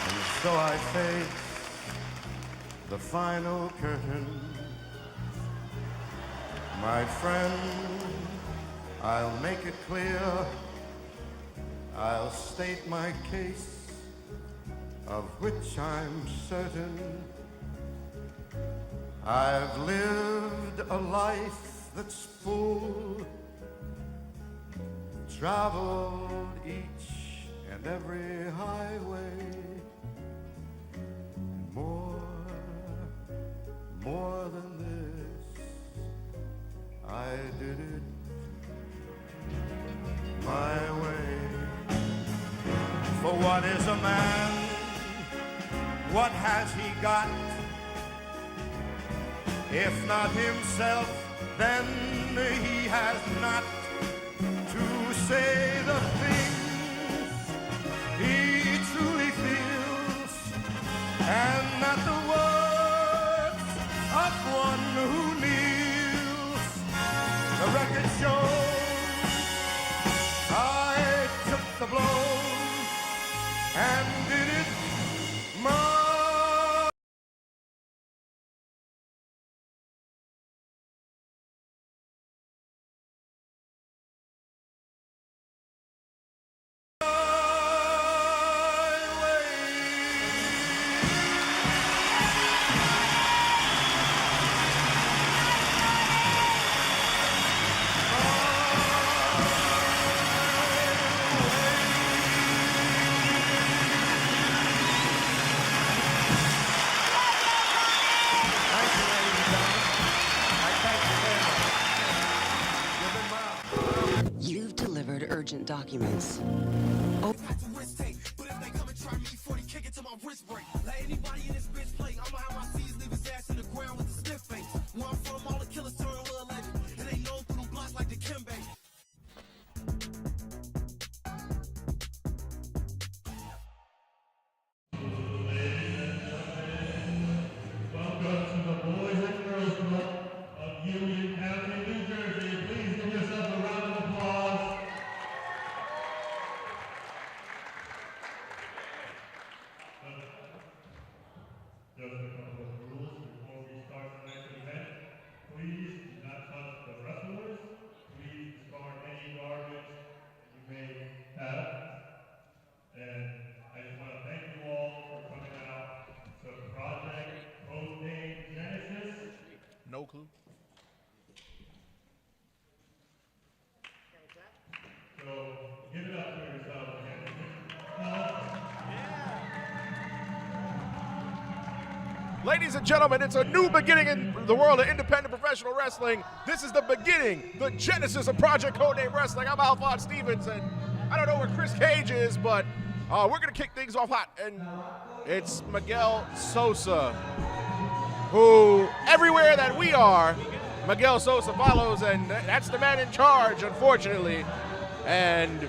And so I face the final curtain. My friend, I'll make it clear. I'll state my case, of which I'm certain. I've lived a life that's full, traveled each and every highway, and more than this, I did it my way. For what is a man? What has he got? If not himself, then he has not to say the things he truly feels, and not the words of one who kneels. The record shows I took the blows and did it my You've delivered urgent documents. Oh. No clue. So give it up for yourself again. Ladies and gentlemen, it's a new beginning in the world of independent professional wrestling. This is the beginning, the genesis of Project Codename Wrestling. I'm Alphonse Stevens, and I don't know where Chris Cage is, but we're going to kick things off hot. And it's Miguel Sosa, who everywhere that we are, Miguel Sosa follows, and that's the man in charge, unfortunately. And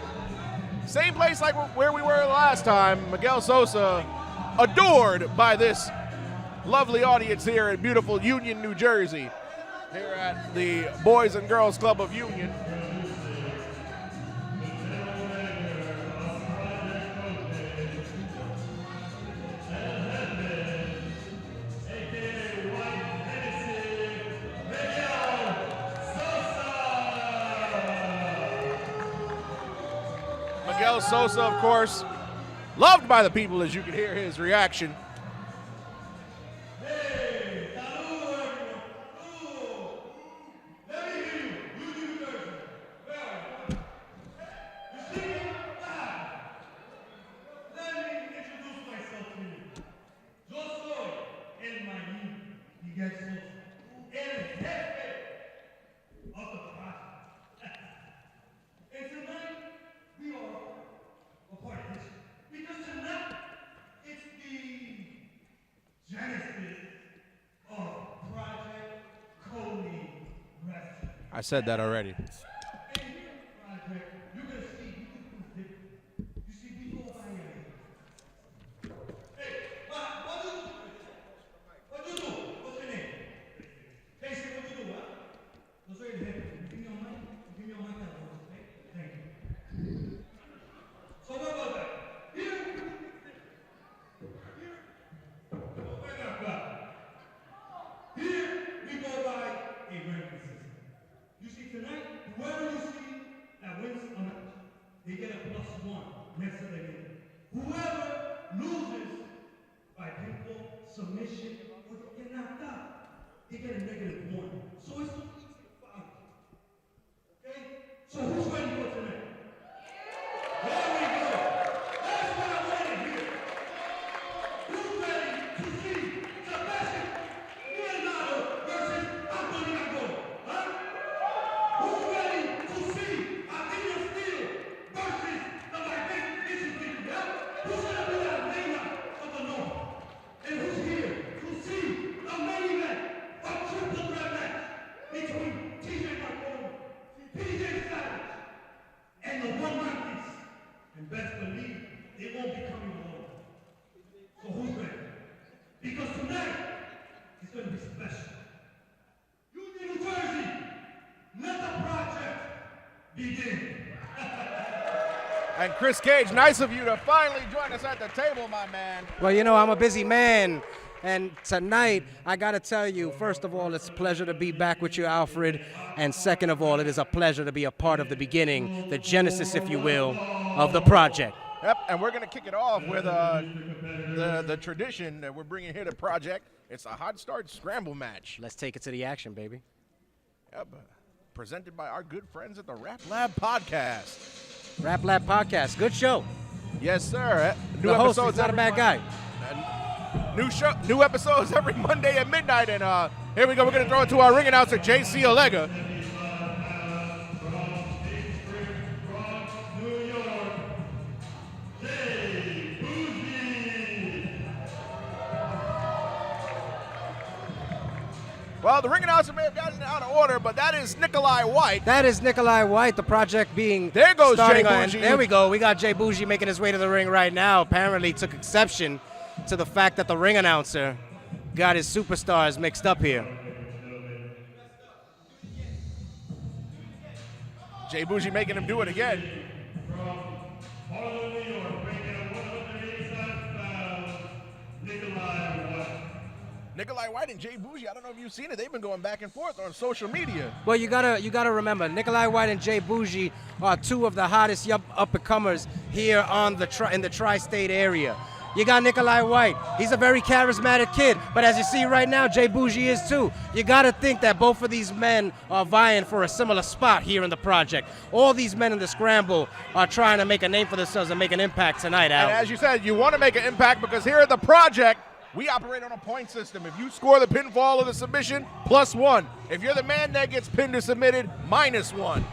same place like where we were last time, Miguel Sosa adored by this lovely audience here in beautiful Union, New Jersey, here at the Boys and Girls Club of Union. Miguel Sosa, of course, loved by the people, as you can hear his reaction. I said that already. this shit, or they get knocked out, they get a -1. So it's easy to follow. Okay? So who's ready for tonight? There we go. That's what I want to hear. Who's ready to see Sebastian Leonardo versus Anthony Agolo? Huh? Who's ready to see Adina Steele versus the Magnificent People? Yeah? Who's going to be that leader of the North? And who's here to see the main event of triple threat match between TJ Marconi, PJ Savage, and the One Rockets? And best believe it won't be coming alone. So who's ready? Because tonight is going to be special. Union, New Jersey, let the project begin. And Chris Cage, nice of you to finally join us at the table, my man. Well, you know, I'm a busy man. And tonight, I got to tell you, first of all, it's a pleasure to be back with you, Alfred. And second of all, it is a pleasure to be a part of the beginning, the genesis, if you will, of the project. Yep, and we're going to kick it off with the tradition that we're bringing here to Project. It's a hot start scramble match. Let's take it to the action, baby. Yep, presented by our good friends at the Rap Lab Podcast. Rap Lab Podcast, good show. Yes, sir. The host is not a bad guy. New episodes every Monday at midnight. And here we go. We're going to throw it to our ring announcer, JC Olega. Well, the ring announcer may have gotten out of order, but that is Nikolai White. That is Nikolai White, the project being there goes starting Jay on. Bougie. There we go. We got Jay Bougie making his way to the ring right now. Apparently took exception to the fact that the ring announcer got his superstars mixed up here. Jay Bougie making him do it again. Nikolai White and Jay Bougie, I don't know if you've seen it. They've been going back and forth on social media. Well, you gotta remember, Nikolai White and Jay Bougie are two of the hottest up-and-comers here on in the tri-state area. You got Nikolai White. He's a very charismatic kid, but as you see right now, Jay Bougie is too. You gotta think that both of these men are vying for a similar spot here in the project. All these men in the scramble are trying to make a name for themselves and make an impact tonight, Al. And as you said, you want to make an impact because here at the project, we operate on a point system. If you score the pinfall or the submission, +1. If you're the man that gets pinned or submitted, -1.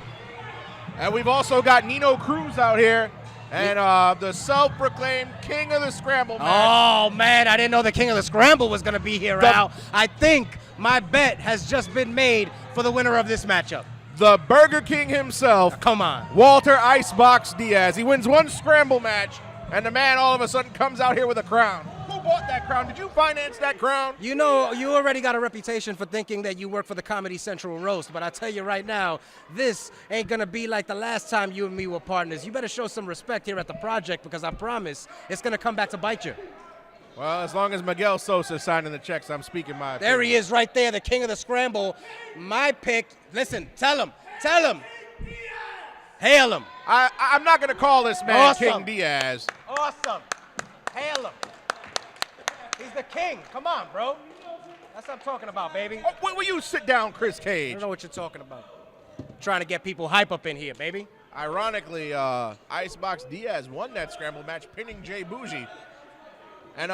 And we've also got Nino Cruz out here and the self-proclaimed king of the scramble match. Oh, man, I didn't know the king of the scramble was going to be here, Al. I think my bet has just been made for the winner of this matchup. The Burger King himself. Come on. Walter Icebox Diaz. He wins one scramble match, and the man all of a sudden comes out here with a crown. Who bought that crown? Did you finance that crown? You know, you already got a reputation for thinking that you work for the Comedy Central roast, but I tell you right now, this ain't gonna be like the last time you and me were partners. You better show some respect here at the project because I promise it's gonna come back to bite you. Well, as long as Miguel Sosa's signing the checks, I'm speaking my opinion. There he is right there, the king of the scramble. My pick, listen, tell him, hail him. I'm not gonna call this man Awesome. King Diaz. Awesome, hail him. He's the king. Come on, bro. That's what I'm talking about, baby. Oh, will you sit down, Chris I Cage? don't know what you're talking about. Trying to get people hype up in here, baby. Ironically, Icebox Diaz won that scramble match, pinning Jay Bougie. And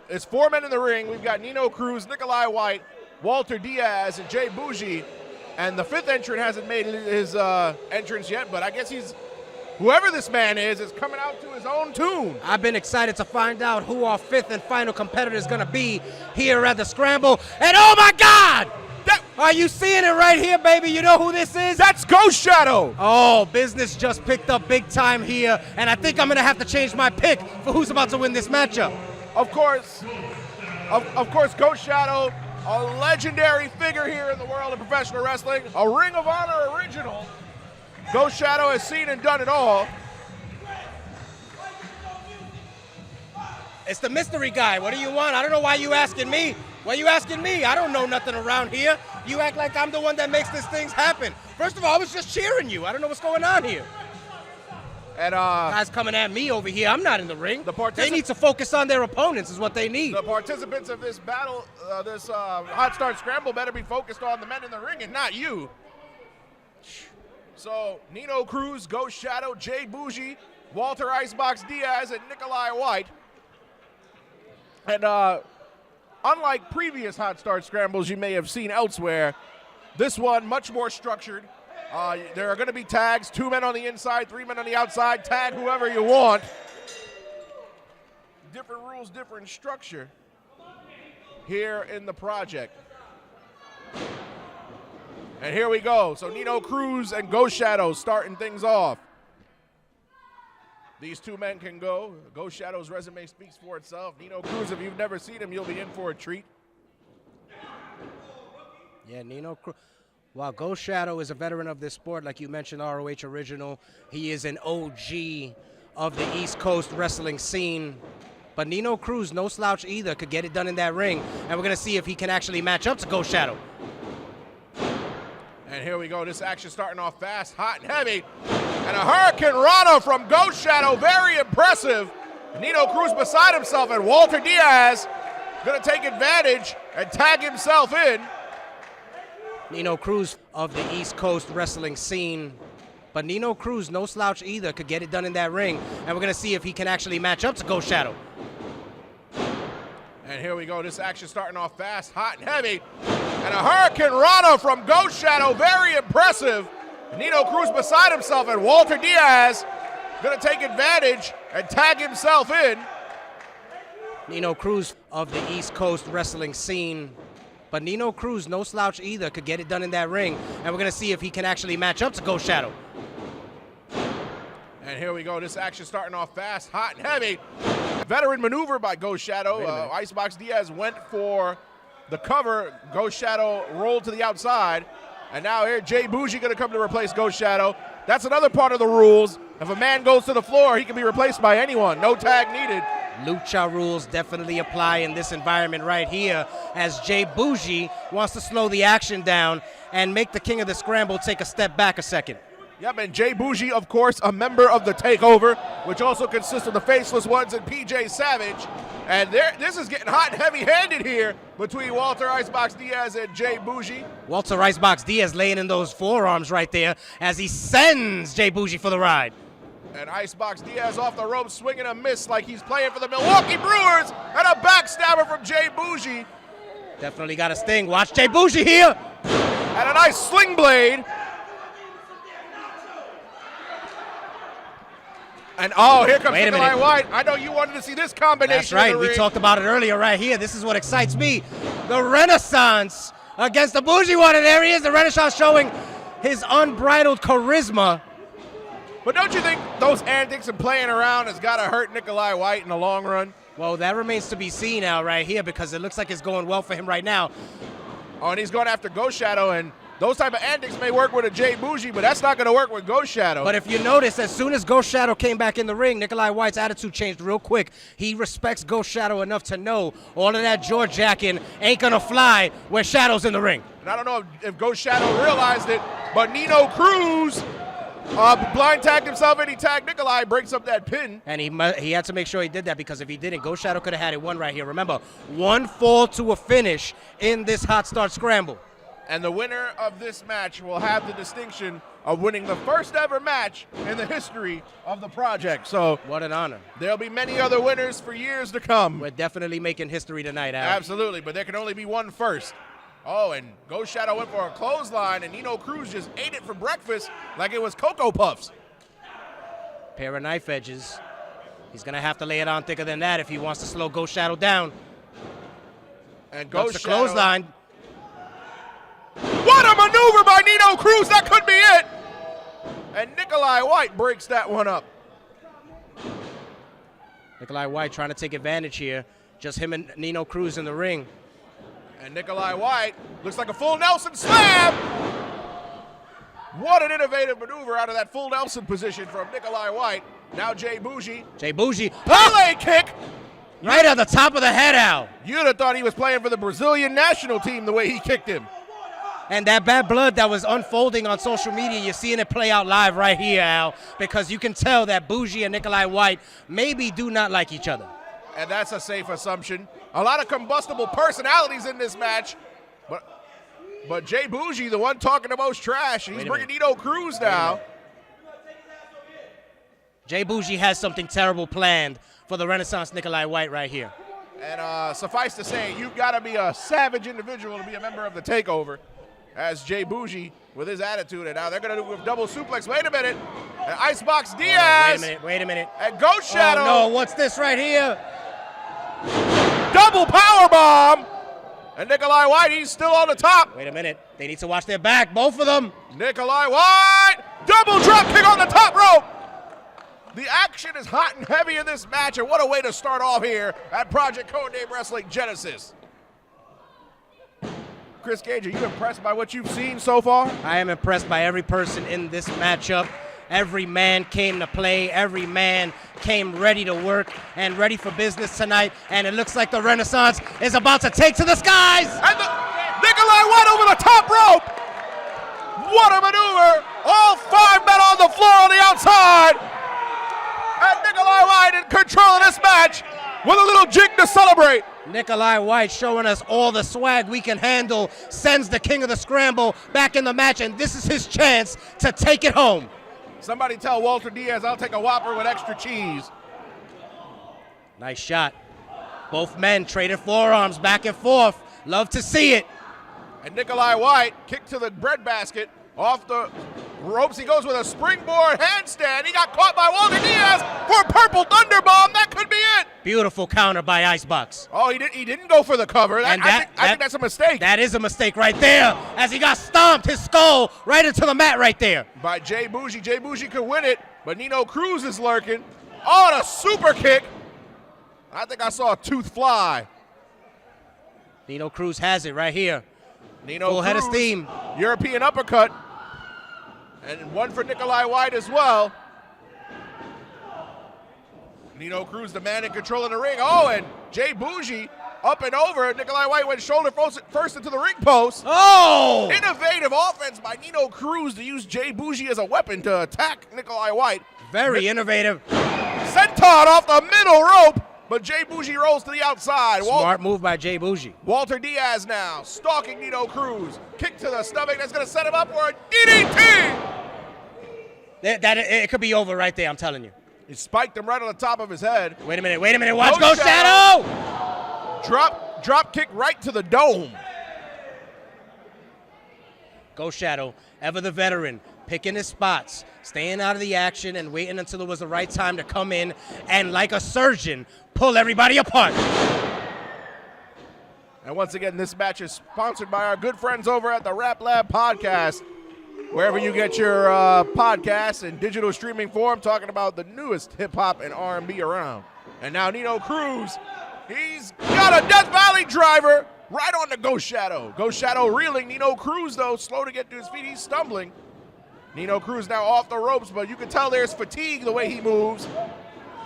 it's 4 men in the ring. We've got Nino Cruz, Nikolai White, Walter Diaz, and Jay Bougie. And the 5th entrant hasn't made his entrance yet, but I guess whoever this man is coming out to his own tune. I've been excited to find out who our 5th and final competitor is going to be here at the Scramble. And oh my God! Are you seeing it right here, baby? You know who this is? That's Ghost Shadow! Oh, business just picked up big time here, and I think I'm going to have to change my pick for who's about to win this matchup. Of course, Ghost Shadow, a legendary figure here in the world of professional wrestling, a Ring of Honor original. Ghost Shadow has seen and done it all. It's the mystery guy. What do you want? I don't know why you asking me. Why you asking me? I don't know nothing around here. You act like I'm the one that makes these things happen. First of all, I was just cheering you. I don't know what's going on here. And guys coming at me over here. I'm not in the ring. The They need to focus on their opponents is what they need. The participants of this battle, this hot start scramble, better be focused on the men in the ring and not you. So Nino Cruz, Ghost Shadow, Jay Bougie, Walter Icebox Diaz, and Nikolai White. And unlike previous hot start scrambles you may have seen elsewhere, this one much more structured. There are going to be tags, 2 men on the inside, 3 men on the outside, tag whoever you want. Different rules, different structure here in the project. And here we go. So Nino Cruz and Ghost Shadow starting things off. These 2 men can go. Ghost Shadow's resume speaks for itself. Nino Cruz, if you've never seen him, you'll be in for a treat. Yeah, Nino Cruz. While Ghost Shadow is a veteran of this sport, like you mentioned, ROH original, he is an OG of the East Coast wrestling scene. But Nino Cruz, no slouch either, could get it done in that ring. And we're going to see if he can actually match up to Ghost Shadow. And here we go. This action starting off fast, hot and heavy. And a Hurricane Rana from Ghost Shadow, very impressive. Nino Cruz beside himself, and Walter Diaz going to take advantage and tag himself in. Nino Cruz of the East Coast wrestling scene. But Nino Cruz, no slouch either, could get it done in that ring. And we're going to see if he can actually match up to Ghost Shadow. And here we go. This action starting off fast, hot and heavy. And a Hurricane Rana from Ghost Shadow, very impressive. Nino Cruz beside himself, and Walter Diaz going to take advantage and tag himself in. Nino Cruz of the East Coast wrestling scene. But Nino Cruz, no slouch either, could get it done in that ring. And we're going to see if he can actually match up to Ghost Shadow. And here we go. This action starting off fast, hot and heavy. Veteran maneuver by Ghost Shadow. Icebox Diaz went for the cover. Ghost Shadow rolled to the outside. And now here, Jay Bougie going to come to replace Ghost Shadow. That's another part of the rules. If a man goes to the floor, he can be replaced by anyone. No tag needed. Lucha rules definitely apply in this environment right here, as Jay Bougie wants to slow the action down and make the king of the scramble take a step back a second. Yep, and Jay Bougie, of course, a member of the Takeover, which also consists of the Faceless Ones and PJ Savage. And this is getting hot and heavy-handed here between Walter Icebox Diaz and Jay Bougie. Walter Icebox Diaz laying in those forearms right there as he sends Jay Bougie for the ride. And Icebox Diaz off the rope, swinging a miss like he's playing for the Milwaukee Brewers, and a backstabber from Jay Bougie. Definitely got a sting. Watch Jay Bougie here. And a nice sling blade. And oh, here comes Nikolai White. I know you wanted to see this combination. That's right. We talked about it earlier right here. This is what excites me. The Renaissance against the Bougie one. And there he is, the Renaissance showing his unbridled charisma. But don't you think those antics and playing around has got to hurt Nikolai White in the long run? Well, that remains to be seen now right here, because it looks like it's going well for him right now. Oh, and he's going after Ghost Shadow, and those type of antics may work with a Jay Bougie, but that's not going to work with Ghost Shadow. But if you notice, as soon as Ghost Shadow came back in the ring, Nikolai White's attitude changed real quick. He respects Ghost Shadow enough to know all of that jaw jacking ain't going to fly where Shadow's in the ring. And I don't know if Ghost Shadow realized it, but Nino Cruz blind tagged himself, and he tagged Nikolai, breaks up that pin. And he had to make sure he did that, because if he didn't, Ghost Shadow could have had it won right here. Remember, one fall to a finish in this hot start scramble. And the winner of this match will have the distinction of winning the first ever match in the history of the project. So what an honor. There'll be many other winners for years to come. We're definitely making history tonight, Al. Absolutely, but there can only be one first. Oh, and Ghost Shadow went for a clothesline, and Nino Cruz just ate it for breakfast like it was Cocoa Puffs. Pair of knife edges. He's going to have to lay it on thicker than that if he wants to slow Ghost Shadow down. And Ghost the Shadow. Clothesline. What a maneuver by Nino Cruz. That could be it. And Nikolai White breaks that one up. Nikolai White trying to take advantage here. Just him and Nino Cruz in the ring. And Nikolai White looks like a full Nelson slam. What an innovative maneuver out of that full Nelson position from Nikolai White. Now Jay Bougie. Jay Bougie. Pele kick. Right on the top of the head, Al. You'd have thought he was playing for the Brazilian national team the way he kicked him. And that bad blood that was unfolding on social media, you're seeing it play out live right here, Al, because you can tell that Bougie and Nikolai White maybe do not like each other. And that's a safe assumption. A lot of combustible personalities in this match, but Jay Bougie, the one talking the most trash, he's bringing Nino Cruz now. Jay Bougie has something terrible planned for the Renaissance Nikolai White right here. And suffice to say, you've got to be a savage individual to be a member of the Takeover. As Jay Bougie with his attitude, and now they're going to do a double suplex. Wait a minute. And Icebox Diaz. Wait a minute. And Ghost Shadow. Oh, no, what's this right here? Double power bomb. And Nikolai White, he's still on the top. Wait a minute. They need to watch their back, both of them. Nikolai White. Double drop kick on the top rope. The action is hot and heavy in this match, and what a way to start off here at Project Codename Wrestling Genesis. Chris Cage, are you impressed by what you've seen so far? I am impressed by every person in this matchup. Every man came to play. Every man came ready to work and ready for business tonight. And it looks like the Renaissance is about to take to the skies. And Nikolai White over the top rope. What a maneuver. All 5 men on the floor on the outside. And Nikolai White in control of this match with a little jig to celebrate. Nikolai White showing us all the swag we can handle, sends the King of the Scramble back in the match, and this is his chance to take it home. Somebody tell Walter Diaz I'll take a Whopper with extra cheese. Nice shot. Both men traded forearms back and forth. Love to see it. And Nikolai White kicked to the breadbasket off the ropes. He goes with a springboard handstand. He got caught by Walter Diaz for a purple thunderbomb. That could be it. Beautiful counter by Icebox. Oh, he didn't go for the cover. I think that's a mistake. That is a mistake right there, as he got stomped, his skull right into the mat right there. By Jay Bougie. Jay Bougie could win it, but Nino Cruz is lurking. Oh, and a super kick. I think I saw a tooth fly. Nino Cruz has it right here. Nino Full Cruz, head of steam. European uppercut. And one for Nikolai White as well. Nino Cruz, the man in control of the ring. Oh, and Jay Bougie up and over. Nikolai White went shoulder first into the ring post. Oh! Innovative offense by Nino Cruz to use Jay Bougie as a weapon to attack Nikolai White. Very innovative. Senton off the middle rope, but Jay Bougie rolls to the outside. Smart move by Jay Bougie. Walter Diaz now stalking Nino Cruz. Kick to the stomach that's going to set him up for a DDT. It could be over right there, I'm telling you. He spiked him right on the top of his head. Wait a minute. Watch Ghost Shadow! Drop kick right to the dome. Ghost Shadow, ever the veteran, picking his spots, staying out of the action and waiting until it was the right time to come in and, like a surgeon, pull everybody apart. And once again, this match is sponsored by our good friends over at the Rap Lab Podcast. Wherever you get your podcasts and digital streaming form, talking about the newest hip-hop and R&B around. And now Nino Cruz, he's got a Death Valley driver right on the Ghost Shadow. Ghost Shadow reeling. Nino Cruz, though, slow to get to his feet. He's stumbling. Nino Cruz now off the ropes, but you can tell there's fatigue the way he moves.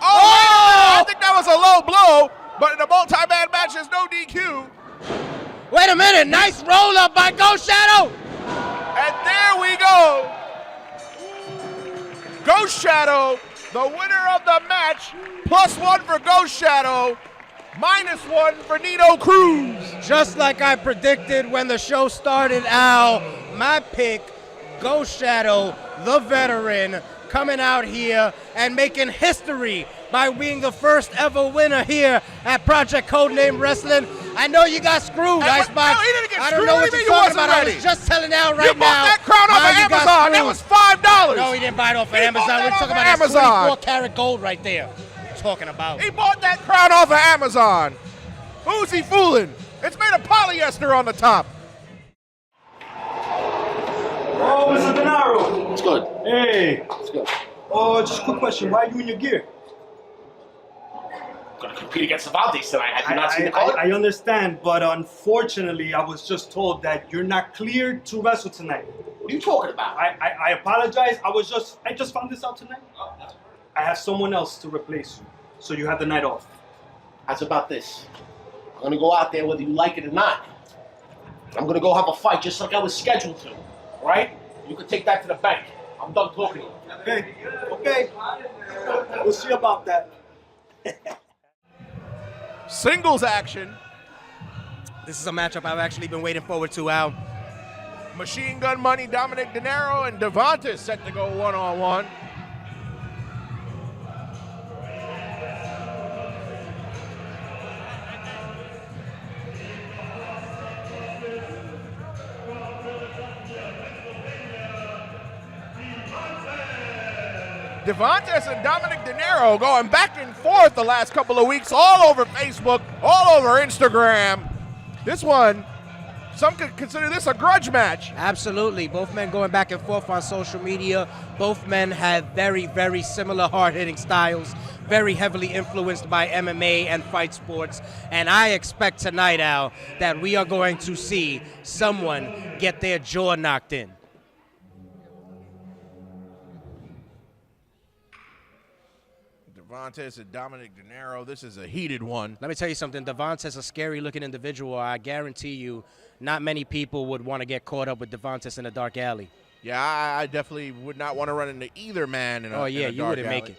Oh! I think that was a low blow, but in a multi-man match, there's no DQ. Wait a minute. Nice roll-up by Ghost Shadow. And there we go. Ghost Shadow, the winner of the match. +1 for Ghost Shadow. -1 for Nino Cruz. Just like I predicted when the show started, Al, my pick, Ghost Shadow, the veteran, coming out here and making history by being the first ever winner here at Project Codename Wrestling. I know you got screwed, Icebox. No, he didn't get I screwed. don't know what you're talking about. Ready. I was just telling Al right You bought now. that crown off how of you got Amazon. That screwed. was $5. No, he didn't buy it off of He Amazon. bought We're that talking off about of that Amazon. 24-karat gold right there. Talking about. He bought that crown off of Amazon. Who's he fooling? It's made of polyester on the top. Oh, Mr. Denaro. It's good. Hey. It's good. Oh, just a quick question. Why are you in your gear? Gonna compete against Cervantes tonight. Have you not seen the card? I understand, but unfortunately, I was just told that you're not cleared to wrestle tonight. What are you talking about? I apologize. I just found this out tonight. I have someone else to replace you, so you have the night off. How's about this? I'm gonna go out there whether you like it or not. I'm gonna go have a fight just like I was scheduled to. All right? You can take that to the bank. I'm done talking to you. Okay. Okay. We'll see about that. Singles action. This is a matchup I've actually been waiting forward to, Al. Machine Gun Money, Dominic De Niro, and Devontae set to go one-on-one. Devontae and Dominic De Niro going back and forth the last couple of weeks, all over Facebook, all over Instagram. This one, some could consider this a grudge match. Absolutely. Both men going back and forth on social media. Both men have very, very similar hard-hitting styles, very heavily influenced by MMA and fight sports. And I expect tonight, Al, that we are going to see someone get their jaw knocked in. Devontae and Dominic De Niro, this is a heated one. Let me tell you something. Devontae's a scary-looking individual. I guarantee you not many people would want to get caught up with Devontae in a dark alley. Yeah, I definitely would not want to run into either man in a, in a you dark wouldn't alley. make it.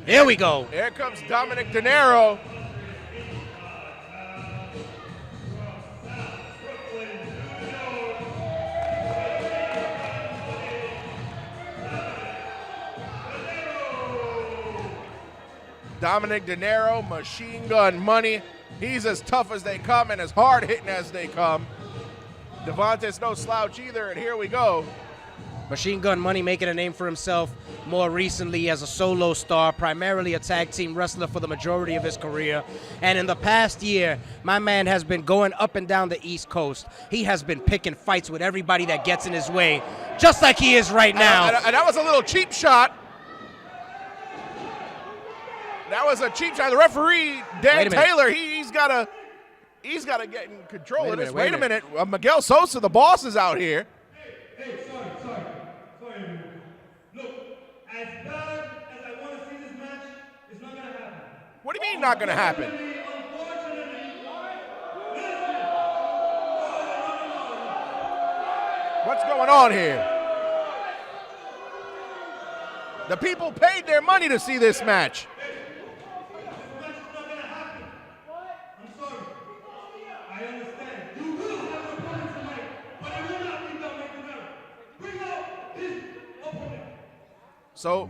Here we go. Here comes Dominic De Niro. Dominic De Niro, Machine Gun Money. He's as tough as they come and as hard hitting as they come. Devontae's no slouch either, and here we go. Machine Gun Money making a name for himself more recently as a solo star, primarily a tag team wrestler for the majority of his career. And in the past year, my man has been going up and down the East Coast. He has been picking fights with everybody that gets in his way, just like he is right now. And that was a little cheap shot. That was a cheap shot. The referee, Dan Taylor, he's got to get in control of this. Wait a minute. Miguel Sosa, the boss, is out here. Hey, sorry, everyone. Look, as bad as I want to see this match, it's not going to happen. What do you mean not going to happen? What's going on here? The people paid their money to see this match. So,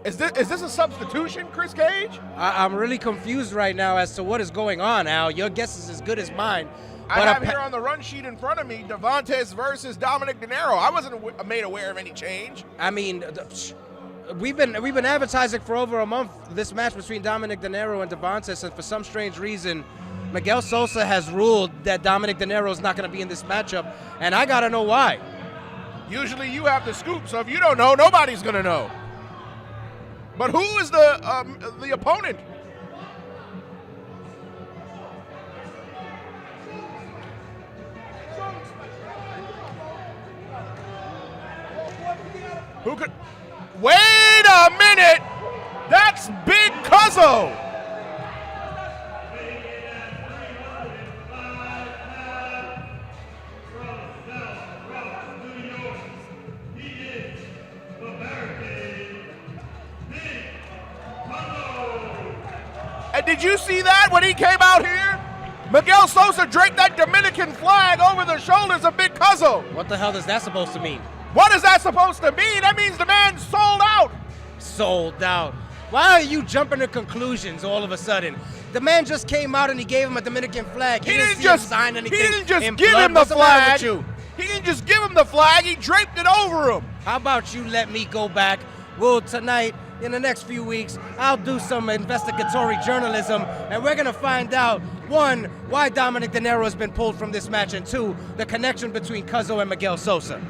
is this a substitution, Chris Cage? I'm really confused right now as to what is going on, Al. Your guess is as good as mine. I have here on the run sheet in front of me, Devontae versus Dominic De Niro. I wasn't made aware of any change. I mean, we've been advertising for over a month this match between Dominic De Niro and Devontae, and for some strange reason, Miguel Sosa has ruled that Dominic De Niro is not going to be in this matchup, and I gotta know why. Usually you have the scoop, so if you don't know, nobody's going to know. But who is the opponent? Who could? Wait a minute! That's Big Cuzzo! And did you see that when he came out here? Miguel Sosa draped that Dominican flag over the shoulders of Big Cuzzo. What the hell is that supposed to mean? What is that supposed to mean? That means the man sold out. Sold out. Why are you jumping to conclusions all of a sudden? The man just came out and he gave him a Dominican flag. He didn't just sign anything. He didn't just in give blood. him the What's matter flag. with you? He didn't just give him the flag. He draped it over him. How about you let me go back? Well, tonight, in the next few weeks, I'll do some investigatory journalism, and we're going to find out, one, why Dominic De Niro has been pulled from this match, and two, the connection between Cuzzo and Miguel Sosa.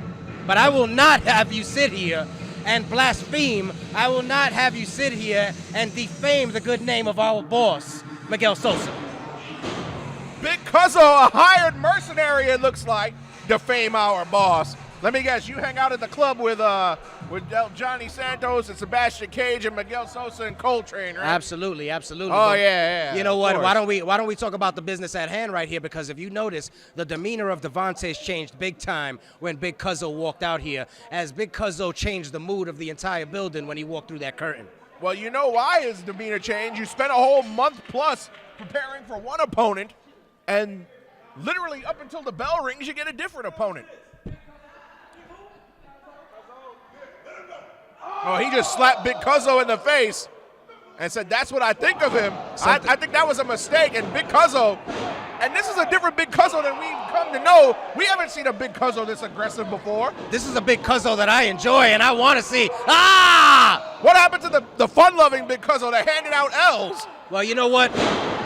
But I will not have you sit here and blaspheme. I will not have you sit here and defame the good name of our boss, Miguel Sosa. Big Cuzzo, a hired mercenary, it looks like, defame our boss. Let me guess, you hang out at the club with Johnny Santos and Sebastian Cage and Miguel Sosa and Coltrane, right? Absolutely, absolutely. Oh, But yeah. You know of what? course. Why don't we talk about the business at hand right here? Because if you notice, the demeanor of Devontae's changed big time when Big Cuzzo walked out here, as Big Cuzzo changed the mood of the entire building when he walked through that curtain. Well, you know why his demeanor changed? You spent a whole month plus preparing for one opponent, and literally up until the bell rings, you get a different opponent. Oh, he just slapped Big Cuzzo in the face and said, that's what I think of him. I think that was a mistake. And Big Cuzzo, and this is a different Big Cuzzo than we've come to know. We haven't seen a Big Cuzzo this aggressive before. This is a Big Cuzzo that I enjoy and I want to see. Ah! What happened to the fun-loving Big Cuzzo that handed out L's? Well, you know what?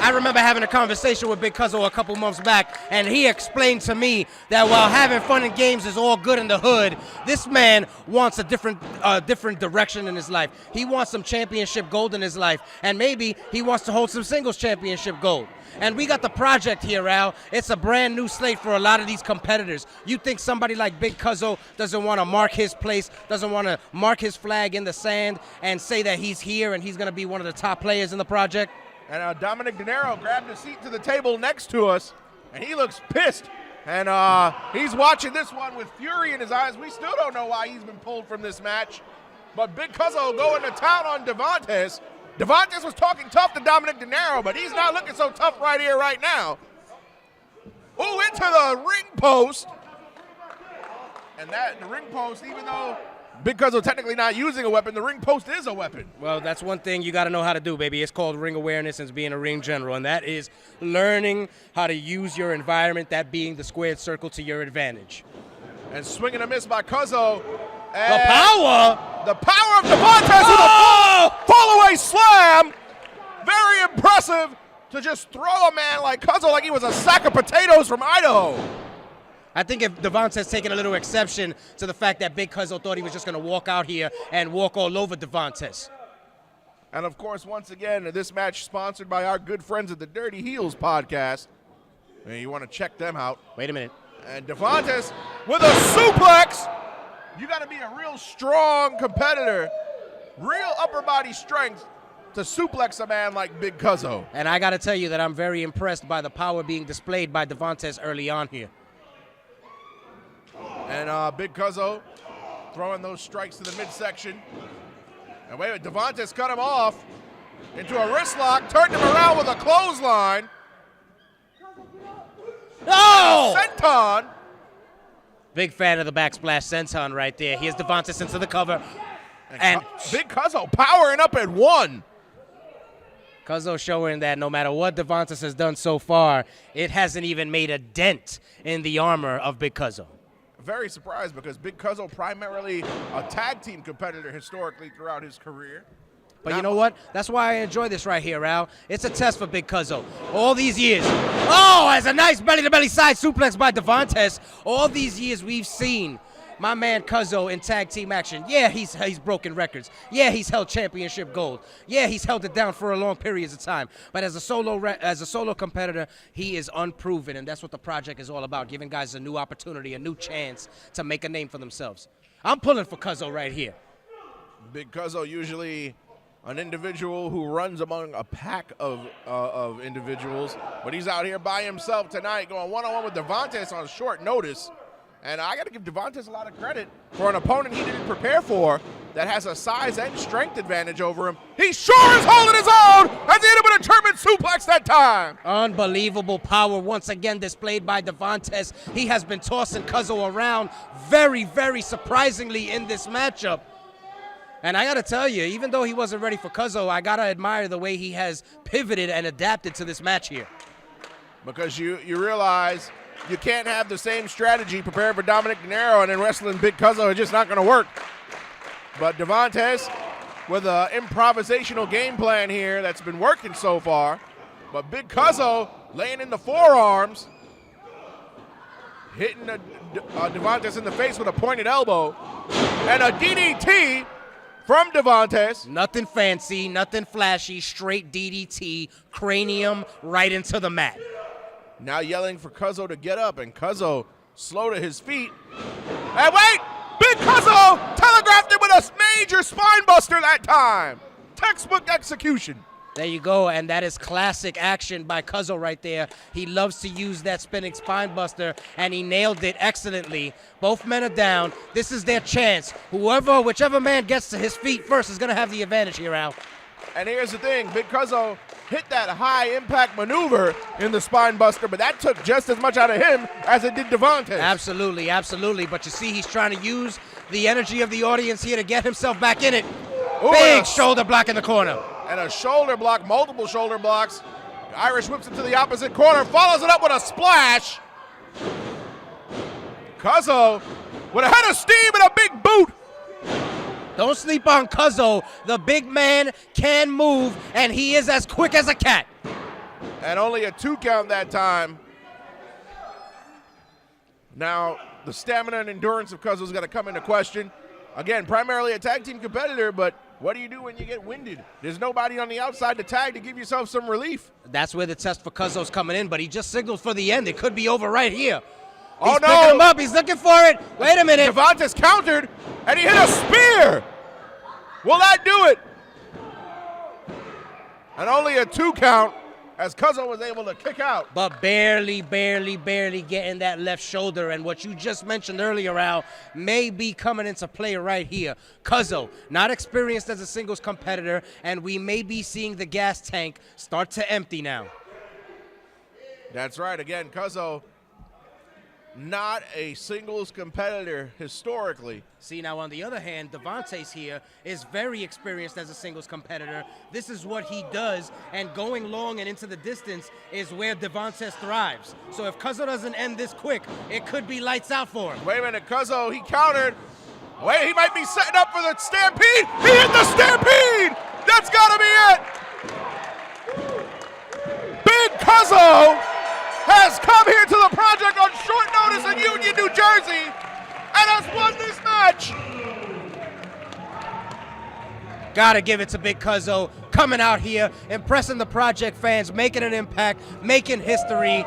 I remember having a conversation with Big Cuzzo a couple months back, and he explained to me that while having fun and games is all good in the hood, this man wants a different direction in his life. He wants some championship gold in his life, and maybe he wants to hold some singles championship gold. And we got the project here, Al. It's a brand new slate for a lot of these competitors. You think somebody like Big Cuzzo doesn't want to mark his place, doesn't want to mark his flag in the sand and say that he's here and he's going to be one of the top players in the project? And Dominic De Niro grabbed a seat to the table next to us, and he looks pissed. And he's watching this one with fury in his eyes. We still don't know why he's been pulled from this match. But Big Cuzzo going to town on Devontae. Devontae was talking tough to Dominic De Niro, but he's not looking so tough right here, right now. Ooh, into the ring post. And the ring post, even though Big Cuzzo technically not using a weapon, the ring post is a weapon. Well, that's one thing you got to know how to do, baby. It's called ring awareness and being a ring general, and that is learning how to use your environment, that being the squared circle, to your advantage. And swinging a miss by Cuzzo. The power! The power of Devontae with a fall-away slam. Very impressive to just throw a man like Cuzzo like he was a sack of potatoes from Idaho. I think if Devontae's taking a little exception to the fact that Big Cuzzo thought he was just going to walk out here and walk all over Devontae. And, of course, once again, this match sponsored by our good friends at the Dirty Heels podcast. And you want to check them out. Wait a minute. And Devontae with a suplex. You got to be a real strong competitor, real upper body strength to suplex a man like Big Cuzzo. And I got to tell you that I'm very impressed by the power being displayed by Devontae early on here. And Big Cuzzo throwing those strikes to the midsection. And wait a minute, Devontae cut him off into a wrist lock, turned him around with a clothesline. Oh! Senton. Big fan of the backsplash senton right there. Here's Devontae into the cover. And Big Cuzzo powering up at one. Cuzzo showing that no matter what Devontae has done so far, it hasn't even made a dent in the armor of Big Cuzzo. Very surprised because Big Cuzzo primarily a tag team competitor historically throughout his career. But you know what? That's why I enjoy this right here, Al. It's a test for Big Cuzzo. All these years. Oh, as a nice belly-to-belly side suplex by Devontae. All these years we've seen my man Cuzzo in tag team action. Yeah, he's broken records. Yeah, he's held championship gold. Yeah, he's held it down for a long periods of time. But as a solo competitor, he is unproven, and that's what the project is all about, giving guys a new opportunity, a new chance to make a name for themselves. I'm pulling for Cuzzo right here. Big Cuzzo usually an individual who runs among a pack of individuals, but he's out here by himself tonight going one-on-one with Devontae on short notice. And I got to give Devontae a lot of credit for an opponent he didn't prepare for that has a size and strength advantage over him. He sure is holding his own as he hit him with a German suplex that time. Unbelievable power once again displayed by Devontae. He has been tossing Cuzzo around very, very surprisingly in this matchup. And I got to tell you, even though he wasn't ready for Cuzzo, I got to admire the way he has pivoted and adapted to this match here. Because you realize you can't have the same strategy prepared for Dominic De Niro and then wrestling Big Cuzzo. It's just not going to work. But Devontae with an improvisational game plan here that's been working so far. But Big Cuzzo laying in the forearms, hitting Devontae in the face with a pointed elbow. And a DDT from Devontae. Nothing fancy, nothing flashy, straight DDT, cranium right into the mat. Now yelling for Cuzzo to get up, and Cuzzo slow to his feet. And wait, Big Cuzzo telegraphed it with a major spine buster that time. Textbook execution. There you go, and that is classic action by Cuzzo right there. He loves to use that spinning spine buster, and he nailed it excellently. Both men are down. This is their chance. Whichever man gets to his feet first is going to have the advantage here, Al. And here's the thing, Big Cuzzo hit that high impact maneuver in the spine buster, but that took just as much out of him as it did Devontae. Absolutely, absolutely. But you see, he's trying to use the energy of the audience here to get himself back in it. Ooh, Big shoulder block in the corner. And a shoulder block, multiple shoulder blocks. Irish whips it to the opposite corner, follows it up with a splash. Cuzzo with a head of steam and a big boot. Don't sleep on Cuzzo. The big man can move, and he is as quick as a cat. And only a 2 count that time. Now, the stamina and endurance of Cuzzo's got to come into question. Again, primarily a tag team competitor, but what do you do when you get winded? There's nobody on the outside to tag to give yourself some relief. That's where the test for Cuzzo's coming in, but he just signaled for the end. It could be over right here. Oh, He's no. picking him up. He's looking for it. Wait a minute. Devontae's countered, and he hit a spear. Will that do it? And only a 2 count as Cuzzo was able to kick out. But barely getting that left shoulder. And what you just mentioned earlier, Al, may be coming into play right here. Cuzzo, not experienced as a singles competitor, and we may be seeing the gas tank start to empty now. That's right. Again, Cuzzo, not a singles competitor historically. See, now on the other hand, Devontae's here is very experienced as a singles competitor. This is what he does, and going long and into the distance is where Devontae thrives. So if Cuzzo doesn't end this quick, it could be lights out for him. Wait a minute, Cuzzo, he countered. Wait, he might be setting up for the stampede. He hit the stampede. That's gotta be it. Big Cuzzo has come here to the project on short notice in Union, New Jersey, and has won this match. Gotta give it to Big Cuzzo, coming out here, impressing the project fans, making an impact, making history.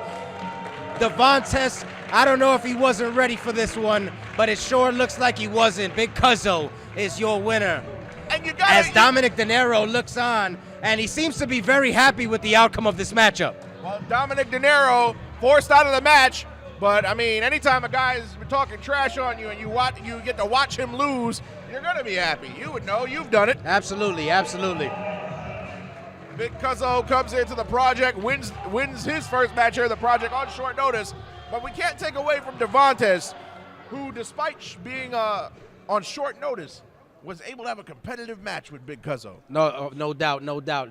Devontae, I don't know if he wasn't ready for this one, but it sure looks like he wasn't. Big Cuzzo is your winner. And you gotta, As Dominic De Niro looks on, and he seems to be very happy with the outcome of this matchup. Well, Dominic De Niro forced out of the match, but I mean, anytime a guy's been talking trash on you and you get to watch him lose, you're gonna be happy. You would know, you've done it. Absolutely, absolutely. Big Cuzzo comes into the project, wins his first match here in the project on short notice, but we can't take away from Devontae, who despite being on short notice, was able to have a competitive match with Big Cuzzo. No doubt.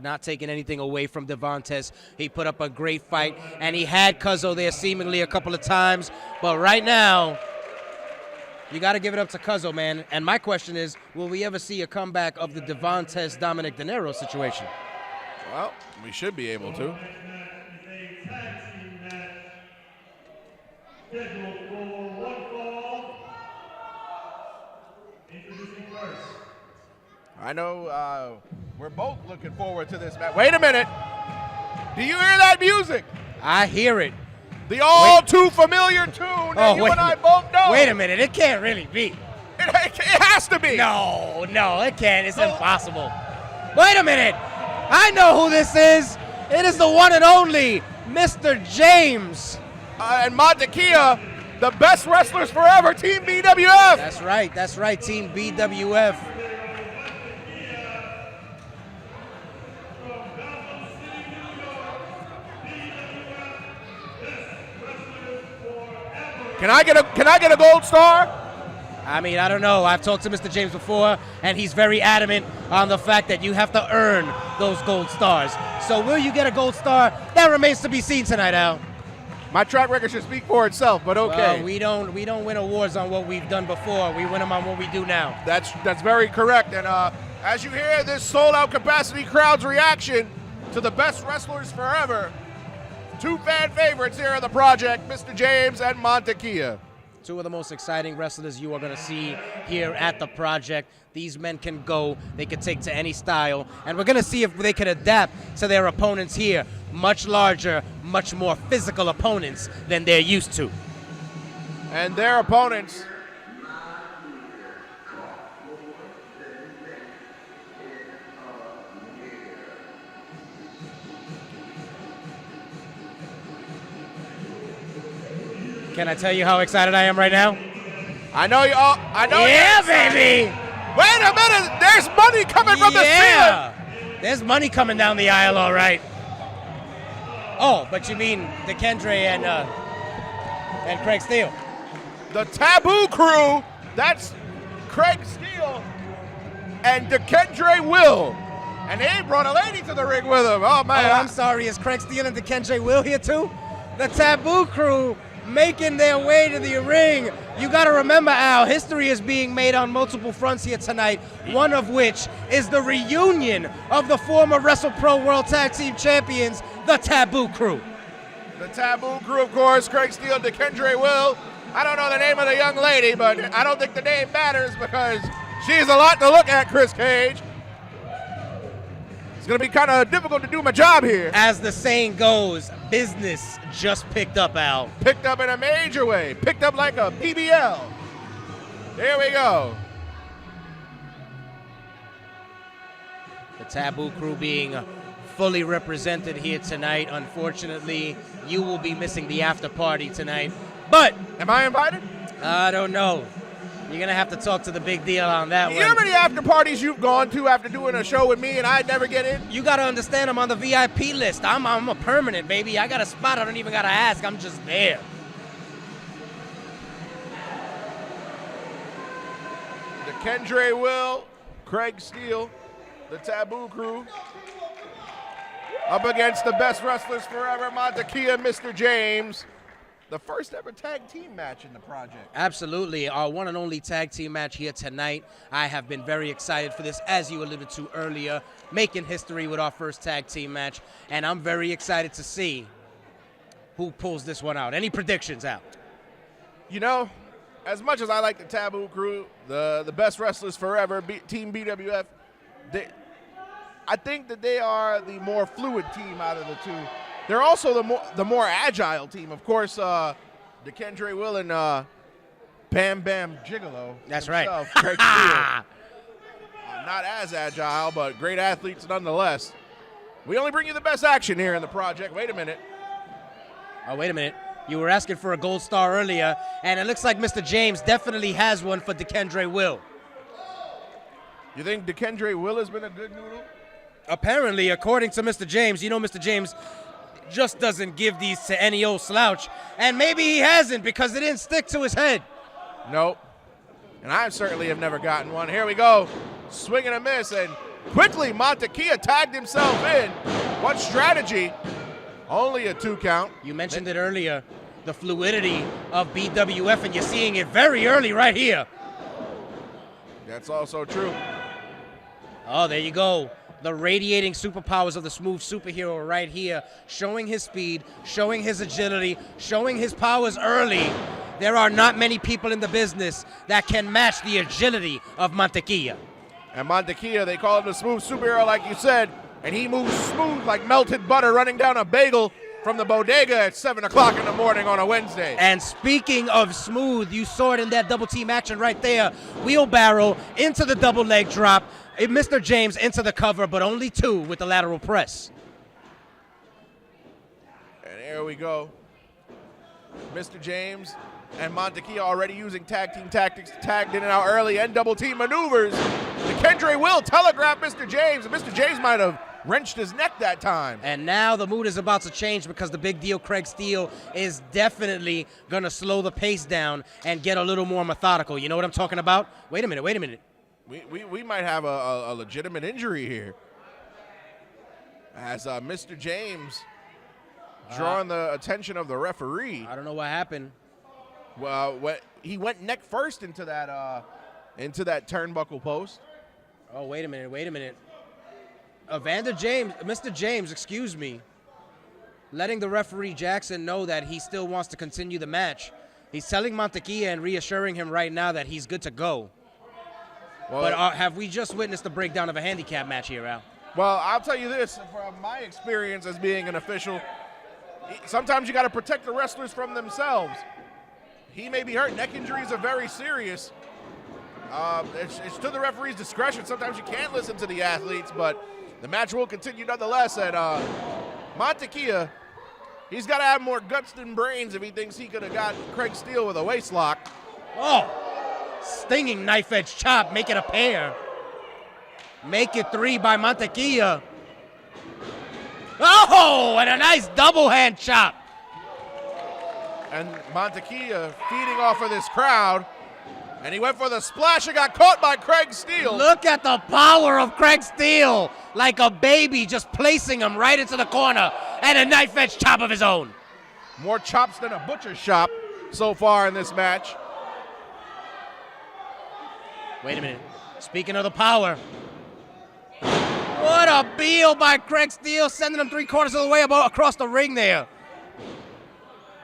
Not taking anything away from Devontae. He put up a great fight, and he had Cuzzo there seemingly a couple of times. But right now, you got to give it up to Cuzzo, man. And my question is, will we ever see a comeback of the Devontae Dominic De Niro situation? Well, we should be able to. I know we're both looking forward to this match. Wait a minute. Do you hear that music? I hear it. The all too familiar tune that you and I both know. Wait a minute. It can't really be. It has to be. No, it can't. It's impossible. Wait a minute. I know who this is. It is the one and only Mr. James. And Montekia, the best wrestlers forever, Team BWF. That's right, Team BWF. Can I get a gold star? I mean, I don't know. I've talked to Mr. James before, and he's very adamant on the fact that you have to earn those gold stars. So will you get a gold star? That remains to be seen tonight, Al. My track record should speak for itself, but okay. Well, we don't win awards on what we've done before. We win them on what we do now. That's very correct. And as you hear this sold-out capacity crowd's reaction to the best wrestlers forever, 2 fan favorites here in the project, Mr. James and Montekia. 2 of the most exciting wrestlers you are going to see here at the project. These men can go. They can take to any style. And we're going to see if they can adapt to their opponents here. Much larger, much more physical opponents than they're used to. And their opponents Can I tell you how excited I am right now? I know you all. I know. Yeah, baby. Wait a minute. There's money coming from the ceiling. There's money coming down the aisle, all right. Oh, but you mean DeKendre and Craig Steele? The Taboo Crew. That's Craig Steele and DeKendre Will. And they brought a lady to the ring with him. Oh, man. Oh, I'm sorry. Is Craig Steele and DeKendre Will here, too? The Taboo Crew making their way to the ring. You got to remember, Al, history is being made on multiple fronts here tonight, one of which is the reunion of the former WrestlePro World Tag Team Champions, the Taboo Crew. The Taboo Crew, of course, Craig Steele, DeKendre Will. I don't know the name of the young lady, but I don't think the name matters because she's a lot to look at, Chris Cage. It's going to be kind of difficult to do my job here. As the saying goes, business just picked up, Al. Picked up in a major way. Picked up like a PBL. There we go. The Taboo Crew being fully represented here tonight. Unfortunately, you will be missing the after party tonight. But am I invited? I don't know. You're going to have to talk to the big deal on that You know how many after parties you've gone to after doing a show with me and I'd never get in? You got to understand I'm on the VIP list. I'm a permanent, baby. I got a spot. I don't even got to ask. I'm just there. DeKendre Will, Craig Steele, the Taboo Crew, up against the best wrestlers forever, Montekia, Mr. James. The first ever tag team match in the project. Absolutely. Our one and only tag team match here tonight. I have been very excited for this, as you alluded to earlier, making history with our first tag team match. And I'm very excited to see who pulls this one out. Any predictions, Al? You know, as much as I like the Taboo Crew, the best wrestlers forever, Team BWF, I think that they are the more fluid team out of the two. They're also the more agile team. Of course, DeKendre Will and Bam Bam Gigolo. That's himself, right. Craig Steele. Not as agile, but great athletes nonetheless. We only bring you the best action here in the project. Wait a minute. Oh, wait a minute. You were asking for a gold star earlier, and it looks like Mr. James definitely has one for DeKendre Will. You think DeKendre Will has been a good noodle? Apparently, according to Mr. James, you know Mr. James just doesn't give these to any old slouch. And maybe he hasn't because it didn't stick to his head. Nope. And I certainly have never gotten one. Here we go. Swing and a miss. And quickly, Montekia tagged himself in. What strategy? Only a 2 count. You mentioned it earlier, the fluidity of BWF, and you're seeing it very early right here. That's also true. Oh, there you go. The radiating superpowers of the smooth superhero right here, showing his speed, showing his agility, showing his powers early. There are not many people in the business that can match the agility of Montekia. And Montekia, they call him the smooth superhero like you said, and he moves smooth like melted butter running down a bagel from the bodega at 7 o'clock in the morning on a Wednesday. And speaking of smooth, you saw it in that double team action right there. Wheelbarrow into the double leg drop. Mr. James into the cover, but only 2 with the lateral press. And here we go. Mr. James and Montekia already using tag team tactics, tagged in and out early and double team maneuvers. DeKendre Will telegraphed Mr. James, and Mr. James might have wrenched his neck that time. And now the mood is about to change because the big deal Craig Steele is definitely going to slow the pace down and get a little more methodical. You know what I'm talking about? Wait a minute. We might have a legitimate injury here. As Mr. James drawing the attention of the referee. I don't know what happened. Well, he went neck first into that turnbuckle post. Oh, wait a minute. Mr. James, excuse me, letting the referee Jackson know that he still wants to continue the match. He's telling Montekia and reassuring him right now that he's good to go. Well, but have we just witnessed the breakdown of a handicap match here, Al? Well, I'll tell you this, from my experience as being an official, sometimes you got to protect the wrestlers from themselves. He may be hurt. Neck injuries are very serious. It's to the referee's discretion. Sometimes you can't listen to the athletes, but the match will continue nonetheless. And Montekia He's got to have more guts than brains if he thinks he could have got Craig Steele with a waist lock. Oh, stinging knife edge chop, make it a pair. Make it 3 by Mantequilla. Oh, and a nice double hand chop. And Mantequilla feeding off of this crowd. And he went for the splash and got caught by Craig Steele. Look at the power of Craig Steele. Like a baby, just placing him right into the corner. And a knife edge chop of his own. More chops than a butcher shop so far in this match. Wait a minute. Speaking of the power. What a heel by Craig Steele, sending him 3/4 of the way across the ring there.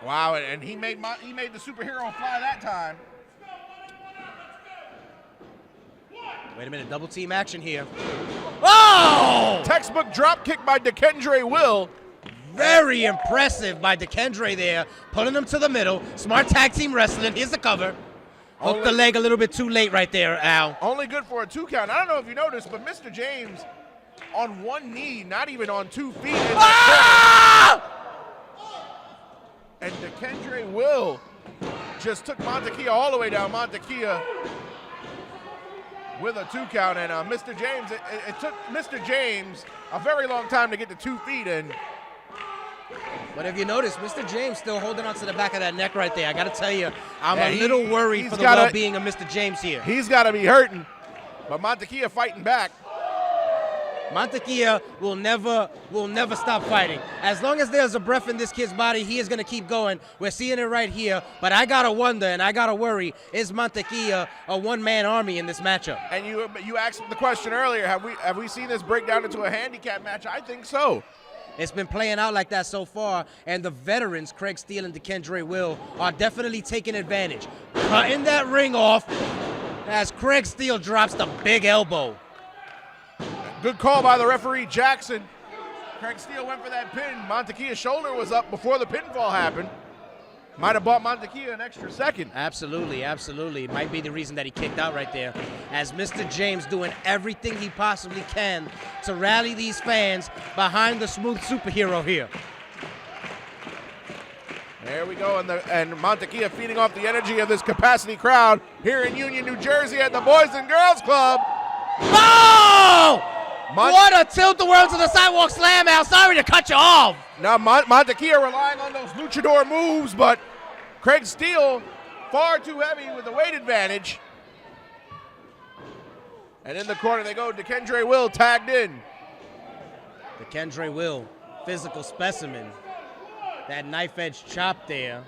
Wow, and he made the superhero fly that time. Wait a minute, double team action here. Oh! Textbook drop kick by DeKendre Will. Very impressive by DeKendre there, pulling him to the middle. Smart tag team wrestling. Here's the cover. Hooked the leg a little bit too late right there, Al. Only good for a 2 count. I don't know if you noticed, but Mr. James on 1 knee, not even on 2 feet. And DeKendre Will just took Mantequilla all the way down. Mantequilla with a 2 count. And Mr. James, it took Mr. James a very long time to get to 2 feet. But if you notice, Mr. James still holding on to the back of that neck right there. I got to tell you, I'm a little worried for the well-being of Mr. James here. He's got to be hurting. But Mantequilla fighting back. Mantequilla will never stop fighting. As long as there's a breath in this kid's body, he is going to keep going. We're seeing it right here. But I got to wonder and I got to worry, is Mantequilla a one-man army in this matchup? And you asked the question earlier, have we seen this break down into a handicap match? I think so. It's been playing out like that so far, and the veterans, Craig Steele and DeKendre Will, are definitely taking advantage. Cutting that ring off as Craig Steele drops the big elbow. Good call by the referee, Jackson. Craig Steele went for that pin. Mantequilla's shoulder was up before the pinfall happened. Might have bought Mantequilla an extra second. Absolutely, absolutely. It might be the reason that he kicked out right there. As Mr. James doing everything he possibly can to rally these fans behind the smooth superhero here. There we go, and Mantequilla feeding off the energy of this capacity crowd here in Union, New Jersey at the Boys and Girls Club. Oh! What a tilt-the-world to the sidewalk slam, Al. Sorry to cut you off. Now Mantequilla relying on those luchador moves, but Craig Steele far too heavy with the weight advantage. And in the corner they go. DeKendre Will tagged in. DeKendre Will, physical specimen. That knife edge chop there.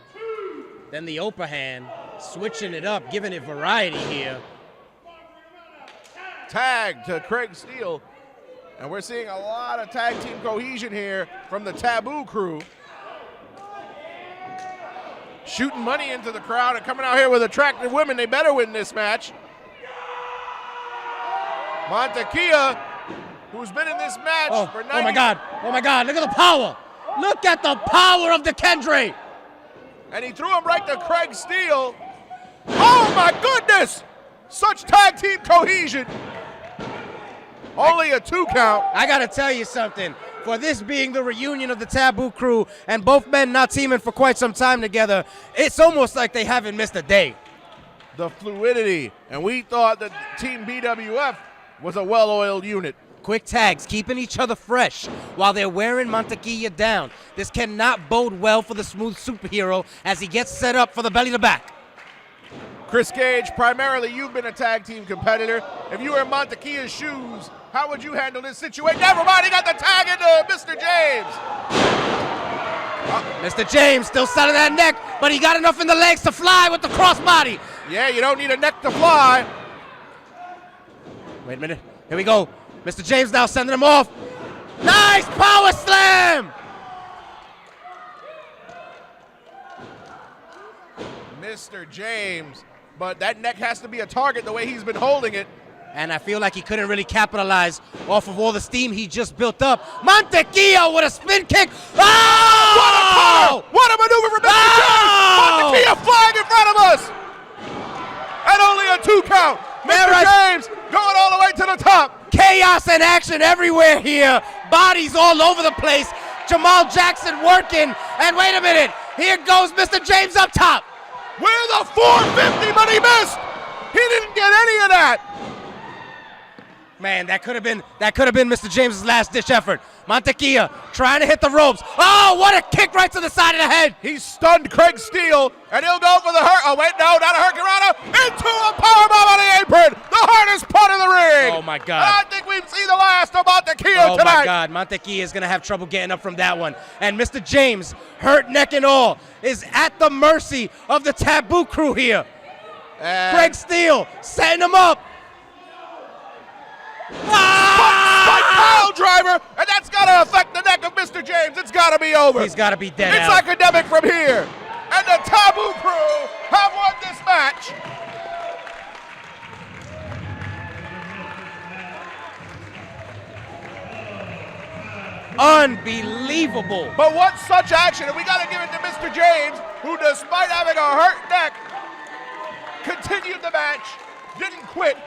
Then the overhand, switching it up, giving it variety here. Tag to Craig Steele. And we're seeing a lot of tag team cohesion here from the Taboo crew. Shooting money into the crowd and coming out here with attractive women. They better win this match. Mantequilla, who's been in this match for 90. Oh my God, look at the power. Look at the power of DeKendre. And he threw him right to Craig Steele. Oh my goodness! Such tag team cohesion. Only a 2 count. I gotta tell you something. For this being the reunion of the Taboo crew and both men not teaming for quite some time together, it's almost like they haven't missed a day. The fluidity. And we thought that Team BWF was a well-oiled unit. Quick tags, keeping each other fresh while they're wearing Mantequilla down. This cannot bode well for the smooth superhero as he gets set up for the belly to back. Chris Cage, primarily you've been a tag team competitor. If you were in Mantequilla's shoes, how would you handle this situation? Never mind, he got the tag into Mr. James. Mr. James still selling that neck, but he got enough in the legs to fly with the crossbody. Yeah, you don't need a neck to fly. Wait a minute, here we go. Mr. James now sending him off. Nice power slam! Mr. James, but that neck has to be a target the way he's been holding it. And I feel like he couldn't really capitalize off of all the steam he just built up. Mantequilla with a spin kick. Oh! What a maneuver from Mr. James! Mantequilla flying in front of us! And only a 2 count. Mr. James going all the way to the top. Chaos and action everywhere here. Bodies all over the place. Jamal Jackson working. And wait a minute. Here goes Mr. James up top. With a 450, but he missed. He didn't get any of that. Man, that could have been Mr. James's last ditch effort. Montequilla trying to hit the ropes. Oh, what a kick right to the side of the head. He stunned Craig Steele, and he'll go for the Oh, wait, no, not a hurricanrana. Into a powerbomb on the apron. The hardest part of the ring. Oh, my God. I think we've seen the last of Montequilla tonight. Oh, my God. Montequilla is going to have trouble getting up from that one. And Mr. James, hurt neck and all, is at the mercy of the Taboo crew here. Craig Steele setting him up. Pile driver, and that's got to affect the neck of Mr. James. It's got to be over. He's got to be dead It's out. academic from here. And the Taboo crew have won this match. Unbelievable. But what such action, and we got to give it to Mr. James, who despite having a hurt neck, continued the match, didn't quit.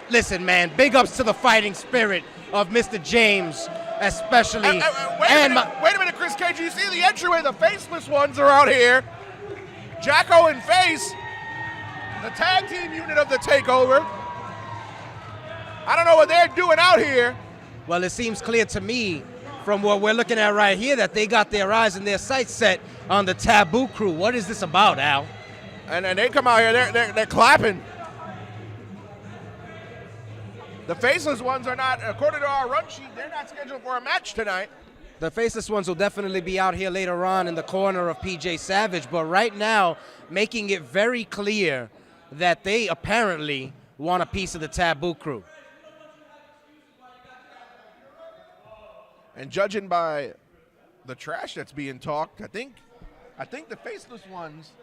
Listen, man, big ups to the fighting spirit of Mr. James, especially. Wait a minute, Chris Cage. You see the entryway? The faceless ones are out here. Jacko and Face, the tag team unit of the takeover. I don't know what they're doing out here. Well, it seems clear to me from what we're looking at right here that they got their eyes and their sights set on the Taboo crew. What is this about, Al? And they come out here, they're clapping. The faceless ones are not, according to our run sheet, they're not scheduled for a match tonight. The faceless ones will definitely be out here later on in the corner of PJ Savage, but right now, making it very clear that they apparently want a piece of the Taboo crew. And judging by the trash that's being talked, I think the faceless ones,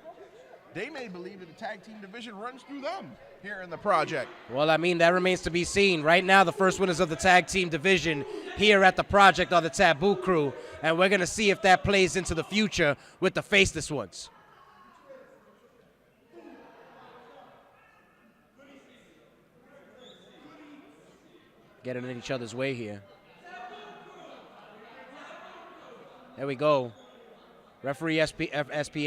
they may believe that the tag team division runs through them here in the project. Well, I mean, that remains to be seen. Right now, the first winners of the tag team division here at the project are the Taboo crew, and we're going to see if that plays into the future with the faceless ones. Getting in each other's way here. There we go. Referee SP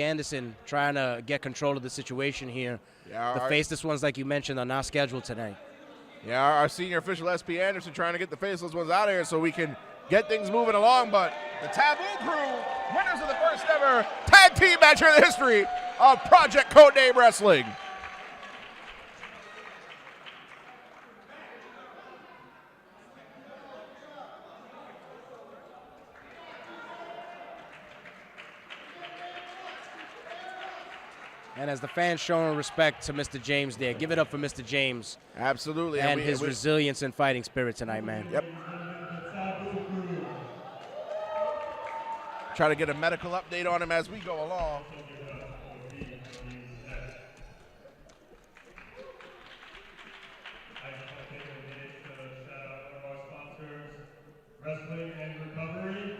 Anderson trying to get control of the situation here. Yeah, the faceless ones, like you mentioned, are not scheduled tonight. Yeah, our senior official SP Anderson trying to get the faceless ones out of here so we can get things moving along. But the Taboo crew, winners of the first ever tag team match in the history of Project Codename Wrestling. And as the fans showing respect to Mr. James there, give it up for Mr. James. Absolutely. And his resilience and fighting spirit tonight, man. Yep. Try to get a medical update on him as we go along. Wrestling and recovery.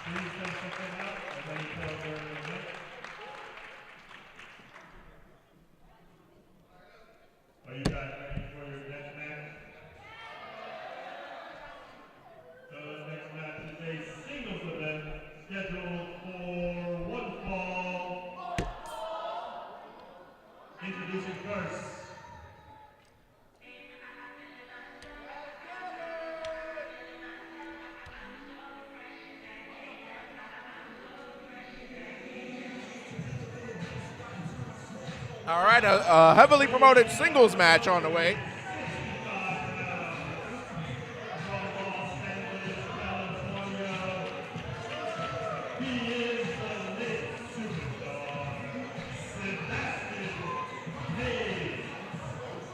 Please send something out. Are you guys ready for your next match? So the next match is a singles event scheduled for one fall. Introducing first. All right, a heavily promoted singles match on the way.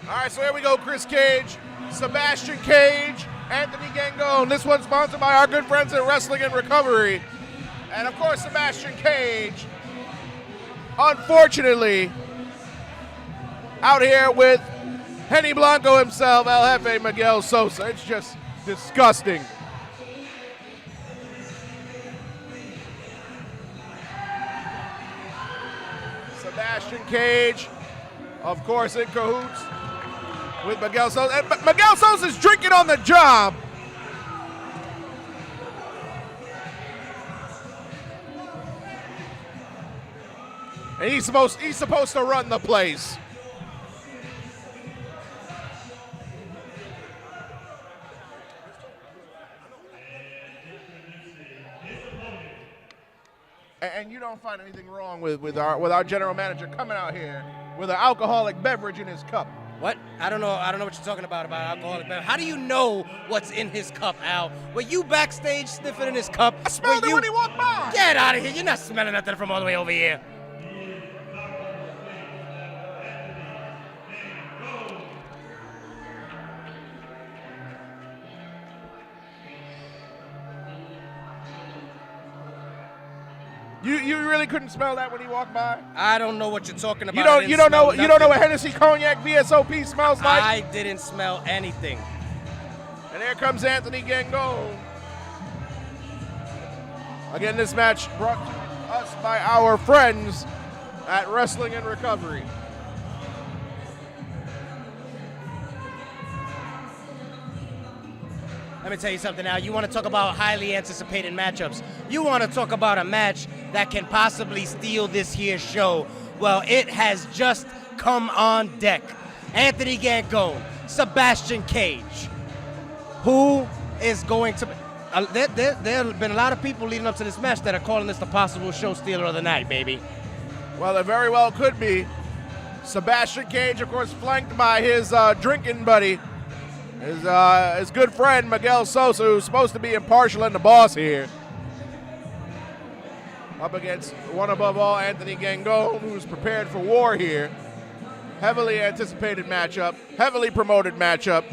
All right, so here we go, Chris Cage, Sebastian Cage, Anthony Gangone. This one's sponsored by our good friends at Wrestling and Recovery. And of course, Sebastian Cage, unfortunately, out here with Henny Blanco himself, El Jefe Miguel Sosa. It's just disgusting. Sebastian Cage, of course, in cahoots with Miguel Sosa. And Miguel Sosa's drinking on the job. And he's supposed to run the place. And you don't find anything wrong with our general manager coming out here with an alcoholic beverage in his cup. What? I don't know what you're talking about alcoholic beverage. How do you know what's in his cup, Al? Were you backstage sniffing in his cup? I smelled it when he walked by. Get out of here. You're not smelling nothing from all the way over here. You really couldn't smell that when he walked by? I don't know what you're talking about. You don't know what Hennessy Cognac VSOP smells like? I didn't smell anything. And there comes Anthony Gangone. Again, this match brought to us by our friends at Wrestling and Recovery. Let me tell you something now. You want to talk about highly anticipated matchups. You want to talk about a match that can possibly steal this here show. Well, it has just come on deck. Anthony Gangone, Sebastian Cage. Who is going to... there have been a lot of people leading up to this match that are calling this the possible show stealer of the night, baby. Well, it very well could be. Sebastian Cage, of course, flanked by his drinking buddy, his good friend Miguel Sosa, who's supposed to be impartial and the boss here. Up against one above all, Anthony Gangone, who's prepared for war here. Heavily anticipated matchup, heavily promoted matchup.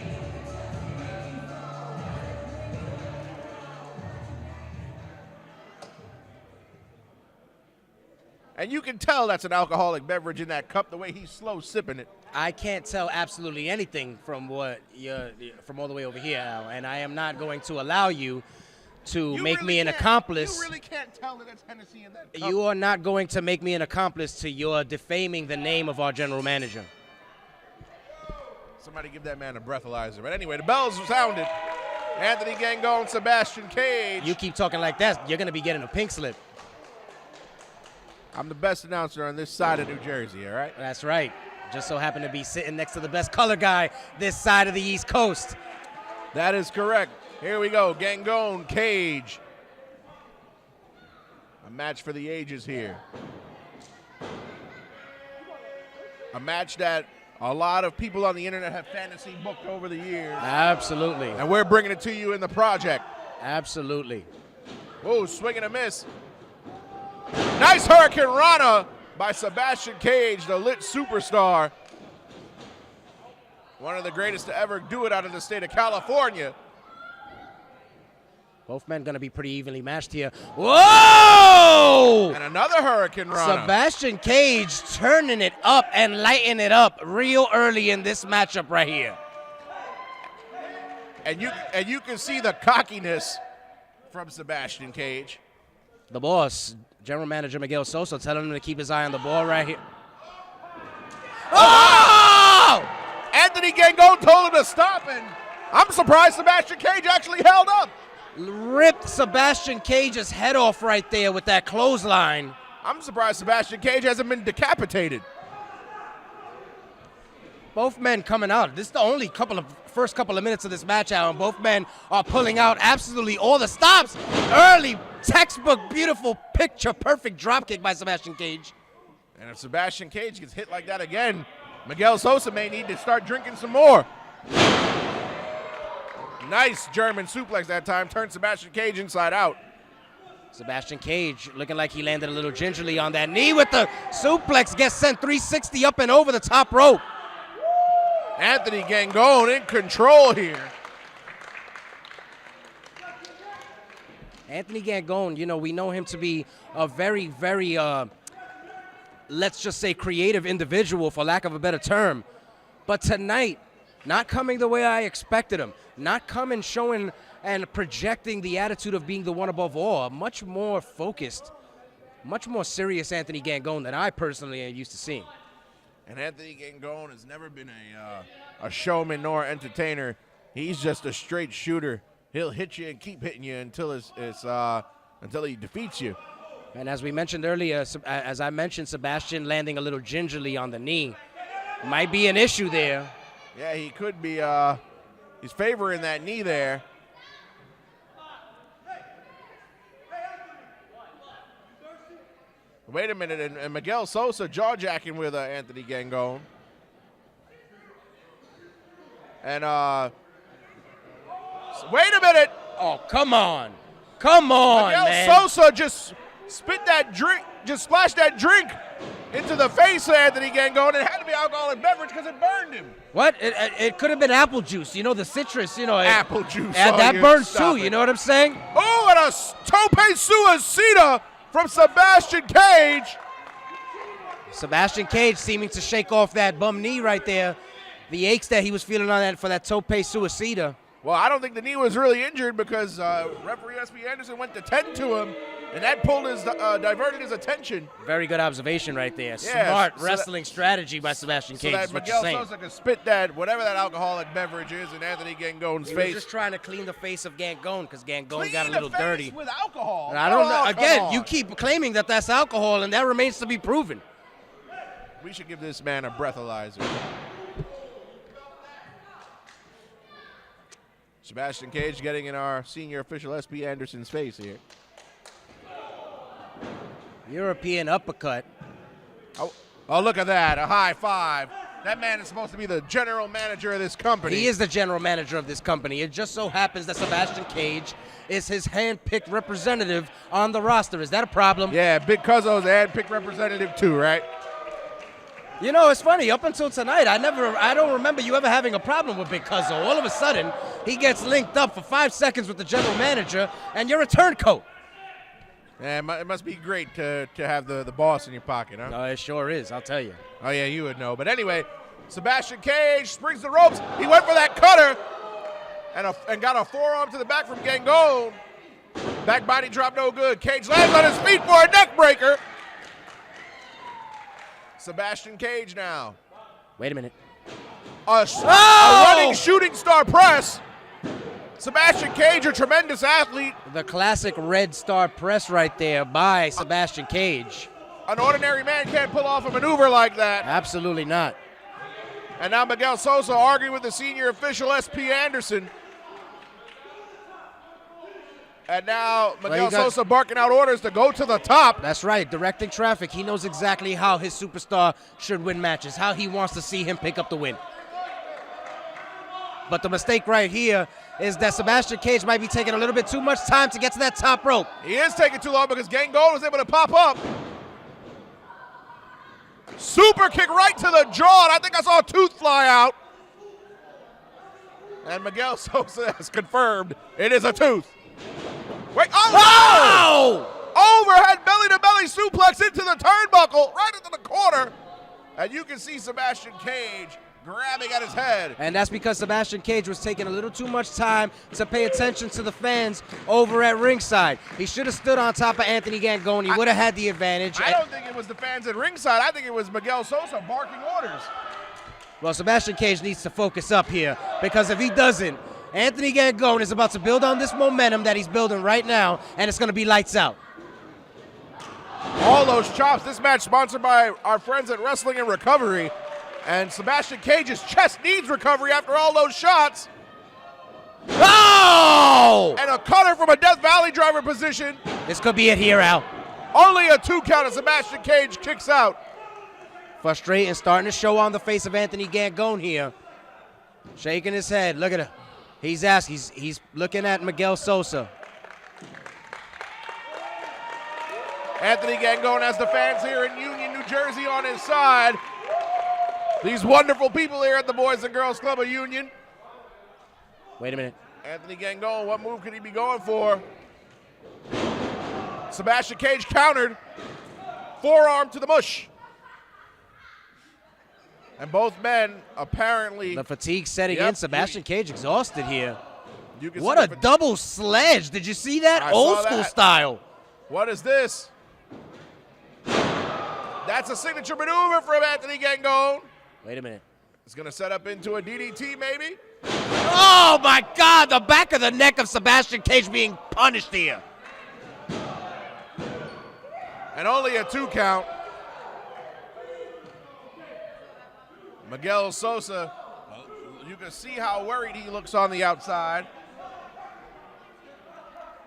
And you can tell that's an alcoholic beverage in that cup the way he's slow sipping it. I can't tell absolutely anything from all the way over here, Al, and I am not going to allow you to make me an accomplice. You really can't tell that it's Hennessy in that cup. You are not going to make me an accomplice to your defaming the name of our general manager. Somebody give that man a breathalyzer. But anyway, the bells sounded. Anthony Gangone, Sebastian Cage. You keep talking like that, you're going to be getting a pink slip. I'm the best announcer on this side of New Jersey, all right? That's right. Just so happen to be sitting next to the best color guy this side of the East Coast. That is correct. Here we go, Gangone, Cage. A match for the ages here. A match that a lot of people on the internet have fantasy booked over the years. Absolutely. And we're bringing it to you in the project. Absolutely. Whoa, swing and a miss. Nice Hurricane Rana by Sebastian Cage, the lit superstar. One of the greatest to ever do it out of the state of California. Both men going to be pretty evenly matched here. Whoa! And another Hurricane Rana. Sebastian Cage turning it up and lighting it up real early in this matchup right here. And you can see the cockiness from Sebastian Cage. The boss, General Manager Miguel Sosa, telling him to keep his eye on the ball right here. Oh! Anthony Gangone told him to stop, and I'm surprised Sebastian Cage actually held up. Ripped Sebastian Cage's head off right there with that clothesline. I'm surprised Sebastian Cage hasn't been decapitated. Both men coming out. This is the only first couple of minutes of this match out, and both men are pulling out absolutely all the stops. Early, textbook, beautiful, picture-perfect dropkick by Sebastian Cage. And if Sebastian Cage gets hit like that again, Miguel Sosa may need to start drinking some more. Nice German suplex that time. Turned Sebastian Cage inside out. Sebastian Cage looking like he landed a little gingerly on that knee with the suplex. Gets sent 360 up and over the top rope. Anthony Gangone in control here. Anthony Gangone, you know, we know him to be a very, very, let's just say creative individual, for lack of a better term. But tonight, not coming the way I expected him. Not coming showing and projecting the attitude of being the one above all. A much more focused, much more serious Anthony Gangone than I personally am used to seeing. And Anthony Gangone has never been a showman nor entertainer. He's just a straight shooter. He'll hit you and keep hitting you until he defeats you. And as we mentioned earlier, as I mentioned, Sebastian landing a little gingerly on the knee. Might be an issue there. Yeah, he could be. He's favoring that knee there. Wait a minute, and Miguel Sosa jaw-jacking with Anthony Gangone. And, wait a minute. Oh, come on. Come on, Miguel man. Sosa just splashed that drink into the face of Anthony Gangone. It had to be alcoholic beverage because it burned him. What? It could have been apple juice. You know, the citrus, you know. Apple juice. And oh, that you burns stop too, it. you know what I'm saying? Oh, and a tope suicida from Sebastian Cage. Sebastian Cage seeming to shake off that bum knee right there. The aches that he was feeling on that for that tope suicida. Well, I don't think the knee was really injured because referee S.P. Anderson went to tend to him, and that diverted his attention. Very good observation right there. Yeah, Smart so wrestling strategy by Sebastian Cage. So that is what Miguel you're saying. Sosa could spit that, whatever that alcoholic beverage is, in Anthony Gangone's He face. was just trying to clean the face of Gangone because Gangone Clean got a the little face dirty. with alcohol. And I don't know. Oh, Again, come you on. keep claiming that that's alcohol, and that remains to be proven. We should give this man a breathalyzer. Sebastian Cage getting in our senior official S.P. Anderson's face here. European uppercut. Oh, look at that, a high five. That man is supposed to be the general manager of this company. He is the general manager of this company. It just so happens that Sebastian Cage is his hand-picked representative on the roster. Is that a problem? Yeah, Big Cuzzo's a hand-picked representative too, right? You know, it's funny. Up until tonight, I don't remember you ever having a problem with Big Cuzzo. All of a sudden, he gets linked up for 5 seconds with the general manager, and you're a turncoat. Yeah, it must be great to have the boss in your pocket, huh? No, it sure is. I'll tell you. Oh, yeah, you would know. But anyway, Sebastian Cage springs the ropes. He went for that cutter and got a forearm to the back from Gangone. Back body drop no good. Cage lands on his feet for a neck breaker. Sebastian Cage now. Wait a minute. A running shooting star press. Sebastian Cage, a tremendous athlete. The classic red star press right there by Sebastian Cage. An ordinary man can't pull off a maneuver like that. Absolutely not. And now Miguel Sosa arguing with the senior official S.P. Anderson. And now Miguel Sosa barking out orders to go to the top. That's right, directing traffic. He knows exactly how his superstar should win matches, how he wants to see him pick up the win. But the mistake right here is that Sebastian Cage might be taking a little bit too much time to get to that top rope. He is taking too long because Gangone was able to pop up. Super kick right to the jaw, and I think I saw a tooth fly out. And Miguel Sosa has confirmed it is a tooth. Wait, oh! Overhead belly-to-belly suplex into the turnbuckle, right into the corner. And you can see Sebastian Cage grabbing at his head. And that's because Sebastian Cage was taking a little too much time to pay attention to the fans over at ringside. He should have stood on top of Anthony Gangone. He would have had the advantage. I don't think it was the fans at ringside. I think it was Miguel Sosa barking orders. Well, Sebastian Cage needs to focus up here because if he doesn't, Anthony Gangone is about to build on this momentum that he's building right now, and it's going to be lights out. All those chops. This match sponsored by our friends at Wrestling and Recovery. And Sebastian Cage's chest needs recovery after all those shots. Oh! And a cutter from a Death Valley driver position. This could be it here, Al. Only a 2 count as Sebastian Cage kicks out. Frustrating, starting to show on the face of Anthony Gangone here. Shaking his head. Look at him. He's asking. He's looking at Miguel Sosa. Anthony Gangone has the fans here in Union, New Jersey on his side. These wonderful people here at the Boys and Girls Club of Union. Wait a minute. Anthony Gangone, what move could he be going for? Sebastian Cage countered. Forearm to the mush. And both men apparently... The fatigue setting in. Sebastian Cage exhausted here. You can what a double sledge. Did you see that? I Old saw school that. style. What is this? That's a signature maneuver from Anthony Gangone. Wait a minute. It's going to set up into a DDT maybe. Oh, my God. The back of the neck of Sebastian Cage being punished here. And only a 2 count. Miguel Sosa, you can see how worried he looks on the outside.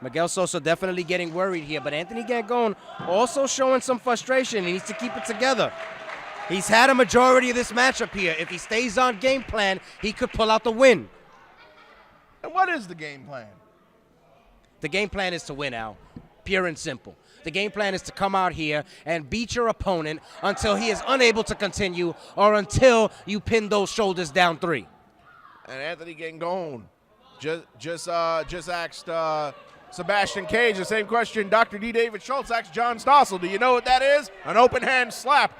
Miguel Sosa definitely getting worried here, but Anthony Gangone also showing some frustration. He needs to keep it together. He's had a majority of this matchup here. If he stays on game plan, he could pull out the win. And what is the game plan? The game plan is to win, Al. Pure and simple. The game plan is to come out here and beat your opponent until he is unable to continue or until you pin those shoulders down 3. And Anthony Gangone just asked Sebastian Cage the same question Dr. D. David Schultz asked John Stossel. Do you know what that is? An open hand slap.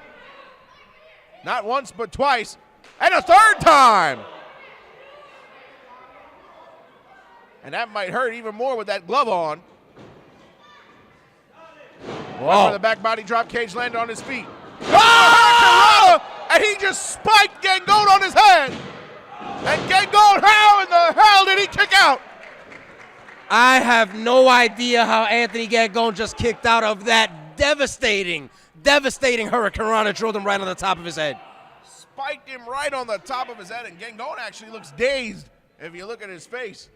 Not once, but twice. And a 3rd time. And that might hurt even more with that glove on. Whoa. The back body drop, Cage landed on his feet. Oh! And he just spiked Gangone on his head. And Gangone, how in the hell did he kick out? I have no idea how Anthony Gangone just kicked out of that devastating Hurricane Rana, drilled him right on the top of his head. Spiked him right on the top of his head, and Gangone actually looks dazed if you look at his face.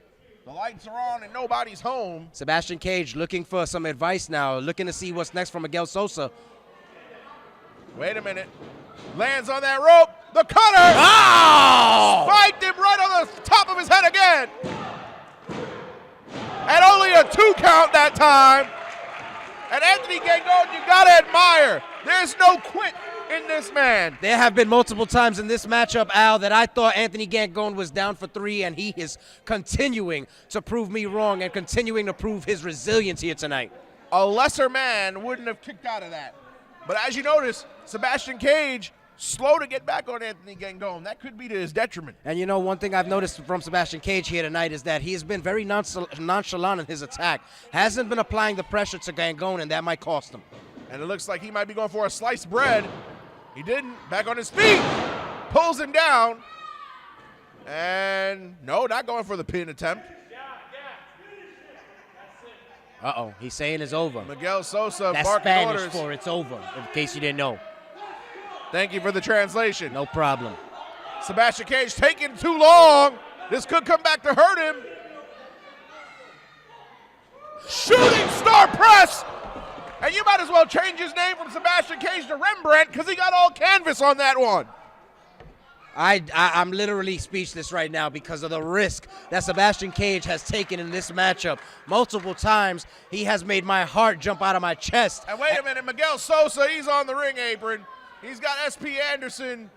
The lights are on and nobody's home. Sebastian Cage looking for some advice now, looking to see what's next from Miguel Sosa. Wait a minute. Lands on that rope. The cutter! Oh! Spiked him right on the top of his head again. And only a 2 count that time. And Anthony Gangone, you gotta admire. There's no quit in this man. There have been multiple times in this matchup, Al, that I thought Anthony Gangone was down for 3, and he is continuing to prove me wrong and continuing to prove his resilience here tonight. A lesser man wouldn't have kicked out of that. But as you notice, Sebastian Cage, slow to get back on Anthony Gangone. That could be to his detriment. And you know, one thing I've noticed from Sebastian Cage here tonight is that he has been very nonchalant in his attack. Hasn't been applying the pressure to Gangone, and that might cost him. And it looks like he might be going for a sliced bread. He didn't. Back on his feet. Pulls him down. And no, not going for the pin attempt. Uh-oh, he's saying it's over. Miguel Sosa That's barking Spanish orders. for it's over, in case you didn't know. Thank you for the translation. No problem. Sebastian Cage taking too long. This could come back to hurt him. Shooting star press. And you might as well change his name from Sebastian Cage to Rembrandt because he got all canvas on that one. I'm literally speechless right now because of the risk that Sebastian Cage has taken in this matchup. Multiple times, he has made my heart jump out of my chest. And wait a minute, Miguel Sosa, he's on the ring apron. He's got S.P. Anderson's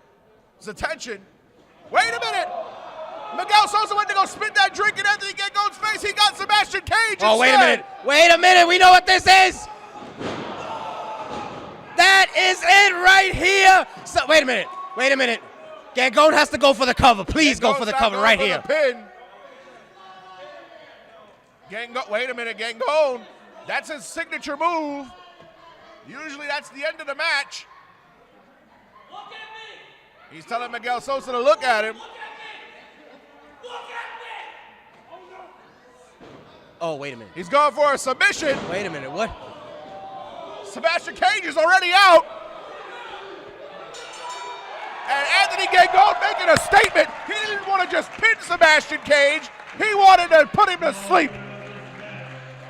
attention. Wait a minute. Miguel Sosa went to go spit that drink in Anthony Gangone's face. He got Sebastian Cage instead. Oh, wait a minute. Wait a minute. We know what this is. That is it right here. So, wait a minute. Wait a minute. Gangone has to go for the cover. Please go for the cover right here. Wait a minute, Gangone. That's his signature move. Usually that's the end of the match. He's telling Miguel Sosa to look at him. Oh, wait a minute. He's going for a submission. Wait a minute. What? Sebastian Cage is already out. And Anthony Gangone making a statement. He didn't want to just pin Sebastian Cage. He wanted to put him to sleep.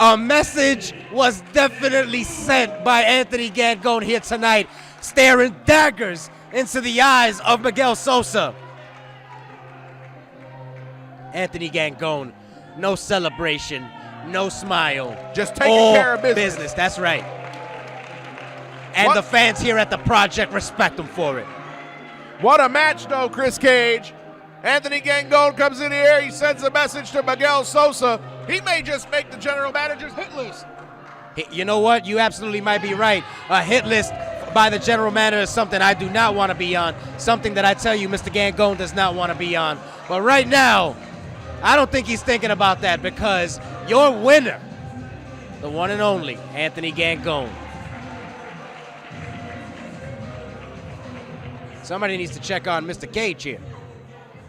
A message was definitely sent by Anthony Gangone here tonight, staring daggers into the eyes of Miguel Sosa. Anthony Gangone, no celebration, no smile. Just taking care of business. That's right. And the fans here at the project respect him for it. What a match, though, Chris Cage. Anthony Gangone comes in here. He sends a message to Miguel Sosa. He may just make the general manager's hit list. You know what? You absolutely might be right. A hit list by the general manager is something I do not want to be on. Something that I tell you Mr. Gangone does not want to be on. But right now, I don't think he's thinking about that because your winner, the one and only, Anthony Gangone. Somebody needs to check on Mr. Cage here.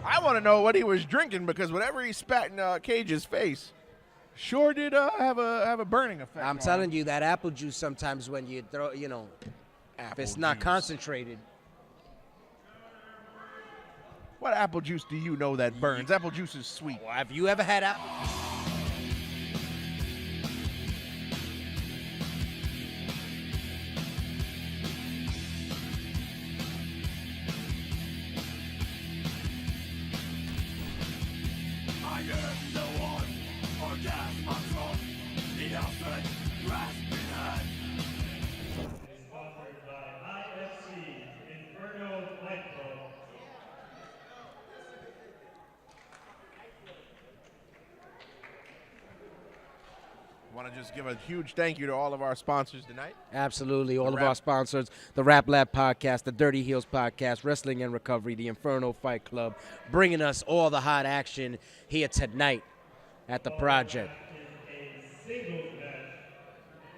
I want to know what he was drinking because whatever he spat in Cage's face. Sure did have a burning effect. I'm telling you that apple juice sometimes when you throw, you know, if it's not concentrated. What apple juice do you know that burns? Apple juice is sweet. Well, have you ever had apple? Sponsored by IFC Inferno Fight Club. I want to just give a huge thank you to all of our sponsors tonight. Absolutely. All of Rap- our sponsors, the Rap Lab Podcast, the Dirty Heels Podcast, Wrestling and Recovery, the Inferno Fight Club, bringing us all the hot action here tonight at the project. A singles match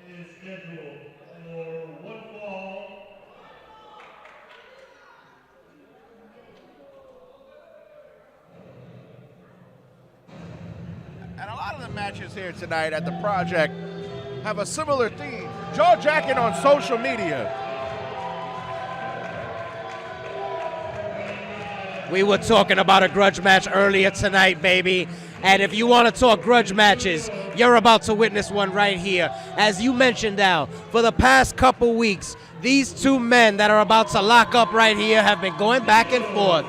is scheduled for one fall. And a lot of the matches here tonight at the project have a similar theme. Jaw jacking on social media. We were talking about a grudge match earlier tonight, baby. And if you want to talk grudge matches, you're about to witness one right here. As you mentioned, Al, for the past couple weeks, these two men that are about to lock up right here have been going back and forth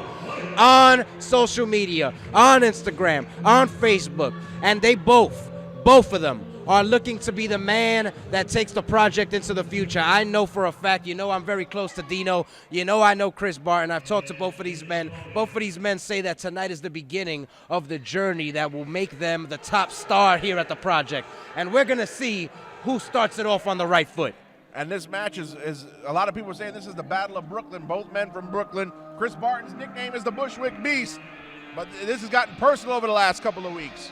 on social media, on Instagram, on Facebook. And they both of them, are looking to be the man that takes the project into the future. I know for a fact, you know I'm very close to Dino. You know I know Chris Barton. I've talked to both of these men. Both of these men say that tonight is the beginning of the journey that will make them the top star here at the project. And we're going to see who starts it off on the right foot. And this match is a lot of people are saying this is the Battle of Brooklyn. Both men from Brooklyn. Chris Barton's nickname is the Bushwick Beast. But this has gotten personal over the last couple of weeks.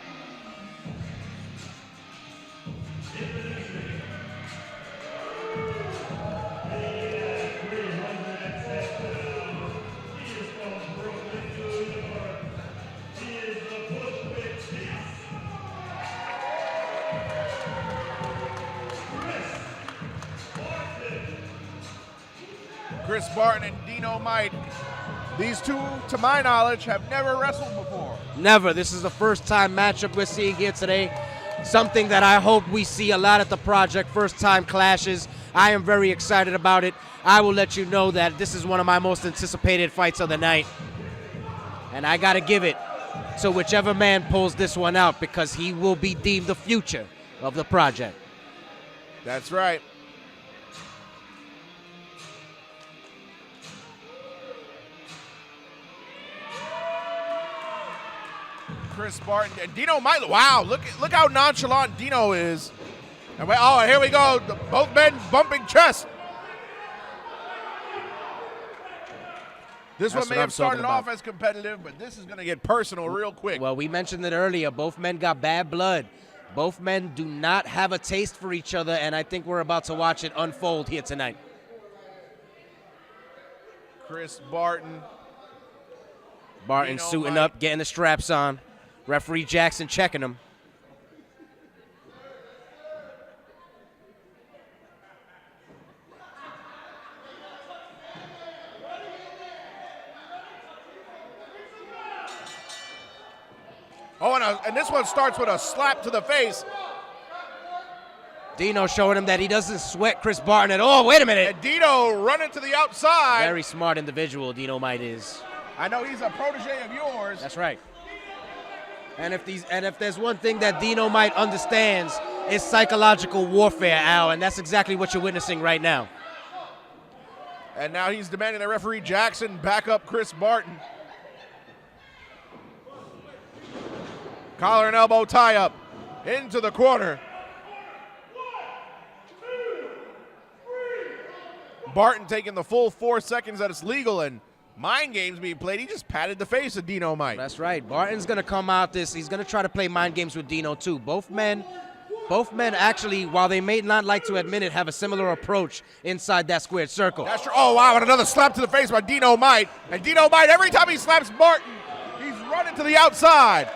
Chris Barton and Dino Might. These two, to my knowledge, have never wrestled before. Never. This is the first time matchup we're seeing here today. Something that I hope we see a lot at the project. First time clashes. I am very excited about it. I will let you know that this is one of my most anticipated fights of the night. And I got to give it to whichever man pulls this one out because he will be deemed the future of the project. That's right. Chris Barton and Dino Might. Wow, look how nonchalant Dino is. And here we go. Both men bumping chest. This That's one may what I'm have started talking off about. as competitive, but this is going to get personal real quick. Well, we mentioned it earlier. Both men got bad blood. Both men do not have a taste for each other, and I think we're about to watch it unfold here tonight. Chris Barton. Barton Dino suiting Might. up, getting the straps on. Referee Jackson checking him. Oh, and this one starts with a slap to the face. Dino showing him that he doesn't sweat Chris Barton at all. Wait a minute. And Dino running to the outside. Very smart individual, Dino Might is. I know he's a protege of yours. That's right. And if there's one thing that Dino Might understands, it's psychological warfare, Al, and that's exactly what you're witnessing right now. And now he's demanding that referee Jackson back up Chris Barton. Collar and elbow tie up into the corner. Barton taking the full 4 seconds that it's legal and mind games being played. He just patted the face of Dino Might. That's right. Barton's going to come out he's going to try to play mind games with Dino too. Both men actually, while they may not like to admit it, have a similar approach inside that squared circle. That's true. Oh, wow, and another slap to the face by Dino Might. And Dino Might, every time he slaps Barton, he's running to the outside.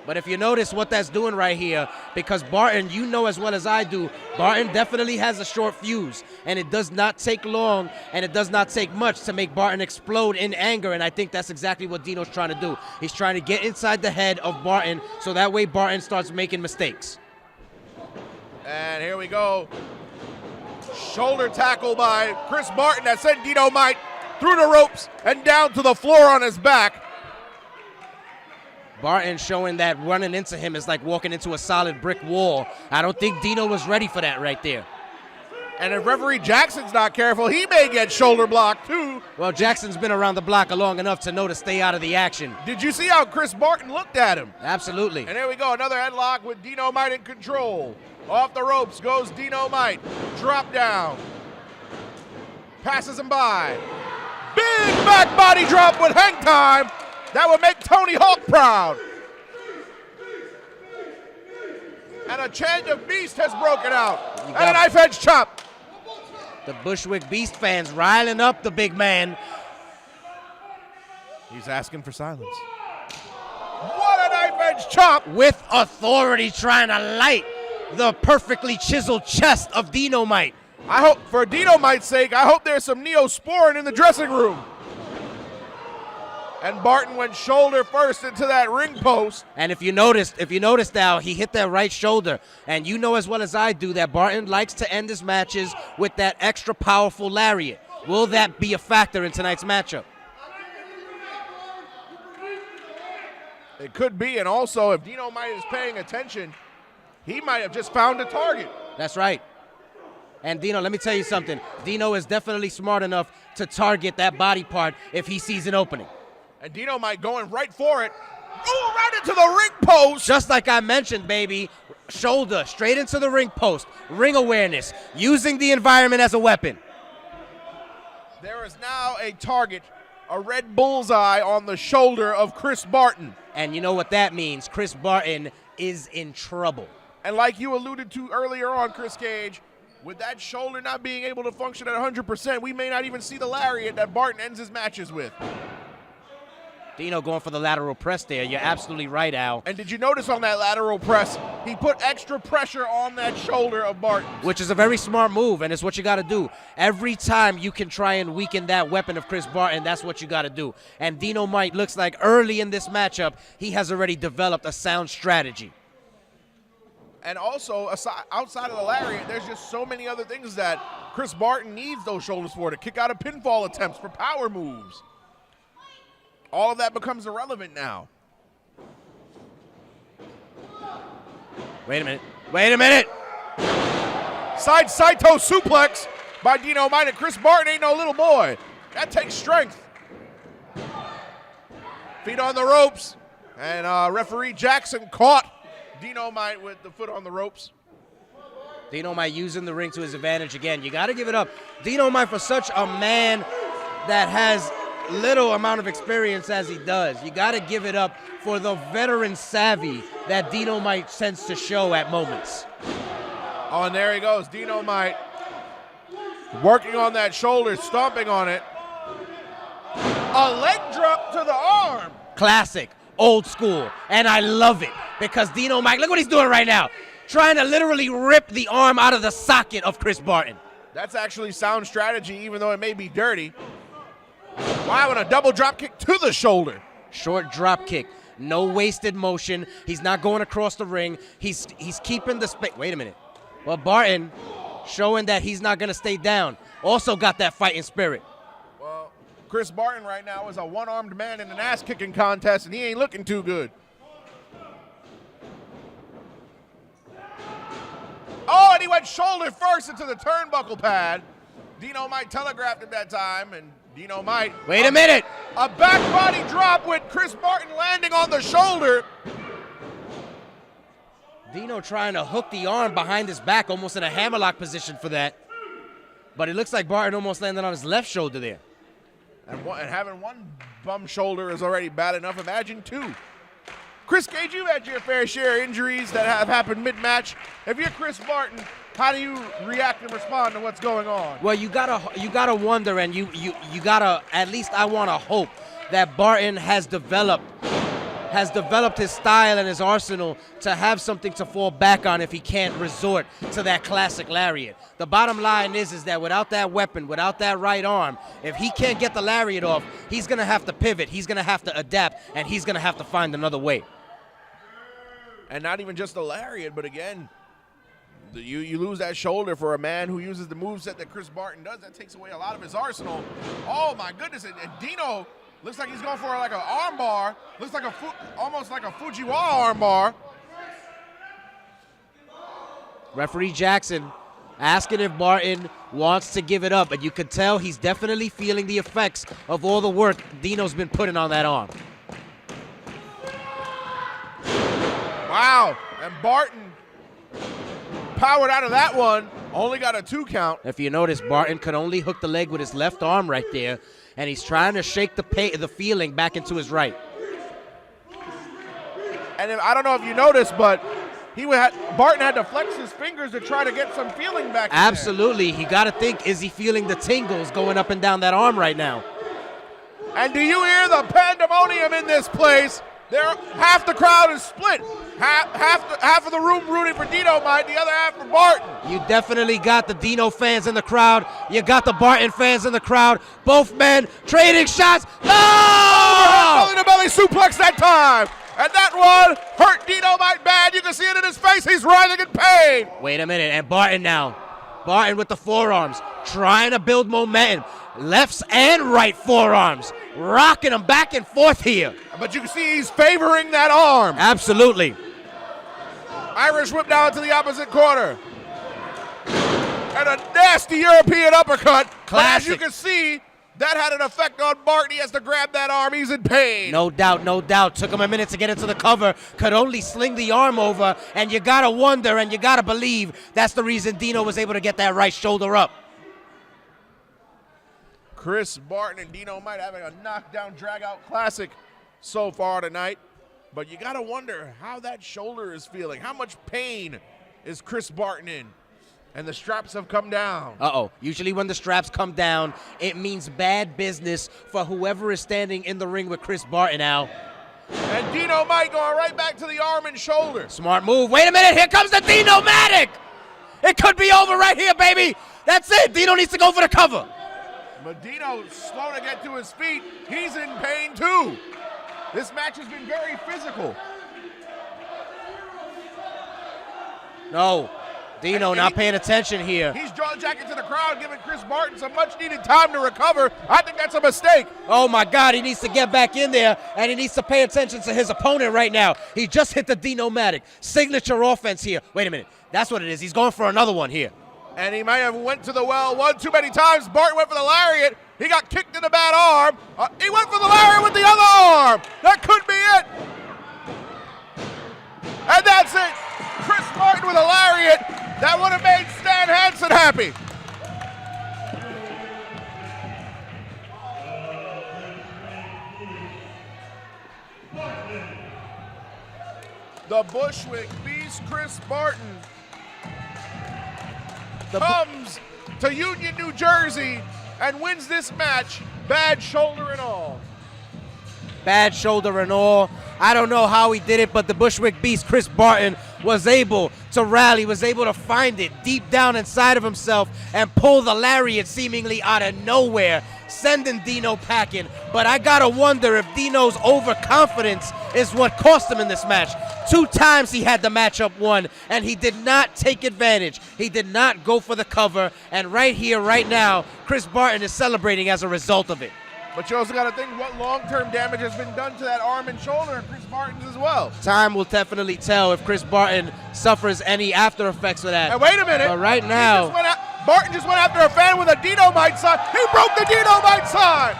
But if you notice what that's doing right here, because Barton, you know as well as I do, Barton definitely has a short fuse, and it does not take long, and it does not take much to make Barton explode in anger, and I think that's exactly what Dino's trying to do. He's trying to get inside the head of Barton, so that way Barton starts making mistakes. And here we go. Shoulder tackle by Chris Barton that sent Dynamite through the ropes and down to the floor on his back. Barton showing that running into him is like walking into a solid brick wall. I don't think Dino was ready for that right there. And if referee Jackson's not careful, he may get shoulder blocked too. Well, Jackson's been around the block long enough to know to stay out of the action. Did you see how Chris Barton looked at him? Absolutely. And here we go, another headlock with Dynamite in control. Off the ropes goes Dynamite. Drop down. Passes him by. Big back body drop with hang time. That would make Tony Hawk proud. And a chant of Beast has broken out. And a knife edge chop. The Bushwick Beast fans riling up the big man. He's asking for silence. What a knife edge chop. With authority trying to light the perfectly chiseled chest of Dynamite. I hope, for Dynamite's sake, I hope there's some Neosporin in the dressing room. And Barton went shoulder first into that ring post. And if you noticed now, he hit that right shoulder. And you know as well as I do that Barton likes to end his matches with that extra powerful lariat. Will that be a factor in tonight's matchup? It could be, and also if Dynamite is paying attention, he might have just found a target. That's right. And Dino, let me tell you something. Dino is definitely smart enough to target that body part if he sees an opening. And Dynamite going right for it. Oh, right into the ring post. Just like I mentioned, baby. Shoulder straight into the ring post. Ring awareness. Using the environment as a weapon. There is now a target, a red bullseye on the shoulder of Chris Barton. And you know what that means. Chris Barton is in trouble. And like you alluded to earlier on, Chris Cage, with that shoulder not being able to function at 100%, we may not even see the lariat that Barton ends his matches with. Dino going for the lateral press there. You're absolutely right, Al. And did you notice on that lateral press, he put extra pressure on that shoulder of Barton. Which is a very smart move, and it's what you got to do. Every time you can try and weaken that weapon of Chris Barton, that's what you got to do. And Dynamite looks like early in this matchup, he has already developed a sound strategy. And also, outside of the lariat, there's just so many other things that Chris Barton needs those shoulders for, to kick out of pinfall attempts, for power moves. All of that becomes irrelevant now. Wait a minute. Wait a minute. Side Saito suplex by Dynamite, and Chris Barton ain't no little boy. That takes strength. Feet on the ropes. And referee Jackson caught Dynamite with the foot on the ropes. Dynamite using the ring to his advantage again. You got to give it up. Dynamite, for such a man that has little amount of experience as he does, you got to give it up for the veteran savvy that Dynamite tends to show at moments. Oh, and there he goes. Dynamite working on that shoulder, stomping on it. A leg drop to the arm. Classic, old school, and I love it because Dynamite, look what he's doing right now. Trying to literally rip the arm out of the socket of Chris Barton. That's actually sound strategy, even though it may be dirty. Wow, and a double drop kick to the shoulder. Short drop kick, no wasted motion. He's not going across the ring. He's keeping the space. Wait a minute. Well, Barton showing that he's not going to stay down. Also got that fighting spirit. Well, Chris Barton right now is a one-armed man in an ass-kicking contest, and he ain't looking too good. Oh, and he went shoulder first into the turnbuckle pad. Dynamite telegraphed at that time, and Dynamite. Wait a minute. A back body drop with Chris Barton landing on the shoulder. Dino trying to hook the arm behind his back, almost in a hammerlock position for that. But it looks like Barton almost landed on his left shoulder there. And having one bum shoulder is already bad enough. Imagine two. Chris Cage, you've had your fair share of injuries that have happened mid-match. If you're Chris Barton, how do you react and respond to what's going on? Well, you gotta wonder, and you gotta, at least I want to hope that Barton has developed has developed his style and his arsenal to have something to fall back on if he can't resort to that classic lariat. The bottom line is that without that weapon, without that right arm, if he can't get the lariat off, he's going to have to pivot, he's going to have to adapt, and he's going to have to find another way. And not even just the lariat, but again, you lose that shoulder for a man who uses the moveset that Chris Barton does. That takes away a lot of his arsenal. Oh my goodness, and Dino looks like he's going for like an arm bar. Looks like almost like a Fujiwara arm bar. Referee Jackson asking if Barton wants to give it up, and you could tell he's definitely feeling the effects of all the work Dino's been putting on that arm. Wow, and Barton powered out of that one, only got a 2 count. If you notice, Barton could only hook the leg with his left arm right there, and he's trying to shake the feeling back into his right. And I don't know if you noticed, but Barton had to flex his fingers to try to get some feeling back in Absolutely. He got to think, is he feeling the tingles going up and down that arm right now? And do you hear the pandemonium in this place? Half the crowd is split. Half of the room rooting for Dino-Mite, the other half for Barton. You definitely got the Dino fans in the crowd. You got the Barton fans in the crowd. Both men trading shots. Oh! Belly-to-belly suplex that time. And that one hurt Dino-Mite bad. You can see it in his face. He's writhing in pain. Wait a minute. And Barton now. Barton with the forearms. Trying to build momentum. Lefts and right forearms. Rocking them back and forth here. But you can see he's favoring that arm. Absolutely. Irish whip down to the opposite corner. And a nasty European uppercut. Classic. But as you can see, that had an effect on Barton. He has to grab that arm. He's in pain. No doubt, no doubt. Took him a minute to get into the cover. Could only sling the arm over. And you got to wonder and you got to believe that's the reason Dino was able to get that right shoulder up. Chris Barton and Dino-Mite having a knockdown, drag-out classic so far tonight. But you got to wonder how that shoulder is feeling. How much pain is Chris Barton in? And the straps have come down. Uh-oh. Usually when the straps come down, it means bad business for whoever is standing in the ring with Chris Barton now. And Dino-Mite going right back to the arm and shoulder. Smart move. Wait a minute. Here comes the Dino-Matic. It could be over right here, baby. That's it. Dino needs to go for the cover. But Dino's slow to get to his feet. He's in pain too. This match has been very physical. No, Dino not paying attention here. He's jaw-jacking to the crowd, giving Chris Barton some much-needed time to recover. I think that's a mistake. Oh, my God, he needs to get back in there, and he needs to pay attention to his opponent right now. He just hit the Dino-Matic. Signature offense here. Wait a minute. That's what it is. He's going for another one here. And he might have went to the well one too many times. Barton went for the lariat. He got kicked in the bad arm. He went for the lariat with the other arm. That could be it. And that's it. Chris Barton with a lariat. That would have made Stan Hansen happy. The Bushwick Beast, Chris Barton, comes to Union, New Jersey, and wins this match, bad shoulder and all. Bad shoulder and all. I don't know how he did it, but the Bushwick Beast, Chris Barton, was able to rally, was able to find it deep down inside of himself and pull the lariat seemingly out of nowhere, sending Dino packing. But I gotta wonder if Dino's overconfidence is what cost him in this match. 2 times he had the matchup won, and he did not take advantage. He did not go for the cover, and right here, right now, Chris Barton is celebrating as a result of it. But you also got to think what long-term damage has been done to that arm and shoulder of Chris Barton's as well. Time will definitely tell if Chris Barton suffers any after effects of that. And wait a minute. But right now, Barton just went after a fan with a Dino-Mite sign. He broke the Dino-Mite sign.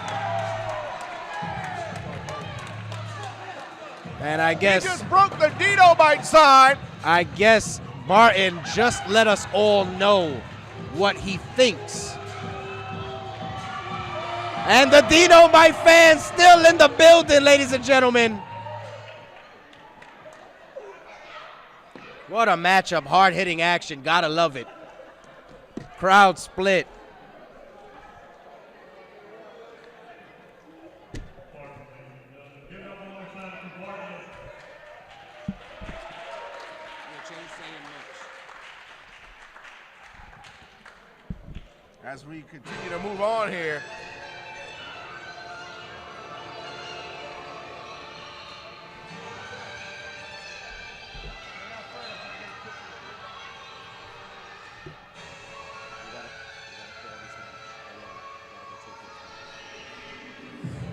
And I guess he just broke the Dino-Mite sign. I guess Barton just let us all know what he thinks. And the Dino-Mite fans still in the building, ladies and gentlemen. What a matchup, hard-hitting action, gotta love it. Crowd split. as we continue to move on here.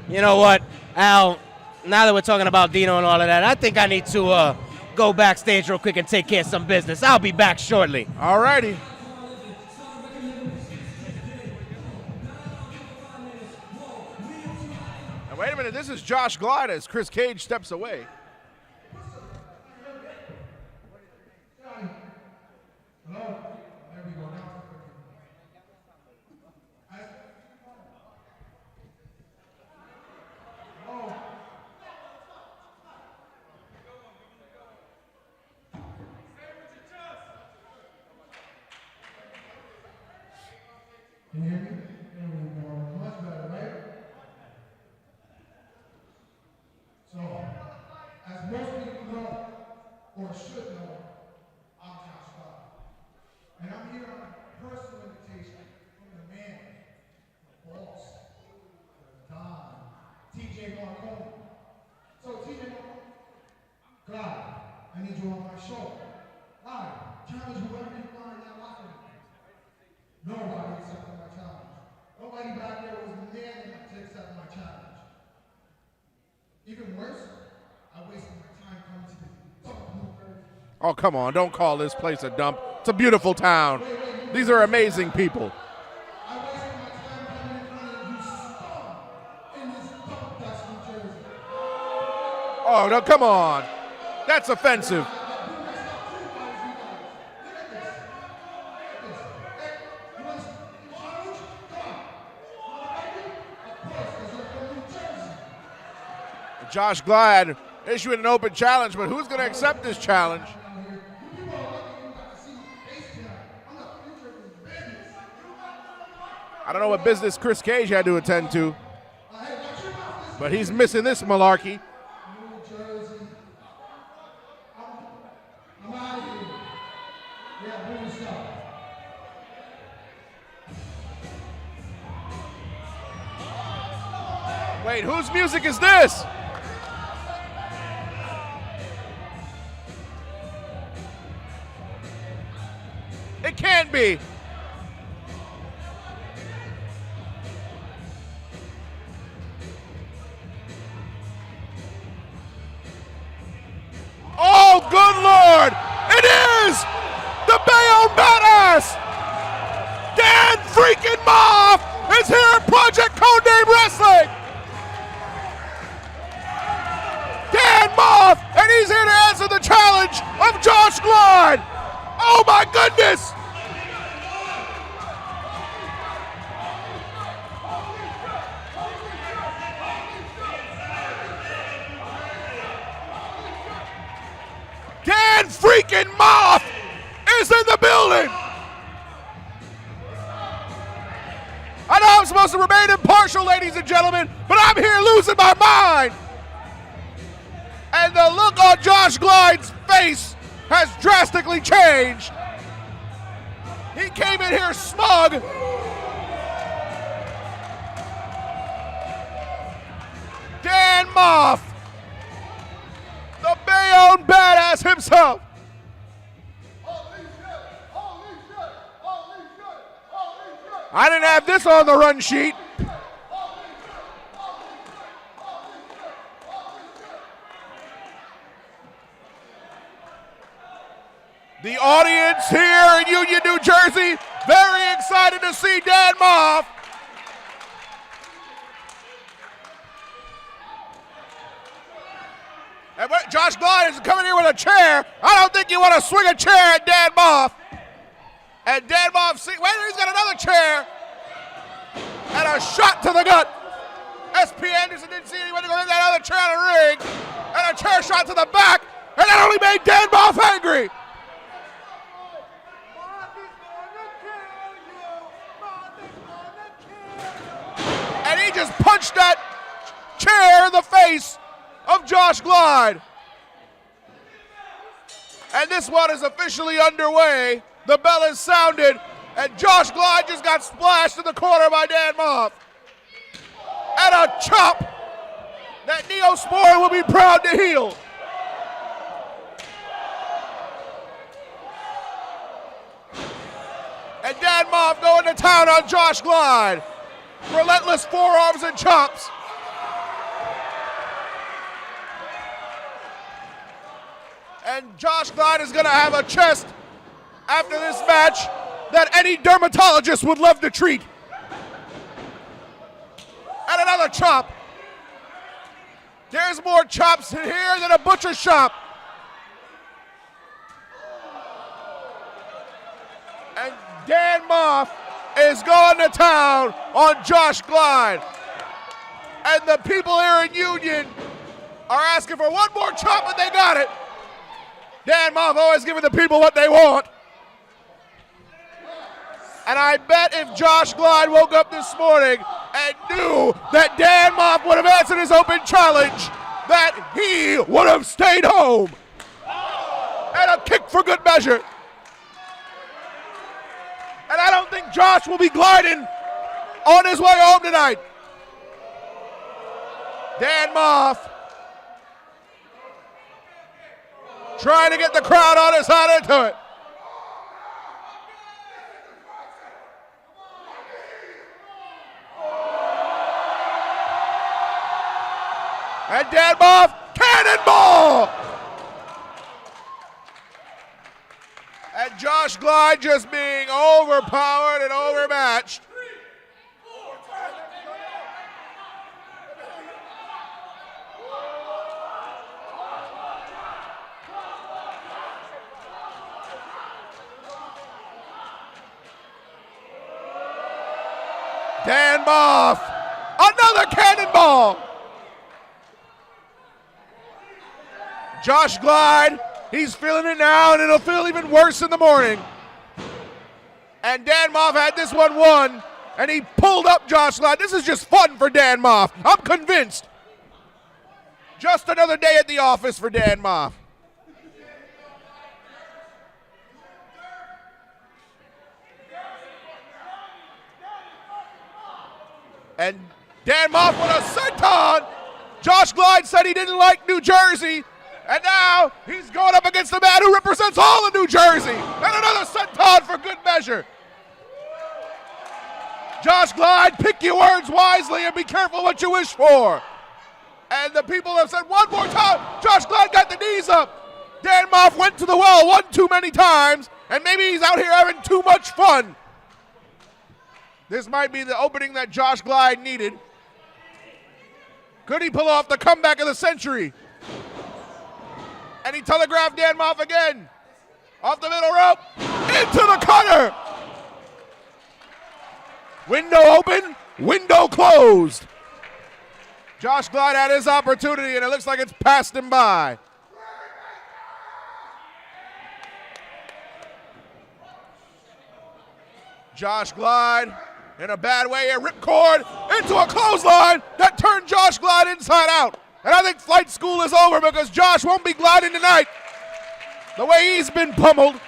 You know what, Al, now that we're talking about Dino and all of that, I think I need to go backstage real quick and take care of some business. I'll be back shortly. All righty. Now, wait a minute, this is Josh Glide as Chris Cage steps away. Can you hear me? Much better, right? So, as most people know, or should know, I'm Josh Glide. And I'm here on a personal invitation from the man, the boss, the Don, TJ Marconi. So, TJ Marconi, Glide, I need you on my show. Glide, challenge whoever you find in that locker room. Nobody accepted my challenge. Nobody back there was man enough to accept my challenge. Even worse, I wasted my time coming to the dump. Oh, come on, don't call this place a dump. It's a beautiful town. These are amazing people. I wasted my time coming in front of you scum in this dump that's New Jersey. Oh, no, come on. That's offensive. Josh Glide issuing an open challenge, but who's going to accept this challenge? I don't know what business Chris Cage had to attend to, but he's missing this malarkey. Wait, whose music is this? It can't be. Oh, good Lord! It is the Bayonne Badass! Dan freaking Moff is here at Project Codename Wrestling! Dan Moff, and he's here to answer the challenge of Josh Glide! Oh my goodness! Dan freaking Moff is in the building! I know I'm supposed to remain impartial, ladies and gentlemen, but I'm here losing my mind! And the look on Josh Glide's face has drastically changed. He came in here smug. Dan Moff, the Bayonne Badass himself. I didn't have this on the run sheet. The audience here in Union, New Jersey, very excited to see Dan Moff. And Josh Glide is coming here with a chair. I don't think you want to swing a chair at Dan Moff. And Dan Moff, wait, he's got another chair. And a shot to the gut. SP Anderson didn't see anybody go in that other chair on the ring. And a chair shot to the back. And that only made Dan Moff angry. And he just punched that chair in the face of Josh Glide. And this one is officially underway. The bell has sounded. And Josh Glide just got splashed in the corner by Dan Moff. And a chop that Neospore will be proud to heel. And Dan Moff going to town on Josh Glide. Relentless forearms and chops. And Josh Glide is going to have a chest after this match that any dermatologist would love to treat. And another chop. There's more chops in here than a butcher shop. And Dan Moff is going to town on Josh Glide. And the people here in Union are asking for one more chop, and they got it. Dan Moff always giving the people what they want. And I bet if Josh Glide woke up this morning and knew that Dan Moff would have answered his open challenge, that he would have stayed home. And a kick for good measure. And I don't think Josh will be gliding on his way home tonight. Dan Moff trying to get the crowd on his side into it. And Dan Moff, cannonball! And Josh Glide just being overpowered and overmatched. Dan Moff, another cannonball! Josh Glide, he's feeling it now, and it'll feel even worse in the morning. And Dan Moff had this one won, and he pulled up Josh Glide. This is just fun for Dan Moff. I'm convinced. Just another day at the office for Dan Moff. And Dan Moff with a senton. Josh Glide said he didn't like New Jersey. And now he's going up against the man who represents all of New Jersey. And another senton for good measure. Josh Glide, pick your words wisely and be careful what you wish for. And the people have said one more time. Josh Glide got the knees up. Dan Moff went to the well one too many times. And maybe he's out here having too much fun. This might be the opening that Josh Glide needed. Could he pull off the comeback of the century? And he telegraphed Dan Moff again. Off the middle rope. Into the cutter. Window open. Window closed. Josh Glide had his opportunity, and it looks like it's passed him by. Josh Glide in a bad way, a ripcord into a clothesline that turned Josh Glide inside out. And I think flight school is over because Josh won't be gliding tonight the way he's been pummeled.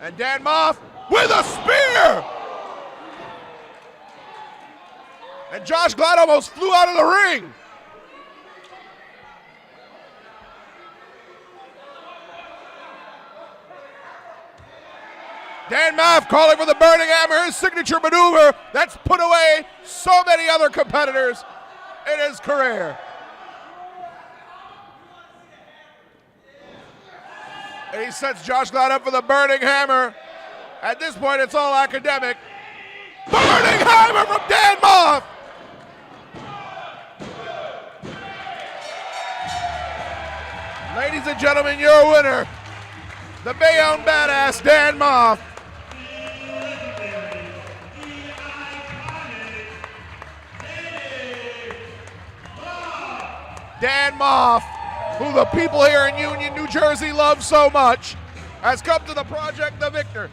And Dan Moff with a spear. And Josh Glide almost flew out of the ring. Dan Moff calling for the Burning Hammer, his signature maneuver that's put away so many other competitors in his career. And he sets Josh Glide up for the Burning Hammer. At this point, it's all academic. Burning Hammer from Dan Moff. Ladies and gentlemen, your winner, the Bayonne Badass, Dan Moff. Dan Moff, who the people here in Union, New Jersey love so much, has come to the Project the victor.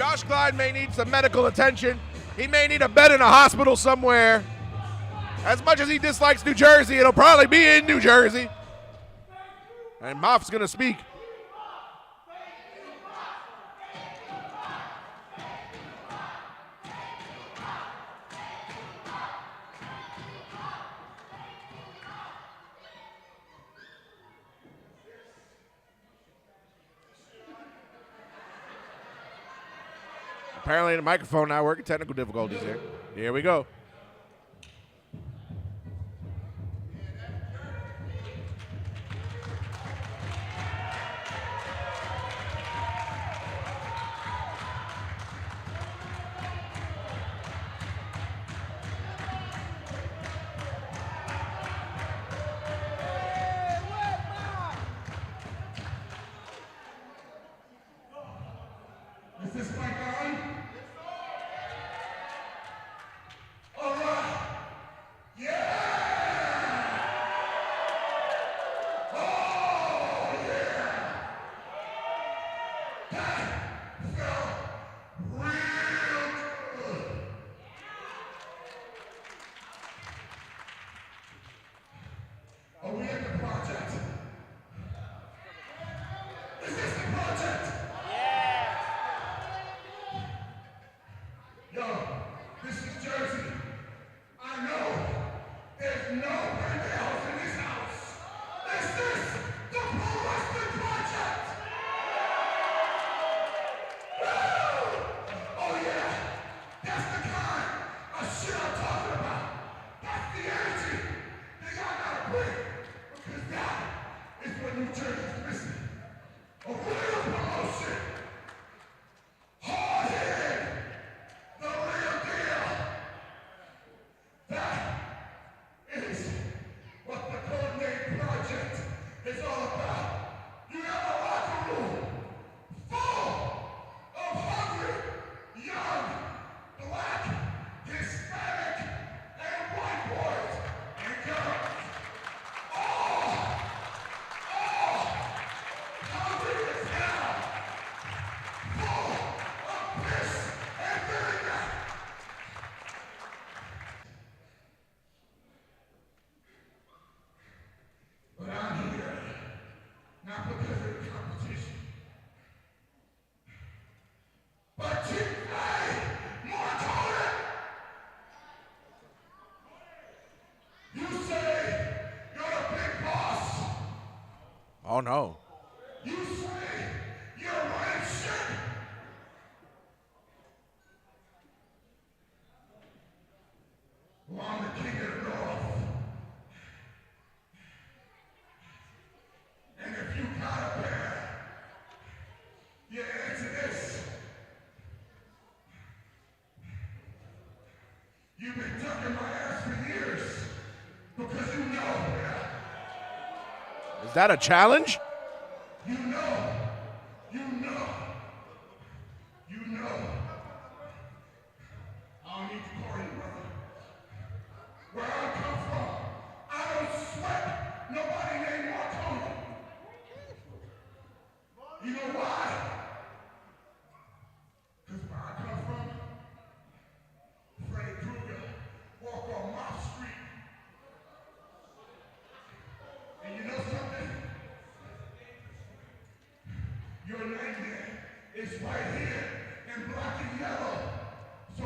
Josh Glide may need some medical attention. He may need a bed in a hospital somewhere. As much as he dislikes New Jersey, it'll probably be in New Jersey. And Moff's going to speak. Apparently the microphone not working. Technical difficulties here. Here we go. Is this mic on? All right. Yeah! Oh, yeah! That felt real good. Are we at the project? Is this the project? Yo, this is Jersey. I know there's no else in this house. Is this the Pro Wrestling Project? Woo! Oh yeah, that's the kind of shit I'm talking about. That's the energy that y'all gotta bring. Because that is what New Jersey's missing. A real promotion. Hard head. The real deal. That is what the Codename Project is all about. You have a locker room full of hungry, young, black, Hispanic, and white boys and girls. All hungry as hell. Full of piss and vinegar. But I'm here, not because of the competition, but to play more Codename. You say you're a big boss. Oh, no. You say you're running shit. Well, I'm the king of the north. And if you got a bear, you answer this. You've been ducking my ass for years because you know. Is that a challenge? You know. You know. You know. I don't need to call you, brother. Where I come from, I don't sweat nobody named Marconi. You know why? Because where I come from, Freddy Krueger walk on my street. And you know something? Your name there is right here in black and yellow. So,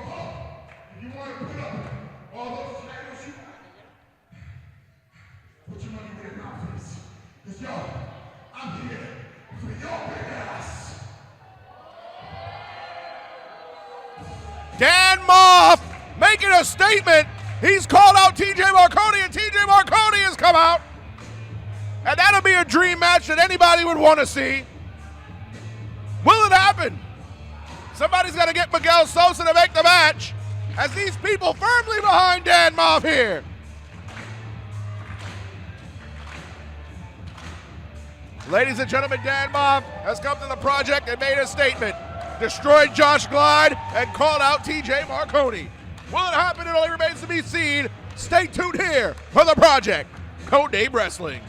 if you want to put up all those titles you got, put your money where your mouth is. Because, yo, I'm here for your big ass. Dan Moff making a statement. He's called out TJ Marconi, and TJ Marconi has come out. And that'll be a dream match that anybody would want to see. Will it happen? Somebody's got to get Miguel Sosa to make the match, as these people firmly behind Dan Moff here. Ladies and gentlemen, Dan Moff has come to the project and made a statement. Destroyed Josh Glide and called out TJ Marconi. Will it happen? It only remains to be seen. Stay tuned here for the project, Codename Wrestling.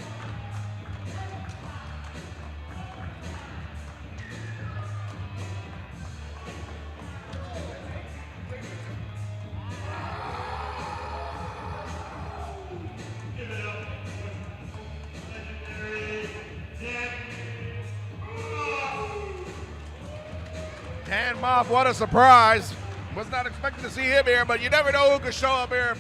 And Moth, what a surprise. Was not expecting to see him here, but you never know who could show up here.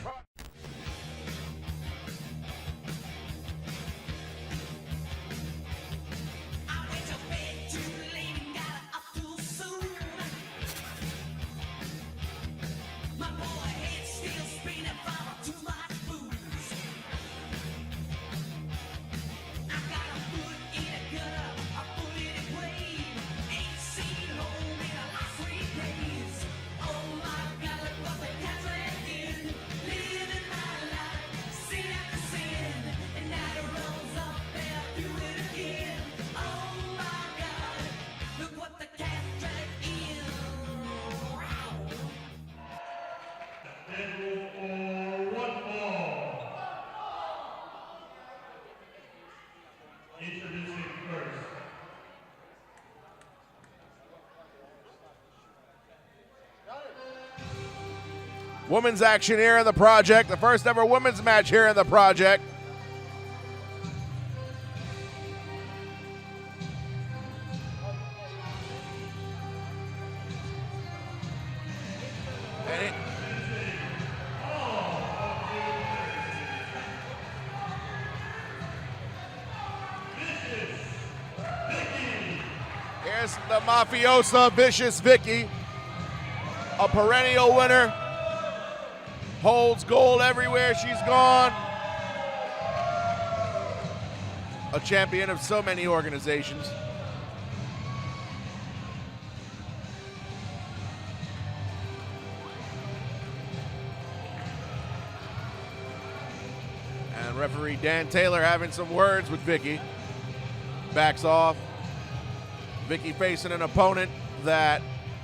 Introducing first. Women's action here in the project. The first ever women's match here in the project. Here's the mafiosa, Vicious Vicky, a perennial winner, holds gold everywhere she's gone, a champion of so many organizations. And referee Dan Taylor having some words with Vicky, backs off. Vicky facing an opponent that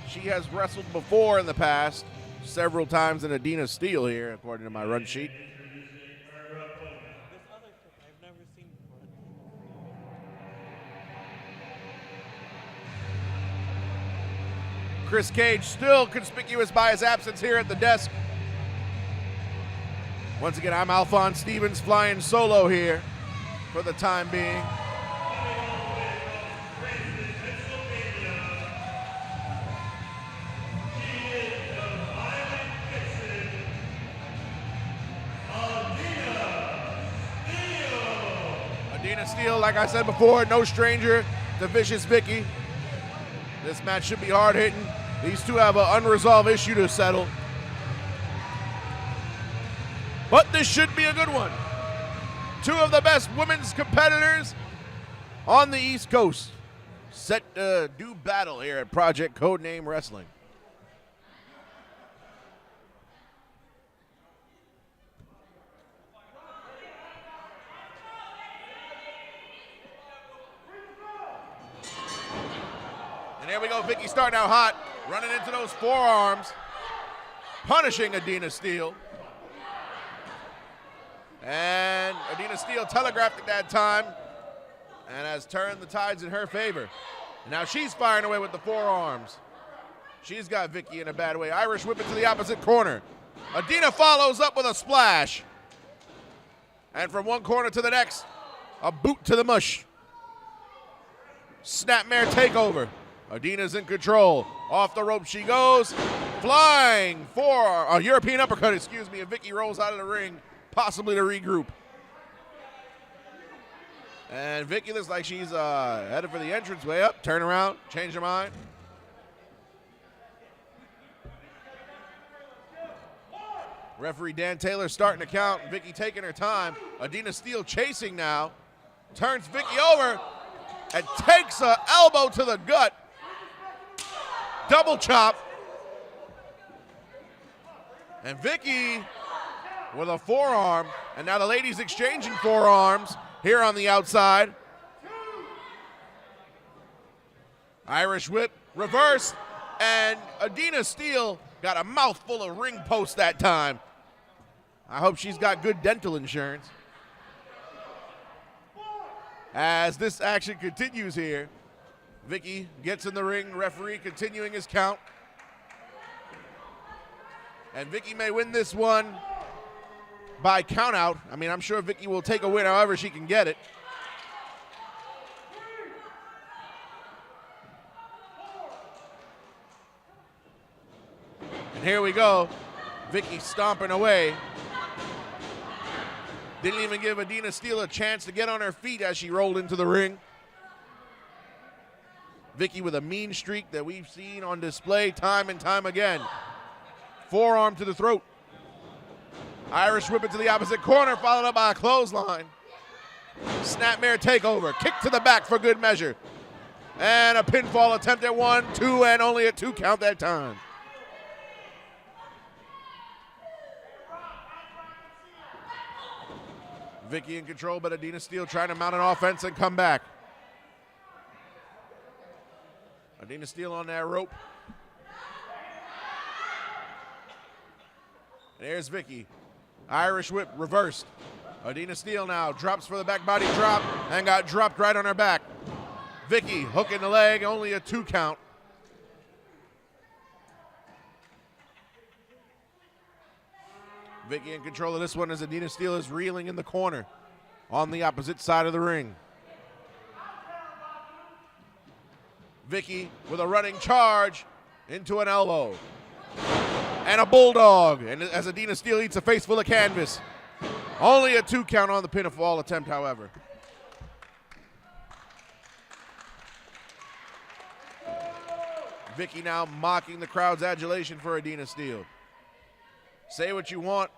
she has wrestled before in the past, several times in Adina Steele here, according to my run sheet. Chris Cage still conspicuous by his absence here at the desk. Once again, I'm Alphonse Stevens flying solo here for the time being. Adina Steele, like I said before, no stranger to Vicious Vicky. This match should be hard hitting. These two have an unresolved issue to settle. But this should be a good one. Two of the best women's competitors on the East Coast set to do battle here at Project Codename Wrestling. And here we go, Vicky starting out hot, running into those forearms, punishing Adina Steele. And Adina Steele telegraphed at that time and has turned the tides in her favor. And now she's firing away with the forearms. She's got Vicky in a bad way. Irish whip it to the opposite corner. Adina follows up with a splash. And from one corner to the next, a boot to the mush. Snapmare takeover. Adina's in control. Off the rope she goes. Flying for a European uppercut, excuse me. And Vicky rolls out of the ring, possibly to regroup. And Vicky looks like she's headed for the entrance way up. Turn around, change her mind. Referee Dan Taylor starting to count. Vicky taking her time. Adina Steele chasing now. Turns Vicky over and takes an elbow to the gut. Double chop. And Vicky with a forearm. And now the ladies exchanging forearms here on the outside. Irish whip, reverse. And Adina Steele got a mouthful of ring post that time. I hope she's got good dental insurance. As this action continues here, Vicky gets in the ring, referee continuing his count. And Vicky may win this one by count out. I mean, I'm sure Vicky will take a win however she can get it. here we go. Vicky stomping away. Didn't even give Adina Steele a chance to get on her feet as she rolled into the ring. Vicky with a mean streak that we've seen on display time and time again. Forearm to the throat. Irish whip it to the opposite corner, followed up by a clothesline. Snapmare takeover. Kick to the back for good measure. And a pinfall attempt at 1, 2, and only a 2 count that time. Vicky in control, but Adina Steele trying to mount an offense and come back. Adina Steele on that rope. There's Vicky. Irish whip reversed. Adina Steele now drops for the back body drop and got dropped right on her back. Vicky hooking the leg, only a 2 count. Vicky in control of this one as Adina Steele is reeling in the corner on the opposite side of the ring. Vicky with a running charge into an elbow. And a bulldog. And as Adina Steele eats a face full of canvas. Only a 2 count on the pinfall attempt, however. Vicky now mocking the crowd's adulation for Adina Steele. Say what you want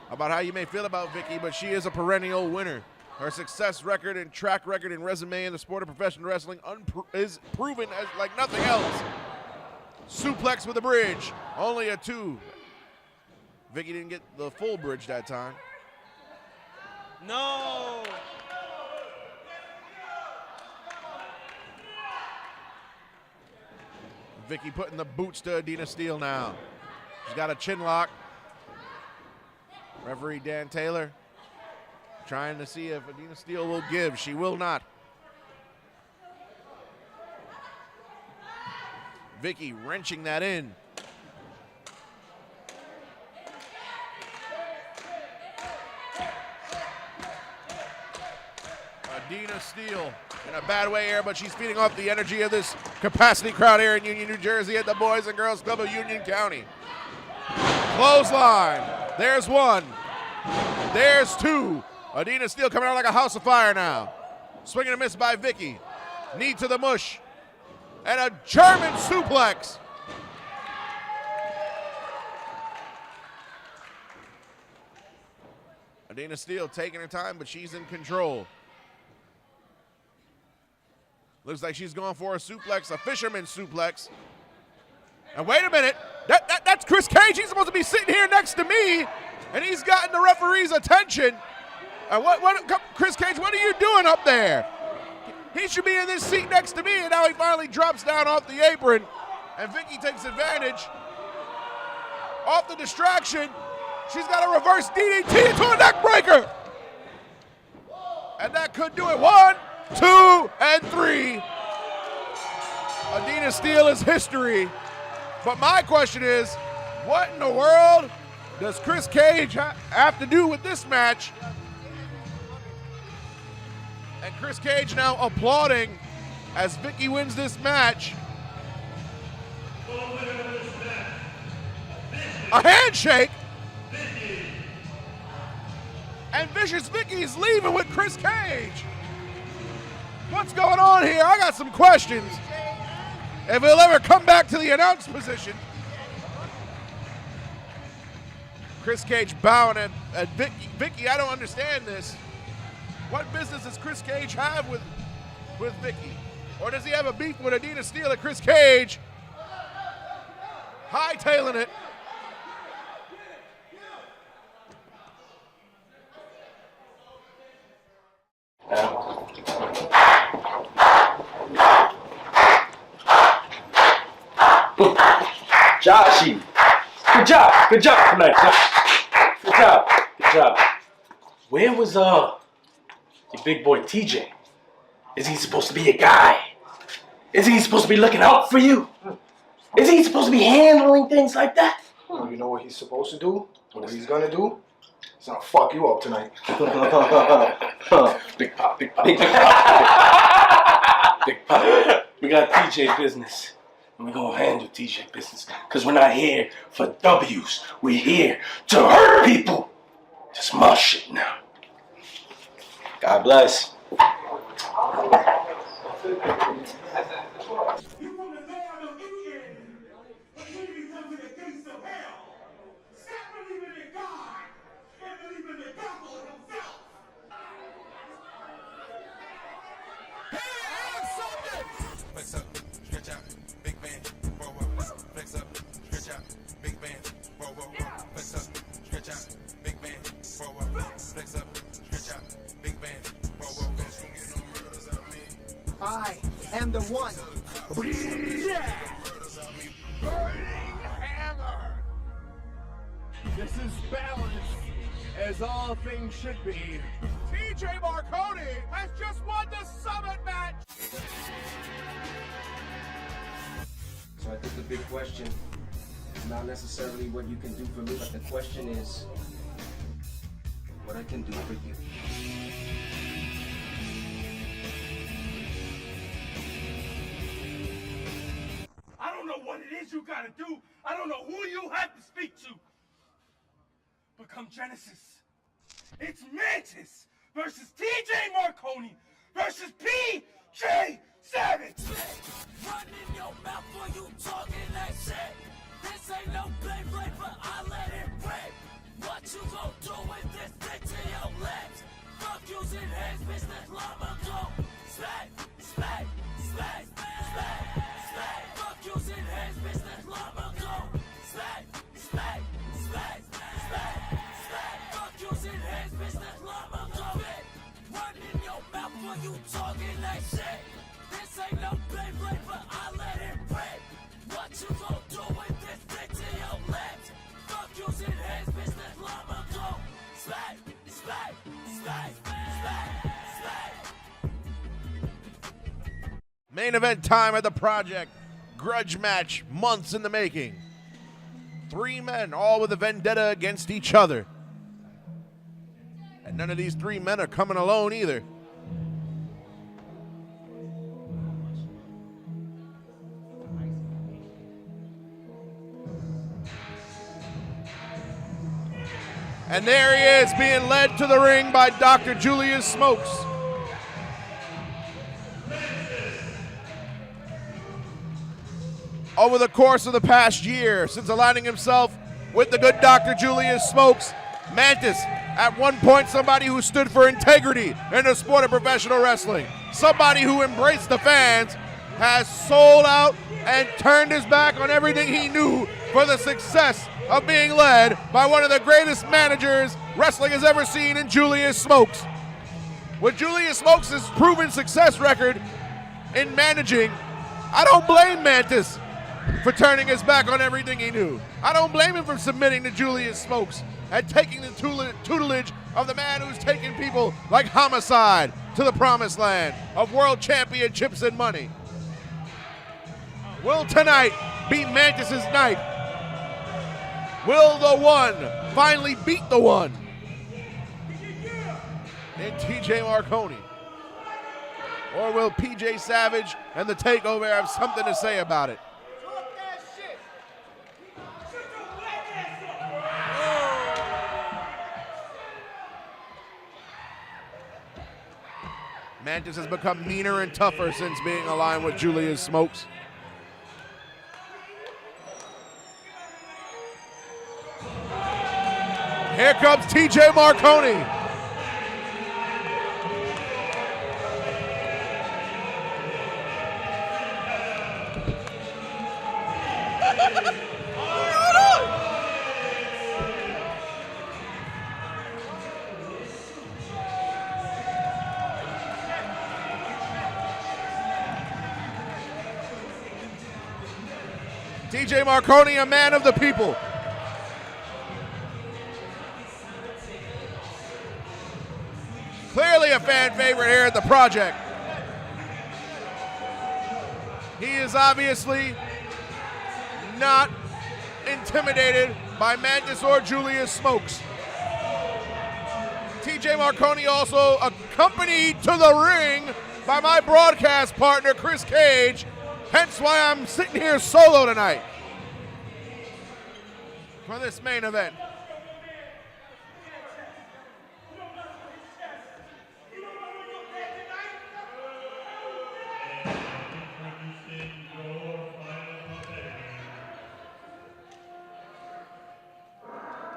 about how you may feel about Vicky, but she is a perennial winner. Her success record and track record and resume in the sport of professional wrestling is proven as like nothing else. Suplex with a bridge, only a 2. Vicky didn't get the full bridge that time. No. Vicky putting the boots to Adina Steele now. She's got a chin lock. Referee Dan Taylor trying to see if Adina Steele will give. She will not. Vicky wrenching that in. Adina Steele in a bad way here, but she's feeding off the energy of this capacity crowd here in Union, New Jersey at the Boys and Girls Club of Union County. Clothesline. There's 1. There's 2. Adina Steele coming out like a house of fire now. Swing and a miss by Vicky. Knee to the mush. And a German suplex. Adina Steele taking her time, but she's in control. Looks like she's going for a suplex, a fisherman suplex. And wait a minute, that's Chris Cage. He's supposed to be sitting here next to me, and he's gotten the referee's attention. And Chris Cage, what are you doing up there? He should be in this seat next to me, and now he finally drops down off the apron, and Vicky takes advantage. Off the distraction, she's got a reverse DDT into a neck breaker. And that could do it. 1, 2, and 3. Adina Steele is history. But my question is, what in the world does Chris Cage have to do with this match? And Chris Cage now applauding as Vicky wins this match. A handshake. And Vicious Vicky is leaving with Chris Cage. What's going on here? I got some questions. If he'll ever come back to the announce position. Chris Cage bowing at Vicky. Vicky, I don't understand this. What business does Chris Cage have with Vicky? Or does he have a beef with Adina Steele and Chris Cage hightailing it? Joshy, good job tonight, Josh. Good job. Where was your big boy TJ? Is he supposed to be a guy? Is he supposed to be looking out for you? Is he supposed to be handling things like that? Well, you know what he's supposed to do? What he's gonna do? He's gonna fuck you up tonight. Big pop. We got TJ business. and we're gonna handle TJ business. Cause we're not here for W's. We're here to hurt people. That's my shit now. God bless. You from the land of Eden, but when you come to the gates of hell, stop believing in God and believe in the devil himself. Flex up, stretch out, big man, roll up. Flex up, stretch out, big man, roll up. Flex up, stretch out, big man, roll up. Flex up, stretch out, big man, roll up. I am the one. This is balanced as all things should be. TJ Marconi has just won the Summit match. So I think the big question is not necessarily what you can do for me, but the question is what I can do for you. I don't know what it is you gotta do. I don't know who you have to speak to. But come Genesis, it's Mantis versus TJ Marconi versus PJ Savage. Run in your mouth when you talking that shit. This ain't no Beyblade, but I let it rip. What you gon' do with this dick to your lips? Fuck using hands, bitch, that llama go. Smack, smack, smack, smack, smack. Fuck using hands, bitch, that llama go. Smack, smack, smack, smack, smack. Fuck using hands, bitch, that llama go. Run in your mouth when you talking that shit. This ain't no Beyblade, but I let it rip. What you gon' do with this dick to your lips? Fuck using hands, bitch, that llama go. Smack, smack, smack, smack, smack. Main event time at the Project. Grudge match, months in the making. 3 men, all with a vendetta against each other. And none of these 3 men are coming alone either. And there he is, being led to the ring by Dr. Julius Smokes. Over the course of the past year, since aligning himself with the good Dr. Julius Smokes, Mantis, at one point somebody who stood for integrity in the sport of professional wrestling, somebody who embraced the fans, has sold out and turned his back on everything he knew for the success of being led by one of the greatest managers wrestling has ever seen in Julius Smokes. With Julius Smokes' proven success record in managing, I don't blame Mantis for turning his back on everything he knew. I don't blame him for submitting to Julius Smokes and taking the tutelage of the man who's taken people like Homicide to the promised land of world championships and money. Will tonight be Mantis' night? Will the one finally beat the one in TJ Marconi? Or will PJ Savage and the Takeover have something to say about it? Mantis has become meaner and tougher since being aligned with Julius Smokes. Here comes TJ Marconi. TJ Marconi, a man of the people. Clearly a fan favorite here at the Project. He is obviously not intimidated by Mantis or Julius Smokes. TJ Marconi also accompanied to the ring by my broadcast partner, Chris Cage, Hence why I'm sitting here solo tonight for this main event.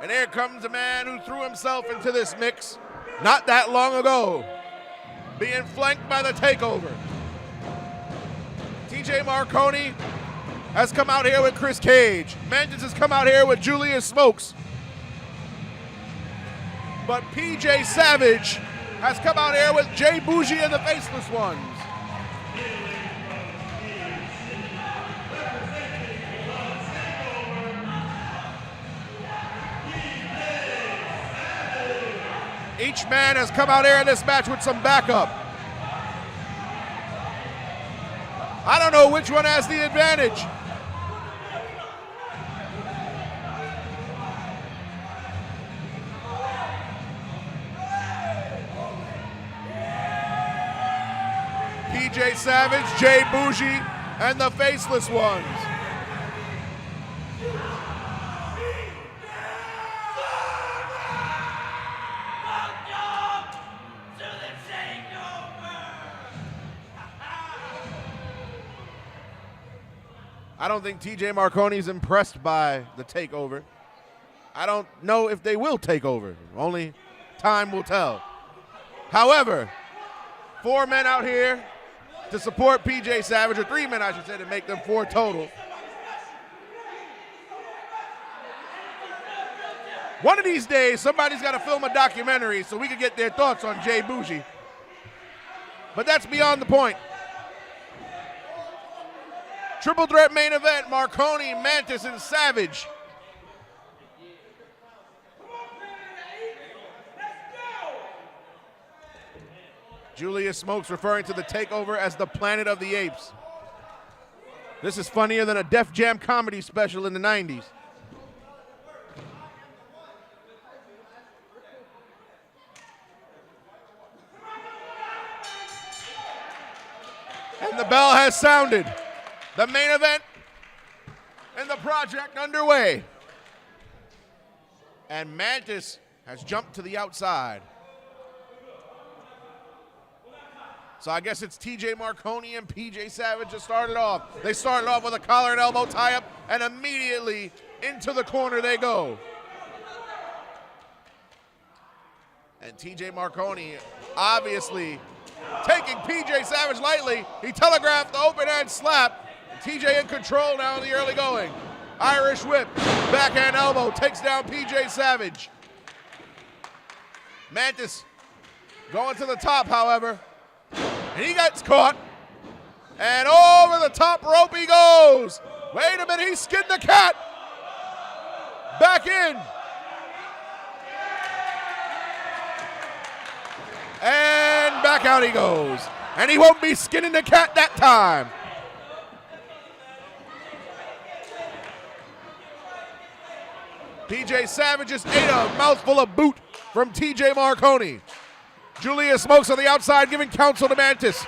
And here comes a man who threw himself into this mix not that long ago, being flanked by the Takeover. TJ Marconi has come out here with Chris Cage. Mantis has come out here with Julius Smokes. But PJ Savage has come out here with Jay Bougie and the Faceless Ones. Each man has come out here in this match with some backup. I don't know which one has the advantage. PJ Savage, Jay Bougie, and the Faceless Ones. I don't think TJ Marconi's impressed by the takeover. I don't know if they will take over. Only time will tell. However, 4 men out here to support PJ Savage, or 3 men I should say, to make them 4 total. One of these days, somebody's got to film a documentary so we can get their thoughts on Jay Bougie. But that's beyond the point. Triple threat main event, Marconi, Mantis, and Savage. Julius Smokes referring to the takeover as the Planet of the Apes. This is funnier than a Def Jam comedy special in the 90s. And the bell has sounded. The main event and the project underway. And Mantis has jumped to the outside. So I guess it's TJ Marconi and PJ Savage that started off. They started off with a collar and elbow tie-up, and immediately into the corner they go. And TJ Marconi obviously taking PJ Savage lightly. He telegraphed the open hand slap. TJ in control now in the early going. Irish whip, backhand elbow, takes down PJ Savage. Mantis going to the top, however. And he gets caught. And over the top rope he goes. Wait a minute, he skinned the cat. Back in. And back out he goes. And he won't be skinning the cat that time. PJ Savage just ate a mouthful of boot from TJ Marconi. Julius Smokes on the outside giving counsel to Mantis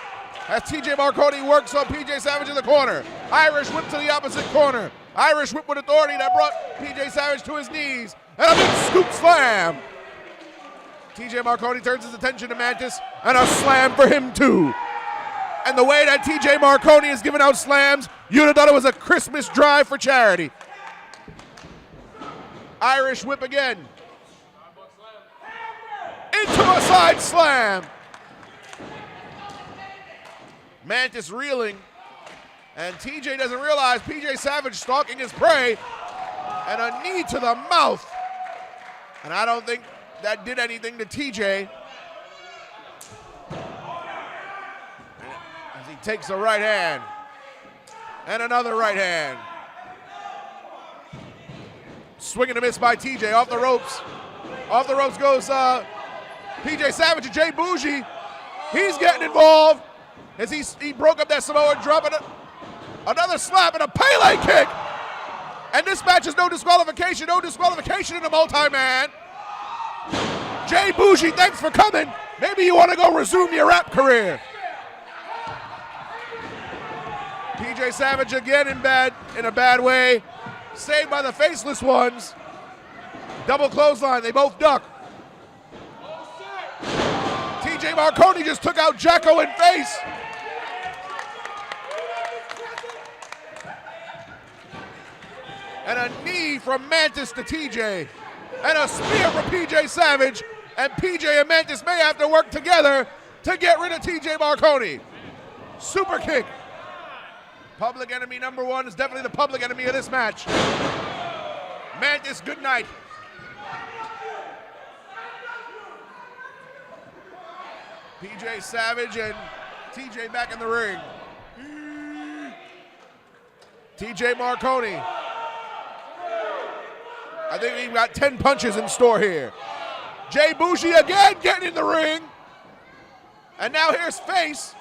as TJ Marconi works on PJ Savage in the corner. Irish whip to the opposite corner. Irish whip with authority that brought PJ Savage to his knees. And a big scoop slam. TJ Marconi turns his attention to Mantis, and a slam for him too. And the way that TJ Marconi is giving out slams, you'd have thought it was a Christmas drive for charity. Irish whip again. Into a side slam. Mantis reeling. And TJ doesn't realize PJ Savage stalking his prey. And a knee to the mouth. And I don't think that did anything to TJ. As he takes a right hand. And another right hand. Swing and a miss by TJ, off the ropes. Off the ropes goes PJ Savage and Jay Bougie. He's getting involved as he broke up that Samoan drop and another slap and a Pele kick. And this match is no disqualification in a multi-man. Jay Bougie, thanks for coming. Maybe you want to go resume your rap career. PJ PJ Savage again in a bad way. Saved by the faceless ones. Double clothesline, they both duck. TJ Marconi just took out Jacko in face. And a knee from Mantis to TJ. And a spear from PJ Savage. And PJ and Mantis may have to work together to get rid of TJ Marconi. Super kick. Public enemy number one is definitely the public enemy of this match. Mantis, good night. PJ Savage and TJ back in the ring. TJ Marconi. I think we've got 10 punches in store here. Jay Bougie again getting in the ring. And now here's Face.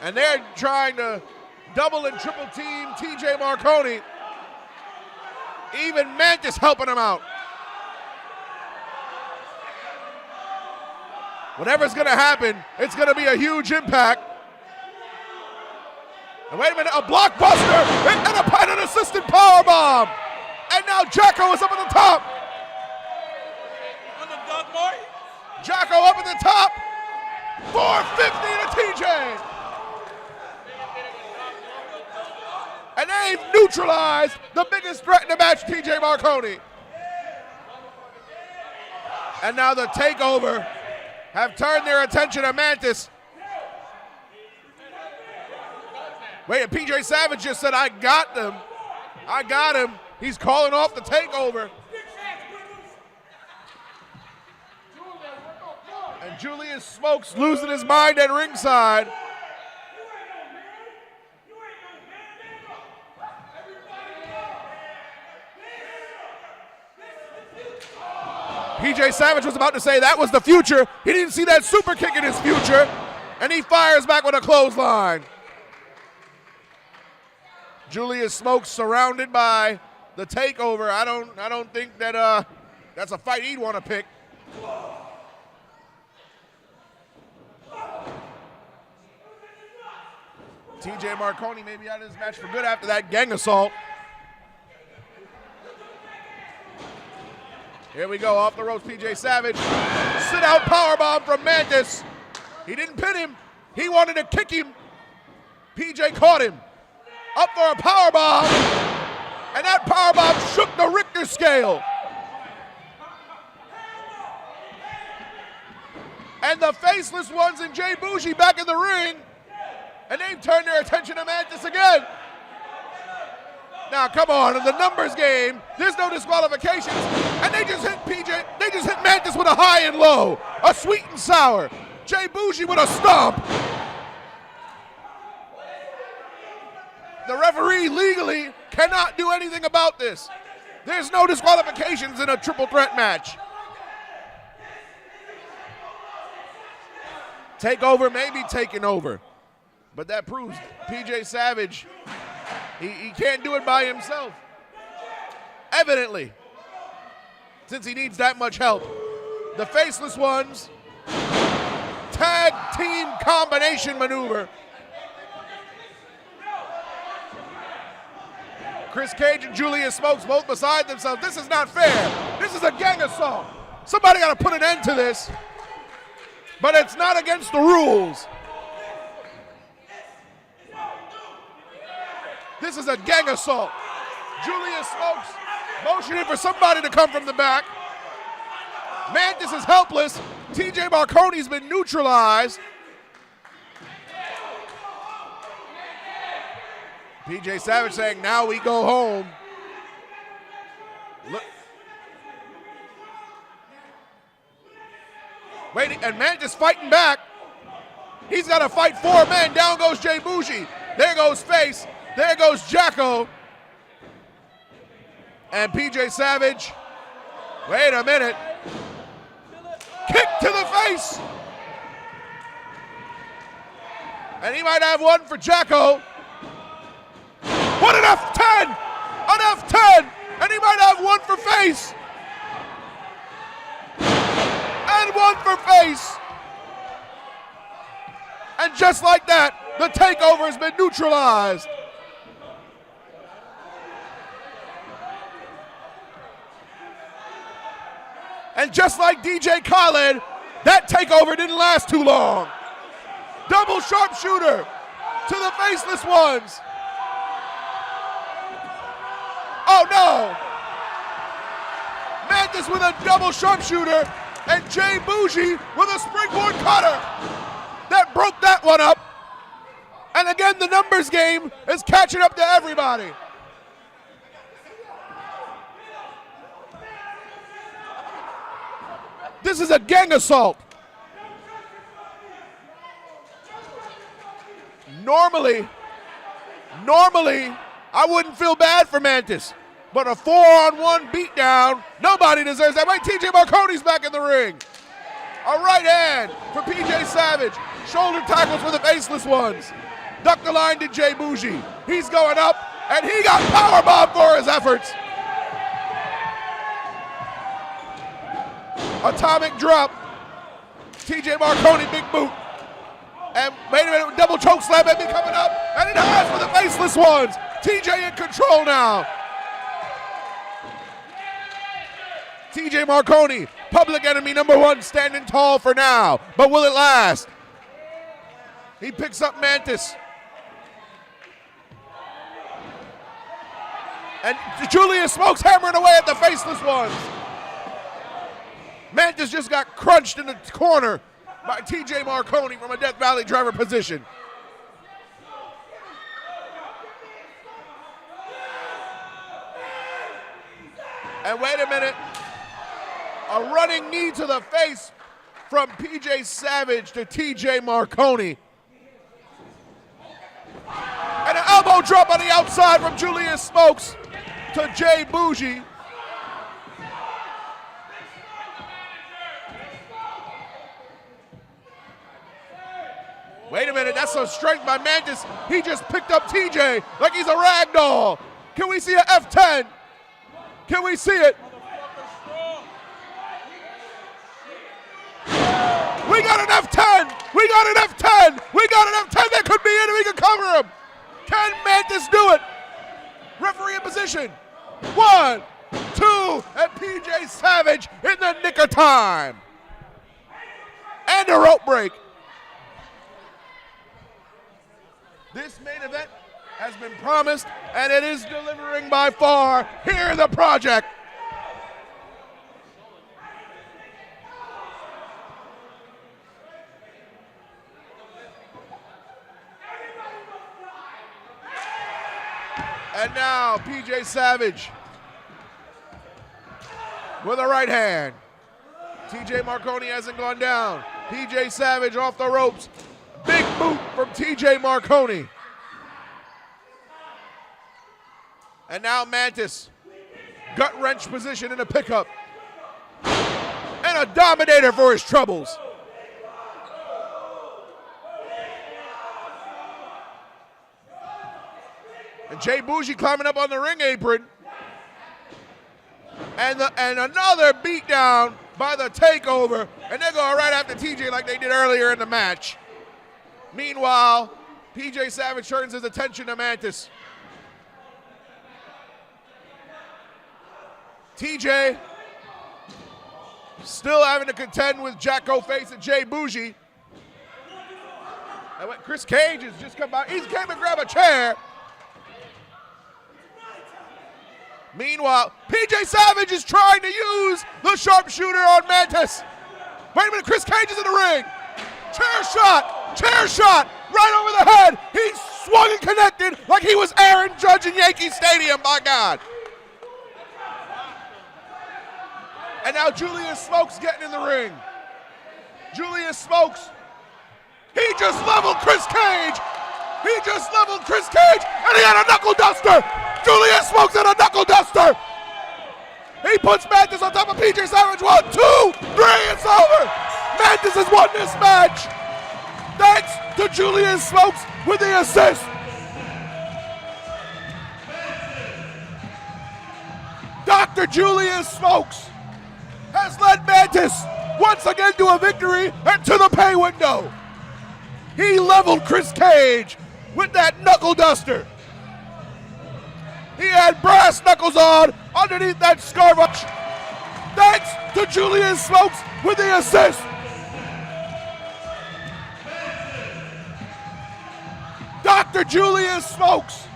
And they're trying to double and triple team TJ Marconi. Even Mantis helping him out. Whatever's gonna happen, it's gonna be a huge impact. And wait a minute, a blockbuster and an assisted powerbomb. And now Jacko is up at the top. Jacko up at the top. 450 to TJ. And they've neutralized the biggest threat in the match, TJ Marconi. And now the Takeover have turned their attention to Mantis. Wait, and PJ Savage just said, I got them. I got him. He's calling off the Takeover. And Julius Smokes losing his mind at ringside. PJ Savage was about to say that was the future. He didn't see that super kick in his future. And he fires back with a clothesline. Julius Smokes surrounded by the Takeover. I don't think that that's a fight he'd want to pick. TJ Marconi may be out of this match for good after that gang assault. Here we go, off the ropes, PJ Savage. Sit out powerbomb from Mantis. He didn't pin him. He wanted to kick him. PJ caught him. Up for a powerbomb. And that powerbomb shook the Richter scale. And the faceless ones and Jay Bougie back in the ring. And they've turned their attention to Mantis again. Now, come on, in the numbers game, there's no disqualifications, and they just hit Mantis with a high and low, a sweet and sour. Jay Bougie with a stomp. The referee legally cannot do anything about this. There's no disqualifications in a triple threat match. Takeover may be taken over, but that proves PJ Savage, he can't do it by himself. Evidently, since he needs that much help. The faceless ones, tag team combination maneuver. Chris Cage and Julius Smokes both beside themselves. This is not fair. This is a gang assault. Somebody got to put an end to this. But it's not against the rules. This is a gang assault. Julius Smokes motioning for somebody to come from the back. Mantis is helpless. TJ Marconi's been neutralized. PJ Savage saying, now we go home. Look. Waiting, and Mantis fighting back. He's got to fight 4 men. Down goes Jay Bougie. There goes Face. There goes Jacko. And PJ Savage. Wait a minute. Kick to the face. And he might have one for Jacko. What an F10! An F10! And he might have one for Face. And 1 for face. And just like that, the takeover has been neutralized. And just like DJ Khaled, that takeover didn't last too long. Double sharpshooter to the faceless ones. Oh no! Mantis with a double sharpshooter and Jay Bougie with a springboard cutter. That broke that one up. And again, the numbers game is catching up to everybody. This is a gang assault. Normally, I wouldn't feel bad for Mantis, but a 4-on-1 beatdown, nobody deserves that. Wait, TJ Marconi's back in the ring. A right hand for PJ Savage. Shoulder tackles for the faceless ones. Duck the line to Jay Bougie. He's going up, and he got powerbombed for his efforts. Atomic drop. TJ Marconi, big boot. And wait a minute, double choke slam at me coming up. And it has for the faceless ones. TJ in control now. TJ Marconi, public enemy number 1, standing tall for now. But will it last? He picks up Mantis. And Julius Smokes hammering away at the faceless ones. Mantis just got crunched in the corner by TJ Marconi from a Death Valley driver position. And wait a minute. A running knee to the face from PJ Savage to TJ Marconi. And an elbow drop on the outside from Julius Smokes to Jay Bougie. Wait a minute, that's some strength by Mantis. He just picked up TJ like he's a rag doll. Can we see an F10? Can we see it? We got an F10! We got an F10! We got an F10 that could be in and we can cover him! Can Mantis do it? Referee in position. 1, 2, and PJ Savage in the nick of time. And a rope break. This main event has been promised, and it is delivering by far here in the project. And now PJ Savage with a right hand. TJ Marconi hasn't gone down. PJ Savage off the ropes. Big boot from TJ Marconi. And now Mantis. Gut wrench position in a pickup. And a dominator for his troubles. And Jay Bougie climbing up on the ring apron. And another beatdown by the takeover. And they're going right after TJ like they did earlier in the match. Meanwhile, PJ Savage turns his attention to Mantis. TJ still having to contend with Jacko Face and Jay Bougie. And Chris Cage has just come by. He's came and grabbed a chair. Meanwhile, PJ Savage is trying to use the sharpshooter on Mantis. Wait a minute, Chris Cage is in the ring. Chair shot, right over the head. He swung and connected like he was Aaron Judge in Yankee Stadium, my God. And now Julius Smokes getting in the ring. Julius Smokes, he just leveled Chris Cage. And he had a knuckle duster. Julius Smokes had a knuckle duster. He puts Mantis on top of PJ Savage. 1, 2, 3, it's over. Mantis has won this match. Thanks to Julius Smokes with the assist. Dr. Julius Smokes has led Mantis once again to a victory and to the pay window. He leveled Chris Cage with that knuckle duster. He had brass knuckles on underneath that scarf. Thanks to Julius Smokes with the assist. Dr. Julius Smokes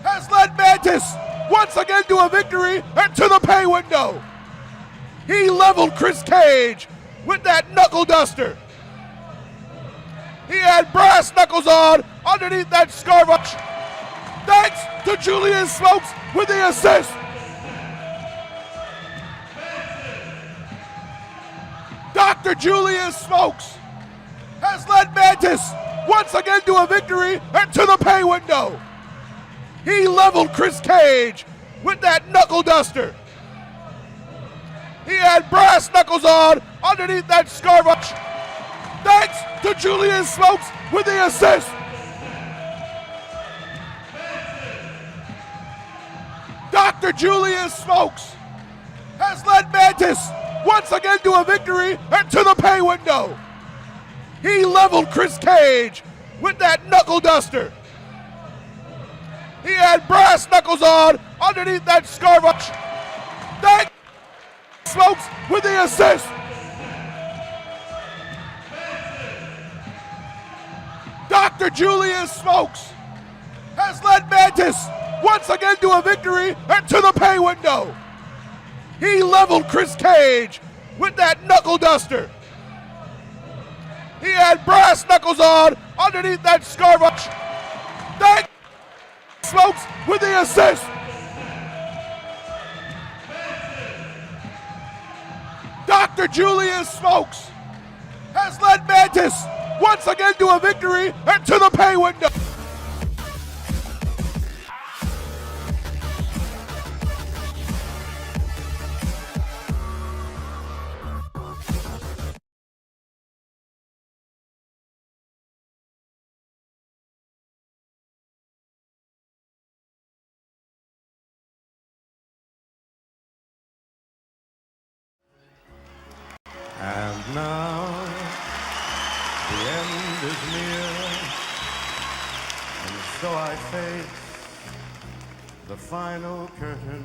has led Mantis once again to a victory and to the pay window. He leveled Chris Cage with that knuckle duster. He had brass knuckles on underneath that scarf. Thanks to Julius Smokes with the assist. Dr. Julius Smokes has led Mantis once again to a victory and to the pay window. He leveled Chris Cage with that knuckle duster. He had brass knuckles on underneath that scarf. Thanks to Julius Smokes with the assist. Dr. Julius Smokes has led Mantis once again to a victory and to the pay window. He leveled Chris Cage with that knuckle duster. He had brass knuckles on underneath that scarf. Thanks Smokes with the assist. Dr. Julius Smokes has led Mantis once again to a victory and to the pay window. He leveled Chris Cage with that knuckle duster. He had brass knuckles on underneath that scarf. Thanks Smokes with the assist. Dr. Julius Smokes has led Mantis once again to a victory and to the pay window. And now the end is near, and so I face the final curtain.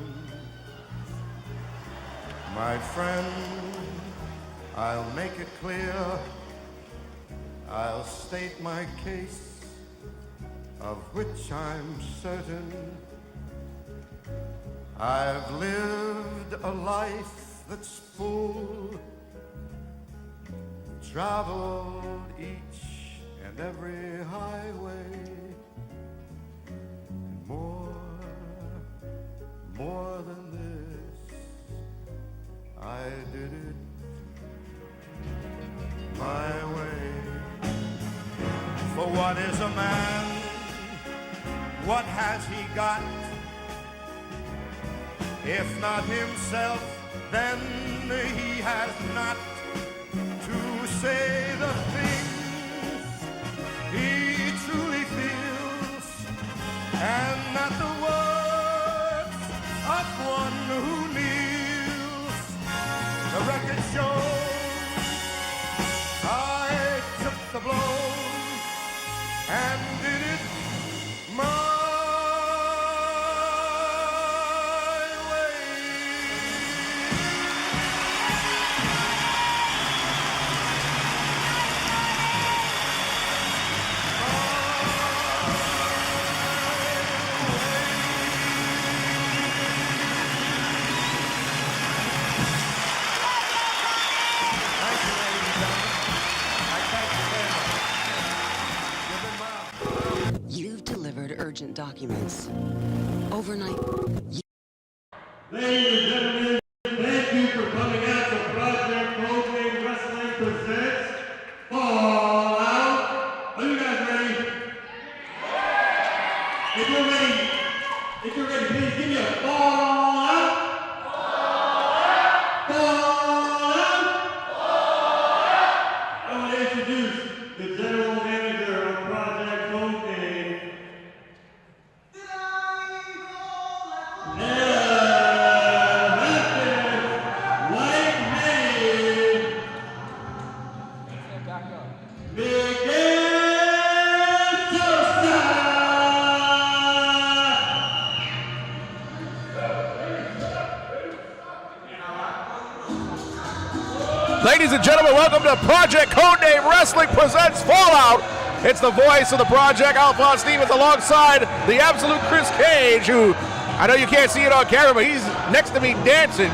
My friend, I'll make it clear, I'll state my case, of which I'm certain. I've lived a life that's full, traveled each and every highway, and more than this, I did it my way. For what is a man? What has he got? If not himself, then he has not to say the things he truly feels, and not the words of one who kneels. The record shows I took the blows and did it my way. Thank you, ladies and gentlemen. I thank you very much. You've been marvelous. You've delivered urgent documents. Overnight. Ladies and gentlemen, thank you for coming out to Project Codename Wrestling presents Fall Out. Are you guys ready? If you're ready, please give me a fall out. Fall out. I want to introduce the general manager of Project Codename. Ladies and gentlemen, welcome to Project Codename Wrestling presents Fallout. It's the voice of the project, Alphonse Stevens, alongside the absolute Chris Cage, who I know you can't see it on camera, but he's next to me dancing.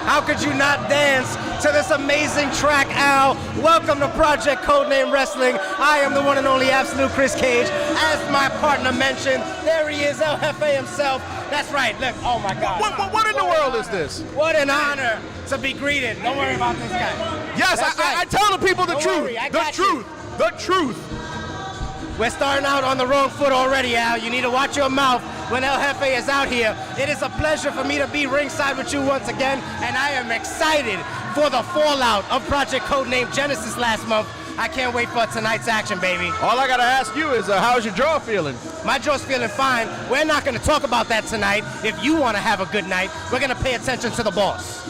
How could you not dance to this amazing track, Al? Welcome to Project Codename Wrestling. I am the one and only absolute Chris Cage. As my partner mentioned, there he is, El Jefe himself. That's right, look, oh my God. What in the world is this? What an honor to be greeted. Don't worry about this guy. Yes, I tell the people the truth. The truth. We're starting out on the wrong foot already, Al. You need to watch your mouth when El Jefe is out here. It is a pleasure for me to be ringside with you once again, and I am excited for the fallout of Project Codename Genesis last month. I can't wait for tonight's action, baby. All I gotta ask you is, how's your jaw feeling? My jaw's feeling fine. We're not gonna talk about that tonight. If you wanna have a good night, we're gonna pay attention to the boss.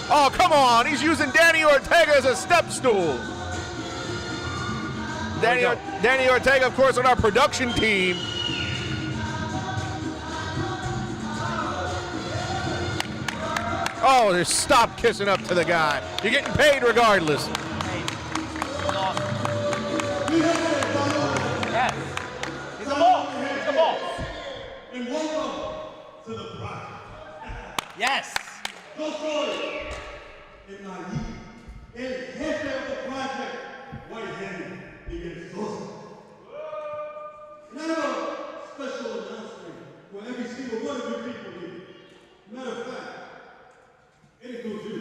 Oh, come on, he's using Danny Ortega as a step stool. Danny Ortega, of course, on our production team. Oh, just stop kissing up to the guy. You're getting paid regardless. Yes. He's a boss. He's a boss. And welcome to the project. Yes. Yo soy el Naive, el jefe of the project, White-Handed Miguel Sosa. And I have a special announcement for every single one of you people here. Matter of fact, it includes you.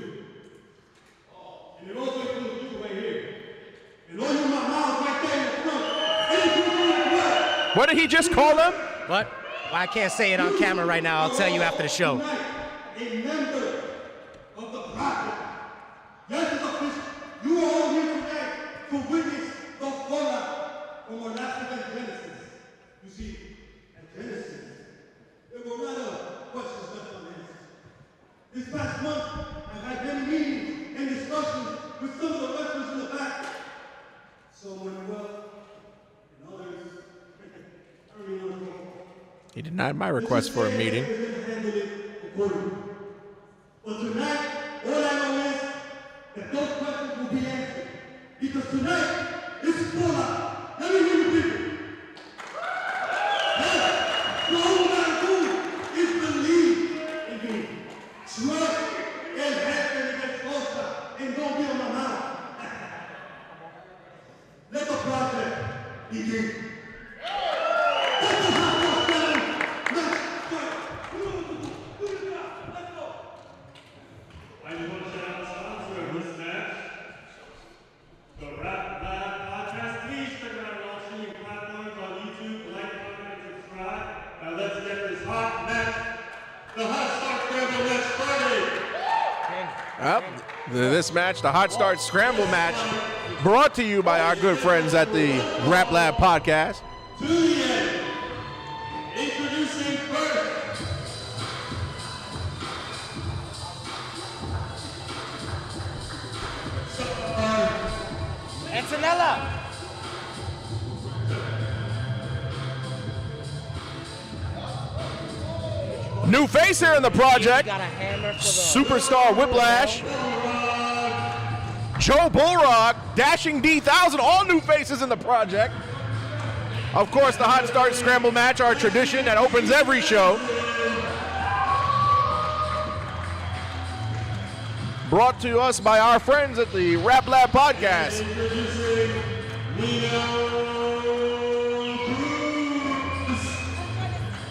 And it also includes you right here. And all you my mouths right there in the front. It includes you as well. What did he just call them? What? Well, I can't say it on camera right now. I'll tell you after the show. Tonight, a member of the project. Yes, it's official. You are all here tonight to witness the fallout from our last event, Genesis. You see, at Genesis, there were a lot of questions left unanswered. This past month, I've had many meetings and discussions with some of the wrestlers in the back. Some went well, and others early on. He denied my request for a meeting. But tonight, all I know is that those questions will be answered. Because tonight is fallout. Let me hear you people. Yes, so all we gotta do is believe in you. Trust and have against Sosa and don't be on my mouth. Let the project begin. I just want to shout out the sponsor of this match, the Rap Lab Podcast. Please check out our live streaming platforms on YouTube, like, comment, and subscribe. Now let's get this hot match, the Hot Start Scramble next Friday. This match, the Hot Start Scramble match, brought to you by our good friends at the Rap Lab Podcast. To the end. Introducing first. Antonella. New face here in the project. Got a hammer for the Superstar Whiplash. Joe Bullrock, Dashing D1000, all new faces in the project. Of course, the Hot Start Scramble match, our tradition that opens every show. Brought to us by our friends at the Rap Lab Podcast.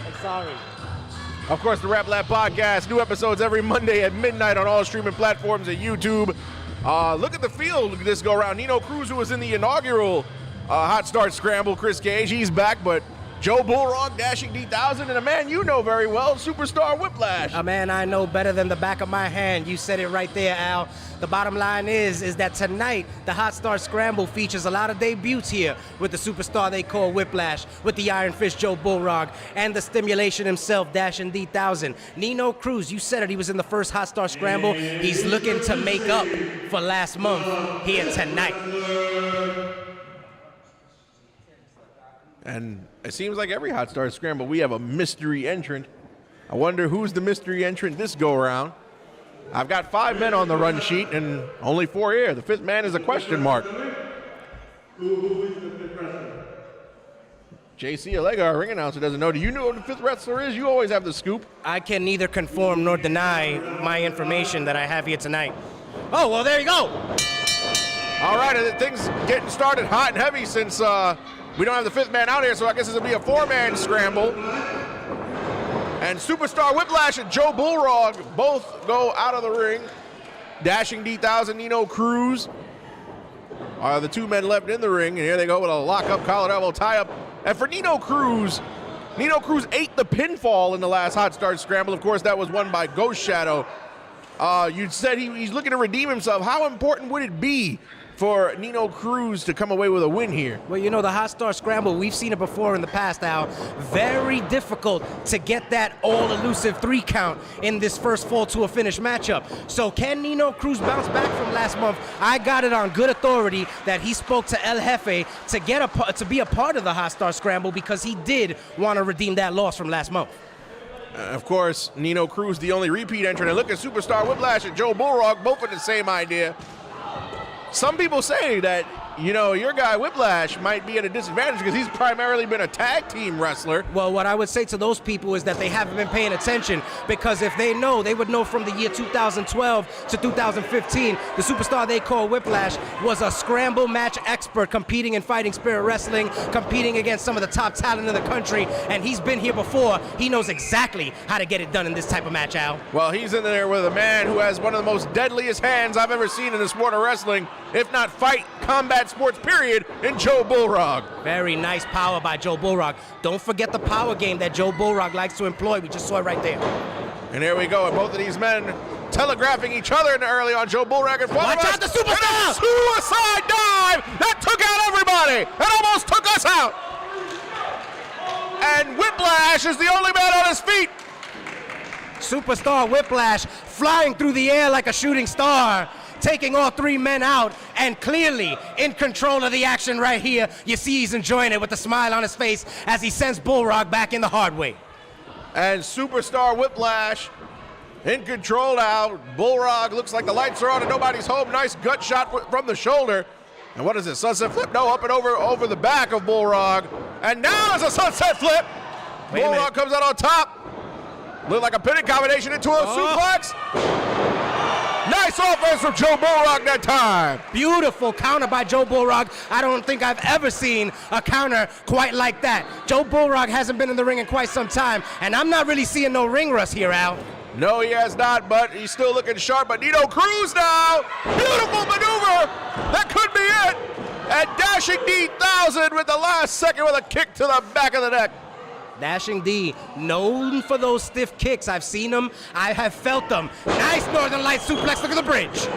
I'm sorry. Of course, the Rap Lab Podcast, new episodes every Monday at midnight on all streaming platforms at YouTube. Look at the field this go around. Nino Cruz, who was in the inaugural Hot Start Scramble, Chris Cage, he's back, but Joe Bullrock, Dashing D1000, and a man you know very well, Superstar Whiplash. A man I know better than the back of my hand. You said it right there, Al. The bottom line is that tonight, the Hot Start Scramble features a lot of debuts here with the superstar they call Whiplash, with the Iron Fist Joe Bullrock, and the Stimulation himself, Dashing D1000. Nino Cruz, you said it, he was in the first Hot Start Scramble. He's looking to make up for last month here tonight. And it seems like every Hot Start Scramble, we have a mystery entrant. I wonder who's the mystery entrant this go around. I've got 5 men on the run sheet and only 4 here. The 5th man is a question mark. Who is the 5th wrestler? JC Alega, our ring announcer, doesn't know. Do you know who the 5th wrestler is? You always have the scoop. I can neither confirm nor deny my information that I have here tonight. Oh, well, there you go. All right, things getting started hot and heavy since we don't have the 5th man out here, so I guess this will be a 4-man scramble. And Superstar Whiplash and Joe Bullrog both go out of the ring. Dashing D1000, Nino Cruz are the 2 men left in the ring, and here they go with a lock-up, collar elbow tie-up. And for Nino Cruz ate the pinfall in the last Hot Start Scramble. Of course, that was won by Ghost Shadow. You said he's looking to redeem himself. How important would it be for Nino Cruz to come away with a win here? Well, you know, the Hot Star Scramble, we've seen it before in the past, Al. Very difficult to get that all-elusive 3 count in this first fall to a finish matchup. So can Nino Cruz bounce back from last month? I got it on good authority that he spoke to El Jefe to be a part of the Hot Star Scramble because he did want to redeem that loss from last month. Of course, Nino Cruz, the only repeat entrant. And look at Superstar Whiplash and Joe Bullrog, both with the same idea. Some people say that, you know, your guy Whiplash might be at a disadvantage because he's primarily been a tag team wrestler. Well, what I would say to those people is that they haven't been paying attention, because if they know, they would know from the year 2012 to 2015, the superstar they call Whiplash was a scramble match expert competing in Fighting Spirit Wrestling, competing against some of the top talent in the country, and he's been here before. He knows exactly how to get it done in this type of match, Al. Well, he's in there with a man who has one of the most deadliest hands I've ever seen in the sport of wrestling, if not fight, combat sports, period, in Joe Bullrog. Very nice power by Joe Bullrog. Don't forget the power game that Joe Bullrog likes to employ. We just saw it right there. And there we go, and both of these men telegraphing each other in the early on. Joe Bullrog in front Watch of us. out, the superstar! And a suicide dive that took out everybody and almost took us out. And Whiplash is the only man on his feet. Superstar Whiplash flying through the air like a shooting star, taking all 3 men out, and clearly in control of the action right here. You see he's enjoying it with a smile on his face as he sends Bullrog back in the hard way. And Superstar Whiplash in control now. Bullrog looks like the lights are on and nobody's home. Nice gut shot from the shoulder. And what is this, sunset flip? No, up and over the back of Bullrog. And now it's a sunset flip. Bullrog comes out on top. Looked like a pinning combination into a suplex. Nice offense from Joe Bullrog that time. Beautiful counter by Joe Bullrog. I don't think I've ever seen a counter quite like that. Joe Bullrog hasn't been in the ring in quite some time, and I'm not really seeing no ring rust here, Al. No, he has not, but he's still looking sharp. But Nino Cruz now, beautiful maneuver. That could be it. And Dashing D1000 with the last second with a kick to the back of the neck. Dashing D, known for those stiff kicks. I've seen them. I have felt them. Nice Northern Light suplex. Look at the bridge.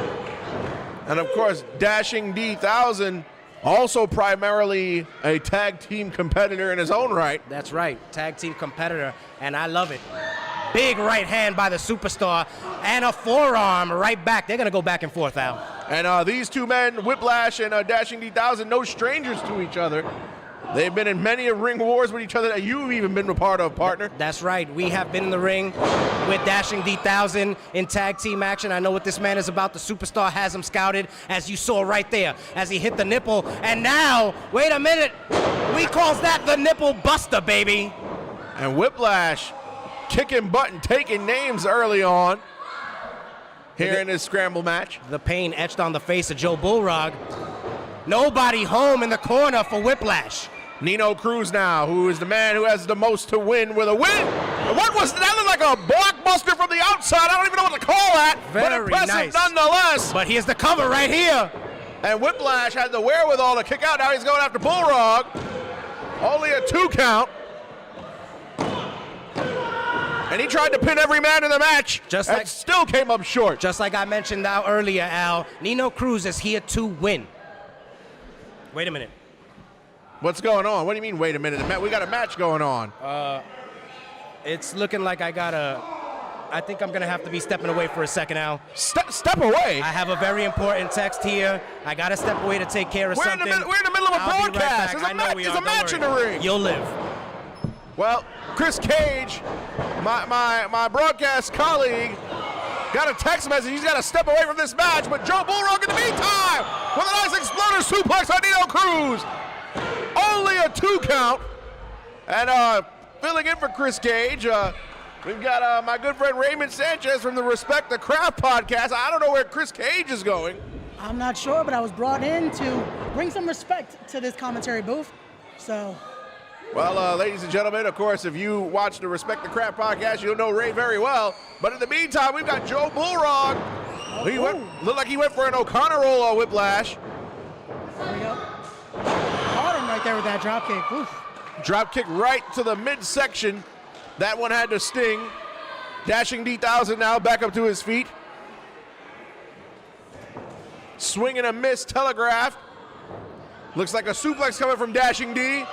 And of course, Dashing D1000, also primarily a tag team competitor in his own right. That's right, tag team competitor, and I love it. Big right hand by the superstar, and a forearm right back. They're going to go back and forth, Al. And these 2 men, Whiplash and Dashing D1000, no strangers to each other. They've been in many ring wars with each other that you've even been a part of, partner. That's right. We have been in the ring with Dashing D1000 in tag team action. I know what this man is about. The superstar has him scouted, as you saw right there, as he hit the nipple. And now, wait a minute, we calls that the nipple buster, baby. And Whiplash kicking butt and taking names early on here in this scramble match. The pain etched on the face of Joe Bullrog. Nobody home in the corner for Whiplash. Nino Cruz now, who is the man who has the most to win with a win. And what was that? Looked like a blockbuster from the outside. I don't even know what to call that. Very but impressive nice. Nonetheless. But here's the cover right here. And Whiplash had the wherewithal to kick out. Now he's going after Bullrog. Only a 2 count. And he tried to pin every man in the match. Still came up short. Just like I mentioned out earlier, Al, Nino Cruz is here to win. Wait a minute. What's going on? What do you mean, wait a minute? We got a match going on. It's looking like I think I'm going to have to be stepping away for a second, Al. Step away? I have a very important text here. I got to step away to take care of something. We're in the middle of a broadcast. Right, There's a match in the ring. You'll live. Well, Chris Cage, my broadcast colleague, got a text message. He's got to step away from this match, but Joe Bullrock in the meantime with a nice exploder suplex on Nino Cruz. Only a 2 count. And filling in for Chris Cage, we've got my good friend Raymond Sanchez from the Respect the Craft podcast. I don't know where Chris Cage is going. I'm not sure, but I was brought in to bring some respect to this commentary booth. So. Well, ladies and gentlemen, of course, if you watch the Respect the Craft podcast, you'll know Ray very well. But in the meantime, we've got Joe Bullrock. He looked like he went for an O'Connor roll on Whiplash. There we go. Caught him right there with that drop kick. Oof. Drop kick right to the midsection. That one had to sting. Dashing D1000 now back up to his feet. Swing and a miss telegraphed. Looks like a suplex coming from Dashing D.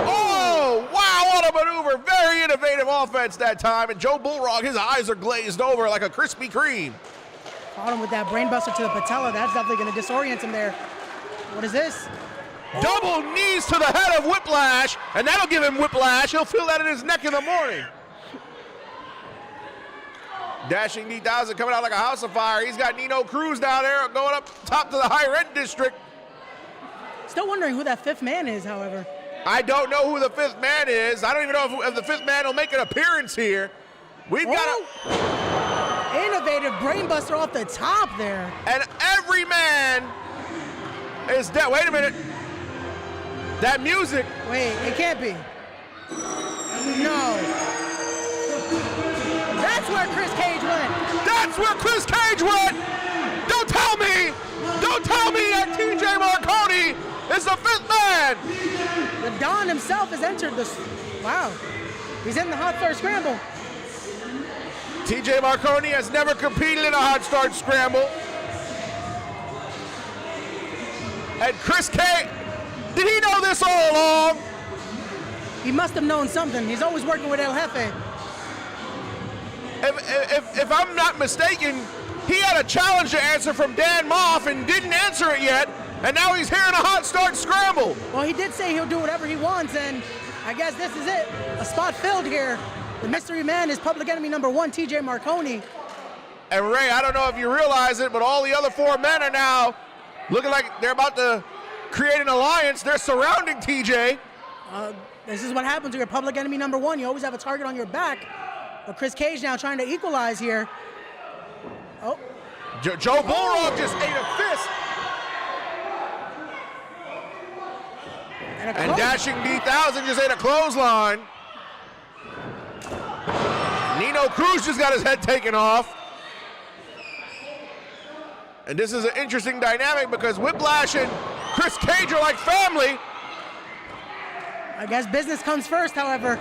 Oh, wow, what a maneuver. Very innovative offense that time. And Joe Bullrock, his eyes are glazed over like a Krispy Kreme. Caught him with that brainbuster to the patella. That's definitely going to disorient him there. What is this? Double knees to the head of Whiplash, and that'll give him whiplash. He'll feel that in his neck in the morning. Dashing D1000 coming out like a house of fire. He's got Nino Cruz down there going up top to the higher end district. Still wondering who that 5th man is, however. I don't know who the 5th man is. I don't even know if the 5th man will make an appearance here. We've got a innovative brainbuster off the top there. And every man is dead. Wait a minute. That music. Wait, it can't be. No. That's where Chris Cage went. That's where Chris Cage went. Don't tell me that TJ Marconi is the 5th man. The Don himself has entered this. Wow. He's in the hot start scramble. TJ Marconi has never competed in a hot start scramble. And Chris Cage, did he know this all along? He must have known something. He's always working with El Jefe. If I'm not mistaken, he had a challenge to answer from Dan Moff and didn't answer it yet, and now he's here in a hot start scramble. Well, he did say he'll do whatever he wants, and I guess this is it. A spot filled here. The mystery man is public enemy number 1, TJ Marconi. And Ray, I don't know if you realize it, but all the other 4 men are now looking like they're about to create an alliance. They're surrounding TJ. This is what happens when you're public enemy number 1. You always have a target on your back. But Chris Cage now trying to equalize here. Oh. Joe Bullrock just ate a fist. And Dashing D1000 just ate a clothesline. Nino Cruz just got his head taken off. And this is an interesting dynamic because Whiplash and Chris Cage are like family. I guess business comes first, however.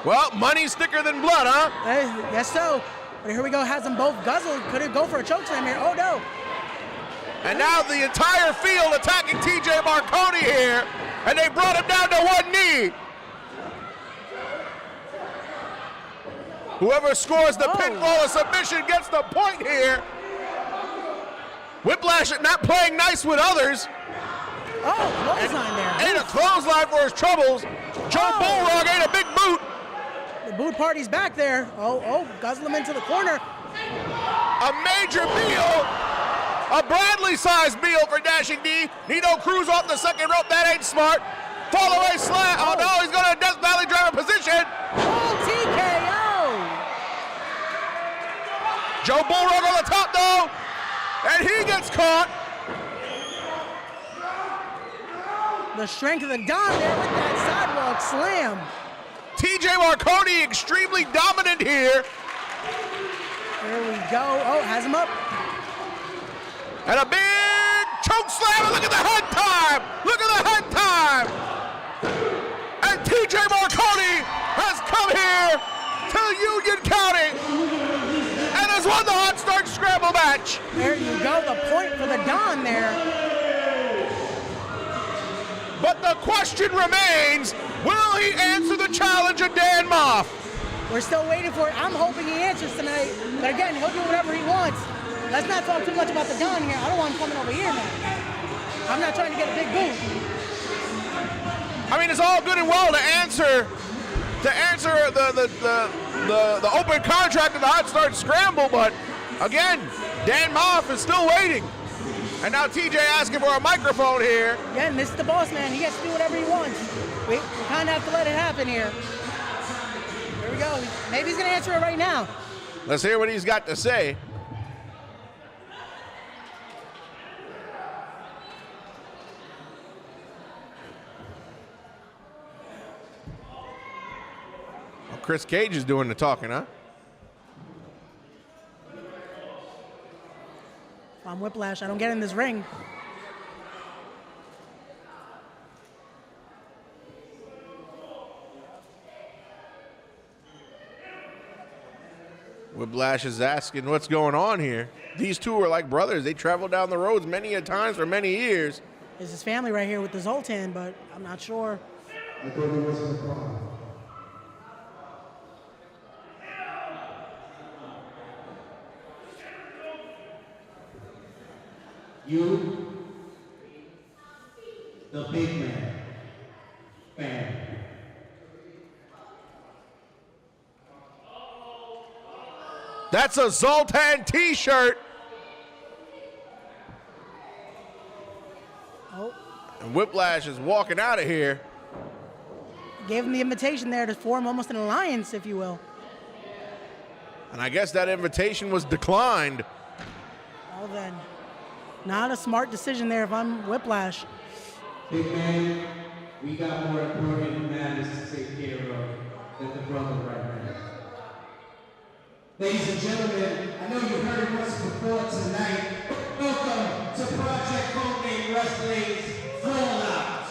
Well, money's thicker than blood, huh? Guess so. But here we go, has them both guzzled. Could it go for a chokeslam here? Oh, no. And now the entire field attacking TJ Marconi here, and they brought him down to 1 knee. Whoever scores the pinfall or submission gets the point here. Whiplash not playing nice with others. Oh, clothesline there. Ate a clothesline for his troubles. Joe Bullrock ate a big boot. The boot party's back there. Oh, guzzle him into the corner. A major meal. A Bradley-sized meal for Dashing D. Nino Cruz off the second rope. That ain't smart. Fall away slam. Oh, no, he's going to Death Valley Driver position. Oh, TKO. Joe Bullrock on the top, though. And he gets caught. The strength of the Don there with that sidewalk slam. TJ Marconi extremely dominant here. There we go. Oh, has him up. And a big choke slam. Look at the head time. Look at the head time. And TJ Marconi has come here to Union County and has won the hot start scramble match. There you go. The point for the Don there. But the question remains, will he answer the challenge of Dan Moff? We're still waiting for it. I'm hoping he answers tonight. But again, he'll do whatever he wants. Let's not talk too much about the Don here. I don't want him coming over here now. I'm not trying to get a big boot. I mean, it's all good and well to answer the the open contract of the Hot Start Scramble, but again, Dan Moff is still waiting. And now TJ asking for a microphone here. Again, this is the boss man. He gets to do whatever he wants. We kind of have to let it happen here. Here we go. Maybe he's going to answer it right now. Let's hear what he's got to say. Well, Chris Cage is doing the talking, huh? If I'm Whiplash, I don't get in this ring. Whiplash is asking what's going on here. These two are like brothers. They travel down the roads many a times for many years. There's his family right here with the Zoltan, but I'm not sure. I thought it wasn't a problem. You, the big man, fan. That's a Zoltan t-shirt. Oh. And Whiplash is walking out of here. Gave him the invitation there to form almost an alliance, if you will. And I guess that invitation was declined. Well then, not a smart decision there if I'm Whiplash. Big man, we got more important matters to take care of than the brother right now. Ladies and gentlemen, I know you heard it once before tonight. Welcome to Project Codename Wrestling's Fallout.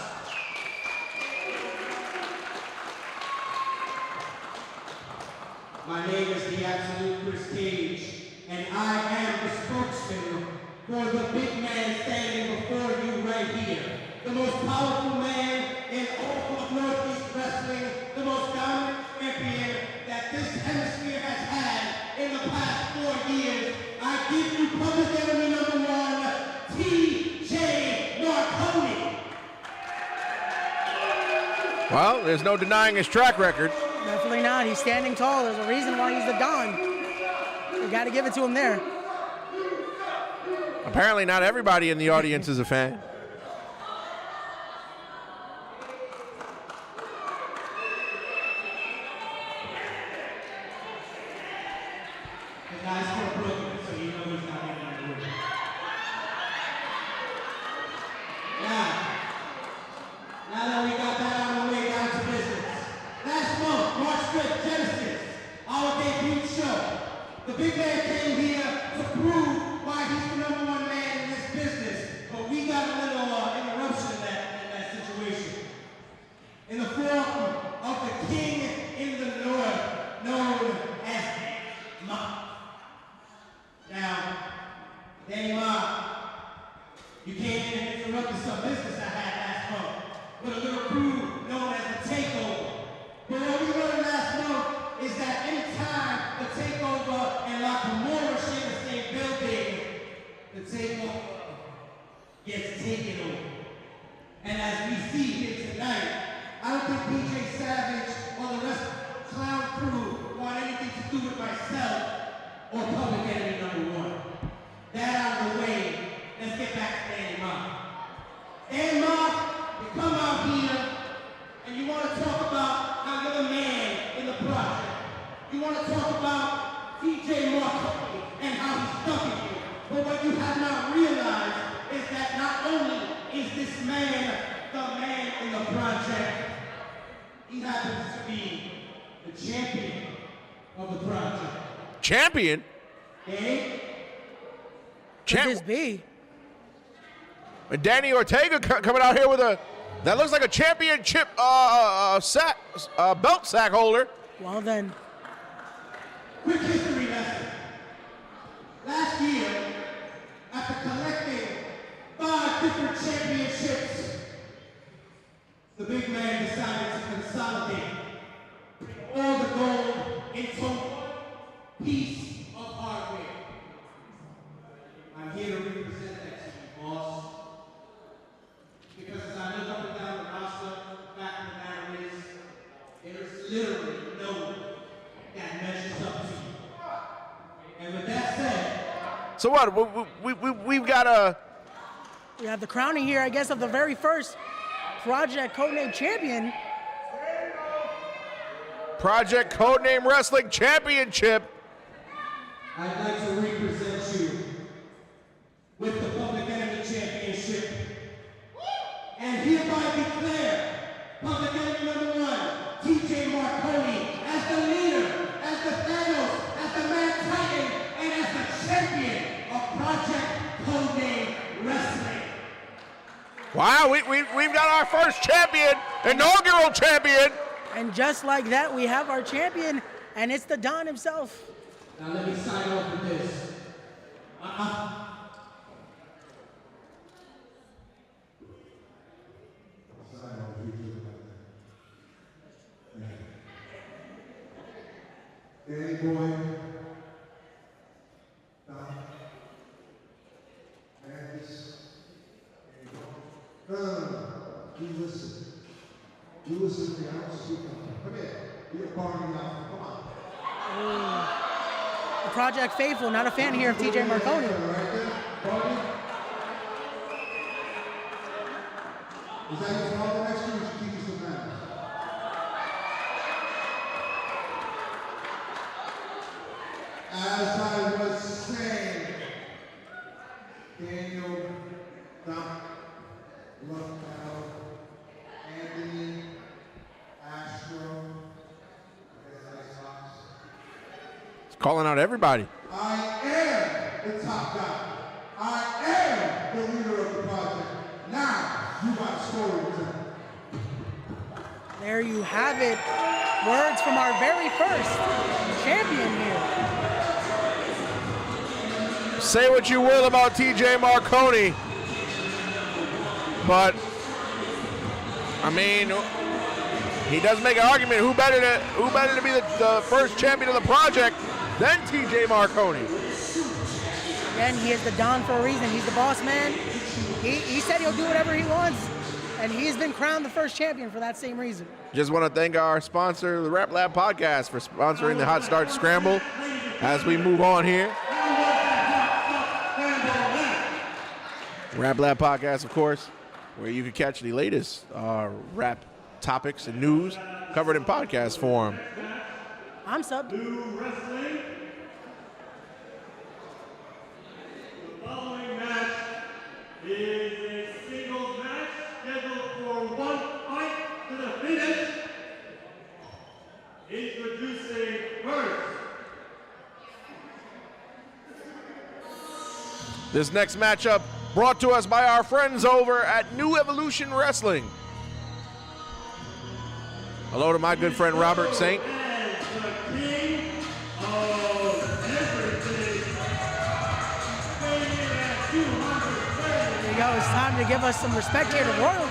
My name is the Absolute Chris Cage, and I am the spokesman for the big man standing before you right here. The most powerful man in all of Northeast Wrestling, the most dominant champion that this hemisphere has had in the past 4 years. I give you public enemy number 1, T.J. Marconi. Well, there's no denying his track record. Definitely not. He's standing tall. There's a reason why he's the Don. You got to give it to him there. Apparently not everybody in the audience is a fan. The guy's from Brooklyn, so you know he's not in the room. Now that we got that out of the way, down to business. Last month, March 5th, Genesis, our debut show. The big man came here to prove why he's the number 1 man in this business. But we got a little interruption in that situation. In the form of the king in the north, known as Ma. Now, Danny Ma, you came in and interrupted some business I had last month with a little crew known as the Takeover. But what we learned last month is that anytime the Takeover and La Kimura share the same building, the Takeover gets taken over. And as we see here tonight, I don't think PJ Savage or the rest of the clown crew want anything to do with myself or public enemy number 1. That out of the way, let's get back to Danny Ma. Danny Ma, you come out here and you want to talk about how you're the man in the project. You want to talk about TJ Marconi and how he's stuck you. But what you have not realized is that not only is this man the man in the project, he happens to be the champion of the project. Champion? Okay? Could this be? And Danny Ortega coming out here with that looks like a championship belt sack holder. Well then. Quick history lesson. Last year, after collecting 5 different championships, the big man decided to consolidate all the gold into one piece of hardware. I'm here to represent that to you, boss. Because as I look up and down the roster, the fact of the matter is, there is literally no one that So what? We've got a. We have the crowning here, I guess, of the very first Project Codename champion. Project Codename Wrestling Championship. I'd like to represent you with the Public Enemy Championship and hereby declare Public Enemy number 1, TJ Marconi, as the leader, as the Thanos, as the Man Titan, and as the champion of Project Codename Wrestling. Wow, we've got our first champion, inaugural champion. And just like that, we have our champion, and it's the Don himself. Now let me sign off with this. Danny Boy, Don, Magus, no, you listen. You listen to me, I don't speak up. Come here, you're barring out, come on. The Project Faithful, not a fan here of TJ Marconi. Is that your problem next to you? You should keep some manners. As I was saying, Daniel, Doc, Lundell, Anthony, Astro, It's calling out everybody. I am the top guy. I am the leader of the project. Now, you got a story to tell. There you have it. Words from our very first champion here. Say what you will about TJ Marconi, but I mean, he does make an argument. Who better to be the first champion of the project than TJ Marconi? Again, he is the Don for a reason. He's the boss man. He said he'll do whatever he wants, and he's been crowned the first champion for that same reason. Just want to thank our sponsor, the Rap Lab Podcast, for sponsoring the Hot Start Scramble as we move on here. Rap Lab Podcast, of course, where you can catch the latest rap topics and news covered in podcast form. I'm Sub. New wrestling. The following match is a singles match scheduled for one fight to the finish. Introducing first. This next matchup brought to us by our friends over at New Evolution Wrestling. Hello to my good friend Robert Saint. There you go. It's time to give us some respect here to royalty.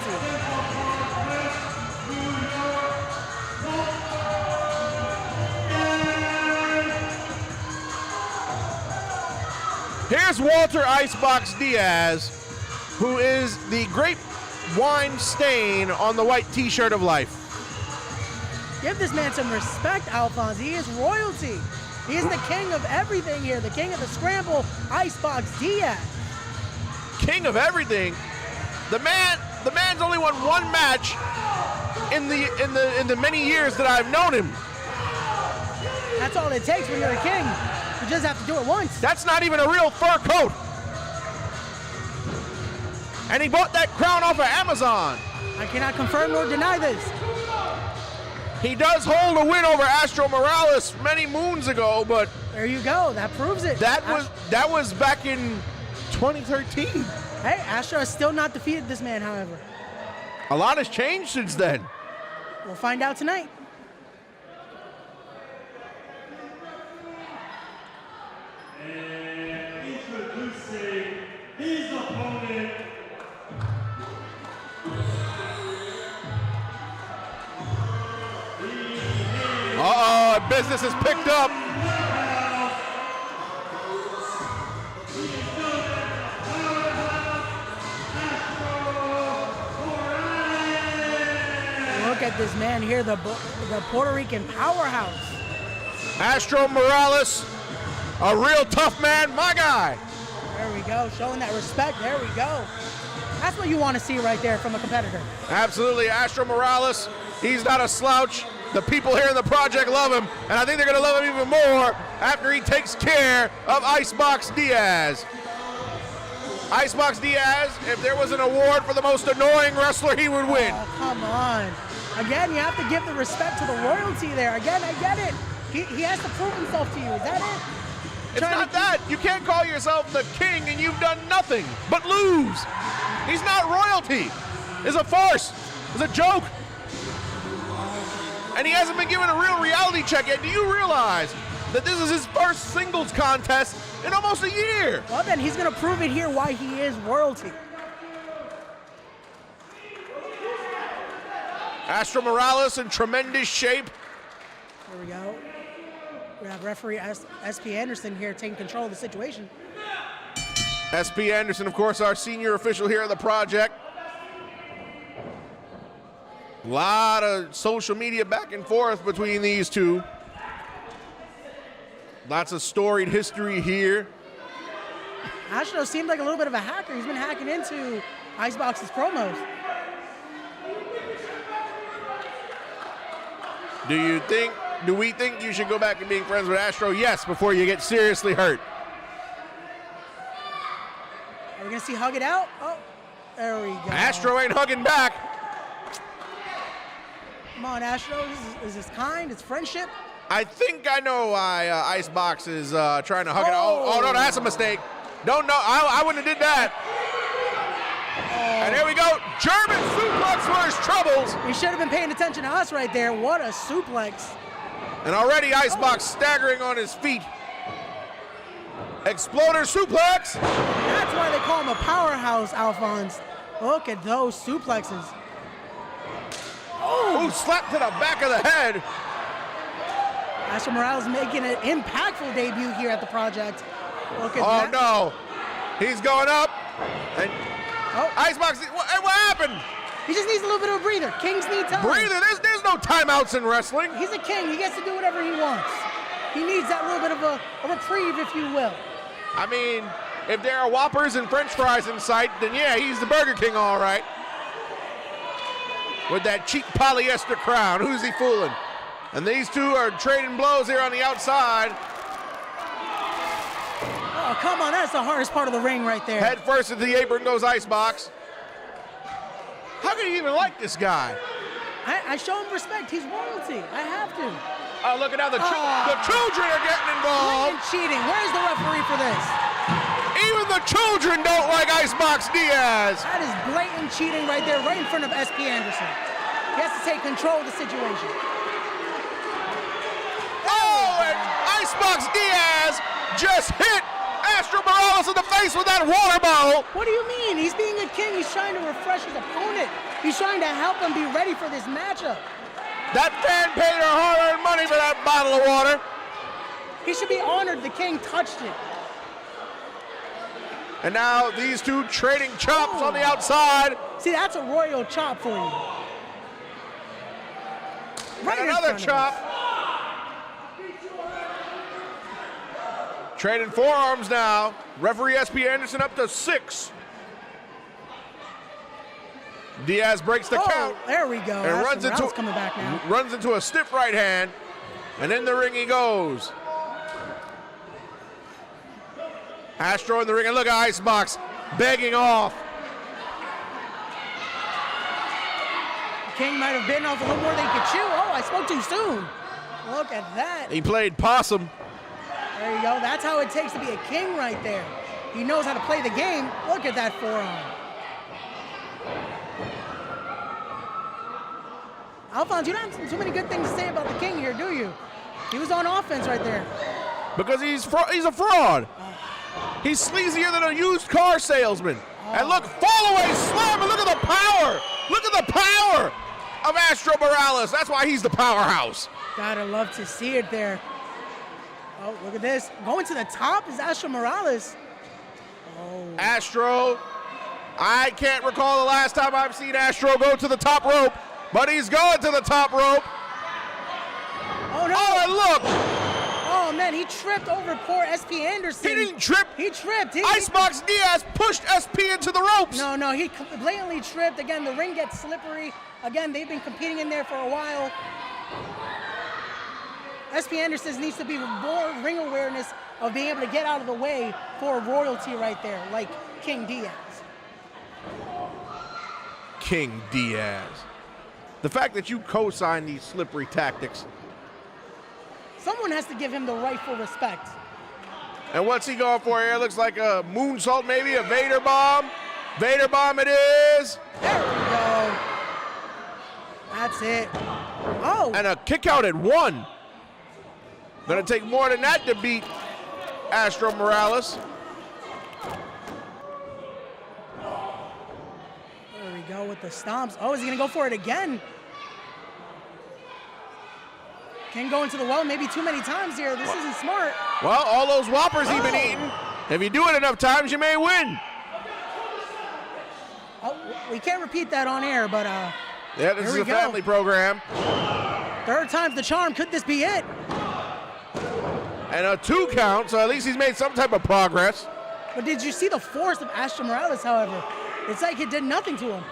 Here's Walter Icebox Diaz, who is the grape wine stain on the white t-shirt of life. Give this man some respect, Alphonse. He is royalty. He is the king of everything here, the king of the scramble, Icebox Diaz. King of everything. The man's only won one match in the many years that I've known him. That's all it takes when you're a king. You just have to do it once. That's not even a real fur coat. And he bought that crown off of Amazon. I cannot confirm nor deny this. He does hold a win over Astro Morales many moons ago, but there you go. That proves it. That was back in 2013. Hey, Astro has still not defeated this man, however. A lot has changed since then. We'll find out tonight. And introducing his opponent. Uh-oh, business has picked up. Look at this man here, the Puerto Rican powerhouse. Astro Morales, a real tough man, my guy. There we go, showing that respect. There we go. That's what you want to see right there from a competitor. Absolutely, Astro Morales, he's not a slouch. The people here in the project love him, and I think they're going to love him even more after he takes care of Icebox Diaz. Icebox Diaz, if there was an award for the most annoying wrestler, he would win. Oh, come on. Again, you have to give the respect to the royalty there. Again, I get it. He has to prove himself to you. Is that it? It's not that. You can't call yourself the king and you've done nothing but lose. He's not royalty. It's a farce. It's a joke. And he hasn't been given a real reality check yet. Do you realize that this is his first singles contest in almost a year? Well, then he's going to prove it here why he is royalty. Astro Morales in tremendous shape. There we go. We have referee SP Anderson here taking control of the situation. SP Anderson, of course, our senior official here at the project. A lot of social media back and forth between these two. Lots of storied history here. Astro seemed like a little bit of a hacker. He's been hacking into Icebox's promos. Do we think you should go back and being friends with Astro? Yes, before you get seriously hurt. Are we gonna see hug it out? Oh, there we go. Astro ain't hugging back. Come on, Astro, is this kind? It's friendship? I think I know why Icebox is trying to hug it out. Oh, no, that's a mistake. Don't know, I wouldn't have did that. And there we go, German suplex for his troubles. He should have been paying attention to us right there. What a suplex. And already Icebox staggering on his feet. Exploder suplex. That's why they call him a powerhouse, Alphonse. Look at those suplexes. Oh, slap to the back of the head. Astro Morales making an impactful debut here at the project. Look at that. Oh no, he's going up. And Icebox, what happened? He just needs a little bit of a breather. Kings need time. Breather, there's no timeouts in wrestling. He's a king, he gets to do whatever he wants. He needs that little bit of a reprieve, if you will. I mean, if there are Whoppers and French fries in sight, then yeah, he's the Burger King, all right. With that cheap polyester crown, who's he fooling? And these two are trading blows here on the outside. Oh, come on, that's the hardest part of the ring right there. Head first into the apron goes Icebox. How can you even like this guy? I show him respect, he's royalty, I have to. Oh, look at how the children are getting involved. Blatant cheating, where's the referee for this? Even the children don't like Icebox Diaz. That is blatant cheating right there, right in front of SP Anderson. He has to take control of the situation. Oh, and Icebox Diaz just hit Astro Morales in the face with that water bottle. What do you mean? He's being a king. He's trying to refresh his opponent. He's trying to help him be ready for this matchup. That fan paid her hard-earned money for that bottle of water. He should be honored the king touched it. And now these two trading chops on the outside. See, that's a royal chop for you. Right, and another chop. Trading forearms now. Referee SP Anderson up to 6. Diaz breaks the count. There we go. And coming back now. Runs into a stiff right hand. And in the ring he goes. Astro in the ring, and look at Icebox begging off. King might have bitten off a little more than he could chew. Oh, I spoke too soon. Look at that. He played possum. There you go. That's how it takes to be a king right there. He knows how to play the game. Look at that forearm. Alphonse, you don't have too many good things to say about the king here, do you? He was on offense right there. Because he's a fraud. He's sleazier than a used car salesman. And look, fall away slam, and look at the power. Look at the power of Astro Morales. That's why he's the powerhouse. Gotta love to see it there. Oh, look at this. Going to the top is Astro Morales. Oh. Astro, I can't recall the last time I've seen Astro go to the top rope, but he's going to the top rope. Oh, no. Oh, and look. Oh, Oh man, he tripped over poor SP Anderson. He didn't trip. He tripped. Icebox Diaz pushed SP into the ropes. No, he blatantly tripped. Again, the ring gets slippery. Again, they've been competing in there for a while. SP Anderson needs to be more ring awareness of being able to get out of the way for royalty right there, like King Diaz. King Diaz. The fact that you co-sign these slippery tactics. Someone has to give him the rightful respect. And what's he going for here? Looks like a moonsault, maybe a Vader bomb. Vader bomb it is. There we go. That's it. Oh. And a kick out at 1. Gonna take more than that to beat Astro Morales. There we go with the stomps. Oh, is he gonna go for it again? Can go into the well maybe too many times here. This isn't smart. Well, all those whoppers he's been eating. If you do it enough times, you may win. Oh, we can't repeat that on air, but yeah, this is a family program. Third time's the charm. Could this be it? And a 2 count, so at least he's made some type of progress. But did you see the force of Astro Morales, however? It's like it did nothing to him.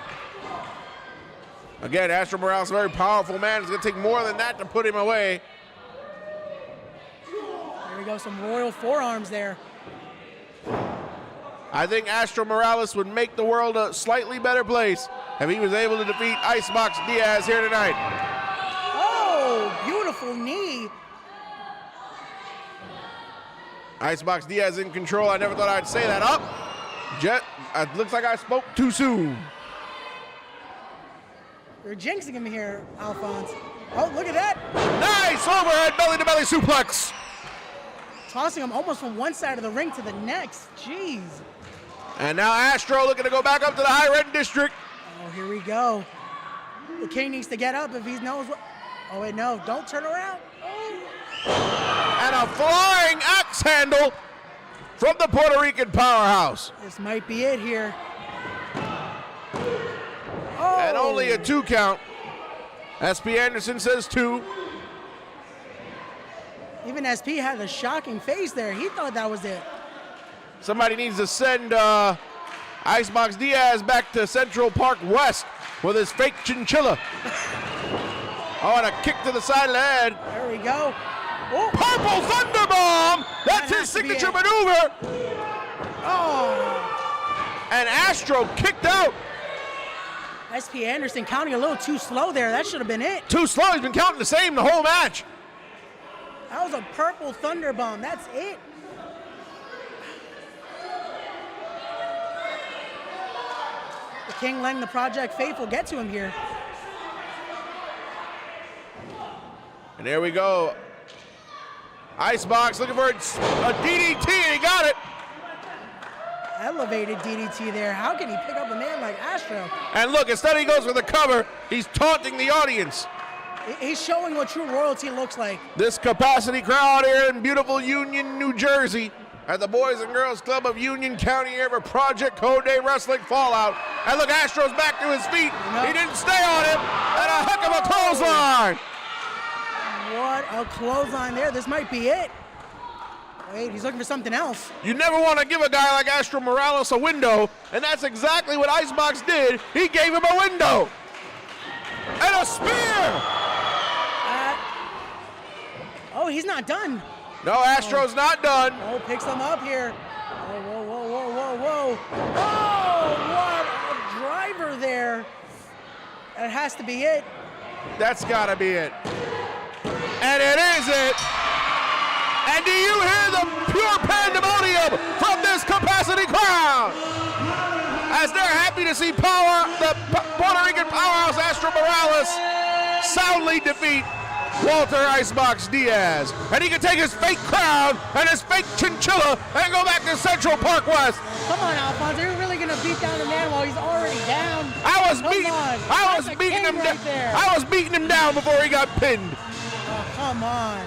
Again, Astro Morales is a very powerful man. It's going to take more than that to put him away. There we go, some royal forearms there. I think Astro Morales would make the world a slightly better place if he was able to defeat Icebox Diaz here tonight. Oh, beautiful knee. Icebox Diaz in control. I never thought I'd say that. Up. Jet, it looks like I spoke too soon. You're jinxing him here, Alphonse. Oh, look at that. Nice overhead belly-to-belly suplex. Tossing him almost from one side of the ring to the next. Jeez. And now Astro looking to go back up to the high red district. Oh, here we go. The King needs to get up if he knows what. Oh, wait, no. Don't turn around. Oh. And a flying axe handle from the Puerto Rican powerhouse. This might be it here. And only a 2 count. SP Anderson says 2. Even SP had a shocking face there. He thought that was it. Somebody needs to send Icebox Diaz back to Central Park West with his fake chinchilla. Oh, and a kick to the side of the head. There we go. Oh. Purple Thunderbomb! That's his signature maneuver. Oh. And Astro kicked out. SP Anderson counting a little too slow there. That should have been it. Too slow. He's been counting the same the whole match. That was a purple Thunderbomb. That's it. The King letting the Project Faithful get to him here. And there we go. Icebox looking for a DDT, and he got it. Elevated DDT there. How can he pick up a man like Astro? And look, instead he goes for the cover, he's taunting the audience. He's showing what true royalty looks like. This capacity crowd here in beautiful Union, New Jersey, at the Boys and Girls Club of Union County here for Project Codename Wrestling Fallout. And look, Astro's back to his feet. He didn't stay on him. And a heck of a clothesline. What a clothesline there. This might be it. Wait, he's looking for something else. You never want to give a guy like Astro Morales a window, and that's exactly what Icebox did. He gave him a window. And a spear. Oh, he's not done. No, Astro's not done. Oh, picks him up here. Whoa, whoa, whoa, whoa, whoa, whoa. Oh, what a driver there. That has to be it. That's got to be it. And it is it. And do you hear the pure pandemonium from this capacity crowd? As they're happy to see the Puerto Rican powerhouse Astro Morales soundly defeat Walter Icebox Diaz. And he can take his fake crown and his fake chinchilla and go back to Central Park West. Come on, Alphonse. You're really going to beat down a man while he's already down? I was beating him down before he got pinned. Oh, come on.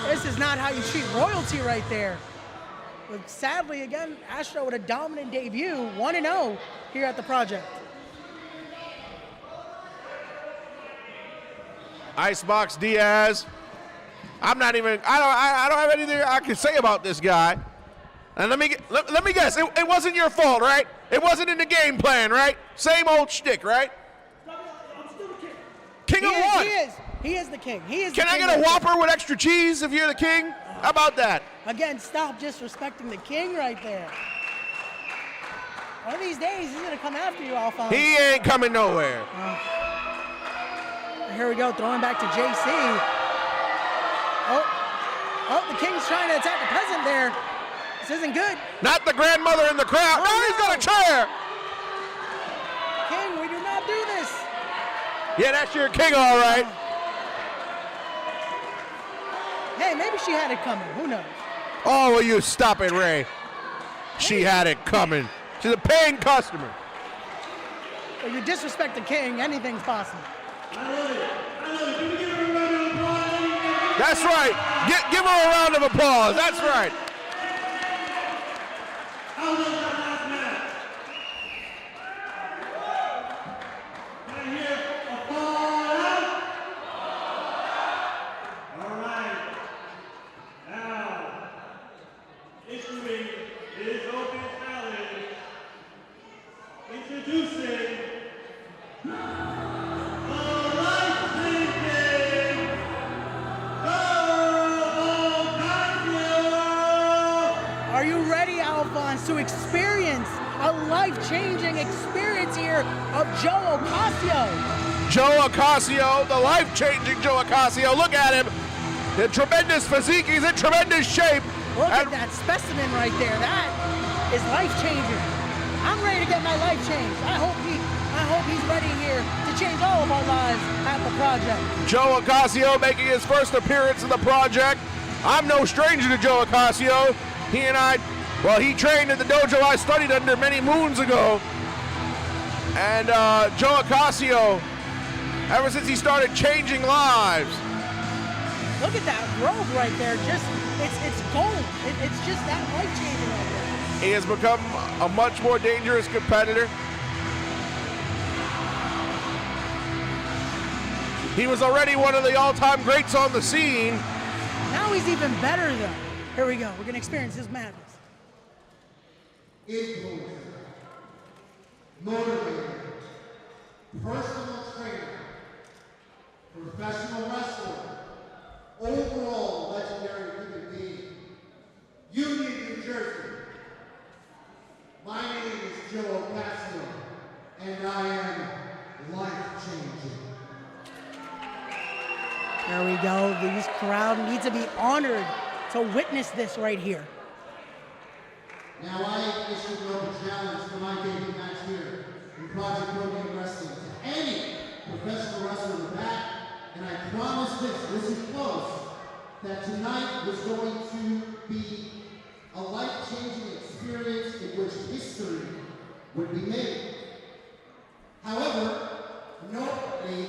This is not how you treat royalty right there. But sadly, again, Astro with a dominant debut, 1-0 here at the Project. Icebox Diaz I'm not even. I don't have anything I can say about this guy. And let me guess. It wasn't your fault, right? It wasn't in the game plan, right? Same old shtick, right? I'm still the king. King of what? He is the king. He is. Can the I king get a Whopper with extra cheese if you're the king? How about that? Again, stop disrespecting the king right there. One of these days, he's gonna come after you, Alphonse. He ain't coming nowhere. Here we go, throwing back to JC. Oh, the king's trying to attack the peasant there. This isn't good. Not the grandmother in the crowd. No, he's got a chair. King, we do not do this. Yeah, that's your king, all right. Hey, maybe she had it coming. Who knows? Oh, will you stop it, Ray? She had it coming. She's a paying customer. If you disrespect the king, anything's possible. That's right. Give her a round of applause. That's right. How was that last match? Can I hear applause? All right. Now, issuing his open challenge, introducing the life-changing Are you ready, Alphonse, to experience a life-changing experience here of Joe Ocasio? Joe Ocasio, the life-changing Joe Ocasio. Look at him. The tremendous physique. He's in tremendous shape. Look at that specimen right there. That is life-changing. I'm ready to get my life changed. I hope he's ready here to change all of our lives at the project. Joe Ocasio making his first appearance in the project. I'm no stranger to Joe Ocasio. He and I, well, he trained in the dojo I studied under many moons ago. And Joe Ocasio, ever since he started changing lives. Look at that robe right there. It's gold. It's just that life-changing right there. He has become a much more dangerous competitor. He was already one of the all-time greats on the scene. Now he's even better, though. Here we go. We're going to experience his madness. Influencer, motivator, personal trainer, professional wrestler, overall legendary human being, Union, New Jersey. My name is Joe Ocasio, and I am life-changing. There we go. This crowd needs to be honored to witness this right here. Now I issue an open challenge for my debut match here in Project Codename Wrestling to any professional wrestler in the back, and I promise this is close, that tonight was going to be a life-changing experience in which history would be made. However, nobody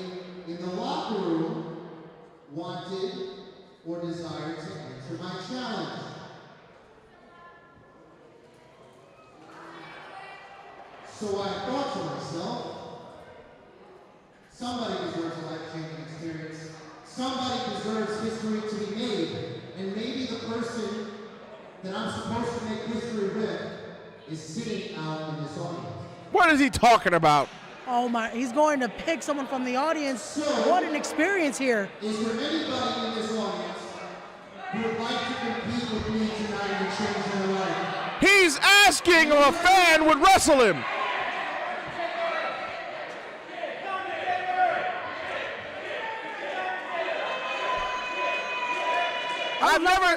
in the locker room wanted or desired to answer my challenge. So I thought to myself, somebody deserves a life-changing experience. Somebody deserves history to be made. And maybe the person that I'm supposed to make history with is sitting out in this audience. What is he talking about? Oh my, he's going to pick someone from the audience. So, what an experience here. Is there anybody in this audience who would like to compete with me tonight and change their life? He's asking if a fan would wrestle him.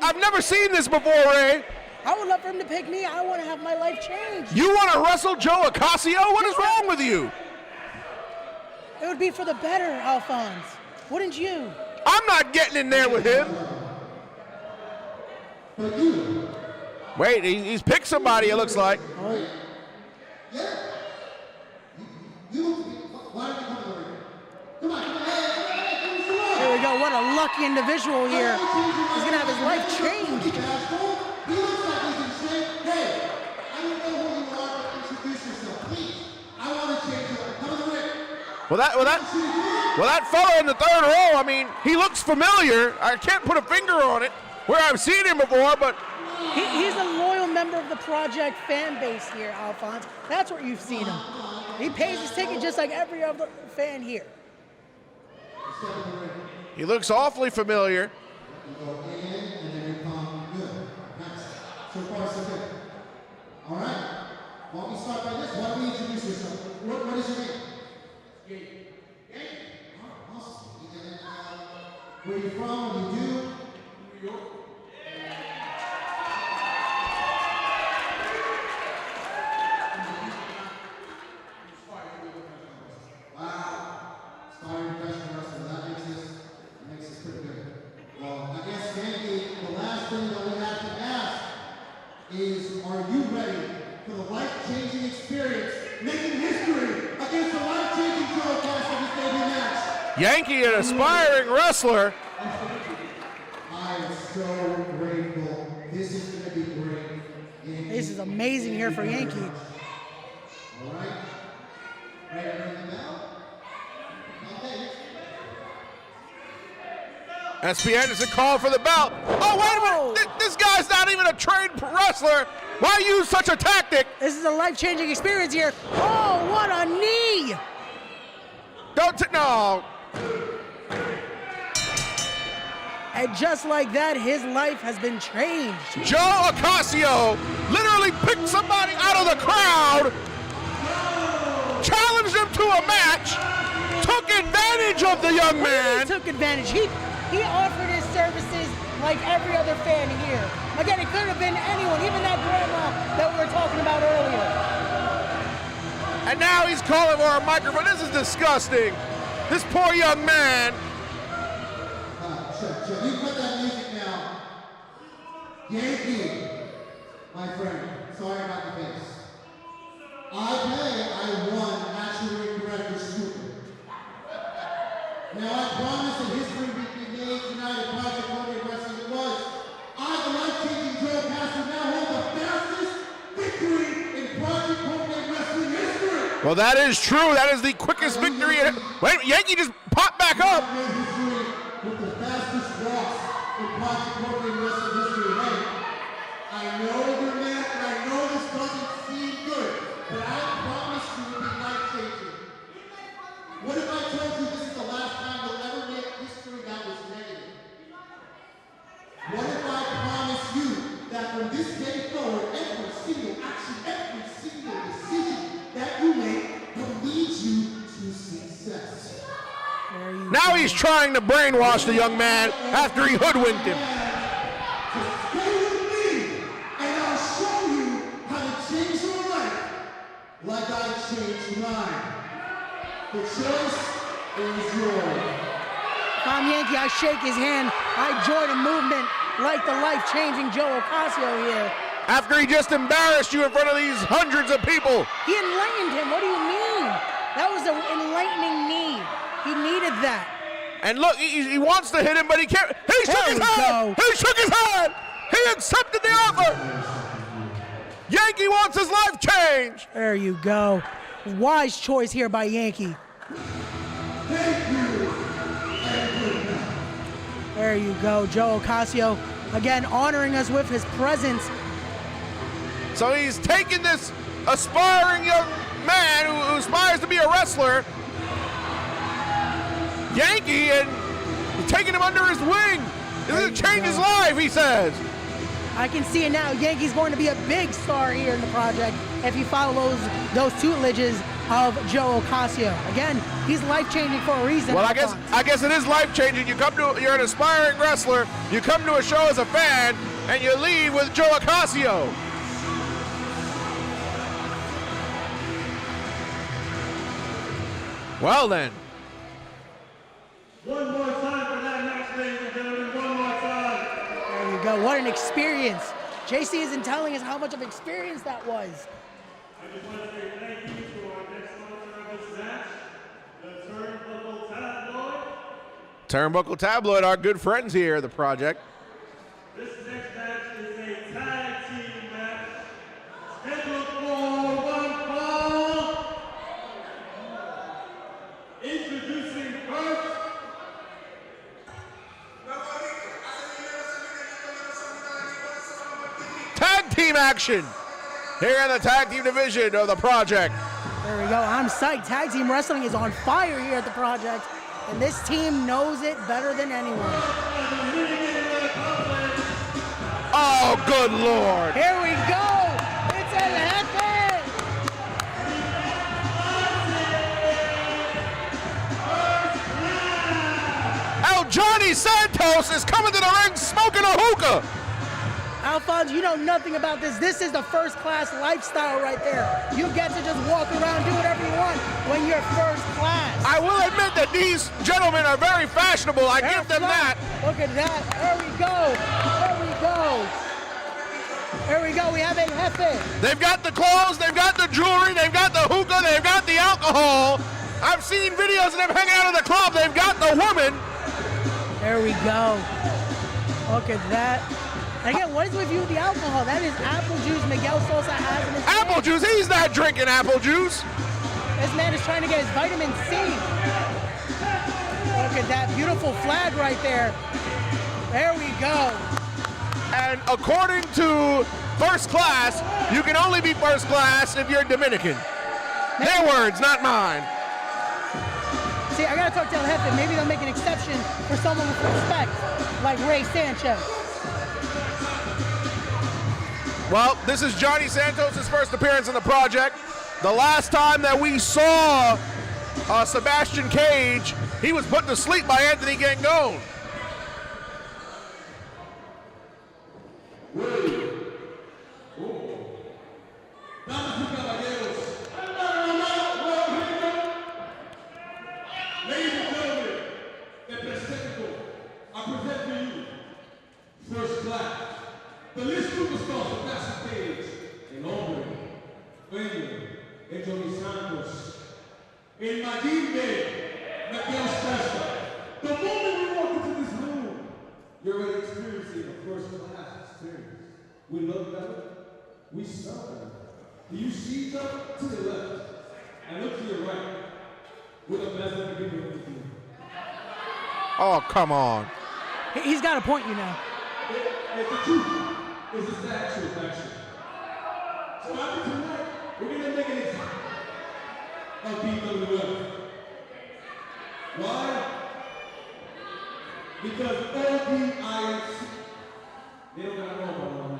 I've never seen this before, Ray. I would love for him to pick me. I want to have my life changed. You want to wrestle Joe Ocasio? What is wrong with you? It would be for the better, Alphonse. Wouldn't you? I'm not getting in there with him. Wait, he's picked somebody, it looks like. Here we go. What a lucky individual here. He's going to have his life changed. He looks like he's in shape. Hey, I don't know who you are, but introduce yourself, please. I want to change your life. Come to the ring. Well, that Well, that fella in the third row, I mean, he looks familiar. I can't put a finger on it where I've seen him before, but He's a loyal member of the Project fan base here, Alphonse. That's where you've seen him. He pays his ticket just like every other fan here. he looks awfully familiar. You go in and then you come good. Nice. So far, so good. All right. Why don't we start by this? Why don't we introduce yourself? What is your name? Yankee. Oh, awesome. And then, where you from? What do you do? New York. Wow. Inspiring professional wrestler. That makes this pretty good. Well, I guess, Yankee, the last thing that we have to ask is, are you ready for the life-changing experience, making history against the life-changing telecast of this debut match? Yankee, an aspiring wrestler. I am so grateful. This is going to be great. Yankee. This is amazing here for Yankee. All right. Ready to ring the bell? Okay. SP Anderson called for the belt. Oh, wait a minute. This guy's not even a trained wrestler. Why use such a tactic? This is a life-changing experience here. Oh, what a knee! No. And just like that, his life has been changed. Joe Ocasio literally picked somebody out of the crowd, challenged him to a match, took advantage of the young man. He took advantage. He offered his services like every other fan here. Again, it could have been anyone, even that grandma that we were talking about earlier. And now he's calling for a microphone. This is disgusting. This poor young man. Sure. You put that music now. Yankee, my friend, sorry about the face. I won National Ring Director Super. Now I promise that history will be made tonight at Project Codename Wrestling. It was. I, the life-changing Joe Pastor, now hold the fastest victory in Project Codename Wrestling history. Well, that is true. That is the quickest victory. Wait, Yankee just popped back up. With the fastest loss in Project Codename Wrestling history. Hey, I know you're mad, and I know this doesn't seem good, but I promise you it will be life-changing. What if I told you this is the last time you'll ever make history that was negative? What if I promise you that from this day forward, every single action, every single decision that you make will lead you to success? Now he's trying to brainwash the young man after he hoodwinked him. Stay with me, and I'll show you how to change your life like I changed mine. The choice is yours. If I'm Yankee, I shake his hand. I join a movement like the life-changing Joe Ocasio here. After he just embarrassed you in front of these hundreds of people. He enlightened him. What do you mean? That was an enlightening knee. He needed that. And look, he wants to hit him, but he can't. He shook his hand. He shook his hand. He accepted the offer. Yankee wants his life changed. There you go. Wise choice here by Yankee. There you go. Joe Ocasio, again, honoring us with his presence. So he's taking this aspiring young man who aspires to be a wrestler, Yankee, and he's taking him under his wing. This is to change his life, he says. I can see it now. Yankee's going to be a big star here in the project if he follows those tutelages of Joe Ocasio. Again, he's life-changing for a reason. Well, I guess it is life-changing. You're an aspiring wrestler. You come to a show as a fan, and you leave with Joe Ocasio. Well then. One more time for that match, ladies and gentlemen. One more time. There you go. What an experience. JC isn't telling us how much of experience that was. I just want to say thank you to our next sponsor of this match, the Turnbuckle Tabloid. Turnbuckle Tabloid, our good friends here at the project. This next match is a tag team match scheduled for one fall. Introducing first, team action here in the tag team division of the Project. There we go. I'm psyched. Tag team wrestling is on fire here at the Project, and this team knows it better than anyone. Oh, good Lord. Here we go. It's El Jefe. El Johnny Santos is coming to the ring smoking a hookah. Alphonse, you know nothing about this. This is the first class lifestyle right there. You get to just walk around, do whatever you want when you're first class. I will admit that these gentlemen are very fashionable. I give them that. Look at that. There we go. There we go. There we go. We have El Jefe. They've got the clothes, they've got the jewelry, they've got the hookah, they've got the alcohol. I've seen videos of them hanging out in the club. They've got the woman. There we go. Look at that. And again, what is with you with the alcohol? That is apple juice Miguel Sosa has in his Apple juice? He's not drinking apple juice. This man is trying to get his vitamin C. Look at that beautiful flag right there. There we go. And according to First Class, you can only be first class if you're Dominican. Their words, not mine. See, I gotta talk to El Jefe. Maybe they'll make an exception for someone with respect, like Ray Sanchez. Well, this is Johnny Santos' first appearance in the Project. The last time that we saw Sebastian Cage, he was put to sleep by Anthony Gangone. Ladies and gentlemen, I present to you first class. The list superstars of Sebastian Cage, El Hombre, Peña, and Johnny Santos. In Majin Day, Miguel Sosa. The moment we walk into this room, you're already experiencing a first class experience. We look better, we smell better. Do you see each other? To the left, and look to your right, with a message to give you. Oh, come on. He's got a point, you know. It's the truth. It's a sad truth, actually. So after tonight, we're going to make an example of BWF. Why? Because ODIC, they don't got to know about all that.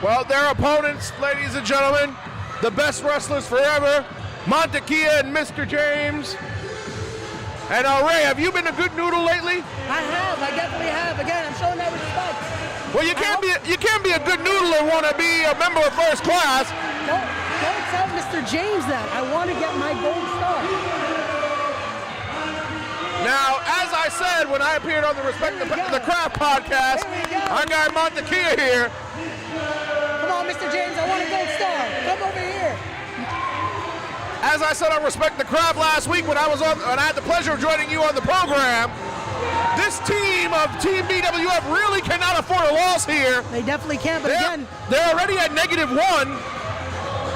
Well, their opponents, ladies and gentlemen, the best wrestlers forever, Montekia and Mr. James. And Ray, have you been a good noodle lately? I have. I definitely have. Again, I'm showing that respect. Well, you can't be a good noodle and want to be a member of first class. Don't tell Mr. James that. I want to get my gold star. Now, as I said when I appeared on the Respect the Craft podcast, our guy Montekia here. Come on, Mr. James, I want a gold star. Come over here. As I said on Respect the Craft last week when I had the pleasure of joining you on the program, this team of Team BWF really cannot afford a loss here. They definitely can, but again, they're already at -1.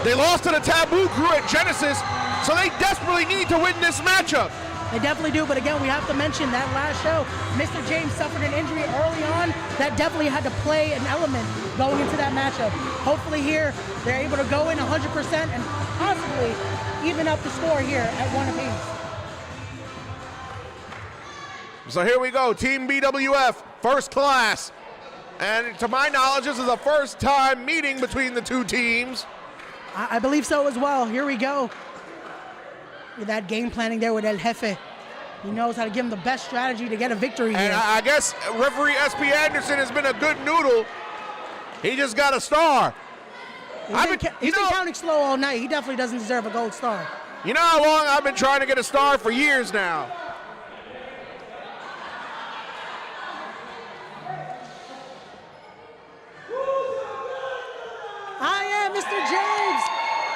They lost to the Taboo Crew at Genesis, so they desperately need to win this matchup. They definitely do, but again, we have to mention that last show, Mr. James suffered an injury early on that definitely had to play an element going into that matchup. Hopefully here, they're able to go in 100% and possibly even up the score here at 1 apiece. So here we go, Team BWF, first class. And to my knowledge, this is the first time meeting between the two teams. I believe so as well. Here we go. With that game planning there with El Jefe. He knows how to give him the best strategy to get a victory and here. I guess referee S.P. Anderson has been a good noodle. He just got a star. He's been counting slow all night. He definitely doesn't deserve a gold star. You know how long I've been trying to get a star? For years now. I am Mr. James.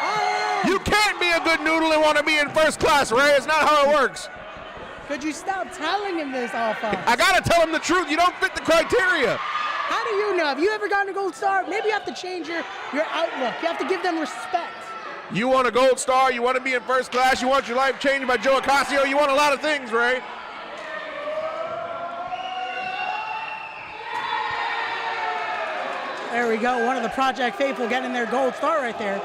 I am. You can't be a good noodle and want to be in first class, Ray. It's not how it works. Could you stop telling him this, Alpha? I gotta tell him the truth. You don't fit the criteria. How don't know. Have you ever gotten a gold star? Maybe you have to change your outlook. You have to give them respect. You want a gold star, you want to be in first class, you want your life changed by Joe Ocasio, you want a lot of things, Ray. There we go. One of the Project Faithful getting their gold star right there.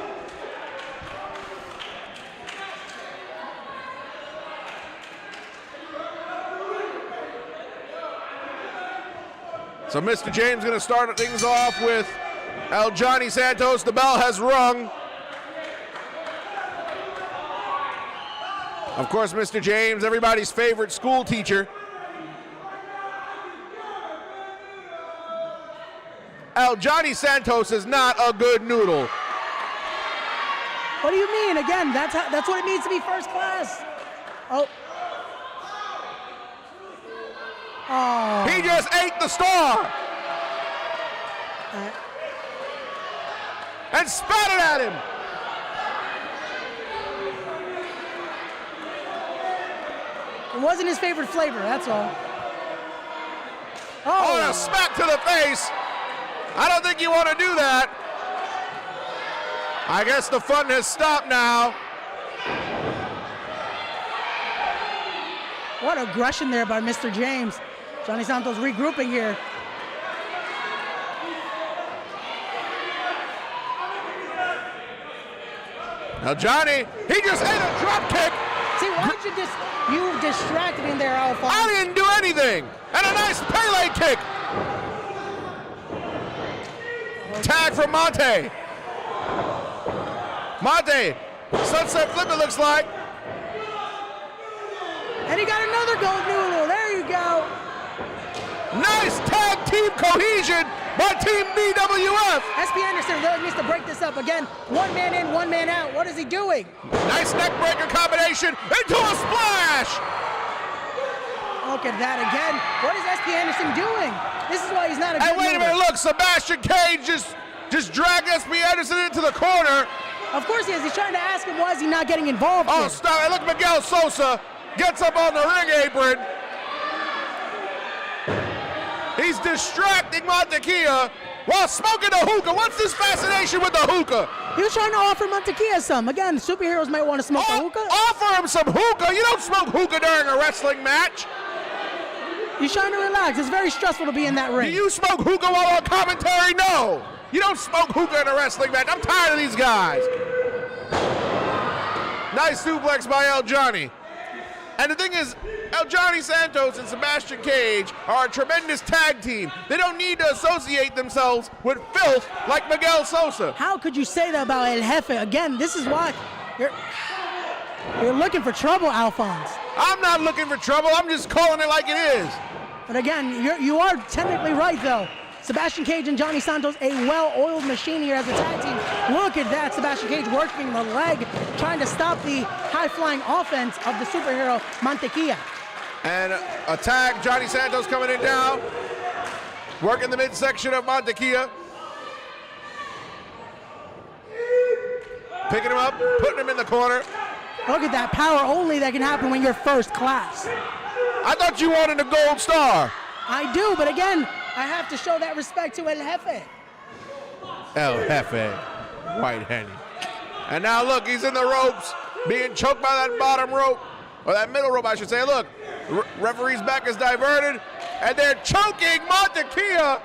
So Mr. James going to start things off with El Johnny Santos. The bell has rung. Of course, Mr. James, everybody's favorite school teacher. El Johnny Santos is not a good noodle. What do you mean? Again, that's what it means to be first class. Oh. Oh. He just ate the star. And spat it at him. It wasn't his favorite flavor, that's all. Oh, a smack to the face. I don't think you want to do that. I guess the fun has stopped now. What aggression there by Mr. James. Johnny Santos regrouping here. Now Johnny, he just ate a drop kick. See, why did you distracted him there, Alphonse? I didn't do anything. And a nice Pele kick. Tag from Monte. Monte, sunset flip it looks like. And he got another gold noodle. There you go. Nice tag team cohesion by Team BWF. SP Anderson really needs to break this up again. One man in, one man out. What is he doing? Nice neck breaker combination into a splash. Look at that again. What is SP Anderson doing? This is why he's not a good Hey, wait a minute, look, Sebastian Cage just dragged SP Anderson into the corner. Of course he is. He's trying to ask him why is he not getting involved. Oh, here. stop it. Look, Miguel Sosa gets up on the ring apron. He's distracting Montequia while smoking the hookah. What's this fascination with the hookah? He was trying to offer Montequia some. Again, superheroes might want to smoke a hookah. Offer him some hookah. You don't smoke hookah during a wrestling match. He's trying to relax. It's very stressful to be in that ring. Do you smoke hookah while on commentary? No. You don't smoke hookah in a wrestling match. I'm tired of these guys. Nice suplex by El Johnny. And the thing is, El Johnny Santos and Sebastian Cage are a tremendous tag team. They don't need to associate themselves with filth like Miguel Sosa. How could you say that about El Jefe? Again, this is why you're looking for trouble, Alphonse. I'm not looking for trouble. I'm just calling it like it is. But again, you are technically right, though. Sebastian Cage and Johnny Santos, a well-oiled machine here as a tag team. Look at that, Sebastian Cage working the leg, trying to stop the high-flying offense of the superhero Montequia. And a tag, Johnny Santos coming in now, working the midsection of Montequia. Picking him up, putting him in the corner. Look at that power only that can happen when you're first class. I thought you wanted a gold star. I do, but again, I have to show that respect to El Jefe. El Jefe, White Henny. And now look, he's in the ropes, being choked by that bottom rope, or that middle rope, I should say. Look, referee's back is diverted, and they're choking Montequia.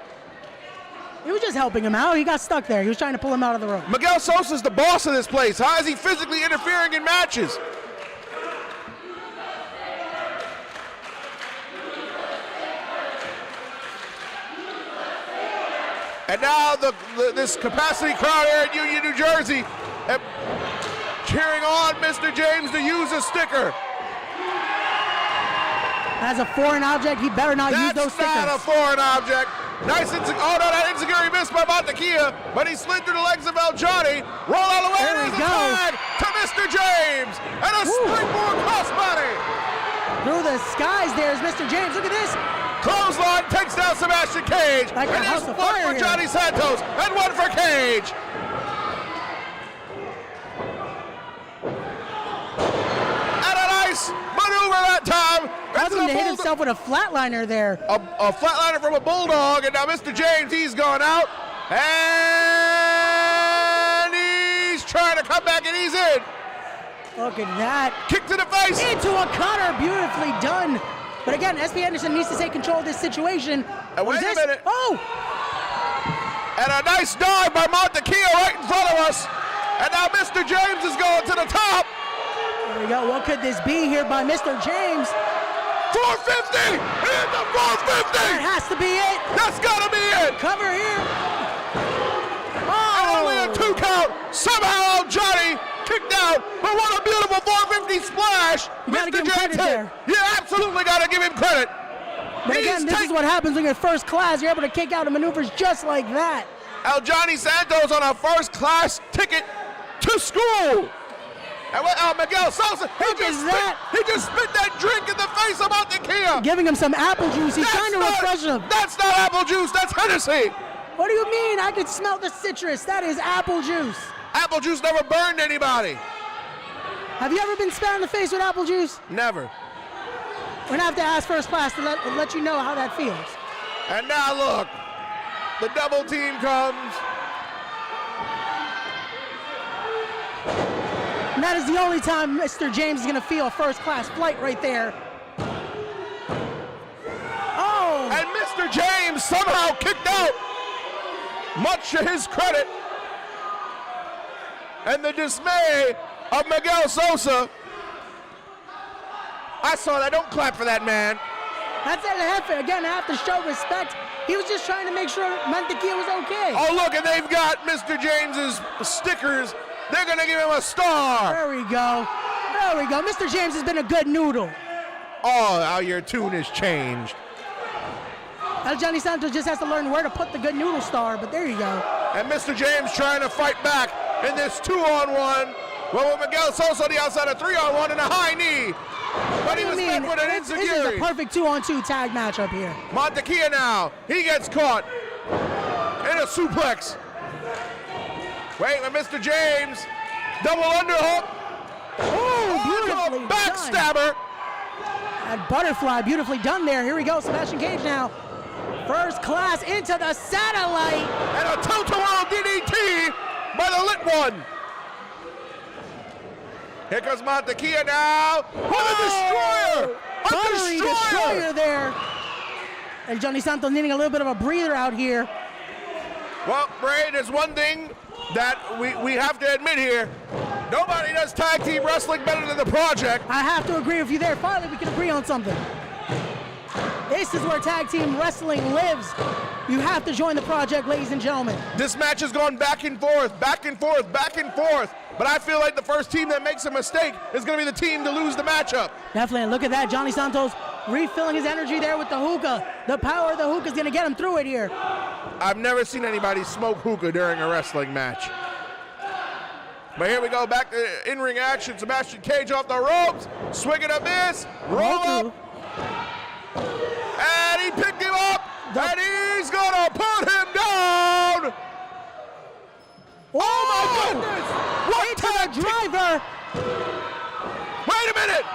He was just helping him out. He got stuck there. He was trying to pull him out of the rope. Miguel Sosa's the boss of this place. How is he physically interfering in matches? And now this capacity crowd here in Union, New Jersey, cheering on Mr. James to use a sticker. As a foreign object, he better not use those stickers. That's not a foreign object. Nice that enziguri missed by Montequia, but he slid through the legs of El Johnny. Roll all the way, there there's a tag to Mr. James, and a springboard crossbody. Through the skies there is Mr. James. Look at this. Clothesline takes down Sebastian Cage. Like and there's one for here. Johnny Santos and one for Cage. And a nice maneuver that time. That's what to hit himself with a flatliner there. A flatliner from a bulldog, and now Mr. James, he's gone out. And he's trying to come back, and he's in. Look at that. Kick to the face. Into a cutter. Beautifully done. But again, S.P. Anderson needs to take control of this situation. And wait a minute. Oh! And a nice dive by Montequia right in front of us. And now Mr. James is going to the top. There we go. What could this be here by Mr. James? 450! Hit the 450! That has to be it. That's got to be it. Cover here. And only a 2 count. Somehow Johnny kicked out. But what a beautiful 450 splash. You got to give him credit there. You absolutely got to give him credit. But again, this is what happens when you're first class. You're able to kick out of maneuvers just like that. El Johnny Santos on a first class ticket to school. And Miguel Sosa, he just spit that drink in the face of Montequia. Giving him some apple juice. He's trying to refresh him. That's not apple juice, that's Hennessy. What do you mean? I can smell the citrus. That is apple juice. Apple juice never burned anybody. Have you ever been spat in the face with apple juice? Never. We're gonna have to ask first class to let you know how that feels. And now look, the double team comes. And that is the only time Mr. James is gonna feel a first class flight right there. Oh! And Mr. James somehow kicked out, much to his credit. And the dismay of Miguel Sosa. I saw that. Don't clap for that man. That's El Jefe. Again, I have to show respect. He was just trying to make sure Montequia was okay. Oh, look, and they've got Mr. James's stickers. They're going to give him a star. There we go. There we go. Mr. James has been a good noodle. Oh, how your tune has changed. El Johnny Santos just has to learn where to put the good noodle star, but there you go. And Mr. James trying to fight back in this 2-on-1. Well, with Miguel Sosa on the outside, a 3-on-1 and a high knee. But he was met with an insecurity. This is a perfect 2-on-2 tag matchup here. Montequia now, he gets caught in a suplex. Wait, with Mr. James, double underhook. Oh, beautifully backstabber. That butterfly, beautifully done there. Here we go, Sebastian Cage now. First class into the satellite. And a toe-to-world DDT by the lit one. Here comes Montequia now. What a destroyer! A destroyer there. And Johnny Santos needing a little bit of a breather out here. Well, Bray, there's one thing that we have to admit here. Nobody does tag team wrestling better than the Project. I have to agree with you there. Finally, we can agree on something. This is where tag team wrestling lives. You have to join the Project, ladies and gentlemen. This match has gone back and forth, back and forth, back and forth. But I feel like the first team that makes a mistake is going to be the team to lose the matchup. Definitely, and look at that. Johnny Santos refilling his energy there with the hookah. The power of the hookah is going to get him through it here. I've never seen anybody smoke hookah during a wrestling match. But here we go, back to in-ring action. Sebastian Cage off the ropes, swing and a miss, roll up. And he picked him up, and he's going to put him down. Oh my goodness! What a driver! Wait a minute!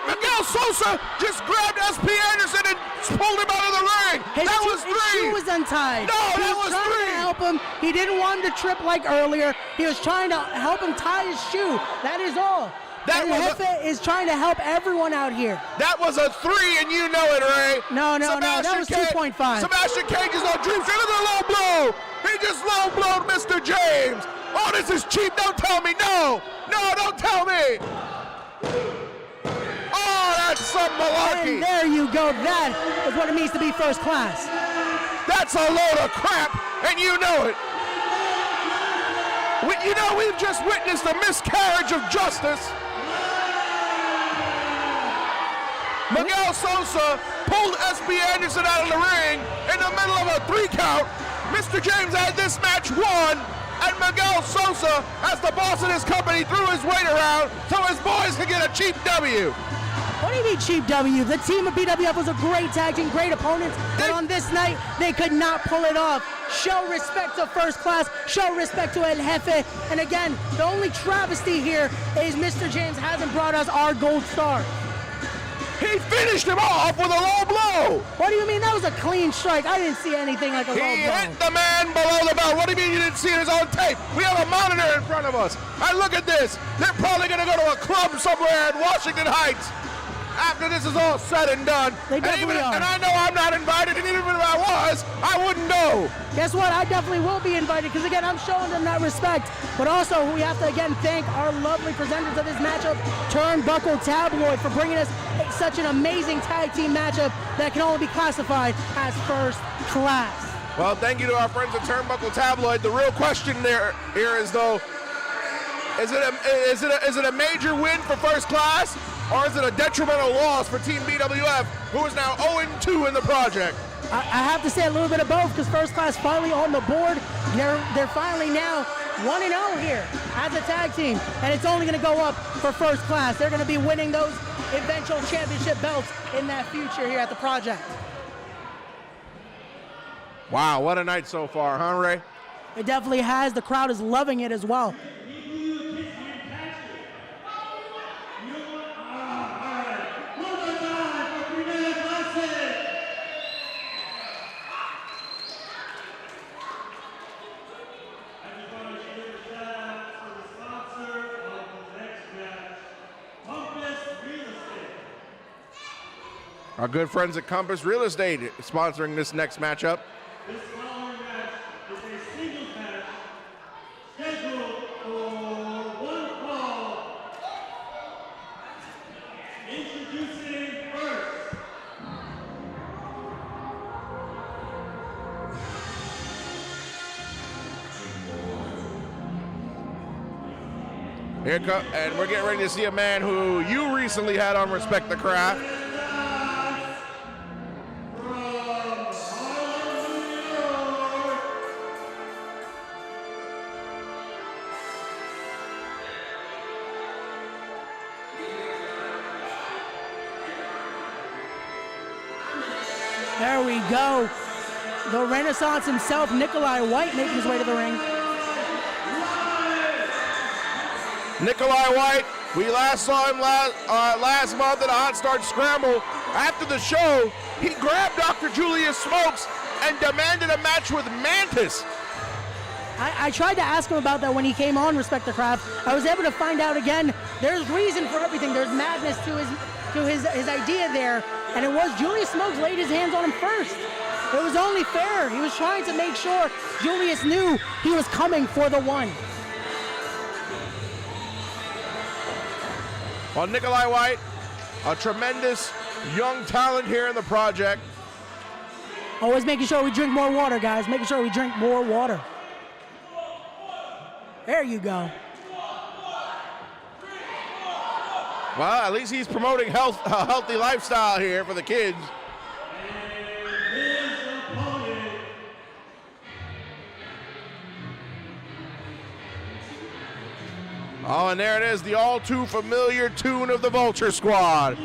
Miguel Sosa just grabbed S.P. Anderson and pulled him out of the ring. His shoe was untied. No, that was trying to help him. He didn't want him to trip like earlier. He was trying to help him tie his shoe. That is all. Jefe is trying to help everyone out here. That was a 3, and you know it, Ray. No, that was 2.5. Sebastian Cage is on dream. Look at the low blow. He just low blowed Mr. James. Oh, this is cheap. Don't tell me. No, don't tell me. Oh, that's some malarkey. And there you go. That is what it means to be first class. That's a load of crap, and you know it. We've just witnessed a miscarriage of justice. Miguel Sosa pulled S.P. Anderson out of the ring in the middle of a 3 count. Mr. James had this match won, and Miguel Sosa, as the boss of his company, threw his weight around so his boys could get a cheap W. What do you mean cheap W? The team of BWF was a great tag team, great opponents, but on this night, they could not pull it off. Show respect to first class, show respect to El Jefe, and again, the only travesty here is Mr. James hasn't brought us our gold star. He finished him off with a low blow. What do you mean? That was a clean strike. I didn't see anything like a low blow. He hit the man below the belt. What do you mean you didn't see it? It's on tape. We have a monitor in front of us. And look at this. They're probably going to go to a club somewhere in Washington Heights after this is all said and done. They definitely are. And I know I'm not invited, and even if I was, I wouldn't go. Guess what? I definitely will be invited because, again, I'm showing them that respect. But also, we have to, again, thank our lovely presenters of this matchup, Turnbuckle Tabloid, for bringing us such an amazing tag team matchup that can only be classified as first class. Well, thank you to our friends at Turnbuckle Tabloid. The real question here is, though, is it a major win for first class, or is it a detrimental loss for Team BWF, who is now 0-2 in the project? I have to say a little bit of both because first class finally on the board. They're finally now 1-0 here as a tag team, and it's only going to go up for first class. They're going to be winning those eventual championship belts in that future here at the project. Wow, what a night so far, huh, Ray? It definitely has. The crowd is loving it as well. Our good friends at Compass Real Estate sponsoring this next matchup. This following match is a singles match scheduled for one fall. Introducing first. And we're getting ready to see a man who you recently had on Respect the Craft. There we go. The Renaissance himself, Nikolai White, making his way to the ring. Nikolai White, we last saw him last month at a Hot Start Scramble. After the show, he grabbed Dr. Julius Smokes and demanded a match with Mantis. I tried to ask him about that when he came on Respect the Craft. I was able to find out again, there's reason for everything. There's madness to his idea there, and it was Julius Smokes laid his hands on him first. It was only fair. He was trying to make sure Julius knew he was coming for the one. Well, Nikolai White, a tremendous young talent here in the project. Always making sure we drink more water, guys. Making sure we drink more water. There you go. Well, at least he's promoting a healthy lifestyle here for the kids. Oh, and there it is, the all too familiar tune of the Vulture Squad.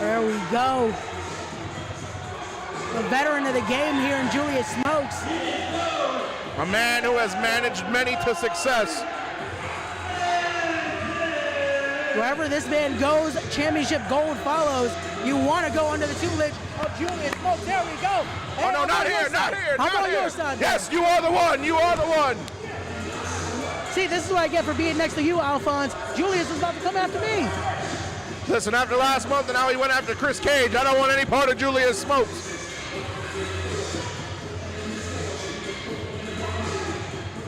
There we go. The veteran of the game here in Julius Smokes. A man who has managed many to success. Wherever this man goes, championship gold follows. You want to go under the tutelage of Julius Smokes. There we go. Hey, Oh, no, not here, not here, How not about here. your side? Yes, you are the one, you are the one. See, this is what I get for being next to you, Alphonse. Julius is about to come after me. Listen, after last month and now he went after Chris Cage, I don't want any part of Julius Smokes.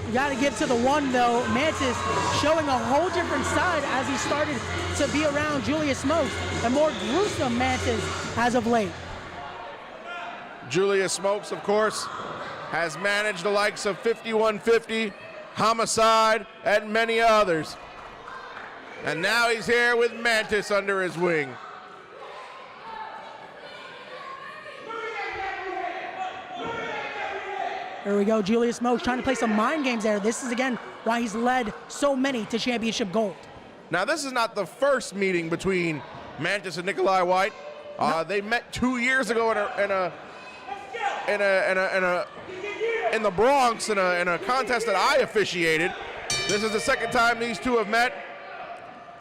You got to give to the one, though. Mantis showing a whole different side as he started to be around Julius Smokes. A more gruesome Mantis as of late. Julius Smokes, of course, has managed the likes of 5150, Homicide, and many others. And now he's here with Mantis under his wing. There we go, Julius Smokes trying to play some mind games there. This is, again, why he's led so many to championship gold. Now, this is not the first meeting between Mantis and Nikolai White. No. They met 2 years ago in in the Bronx in a contest that I officiated. This is the second time these two have met.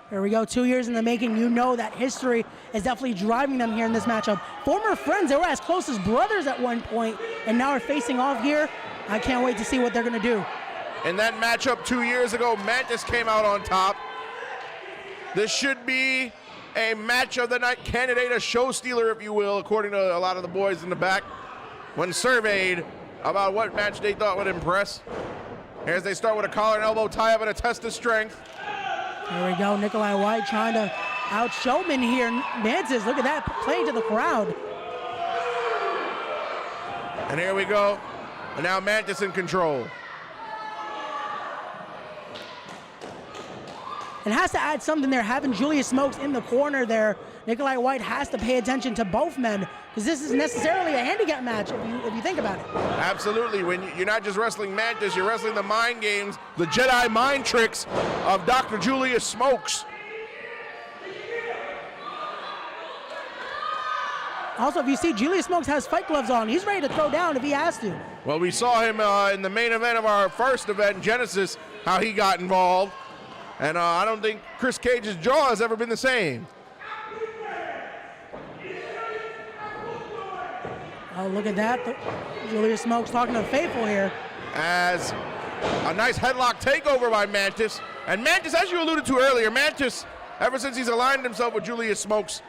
Here we go, 2 years in the making. You know that history is definitely driving them here in this matchup. Former friends, they were as close as brothers at one point, and now are facing off here. I can't wait to see what they're gonna do. In that matchup 2 years ago, Mantis came out on top. This should be a match of the night candidate, a show stealer, if you will, according to a lot of the boys in the back, when surveyed about what match they thought would impress. Here's they start with a collar and elbow tie-up and a test of strength. There we go, Nikolai White trying to out-showman here. Mantis, look at that, playing to the crowd. And here we go. And now Mantis in control. It has to add something there, having Julius Smokes in the corner there. Nikolai White has to pay attention to both men, because this is necessarily a handicap match if you think about it. Absolutely. When you're not just wrestling Mantis, you're wrestling the mind games, the Jedi mind tricks of Dr. Julius Smokes. Also, if you see, Julius Smokes has fight gloves on. He's ready to throw down if he has to. Well, we saw him in the main event of our first event, Genesis, how he got involved. And I don't think Chris Cage's jaw has ever been the same. Oh, look at that. Julius Smokes talking to the faithful here. As a nice headlock takeover by Mantis. And Mantis, as you alluded to earlier, Mantis, ever since he's aligned himself with Julius Smokes,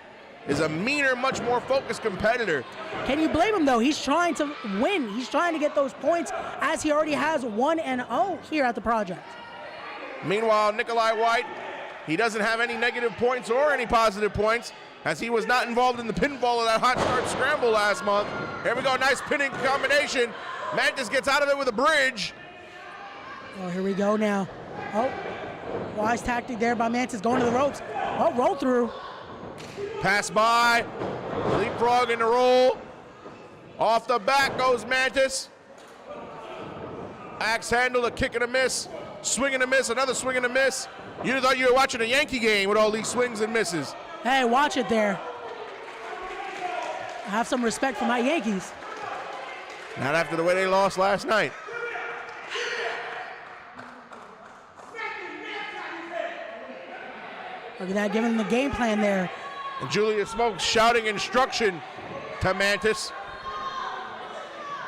is a meaner, much more focused competitor. Can you blame him, though? He's trying to win. He's trying to get those points, as he already has 1-0 here at the Project. Meanwhile, Nikolai White, he doesn't have any negative points or any positive points, as he was not involved in the pinfall of that hot start scramble last month. Here we go, nice pinning combination. Mantis gets out of it with a bridge. Oh, here we go now. Oh, wise tactic there by Mantis, going to the ropes. Oh, roll through. Pass by, leapfrog in the roll. Off the back goes Mantis. Axe handle, a kick and a miss. Swing and a miss, another swing and a miss. You thought you were watching a Yankee game with all these swings and misses. Hey, watch it there. I have some respect for my Yankees. Not after the way they lost last night. Look at that, giving them the game plan there. And Julius Smokes shouting instruction to Mantis.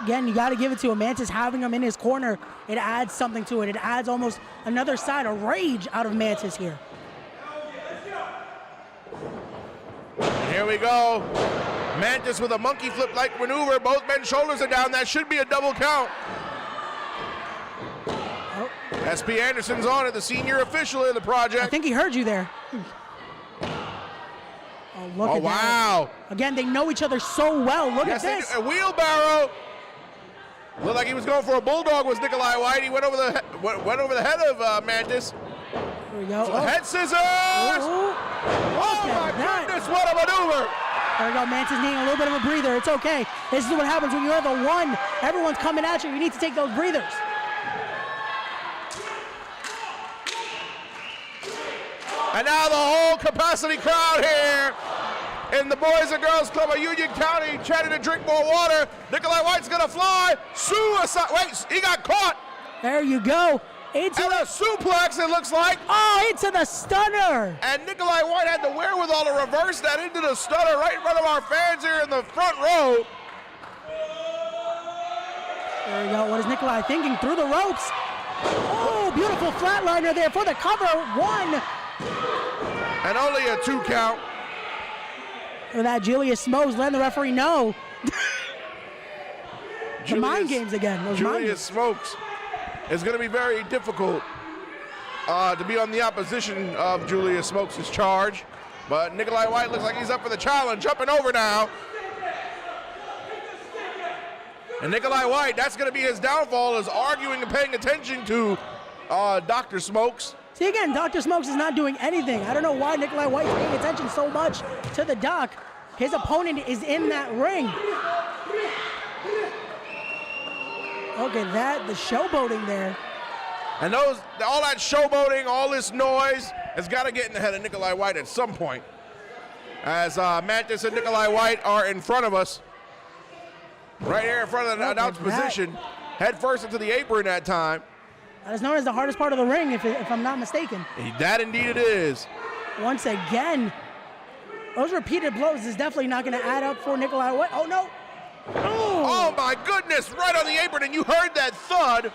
Again, you got to give it to him. Mantis having him in his corner, it adds something to it. It adds almost another side of rage out of Mantis here. And here we go. Mantis with a monkey flip-like maneuver. Both men's shoulders are down. That should be a double count. Oh. SP Anderson's on it, the senior official in the project. I think he heard you there. Oh, look at wow. that. Again, they know each other so well. Look at this. A wheelbarrow. Looked like he was going for a bulldog, was Nikolai White. He went over the head of Mantis. Here we go. Oh. Head scissors! Oh my goodness, what a maneuver! There we go, Mantis needing a little bit of a breather. It's okay. This is what happens when you have a one. Everyone's coming at you. You need to take those breathers. And now the whole capacity crowd here in the Boys and Girls Club of Union County chatting to drink more water. Nikolai White's gonna fly. Suicide. Wait, he got caught. There you go. Into a suplex, it looks like. Oh, into the stunner. And Nikolai White had the wherewithal to reverse that into the stunner right in front of our fans here in the front row. There you go. What is Nikolai thinking? Through the ropes. Oh, beautiful flatliner there for the cover. One. And only a 2 count. Look at that, Julius Smokes letting the referee know. The mind games again. Julius Smokes is going to be very difficult to be on the opposition of Julius Smokes' charge. But Nikolai White looks like he's up for the challenge, jumping over now. And Nikolai White, that's going to be his downfall, is arguing and paying attention to Dr. Smokes. See, again, Dr. Smokes is not doing anything. I don't know why Nikolai White's paying attention so much to the doc. His opponent is in that ring. Look at that, the showboating there. And all that showboating, all this noise has got to get in the head of Nikolai White at some point. As Mantis and Nikolai White are in front of us. Right here in front of the announced position. head first into the apron that time. That is known as the hardest part of the ring, if I'm not mistaken. That indeed it is. Once again, those repeated blows is definitely not going to add up for Nikolai White. Oh, no. Oh, my goodness, right on the apron, and you heard that thud.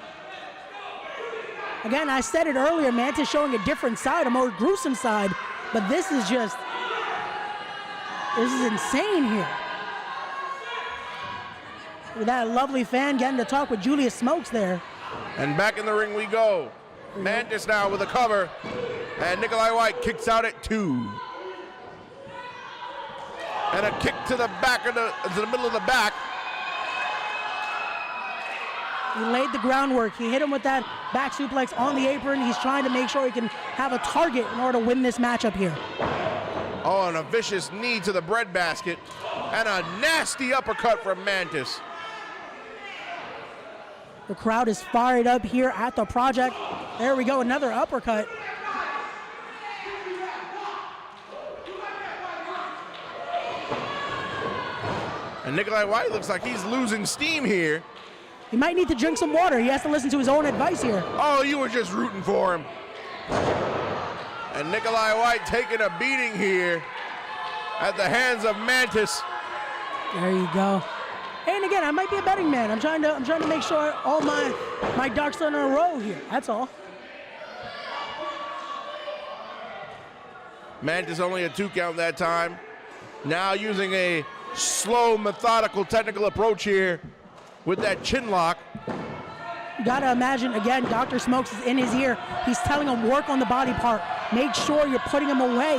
Again, I said it earlier, Mantis showing a different side, a more gruesome side, but this is just, this is insane here. With that lovely fan getting to talk with Julius Smokes there. And back in the ring we go. Mantis now with a cover, and Nikolai White kicks out at 2. And a kick to the back of to the middle of the back. He laid the groundwork. He hit him with that back suplex on the apron. He's trying to make sure he can have a target in order to win this matchup here. Oh, and a vicious knee to the breadbasket, and a nasty uppercut from Mantis. The crowd is fired up here at the project. There we go, another uppercut. And Nikolai White looks like he's losing steam here. He might need to drink some water. He has to listen to his own advice here. Oh, you were just rooting for him. And Nikolai White taking a beating here at the hands of Mantis. There you go. And again, I might be a betting man. I'm trying to make sure all my ducks are in a row here. That's all. Mantis only a 2 count that time. Now using a slow, methodical, technical approach here with that chin lock. You gotta imagine, again, Dr. Smokes is in his ear. He's telling him, work on the body part. Make sure you're putting him away.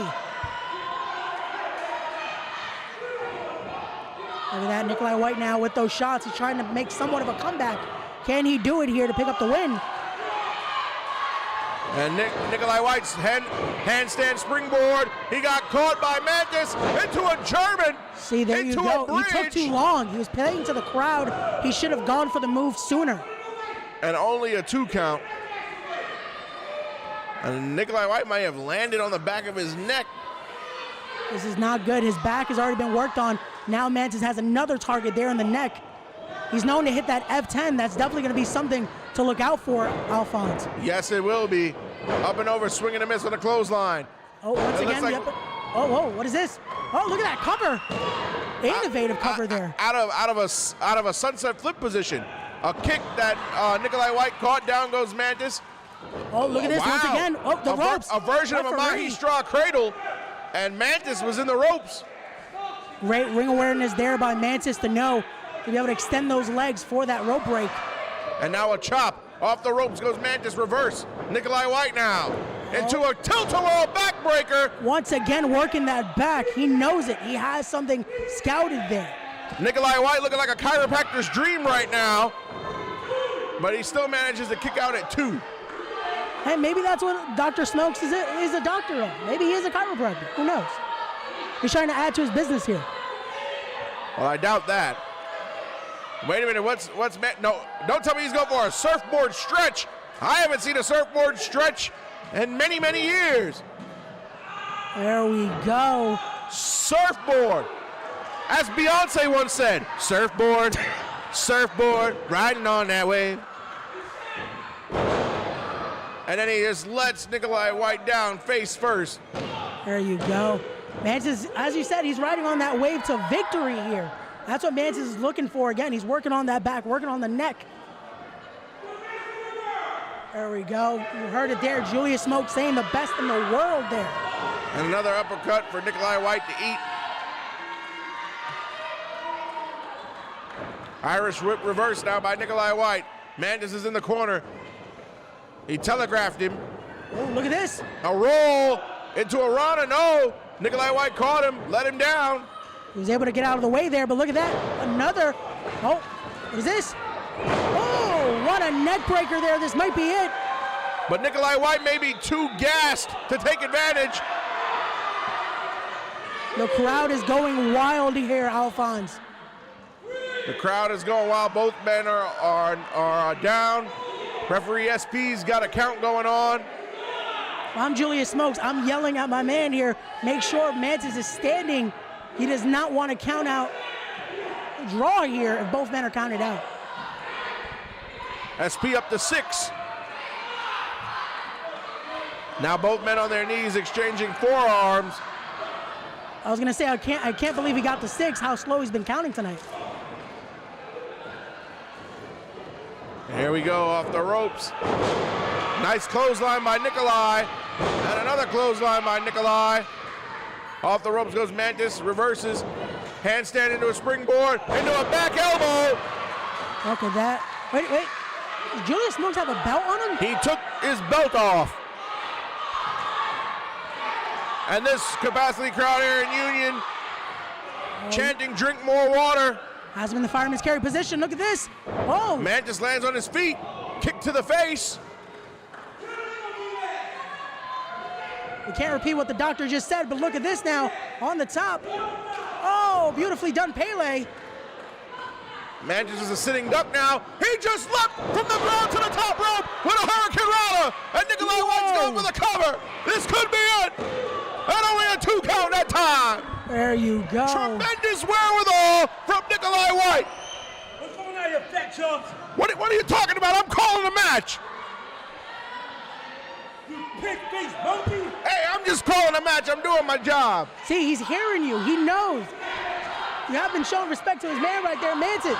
Look at that, Nikolai White now with those shots. He's trying to make somewhat of a comeback. Can he do it here to pick up the win? And Nikolai White's handstand springboard. He got caught by Mantis into a German. See, there you go. He took too long. He was playing to the crowd. He should have gone for the move sooner. And only a 2 count. And Nikolai White might have landed on the back of his neck. This is not good. His back has already been worked on. Now Mantis has another target there in the neck. He's known to hit that F10. That's definitely going to be something to look out for, Alphonse. Yes, it will be. Up and over, swing and a miss on the clothesline. Oh, once again, oh, whoa, what is this? Oh, look at that cover. Innovative cover there. Out of a sunset flip position. A kick that Nikolai White caught. Down goes Mantis. Oh, look at this once again. Oh, the ropes. A version of a Mahi Straw cradle, and Mantis was in the ropes. Great ring awareness there by Mantis to know to be able to extend those legs for that rope break. And now a chop. Off the ropes goes Mantis, reverse. Nikolai White now into a tilt-a-whirl backbreaker. Once again working that back. He knows it. He has something scouted there. Nikolai White looking like a chiropractor's dream right now. But he still manages to kick out at 2. Hey, maybe that's what Dr. Smokes is a doctor of. Maybe he is a chiropractor. Who knows? He's trying to add to his business here. Well, I doubt that. Wait a minute, what's no, don't tell me he's going for a surfboard stretch. I haven't seen a surfboard stretch in many, many years. There we go. Surfboard. As Beyonce once said, surfboard, surfboard, riding on that wave. And then he just lets Nikolai White down face first. There you go. Mantis, as you said, he's riding on that wave to victory here. That's what Mantis is looking for. Again, he's working on that back, working on the neck. There we go. You heard it there. Julius Smoke saying the best in the world there. And another uppercut for Nikolai White to eat. Irish whip reverse now by Nikolai White. Mantis is in the corner. He telegraphed him. Oh, look at this. A roll into a Rana. No. Nikolai White caught him, let him down. He was able to get out of the way there, but look at that. Another. Oh, what is this? Oh, what a neck breaker there. This might be it. But Nikolai White may be too gassed to take advantage. The crowd is going wild here, Alphonse. The crowd is going wild. Both men are down. Referee SP's got a count going on. I'm Julius Smokes. I'm yelling at my man here. Make sure Mantis is standing. He does not want to count out draw here if both men are counted out. SP up to 6. Now both men on their knees exchanging forearms. I was gonna say I can't believe he got to 6. How slow he's been counting tonight. Here we go off the ropes. Nice clothesline by Nikolai. And another clothesline by Nikolai. Off the ropes goes Mantis, reverses. Handstand into a springboard, into a back elbow. Okay, that. Wait. Does Julius Smokes have a belt on him? He took his belt off. And this capacity crowd here in Union chanting, drink more water. Has him in the fireman's carry position. Look at this. Oh. Mantis lands on his feet. Kick to the face. We can't repeat what the doctor just said, but look at this now. On the top. Oh, beautifully done Pele. Mantis is a sitting duck now. He just leapt from the ground to the top rope with a Hurricane Rana. And Nikolai White's going for the cover. This could be it. And only a 2 count that time. There you go. Tremendous wherewithal from Nikolai White. What's going on, you fat chumps? What are you talking about? I'm calling a match. You pig-faced monkey. Hey, I'm just calling a match. I'm doing my job. See, he's hearing you. He knows. You have been showing respect to his man right there, Mantis.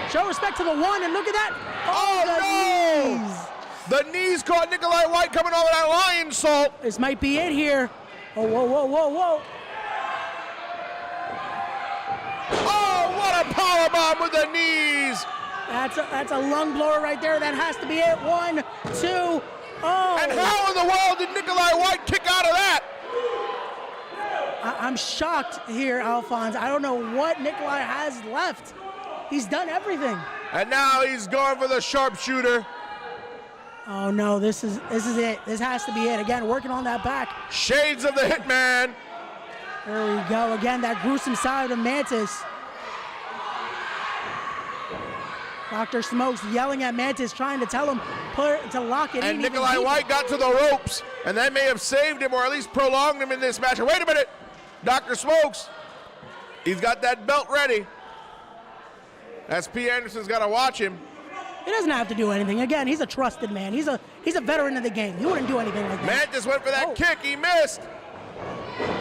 Show respect to the one, and look at that. Oh, no! Knees. The knees caught Nikolai White coming over that lion salt. This might be it here. Oh, whoa. Oh, what a powerbomb with the knees. That's a lung blower right there. That has to be it. 1, 2. Oh. And how in the world did Nikolai White kick out of that? I'm shocked here, Alphonse. I don't know what Nikolai has left. He's done everything. And now he's going for the sharpshooter. Oh no, this is it. This has to be it. Again, working on that back. Shades of the Hitman. There we go. Again, that gruesome side of Mantis. Dr. Smokes yelling at Mantis, trying to tell him to lock it in. And Nikolai White got to the ropes, and that may have saved him or at least prolonged him in this match. And wait a minute, Dr. Smokes, he's got that belt ready. SP Anderson's got to watch him. He doesn't have to do anything. Again, he's a trusted man. He's a veteran of the game. He wouldn't do anything like that. Mantis went for that kick. He missed.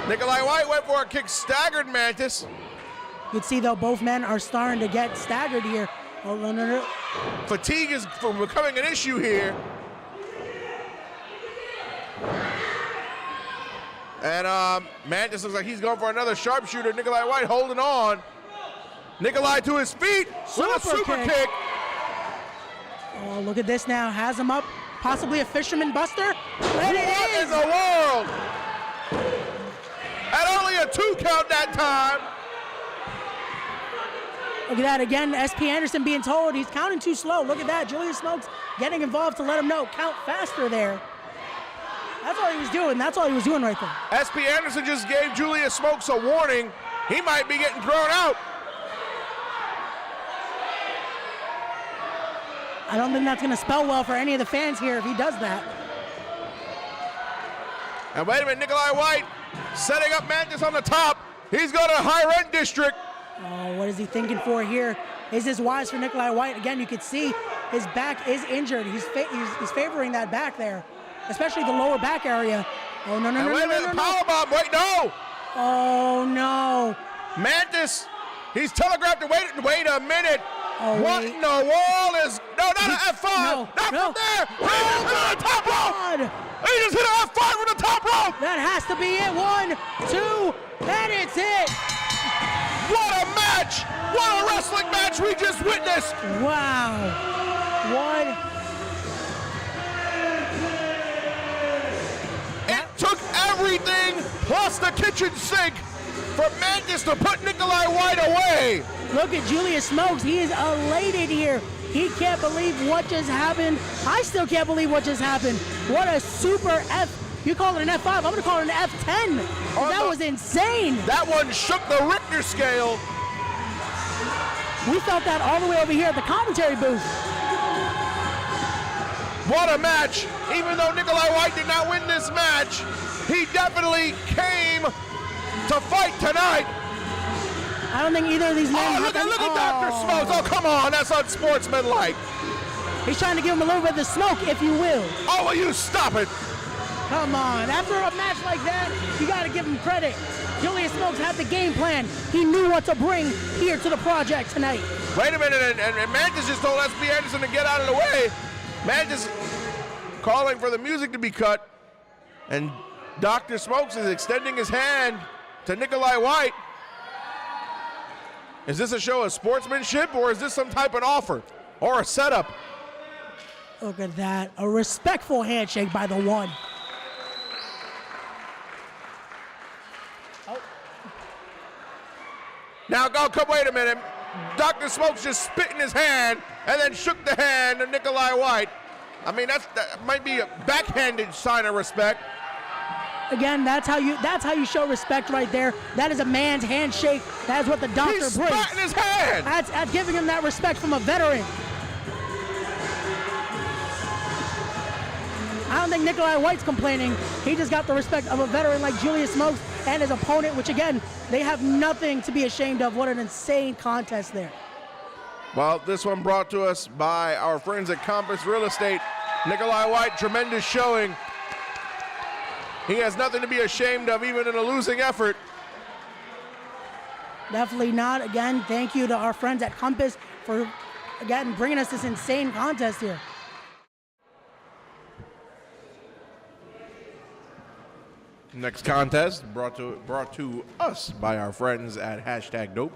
Nikolai White went for a kick, staggered Mantis. You can see, though, both men are starting to get staggered here. Oh, no. Fatigue is becoming an issue here. And Mantis looks like he's going for another sharpshooter. Nikolai White holding on. Nikolai to his feet with a super kick. Oh, look at this now. Has him up. Possibly a fisherman buster. What in the world? At only a 2 count that time. Look at that again. SP Anderson being told he's counting too slow. Look at that. Julius Smokes getting involved to let him know. Count faster there. That's all he was doing. That's all he was doing right there. SP Anderson just gave Julius Smokes a warning. He might be getting thrown out. I don't think that's going to spell well for any of the fans here if he does that. And wait a minute, Nikolai White setting up Mantis on the top. He's got a high rent district. Oh, what is he thinking for here? Is this wise for Nikolai White? Again, you can see his back is injured. He's favoring that back there, especially the lower back area. Oh, no. Wait a minute, powerbomb. Wait, no. Oh, no. Mantis, he's telegraphed to wait a minute. Oh, what in the world is, no, not an F5, no, not from there. He just hit on the top rope. He just hit an F5 from the top rope. That has to be it. 1, 2, and it's it. What a match. What a wrestling match we just witnessed. Wow. What? It took everything plus the kitchen sink for Mantis to put Nikolai White away. Look at Julius Smokes. He is elated here. He can't believe what just happened. I still can't believe what just happened. What a super F. You call it an F5. I'm going to call it an F10. That was insane. That one shook the Richter scale. We felt that all the way over here at the commentary booth. What a match. Even though Nikolai White did not win this match, he definitely came to fight tonight. I don't think either of these men look at Dr. Smokes. Oh, come on. That's unsportsmanlike. He's trying to give him a little bit of the smoke, if you will. Oh, will you stop it? Come on, after a match like that, you gotta give him credit. Julius Smokes had the game plan. He knew what to bring here to the project tonight. Wait a minute, and Mantis just told S.P. Anderson to get out of the way. Mantis calling for the music to be cut, and Dr. Smokes is extending his hand to Nikolai White. Is this a show of sportsmanship, or is this some type of offer or a setup? Look at that, a respectful handshake by the one. Now, come, wait a minute. Dr. Smokes just spit in his hand and then shook the hand of Nikolai White. I mean, that might be a backhanded sign of respect. Again, that's how you show respect right there. That is a man's handshake. That is what the doctor brings. He spat in his hand. That's giving him that respect from a veteran. I don't think Nikolai White's complaining. He just got the respect of a veteran like Julius Smokes and his opponent, which again, they have nothing to be ashamed of. What an insane contest there. Well, this one brought to us by our friends at Compass Real Estate. Nikolai White, tremendous showing. He has nothing to be ashamed of, even in a losing effort. Definitely not. Again, thank you to our friends at Compass for, again, bringing us this insane contest here. Next contest brought to us by our friends at #Dope.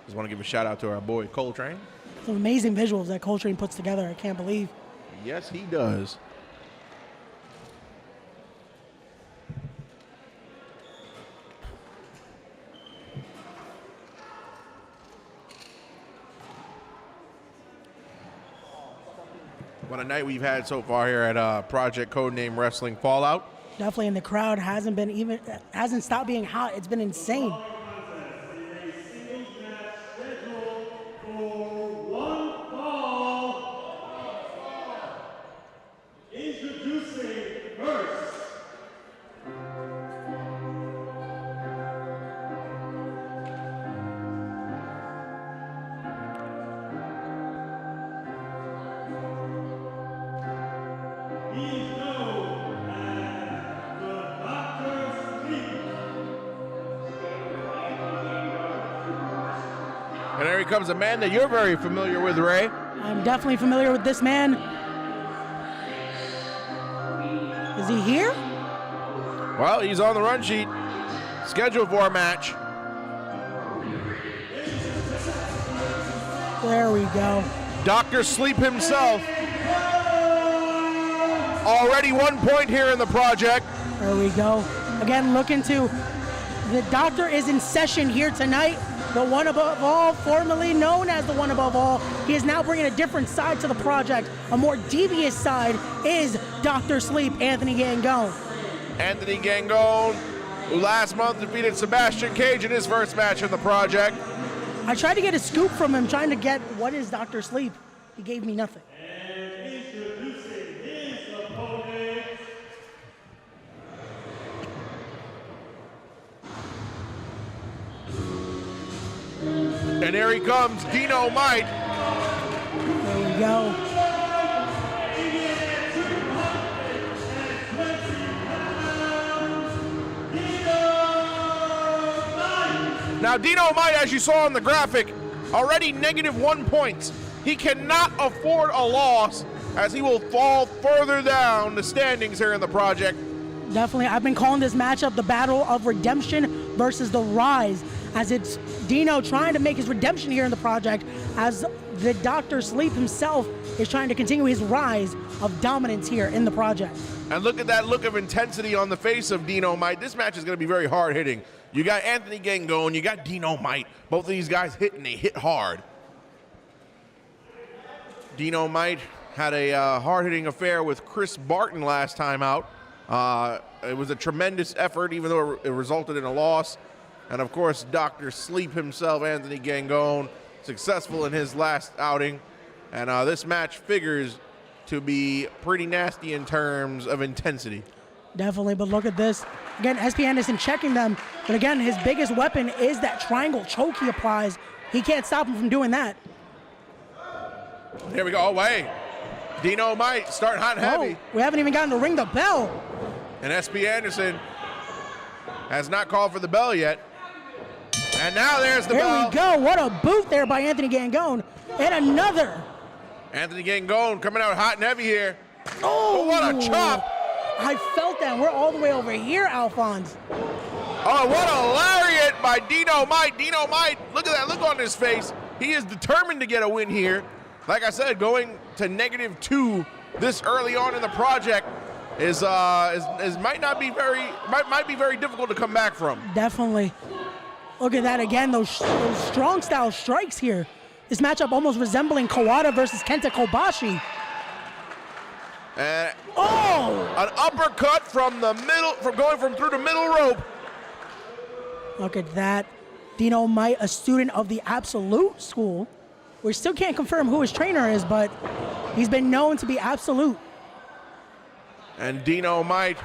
Just want to give a shout out to our boy Coltrane. Some amazing visuals that Coltrane puts together. I can't believe. Yes, he does. What a night we've had so far here at Project Codename Wrestling Fallout. Definitely, and the crowd hasn't stopped being hot. It's been insane. Introducing first. He's known as the Dr. Sleep. And there he comes, a man that you're very familiar with, Ray. I'm definitely familiar with this man. Is he here? Well, he's on the run sheet, scheduled for a match. There we go. Dr. Sleep himself. Already 1 point here in the project. There we go. Again, looking to, the doctor is in session here tonight. The one above all, formerly known as the one above all. He is now bringing a different side to the project. A more devious side is Dr. Sleep, Anthony Gangone. Anthony Gangone, who last month defeated Sebastian Cage in his first match in the project. I tried to get a scoop from him, trying to get what is Dr. Sleep. He gave me nothing. And introducing his opponent. And here he comes, Dino Might. There we go. Now, Dino Might, as you saw on the graphic, already -1 points. He cannot afford a loss, as he will fall further down the standings here in the project. Definitely, I've been calling this matchup the Battle of Redemption versus the Rise, as it's Dino trying to make his redemption here in the project, as the Dr. Sleep himself is trying to continue his rise of dominance here in the project. And look at that look of intensity on the face of Dino Might. This match is going to be very hard-hitting. You got Anthony Gangone, you got Dino Might. Both of these guys hit, and they hit hard. Dino Might had a hard-hitting affair with Chris Barton last time out. It was a tremendous effort, even though it resulted in a loss. And, of course, Dr. Sleep himself, Anthony Gangone, successful in his last outing. And this match figures to be pretty nasty in terms of intensity. Definitely, but look at this. Again, SP Anderson checking them. But again, his biggest weapon is that triangle choke he applies. He can't stop him from doing that. Here we go. Oh, wait. Dino might start hot and heavy. We haven't even gotten to ring the bell. And SP Anderson has not called for the bell yet. And now there's the bell. There we go. What a boot there by Anthony Gangone. And another. Anthony Gangone coming out hot and heavy here. Oh, what a chop. I felt that. We're all the way over here, Alphonse. Oh, what a lariat by Dino Might. Dino Might, look at that look on his face. He is determined to get a win here. Like I said, going to -2 this early on in the project might be very difficult to come back from. Definitely. Look at that again, those strong style strikes here. This matchup almost resembling Kawada versus Kenta Kobashi. An uppercut from the middle, from going from through the middle rope. Look at that. Dino Might, a student of the Absolute School. We still can't confirm who his trainer is, but he's been known to be Absolute. And Dino Might,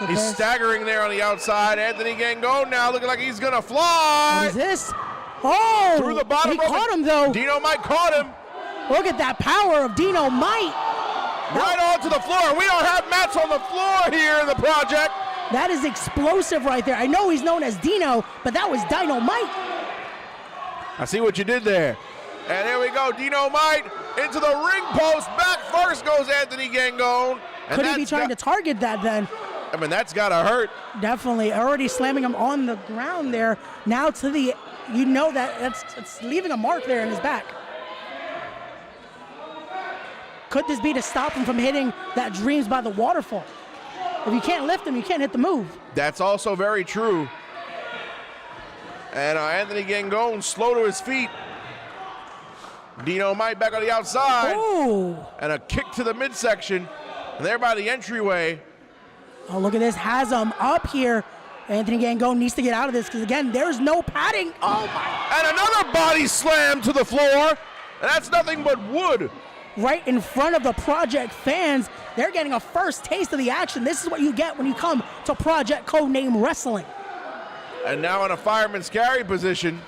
he's staggering there on the outside. Anthony Gangone now looking like he's gonna fly. What is this? Oh! Through the bottom rope. He caught him though. Dino Might caught him. Look at that power of Dino Might. Right onto the floor. We don't have mats on the floor here in the project. That is explosive right there. I know he's known as Dino, but that was Dino Might. I see what you did there. And there we go. Dino Might into the ring post. Back first goes Anthony Gangone. Could he be trying to target that then? I mean, that's got to hurt. Definitely. Already slamming him on the ground there. Now to the, you know it's leaving a mark there in his back. Could this be to stop him from hitting that Dreams by the Waterfall? If you can't lift him, you can't hit the move. That's also very true. And Anthony Gangone slow to his feet. Dino Might back on the outside. Ooh. And a kick to the midsection. And there by the entryway. Oh, look at this. Has him up here. Anthony Gangone needs to get out of this because, again, there's no padding. Oh, my. And another body slam to the floor. And that's nothing but wood. Right in front of the Project fans. They're getting a first taste of the action. This is what you get when you come to Project Codename Wrestling. And now in a fireman's carry position.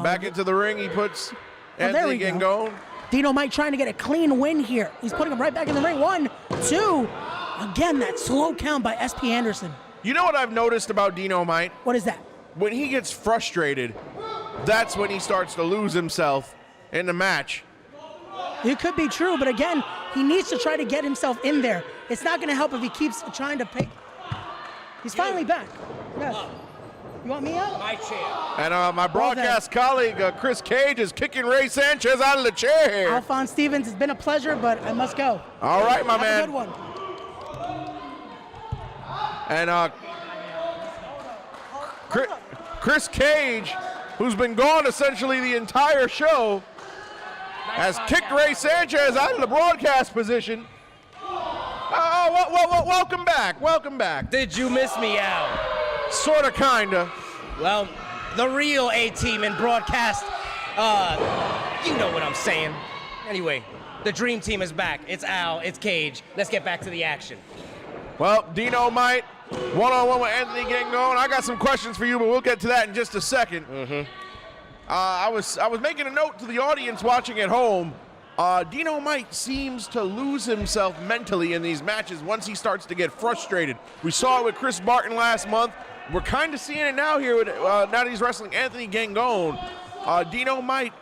Back into the ring, he puts Anthony Gangone. Dino Might trying to get a clean win here. He's putting him right back in the ring. 1, 2. Again, that slow count by SP Anderson. You know what I've noticed about Dino Might? What is that? When he gets frustrated, that's when he starts to lose himself in the match. It could be true, but again, he needs to try to get himself in there. It's not going to help if he keeps trying to pay. He's finally back. Yes. You want me out? My chair. And my broadcast colleague, Chris Cage, is kicking Ray Sanchez out of the chair here. Alphonse Stevens, it's been a pleasure, but I must go. All right, my Have man. a good one. And Chris Cage, who's been gone essentially the entire show, has kicked Ray Sanchez out of the broadcast position. Welcome back. Welcome back. Did you miss me, Al? Sorta, kinda. Well, the real A-team in broadcast, you know what I'm saying. Anyway, the Dream Team is back. It's Al, it's Cage. Let's get back to the action. Well, Dino Might, one-on-one with Anthony Gangone. I got some questions for you, but we'll get to that in just a second. I was making a note to the audience watching at home. Dino Might seems to lose himself mentally in these matches once he starts to get frustrated. We saw it with Chris Martin last month. We're kind of seeing it now here with, now that he's wrestling Anthony Gangone. Dino Might,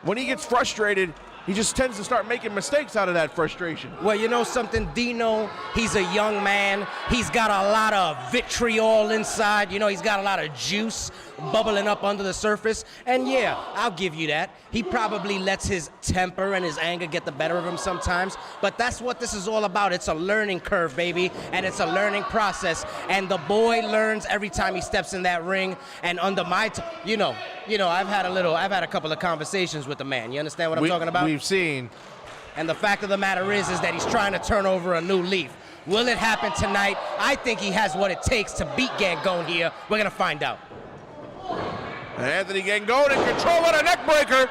when he gets frustrated, he just tends to start making mistakes out of that frustration. Well, you know something, Dino, he's a young man. He's got a lot of vitriol inside. You know, he's got a lot of juice bubbling up under the surface. And yeah, I'll give you that. He probably lets his temper and his anger get the better of him sometimes. But that's what this is all about. It's a learning curve, baby. And it's a learning process. And the boy learns every time he steps in that ring. And under my, you know, I've had a couple of conversations with the man. You understand what I'm talking about? We've seen. And the fact of the matter is that he's trying to turn over a new leaf. Will it happen tonight? I think he has what it takes to beat Gangone here. We're going to find out. And Anthony Gangone in control of a neck breaker.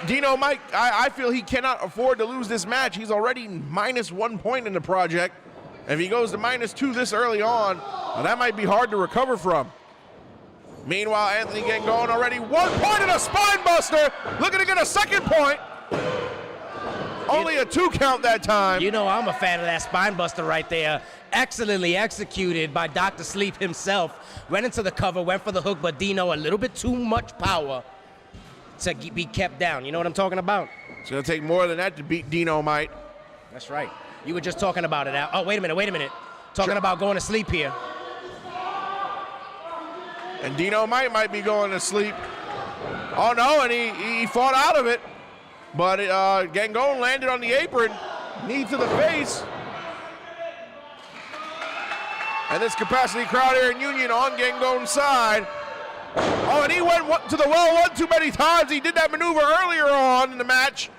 Dino Might, I feel he cannot afford to lose this match. He's already -1 point in the project. If he goes to -2 this early on, that might be hard to recover from. Meanwhile, Anthony Gangone already 1 point and a spine buster. Looking to get a second point. Only a 2 count that time. You know I'm a fan of that spine buster right there. Excellently executed by Dr. Sleep himself. Went into the cover, went for the hook, but Dino a little bit too much power to be kept down. You know what I'm talking about? It's going to take more than that to beat Dino Might. That's right. You were just talking about it, Al. Oh, wait a minute. Talking about going to sleep here. And Dino might be going to sleep. Oh, no, and he fought out of it. But Gangone landed on the apron, knee to the face. And this capacity crowd here in Union on Gangone's side. Oh, and he went to the well one too many times. He did that maneuver earlier on in the match.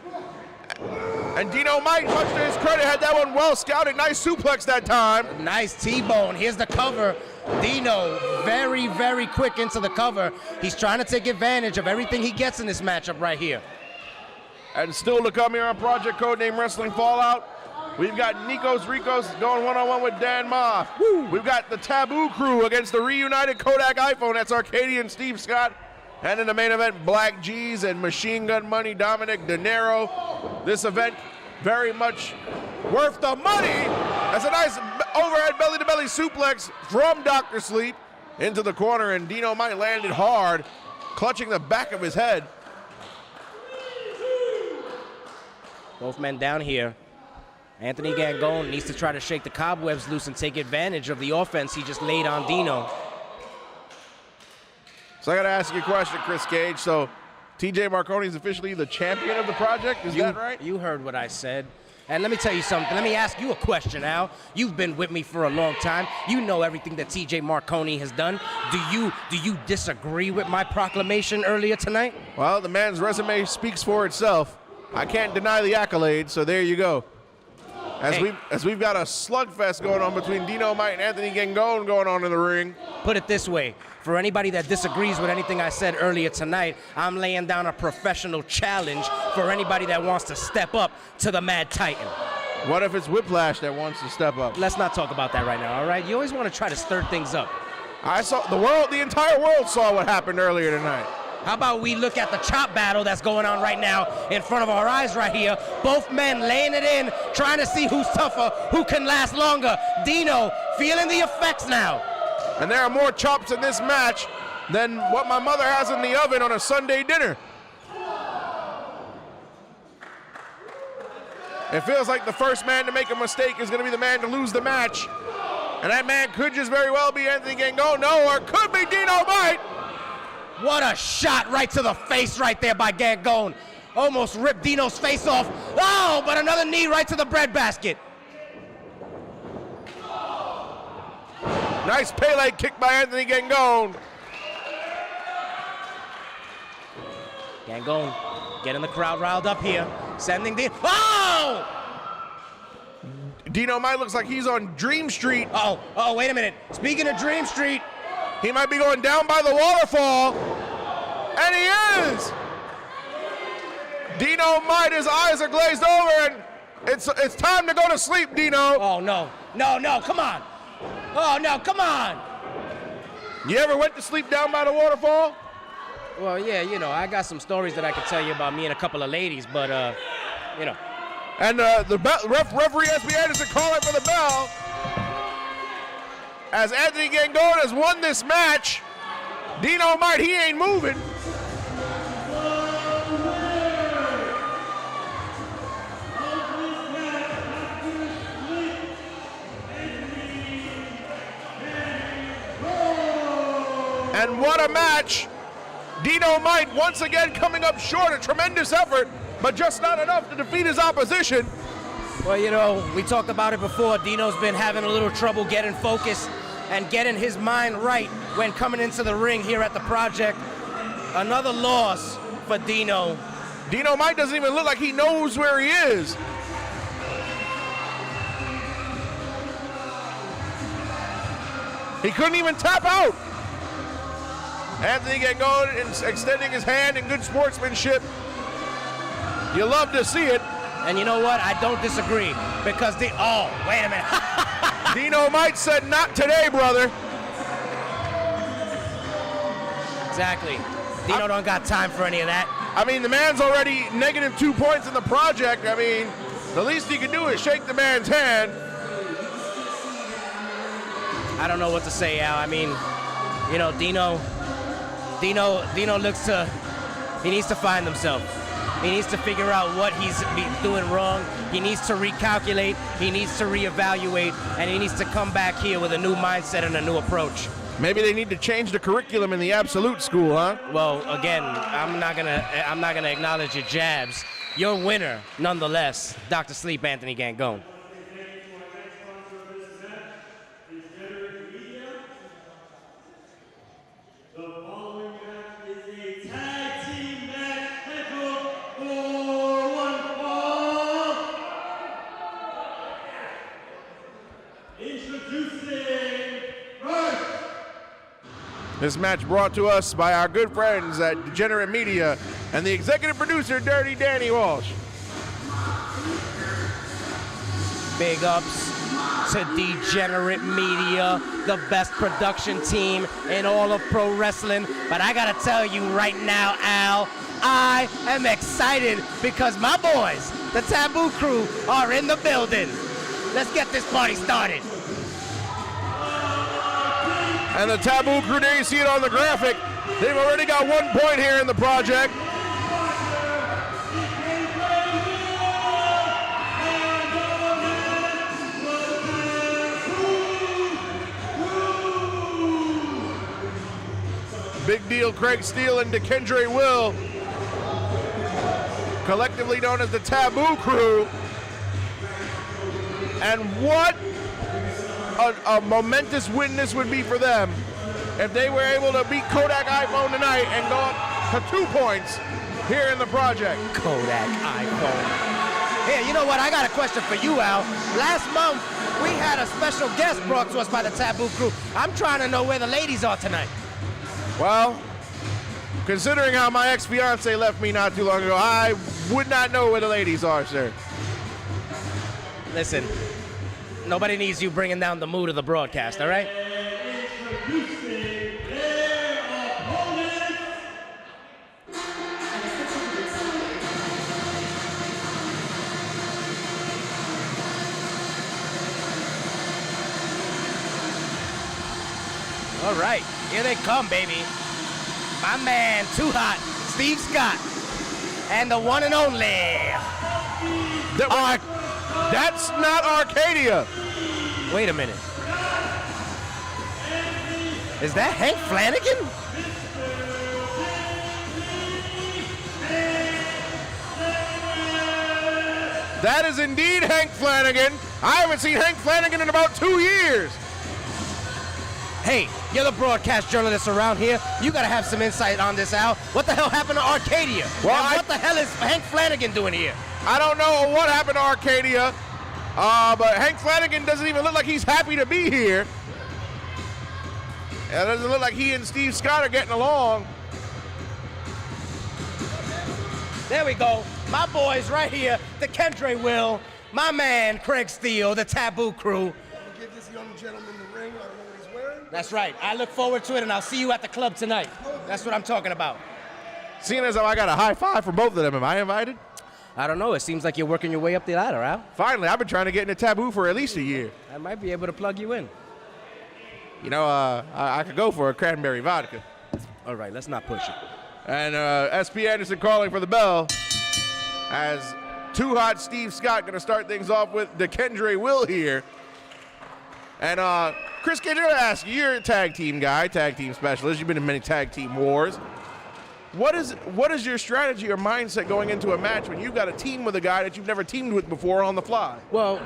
And Dino Might, much to his credit, had that one well scouted. Nice suplex that time. Nice T-bone. Here's the cover. Dino very, very quick into the cover. He's trying to take advantage of everything he gets in this matchup right here. And still to come here on Project Codename Wrestling Fallout, we've got Nikos Ricos going one-on-one with Dan Ma. We've got the Taboo Crew against the reunited Kodak iPhone. That's Arcadian Steve Scott. And in the main event, Black G's and Machine Gun Money Dominic De Niro. This event very much worth the money. That's a nice overhead belly-to-belly suplex from Dr. Sleep into the corner, and Dino Might landed hard, clutching the back of his head. Both men down here. Anthony Gangone needs to try to shake the cobwebs loose and take advantage of the offense he just laid on Dino. So I got to ask you a question, Chris Cage. So TJ Marconi is officially the champion of the project, is that right? You heard what I said. And let me tell you something. Let me ask you a question, Al. You've been with me for a long time. You know everything that TJ Marconi has done. Do you disagree with my proclamation earlier tonight? Well, the man's resume speaks for itself. I can't deny the accolades, so there you go. As we've got a slugfest going on between Dino Might and Anthony Gangone going on in the ring. Put it this way, for anybody that disagrees with anything I said earlier tonight, I'm laying down a professional challenge for anybody that wants to step up to the Mad Titan. What if it's Whiplash that wants to step up? Let's not talk about that right now, all right? You always want to try to stir things up. I saw the entire world saw what happened earlier tonight. How about we look at the chop battle that's going on right now in front of our eyes right here. Both men laying it in, trying to see who's tougher, who can last longer. Dino feeling the effects now. And there are more chops in this match than what my mother has in the oven on a Sunday dinner. It feels like the first man to make a mistake is going to be the man to lose the match. And that man could just very well be Anthony Gangone, no, or it could be Dino Might. What a shot right to the face right there by Gangone. Almost ripped Dino's face off. Oh, but another knee right to the breadbasket. Nice Pele kick by Anthony Gangone. Gangone getting the crowd riled up here. Sending Dino. Oh! Dino Might looks like he's on Dream Street. Oh, wait a minute. Speaking of Dream Street, he might be going down by the waterfall. And he is! Dino Might, his eyes are glazed over, and it's time to go to sleep, Dino. Oh, no, come on. Oh, no, come on. You ever went to sleep down by the waterfall? Well, yeah, you know, I got some stories that I could tell you about me and a couple of ladies, but, you know. And the referee SB Anderson calling for the bell. As Anthony Gangone has won this match, Dino Might, he ain't moving. And what a match. Dino Might once again coming up short, a tremendous effort, but just not enough to defeat his opposition. Well, you know, we talked about it before. Dino's been having a little trouble getting focused and getting his mind right when coming into the ring here at the project. Another loss for Dino. Dino Might doesn't even look like he knows where he is. He couldn't even tap out. Anthony Gangone extending his hand in good sportsmanship. You love to see it. And you know what? I don't disagree because oh, wait a minute. Dino Might said, not today, brother. Exactly. Dino don't got time for any of that. I mean, the man's already negative 2 points in the project. I mean, the least he can do is shake the man's hand. I don't know what to say, Al. I mean, you know, Dino looks to, he needs to find himself. He needs to figure out what he's doing wrong. He needs to recalculate. He needs to reevaluate, and he needs to come back here with a new mindset and a new approach. Maybe they need to change the curriculum in the absolute school, huh? Well, again, I'm not gonna acknowledge your jabs. You're a winner, nonetheless. Dr. Sleep, Anthony Gangone. This match brought to us by our good friends at Degenerate Media and the executive producer, Dirty Danny Walsh. Big ups to Degenerate Media, the best production team in all of pro wrestling. But I gotta tell you right now, Al, I am excited because my boys, the Taboo Crew, are in the building. Let's get this party started. And the Taboo Crew, there you see it on the graphic. They've already got 1 point here in the project. Big Deal Craig Steele and DeKendre Will, collectively known as the Taboo Crew. And what a momentous win this would be for them if they were able to beat Kodak iPhone tonight and go up to 2 points here in the project. Kodak iPhone. Here, you know what? I got a question for you, Al. Last month, we had a special guest brought to us by the Taboo Crew. I'm trying to know where the ladies are tonight. Well, considering how my ex-fiance left me not too long ago, I would not know where the ladies are, sir. Listen, nobody needs you bringing down the mood of the broadcast, all right? All right, here they come, baby. My man, Too Hot, Steve Scott, and the one and only. That's not Arcadia. Wait a minute. Is that Hank Flanagan? That is indeed Hank Flanagan. I haven't seen Hank Flanagan in about 2 years. Hey, you're the broadcast journalist around here. You gotta have some insight on this, Al. What the hell happened to Arcadia? Well, and what the hell is Hank Flanagan doing here? I don't know what happened to Arcadia, but Hank Flanagan doesn't even look like he's happy to be here. It doesn't look like he and Steve Scott are getting along. There we go. My boys right here, the Kendre Will, my man Craig Steele, the Taboo Crew. Give this young gentleman the ring. I don't know what he's wearing. That's right. I look forward to it, and I'll see you at the club tonight. That's what I'm talking about. Seeing as though I got a high five for both of them, am I invited? I don't know. It seems like you're working your way up the ladder, Al. Finally, I've been trying to get into Taboo for at least a year. I might be able to plug you in. You know, I could go for a cranberry vodka. All right, let's not push it. And SP Anderson calling for the bell as Too Hot Steve Scott going to start things off with DeKendre Will here. And Chris Cage, I'm going to ask you, you're a tag team guy, tag team specialist. You've been in many tag team wars. What is your strategy or mindset going into a match when you've got a team with a guy that you've never teamed with before on the fly? Well,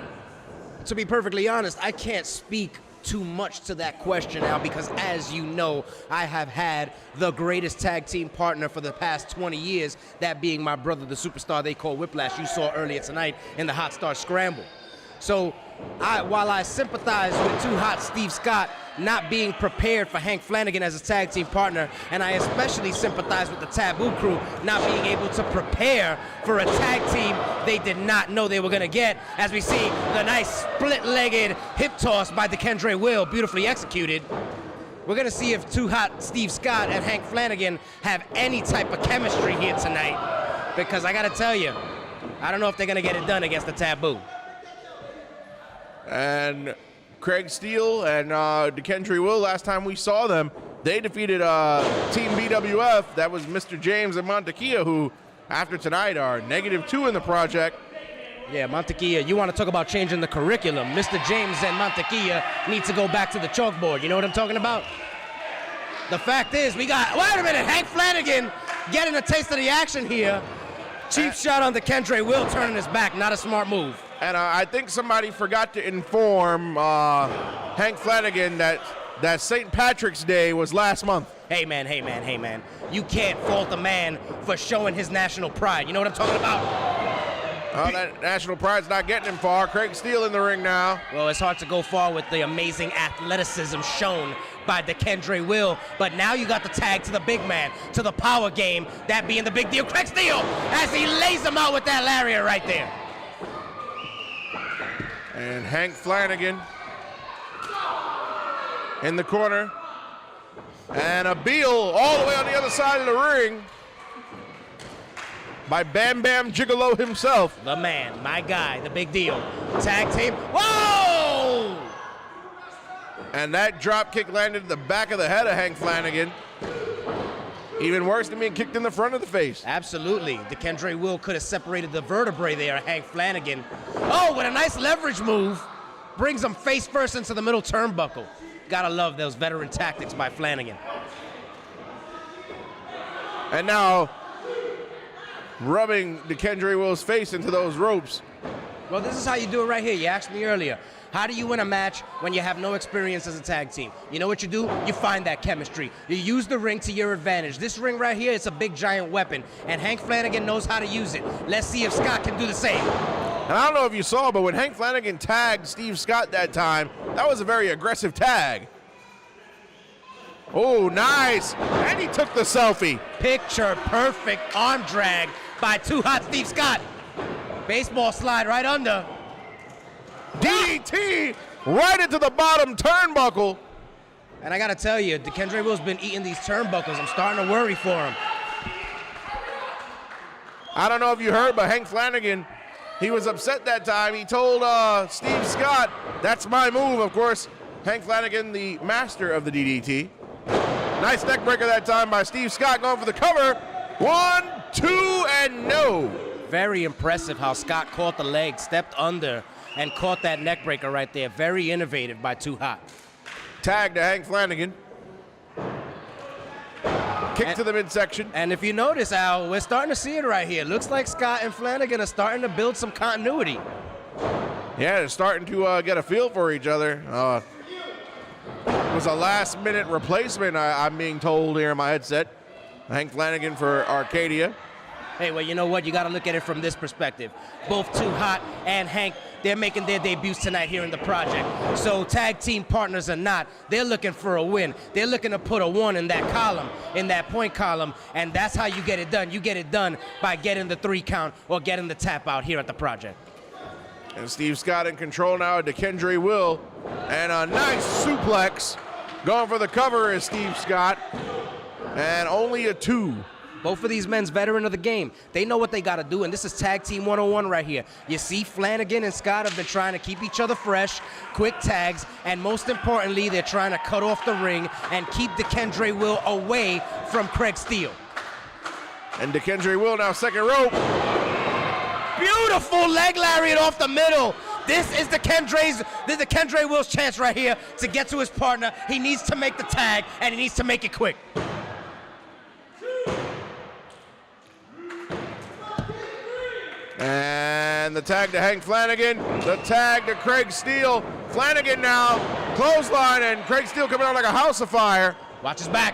to be perfectly honest, I can't speak too much to that question now because, as you know, I have had the greatest tag team partner for the past 20 years, that being my brother, the superstar they call Whiplash, you saw earlier tonight in the Hot Star Scramble. So while I sympathize with Too Hot Steve Scott not being prepared for Hank Flanagan as a tag team partner, and I especially sympathize with the Taboo Crew not being able to prepare for a tag team they did not know they were going to get, as we see the nice split-legged hip toss by DeKendre Will, beautifully executed. We're going to see if Too Hot Steve Scott and Hank Flanagan have any type of chemistry here tonight. Because I got to tell you, I don't know if they're going to get it done against the Taboo. And Craig Steele and DeKendry Will, last time we saw them, they defeated Team BWF. That was Mr. James and Montequilla, who, after tonight, are -2 in the project. Yeah, Montequilla, you want to talk about changing the curriculum. Mr. James and Montequilla need to go back to the chalkboard. You know what I'm talking about? The fact is, we got, wait a minute, Hank Flanagan getting a taste of the action here. Cheap shot on DeKendry Will, turning his back, not a smart move. And I think somebody forgot to inform Hank Flanagan that St. Patrick's Day was last month. Hey man, hey man, hey man. You can't fault a man for showing his national pride. You know what I'm talking about? Oh, that national pride's not getting him far. Craig Steele in the ring now. Well, it's hard to go far with the amazing athleticism shown by DeKendry Will, but now you got the tag to the big man, to the power game, that being the big deal. Craig Steele, as he lays him out with that lariat right there. And Hank Flanagan in the corner. And a Beal all the way on the other side of the ring by Bam Bam Gigolo himself. The man, my guy, the big deal. Tag team. Whoa! And that drop kick landed in the back of the head of Hank Flanagan. Even worse than being kicked in the front of the face. Absolutely. DeKendry Will could have separated the vertebrae there, Hank Flanagan. Oh, with a nice leverage move. Brings him face first into the middle turnbuckle. Gotta love those veteran tactics by Flanagan. And now, rubbing DeKendry Will's face into those ropes. Well, this is how you do it right here. You asked me earlier. How do you win a match when you have no experience as a tag team? You know what you do? You find that chemistry. You use the ring to your advantage. This ring right here, it's a big giant weapon, and Hank Flanagan knows how to use it. Let's see if Scott can do the same. And I don't know if you saw, but when Hank Flanagan tagged Steve Scott that time, that was a very aggressive tag. Oh, nice. And he took the selfie. Picture perfect arm drag by Too Hot Steve Scott. Baseball slide right under. DDT right into the bottom turnbuckle. And I got to tell you, DeKendry Will's been eating these turnbuckles. I'm starting to worry for him. I don't know if you heard, but Hank Flanagan, he was upset that time. He told Steve Scott, that's my move. Of course, Hank Flanagan, the master of the DDT. Nice neck breaker that time by Steve Scott, going for the cover. 1, 2, and no. Very impressive how Scott caught the leg, stepped under, and caught that neck breaker right there. Very innovative by Too Hot. Tag to Hank Flanagan. Kick to the midsection. And if you notice, Al, we're starting to see it right here. Looks like Scott and Flanagan are starting to build some continuity. Yeah, they're starting to get a feel for each other. It was a last-minute replacement, I'm being told here in my headset. Hank Flanagan for Arcadia. Hey, well, you know what? You got to look at it from this perspective. Both Too Hot and Hank, they're making their debuts tonight here in the project. So tag team partners or not, they're looking for a win. They're looking to put a 1 in that column, in that point column, and that's how you get it done. You get it done by getting the 3 count or getting the tap out here at the project. And Steve Scott in control now, DeKendry Will. And a nice suplex. Going for the cover is Steve Scott. And only a 2. Both of these men's veteran of the game. They know what they got to do, and this is Tag Team 101 right here. You see Flanagan and Scott have been trying to keep each other fresh, quick tags, and most importantly, they're trying to cut off the ring and keep DeKendry Will away from Craig Steele. And DeKendry Will now second rope. Beautiful leg lariat off the middle. This is DeKendry Will's chance right here to get to his partner. He needs to make the tag, and he needs to make it quick. And the tag to Hank Flanagan. The tag to Craig Steele. Flanagan now, clothesline, and Craig Steele coming out like a house of fire. Watch his back.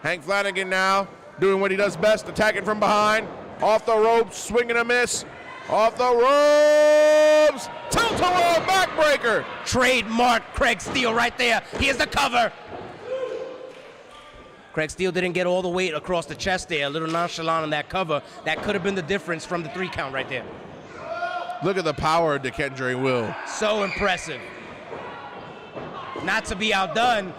Hank Flanagan now doing what he does best, attacking from behind. Off the ropes, swinging a miss. Off the ropes, tilt-a-whirl backbreaker. Trademark Craig Steele right there. Here's the cover. Craig Steele didn't get all the weight across the chest there. A little nonchalant on that cover. That could have been the difference from the 3 count right there. Look at the power of DeKendry Will. So impressive. Not to be outdone,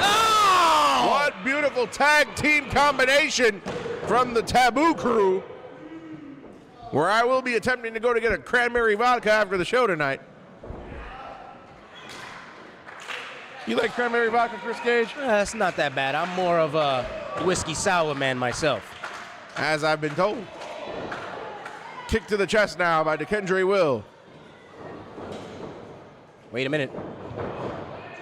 Oh! What beautiful tag team combination from the Taboo crew, where I will be attempting to go to get a cranberry vodka after the show tonight. You like cranberry vodka, Chris Cage? It's not that bad. I'm more of a whiskey sour man myself. As I've been told. Kick to the chest now by DeKendre Will. Wait a minute.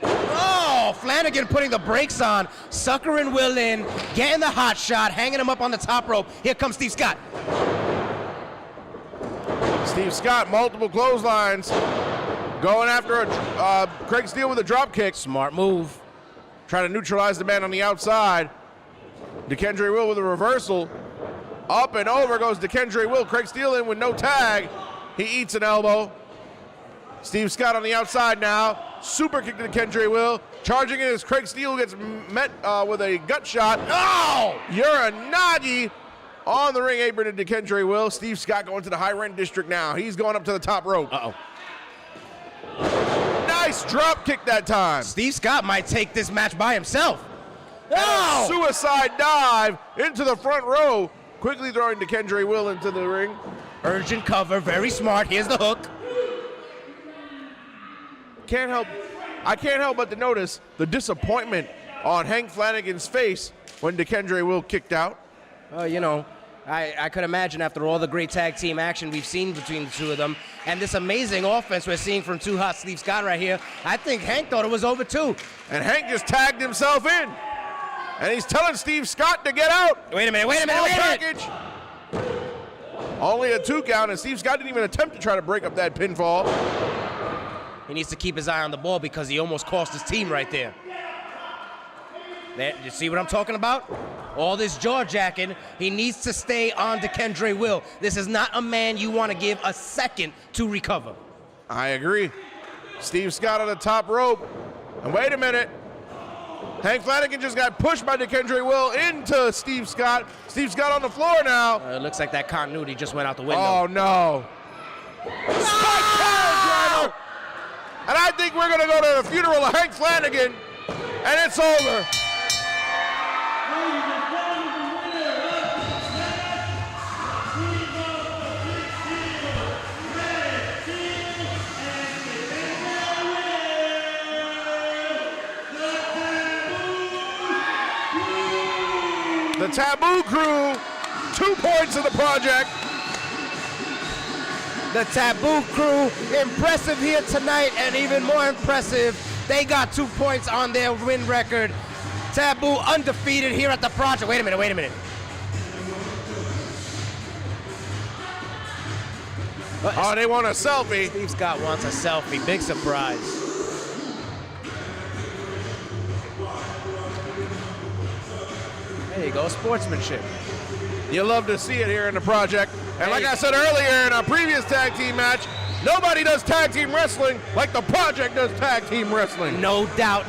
Oh, Flanagan putting the brakes on, suckering Will in, getting the hot shot, hanging him up on the top rope. Here comes Steve Scott. Steve Scott, multiple clotheslines. Going after Craig Steele with a drop kick. Smart move. Trying to neutralize the man on the outside. DeKendre Will with a reversal. Up and over goes DeKendre Will. Craig Steele in with no tag. He eats an elbow. Steve Scott on the outside now. Super kick to DeKendre Will. Charging in as Craig Steele gets met with a gut shot. Oh! Uranagi on the ring apron to DeKendre Will. Steve Scott going to the high rent district now. He's going up to the top rope. Uh-oh. Nice drop kick that time. Steve Scott might take this match by himself. Oh! Suicide dive into the front row. Quickly throwing DeKendre Will into the ring. Urgent cover, very smart. Here's the hook. I can't help but to notice the disappointment on Hank Flanagan's face when DeKendre Will kicked out. You know, I could imagine after all the great tag team action we've seen between the two of them and this amazing offense we're seeing from Too Hot Steve Scott right here, I think Hank thought it was over too. And Hank just tagged himself in. And he's telling Steve Scott to get out. Wait a minute. Package. Only a 2 count, and Steve Scott didn't even attempt to try to break up that pinfall. He needs to keep his eye on the ball because he almost cost his team right there. You see what I'm talking about? All this jaw jacking, he needs to stay on DeKendre Will. This is not a man you want to give a second to recover. I agree. Steve Scott on the top rope. And wait a minute. Hank Flanagan just got pushed by DeKendre Will into Steve Scott. Steve Scott on the floor now. It looks like that continuity just went out the window. Oh, no. Spike power driver. And I think we're going to go to the funeral of Hank Flanagan, and it's over. The Taboo crew, 2 points of the project. The Taboo crew, impressive here tonight, and even more impressive, they got 2 points on their win record. Taboo undefeated here at the project. Wait a minute. Oh, they want a selfie. Steve Scott wants a selfie. Big surprise. There you go, sportsmanship. You love to see it here in the project. And like I said earlier in our previous tag team match, nobody does tag team wrestling like the project does tag team wrestling. No doubt.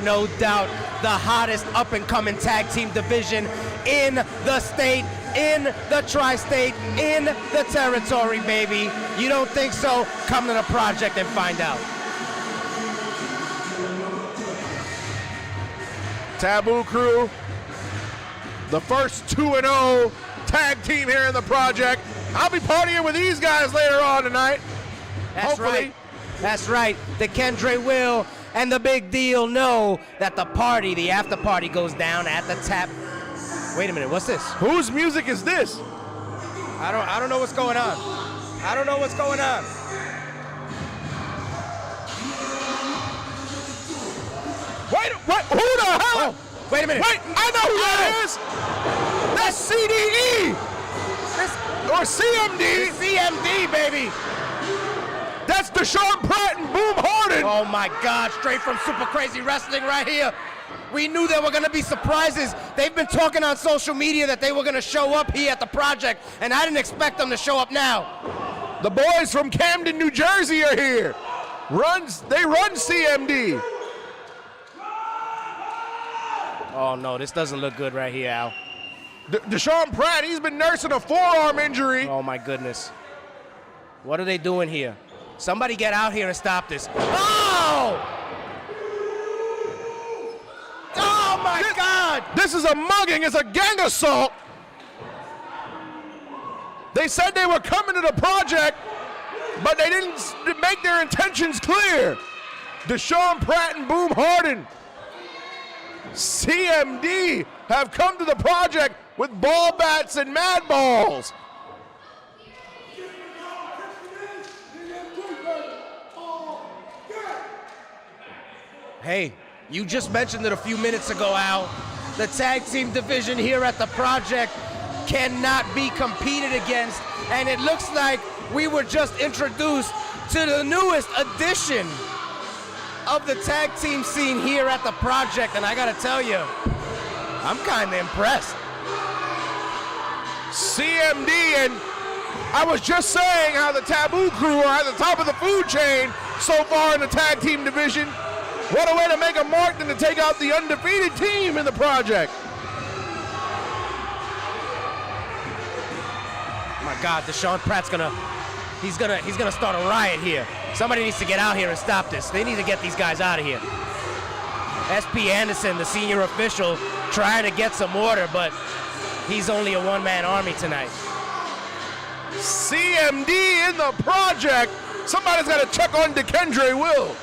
The hottest up-and-coming tag team division in the state, in the tri-state, in the territory, baby. You don't think so? Come to the project and find out. Taboo crew, the first 2-0 tag team here in the project. I'll be partying with these guys later on tonight. Hopefully. That's right. DeKendre Will and the Big Deal know that the after party goes down at the tap. Wait a minute, what's this? Whose music is this? I don't know what's going on. Wait, what? Who the hell? Oh, wait a minute. Wait, I know who that is. That's CDE. Or CMD. CMD, baby. That's Deshaun Pratt and Boom Harden. Oh my God, straight from Super Crazy Wrestling right here. We knew there were gonna be surprises. They've been talking on social media that they were gonna show up here at the project, and I didn't expect them to show up now. The boys from Camden, New Jersey are here. They run CMD. Oh no, this doesn't look good right here, Al. Deshaun Pratt, he's been nursing a forearm injury. Oh my goodness. What are they doing here? Somebody get out here and stop this. Oh! Oh Oh my God! This is a mugging. It's a gang assault. They said they were coming to the project, but they didn't make their intentions clear. Deshaun Pratt and Boom Harden, CMD, have come to the project with ball bats and mad balls. Hey, you just mentioned it a few minutes ago, Al. The tag team division here at the project cannot be competed against, and it looks like we were just introduced to the newest addition of the tag team scene here at the project, and I gotta tell you, I'm kind of impressed. CMD, and I was just saying how the Taboo Crew are at the top of the food chain so far in the tag team division. What a way to make a mark than to take out the undefeated team in the project. My God, Deshaun Pratt's he's gonna start a riot here. Somebody needs to get out here and stop this. They need to get these guys out of here. SP Anderson, the senior official, trying to get some order, but he's only a one-man army tonight. CMD in the project. Somebody's got to check on DeKendre Will.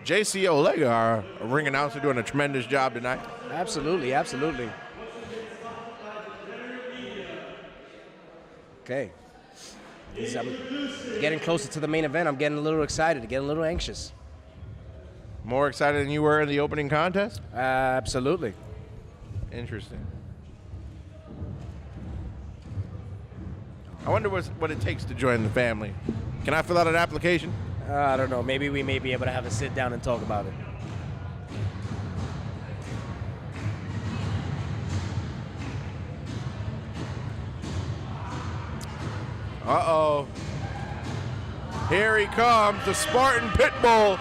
JC Olega, our ring announcer, doing a tremendous job tonight. Absolutely, absolutely. Okay. I'm getting closer to the main event. I'm getting a little excited, getting a little anxious. More excited than you were in the opening contest? Absolutely. Interesting. I wonder what it takes to join the family. Can I fill out an application? I don't know. Maybe we may be able to have a sit down and talk about it. Uh-oh. Here he comes, the Spartan Pitbull.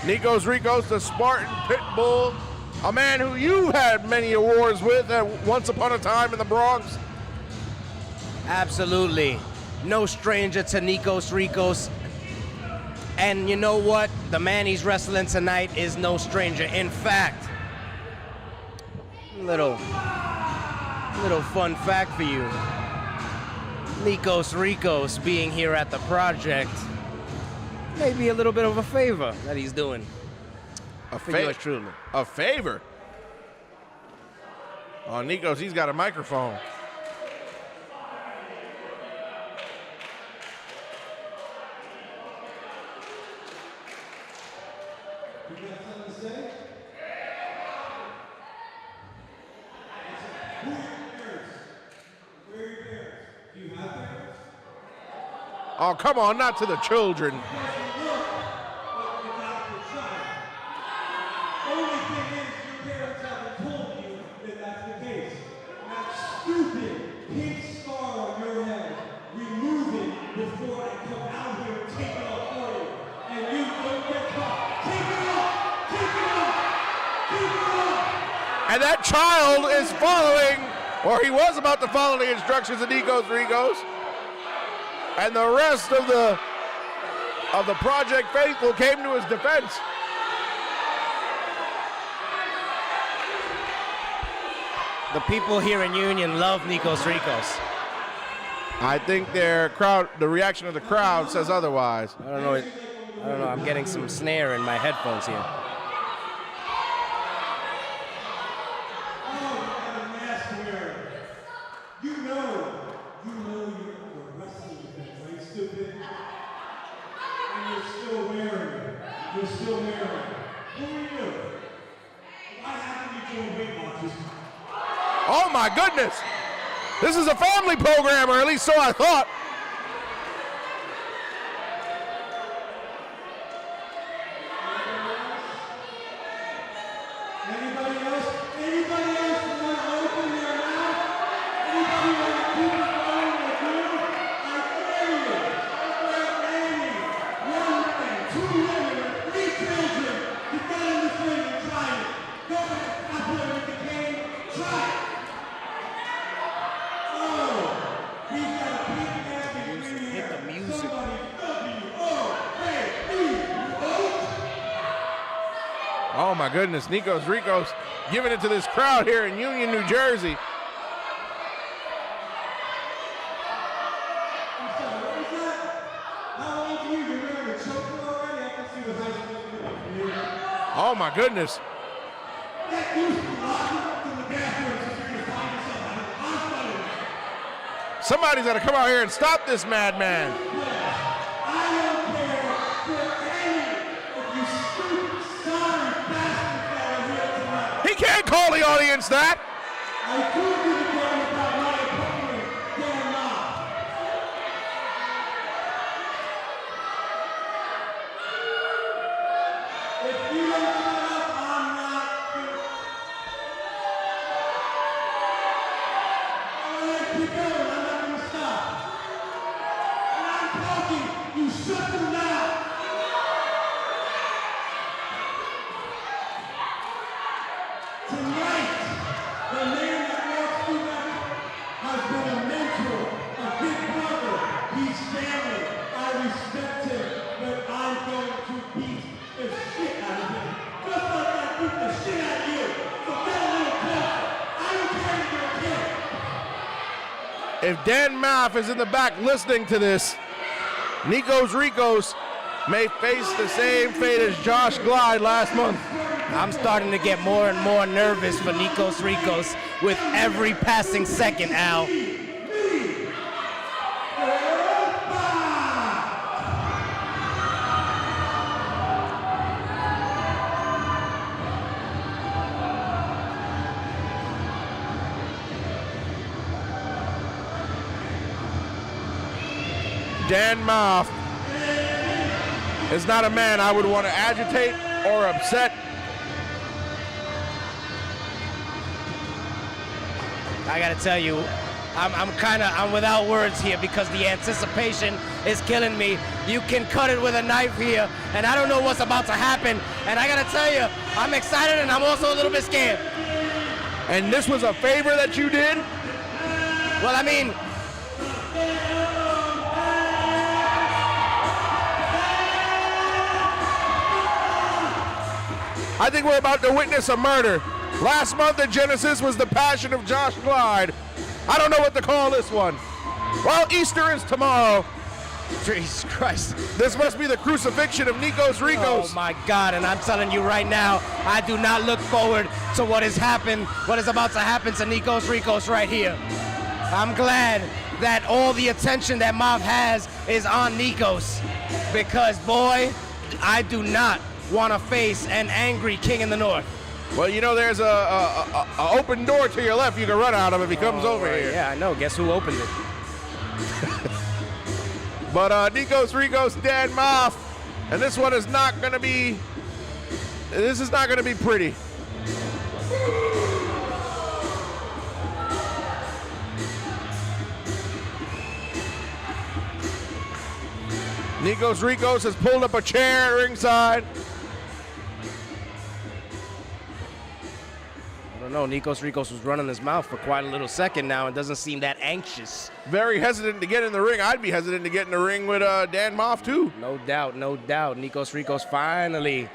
Nikos Ricos, the Spartan Pitbull, a man who you had many awards with once upon a time in the Bronx. Absolutely. No stranger to Nikos Ricos. And you know what? The man he's wrestling tonight is no stranger. In fact, little fun fact for you. Nikos Ricos being here at the project may be a little bit of a favor that he's doing. For yours truly. A favor? Oh, Nikos, he's got a microphone. You got something to say? Who are your parents? Where are your parents? Do you have parents? Oh, come on, not to the children. Only thing is, your parents haven't told you that that's the case. That stupid pink scar on your head, remove it before I come out here and take it off for you. And you don't get caught. Take it off! Take it off! Take it off! And that child is following, or he was about to follow the instructions of Nikos Ricos. And the rest of the Project Faithful came to his defense. The people here in Union love Nikos Ricos. I think the reaction of the crowd says otherwise. I don't know. I'm getting some snare in my headphones here. You know you're a wrestling event, right, stupid? Oh my goodness. This is a family program, or at least so I thought. Anybody else? Anybody else want to open their mouth? Anybody want to keep it going with you? I dare you. For any young man, 2 women, 3 children to get in this ring and try it. Go back, stop it with the game. Try it. Oh, he's got a big man between here. The music. Oh my goodness, Nikos Ricos giving it to this crowd here in Union, New Jersey. Oh my goodness. Somebody's got to come out here and stop this madman. He can't call the audience that. If Dan Maff is in the back listening to this, Nikos Ricos may face the same fate as Josh Glide last month. I'm starting to get more and more nervous for Nikos Ricos with every passing second, Al. Dan Maff is not a man I would want to agitate or upset. I gotta tell you, I'm without words here because the anticipation is killing me. You can cut it with a knife here, and I don't know what's about to happen. And I gotta tell you, I'm excited and I'm also a little bit scared. And this was a favor that you did? Well, I mean, I think we're about to witness a murder. Last month at Genesis was the Passion of Josh Glide. I don't know what to call this one. Well, Easter is tomorrow. Jesus Christ. This must be the crucifixion of Nikos Ricos. Oh my God, and I'm telling you right now, I do not look forward to what is about to happen to Nikos Ricos right here. I'm glad that all the attention that Mav has is on Nikos, because boy, I do not want to face an angry king in the north. Well, you know, there's a open door to your left you can run out of if he comes over here. Yeah, I know. Guess who opened it? But Nikos Ricos, Dan Maff, and this one is not going to be. This is not going to be pretty. Nikos Ricos has pulled up a chair ringside. I don't know. Nikos Ricos was running his mouth for quite a little second now and doesn't seem that anxious. Very hesitant to get in the ring. I'd be hesitant to get in the ring with Dan Maff too. No doubt, no doubt. Nikos Ricos finally.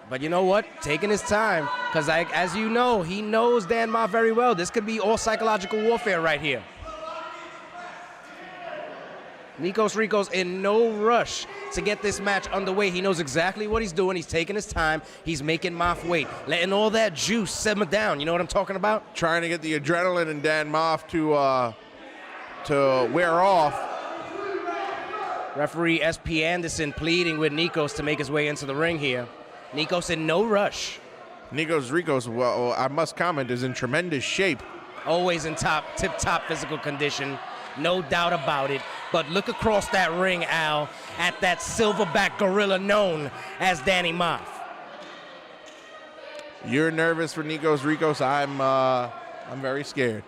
But you know what? Taking his time. Because as you know, he knows Dan Maff very well. This could be all psychological warfare right here. Nikos Ricos in no rush to get this match underway. He knows exactly what he's doing. He's taking his time. He's making Maff wait, letting all that juice simmer down. You know what I'm talking about? Trying to get the adrenaline in Dan Maff to wear off. Referee S.P. Anderson pleading with Nikos to make his way into the ring here. Nikos in no rush. Nikos Ricos, well, I must comment, is in tremendous shape. always in tip-top physical condition, no doubt about it. But look across that ring, Al, at that silverback gorilla known as Danny Moff. You're nervous for Nikos Ricos. I'm very scared.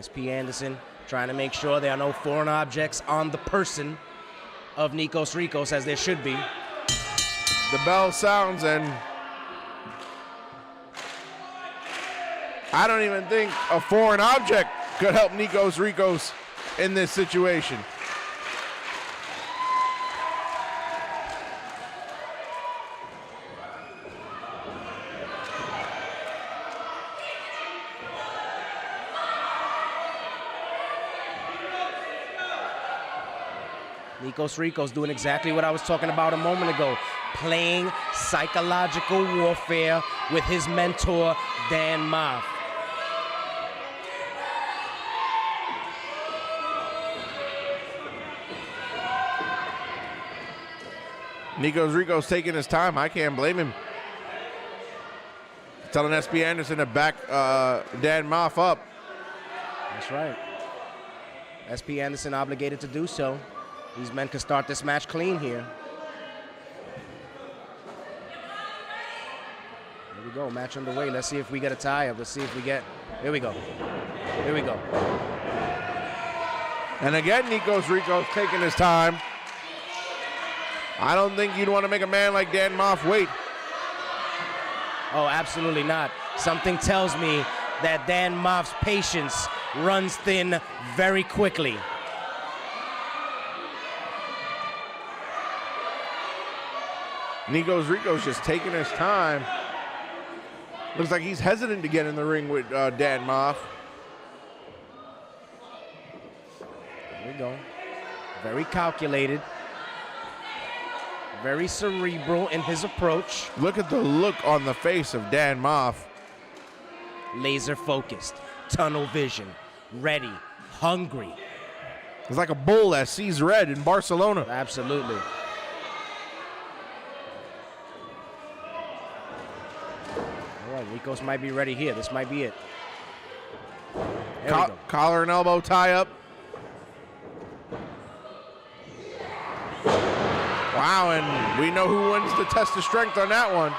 SP Anderson trying to make sure there are no foreign objects on the person of Nikos Ricos, as there should be. The bell sounds, and I don't even think a foreign object could help Nikos Ricos in this situation. Nikos Ricos doing exactly what I was talking about a moment ago, playing psychological warfare with his mentor, Dan Moff. Nikos Ricos taking his time. I can't blame him. Telling SP Anderson to back Dan Moff up. That's right. SP Anderson obligated to do so. These men can start this match clean here. Here we go, match underway. Let's see if we get a tie-up. Let's see if we get, here we go. Here we go. And again, Nikos Ricos taking his time. I don't think you'd want to make a man like Dan Moff wait. Oh, absolutely not. Something tells me that Dan Moff's patience runs thin very quickly. Nikos Ricos just taking his time. Looks like he's hesitant to get in the ring with Dan Moff. There we go. Very calculated. Very cerebral in his approach. Look at the look on the face of Dan Moff. Laser focused, tunnel vision, ready, hungry. It's like a bull that sees red in Barcelona. Absolutely. All right, Ricos might be ready here. This might be it. There we go. Collar and elbow tie up. Wow, and we know who wins the test of strength on that one.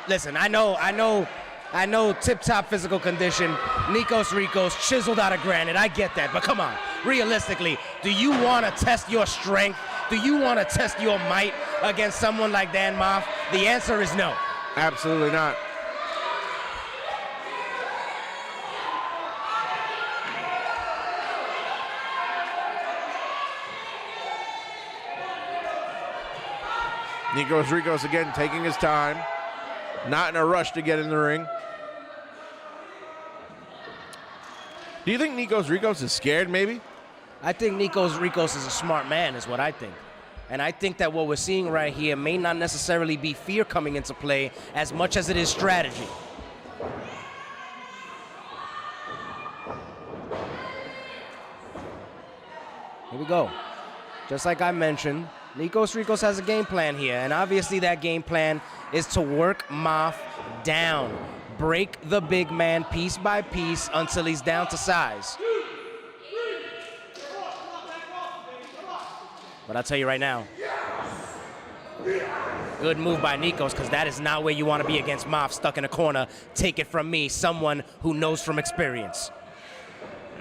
Listen, I know tip-top physical condition. Nikos Ricos chiseled out of granite. I get that, but come on. Realistically, do you want to test your strength? Do you want to test your might against someone like Dan Moff? The answer is no. Absolutely not. Nikos Ricos again taking his time, not in a rush to get in the ring. Do you think Nikos Ricos is scared, maybe? I think Nikos Ricos is a smart man, is what I think. And I think that what we're seeing right here may not necessarily be fear coming into play as much as it is strategy. Here we go. Just like I mentioned, Nikos Ricos has a game plan here, and obviously that game plan is to work Moff down. Break the big man piece by piece until he's down to size. But I'll tell you right now, good move by Nikos, because that is not where you want to be against Moff, stuck in a corner. Take it from me, someone who knows from experience.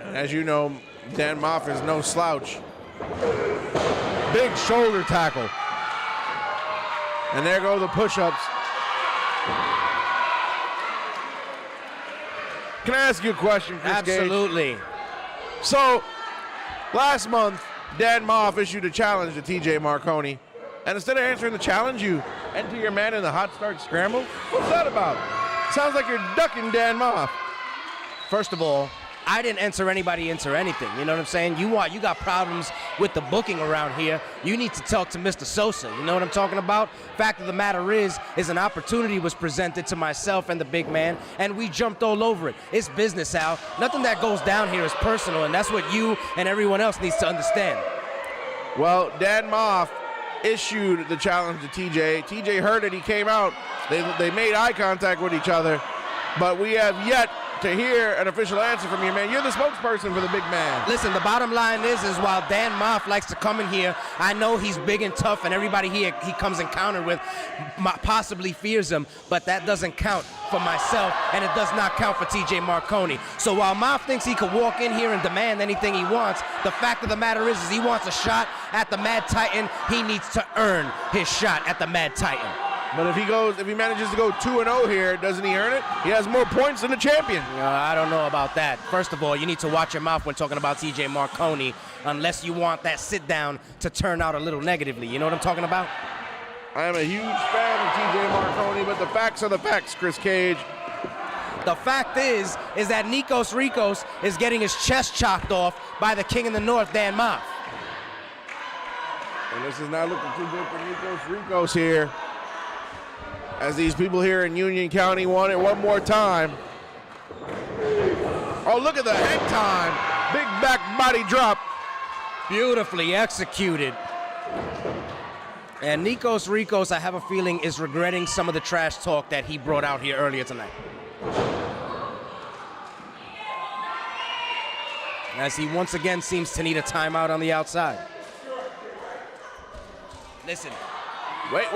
As you know, Dan Moff is no slouch. Big shoulder tackle. And there go the push-ups. Can I ask you a question, Chris Absolutely. Gage? So, last month, Dan Moff issued a challenge to TJ Marconi. And instead of answering the challenge, you enter your man in the hot start scramble? What's that about? Sounds like you're ducking Dan Moff. First of all, I didn't enter anybody into anything. You know what I'm saying? You got problems with the booking around here. You need to talk to Mr. Sosa. You know what I'm talking about? Fact of the matter is an opportunity was presented to myself and the big man, and we jumped all over it. It's business, Al. Nothing that goes down here is personal, and that's what you and everyone else needs to understand. Well, Dan Moff issued the challenge to TJ. TJ heard it. He came out. They made eye contact with each other. But we have yet to hear an official answer from you, man. You're the spokesperson for the big man. Listen, the bottom line is while Dan Moff likes to come in here, I know he's big and tough, and everybody here he comes encountered with possibly fears him, but that doesn't count for myself, and it does not count for TJ Marconi. So while Moff thinks he could walk in here and demand anything he wants, the fact of the matter is he wants a shot at the Mad Titan. He needs to earn his shot at the Mad Titan. But if he manages to go 2-0 here, doesn't he earn it? He has more points than the champion. I don't know about that. First of all, you need to watch your mouth when talking about TJ Marconi, unless you want that sit down to turn out a little negatively. You know what I'm talking about? I am a huge fan of TJ Marconi, but the facts are the facts, Chris Cage. The fact is that Nikos Ricos is getting his chest chopped off by the King in the North, Dan Moff. And this is not looking too good for Nikos Ricos here, as these people here in Union County want it one more time. Oh, look at the head time. Big back body drop. Beautifully executed. And Nikos Ricos, I have a feeling, is regretting some of the trash talk that he brought out here earlier tonight. As he once again seems to need a timeout on the outside. Listen. Wait.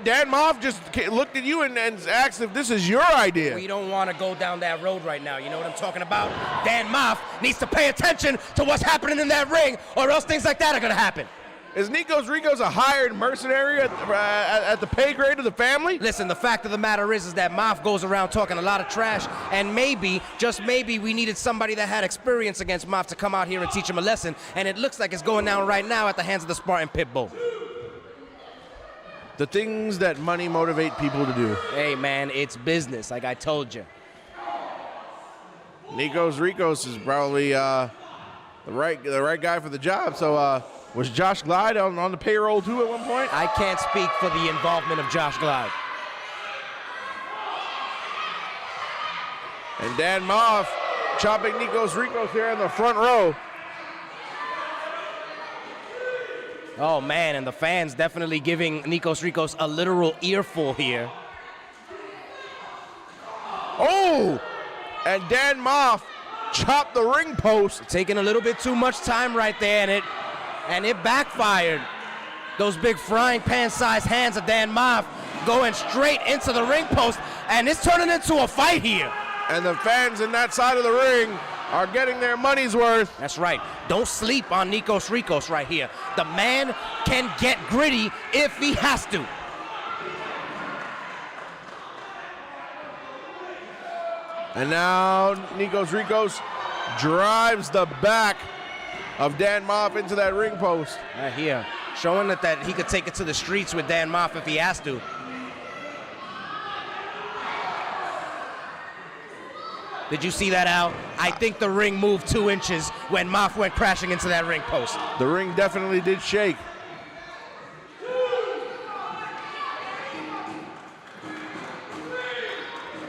Dan Moff just looked at you and asked if this is your idea. We don't want to go down that road right now. You know what I'm talking about? Dan Moff needs to pay attention to what's happening in that ring, or else things like that are going to happen. Is Nikos Ricos a hired mercenary at the pay grade of the family? Listen, the fact of the matter is that Moff goes around talking a lot of trash, and maybe, just maybe, we needed somebody that had experience against Moff to come out here and teach him a lesson, and it looks like it's going down right now at the hands of the Spartan Pitbull. The things that money motivate people to do. Hey, man, it's business, like I told you. Nikos Ricos is probably the right guy for the job. So was Josh Glide on the payroll too at one point? I can't speak for the involvement of Josh Glide. And Dan Moff chopping Nikos Ricos here in the front row. Oh, man, and the fans definitely giving Nikos Ricos a literal earful here. Oh! And Dan Moff chopped the ring post. Taking a little bit too much time right there, and it backfired. Those big frying pan-sized hands of Dan Moff going straight into the ring post, and it's turning into a fight here. And the fans in that side of the ring are getting their money's worth. That's right. Don't sleep on Nikos Ricos right here. The man can get gritty if he has to. And now Nikos Ricos drives the back of Dan Moff into that ring post. Right here, showing that he could take it to the streets with Dan Moff if he has to. Did you see that, Al? I think the ring moved 2 inches when Moff went crashing into that ring post. The ring definitely did shake.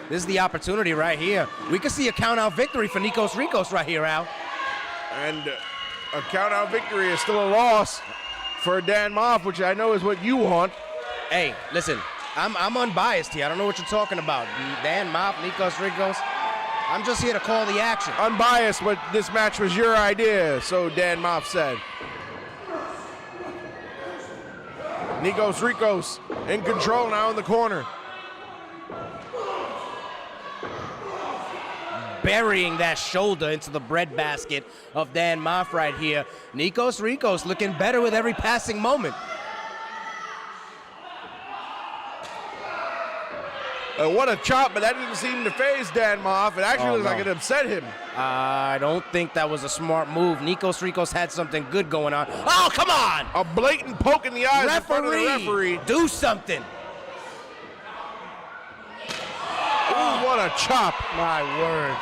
This is the opportunity right here. We could see a count-out victory for Nikos Ricos right here, Al. And a count-out victory is still a loss for Dan Moff, which I know is what you want. Hey, listen, I'm unbiased here. I don't know what you're talking about. Dan Moff, Nikos Ricos. I'm just here to call the action. Unbiased, but this match was your idea, so Dan Moff said. Nikos Ricos in control now in the corner. Burying that shoulder into the breadbasket of Dan Moff right here. Nikos Ricos looking better with every passing moment. What a chop, but that didn't seem to faze Dan Moff. It actually looks like it upset him. I don't think that was a smart move. Nikos Ricos had something good going on. Oh, come on! A blatant poke in the eyes in front of the referee. Do something. Oh, what a chop. My word.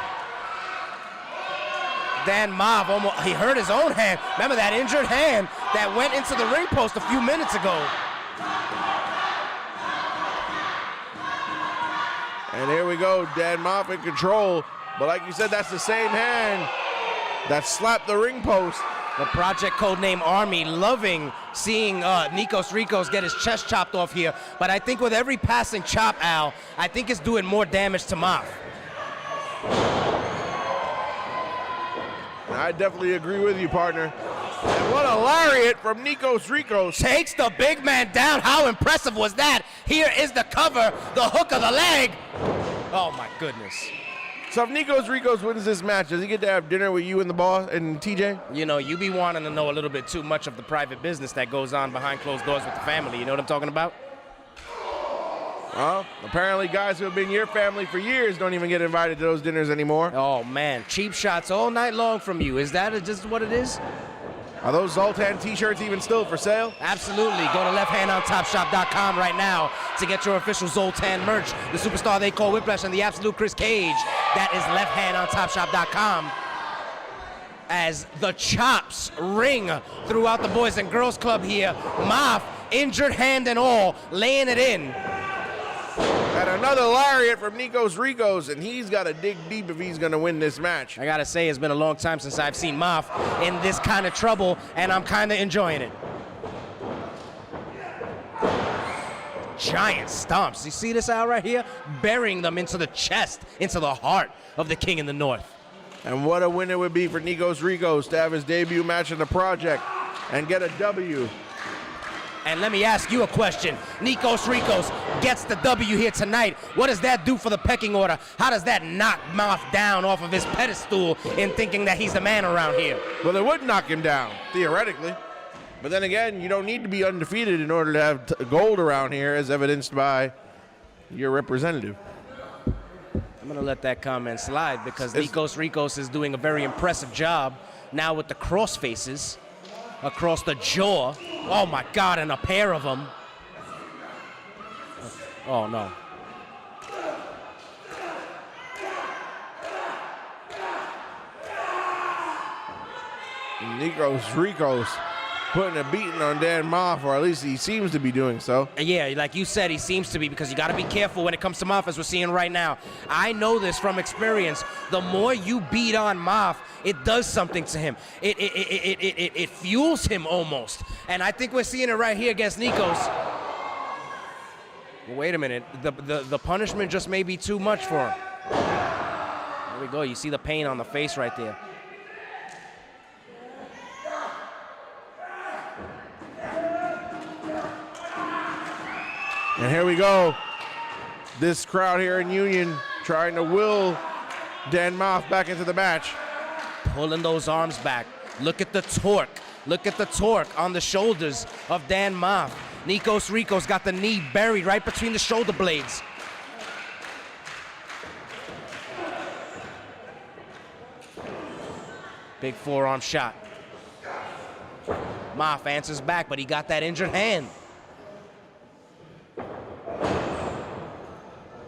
Dan Moff he hurt his own hand. Remember that injured hand that went into the ring post a few minutes ago. And here we go, Dan Moff in control. But like you said, that's the same hand that slapped the ring post. The Project Codename Army loving seeing Nikos Ricos get his chest chopped off here. But I think with every passing chop, Al, I think it's doing more damage to Moff. I definitely agree with you, partner. And what a lariat from Nikos Ricos. Takes the big man down. How impressive was that? Here is the cover, the hook of the leg. Oh, my goodness. So if Nikos Ricos wins this match, does he get to have dinner with you and the boss and TJ? You know, you be wanting to know a little bit too much of the private business that goes on behind closed doors with the family. You know what I'm talking about? Well, apparently guys who have been your family for years don't even get invited to those dinners anymore. Oh, man. Cheap shots all night long from you. Is that just what it is? Are those Zoltan t-shirts even still for sale? Absolutely. Go to lefthandontopshop.com right now to get your official Zoltan merch. The superstar they call Whiplash and the absolute Chris Cage. That is lefthandontopshop.com. As the chops ring throughout the Boys and Girls Club here. Moff, injured hand and all, laying it in. And another lariat from Nikos Ricos, and he's got to dig deep if he's going to win this match. I got to say, it's been a long time since I've seen Moff in this kind of trouble, and I'm kind of enjoying it. Giant stomps. You see this out right here? Burying them into the chest, into the heart of the King in the North. And what a win it would be for Nikos Ricos to have his debut match in the Project and get a W. And let me ask you a question. Nikos Ricos gets the W here tonight. What does that do for the pecking order? How does that knock Moff down off of his pedestal in thinking that he's the man around here? Well, it would knock him down, theoretically. But then again, you don't need to be undefeated in order to have gold around here, as evidenced by your representative. I'm going to let that comment slide because Nikos Ricos is doing a very impressive job now with the cross faces across the jaw. Oh, my God, and a pair of them. Oh, no. Nikos Ricos putting a beating on Dan Moff, or at least he seems to be doing so. Yeah, like you said, he seems to be, because you got to be careful when it comes to Moff, as we're seeing right now. I know this from experience. The more you beat on Moff, it does something to him. It fuels him almost. And I think we're seeing it right here against Nikos. Well, wait a minute. The punishment just may be too much for him. There we go. You see the pain on the face right there. And here we go. This crowd here in Union trying to will Dan Moff back into the match. Pulling those arms back. Look at the torque. Look at the torque on the shoulders of Dan Moff. Nikos Ricos got the knee buried right between the shoulder blades. Big forearm shot. Moff answers back, but he got that injured hand.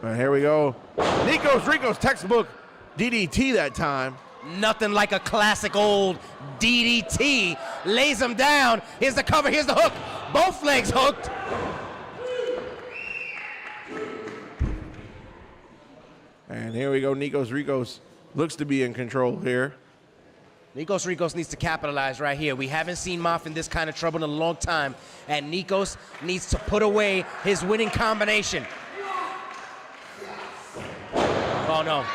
And here we go. Nikos Ricos textbook DDT that time. Nothing like a classic old DDT. Lays him down. Here's the cover. Here's the hook. Both legs hooked. And here we go. Nikos Ricos looks to be in control here. Nikos Ricos needs to capitalize right here. We haven't seen Moff in this kind of trouble in a long time. And Nikos needs to put away his winning combination. Oh, no.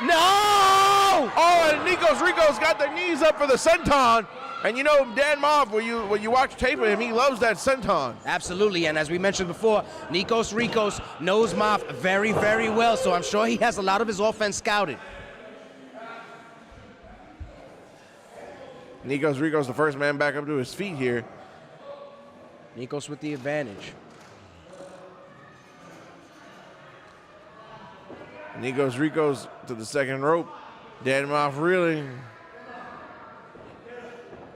No! Oh, and Nikos Ricos got the knees up for the senton. And you know, Dan Moff, when you watch tape of him, he loves that senton. Absolutely, and as we mentioned before, Nikos Ricos knows Moff very, very well, so I'm sure he has a lot of his offense scouted. Nikos Ricos, the first man back up to his feet here. Nikos with the advantage. Nikos Ricos to the second rope. Dan Moff reeling.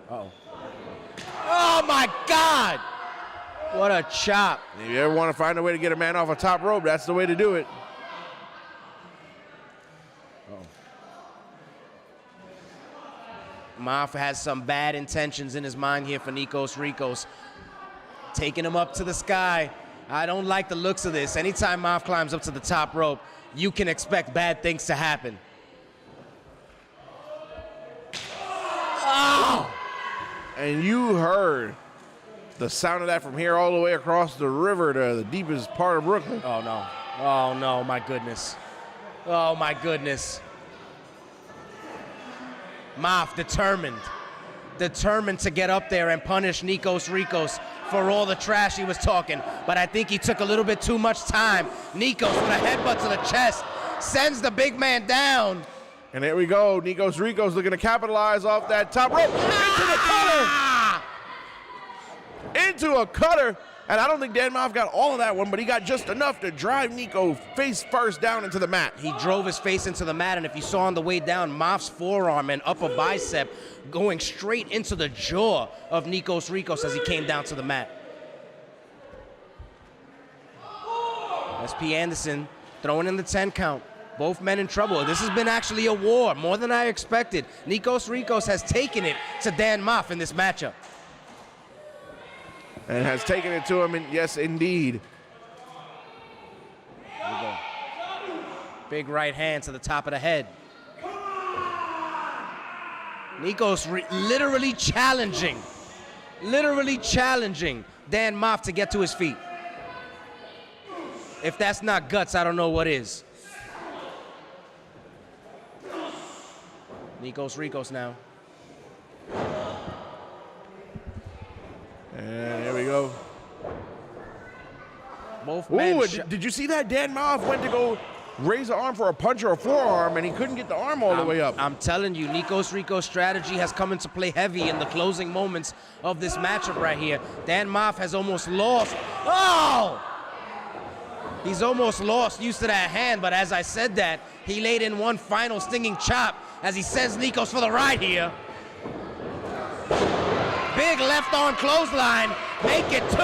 Uh-oh. Oh, my God! What a chop. If you ever want to find a way to get a man off a top rope, that's the way to do it. Moff has some bad intentions in his mind here for Nikos Ricos. Taking him up to the sky. I don't like the looks of this. Anytime Moff climbs up to the top rope, you can expect bad things to happen. Oh! And you heard the sound of that from here all the way across the river to the deepest part of Brooklyn. Oh, no. Oh, no, my goodness. Oh, my goodness. Moff determined to get up there and punish Nikos Ricos for all the trash he was talking. But I think he took a little bit too much time. Nikos with a headbutt to the chest sends the big man down. And there we go. Nikos Ricos looking to capitalize off that top rope. Into a cutter. And I don't think Dan Moff got all of that one, but he got just enough to drive Nico face first down into the mat. He drove his face into the mat, and if you saw on the way down, Moff's forearm and upper bicep going straight into the jaw of Nikos Ricos as he came down to the mat. SP Anderson throwing in the 10 count. Both men in trouble. This has been actually a war, more than I expected. Nikos Ricos has taken it to Dan Moff in this matchup. And has taken it to him, and yes, indeed. Here we go. Big right hand to the top of the head. Nikos literally challenging Dan Moff to get to his feet. If that's not guts, I don't know what is. Nikos Ricos now. And here we go. Both men. Ooh, did you see that? Dan Moff went to go raise the arm for a punch or a forearm, and he couldn't get the arm all the way up. I'm telling you, Nikos Ricos' strategy has come into play heavy in the closing moments of this matchup right here. Dan Moff has almost lost. Oh! He's almost lost use to that hand, but as I said that, he laid in one final stinging chop as he sends Nikos for the ride here. Big left arm clothesline, make it 2.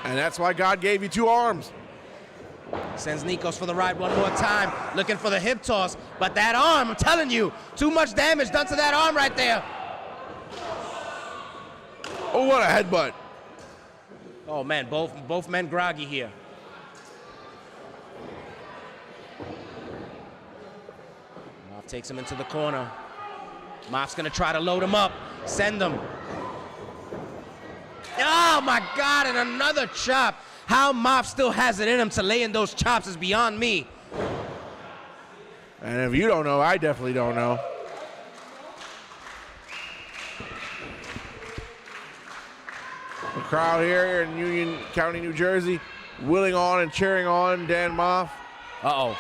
And that's why God gave you 2 arms. Sends Nikos for the ride one more time, looking for the hip toss, but that arm, I'm telling you, too much damage done to that arm right there. Oh, what a headbutt. Oh man, both men groggy here. Moff takes him into the corner. Moff's gonna try to load him up, send him. Oh my God, and another chop. How Moff still has it in him to lay in those chops is beyond me. And if you don't know, I definitely don't know. The crowd here in Union County, New Jersey, willing on and cheering on Dan Moff. Uh-oh.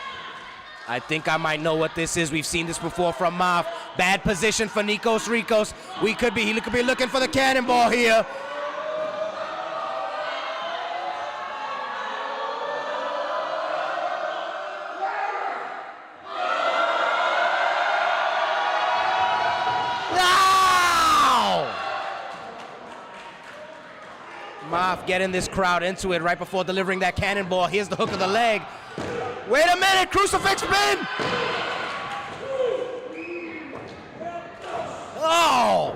I think I might know what this is. We've seen this before from Moff. Bad position for Nikos Ricos. He could be looking for the cannonball here. Moff getting this crowd into it right before delivering that cannonball. Here's the hook of the leg. Wait a minute, crucifix spin! Oh!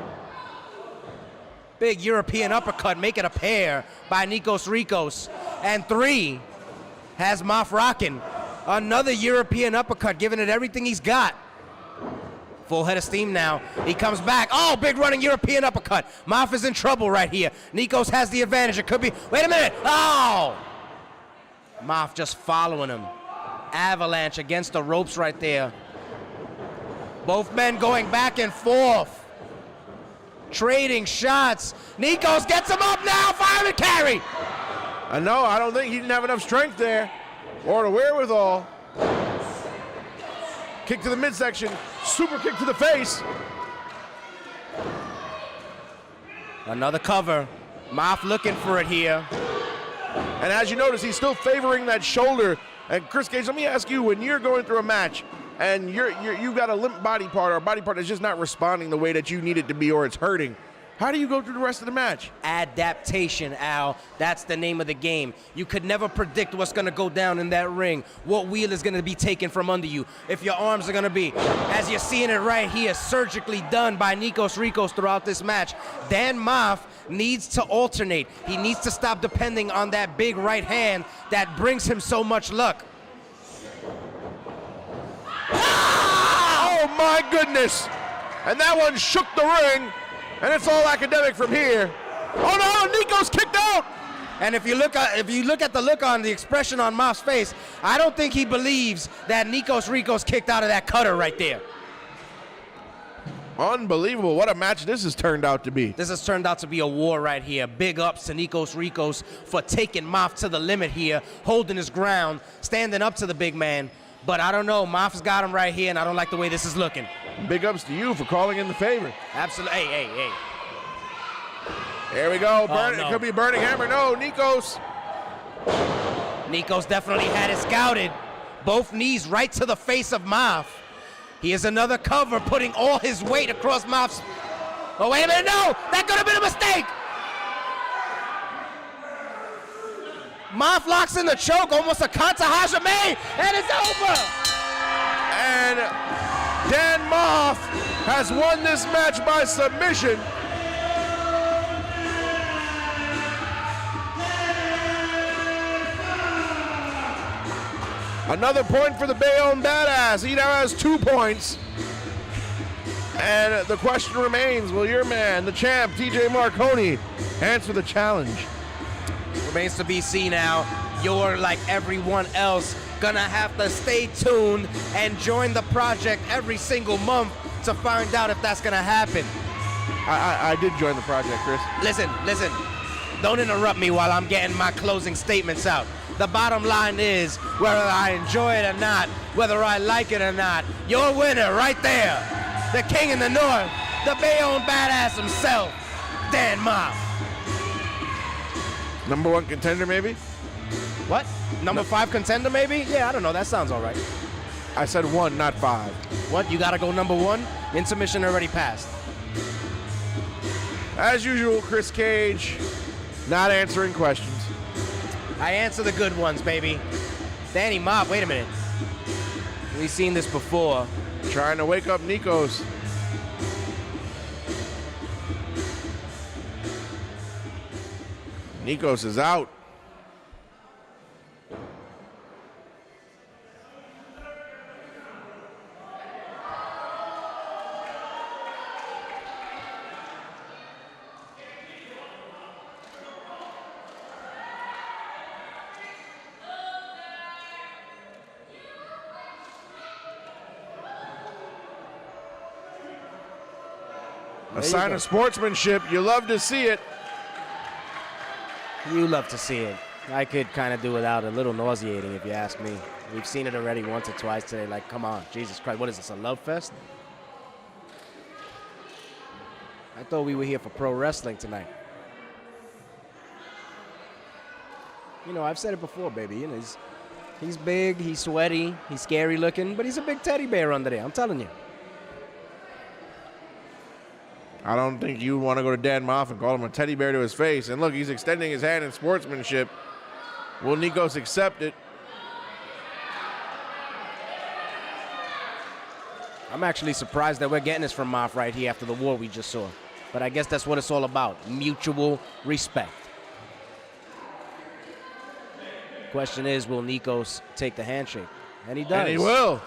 Big European uppercut, make it a pair by Nikos Ricos. And 3 has Moff rocking. Another European uppercut, giving it everything he's got. Full head of steam now. He comes back. Oh, big running European uppercut. Moff is in trouble right here. Nikos has the advantage. It could be. Wait a minute. Oh! Moff just following him. Avalanche against the ropes right there. Both men going back and forth. Trading shots. Nikos gets him up now. Fire and carry. No, I don't think he didn't have enough strength there or the wherewithal. Kick to the midsection. Super kick to the face. Another cover. Moff looking for it here. And as you notice, he's still favoring that shoulder. And Chris Cage, let me ask you, when you're going through a match and you've got a limp body part or a body part that's just not responding the way that you need it to be or it's hurting, how do you go through the rest of the match? Adaptation, Al. That's the name of the game. You could never predict what's going to go down in that ring, what wheel is going to be taken from under you, if your arms are going to be, as you're seeing it right here, surgically done by Nikos Ricos throughout this match. Dan Moff needs to alternate. He needs to stop depending on that big right hand that brings him so much luck. Oh my goodness! And that one shook the ring. And it's all academic from here. Oh no, Nico's kicked out! And if you look at the look on the expression on Moff's face, I don't think he believes that Nikos Ricos kicked out of that cutter right there. Unbelievable. What a match this has turned out to be. This has turned out to be a war right here. Big ups to Nikos Ricos for taking Moff to the limit here, holding his ground, standing up to the big man. But I don't know, Moff's got him right here, and I don't like the way this is looking. Big ups to you for calling in the favor. Absolutely. Hey. There we go. No. It could be a burning hammer. No, Nikos. Nikos definitely had it scouted. Both knees right to the face of Moff. He is another cover, putting all his weight across Moff's. Oh, wait a minute, no! That could have been a mistake! Moff locks in the choke, almost a Kanta Hajime, and it's over! And Dan Moff has won this match by submission. Another point for the Bayonne Badass. He now has 2 points. And the question remains, will your man, the champ, TJ Marconi, answer the challenge? Remains to be seen now. You're, like everyone else, gonna have to stay tuned and join the project every single month to find out if that's gonna happen. I did join the project, Chris. Listen. Don't interrupt me while I'm getting my closing statements out. The bottom line is, whether I enjoy it or not, whether I like it or not, your winner right there, the king in the north, the Bayonne Badass himself, Dan Moff. Number 1 contender, maybe? What? Number 5 contender, maybe? Yeah, I don't know. That sounds all right. I said 1, not 5. What? You got to go number 1? Intermission already passed. As usual, Chris Cage, not answering questions. I answer the good ones, baby. Danny Moff, wait a minute. We've seen this before. Trying to wake up Nikos. Nikos is out. A sign of sportsmanship. You love to see it. You love to see it. I could kind of do without. A little nauseating, if you ask me. We've seen it already once or twice today. Like, come on, Jesus Christ. What is this, a love fest? I thought we were here for pro wrestling tonight. You know, I've said it before, baby. You know, he's big, he's sweaty, he's scary looking, but he's a big teddy bear under there. I'm telling you. I don't think you want to go to Dan Moff and call him a teddy bear to his face. And look, he's extending his hand in sportsmanship. Will Nikos accept it? I'm actually surprised that we're getting this from Moff right here after the war we just saw. But I guess that's what it's all about, mutual respect. Question is, will Nikos take the handshake? And he does. And he will.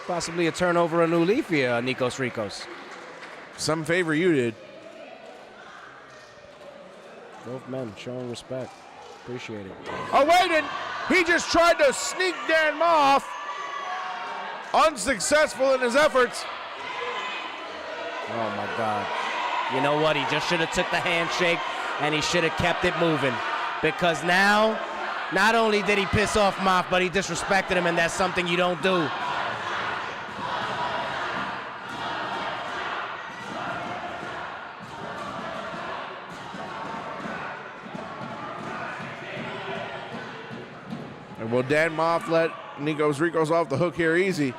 Possibly a turnover, a new leaf here, Nikos Ricos. Some favor you did. Both men showing respect. Appreciate it. Oh, wait, and he just tried to sneak Dan Moff. Unsuccessful in his efforts. Oh, my God. You know what? He just should have took the handshake, and he should have kept it moving. Because now, not only did he piss off Moff, but he disrespected him, and that's something you don't do. And will Dan Moff let Nikos Ricos off the hook here easy?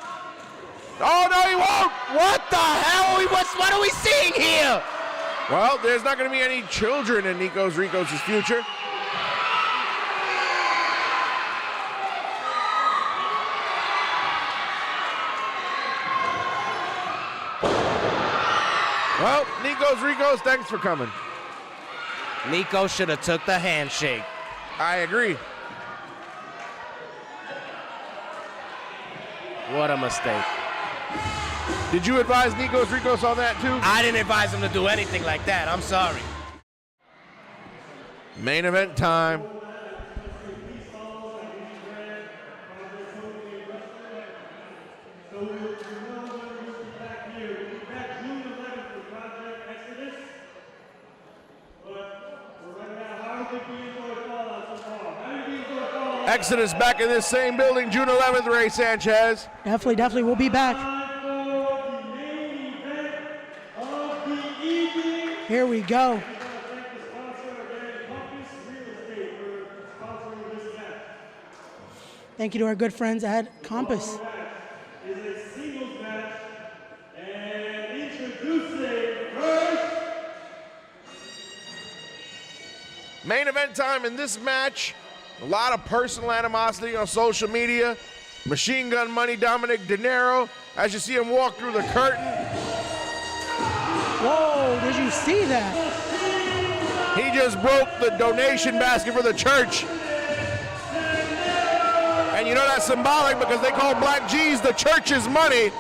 Oh, no, he won't! What the hell? What are we seeing here? Well, there's not going to be any children in Nikos Ricos' future. Well, Nikos Ricos, thanks for coming. Nico should have took the handshake. I agree. What a mistake. Did you advise Nikos Ricos on that too? I didn't advise him to do anything like that. I'm sorry. Main event time. Exodus back in this same building, June 11th, Ray Sanchez. Definitely. We'll be back. Here we go. Thank you to our good friends at Compass. Is a singles match, and introducing first. Main event time in this match. A lot of personal animosity on social media. Machine Gun Money Dominic De Niro, as you see him walk through the curtain. Whoa, did you see that? He just broke the donation basket for the church. And you know that's symbolic because they call Black G's the church's money.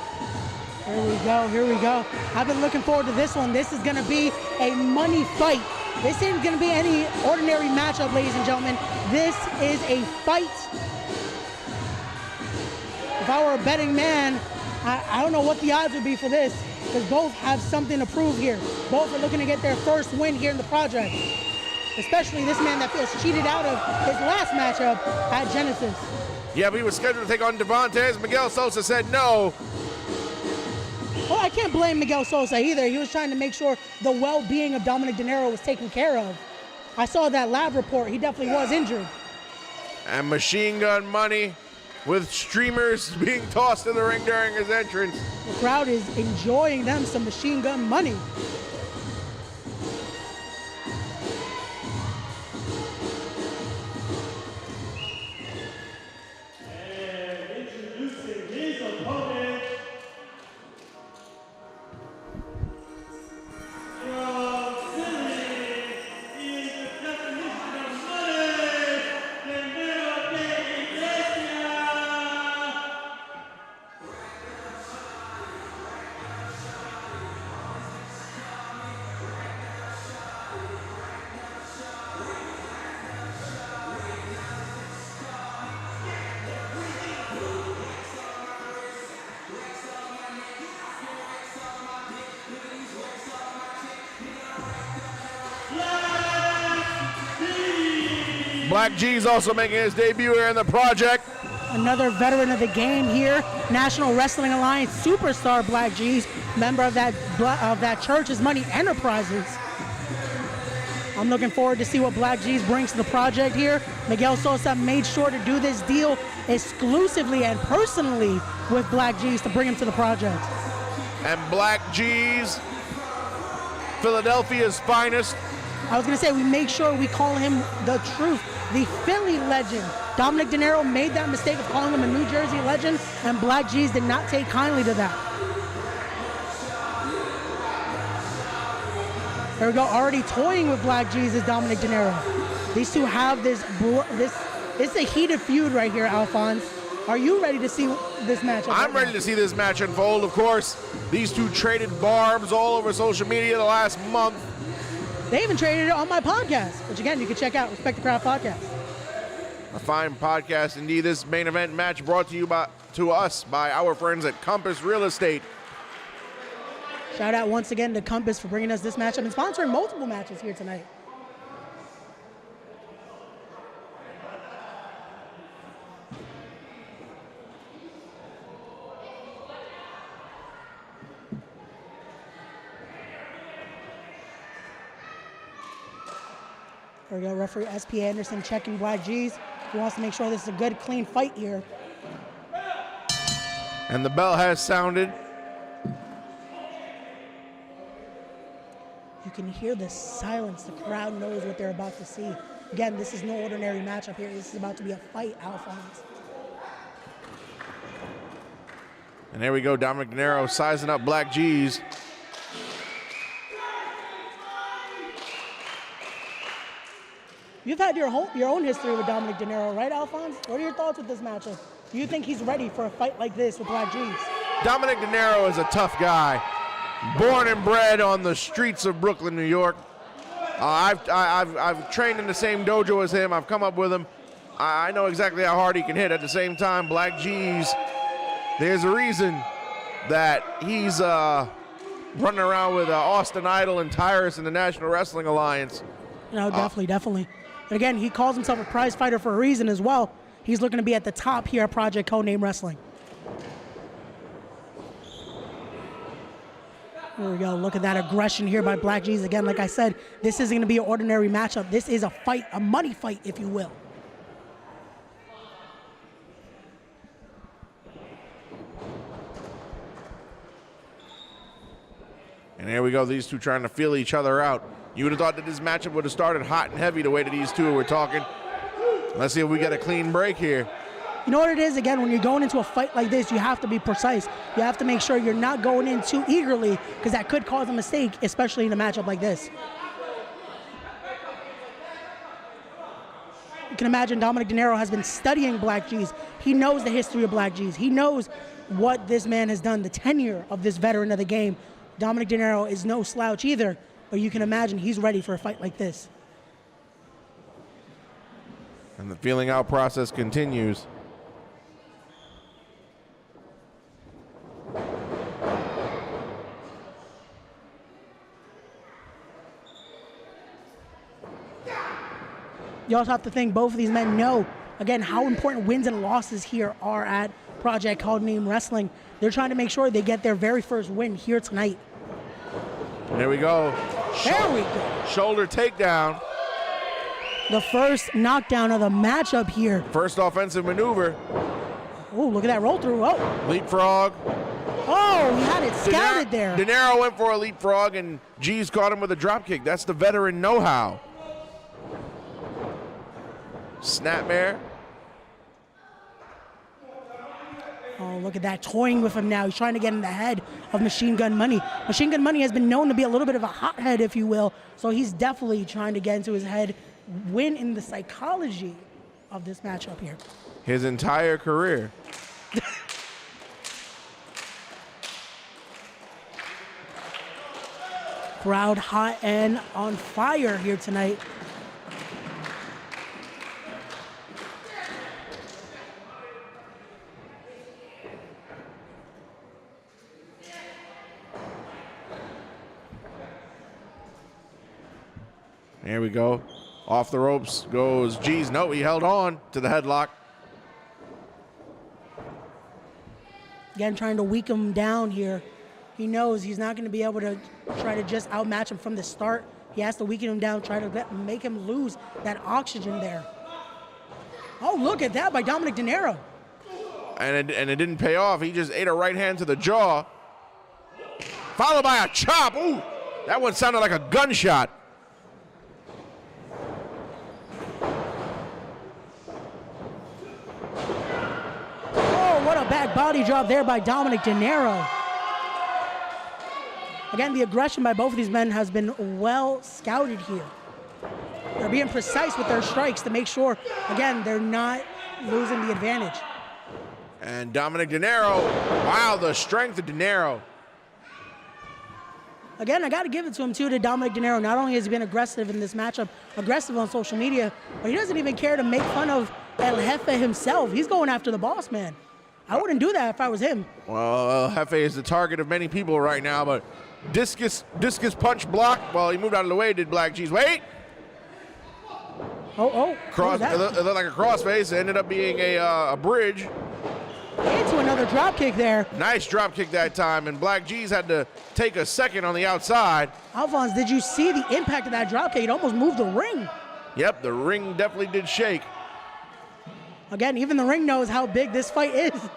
Here we go. I've been looking forward to this one. This is gonna be a money fight. This isn't gonna be any ordinary matchup, ladies and gentlemen. This is a fight. If I were a betting man, I don't know what the odds would be for this, because both have something to prove here. Both are looking to get their first win here in the project. Especially this man that feels cheated out of his last matchup at Genesis. Yeah, but he was scheduled to take on Devontae. Miguel Sosa said no. Well, I can't blame Miguel Sosa either. He was trying to make sure the well-being of Dominic De Niro was taken care of. I saw that lab report. He definitely was injured. And Machine Gun Money with streamers being tossed in the ring during his entrance. The crowd is enjoying them some Machine Gun Money. And introducing his opponent from Philly is the definition of money, Dinero de Iglesia. Black G's also making his debut here in the project. Another veteran of the game here, National Wrestling Alliance superstar Black G's, member of that Church's Money Enterprises. I'm looking forward to see what Black G's brings to the project here. Miguel Sosa made sure to do this deal exclusively and personally with Black G's to bring him to the project. And Black G's, Philadelphia's finest. I was going to say, we make sure we call him the truth, the Philly legend. Dominic De Niro made that mistake of calling him a New Jersey legend, and Black G's did not take kindly to that. There we go, already toying with Black G's is Dominic De Niro. These two have this it's a heated feud right here, Alphonse. Are you ready to see this match? I'm ready to see this match unfold, of course. These two traded barbs all over social media the last month. They even traded it on my podcast, which again, you can check out, Respect the Crowd Podcast. A fine podcast indeed. This main event match brought to us by our friends at Compass Real Estate. Shout out once again to Compass for bringing us this matchup and sponsoring multiple matches here tonight. There we go, referee SP Anderson checking Black G's. He wants to make sure this is a good, clean fight here. And the bell has sounded. You can hear the silence. The crowd knows what they're about to see. Again, this is no ordinary matchup here. This is about to be a fight, Alphonse. And there we go, Dominic De Niro sizing up Black G's. You've had your own history with Dominic De Niro, right, Alphonse? What are your thoughts with this matchup? Do you think he's ready for a fight like this with Black G's? Dominic De Niro is a tough guy. Born and bred on the streets of Brooklyn, New York. I've trained in the same dojo as him. I've come up with him. I know exactly how hard he can hit. At the same time, Black G's, there's a reason that he's running around with Austin Idol and Tyrus in the National Wrestling Alliance. No, definitely. But again, he calls himself a prize fighter for a reason as well. He's looking to be at the top here at Project Codename Wrestling. There we go. Look at that aggression here by Black G's. Again, like I said, this isn't going to be an ordinary matchup. This is a fight, a money fight, if you will. And there we go. These two trying to feel each other out. You would have thought that this matchup would have started hot and heavy the way that these two were talking. Let's see if we get a clean break here. You know what it is? Again, when you're going into a fight like this, you have to be precise. You have to make sure you're not going in too eagerly, because that could cause a mistake, especially in a matchup like this. You can imagine Dominic De Niro has been studying Black G's. He knows the history of Black G's. He knows what this man has done, the tenure of this veteran of the game. Dominic De Niro is no slouch either, but you can imagine he's ready for a fight like this. And the feeling out process continues. You also have to think both of these men know, again, how important wins and losses here are at Project Codename Wrestling. They're trying to make sure they get their very first win here tonight. There we go. There we go. Shoulder takedown. The first knockdown of the matchup here. First offensive maneuver. Oh, look at that roll through. Oh. Leapfrog. Oh, he had it scouted there. De Niro went for a leapfrog, and G's caught him with a drop kick. That's the veteran know-how. Snapmare. Oh, look at that, toying with him now. He's trying to get in the head of Machine Gun Money. Machine Gun Money has been known to be a little bit of a hothead, if you will, so he's definitely trying to get into his head, win in the psychology of this matchup here. His entire career. Crowd hot and on fire here tonight. There we go. Off the ropes goes G's. No, he held on to the headlock. Again, trying to weaken him down here. He knows he's not going to be able to try to just outmatch him from the start. He has to weaken him down, try to make him lose that oxygen there. Oh, look at that by Dominic De Niro. And it didn't pay off. He just ate a right hand to the jaw, followed by a chop. Ooh, that one sounded like a gunshot. Oh, what a back body drop there by Dominic De Niro. Again, the aggression by both of these men has been well scouted here. They're being precise with their strikes to make sure, again, they're not losing the advantage. And Dominic De Niro, wow, the strength of De Niro. Again, I got to give it to him, too, to Dominic De Niro. Not only has he been aggressive in this matchup, aggressive on social media, but he doesn't even care to make fun of El Jefe himself. He's going after the boss man. I wouldn't do that if I was him. Well, El Jefe is the target of many people right now, but discus punch block. Well, he moved out of the way, did Black G's. Wait! Oh. Cross, it looked like a crossface. It ended up being a bridge. Into another drop kick there. Nice drop kick that time, and Black G's had to take a second on the outside. Alphonse, did you see the impact of that drop kick? It almost moved the ring. Yep, the ring definitely did shake. Again, even the ring knows how big this fight is.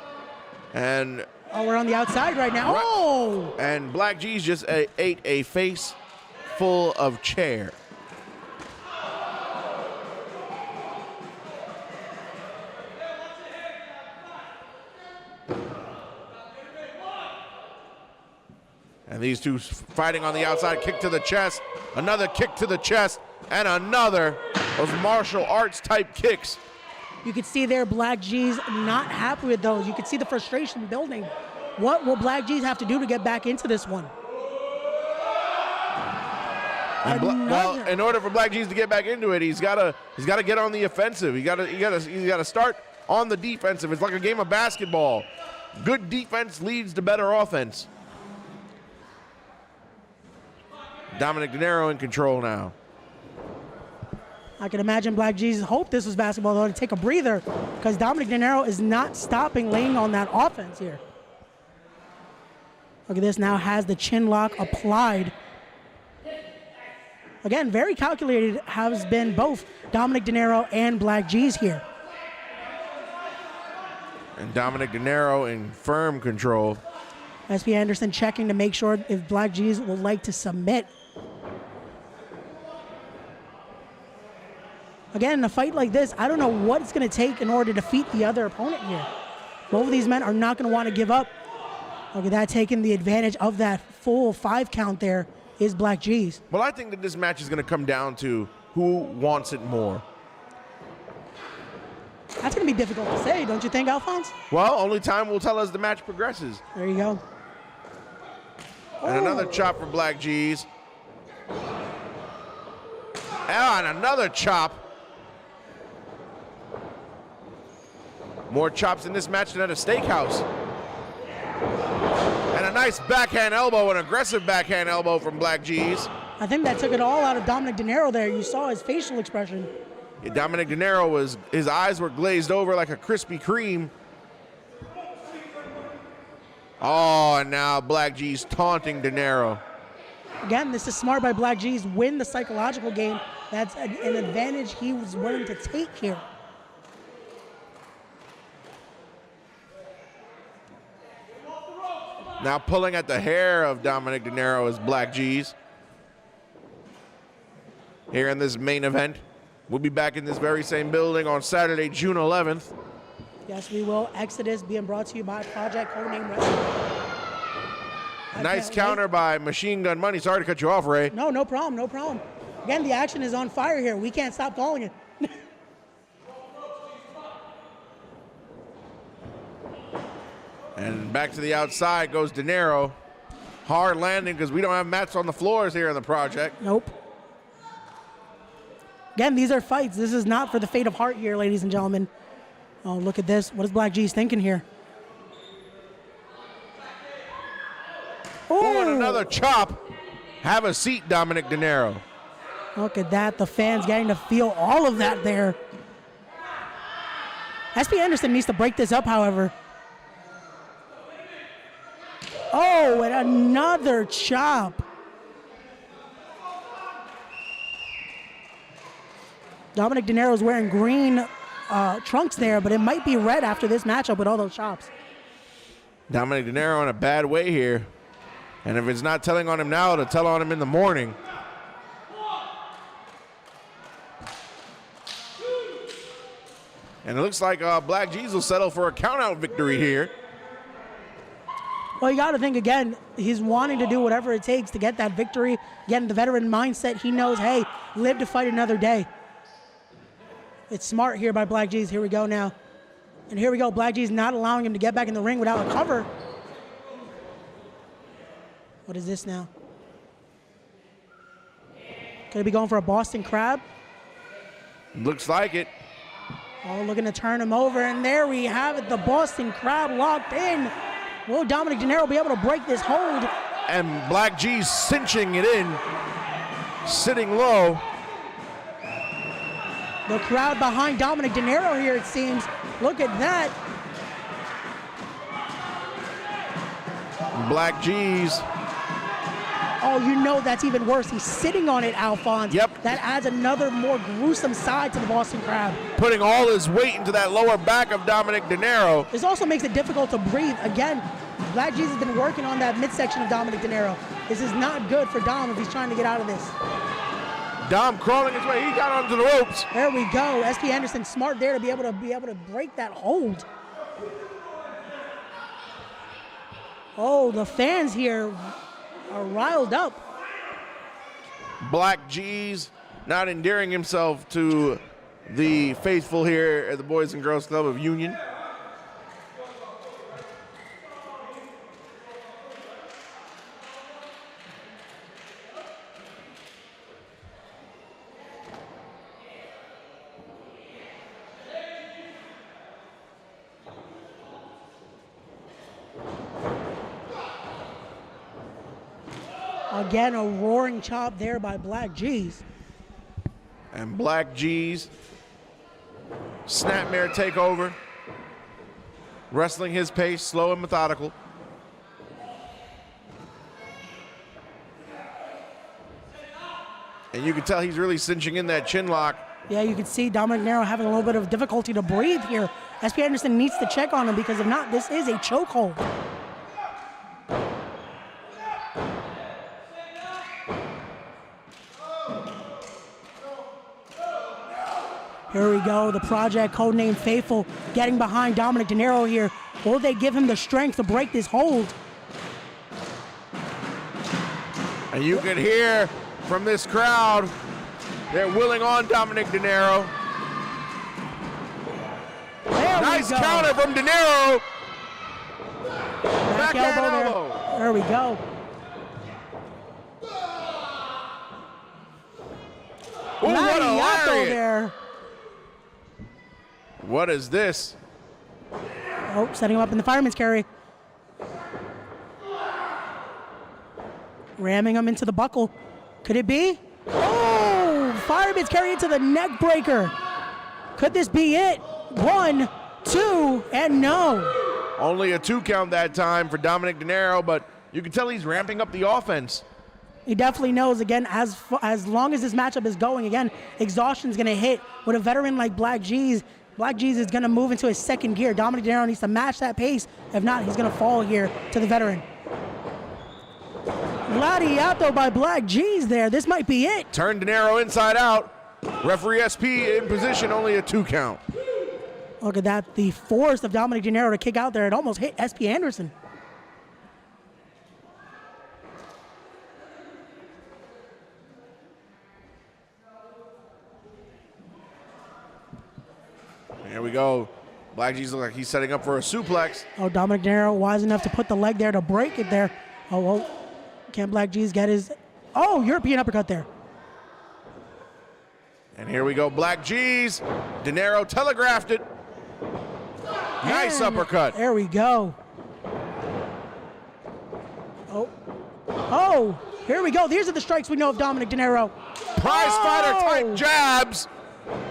And oh, we're on the outside right now. Oh! And Black G's just ate a face full of chair. And these two fighting on the outside, kick to the chest, another kick to the chest, and another of martial arts type kicks. You could see there Black G's not happy with those. You could see the frustration building. What will Black G's have to do to get back into this one? Well, in order for Black G's to get back into it, he's gotta get on the offensive. He gotta start on the defensive. It's like a game of basketball. Good defense leads to better offense. Dominic De Niro in control now. I can imagine Black G's hope this was basketball, though, to take a breather, because Dominic De Niro is not stopping laying on that offense here. Look at this, now has the chin lock applied. Again, very calculated has been both Dominic De Niro and Black G's here. And Dominic De Niro in firm control. SP Anderson checking to make sure if Black G's will like to submit. Again, in a fight like this, I don't know what it's going to take in order to defeat the other opponent here. Both of these men are not going to want to give up. Look at that, taking the advantage of that full 5 count there is Black G's. Well, I think that this match is going to come down to who wants it more. That's going to be difficult to say, don't you think, Alphonse? Well, only time will tell as the match progresses. There you go. And another chop for Black G's. And another chop. More chops in this match than at a steakhouse. And a nice backhand elbow, an aggressive backhand elbow from Black G's. I think that took it all out of Dominic De Niro there. You saw his facial expression. Yeah, Dominic De Niro his eyes were glazed over like a Krispy Kreme. Oh, and now Black G's taunting De Niro. Again, this is smart by Black G's. Win the psychological game. That's an advantage he was willing to take here. Now pulling at the hair of Dominic De Niro is Black G's. Here in this main event. We'll be back in this very same building on Saturday, June 11th. Yes, we will. Exodus being brought to you by Project Codename Wrestling. Nice counter by Machine Gun Money. Sorry to cut you off, Ray. No, no problem, no problem. Again, the action is on fire here. We can't stop calling it. And back to the outside goes De Niro. Hard landing because we don't have mats on the floors here in the project. Nope. Again, these are fights. This is not for the fate of heart here, ladies and gentlemen. Oh, look at this. What is Black G's thinking here? Oh, and another chop. Have a seat, Dominic De Niro. Look at that. The fans getting to feel all of that there. SP Anderson needs to break this up, however. Oh, and another chop. Dominic De Niro is wearing green trunks there, but it might be red after this matchup with all those chops. Dominic De Niro in a bad way here. And if it's not telling on him now, it'll tell on him in the morning. And it looks like Black G's will settle for a countout victory here. Well, you got to think, again, he's wanting to do whatever it takes to get that victory. Again, the veteran mindset, he knows, hey, live to fight another day. It's smart here by Black G's. Here we go now. And here we go. Black G's not allowing him to get back in the ring without a cover. What is this now? Could he be going for a Boston Crab? Looks like it. Oh, looking to turn him over. And there we have it. The Boston Crab locked in. Will Dominic De Niro be able to break this hold? And Black G's cinching it in. Sitting low. The crowd behind Dominic De Niro here, it seems. Look at that. Black G's. Oh, you know that's even worse. He's sitting on it, Alphonse. Yep. That adds another more gruesome side to the Boston Crab. Putting all his weight into that lower back of Dominic De Niro. This also makes it difficult to breathe. Again, Black G's has been working on that midsection of Dominic De Niro. This is not good for Dom if he's trying to get out of this. Dom crawling his way. He got onto the ropes. There we go. SP Anderson smart there to be able to break that hold. Oh, the fans here are riled up. Black G's not endearing himself to the faithful here at the Boys and Girls Club of Union. Again, a roaring chop there by Black G's. And Black G's snapmare takeover. Wrestling his pace, slow and methodical. And you can tell he's really cinching in that chin lock. Yeah, you can see Dominic De Niro having a little bit of difficulty to breathe here. SP Anderson needs to check on him because if not, this is a chokehold. Here we go, the Project Codename Faithful getting behind Dominic De Niro here. Will they give him the strength to break this hold? And you can hear from this crowd, they're willing on Dominic De Niro. Nice counter from De Niro. Back elbow. There we go. Ooh, what a Lariato lariat. there. What is this? Oh, setting him up in the fireman's carry. Ramming him into the buckle. Could it be? Oh, fireman's carry into the neck breaker. Could this be it? 1, 2, and no. Only a 2 count that time for Dominic De Niro, but you can tell he's ramping up the offense. He definitely knows, again, as long as this matchup is going, again, exhaustion's going to hit. With a veteran like Black G's, Black G's is going to move into his second gear. Dominic De Niro needs to match that pace. If not, he's going to fall here to the veteran. Gladiato by Black G's there. This might be it. Turn De Niro inside out. Referee SP in position, only a 2 count. Look at that, the force of Dominic De Niro to kick out there. It almost hit SP Anderson. Here we go. Black G's look like he's setting up for a suplex. Oh, Dominic De Niro wise enough to put the leg there to break it there. Oh, well, can Black G's get his... Oh, European uppercut there. And here we go, Black G's. De Niro telegraphed it. Nice And uppercut. There we go. Oh. Oh, here we go. These are the strikes we know of Dominic De Niro. Prize fighter type jabs.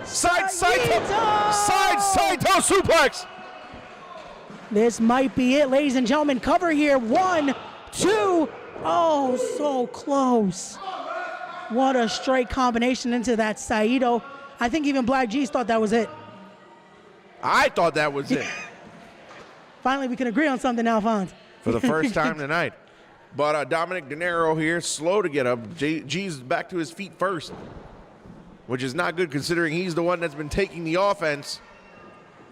Side Saito suplex. This might be it, ladies and gentlemen. Cover here. 1, 2. Oh, so close. What a straight combination into that Saito. I think even Black G's thought that was it. I thought that was it. Finally, we can agree on something, Alphonse. For the first time tonight. But Dominic De Niro here, slow to get up. G's back to his feet first, which is not good considering he's the one that's been taking the offense.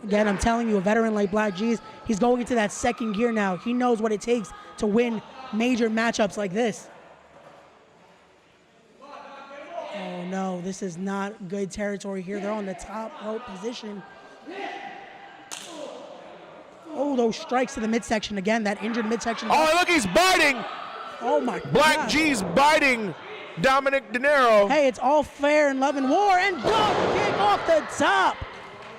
Again, I'm telling you, a veteran like Black G's, he's going into that second gear now. He knows what it takes to win major matchups like this. Oh no, this is not good territory here. They're on the top rope position. Oh, those strikes to the midsection again, that injured midsection. Oh, look, he's biting. Oh my God. Black G's biting Dominic De Niro. Hey, it's all fair in love and war, and drop kick off the top.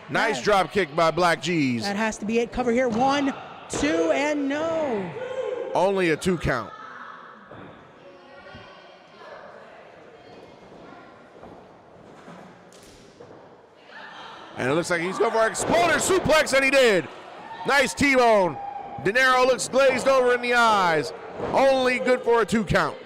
Nice drop kick by Black G's. That has to be it. Cover here. 1, 2, and no. Only a 2 count. And it looks like he's going for an exploder suplex, and he did. Nice T-bone. De Niro looks glazed over in the eyes. Only good for a 2 count.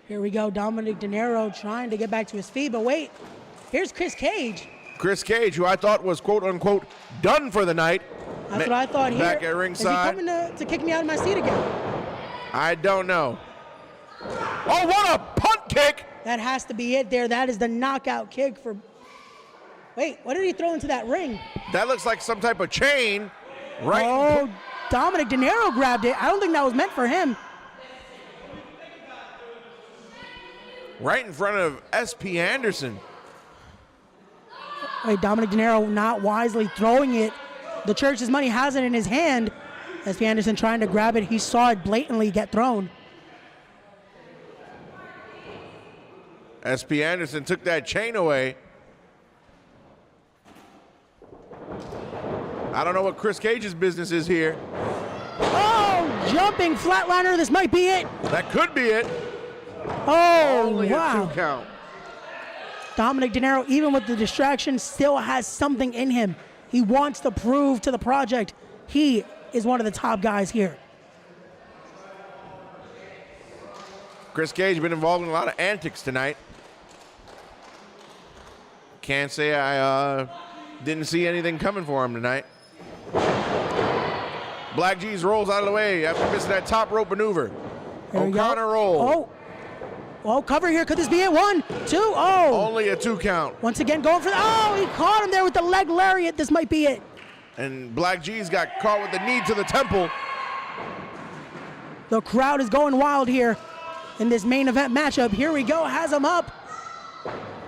Here we go. Dominic De Niro trying to get back to his feet, but wait. Here's Chris Cage. Chris Cage, who I thought was quote-unquote done for the night. That's what I thought here. Back at ringside. Is he coming to kick me out of my seat again? I don't know. Oh, what a punt kick! That has to be it there. That is the knockout kick for... Wait, what did he throw into that ring? That looks like some type of chain. Right. Oh, Dominic De Niro grabbed it. I don't think that was meant for him. Right in front of SP Anderson. Wait, Dominic De Niro not wisely throwing it. The church's money has it in his hand. SP Anderson trying to grab it. He saw it blatantly get thrown. SP Anderson took that chain away. I don't know what Chris Cage's business is here. Oh, jumping flatliner. This might be it. That could be it. Oh, Only wow. a 2 count. Dominic De Niro, even with the distraction, still has something in him. He wants to prove to the project he is one of the top guys here. Chris Cage been involved in a lot of antics tonight. Can't say I didn't see anything coming for him tonight. Black G's rolls out of the way after missing that top rope maneuver. O'Connor roll. Oh, cover here. Could this be it? 1, 2, oh. Only a 2 count. Once again, going for the, oh, he caught him there with the leg lariat. This might be it. And Black G's got caught with the knee to the temple. The crowd is going wild here in this main event matchup. Here we go, has him up.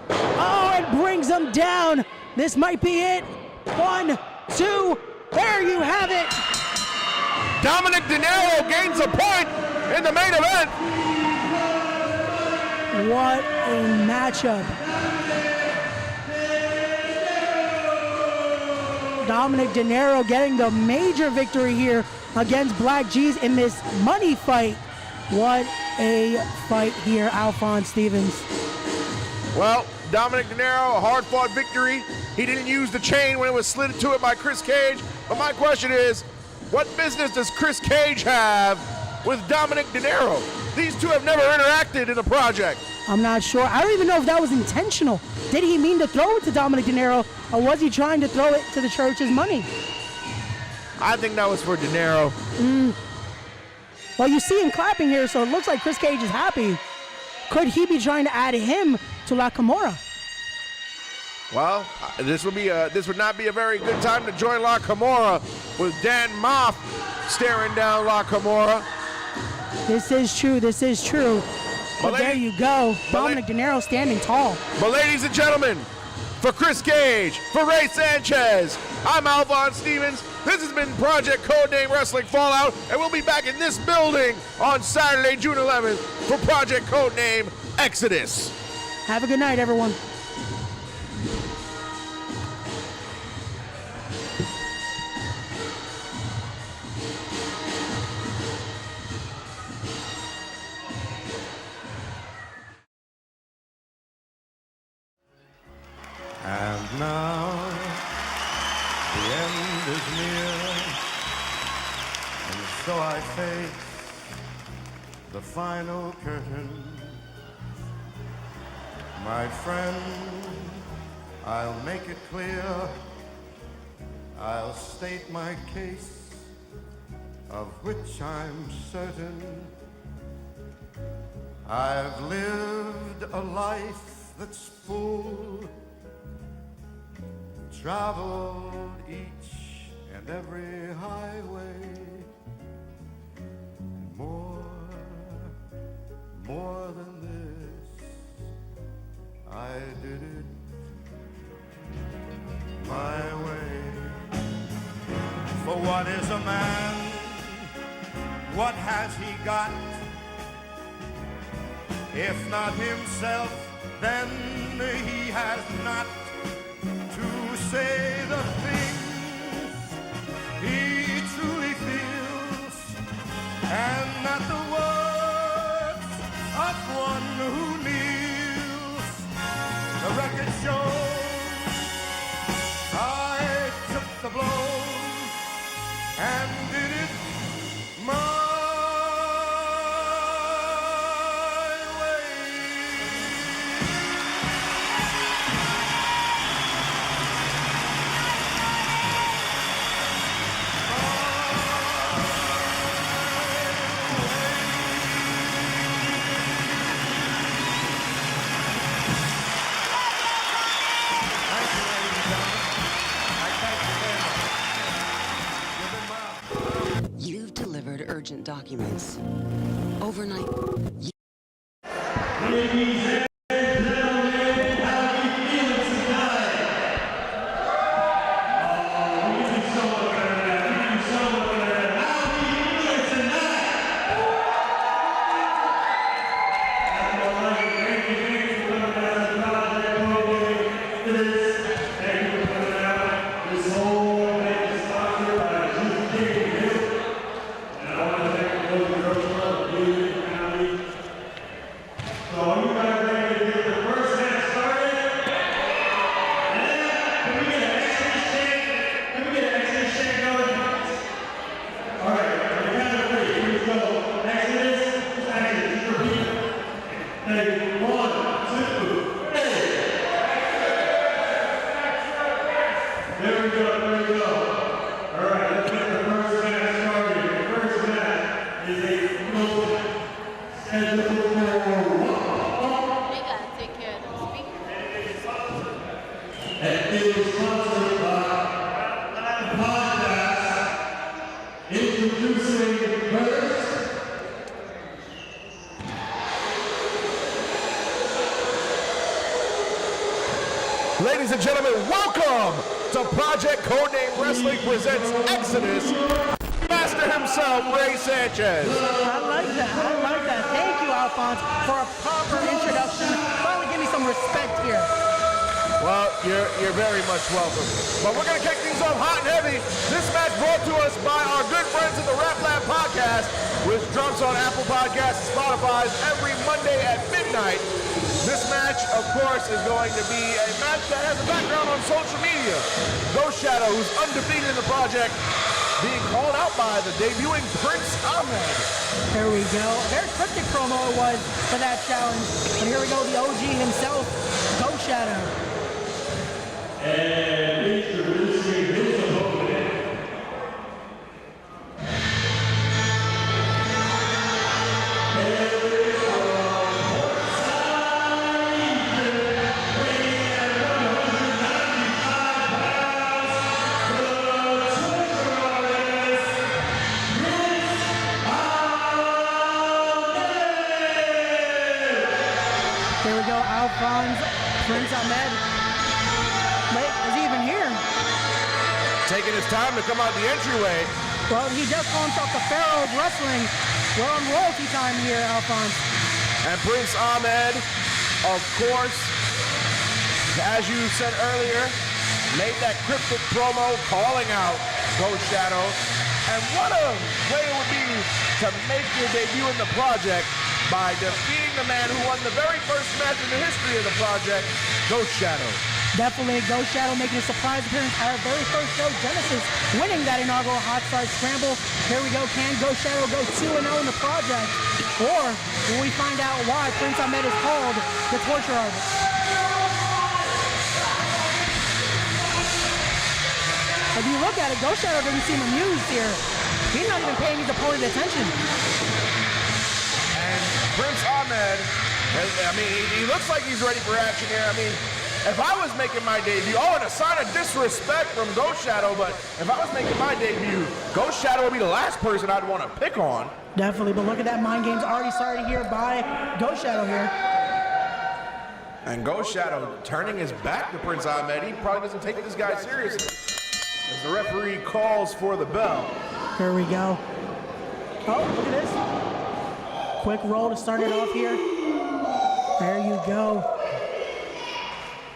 Oh, and brings him down. This might be it. 1, 2, there you have it. Dominic De Niro gains a point in the main event. What a matchup. Dominic De Niro getting the major victory here against Black G's in this money fight. What a fight here, Alphonse Stevens. Well, Dominic De Niro, a hard-fought victory. He didn't use the chain when it was slid to it by Chris Cage. But my question is, what business does Chris Cage have with Dominic De Niro? These two have never interacted in a project. I'm not sure. I don't even know if that was intentional. Did he mean to throw it to Dominic De Niro, or was he trying to throw it to the church's money? I think that was for De Niro. Well, you see him clapping here, so it looks like Chris Cage is happy. Could he be trying to add him to La Camorra? Well, this would not be a very good time to join La Camorra with Dan Moff staring down La Camorra. This is true. This is true. But there you go. Dominic De Niro standing tall. But ladies and gentlemen, for Chris Cage, for Ray Sanchez, I'm Alphonse Stevens. This has been Project Codename Wrestling Fallout, and we'll be back in this building on Saturday, June 11th for Project Codename Exodus. Have a good night, everyone. And now the end is near, and so I face the final curtain. My friend, I'll make it clear, I'll state my case, of which I'm certain. I've lived a life that's full, traveled each and every highway, and more than this, I did it my way. For what is a man? What has he got? If not himself, then he has not to say the things he truly feels, and not the words of one who kneels. The record shows I took the blows and did it my You've delivered urgent documents. Overnight. Ladies and gentlemen, how do you feel tonight? Oh, we do so much better than that. We do so much better than that. How do you feel tonight? I'd like to thank you for Introducing first. Ladies and gentlemen, welcome to Project Codename Wrestling presents Exodus. Master himself, Ray Sanchez. I like that. Thank you, Alphonse, for a proper introduction. Finally give me some respect here. Well, you're very much welcome. But we're going to kick things off hot and heavy. This match brought to us by our good friends at the Rap Lab Podcast, which drops on Apple Podcasts and Spotify every Monday at midnight. This match, of course, is going to be a match that has a background on social media. Ghost Shadow, who's undefeated in the project, being called out by the debuting Prince Ahmed. There we go. Very cryptic promo it was for that challenge. And here we go, the OG himself, Ghost Shadow. And introducing his opponent. Here we go, Alphonse, Prince Ahmed. Wait, is he even here? Taking his time to come out the entryway. Well, he just called himself the Pharaoh of Wrestling. We're on royalty time here, Alphonse. And Prince Ahmed, of course, as you said earlier, made that cryptic promo calling out Ghost Shadow. And what a way it would be to make your debut in the project by defeating the man who won the very first match in the history of the project, Ghost Shadow. Definitely Ghost Shadow making a surprise appearance at our very first show, Genesis, winning that inaugural Hot Start Scramble. Here we go, can Ghost Shadow go 2-0 in the project? Or will we find out why Prince Ahmed is called the Torture Artist? If you look at it, Ghost Shadow doesn't seem amused here. He's not even paying his opponent attention. And Prince Ahmed, I mean, he looks like he's ready for action here. I mean, if I was making my debut, and a sign of disrespect from Ghost Shadow, but if I was making my debut, Ghost Shadow would be the last person I'd want to pick on. Definitely, but look at that mind games already started here by Ghost Shadow here. And Ghost Shadow turning his back to Prince Ahmed. He probably doesn't take this guy seriously. As the referee calls for the bell. Here we go. Oh, look at this. Quick roll to start it off here. There you go.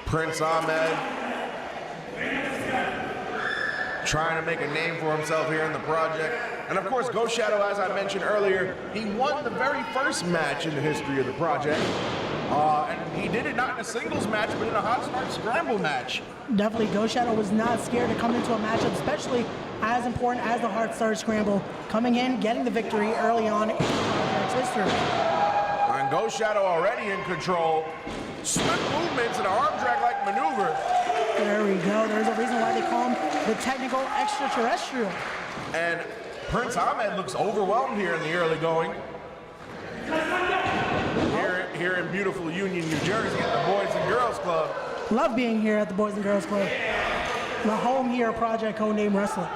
Prince Ahmed trying to make a name for himself here in the project. And of course, Ghost Shadow, as I mentioned earlier, he won the very first match in the history of the project. And he did it not in a singles match, but in a Hot Start Scramble match. Definitely, Ghost Shadow was not scared to come into a matchup, especially as important as the Hot Start Scramble. Coming in, getting the victory early on in the project's history. And Ghost Shadow already in control. Swift movements and an arm drag-like maneuver. There we go. There's a reason why they call him the technical extraterrestrial. And Prince Ahmed looks overwhelmed here in the early going. Here in beautiful Union, New Jersey at the Boys and Girls Club. Love being here at the Boys and Girls Club. The home here of Project Codename Wrestling.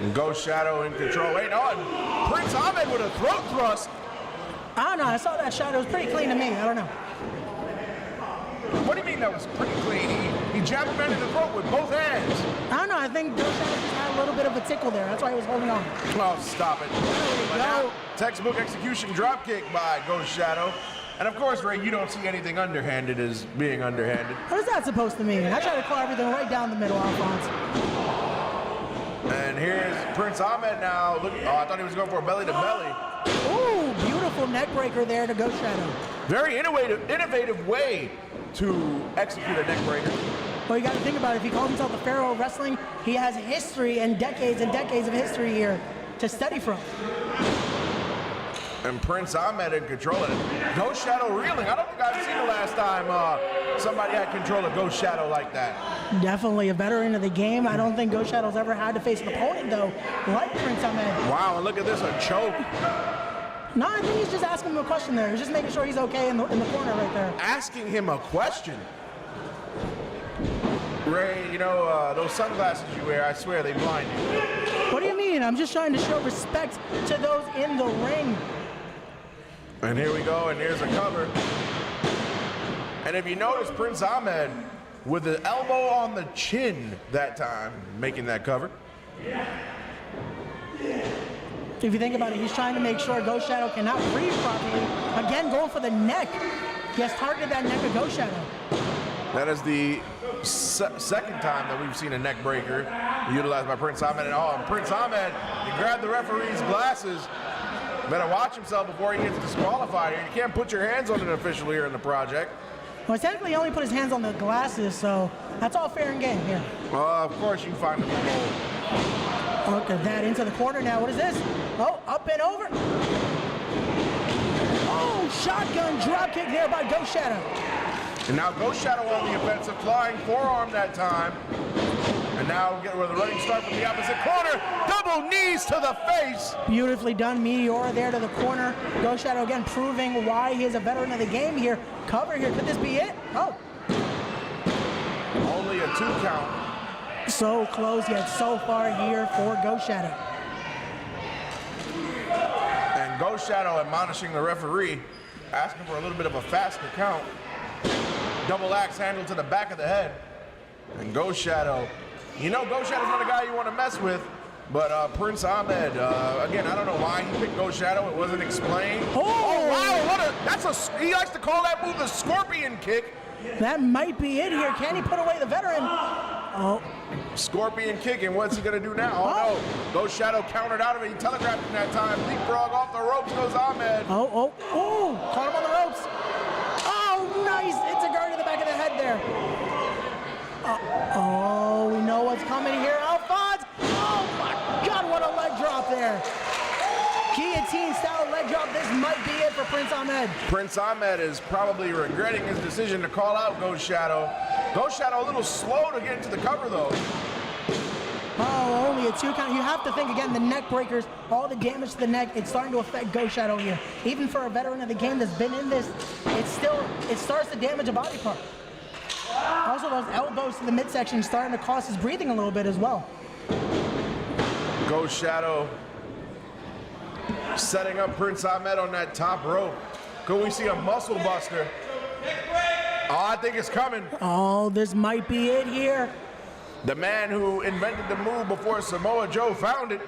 And Ghost Shadow in control. Wait, no, Prince Ahmed with a throat thrust. I don't know, I saw that shot, it was pretty clean to me, I don't know. What do you mean that was pretty clean? He jabbed him in the throat with both hands. I don't know, I think Ghost Shadow just had a little bit of a tickle there, that's why he was holding on. Oh, stop it. There we go. Textbook execution dropkick by Ghost Shadow. And of course, Ray, you don't see anything underhanded as being underhanded. What is that supposed to mean? I try to call everything right down the middle, Alphonse. And here's Prince Ahmed now. Look, I thought he was going for a belly to belly. Ooh, beautiful neck breaker there to Ghost Shadow. Very innovative way to execute a neck breaker. Well, you got to think about it. If he calls himself the Pharaoh of Wrestling, he has history and decades of history here to study from. And Prince Ahmed in control of it. Ghost Shadow reeling. I don't think I've seen the last time somebody had control of Ghost Shadow like that. Definitely a veteran of the game. I don't think Ghost Shadow's ever had to face an opponent, though, like Prince Ahmed. Wow, and look at this, a choke. No, I think he's just asking him a question there. He's just making sure he's okay in the corner right there. Asking him a question? Ray, you know, those sunglasses you wear, I swear they blind you. Well, What do you mean? I'm just trying to show respect to those in the ring. And here we go, and here's a cover. And if you notice, Prince Ahmed with the elbow on the chin that time, making that cover. If you think about it, he's trying to make sure Ghost Shadow cannot breathe properly. Again, going for the neck. He has targeted that neck of Ghost Shadow. That is the second time that we've seen a neck breaker utilized by Prince Ahmed. And Prince Ahmed, he grabbed the referee's glasses. Better watch himself before he gets disqualified here. You can't put your hands on an official here in the project. Well, technically, he only put his hands on the glasses, so that's all fair and game here. Of course, you find the goal. Look at that, into the corner now. What is this? Oh, up and over. Oh, shotgun drop kick there by Ghost Shadow. And now Ghost Shadow on the offensive, flying forearm that time. And now get with a running start from the opposite corner. Double knees to the face. Beautifully done, Meteor there to the corner. Ghost Shadow again proving why he is a veteran of the game here. Cover here, could this be it? Oh. Only a 2 count. So close yet so far here for Ghost Shadow. And Ghost Shadow admonishing the referee, asking for a little bit of a faster count. Double axe handle to the back of the head. And Ghost Shadow, you know Ghost Shadow's not a guy you want to mess with, but Prince Ahmed, again, I don't know why he picked Ghost Shadow. It wasn't explained. Oh wow, he likes to call that move the scorpion kick. That might be it here. Can he put away the veteran? Oh. Scorpion kick, and what's he gonna do now? Oh no, Ghost Shadow countered out of it. He telegraphed him that time. Leapfrog off the ropes goes Ahmed. Oh, caught him on the ropes. Oh, nice, it's a guard to the back of the head there. Oh, we know what's coming here. Alphonse! Oh my God, what a leg drop there. Guillotine style leg drop. This might be it for Prince Ahmed. Prince Ahmed is probably regretting his decision to call out Ghost Shadow. Ghost Shadow a little slow to get into the cover though. Oh, only a 2 count. You have to think again, the neck breakers, all the damage to the neck, it's starting to affect Ghost Shadow here. Even for a veteran of the game that's been in this, it starts to damage a body part. Also, those elbows to the midsection starting to cost his breathing a little bit as well. Ghost Shadow setting up Prince Ahmed on that top rope. Could we see a muscle buster? Oh, I think it's coming. Oh, this might be it here. The man who invented the move before Samoa Joe found it.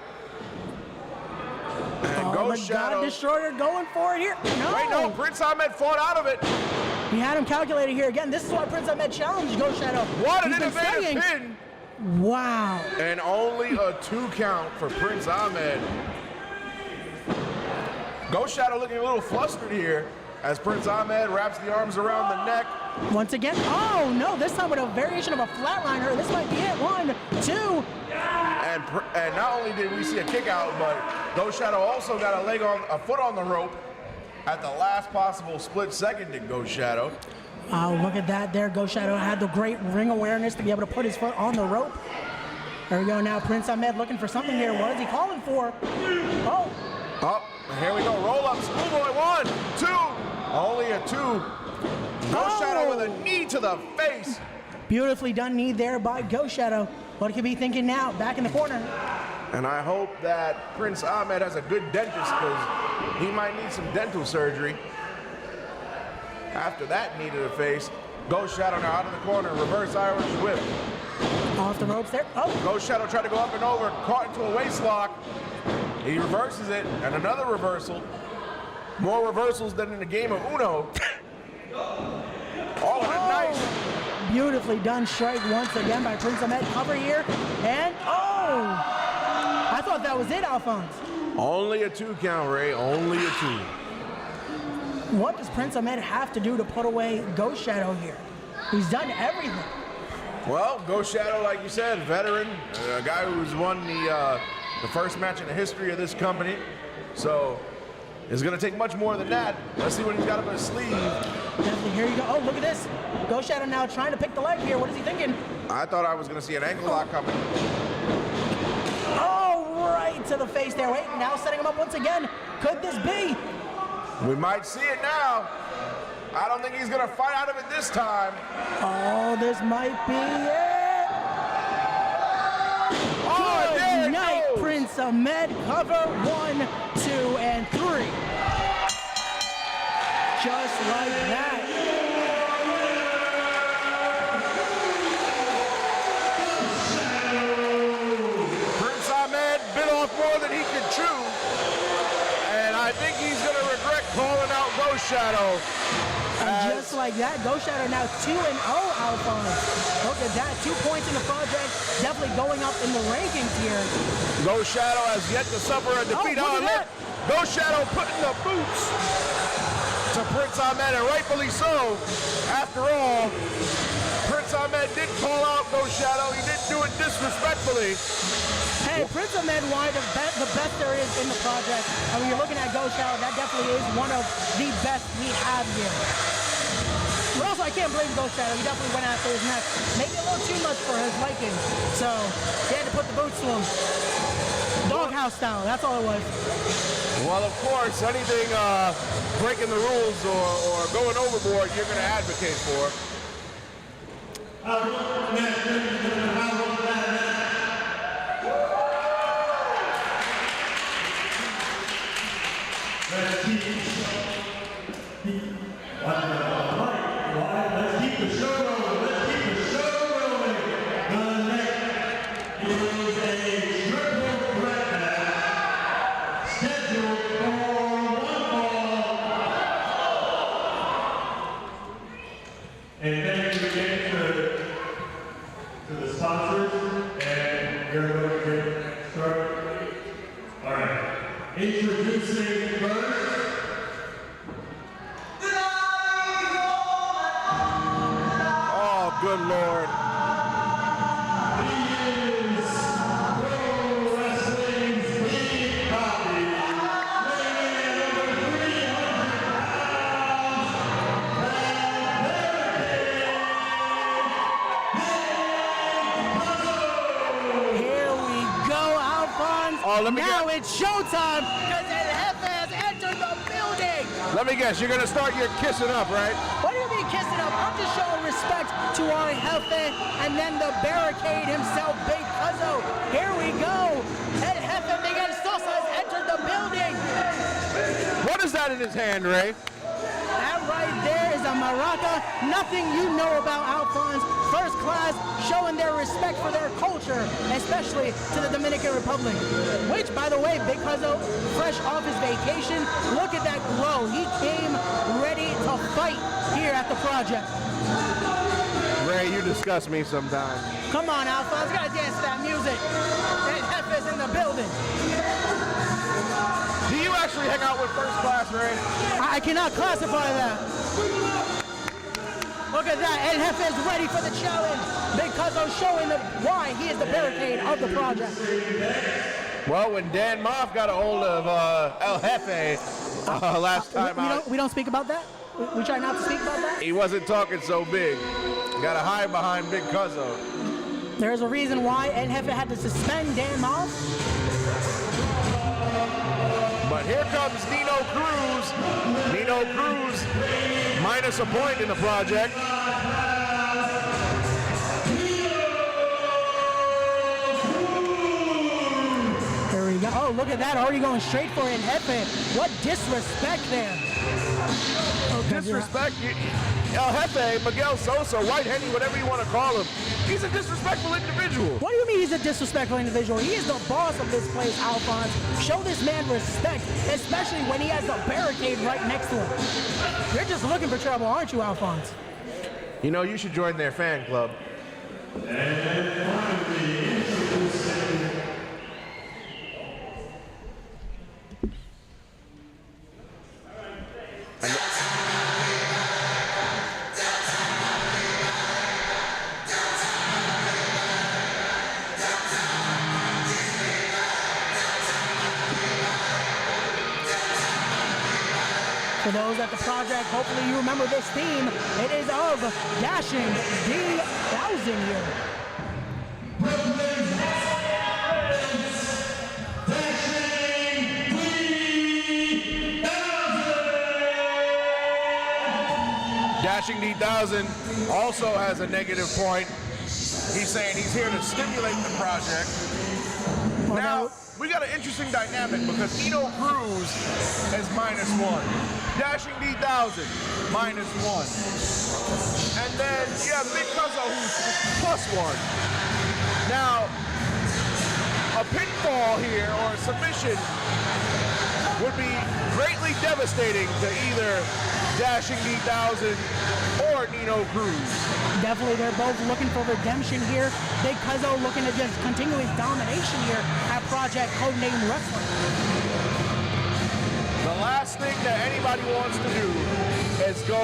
And Ghost Shadow. God Destroyer going for it here. No. Wait, no, Prince Ahmed fought out of it. He had him calculated here. Again, this is why Prince Ahmed challenged Ghost Shadow. What an innovative pin. Wow. And only a 2 count for Prince Ahmed. Ghost Shadow looking a little flustered here as Prince Ahmed wraps the arms around the neck. Once again, oh no, this time with a variation of a flatliner. This might be it. 1, 2. And not only did we see a kick out, but Ghost Shadow also got a foot on the rope at the last possible split second to Ghost Shadow. Oh, look at that there. Ghost Shadow had the great ring awareness to be able to put his foot on the rope. There we go now. Prince Ahmed looking for something here. What is he calling for? Oh. Oh, here we go. Roll up. Schoolboy 1, 2. Only a 2. Ghost Shadow with a knee to the face. Beautifully done knee there by Ghost Shadow. What could he be thinking now? Back in the corner. And I hope that Prince Ahmed has a good dentist because he might need some dental surgery. After that knee to the face, Ghost Shadow now out of the corner, reverse Irish whip. Off the ropes there. Oh. Ghost Shadow tried to go up and over, caught into a waist lock. He reverses it, and another reversal. More reversals than in the game of Uno. Oh, and a nice. Beautifully done strike once again by Prince Ahmed. Cover here, and oh! I thought that was it, Alphonse. Only a 2 count, Ray, only a 2. What does Prince Ahmed have to do to put away Ghost Shadow here? He's done everything. Well, Ghost Shadow, like you said, veteran, a guy who's won the first match in the history of this company. So it's going to take much more than that. Let's see what he's got up his sleeve. Definitely. Here you go. Oh, look at this. Ghost Shadow now trying to pick the leg here. What is he thinking? I thought I was going to see an ankle lock coming. Oh, right to the face there. Wait, now setting him up once again. Could this be? We might see it now. I don't think he's going to fight out of it this time. Oh, this might be it. Oh, Good night, Prince Prince Ahmed, cover 1, 2, and 3. Just like that. Prince Ahmed bit off more than he could chew, and I think he's going to regret calling out Ghost Shadow. And just like that, Ghost Shadow now 2-0, Alphonse. Look at that, 2 points in the project, definitely going up in the rankings here. Ghost Shadow has yet to suffer a defeat. look at that. Ghost Shadow putting the boots to Prince Ahmed, and rightfully so. After all, Prince Ahmed did call out Ghost Shadow. He didn't do it disrespectfully. Hey, Prince Ahmed wanted the best there is in the project. And when you're looking at Ghost Shadow, that definitely is one of the best we have here. But also, I can't blame Ghost Shadow. He definitely went after his neck. Maybe a little too much for his liking. So, he had to put the boots to him. Doghouse style, that's all it was. Well, of course, anything breaking the rules or going overboard, you're going to advocate for. Let's keep the show rolling. Let's keep the show rolling. The next is a triple threat match scheduled for 1 fall. And thank you again to the sponsors, and we're going to get started. All right. Introducing first. Oh, good Lord. He is Pro Wrestling's Big Bobby, weighing in at over 300 pounds. Here we go, Alphonse. Oh, let me now guess. it's showtime because El Jefe has entered the building. Let me guess, you're going to start your kissing up, right? What do you mean kissing up? I'm just showing respect to our Jefe and then the barricade himself, Big Cuzzo. Here we go. El Jefe Miguel Sosa has entered the building. What is that in his hand, Ray? That right there is a maraca. Nothing you know about Alphonse. First class, showing their respect for their culture, especially to the Dominican Republic. Which, by the way, Big Cuzzo, fresh off his vacation, look at that glow. He came ready to fight here at the project. Ray, you disgust me sometimes. Come on, Alphonse, gotta dance to that music. That Jefe's in the building. Do you actually hang out with first class, Ray? I cannot classify that. Look at that, El Jefe is ready for the challenge. Big Cuzzo showing why he is the barricade of the project. Well, when Dan Moff got a hold of El Jefe last time out, we don't speak about that? We try not to speak about that? he wasn't talking so big. Got to hide behind Big Cuzzo. There's a reason why El Jefe had to suspend Dan Moss. But here comes Nino Cruz. Nino Cruz minus a point in the project. There we go. Oh, look at that. Already going straight for El Jefe. What disrespect there. Disrespect? El Jefe, Miguel Sosa, White Henny, whatever you want to call him, he's a disrespectful individual. What do you mean he's a disrespectful individual? He is the boss of this place, Alphonse. Show this man respect, especially when he has the barricade right next to him. You're just looking for trouble, aren't you, Alphonse? You know, you should join their fan club. And finally, introducing For those at the project, hopefully you remember this theme. It is of Dashing D1000 here. Dashing D1000 also has a negative point. He's saying he's here to stimulate the project. Now, we got an interesting dynamic because Nino Cruz is -1. Dashing D-1000, -1. And then you have Big Cuzzo who's +1. Now, a pinfall here or a submission would be greatly devastating to either Dashing D-1000 or Nino Cruz. Definitely, they're both looking for redemption here. Big Cuzzo looking to just continue his domination here at Project Codename Wrestling. The last thing that anybody wants to do is go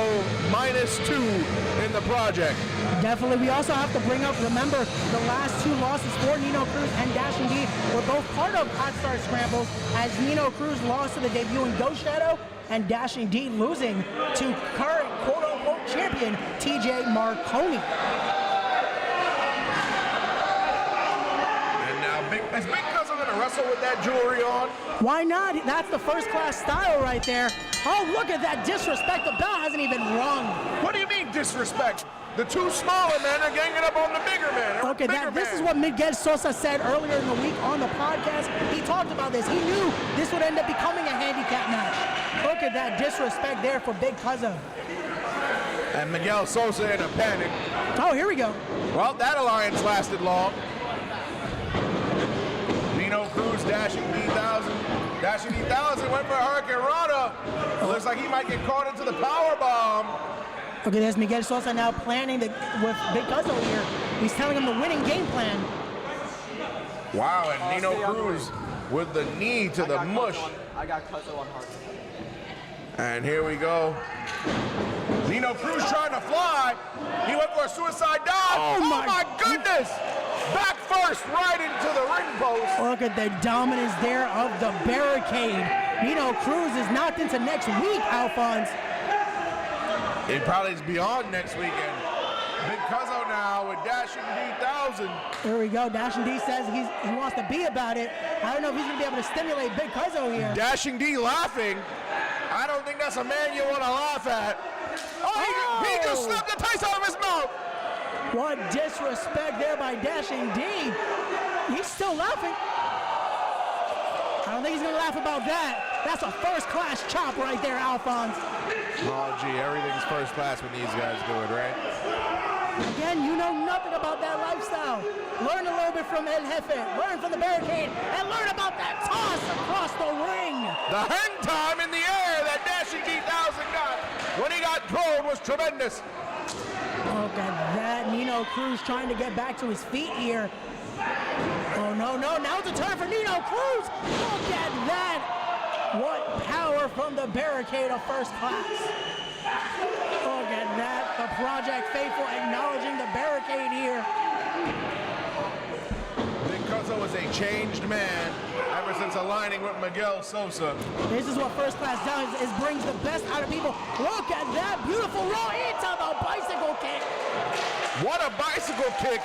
-2 in the project. Definitely, we also have to bring up, remember, the last 2 losses for Nino Cruz and Dashing D were both part of Hot Star Scrambles, as Nino Cruz lost to the debuting Ghost Shadow and Dashing D losing to current quote-unquote champion TJ Marconi. And now, is Big Cuzzo gonna wrestle with that jewelry on? Why not? That's the first class style right there. Oh, look at that disrespect. The bell hasn't even rung. What do you mean disrespect? The 2 smaller men are ganging up on the bigger man. Okay, this is what Miguel Sosa said earlier in the week on the podcast. He talked about this. He knew this would end up becoming a handicap match. Look at that disrespect there for Big Cuzzo. And Miguel Sosa in a panic. Oh, here we go. Well, that alliance lasted long. Nino Cruz, Dashing D-1000. Dashing D-1000 went for Hurricane Rana. Looks like he might get caught into the power bomb. Okay, there's Miguel Sosa now planning with Big Cuzzo here. He's telling him the winning game plan. Wow, and Nino Cruz with the knee to the mush. I got Cuzzo on hard. And here we go. Nino Cruz trying to fly. He went for a suicide dive. Oh my goodness! Back first, right into the ring post. Look at the dominance there of the barricade. Nino Cruz is knocked into next week, Alphonse. It probably is beyond next weekend. Big Cuzzo now with Dashing D-1000. There we go. Dashing D says he wants to be about it. I don't know if he's going to be able to stimulate Big Cuzzo here. Dashing D laughing. I don't think that's a man you want to laugh at. Oh, he just slapped the taste out of his mouth. What disrespect there by Dashing D. He's still laughing. I don't think he's going to laugh about that. That's a first-class chop right there, Alphonse. Oh, gee, everything's first class when these guys do it, right? Again, you know nothing about that lifestyle. Learn a little bit from El Jefe, learn from the barricade, and learn about that toss across the ring. The hang time in the air that Dashing D-1000 got when he got thrown was tremendous. Look at that. Nino Cruz trying to get back to his feet here. Oh, no. Now it's a turn for Nino Cruz. Look at that. What power from the barricade of first class. Look at that. The Project Faithful acknowledging the barricade here. Big Cuzzo is a changed man ever since aligning with Miguel Sosa. This is what first class does, is brings the best out of people. Look at that beautiful roll into the bicycle kick. What a bicycle kick.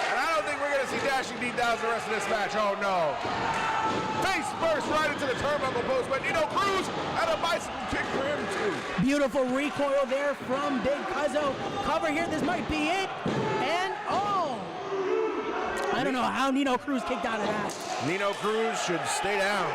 And I don't think we're going to see Dashing D-1000 the rest of this match. Oh, no. Face first right into the turnbuckle post, but Nino Cruz had a bicycle kick for him, too. Beautiful recoil there from Big Cuzzo. Cover here, this might be it. And, oh. I don't know how Nino Cruz kicked out of that. Nino Cruz should stay down.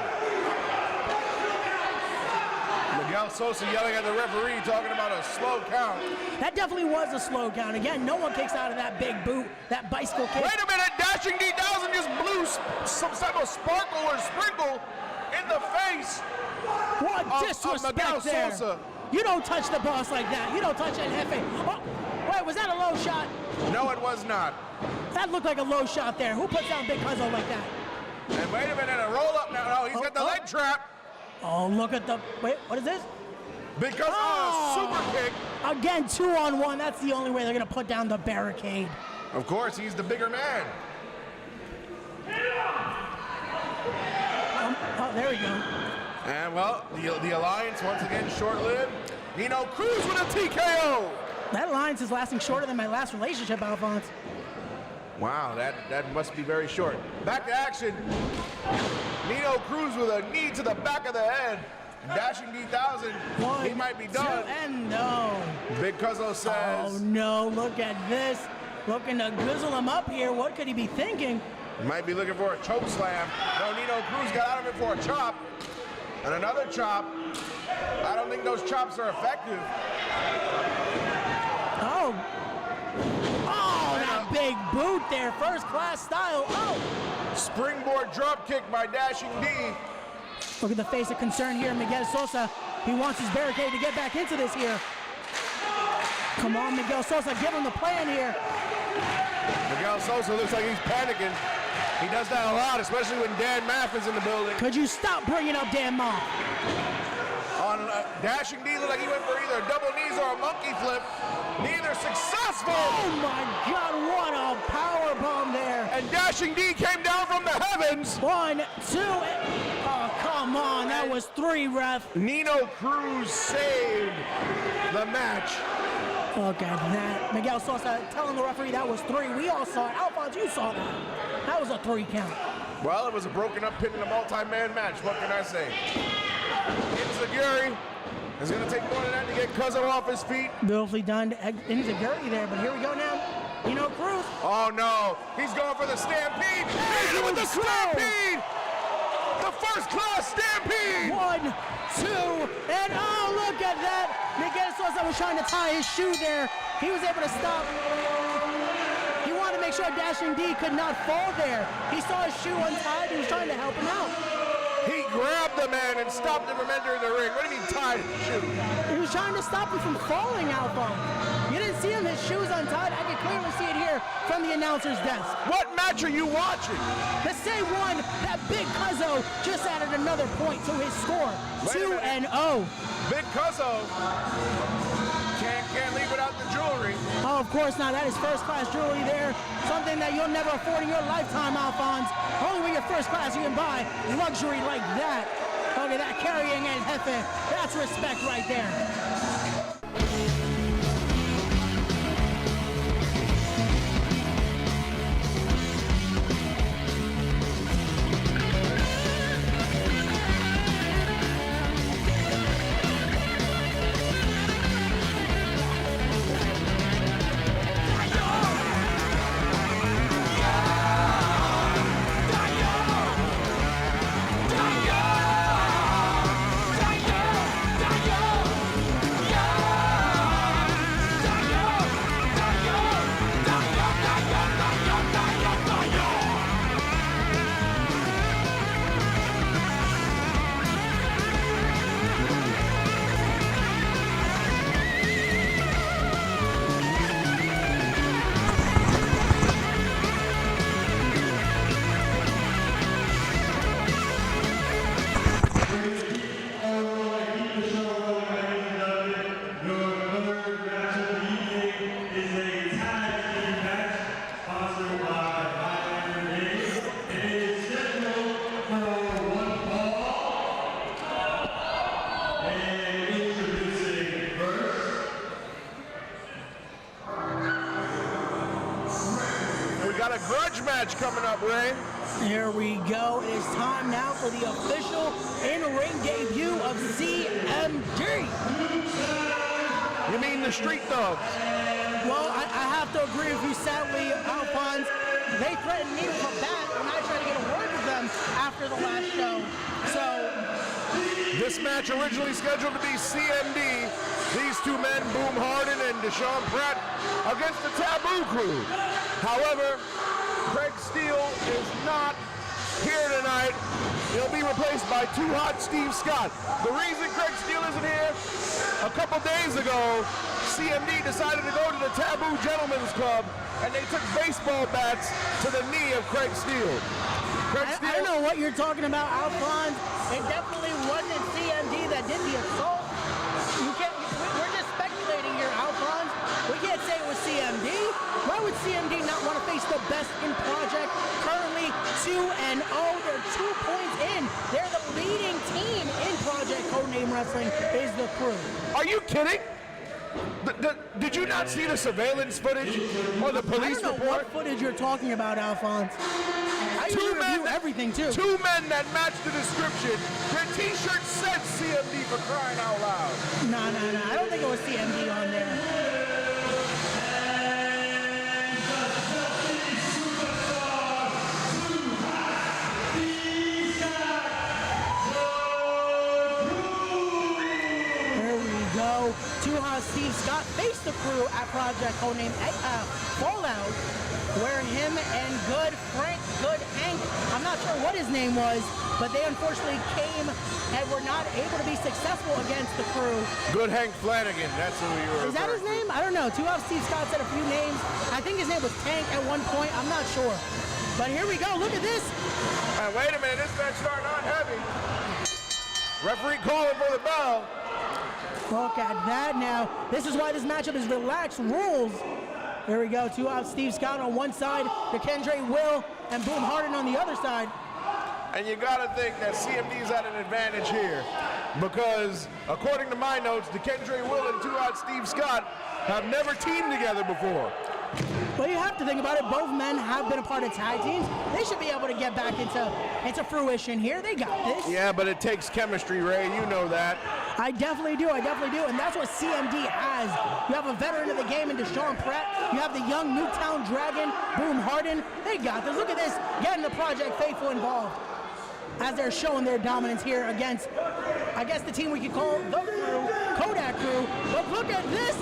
Miguel Sosa yelling at the referee, talking about a slow count. That definitely was a slow count. Again, no one kicks out of that big boot, that bicycle kick. Wait a minute, Dashing D-1000 just blew some type of sparkle or sprinkle in the face. What disrespect Miguel there. Sosa. You don't touch the boss like that. You don't touch El Jefe. Oh, wait, was that a low shot? No, it was not. That looked like a low shot there. Who puts down Big Cuzzo like that? And wait a minute, a roll up now. No, he's got the leg trap. Oh, look at the, wait, what is this? Because super kick. Again, 2-on-1. That's the only way they're going to put down the barricade. Of course, he's the bigger man. Oh, there we go. And, well, the alliance, once again, short-lived. Nino Cruz with a TKO. That alliance is lasting shorter than my last relationship, Alphonse. Wow, that must be very short. Back to action. Nino Cruz with a knee to the back of the head. Dashing D-1000, he might be done. And no. Big Cuzzo says. Oh no, look at this. Looking to guzzle him up here. What could he be thinking? Might be looking for a choke slam. No, Nino Cruz got out of it for a chop. And another chop. I don't think those chops are effective. Oh. Oh, that big boot there. First class style. Oh. Springboard drop kick by Dashing D. Look at the face of concern here, Miguel Sosa. He wants his barricade to get back into this here. Come on, Miguel Sosa, give him the plan here. Miguel Sosa looks like he's panicking. He does that a lot, especially when Dan Maff is in the building. Could you stop bringing up Dan Maff? On Dashing D looked like he went for either a double knees or a monkey flip. Neither successful. Oh my God, what a power bomb there. And Dashing D came down from the heavens. 1, 2, oh, come on, that was 3, ref. Nino Cruz saved the match. Look at that. Miguel Sosa telling the referee that was 3. We all saw it. Alphonse, you saw that. That was a 3 count. Well, it was a broken up pin in a multi-man match. What can I say? Enziguri is going to take more than that to get Cuzzo off his feet. Beautifully done. Enziguri there, but here we go now. Nino Cruz. Oh, no. He's going for the Stampede. Hit him with the Stampede. The first class Stampede. 1, 2, and oh, look at that. Miguel Sosa was trying to tie his shoe there. He was able to stop. He wanted to make sure Dashing D could not fall there. He saw his shoe untied. He was trying to help him out. He grabbed the man and stopped him from entering the ring. What do you mean tied his shoe? He was trying to stop him from falling, Alphonse. You didn't see him, his shoes untied. I can clearly see it here from the announcer's desk. What match are you watching? The same one that Big Cuzzo just added another point to his score. 2-0. Big Cuzzo can't leave without the jewelry. Oh, of course not. That is first class jewelry there. Something that you'll never afford in your lifetime, Alphonse. Only when you're first class you can buy luxury like that. Look at that, carrying El Jefe. That's respect right there. Got a grudge match coming up, Ray. Here we go. It is time now for the official in-ring debut of CMD. You mean the Street Dogs? Well, I have to agree with you, sadly, Alphonse. They threatened me with a bat when I tried to get a word with them after the last show. So, this match originally scheduled to be CMD. These two men, Boom Harden and Deshaun Pratt, against the Taboo Crew. However, Craig Steele is not here tonight. He'll be replaced by Too Hot Steve Scott. The reason Craig Steele isn't here, a couple days ago, CMD decided to go to the Taboo Gentlemen's Club, and they took baseball bats to the knee of Craig Steele. I don't know what you're talking about, Alphonse. It definitely wasn't CMD that did the assault. We're just speculating here, Alphonse. We can't say it was CMD. Why would CMD not want to face the best in Project? Currently 2-0. They're 2 points in. They're the leading team in Project Codename Wrestling is the Crew. Are you kidding? Did you not see the surveillance footage or the police I don't know report? what footage you're talking about, Alphonse. I usually review everything too. 2 men that match the description. Their t-shirt said CMD for crying out loud. No. I don't think it was CMD on there. Too Hot Steve Scott faced the crew at Project Codename Fallout, where him and Good Hank, I'm not sure what his name was, but they unfortunately came and were not able to be successful against the crew. Good Hank Flanagan, that's who you were. Is that his name? I don't know. Too Hot Steve Scott said a few names. I think his name was Tank at one point. I'm not sure. But here we go. Look at this. Wait a minute, this match starting on heavy. Referee calling for the bell. Look at that now. This is why this matchup is relaxed rules. Here we go. Too Hot Steve Scott on one side, DeKendre Will and Boom Harden on the other side. And you got to think that CMD's at an advantage here because, according to my notes, DeKendre Will and Too Hot Steve Scott have never teamed together before. Well, you have to think about it. Both men have been a part of tag teams. They should be able to get back into fruition here. They got this. Yeah, but it takes chemistry, Ray. You know that. I definitely do. And that's what CMD has. You have a veteran of the game in Deshaun Pratt. You have the young Newtown Dragon, Boom Harden. They got this. Look at this. Getting the Project Faithful involved as they're showing their dominance here against, I guess, the team we could call the crew, Kodak Crew. But look at this.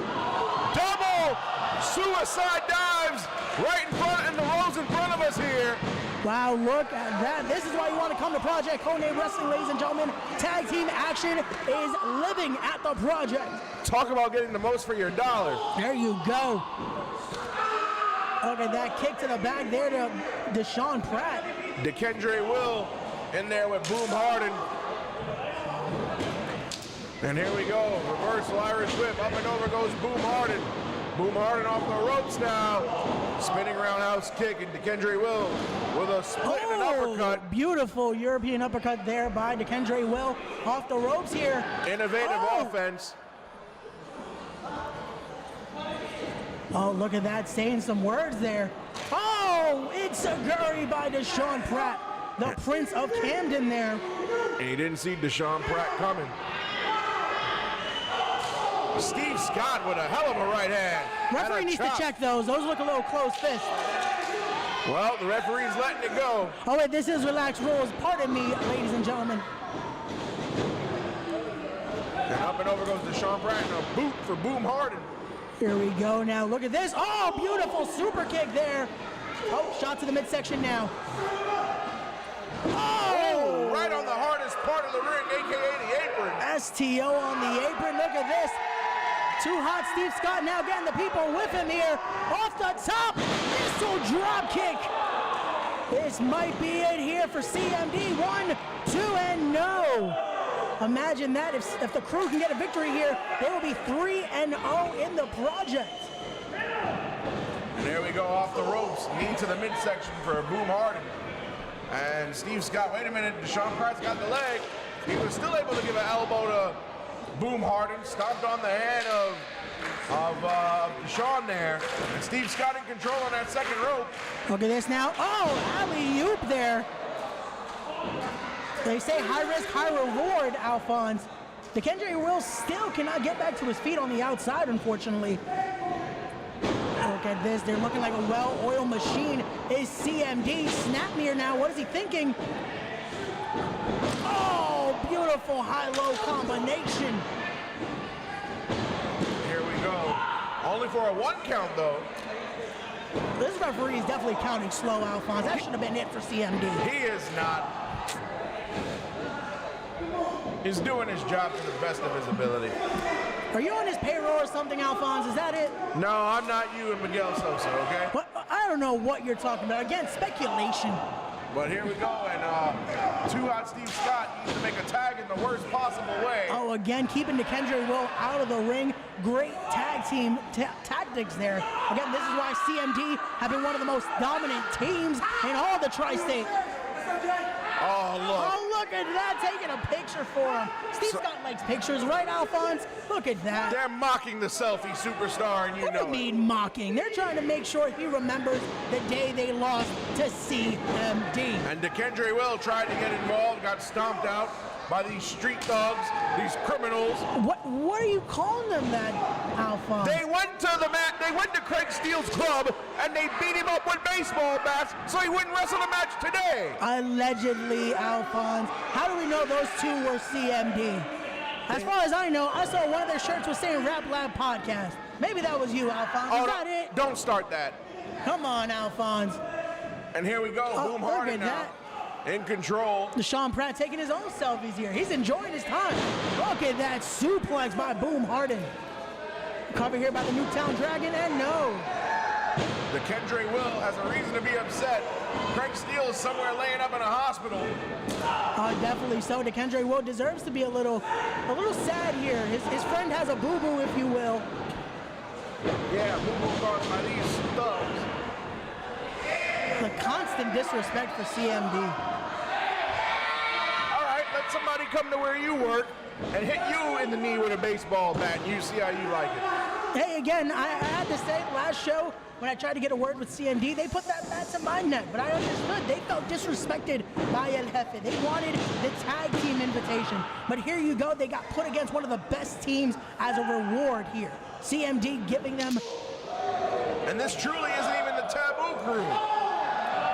Double suicide dives right in front, in the rows in front of us here. Wow, look at that. This is why you want to come to Project Codename Wrestling, ladies and gentlemen. Tag team action is living at the Project. Talk about getting the most for your dollar. There you go. Look at that kick to the back there to Deshaun Pratt. DeKendre Will in there with Boom Harden. And here we go. Reversal Irish whip. Up and over goes Boom Harden. Boom Harden off the ropes now. Spinning roundhouse kick, and DeKendre Will with a split and an uppercut. Beautiful European uppercut there by DeKendre Will off the ropes here. Innovative offense. Oh, look at that, saying some words there. Oh, it's a Guri by Deshaun Pratt, the Prince of Camden there. And he didn't see Deshaun Pratt coming. Steve Scott with a hell of a right hand. Referee needs to check those. Those look a little close fist. Well, the referee's letting it go. Oh, wait, this is relaxed rules. Pardon me, ladies and gentlemen. And up and over goes Deshaun Pratt and a boot for Boom Harden. Here we go now. Look at this. Oh, beautiful super kick there. Oh, shot to the midsection now. Oh, right on the hardest part of the ring, a.k.a. the apron. STO on the apron. Look at this. Too Hot Steve Scott now getting the people with him here. Off the top, missile drop kick. This might be it here for CMD. 1, 2, and no. Imagine that. If the crew can get a victory here, they will be 3-0 in the Project. And there we go, off the ropes, knee to the midsection for Boom Harden. And Steve Scott, wait a minute, Deshaun Pratt's got the leg. He was still able to give an elbow to Boom Harden, stomped on the head of Deshaun there. And Steve Scott in control on that second rope. Look at this now. Oh, alley-oop there. They say high risk, high reward, Alphonse. DeKendre Will still cannot get back to his feet on the outside, unfortunately. Look at this. They're looking like a well-oiled machine. Is CMD. Snapmere now. What is he thinking? Oh, beautiful high-low combination. Here we go. Only for a 1 count, though. This referee is definitely counting slow, Alphonse. That should have been it for CMD. He is not. He's doing his job to the best of his ability. Are you on his payroll or something, Alphonse? Is that it? No, I'm not you and Miguel Sosa, okay? What? I don't know what you're talking about. Again, speculation. But here we go, and Too Hot Steve Scott needs to make a tag in the worst possible way. Oh, again, keeping DeKendre Will out of the ring. Great tag team tactics there. Again, this is why CMD have been one of the most dominant teams in all the Tri-State. Oh, look. Oh, look at that, taking a picture for him. Steve Scott likes pictures, right, Alphonse? Look at that. They're mocking the selfie superstar, and you know it. What do you mean mocking? They're trying to make sure he remembers the day they lost to CMD. And DeKendre Will tried to get involved, got stomped out by these street thugs, these criminals. What are you calling them that, Alphonse? They went to the mat, they went to Craig Steele's club, and they beat him up with baseball bats so he wouldn't wrestle the match today. Allegedly, Alphonse. How do we know those two were CMD? As far as I know, I saw one of their shirts was saying Rap Lab Podcast. Maybe that was you, Alphonse. Is that it? Don't start that. Come on, Alphonse. And here we go. Boom look Hardy at now. In control. Deshaun Pratt taking his own selfies here. He's enjoying his time. Look at that suplex by Boom Harden. Cover here by the Newtown Dragon, and no. The Kendra Will has a reason to be upset. Craig Steele is somewhere laying up in a hospital. Definitely so. The Kendra Will deserves to be a little sad here. His friend has a boo-boo, if you will. Yeah, boo-boo caused by these thugs. The constant disrespect for CMD. All right, let somebody come to where you work and hit you in the knee with a baseball bat, and you see how you like it. Hey, again, I had to say last show when I tried to get a word with CMD, they put that bat to my neck, but I understood. They felt disrespected by El Jefe. They wanted the tag team invitation, but here you go. They got put against one of the best teams as a reward here. CMD giving them. And this truly isn't even the Taboo crew.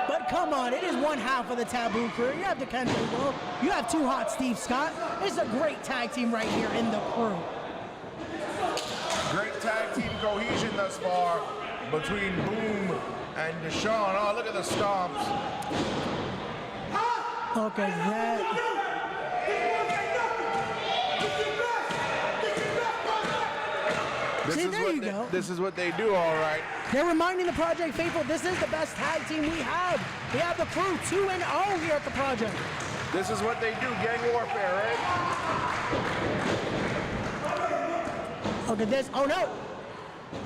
But come on, it is one half of the Taboo crew. You have the Kendra Will. You have Too Hot Steve Scott. It's a great tag team right here in the crew. Great tag team cohesion thus far between Boom and Deshaun. Oh, look at the stomps. Look at that. See, there you go. This is what they do, all right. They're reminding the Project Faithful this is the best tag team we have. We have the crew 2-0 here at the Project. This is what they do, gang warfare, right? Look at this. Oh, no.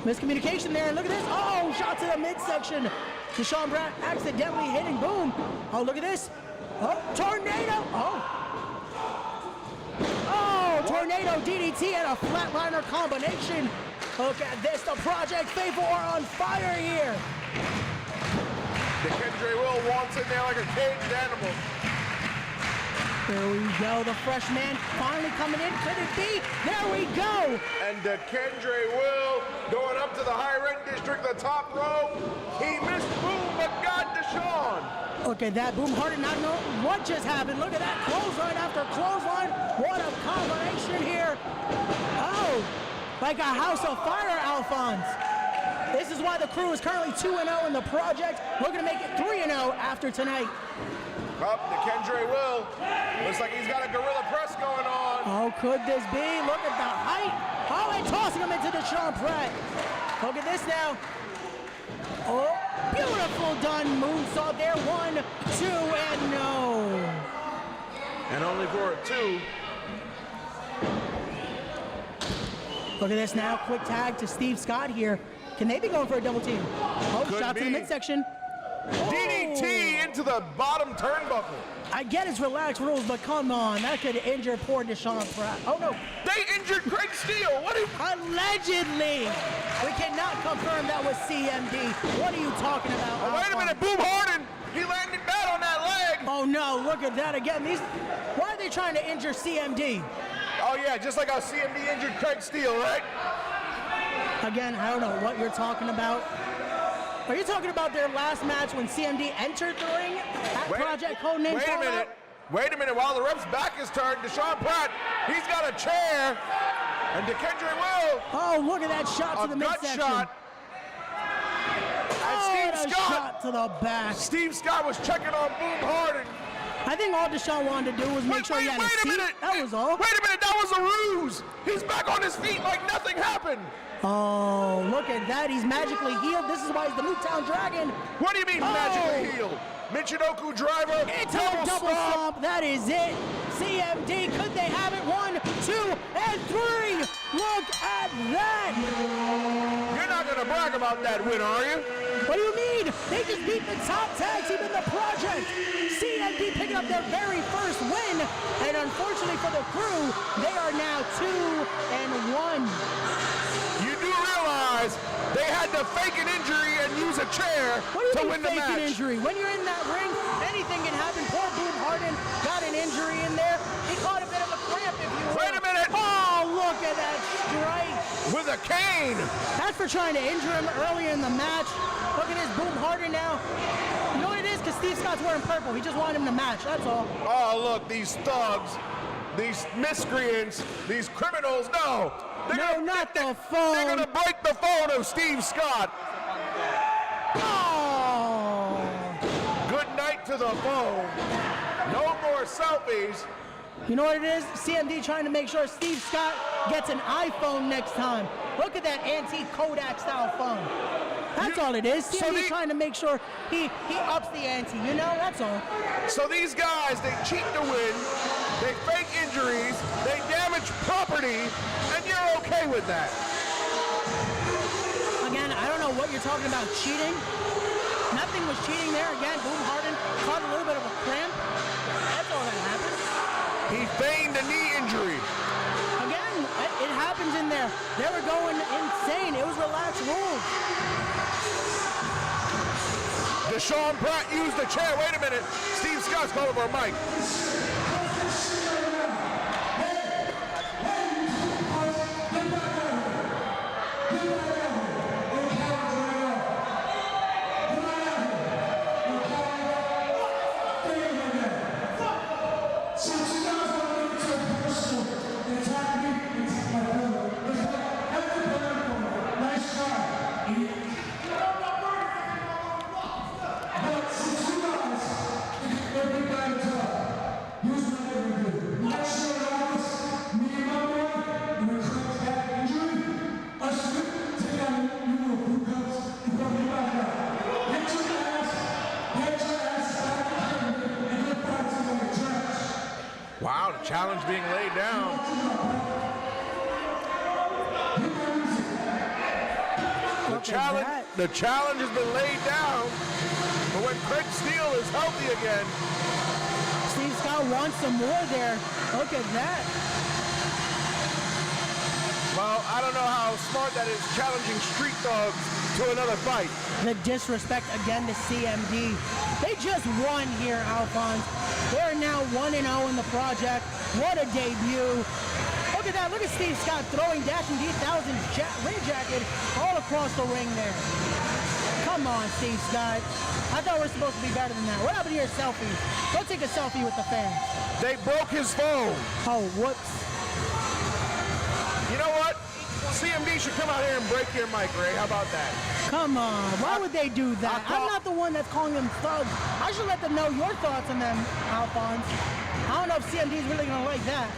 Miscommunication there. And look at this. Oh, shot to the midsection. Deshaun Pratt accidentally hitting Boom. Oh, look at this. Oh, tornado. Oh, tornado DDT and a flatliner combination. Look at this. The Project Faithful are on fire here. The Kendra Will wants in there like a caged animal. There we go. The freshman finally coming in. Could it be? There we go. And the Kendra Will going up to the high rent district, the top row. He missed Boom, but got Deshaun. Look at that. Boom Harden not know what just happened. Look at that. Clothesline after clothesline. What a combination here. Oh, like a house of fire, Alphonse. This is why the crew is currently 2-0 in the Project. Looking to make it 3-0 after tonight. Up, the Kendra Will. Looks like he's got a gorilla press going on. Oh, could this be? Look at the height. Oh, and tossing him into Deshaun Pratt. Look at this now. Oh, beautiful done. Moonsault there. 1, 2, and no. And only for a 2. Look at this now. Quick tag to Steve Scott here. Can they be going for a double team? Oh, Could shot be. to the midsection. DDT into the bottom turnbuckle. I get it's relaxed rules, but come on. That could injure poor Deshaun Pratt. Oh, no. They injured Craig Steele. What? Allegedly. We cannot confirm that was CMD. What are you talking about? Oh, wait a minute. Boom Harden. He landed bad on that leg. Oh, no. Look at that again. Why are they trying to injure CMD? Oh, yeah. Just like how CMD injured Craig Steele, right? Again, I don't know what you're talking about. Are you talking about their last match when CMD entered the ring at Project Codename? Wait a minute. Wait a minute. While the ref's back is turned, Deshaun Pratt, he's got a chair. And DeKendra Will. Oh, look at that shot to the midsection. Shot. And Steve Scott. Shot to the back. Steve Scott was checking on Boom Harden. I think all Deshaun wanted to do was make sure he had a seat. That was all. Wait a minute. That was a ruse. He's back on his feet like nothing happened. Oh, look at that. He's magically healed. This is why he's the Newtown Dragon. What do you mean magically healed? Michinoku driver. It's a double stomp. That is it. CMD, could they have it? 1, 2, and 3. Look at that. You're not going to brag about that win, are you? What do you mean? They just beat the top tag team in the Project. CMD picking up their very first win. And unfortunately for the crew, they are now 2-1. You do realize they had to fake an injury and use a chair to win the match. Fake an injury? When you're in that ring, anything can happen. Poor Boom Harden got an injury in there. He caught a bit of a cramp, if you will. Wait a minute. Oh, look at that strike. With a cane. That's for trying to injure him earlier in the match. Look at this Boom Harden now. You know what it is? Because Steve Scott's wearing purple. He just wanted him to match. That's all. Oh, look, these thugs. these miscreants, these criminals, no. Not the phone. They're gonna break the phone of Steve Scott. Oh. Good night to the phone. No more selfies. You know what it is? CMD trying to make sure Steve Scott gets an iPhone next time. Look at that antique Kodak style phone. That's all it is. CMD trying to make sure he ups the ante, you know? That's all. So these guys, they cheat to win, they fake injuries, they damage property, and you're okay with that. Again, I don't know what you're talking about cheating. Nothing was cheating there. Again, Boom Harden caught a little bit of a cramp. That's all that happened. He feigned a knee injury. Again, it happens in there. They were going insane. It was relaxed rules. Deshaun Pratt used the chair. Wait a minute. Steve Scott's calling for a mic. Wow, the challenge being laid down. The challenge has been laid down. But when Craig Steele is healthy again. Steve Scott wants some more there. Look at that. Well, I don't know how smart that is, challenging Street Dogs to another fight. The disrespect again to CMD. They just won here, Alphonse. They're now 1-0 in the project. What a debut. Look at that. Look at Steve Scott throwing Dashing D1000 ring jacket all across the ring there. Come on, Steve Scott. I thought we were supposed to be better than that. What happened to your selfies? Go take a selfie with the fans. They broke his phone. Oh, whoops. You know what? CMD should come out here and break your mic, Ray. How about that? Come on. Why would they do that? I'm not the one that's calling them thugs. I should let them know your thoughts on them, Alphonse. I don't know if CMD's really going to like that.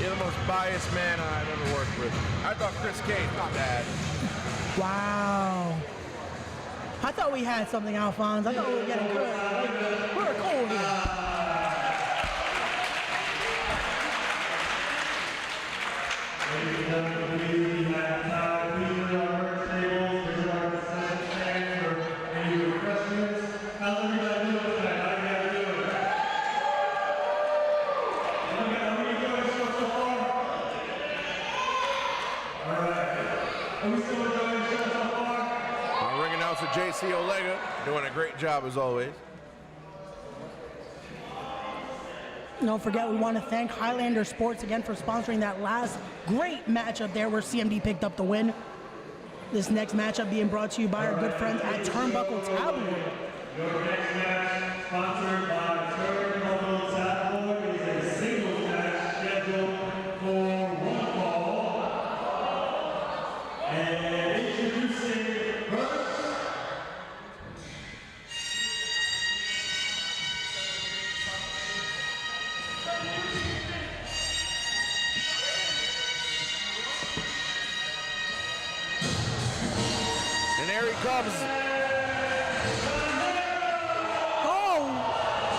You're the most biased man I've ever worked with. I thought Chris Cage was bad. Wow. I thought we had something, Alphonse. I thought we were getting good. We were cool here. JC Olega doing a great job as always. Don't forget, we want to thank Highlander Sports again for sponsoring that last great matchup there where CMD picked up the win. This next matchup being brought to you by our good friends at Turnbuckle Tabloid. Your next match, sponsored by Turnbuckle Tabloid, is a singles match scheduled for one fall. And introducing first, and there he comes.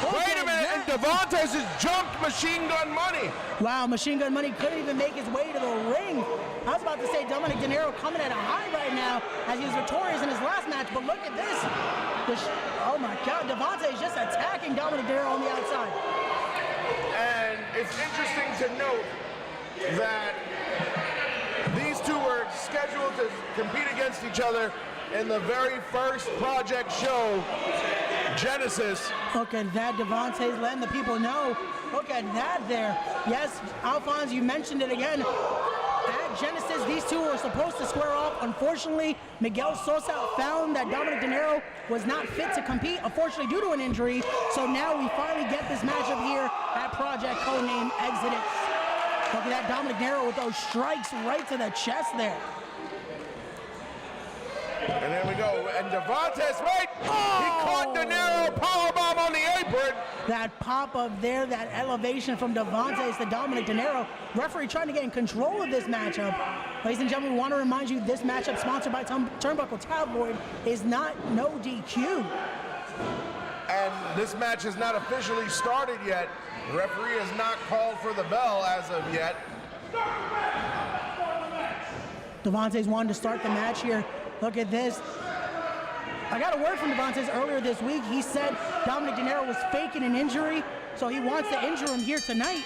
Wait a minute, and Devontae's just jumped Machine Gun Money. Wow, Machine Gun Money couldn't even make his way to the ring. I was about to say Dominic De Niro coming at a high right now as he was victorious in his last match, but look at this. Oh my God, Devontae is just attacking Dominic De Niro on the outside. And it's interesting to note that these two were scheduled to compete against each other in the very first project show, Genesis. Look at that, Devontae's letting the people know. Look at that there. Yes, Alphonse, you mentioned it again. At Genesis, these two were supposed to square off. Unfortunately, Miguel Sosa found that Dominic De Niro was not fit to compete, unfortunately due to an injury. So now we finally get this matchup here at Project Codename Exodus. Look at that Dominic De Niro with those strikes right to the chest there. And there we go. And Devontae's right. He caught De Niro powerbomb on the apron. That pop-up there, that elevation from Devontae to Dominic De Niro. Referee trying to get in control of this matchup. Ladies and gentlemen, we want to remind you this matchup sponsored by Turnbuckle Tabloid is not no DQ. And this match has not officially started yet. The referee has not called for the bell as of yet. Devontae's wanted to start the match here. Look at this. I got a word from Devontae's earlier this week. He said Dominic De Niro was faking an injury, so he wants to injure him here tonight.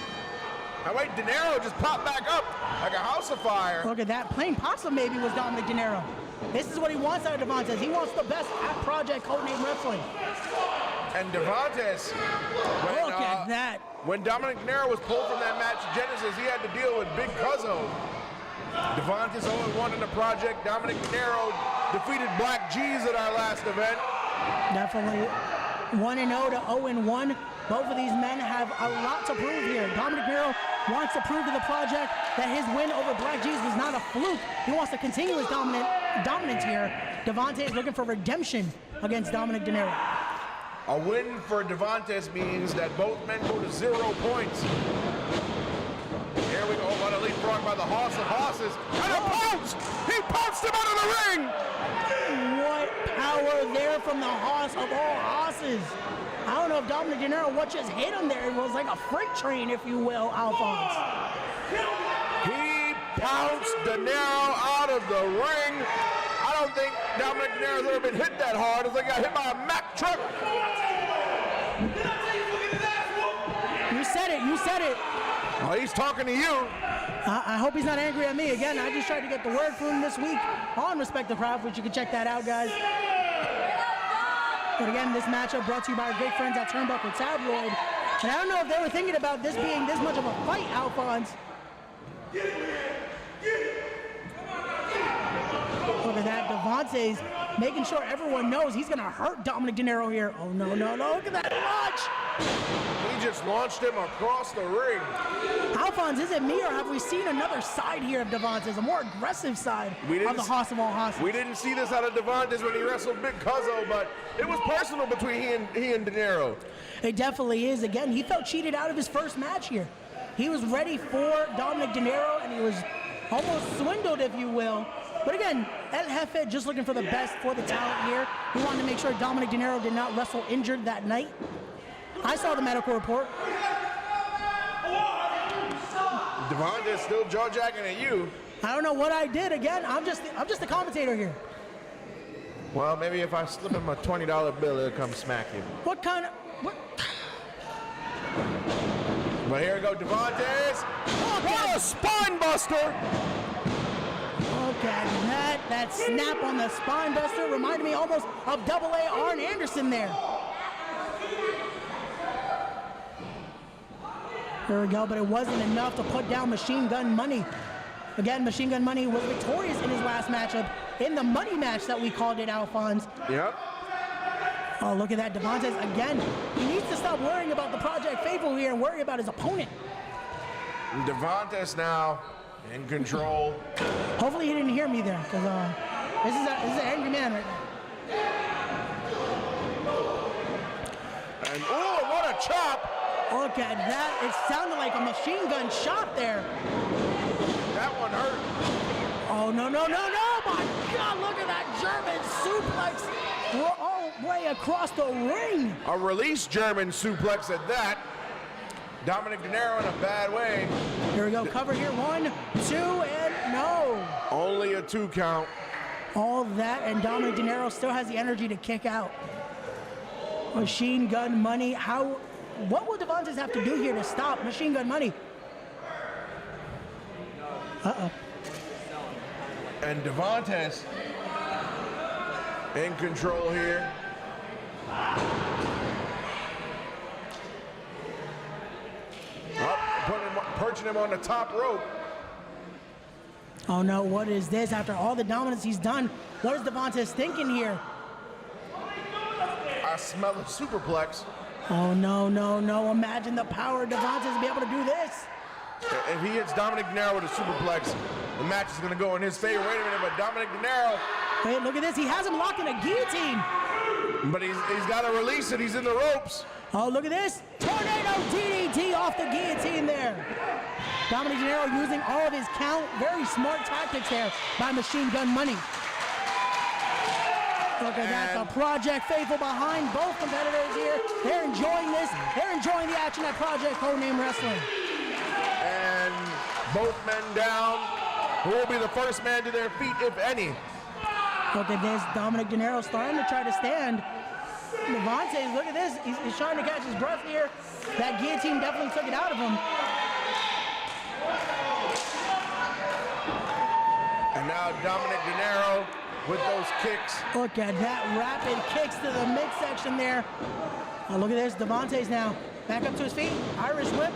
Now wait, De Niro just popped back up like a house of fire. Look at that. Plain Possum maybe was Dominic De Niro. This is what he wants out of Devontae's. He wants the best at Project Codename Wrestling. And Devontae's, look at that. When Dominic De Niro was pulled from that match Genesis, he had to deal with Big Cuzzo. Devontae's 0-1 in the project. Dominic De Niro defeated Black G's at our last event. Definitely 1-0 to 0-1. Both of these men have a lot to prove here. Dominic De Niro wants to prove to the project that his win over Black G's was not a fluke. He wants to continue his dominance here. Devontae is looking for redemption against Dominic De Niro. A win for Devontae's means that both men go to 0 points. Here we go, what a leapfrog by the Hoss of Hosses. And a pounce! He pounced him out of the ring! What power there from the Hoss of all Hosses. I don't know if Dominic De Niro, what just hit him there, it was like a freight train, if you will, Alphonse. He pounced De Niro out of the ring. I don't think Dominic De Niro's ever been hit that hard. It's like he got hit by a Mack truck. You said it, you said it. Oh, he's talking to you. I hope he's not angry at me. Again, I just tried to get the word from him this week on Respect the Crowd, which you can check that out, guys. But again, this matchup brought to you by our great friends at Turnbuckle Tabloid. And I don't know if they were thinking about this being this much of a fight, Alphonse. Look at that, Devontae's making sure everyone knows he's gonna hurt Dominic De Niro here. Oh no, no, no, look at that launch! He just launched him across the ring. Alphonse, is it me or have we seen another side here of Devontae's, a more aggressive side of the Hoss of all Hosses? We didn't see this out of Devontae's when he wrestled Big Cuzzo, but it was personal between he and De Niro. It definitely is. Again, he felt cheated out of his first match here. He was ready for Dominic De Niro, and he was almost swindled, if you will. But again, El Jefe just looking for the best for the talent here. He wanted to make sure Dominic De Niro did not wrestle injured that night. I saw the medical report. Devontae's still jaw-jacking at you. I don't know what I did. Again, I'm just the commentator here. Well, maybe if I slip him a $20 bill, he'll come smack you. What kind of... What? But here we go, Devontae's. What a spine buster! Okay, that snap on the spine buster reminded me almost of AA Arn Anderson there. There we go, but it wasn't enough to put down Machine Gun Money. Again, Machine Gun Money was victorious in his last matchup in the money match that we called it, Alphonse. Yep. Oh, look at that, Devontae's again. He needs to stop worrying about the Project Faithful here and worry about his opponent. Devontae's now in control. Hopefully he didn't hear me there, because this is an angry man right now. And oh, what a chop! Look at that. It sounded like a machine gun shot there. That one hurt. Oh, no, no, no, no. My God, look at that German suplex. We're all the way across the ring. A release German suplex at that. Dominic De Niro in a bad way. Here we go. Cover here. 1, 2, and no. Only a 2 count. All that, and Dominic De Niro still has the energy to kick out. Machine Gun Money. What will Devontae's have to do here to stop Machine Gun Money? Uh-oh. And Devontae's in control here. Perching him on the top rope. Oh no, what is this? After all the dominance he's done, what is Devontae's thinking here? I smell a superplex. Oh, no, no, no. Imagine the power of Devontae to be able to do this. If he hits Dominic De Niro with a superplex, the match is going to go in his favor. Wait a minute, but Dominic De Niro. Wait, look at this. He has him locked in a guillotine. But he's got to release it. He's in the ropes. Oh, look at this. Tornado DDT off the guillotine there. Dominic De Niro using all of his count. Very smart tactics there by Machine Gun Money. Look at that, the Project Faithful behind both competitors here. They're enjoying this. They're enjoying the action at Project Codename Wrestling. And both men down. Who will be the first man to their feet, if any? Look at this, Dominic De Niro starting to try to stand. Devontae, look at this. He's trying to catch his breath here. That guillotine definitely took it out of him. And now Dominic De Niro with those kicks. Look at that, rapid kicks to the midsection there. Oh, look at this, Devontae's now back up to his feet. Irish whip.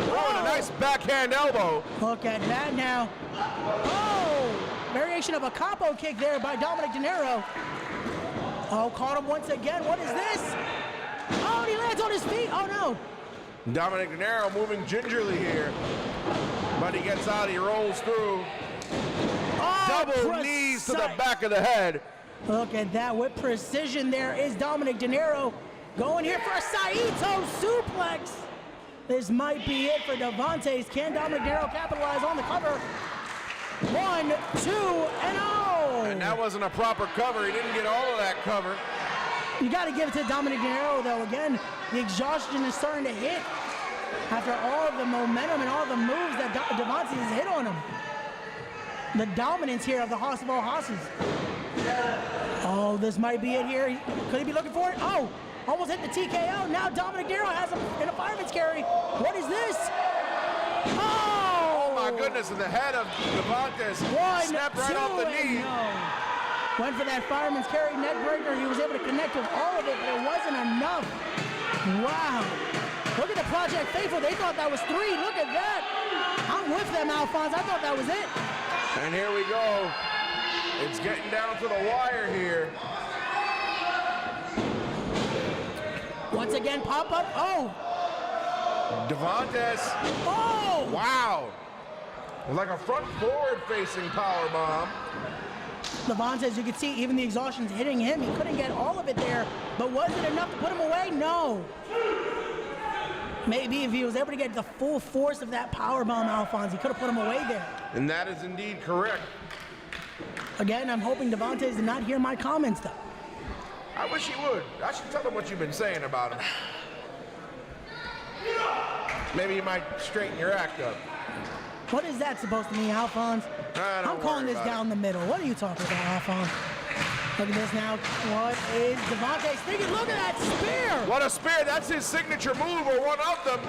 Oh, and a nice backhand elbow. Look at that now. Oh, variation of a capo kick there by Dominic De Niro. Oh, caught him once again. What is this? Oh, and he lands on his feet. Oh, no. Dominic De Niro moving gingerly here. But he gets out, he rolls through. Oh, double knees to the back of the head. Look at that, with precision there is Dominic De Niro going here for a Saito suplex. This might be it for Devontae's. Can Dominic De Niro capitalize on the cover? 1, 2, and oh! And that wasn't a proper cover. He didn't get all of that cover. You got to give it to Dominic De Niro, though. Again, the exhaustion is starting to hit after all of the momentum and all the moves that Devontae has hit on him. The dominance here of the Hoss of all Hosses. Oh, this might be it here. Could he be looking for it? Oh, almost hit the TKO. Now Dominic De Niro has him in a fireman's carry. What is this? Oh! Oh my goodness, and the head of Devontae snapped right off the knee. No. Went for that fireman's carry neck breaker. He was able to connect with all of it, but it wasn't enough. Wow. Look at the Project Faithful. They thought that was 3. Look at that. I'm with them, Alphonse. I thought that was it. And here we go. It's getting down to the wire here. Once again, pop up. Oh. Devontae. Oh. Wow. Like a front forward facing power bomb. Devontae, as you can see, even the exhaustion's hitting him. He couldn't get all of it there, but was it enough to put him away? No. Maybe if he was able to get the full force of that powerbomb, Alphonse, he could have put him away there. And that is indeed correct. Again, I'm hoping Devontae did not hear my comments, though. I wish he would. I should tell him what you've been saying about him. Maybe you might straighten your act up. What is that supposed to mean, Alphonse? I'm calling this down the middle. What are you talking about, Alphonse? Look at this now. What is Devontae thinking? Look at that spear! What a spear! That's his signature move, or one of them.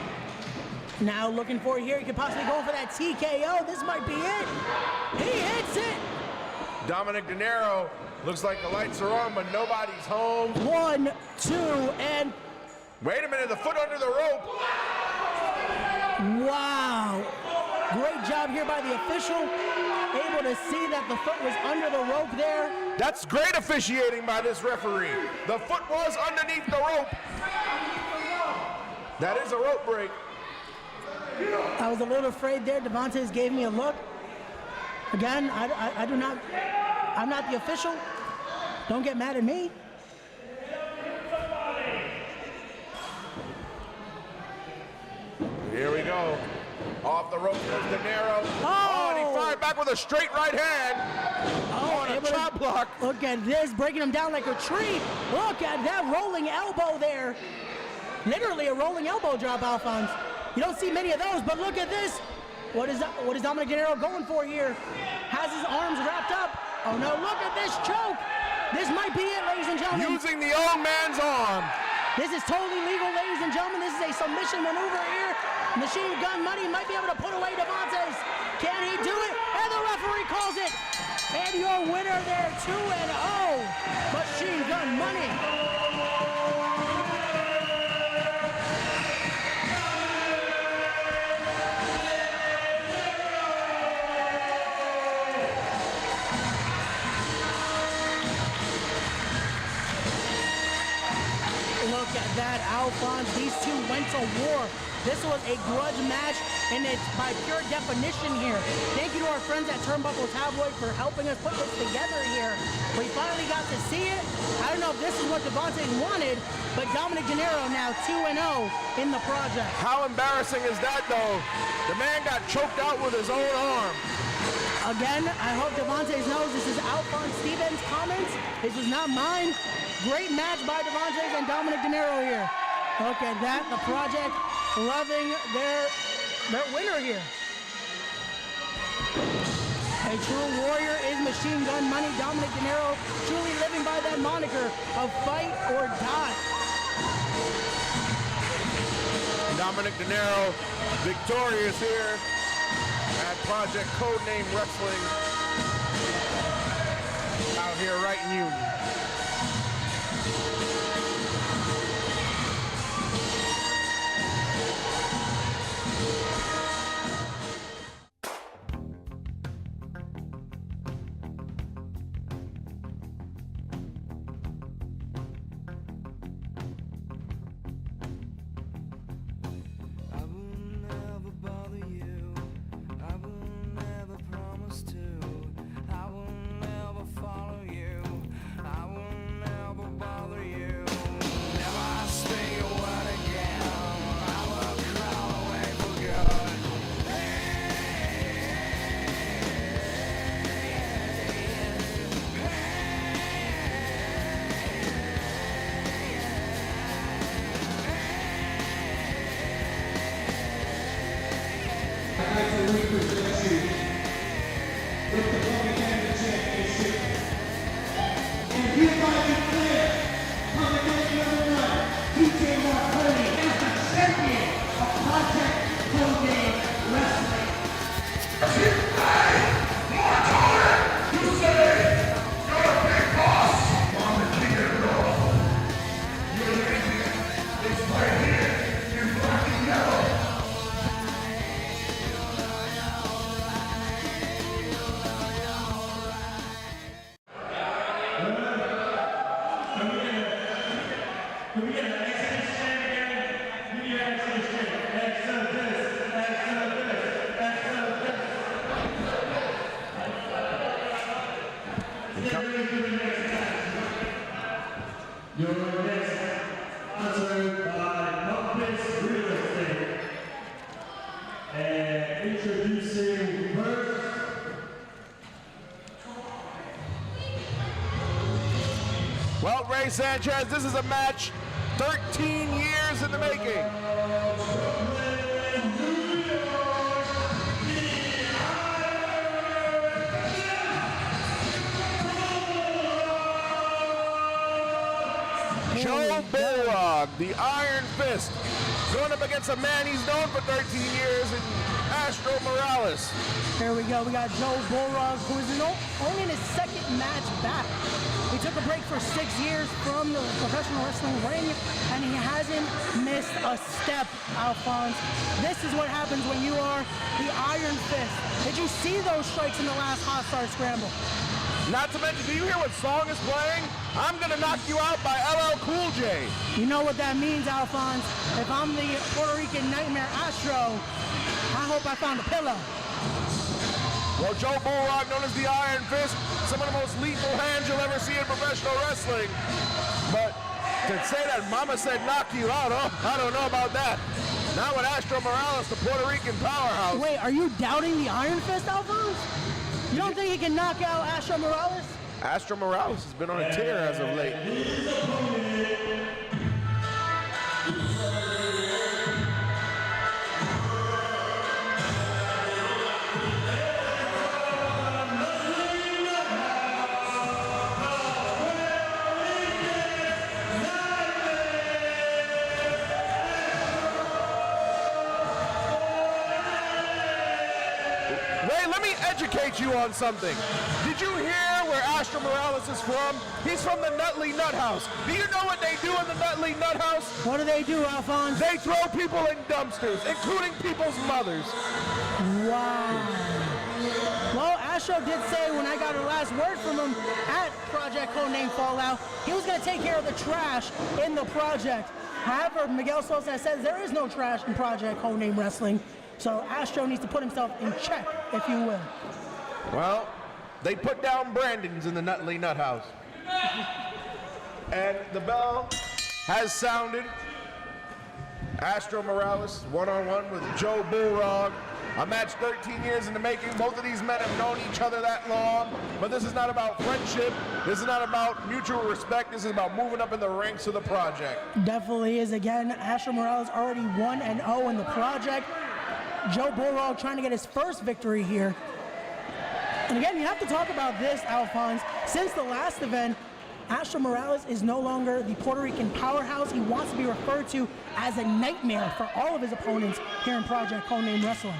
Now looking for it here. He could possibly go for that TKO. This might be it. He hits it! Dominic De Niro looks like the lights are on, but nobody's home. 1, 2, and... Wait a minute, the foot under the rope. Wow. Great job here by the official. Able to see that the foot was under the rope there. That's great officiating by this referee. The foot was underneath the rope. That is a rope break. I was a little afraid there. Devontae gave me a look. Again, I'm not the official. Don't get mad at me. Here we go. Off the rope goes De Niro. Oh, and he fired back with a straight right hand. Oh, and a chop block. Look at this, breaking him down like a tree. Look at that rolling elbow there. Literally a rolling elbow drop, Alphonse. You don't see many of those, but look at this. What is Dominic De Niro going for here? Has his arms wrapped up. Oh no, look at this choke. This might be it, ladies and gentlemen. Using the old man's arm. This is totally legal, ladies and gentlemen. This is a submission maneuver here. Machine Gun Money might be able to put away Devontae. Can he do it? And the referee calls it. And your winner there, 2-0, Machine Gun Money. Look at that. Alphonse, these two went to war. This was a grudge match, and it's by pure definition here. Thank you to our friends at Turnbuckle Tabloid for helping us put this together here. We finally got to see it. I don't know if this is what Devontae wanted, but Dominic De Niro now 2-0 in the project. How embarrassing is that, though? The man got choked out with his own arm. Again, I hope Devontae knows this is Alphonse Stevens' comments. This is not mine. Great match by Devontae and Dominic De Niro here. Look at that, the project loving their winner here. A true warrior is Machine Gun Money. Dominic De Niro truly living by that moniker of fight or die. Dominic De Niro victorious here at Project Codename Wrestling out here right in Union. Well, Ray Sanchez, this is a match 13 years in the making. Joe Bulldog, the Iron Fist, going up against a man he's known for 13 years in Astro Morales. Here we go. We got Joe Bulldog, who is only in his second match back. He took a break for 6 years from the professional wrestling ring, and he hasn't missed a step, Alphonse. This is what happens when you are the Iron Fist. Did you see those strikes in the last Hot Star Scramble? Not to mention, do you hear what song is playing? I'm Gonna Knock You Out by LL Cool J. You know what that means, Alphonse. If I'm the Puerto Rican Nightmare Astro, I hope I found a pillow. Well, Joe Bulldog, known as the Iron Fist, some of the most lethal hands you'll ever see in professional wrestling. But to say that Mama said knock you out, oh, I don't know about that. Not with Astro Morales, the Puerto Rican powerhouse. Wait, are you doubting the Iron Fist, Alphonse? You don't think he can knock out Astro Morales? Astro Morales has been on a tear as of late. Let me educate you on something. Did you hear where Astro Morales is from? He's from the Nutley Nut House. Do you know what they do in the Nutley Nut House? What do they do, Alphonse? They throw people in dumpsters, including people's mothers. Wow. Well, Astro did say when I got a last word from him at Project Codename Fallout, he was going to take care of the trash in the project. However, Miguel Sosa says there is no trash in Project Codename Wrestling, so Astro needs to put himself in check, if you will. Well, they put down Brandon's in the Nutley Nut House. And the bell has sounded. Astro Morales one-on-one with Joe Bullrog. A match 13 years in the making. Both of these men have known each other that long, but this is not about friendship. This is not about mutual respect. This is about moving up in the ranks of the project. Definitely is. Again, Astro Morales already 1-0 in the project. Joe Bullrog trying to get his first victory here. And again, you have to talk about this, Alphonse. Since the last event, Astro Morales is no longer the Puerto Rican powerhouse. He wants to be referred to as a nightmare for all of his opponents here in Project Codename Wrestling.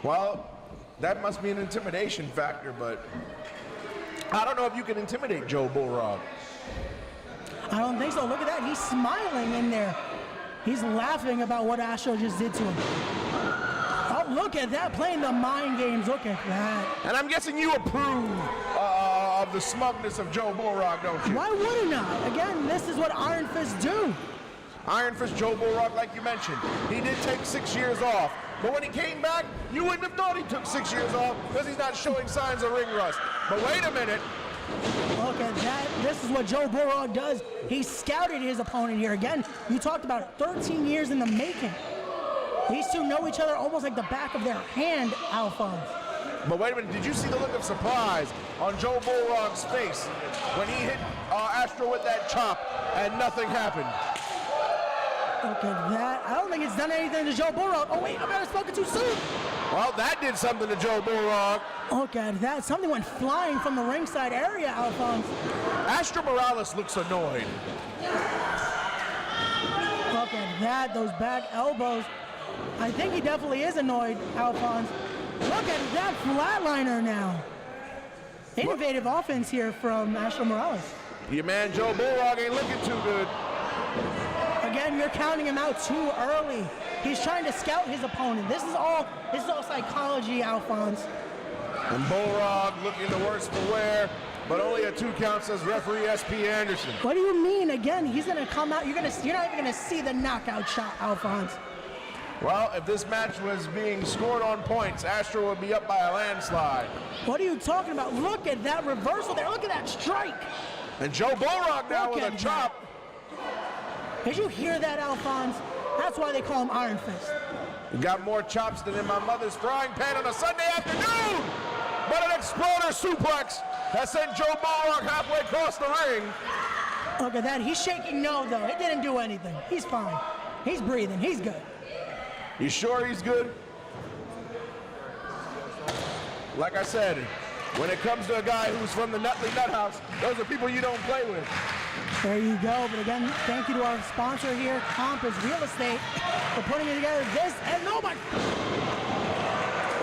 Well, that must be an intimidation factor, but I don't know if you can intimidate Joe Bullrog. I don't think so. Look at that. He's smiling in there. He's laughing about what Astro just did to him. Oh, look at that, playing the mind games. Look at that. And I'm guessing you approve of the smugness of Joe Bullrog, don't you? Why wouldn't I? Again, this is what Iron Fist do. Iron Fist Joe Bullrog, like you mentioned, he did take 6 years off. But when he came back, you wouldn't have thought he took 6 years off because he's not showing signs of ring rust. But wait a minute. Look at that. This is what Joe Bullrog does. He scouted his opponent here. Again, you talked about it, 13 years in the making. These two know each other almost like the back of their hand, Alphonse. But wait a minute, did you see the look of surprise on Joe Bullrog's face when he hit Astro with that chop and nothing happened? Look at that. I don't think it's done anything to Joe Bullrog. Oh wait, I might have spoken too soon. Well, that did something to Joe Bullrog. Look at that. Something went flying from the ringside area, Alphonse. Astro Morales looks annoyed. Look at that, those back elbows. I think he definitely is annoyed, Alphonse. Look at that flatliner now. Innovative offense here from Astro Morales. Your man Joe Bullrog ain't looking too good. Again, you're counting him out too early. He's trying to scout his opponent. This is all psychology, Alphonse. And Bullrog looking the worse for wear, but only a 2 count, says referee SP Anderson. What do you mean? Again, he's gonna come out. You're not even gonna see the knockout shot, Alphonse. Well, if this match was being scored on points, Astro would be up by a landslide. What are you talking about? Look at that reversal there. Look at that strike. And Joe Bullrog now with a chop. Did you hear that, Alphonse? That's why they call him Iron Fist. You got more chops than in my mother's frying pan on a Sunday afternoon. But an exploder suplex that sent Joe Bullrog halfway across the ring. Look at that. He's shaking no, though. It didn't do anything. He's fine. He's breathing. He's good. You sure he's good? Like I said, when it comes to a guy who's from the Nutley Nut House, those are people you don't play with. There you go. But again, thank you to our sponsor here, Compass Real Estate, for putting together this. And nobody.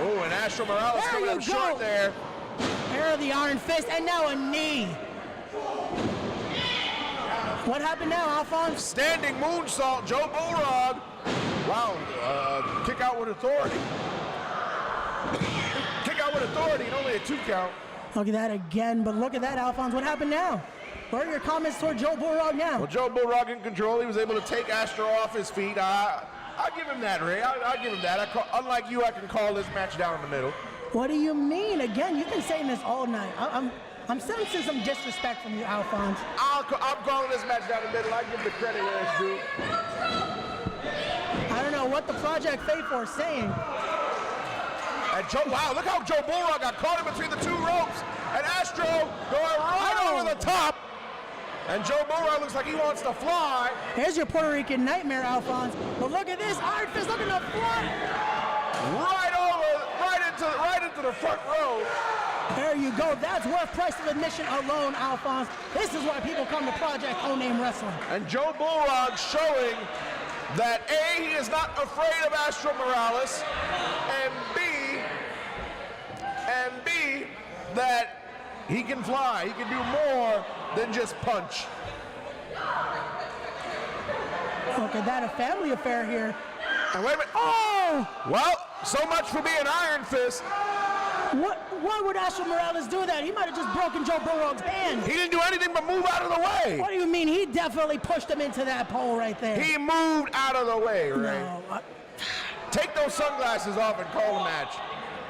Oh, and Astro Morales coming up short there. There the Iron Fist, and now a knee. What happened now, Alphonse? Standing moonsault, Joe Bullrog. Wow, kick out with authority. Kick out with authority and only a 2 count. Look at that again, but look at that, Alphonse. What happened now? What are your comments toward Joe Bullrog now? Well, Joe Bullrog in control. He was able to take Astro off his feet. I'll give him that, Ray. I'll give him that. Unlike you, I can call this match down in the middle. What do you mean? Again, you've been saying this all night. I'm sensing some disrespect from you, Alphonse. I'm calling this match down the middle. I give the credit where it's due. I don't know what the Project Faithful is saying. And Joe, wow, look how Joe Bullrog got caught in between the 2 ropes. And Astro going right over the top. And Joe Bullrog looks like he wants to fly. Here's your Puerto Rican nightmare, Alphonse. But look at this, Iron Fist looking to fly. Right into the front row. There you go. That's worth price of admission alone, Alphonse. This is why people come to Project Codename Wrestling. And Joe Bullrog showing that A, he is not afraid of Astro Morales, and B, that he can fly. He can do more than just punch. Look at that, a family affair here. And wait a minute. Oh! Well, so much for being Iron Fist. why would Astro Morales do that? He might have just broken Joe Burrow's hand. He didn't do anything but move out of the way. What do you mean? He definitely pushed him into that pole right there. He moved out of the way, Ray. No, Take those sunglasses off and call the match.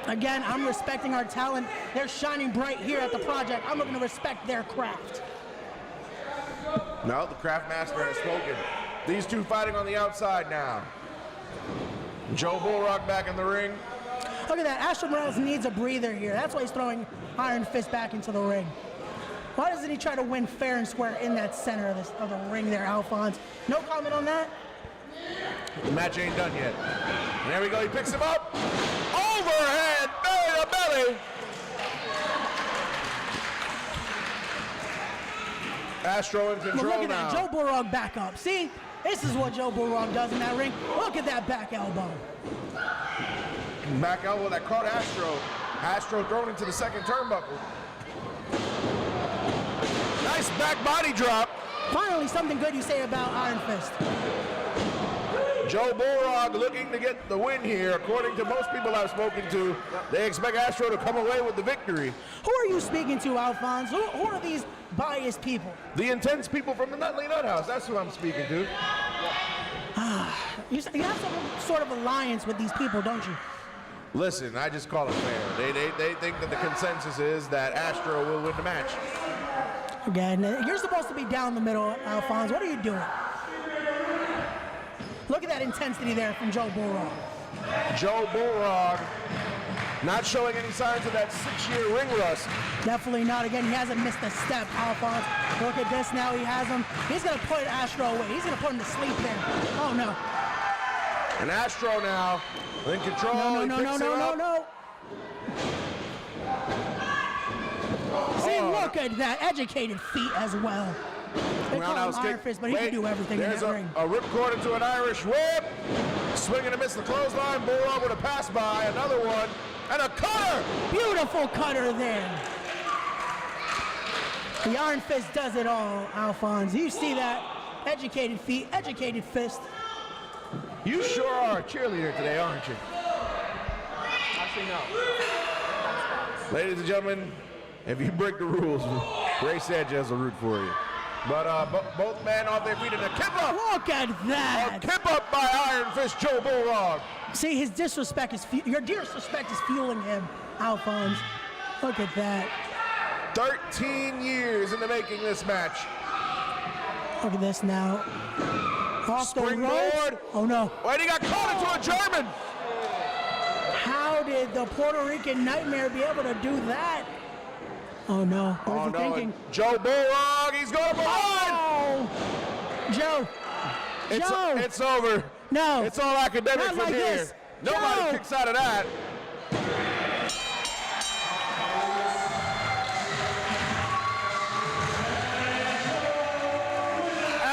Again, I'm respecting our talent. They're shining bright here at the project. I'm looking to respect their craft. No, the craft master has spoken. These two fighting on the outside now. Joe Bullrock back in the ring. Look at that. Astro Morales needs a breather here. That's why he's throwing Iron Fist back into the ring. Why doesn't he try to win fair and square in that center of the ring there, Alphonse? No comment on that? The match ain't done yet. And there we go. He picks him up. Overhead, belly to belly. Astro in control look at now. that. Joe Burrow back up. See? This is what Joe Burrow does in that ring. Look at that back elbow. Back elbow that caught Astro. Astro thrown into the second turnbuckle. Nice back body drop. Finally, something good you say about Iron Fist. Joe Bullrock looking to get the win here. According to most people I've spoken to, they expect Astro to come away with the victory. Who are you speaking to, Alphonse? Who are these biased people? The intense people from the Nutley Nut House. That's who I'm speaking to. You have some sort of alliance with these people, don't you? Listen, I just call it fair. They think that the consensus is that Astro will win the match. Again, you're supposed to be down the middle, Alphonse. What are you doing? Look at that intensity there from Joe Bullrock. Joe Bullrock not showing any signs of that 6-year ring rust. Definitely not. Again, he hasn't missed a step, Alphonse. Look at this now. He has him. He's going to put Astro away. He's going to put him to sleep there. Oh, no. And Astro now in control. No. See, look at that. Educated feet as well. They call him Iron Fist, but he can do everything in that ring. A ripcord into an Irish whip. Swing and a miss the clothesline. Bullrock with a pass by. Another one. And a cutter. Beautiful cutter there. The Iron Fist does it all, Alphonse. You see that? Educated feet, educated fist. You sure are a cheerleader today, aren't you? Actually, no. Ladies and gentlemen, if you break the rules, Ray Sanchez will root for you. But both men off their feet in a kip up. Look at that. A kip up by Iron Fist Joe Bullrock. See, his disrespect is, your disrespect is fueling him, Alphonse. Look at that. 13 years in the making this match. Look at this now. Off the Springboard. ropes. Oh no. Wait, he got caught into a German. How did the Puerto Rican Nightmare be able to do that? Oh no. What was he thinking? Joe Bullrock, he's going behind. Oh! Joe. It's over. No. It's all academic Not from like here. this. Nobody Joe. kicks out of that.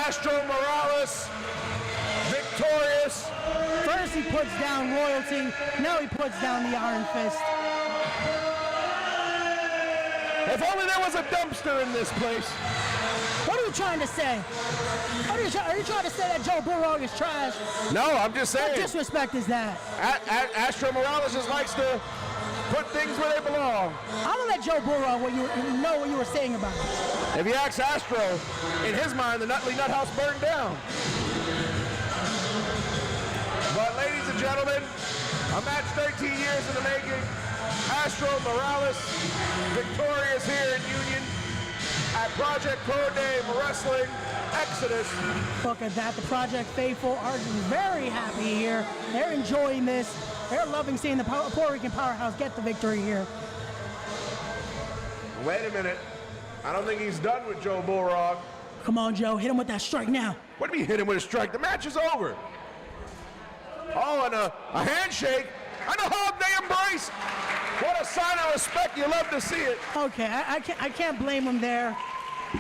Astro Morales, victorious. First he puts down royalty, now he puts down the Iron Fist. If only there was a dumpster in this place. What are you trying to say? Are you trying to say that Joe Burrow is trash? No, I'm just saying. What disrespect is that? Astro Morales just likes to put things where they belong. I'm gonna let Joe Burrow know what you were saying about it. If you ask Astro, in his mind, the Nutley Nut House burned down. But ladies and gentlemen, a match 13 years in the making. Astro Morales victorious here in Union at Project Codename Wrestling Exodus. Look at that, the Project Faithful are very happy here. They're enjoying this. They're loving seeing the Puerto Rican powerhouse get the victory here. Wait a minute. I don't think he's done with Joe Bullrock. Come on, Joe, hit him with that strike now. What do you mean hit him with a strike? The match is over. Oh, and a handshake and a hug, they embrace. What a sign of respect. You love to see it. Okay, I can't blame him there.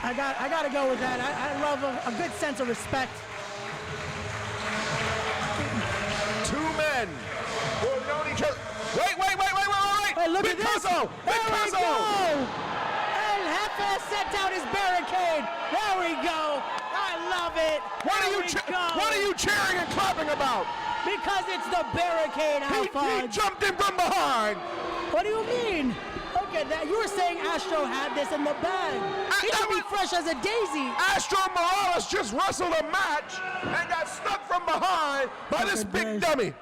I got to go with that. I love a good sense of respect. Two men who have known each other. Wait. Hey, look at this. There we go. And Jefe sent out his barricade. There we go. I love it. What are you cheering and clapping about? Because it's the barricade, Alphonse. He jumped in from behind. What do you mean? Look at that. You were saying Astro had this in the bag. He should be fresh as a daisy. Astro Morales just wrestled a match and got stuck from behind by this big dummy.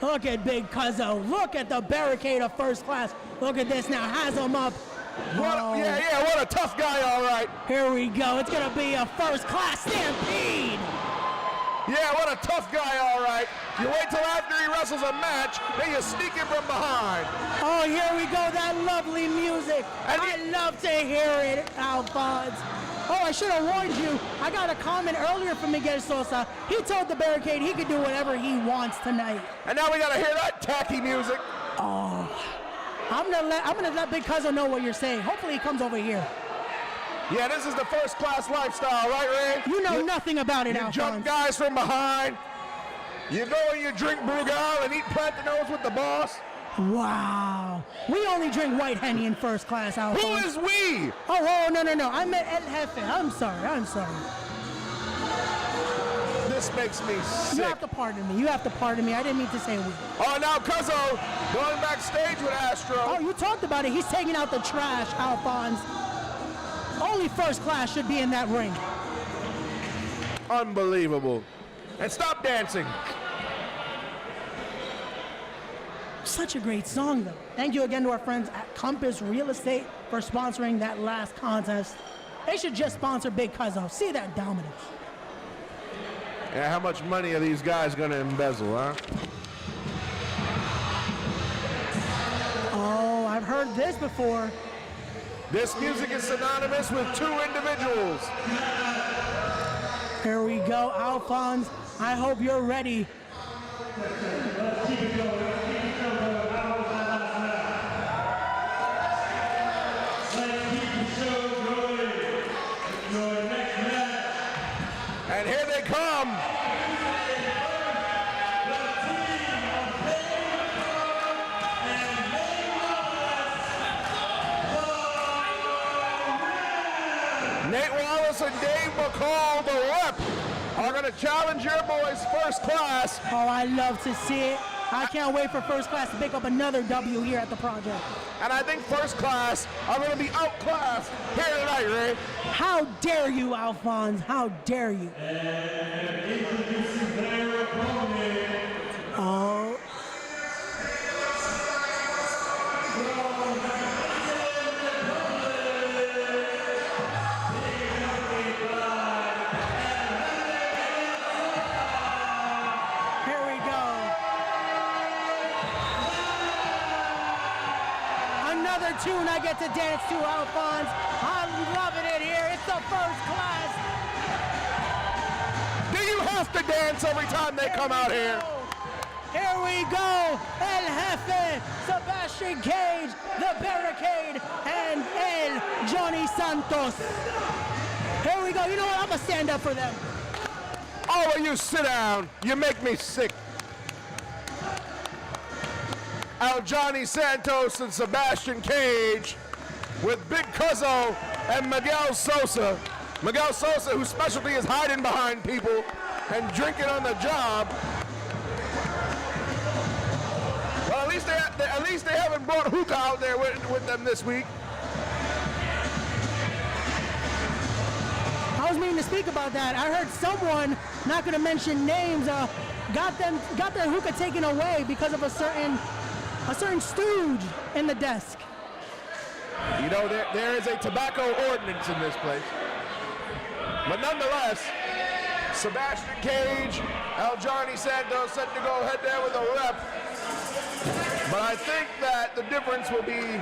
Look at Big Cuzzo. Look at the barricade of First Class. Look at this now. Has him up. What a tough guy, all right. Here we go. It's going to be a First Class stampede. Yeah, what a tough guy, all right. You wait till after he wrestles a match, then you sneak him from behind. Oh, here we go. That lovely music. I love to hear it, Alphonse. Oh, I should have warned you. I got a comment earlier from Miguel Sosa. He told the barricade he could do whatever he wants tonight. And now we got to hear that tacky music. Oh, I'm gonna let Big Cuzzo know what you're saying. Hopefully he comes over here. Yeah, this is the First Class lifestyle, right, Ray? You know nothing about it, Alphonse. You jump guys from behind. You go and you drink Brugal and eat Plantanos with the boss. Wow. We only drink White Henny in First Class, Alphonse. Who is we? Oh, no. I meant El Jefe. I'm sorry. This makes me sick. You have to pardon me. I didn't mean to say we. Oh, now Cuzzo going backstage with Astro. Oh, you talked about it. He's taking out the trash, Alphonse. Only First Class should be in that ring. Unbelievable. And stop dancing. Such a great song, though. Thank you again to our friends at Compass Real Estate for sponsoring that last contest. They should just sponsor Big Cuzzo. See that dominance. Yeah, how much money are these guys going to embezzle, huh? Oh, I've heard this before. This music is synonymous with two individuals. Here we go, Alphonse. I hope you're ready. And here they come. Nate Wallace and Dave McCall, the Rep, are going to challenge your boys First Class. Oh, I love to see it. I can't wait for First Class to pick up another W here at the project. And I think First Class are going to be outclassed here tonight, Ray. How dare you, Alphonse? How dare you? And introducing their opponent. Oh. Tune I get to dance to, Alphonse. I'm loving it here. It's the First Class. Do you have to dance every time they come out here? Here we go. El Jefe, Sebastian Cage, the Barricade, and El Johnny Santos. Here we go. You know what? I'm going to stand up for them. Oh, you sit down. You make me sick. El Johnny Santos and Sebastian Cage with Big Cuzzo and Miguel Sosa. Miguel Sosa, whose specialty is hiding behind people and drinking on the job. Well, at least they haven't brought hookah out there with them this week. I was meaning to speak about that. I heard someone, not going to mention names, got their hookah taken away because of a certain stooge in the desk. You know, there is a tobacco ordinance in this place. But nonetheless, Sebastian Cage, El Johnny Santos set to go head there with a Rep. But I think that the difference will be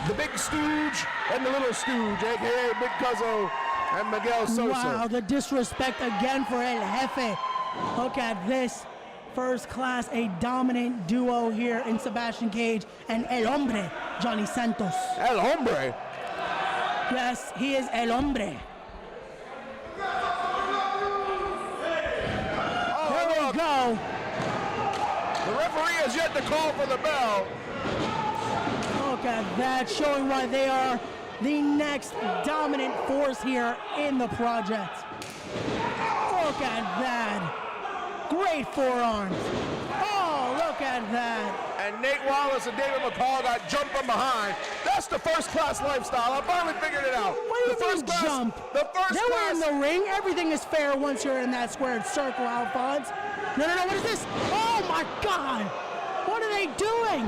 the Big Stooge and the Little Stooge, a.k.a. Big Cuzzo and Miguel Sosa. Wow, the disrespect again for El Jefe. Look at this. First Class, a dominant duo here in Sebastian Cage and El Hombre, Johnny Santos. El Hombre? Yes, he is El Hombre. Oh, here we go. The referee has yet to call for the bell. Look at that, showing why they are the next dominant force here in the project. Look at that. Great forearms. Oh, look at that. and Nate Wallace and David McCall got jumped from behind. That's the first class lifestyle. I finally figured it out. What do you mean jump? The first they were in the ring. Everything is fair once you're in that squared circle, Alphonse. No, what is this? Oh my God! What are they doing?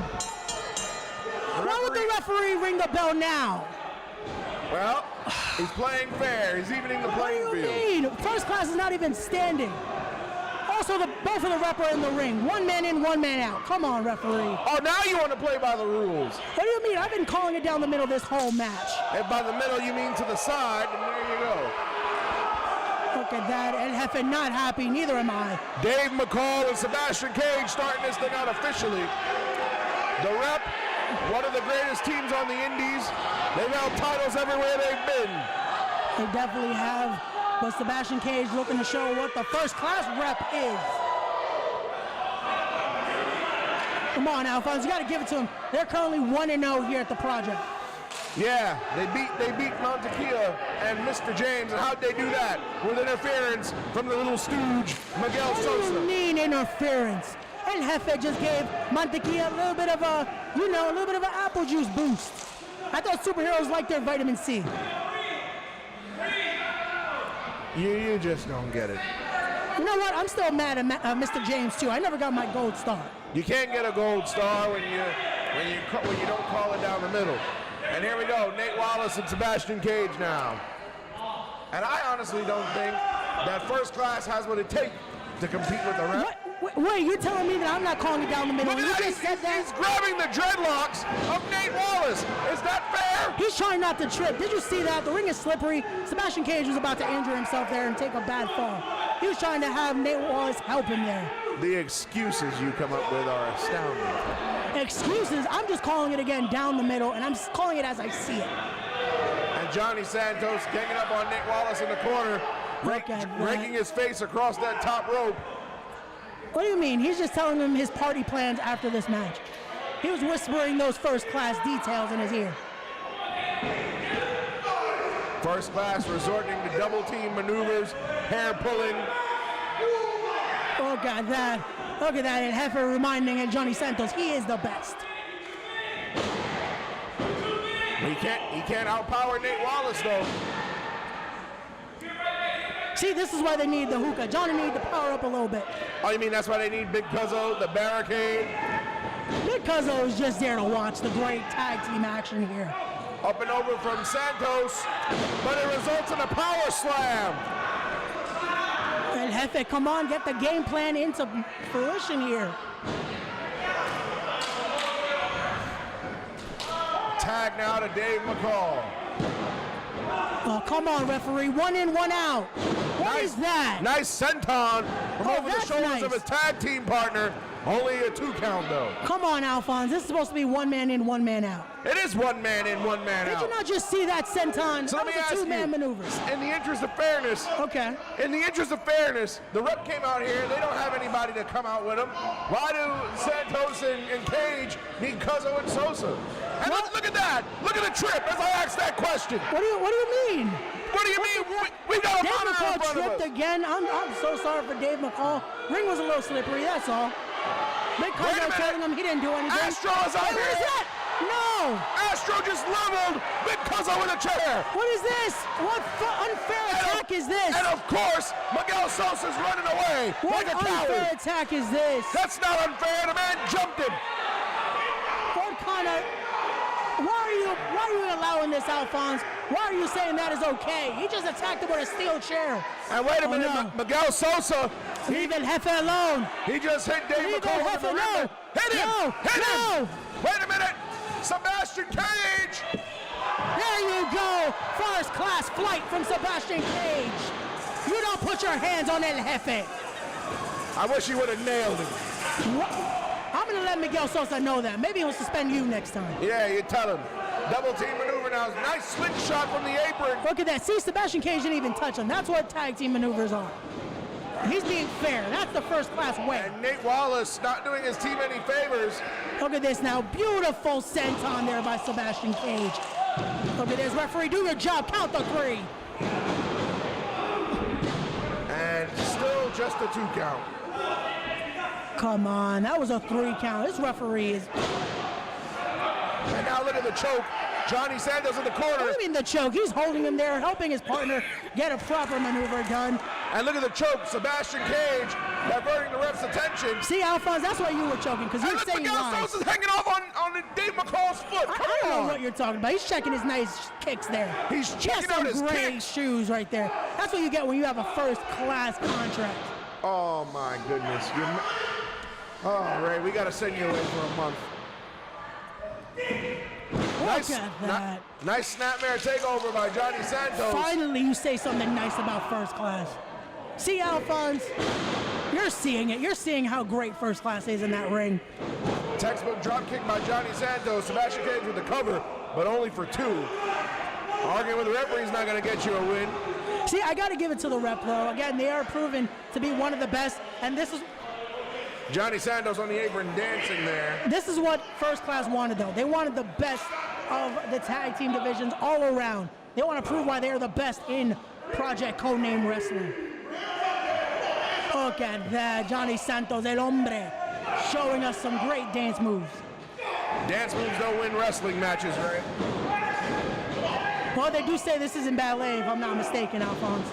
Why would the referee ring the bell now? Well, he's playing fair. He's evening the playing field. What do you mean? First class is not even standing. Also, both of the rep are in the ring. One man in, one man out. Come on, referee. Oh, now you want to play by the rules. What do you mean? I've been calling it down the middle this whole match. And by the middle, you mean to the side, and there you go. Look at that. El Jefe not happy. Neither am I. Dave McCall and Sebastian Cage starting this thing out officially. The rep, one of the greatest teams on the Indies. They've held titles everywhere they've been. They definitely have. But Sebastian Cage looking to show what the first class rep is. Come on, Alphonse, you got to give it to them. They're currently 1-0 here at the project. Yeah, they beat Montequilla and Mr. James, and how'd they do that? With interference from the little stooge, Miguel Sosa. What do you mean interference? El Jefe just gave Montequilla a little bit of a, a little bit of an apple juice boost. I thought superheroes like their vitamin C. You just don't get it. You know what? I'm still mad at Mr. James too. I never got my gold star. You can't get a gold star when you don't call it down the middle. And here we go, Nate Wallace and Sebastian Cage now. And I honestly don't think that first class has what it takes to compete with the rep. Wait, you're telling me that I'm not calling it down the middle? Look at that, he's grabbing the dreadlocks of Nate Wallace. Is that fair? He's trying not to trip. Did you see that? The ring is slippery. Sebastian Cage was about to injure himself there and take a bad fall. He was trying to have Nate Wallace help him there. The excuses you come up with are astounding. Excuses? I'm just calling it again down the middle, and I'm calling it as I see it. And Johnny Santos ganging up on Nate Wallace in the corner, raking his face across that top rope. What do you mean? He's just telling him his party plans after this match. He was whispering those first class details in his ear. First class resorting to double team maneuvers, hair pulling. Look at that. Look at that. And Heifer reminding Johnny Santos he is the best. He can't outpower Nate Wallace though. See, this is why they need the hookah. Johnny needs to power up a little bit. Oh, you mean that's why they need Big Cuzzo, the barricade? Big Cuzzo is just there to watch the great tag team action here. Up and over from Santos, but it results in a power slam. El Jefe, come on, get the game plan into fruition here. Tag now to Dave McCall. Oh, come on, referee. 1 in, 1 out. What is that? Nice senton from over the shoulders of his tag team partner. Only a 2 count, though. Come on, Alphonse. This is supposed to be 1 man in, 1 man out. It is 1 man in, 1 man out. Did you not just see that senton? So that was a 2-man maneuvers. In the interest of fairness. Okay. In the interest of fairness, the rep came out here. They don't have anybody to come out with them. Why do Santos and Cage need Cuzzo and Sosa? And look at that. Look at the trip as I asked that question. What do you mean? What do you mean? We got a Dave monitor in McCall front of tripped us. again. I'm so sorry for Dave McCall. Ring was a little slippery, that's all. Big Cuzzo telling him he didn't do anything. Astro is out What is here. that? No! Astro just leveled Big Cuzzo with a chair. What is this? What unfair attack is this? And of course, Miguel Sosa's running away What like a unfair coward. attack is this? That's not unfair. The man jumped him. What kind of... Why are you allowing this, Alphonse? Why are you saying that is okay? He just attacked him with a steel chair. And wait a minute, no. Miguel Sosa. Leave El Jefe alone. He just hit Dave Leave McCall El with the Jefe, no. rim. Hit him! No. Hit No. him! Wait a minute! Sebastian Cage! There you go! First class flight from Sebastian Cage. You don't put your hands on El Jefe. I wish he would have nailed him. What? I'm going to let Miguel Sosa know that. Maybe he'll suspend you next time. Yeah, you tell him. Double team maneuver now. Nice slingshot from the apron. Look at that. See, Sebastian Cage didn't even touch him. That's what tag team maneuvers are. He's being fair. That's the first class way. And Nate Wallace not doing his team any favors. Look at this now. Beautiful senton there by Sebastian Cage. Look at this. Referee, do your job. Count the 3. And still just a 2 count. Come on, that was a 3 count. This referee is... And now look at the choke. Johnny Santos in the corner. What do you mean the choke? He's holding him there, helping his partner get a proper maneuver done. And look at the choke. Sebastian Cage diverting the ref's attention. See, Alphonse, that's why you were choking, because you're saying Miguel lies. Sosa's hanging off on Dave McCall's foot. I don't know what you're talking about. He's checking his nice kicks there. He's checking out his great kicks. shoes right there. That's what you get when you have a first-class contract. Oh, my goodness. Oh, Ray, we got to send you away for a month. Look at that. Nice snapmare takeover by Johnny Santos. Finally, you say something nice about first class. See, Alphonse, you're seeing it. You're seeing how great first class is in that ring. Textbook drop kick by Johnny Santos. Sebastian Cage with the cover, but only for 2. Arguing with the referee is not going to get you a win. See, I got to give it to the rep, though. Again, they are proven to be one of the best, and this is... Johnny Santos on the apron dancing there. This is what first class wanted, though. They wanted the best of the tag team divisions all around. They want to prove why they are the best in Project Codename Wrestling. Look at that. Johnny Santos, el hombre, showing us some great dance moves. Dance moves don't win wrestling matches, right? Well, they do say this is in ballet, if I'm not mistaken, Alphonse.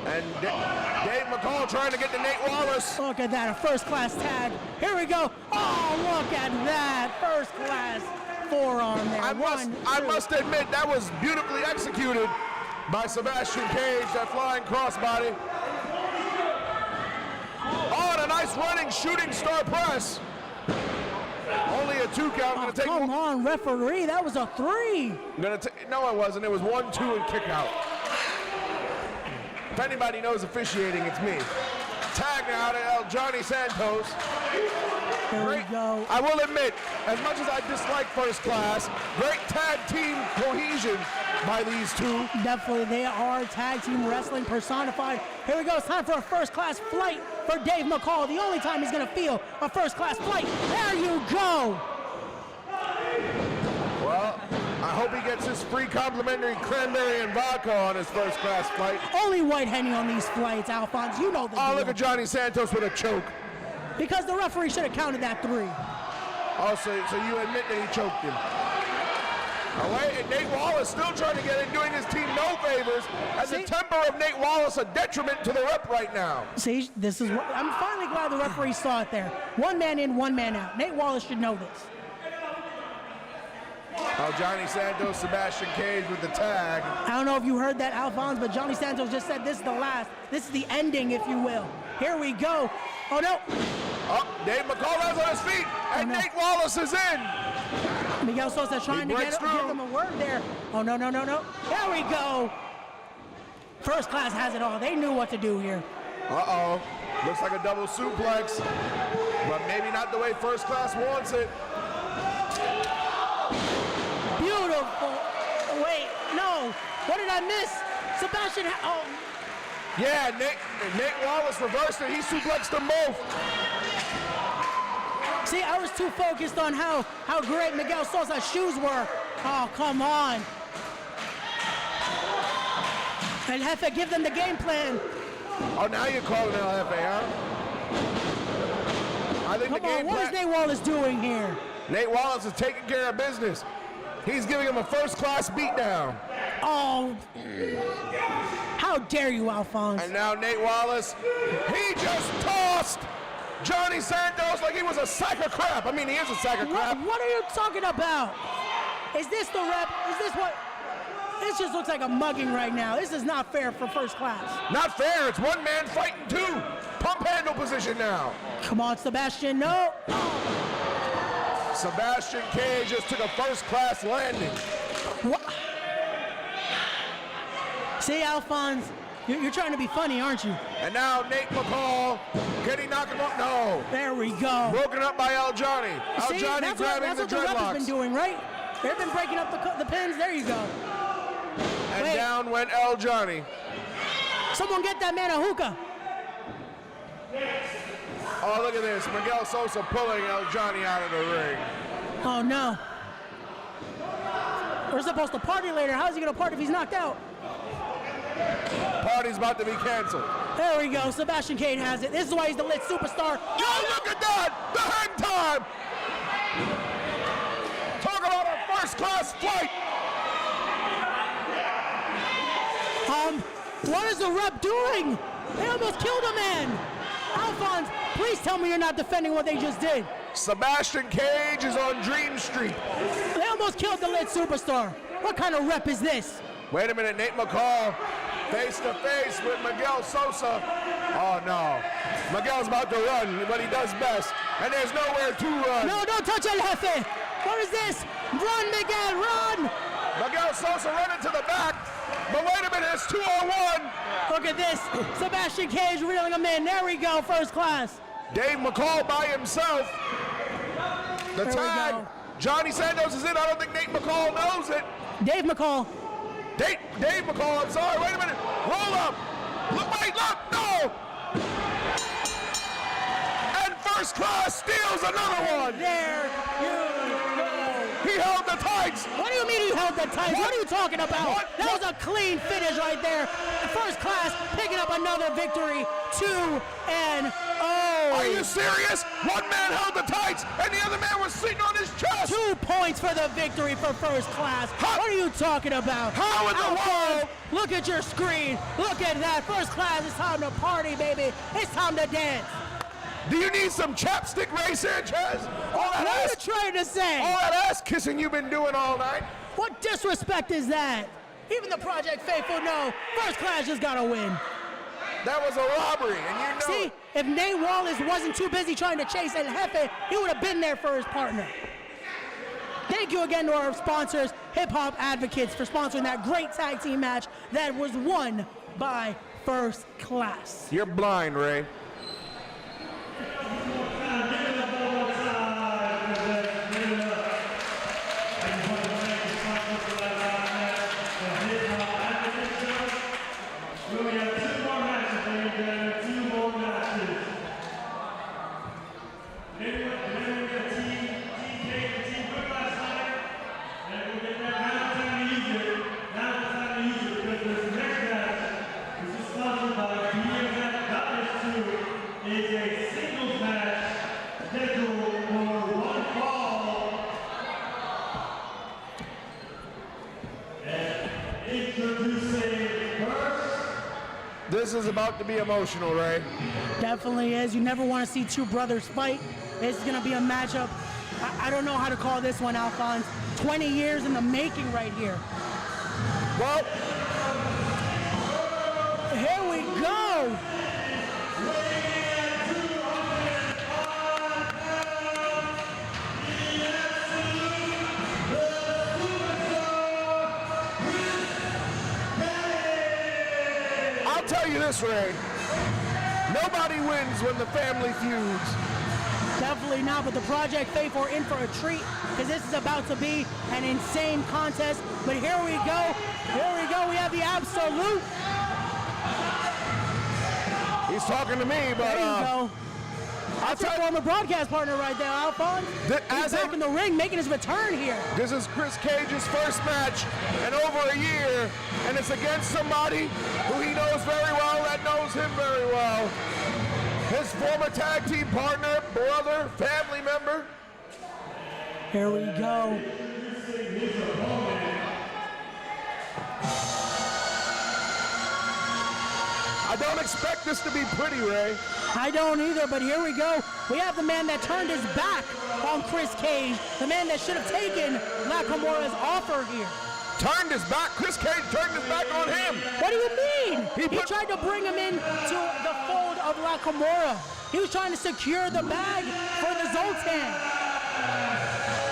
And Dave McCall trying to get to Nate Wallace. Look at that, a first-class tag. Here we go. Oh, look at that, first-class forearm there. I must admit, that was beautifully executed by Sebastian Cage, that flying crossbody. Oh, and a nice running shooting star press. Only a 2 count. Oh, come on, referee, that was a 3. No, it wasn't. It was 1, 2, and kick out. If anybody knows officiating, it's me. Tag now to Johnny Santos. There we go. I will admit, as much as I dislike first class, great tag team cohesion by these 2. Definitely, they are tag team wrestling personified. Here we go. It's time for a first-class flight for Dave McCall. The only time he's going to feel a first-class flight. There you go. Well, I hope he gets his free complimentary cranberry and vodka on his first-class flight. Only white Henny on these flights, Alphonse. You know the deal. Oh, look at Johnny Santos with a choke. Because the referee should have counted that 3. Oh, so you admit that he choked him. All right, and Nate Wallace still trying to get in, doing his team no favors. And the temper of Nate Wallace a detriment to the rep right now. See, this is what I'm finally glad the referee saw it there. 1 man in, 1 man out. Nate Wallace should know this. Oh, Johnny Santos, Sebastian Cage with the tag. I don't know if you heard that, Alphonse, but Johnny Santos just said this is the last. This is the ending, if you will. Here we go. Oh, no. Oh, Dave McCall is on his feet, and Nate Wallace is in. Miguel Sosa trying to give them a word there. Oh, no, no, no, no. There we go. First class has it all. They knew what to do here. Uh-oh. Looks like a double suplex, but maybe not the way first class wants it. Beautiful. Wait, no. What did I miss? Sebastian, oh. Yeah, Nate Wallace reversed it. He suplexed them both. See, I was too focused on how great Miguel Sosa's shoes were. Oh, come on. El Jefe, give them the game plan. Oh, now you're calling El Jefe, huh? I think Come on, what is Nate Wallace doing here? Nate Wallace is taking care of business. He's giving him a first-class beatdown. Oh, how dare you, Alphonse? And now Nate Wallace, he just tossed Johnny Santos like he was a sack of crap. I mean, he is a sack of crap. What are you talking about? Is this the rep? Is this what? This just looks like a mugging right now. This is not fair for first class. Not fair. It's 1 man fighting 2. Pump handle position now. Come on, Sebastian. No. Sebastian Cage just took a first-class landing. What? See, Alphonse, you're trying to be funny, aren't you? And now Nate McCall, can he knock him up? No. There we go. Broken up by El Johnny. El Johnny grabbing the dreadlocks. That's what the ref has been doing, right? They've been breaking up the pins. There you go. And down went El Johnny. Someone get that man a hookah. Oh, look at this. Miguel Sosa pulling El Johnny out of the ring. Oh, no. We're supposed to party later. How's he going to party if he's knocked out? Party's about to be canceled. There we go. Sebastian Cage has it. This is why he's the lit superstar. Yo, look at that! The hang time! Talk about a first-class flight! What is the rep doing? They almost killed a man. Alphonse, please tell me you're not defending what they just did. Sebastian Cage is on Dream Street. They almost killed the lit superstar. What kind of rep is this? Wait a minute, Nate McCall face to face with Miguel Sosa. Oh no, Miguel's about to run, but he does best, and there's nowhere to run. No, don't touch El Jefe. What is this? Run, Miguel, run! Miguel Sosa running to the back, but wait a minute, it's 2-on-1. Look at this, Sebastian Cage reeling him in. There we go, first class. Dave McCall by himself. The tag. Johnny Santos is in. I don't think Nate McCall knows it. Dave McCall. Dave McCall, I'm sorry. Wait a minute. Roll up. Look, wait, look. No. And first class steals another one. There you go. He held the tights. What do you mean he held the tights? What are you talking about? That was a clean finish right there. First class picking up another victory. 2-0. Are you serious? One man held the tights and the other man was sitting on his chest. 2 points for the victory for first class. What are you talking about? How in the world? Look at your screen. Look at that. First class, it's time to party, baby. It's time to dance. Do you need some chapstick, Ray Sanchez? What are you trying to say? All that ass kissing you've been doing all night. What disrespect is that? Even the Project Faithful know first class just gotta win. That was a robbery, and you know. See, if Nate Wallace wasn't too busy trying to chase El Jefe, he would have been there for his partner. Thank you again to our sponsors, Hip Hop Advocates, for sponsoring that great tag team match that was won by first class. You're blind, Ray. This is about to be emotional, Ray. Definitely is. You never want to see two brothers fight. This is going to be a matchup. I don't know how to call this one, Alphonse. 20 years in the making right here. Well, here we go. I'll tell you this, Ray. Nobody wins when the family feuds. Definitely not, but the Project Faithful are in for a treat because this is about to be an insane contest. But here we go. Here we go. We have the Absolute. He's talking to me, but there you go. That's your former broadcast partner right there, Alphonse. He's back in the ring, making his return here. This is Chris Cage's first match in over a year, and it's against somebody who he knows very well, that knows him very well. His former tag team partner, brother, family member. Here we go. I don't expect this to be pretty, Ray. I don't either, but here we go. We have the man that turned his back on Chris Cage, the man that should have taken Nakamura's offer here. Turned his back? Chris Cage turned his back on him. What do you mean? He tried to bring him in to the fold of Nakamura. He was trying to secure the bag for the Zoltan.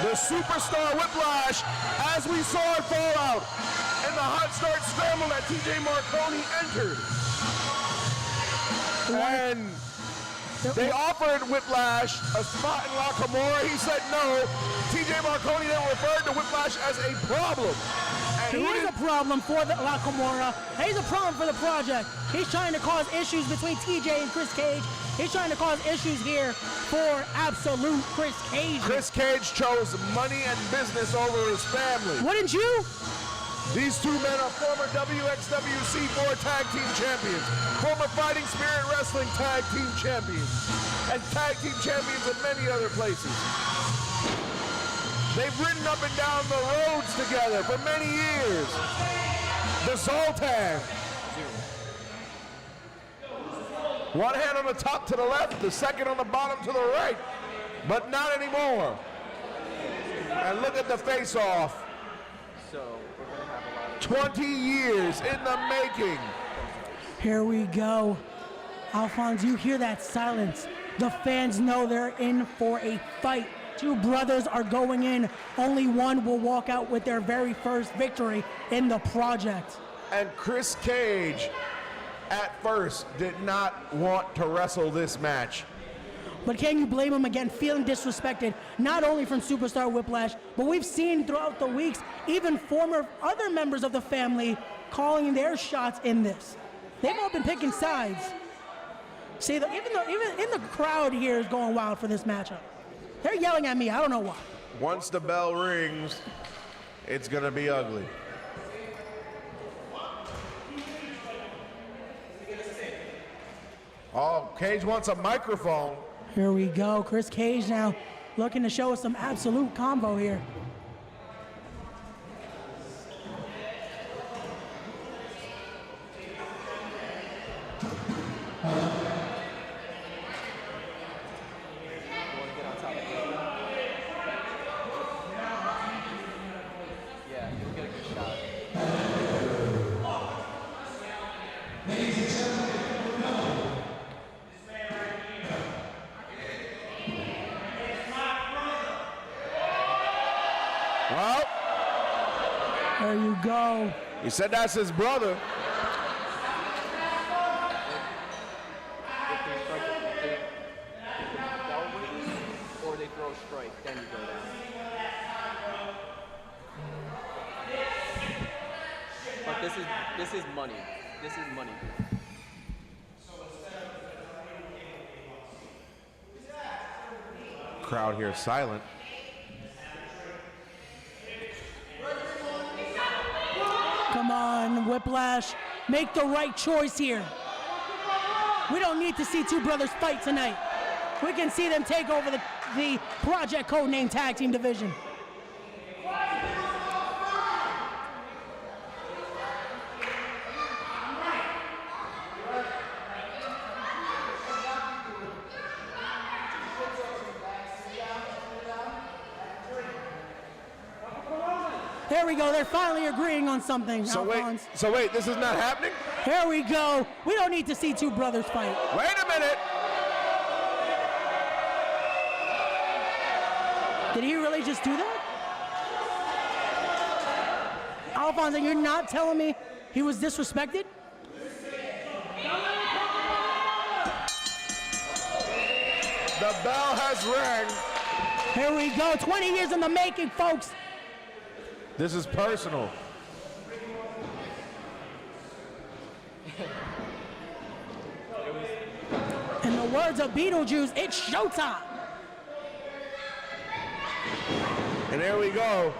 The superstar whiplash, as we saw it fall out in the hot start scramble that TJ Marconi entered. And they offered Whiplash a spot in Nakamura. He said no. TJ Marconi then referred to Whiplash as a problem. And he is a problem for the Nakamura. He's a problem for the Project. He's trying to cause issues between TJ and Chris Cage. He's trying to cause issues here for Absolute Chris Cage. Chris Cage chose money and business over his family. Wouldn't you? These two men are former WXWC4 Tag Team Champions, former Fighting Spirit Wrestling Tag Team Champions, and Tag Team Champions in many other places. They've ridden up and down the roads together for many years. The Zoltan. One hand on the top to the left, the second on the bottom to the right, but not anymore. And look at the face-off. 20 years in the making. Here we go. Alphonse, you hear that silence. The fans know they're in for a fight. Two brothers are going in. Only one will walk out with their very first victory in the project. And Chris Cage, at first, did not want to wrestle this match. But can you blame him again, feeling disrespected, not only from Superstar Whiplash, but we've seen throughout the weeks, even former other members of the family calling their shots in this. They've all been picking sides. See, even in the crowd here is going wild for this matchup. They're yelling at me, I don't know why. Once the bell rings, it's gonna be ugly. Oh, Cage wants a microphone. Here we go, Chris Cage now looking to show us some absolute combo here. Well, there you go. He said that's his brother. Or they throw a strike, then you go down. But this is money. This is money. Crowd here silent. Come on, Whiplash. Make the right choice here. We don't need to see two brothers fight tonight. We can see them take over the Project Codename Tag Team Division. There we go. They're finally agreeing on something. So Alphonse. wait, this is not happening? Here we go. We don't need to see two brothers fight. Wait a minute. Did he really just do that? Alphonse, you're not telling me he was disrespected? The bell has rang. Here we go. 20 years in the making, folks. This is personal. In the words of Beetlejuice, it's showtime. And there we go.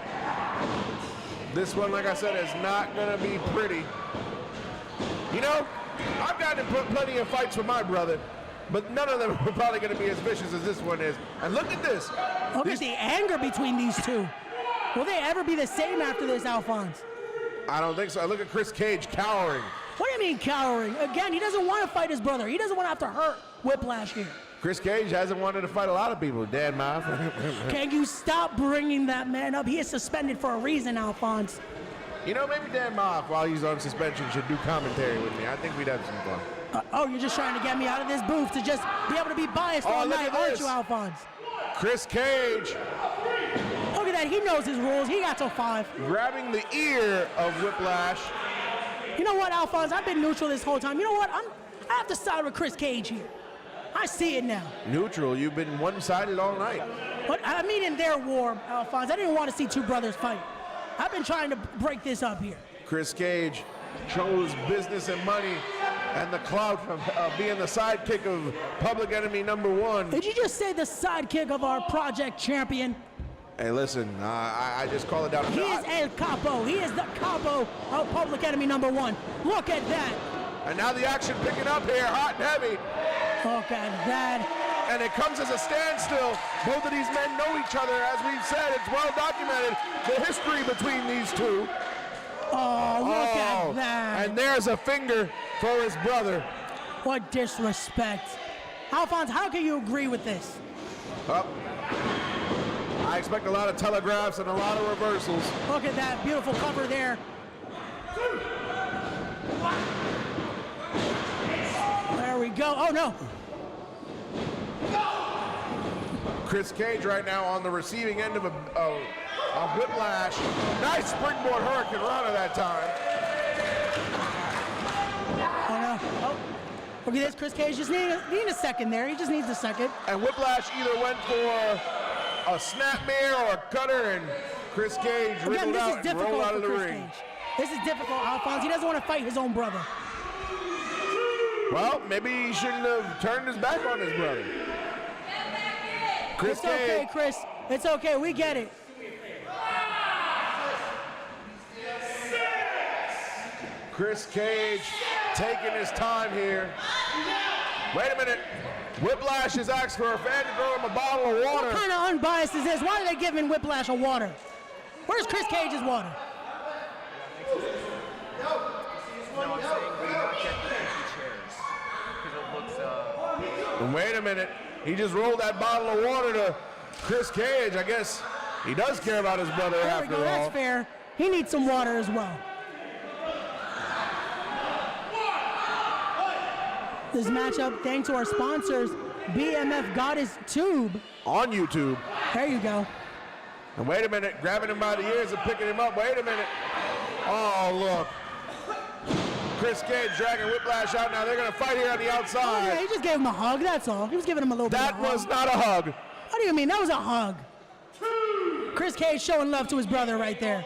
This one, like I said, is not gonna be pretty. You know, I've gotten in plenty of fights with my brother, but none of them are probably gonna be as vicious as this one is. And look at this. Look at the anger between these two. Will they ever be the same after this, Alphonse? I don't think so. Look at Chris Cage cowering. What do you mean cowering? Again, he doesn't want to fight his brother. He doesn't want to have to hurt Whiplash here. Chris Cage hasn't wanted to fight a lot of people, Dan Moff. Can you stop bringing that man up? He is suspended for a reason, Alphonse. You know, maybe Dan Moff, while he's on suspension, should do commentary with me. I think we'd have some fun. Oh, you're just trying to get me out of this booth to just be able to be biased all look night, at aren't this. you, Alphonse? Chris Cage. Look at that. He knows his rules. He got till 5. Grabbing the ear of Whiplash. You know what, Alphonse? I've been neutral this whole time. You know what? I have to side with Chris Cage here. I see it now. Neutral. You've been one-sided all night. But I mean, in their war, Alphonse, I didn't want to see two brothers fight. I've been trying to break this up here. Chris Cage chose business and money and the clout from being the sidekick of Public Enemy #1. Did you just say the sidekick of our project champion? Hey, listen, I just call it down. He is El Capo. He is the capo of Public Enemy #1. Look at that. And now the action picking up here, hot and heavy. Look at that. And it comes as a standstill. Both of these men know each other. As we've said, it's well documented, the history between these two. Oh, look at that. And there's a finger for his brother. What disrespect. Alphonse, how can you agree with this? I expect a lot of telegraphs and a lot of reversals. Look at that beautiful cover there. There we go. Oh, no. Chris Cage right now on the receiving end of a whiplash. Nice springboard hurricane run that time. Oh, no. Oh. Look at this. Chris Cage just need a second there. He just needs a second. And Whiplash either went for a snapmare or a cutter, and Chris Cage wriggled out and rolled out of the ring. This is difficult, Alphonse. He doesn't want to fight his own brother. Well, maybe he shouldn't have turned his back on his brother. It's okay, Chris. It's okay. We get it. Chris Cage taking his time here. Wait a minute. Whiplash has asked for a fan to throw him a bottle of water. What kind of unbiased is this? Why are they giving Whiplash a water? Where's Chris Cage's water? And wait a minute. He just rolled that bottle of water to Chris Cage. I guess he does care about his brother after all. That's fair. He needs some water as well. This matchup, thanks to our sponsors, BMF Goddess Tube. On YouTube. There you go. And wait a minute, grabbing him by the ears and picking him up. Wait a minute. Oh, look. Chris Cage dragging Whiplash out. Now they're going to fight here on the outside. Oh, yeah, he just gave him a hug, that's all. He was giving him a little bit of a hug. That was not a hug. What do you mean? That was a hug. Chris Cage showing love to his brother right there.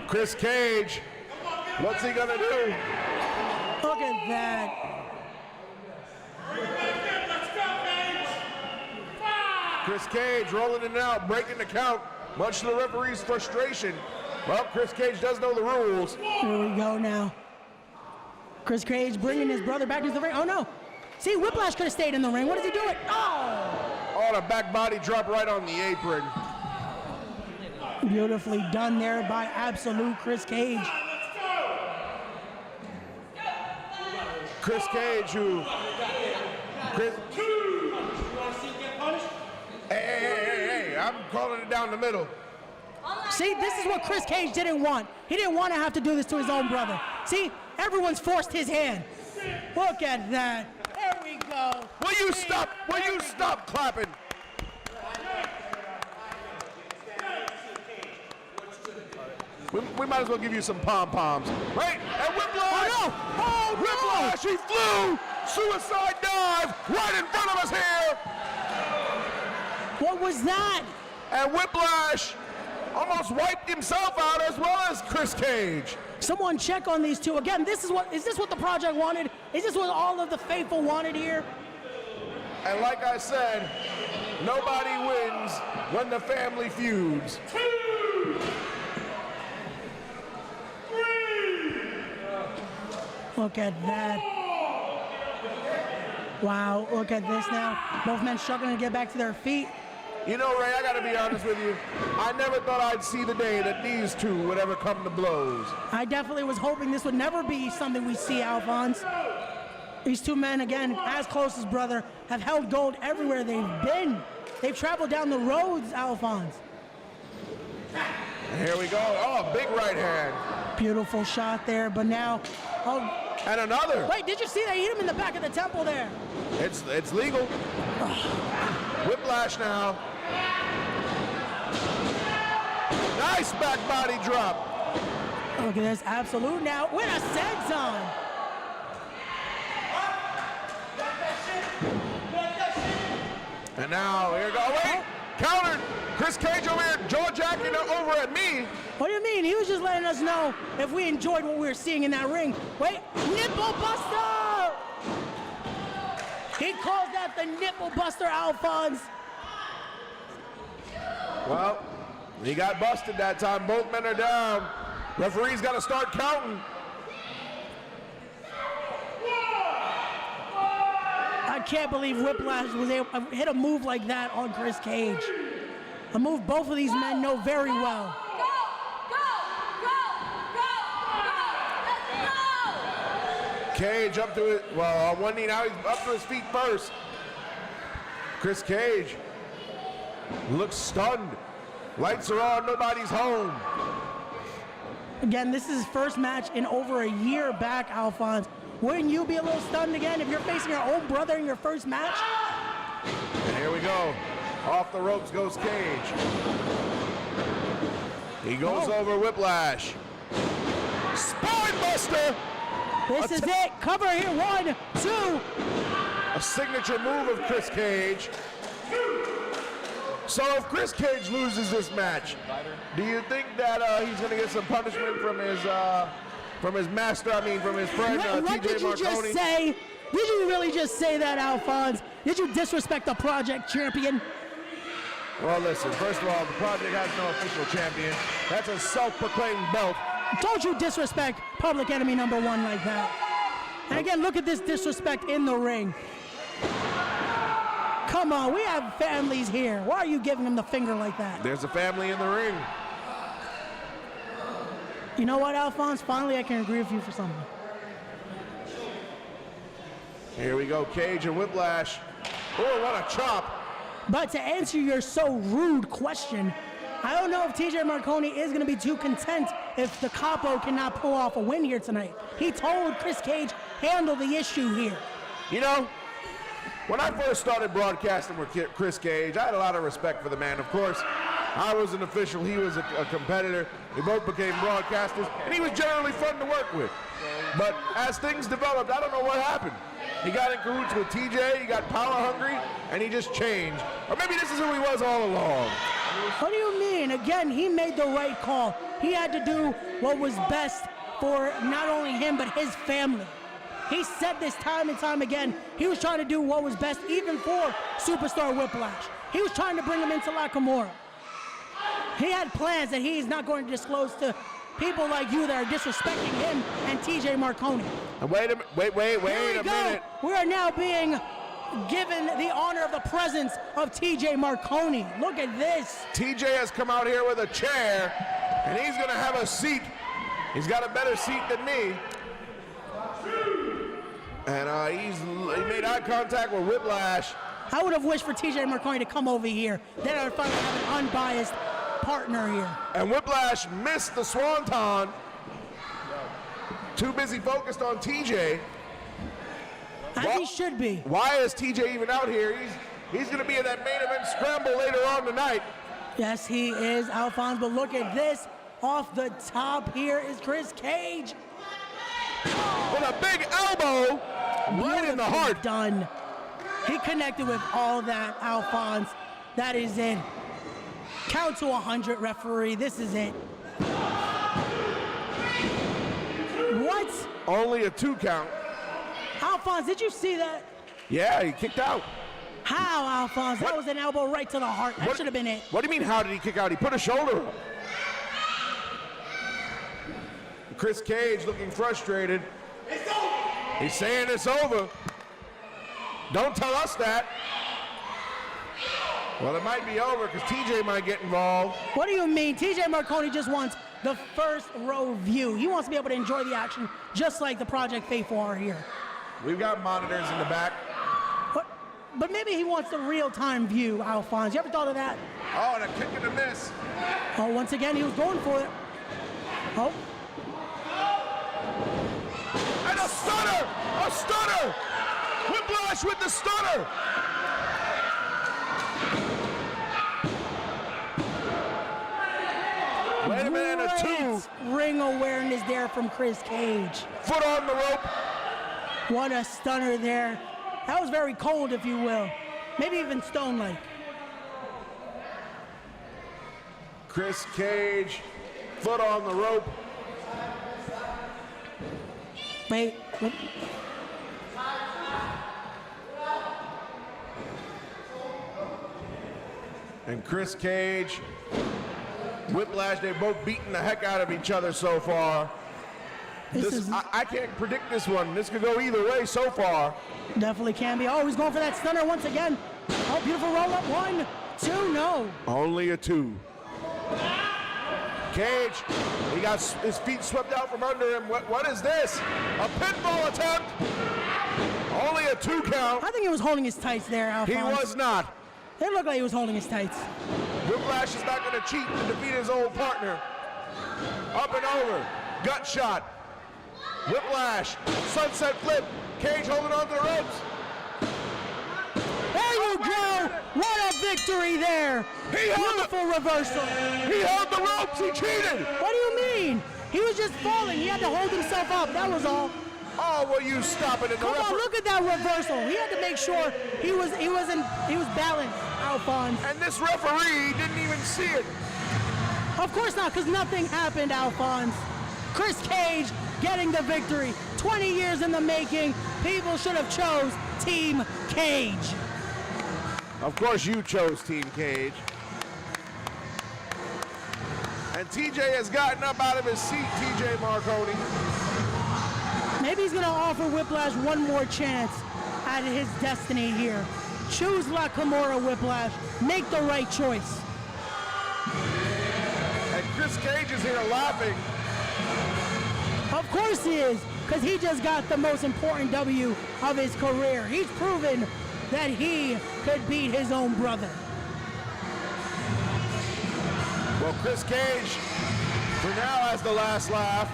Chris Cage, what's he going to do? Look at that. Chris Cage rolling in and out, breaking the count, much to the referee's frustration. Well, Chris Cage does know the rules. Here we go now. Chris Cage bringing his brother back into the ring. Oh, no. See, Whiplash could have stayed in the ring. What is he doing? Oh! Oh, the back body drop right on the apron. Beautifully done there by absolute Chris Cage. Chris Cage, who... Hey, I'm calling it down the middle. See, this is what Chris Cage didn't want. He didn't want to have to do this to his own brother. See, everyone's forced his hand. Look at that. There we go. Will you stop? Will you stop clapping? We might as well give you some pom-poms. Right, and Whiplash! Oh, no! Oh, Whiplash, he flew! Suicide dive right in front of us here! What was that? And Whiplash almost wiped himself out as well as Chris Cage. Someone check on these two. Again, is this what the project wanted? Is this what all of the faithful wanted here? And like I said, nobody wins when the family feuds. 2, 3. Look at that. Wow, look at this now. Both men struggling to get back to their feet. You know, Ray, I gotta be honest with you. I never thought I'd see the day that these two would ever come to blows. I definitely was hoping this would never be something we see, Alphonse. These two men, again, as close as brother, have held gold everywhere they've been. They've traveled down the roads, Alphonse. Here we go. Oh, big right hand. Beautiful shot there, but now... Oh, and another. Wait, did you see they hit him in the back of the temple there? It's legal. Whiplash now. Nice back body drop. Look at this, absolute now with a senton. And now, here we go. Oh, wait, countered. Chris Cage over here, jaw-jacking over at me. What do you mean? He was just letting us know if we enjoyed what we were seeing in that ring. Wait, nipple buster! He calls that the nipple buster, Alphonse. Well, he got busted that time. Both men are down. Referee's got to start counting. I can't believe Whiplash was able to hit a move like that on Chris Cage. A move both of these men know very well. Cage up to it, well, on one knee now, he's up to his feet first. Chris Cage looks stunned. Lights are on, nobody's home. Again, this is his first match in over a year back, Alphonse. Wouldn't you be a little stunned again if you're facing your own brother in your first match? And here we go. Off the ropes goes Cage. He goes over Whiplash. Spine buster! This is it. Cover here. 1, 2. A signature move of Chris Cage. So if Chris Cage loses this match, do you think that he's going to get some punishment from his master? I mean, from his friend What TJ did you Marconi? just say? Did you really just say that, Alphonse? Did you disrespect the Project champion? Well, listen. First of all, the Project has no official champion. That's a self-proclaimed belt. Don't you disrespect Public Enemy #1 like that. And again, look at this disrespect in the ring. Come on, we have families here. Why are you giving him the finger like that? There's a family in the ring. You know what, Alphonse? Finally, I can agree with you for something. Here we go, Cage and Whiplash. Oh, what a chop. But to answer your so rude question, I don't know if TJ Marconi is going to be too content if the Capo cannot pull off a win here tonight. He told Chris Cage, handle the issue here. You know, when I first started broadcasting with Chris Cage, I had a lot of respect for the man. Of course, I was an official, he was a competitor. We both became broadcasters, and he was generally fun to work with. But as things developed, I don't know what happened. He got in cahoots with TJ, he got power hungry, and he just changed. Or maybe this is who he was all along. What do you mean? Again, he made the right call. He had to do what was best for not only him, but his family. He said this time and time again. He was trying to do what was best even for Superstar Whiplash. He was trying to bring him into Nakamura. He had plans that he's not going to disclose to people like you that are disrespecting him and TJ Marconi. Wait a minute. We are now being given the honor of the presence of TJ Marconi. Look at this. TJ has come out here with a chair, and he's going to have a seat. He's got a better seat than me. And he made eye contact with Whiplash. I would have wished for TJ Marconi to come over here. Then I would finally have an unbiased partner here. And Whiplash missed the swanton. Too busy focused on TJ. As he should be. Why is TJ even out here? He's going to be in that main event scramble later on tonight. Yes, he is, Alphonse, but look at this. Off the top here is Chris Cage. With a big elbow right in the heart. Done. He connected with all that, Alphonse. That is it. Count to 100, referee. This is it. What? Only a 2 count. Alphonse, did you see that? Yeah, he kicked out. How, Alphonse? That was an elbow right to the heart. That should have been it. What do you mean, how did he kick out? He put a shoulder up. Chris Cage looking frustrated. He's saying it's over. Don't tell us that. Well, it might be over because TJ might get involved. What do you mean? TJ Marconi just wants the first row view. He wants to be able to enjoy the action just like the Project Faithful are here. We've got monitors in the back. But maybe he wants the real-time view, Alphonse. You ever thought of that? Oh, and a kick and a miss. Oh, once again, he was going for it. Oh. And a stunner! A stunner! Whiplash with the stunner! Wait a minute, a 2. Ring awareness there from Chris Cage. Foot on the rope. What a stunner there. That was very cold, if you will. Maybe even stone-like. Chris Cage, foot on the rope. Wait. And Chris Cage, Whiplash, they've both beaten the heck out of each other so far. I can't predict this one. This could go either way so far. Definitely can be. Oh, he's going for that stunner once again. Oh, beautiful roll up. 1, 2, no. Only a 2. Cage, he got his feet swept out from under him. What is this? A pinfall attempt. Only a 2 count. I think he was holding his tights there, Alphonse. He was not. It looked like he was holding his tights. Whiplash is not going to cheat to defeat his old partner. Up and over. Gut shot. Whiplash. Sunset flip. Cage holding on to the ropes. There you go. What a victory there. Beautiful reversal. He held the ropes. He cheated. What do you mean? He was just falling. He had to hold himself up. That was all. Oh, well, you stop it. Come on, look at that reversal. He had to make sure he was balanced, Alphonse. And this referee didn't even see it. Of course not, because nothing happened, Alphonse. Chris Cage getting the victory. 20 years in the making. People should have chose Team Cage. Of course you chose Team Cage. And TJ has gotten up out of his seat, TJ Marconi. Maybe he's going to offer Whiplash one more chance at his destiny here. Choose La Kimura, Whiplash. Make the right choice. And Chris Cage is here laughing. Of course he is, because he just got the most important W of his career. He's proven that he could beat his own brother. Well, Chris Cage, for now, has the last laugh.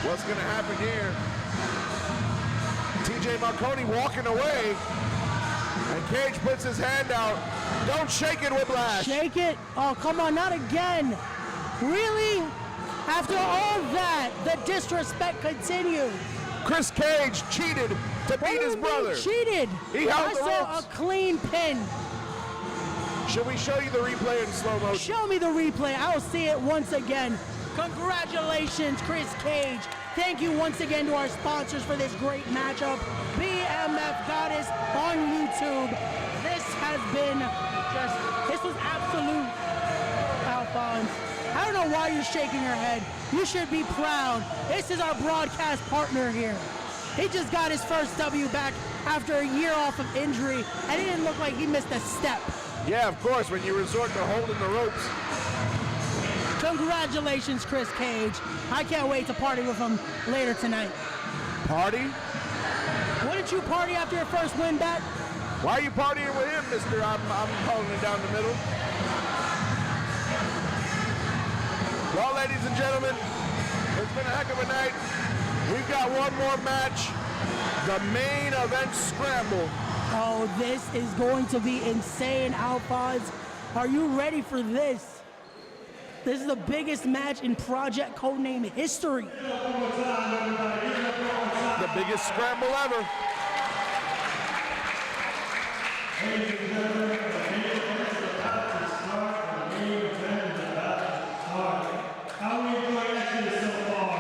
What's going to happen here? TJ Marconi walking away, and Cage puts his hand out. Don't shake it, Whiplash. Shake it? Oh, come on, not again. Really? After all that, the disrespect continues. Chris Cage cheated to beat his brother. Cheated? He held the I saw ropes. a clean pin. Should we show you the replay in slow motion? Show me the replay. I'll see it once again. Congratulations, Chris Cage. Thank you once again to our sponsors for this great matchup. BMF Goddess on YouTube. This has been this was absolute, Alphonse. I don't know why you're shaking your head. You should be proud. This is our broadcast partner here. He just got his first W back after a year off of injury, and it didn't look like he missed a step. Yeah, of course, when you resort to holding the ropes. Congratulations, Chris Cage. I can't wait to party with him later tonight. Party? Wouldn't you party after your first win back? Why are you partying with him, mister? I'm holding it down the middle. Well, ladies and gentlemen, it's been a heck of a night. We've got one more match. The main event scramble. Oh, this is going to be insane, Alphonse. Are you ready for this? This is the biggest match in Project Codename history. The biggest scramble ever. Ladies and gentlemen, the main event is about to start. The main event is about to start. How are we enjoying this so far?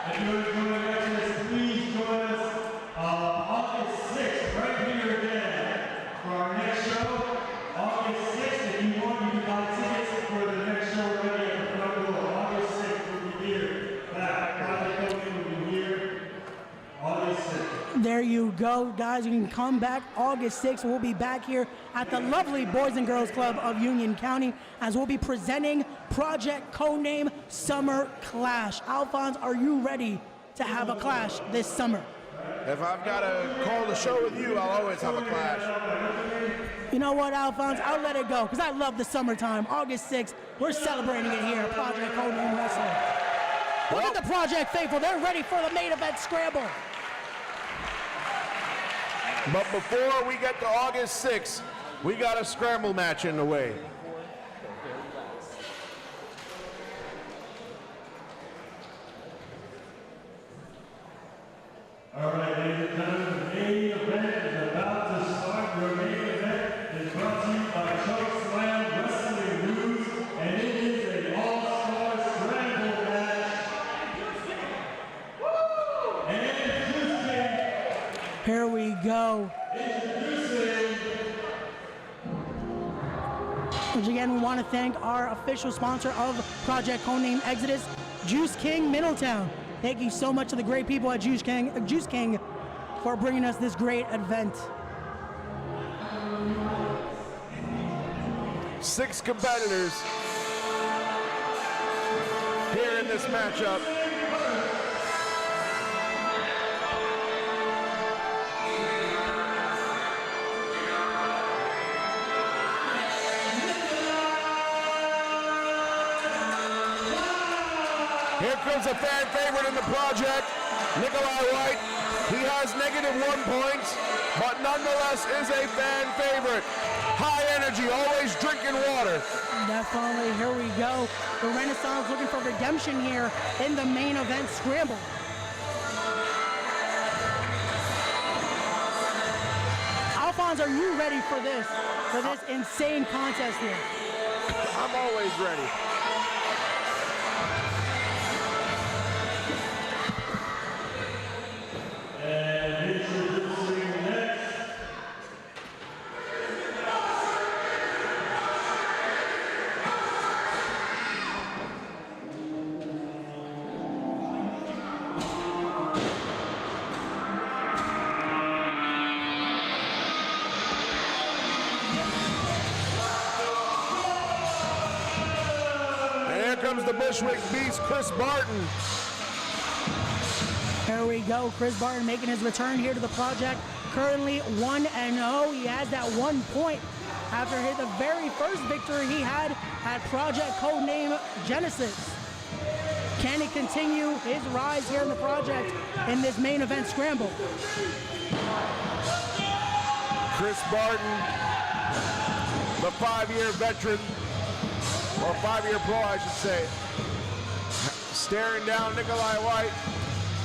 If you're enjoying this, please join us August 6th, right here again, for our next show. August 6th, if you want, you can buy tickets for the next show right here at the front door. August 6th, we'll be here. Project Codename will be here. August 6th. There you go, guys. You can come back August 6th. We'll be back here at the lovely Boys and Girls Club of Union County as we'll be presenting Project Codename Summer Clash. Alphonse, are you ready to have a clash this summer? If I've got to call the show with you, I'll always have a clash. You know what, Alphonse? I'll let it go because I love the summertime. August 6th, we're celebrating it here at Project Codename Wrestling. Look at the Project Faithful. They're ready for the main event scramble. But before we get to August 6th, we got a scramble match in the way. All right, ladies and gentlemen, the main event is about to start. Your main event is brought to you by Chokeslam Wrestling News, and it is an all-star scramble match. Here we go. Once again, we want to thank our official sponsor of Project Codename Exodus, Juice King Middletown. Thank you so much to the great people at Juice King for bringing us this great event. 6 competitors here in this matchup. Here comes a fan favorite in the project, Nikolai White. He has -1 points, but nonetheless is a fan favorite. High energy, always drinking water. Definitely, here we go. The Renaissance looking for redemption here in the main event scramble. Alphonse, are you ready for this insane contest here? I'm always ready. And introducing next. And here comes the Bushwick Beast, Chris Barton. Here we go, Chris Barton making his return here to the project. Currently 1-0. He has that 1 point after the very first victory he had at Project Codename Genesis. Can he continue his rise here in the project in this main event scramble? Chris Barton, the 5-year veteran, or 5-year pro, I should say, staring down Nikolai White.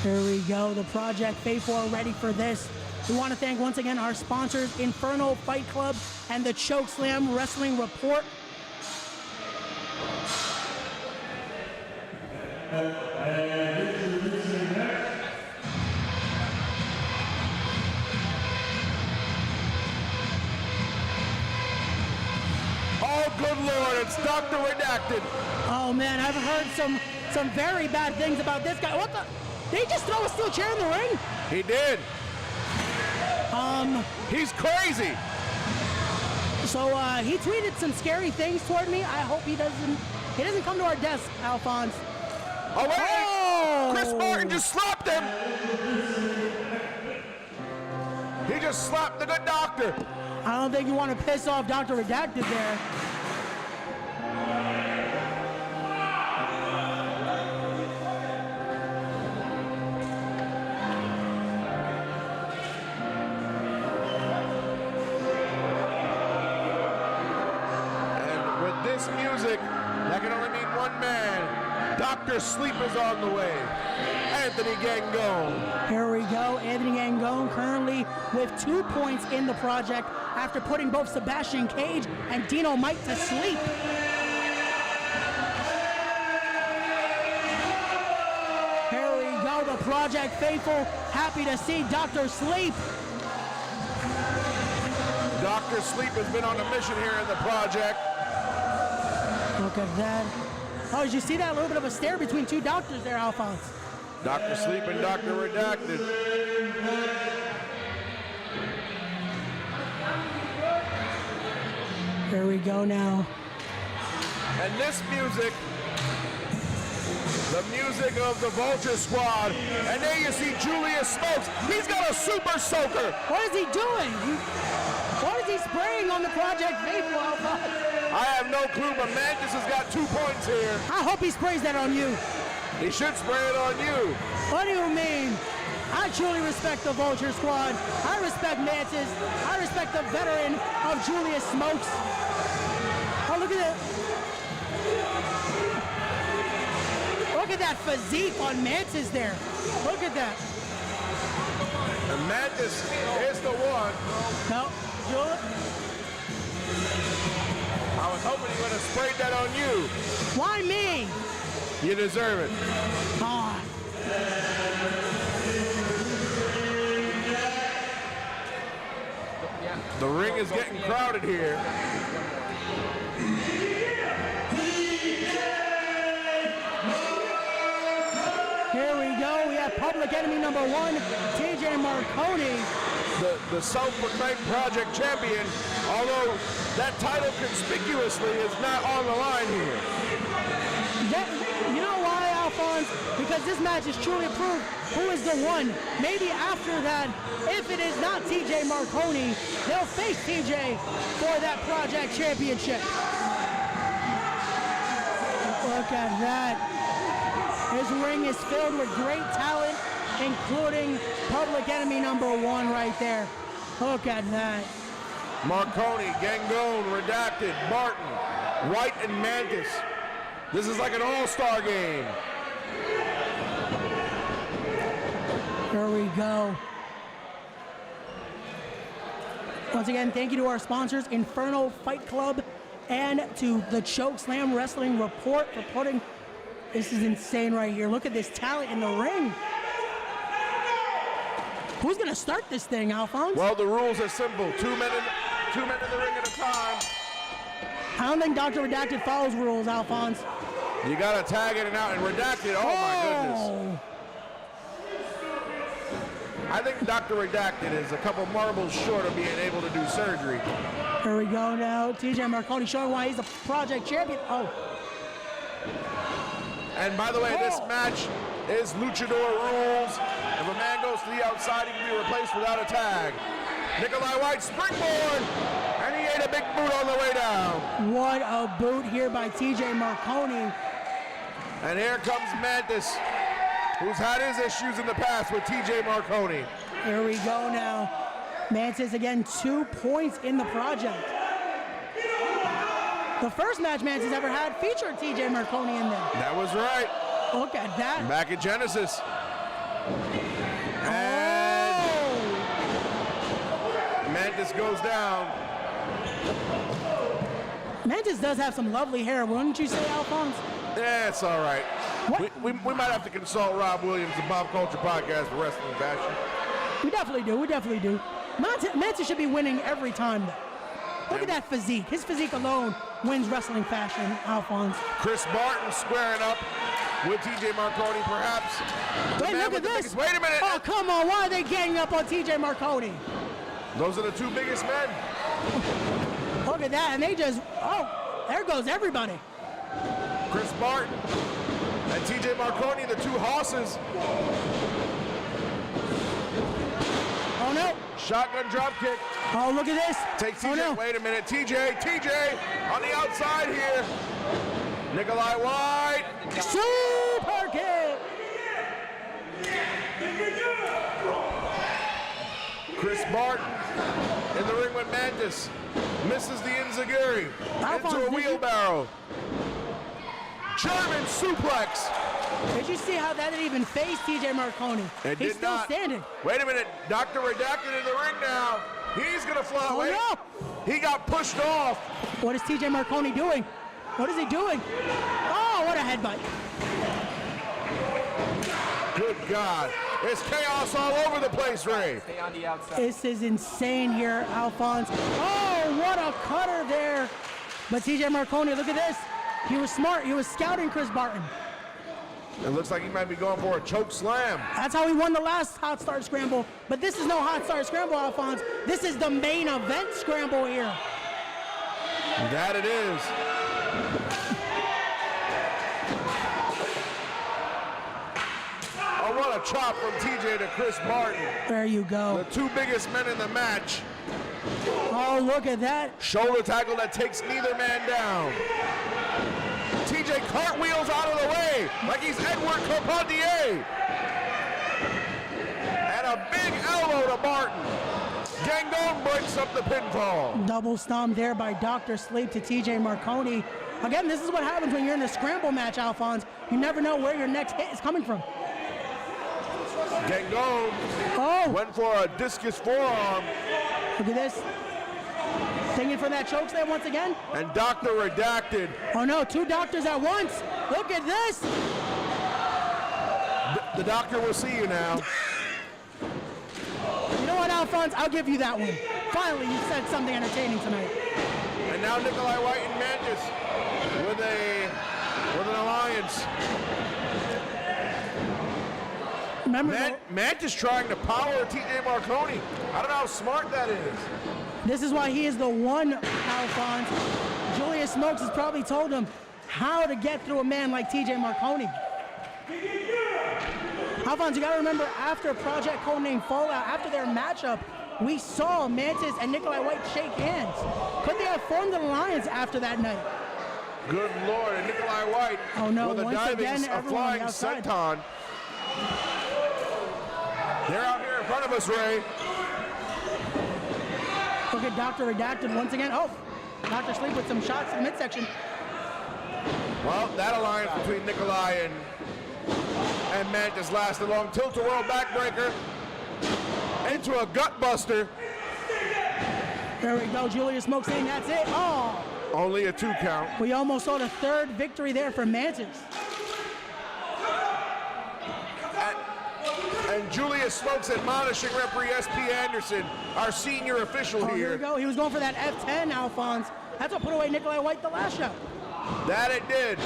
Here we go, the Project Faithful are ready for this. We want to thank once again our sponsors, Inferno Fight Club and the Chokeslam Wrestling Report. And introducing next. Oh, good Lord, it's Dr. Redacted. Oh man, I've heard some very bad things about this guy. What the? Did he just throw a steel chair in the ring? He did. He's crazy. So he tweeted some scary things toward me. I hope he doesn't come to our desk, Alphonse. Oh wait! Oh! Chris Barton just slapped him. He just slapped the good doctor. I don't think you want to piss off Dr. Redacted there. This music, that can only mean one man. Dr. Sleep is on the way. Anthony Gangone. Here we go. Anthony Gangone currently with 2 points in the project after putting both Sebastian Cage and Dino Mike to sleep. Here we go. The Project Faithful happy to see Dr. Sleep. Dr. Sleep has been on a mission here in the project. Look at that. Oh, did you see that little bit of a stare between two doctors there, Alphonse? Dr. Sleep and Dr. Redacted. Here we go now. And this music, the music of the Vulture Squad. And there you see Julius Smokes. He's got a super soaker. What is he doing? What is he spraying on the Project Faithful, Alphonse? I have no clue, but Mantis has got 2 points here. I hope he sprays that on you. He should spray it on you. What do you mean? I truly respect the Vulture Squad. I respect Mantis. I respect the veteran of Julius Smokes. Oh, look at that. Look at that physique on Mantis there. Look at that. And Mantis is the one. No, I was hoping he would have sprayed that on you. Why me? You deserve it. The ring is getting crowded here. Here we go. We have Public Enemy number 1, TJ Marconi. The self-proclaimed Project Champion, although that title conspicuously is not on the line here. You know why, Alphonse? Because this match is truly proved who is the one. Maybe after that, if it is not TJ Marconi, they'll face TJ for that Project Championship. Look at that. His ring is filled with great talent, including Public Enemy number 1 right there. Look at that. Marconi, Gangone, Redacted, Martin, White, and Mantis. This is like an all-star game. Here we go. Once again, thank you to our sponsors, Inferno Fight Club, and to the Chokeslam Wrestling Report for putting, this is insane right here. Look at this talent in the ring. Who's gonna start this thing, Alphonse? Well, the rules are simple. Two men in the ring at a time. I don't think Dr. Redacted follows rules, Alphonse. You gotta tag in and out, and Redacted, oh my goodness. I think Dr. Redacted is a couple marbles short of being able to do surgery. Here we go now. TJ Marconi showing why he's a Project Champion. Oh. And by the way, this match is luchador rules. If a man goes to the outside, he can be replaced without a tag. Nikolai White springboard, and he ate a big boot on the way down. What a boot here by TJ Marconi. And here comes Mantis, who's had his issues in the past with TJ Marconi. Here we go now. Mantis again, 2 points in the Project. The first match Mantis ever had featured TJ Marconi in there. That was right. Look at that. Back at Genesis. And Mantis goes down. Mantis does have some lovely hair, wouldn't you say, Alphonse? Yeah, it's all right. We might have to consult Rob Williams, the Pop Culture Podcast for Wrestling Fashion. We definitely do. We definitely do. Mantis should be winning every time, though. Look at that physique. His physique alone wins Wrestling Fashion, Alphonse. Chris Martin squaring up with TJ Marconi, perhaps. Wait, look at this. Wait a minute. Oh, come on. Why are they ganging up on TJ Marconi? Those are the 2 biggest men. Look at that. And they just, oh, there goes everybody. Chris Martin and TJ Marconi, the 2 hosses. Oh, no. Shotgun drop kick. Oh, look at this. Take TJ. Oh, no. Wait a minute. TJ on the outside here. Nikolai White. Super kick. Chris Martin in the ring with Mantis. Misses the enziguri. Into a wheelbarrow. German suplex. Did you see how that didn't even face TJ Marconi? He's still standing. Wait a minute. Dr. Redacted in the ring now. He's going to fly away. No. He got pushed off. What is TJ Marconi doing? What is he doing? Oh, what a headbutt. Good God. It's chaos all over the place, Ray. Stay on the outside. This is insane here, Alphonse. Oh, what a cutter there. But TJ Marconi, look at this. He was smart. He was scouting Chris Barton. It looks like he might be going for a choke slam. That's how he won the last Hot Start Scramble. But this is no Hot Start Scramble, Alphonse. This is the main event scramble here. That it is. Oh, what a chop from TJ to Chris Martin. There you go. The 2 biggest men in the match. Oh, look at that. Shoulder tackle that takes neither man down. TJ cartwheels out of the way like he's Edward Carpentier. And a big elbow to Martin. Gangone breaks up the pinfall. Double stomp there by Dr. Sleep to TJ Marconi. Again, this is what happens when you're in a scramble match, Alphonse. You never know where your next hit is coming from. Gangone went for a discus forearm. Look at this. Thinking for that chokeslam once again. And Dr. Redacted. Oh no, 2 doctors at once. Look at this. The doctor will see you now. You know what, Alphonse? I'll give you that one. Finally, you said something entertaining tonight. And now Nikolai White and Mantis with an alliance. Remember, Mantis trying to power TJ Marconi. I don't know how smart that is. this is why he is the one, Alphonse. Julius Smokes has probably told him how to get through a man like TJ Marconi. Alphonse, you gotta remember, after Project Codename Fallout, after their matchup, we saw Mantis and Nikolai White shake hands. Could they have formed an alliance after that night? Good Lord, and Nikolai White with a diving, a flying senton. They're out here in front of us, Ray. Look at Dr. Redacted once again. Oh, Dr. Sleep with some shots in the midsection. Well, that alliance between Nikolai and Mantis lasted long. Tilt-a-whirl backbreaker into a gut buster. There we go. Julius Smoke saying that's it. Oh! Only a 2 count. We almost saw the third victory there for Mantis. And Julius Smokes admonishing referee SP Anderson, our senior official here. Here we go. He was going for that F10, Alphonse. That's what put away Nikolai White the last show. That it did.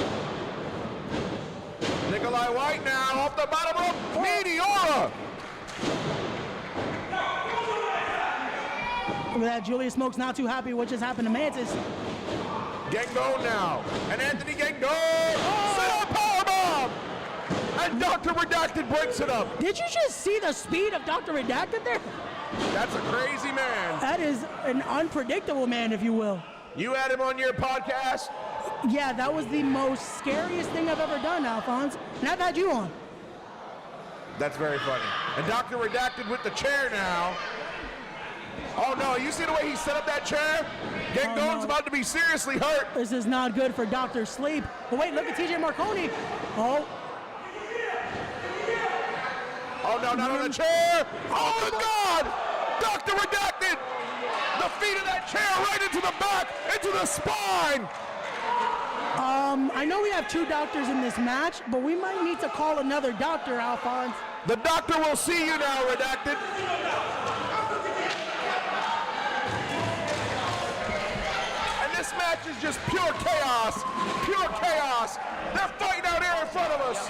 Nikolai White now off the bottom rope. Meteora! Look at that. Julius Smoke's not too happy what just happened to Mantis. Gango now. And Anthony Gango. Set up powerbomb! And Dr. Redacted breaks it up. Did you just see the speed of Dr. Redacted there? That's a crazy man. That is an unpredictable man, if you will. You had him on your podcast? Yeah, that was the most scariest thing I've ever done, Alphonse. And I've had you on. That's very funny. And Dr. Redacted with the chair now. Oh no, you see the way he set up that chair? Gango's about to be seriously hurt. This is not good for Dr. Sleep. But wait, look at TJ Marconi. Oh. Oh no, not on the chair. Oh my God! Dr. Redacted! The feet of that chair right into the back, into the spine! I know we have 2 doctors in this match, but we might need to call another doctor, Alphonse. The doctor will see you now, Redacted. And this match is just pure chaos. Pure chaos. They're fighting out here in front of us.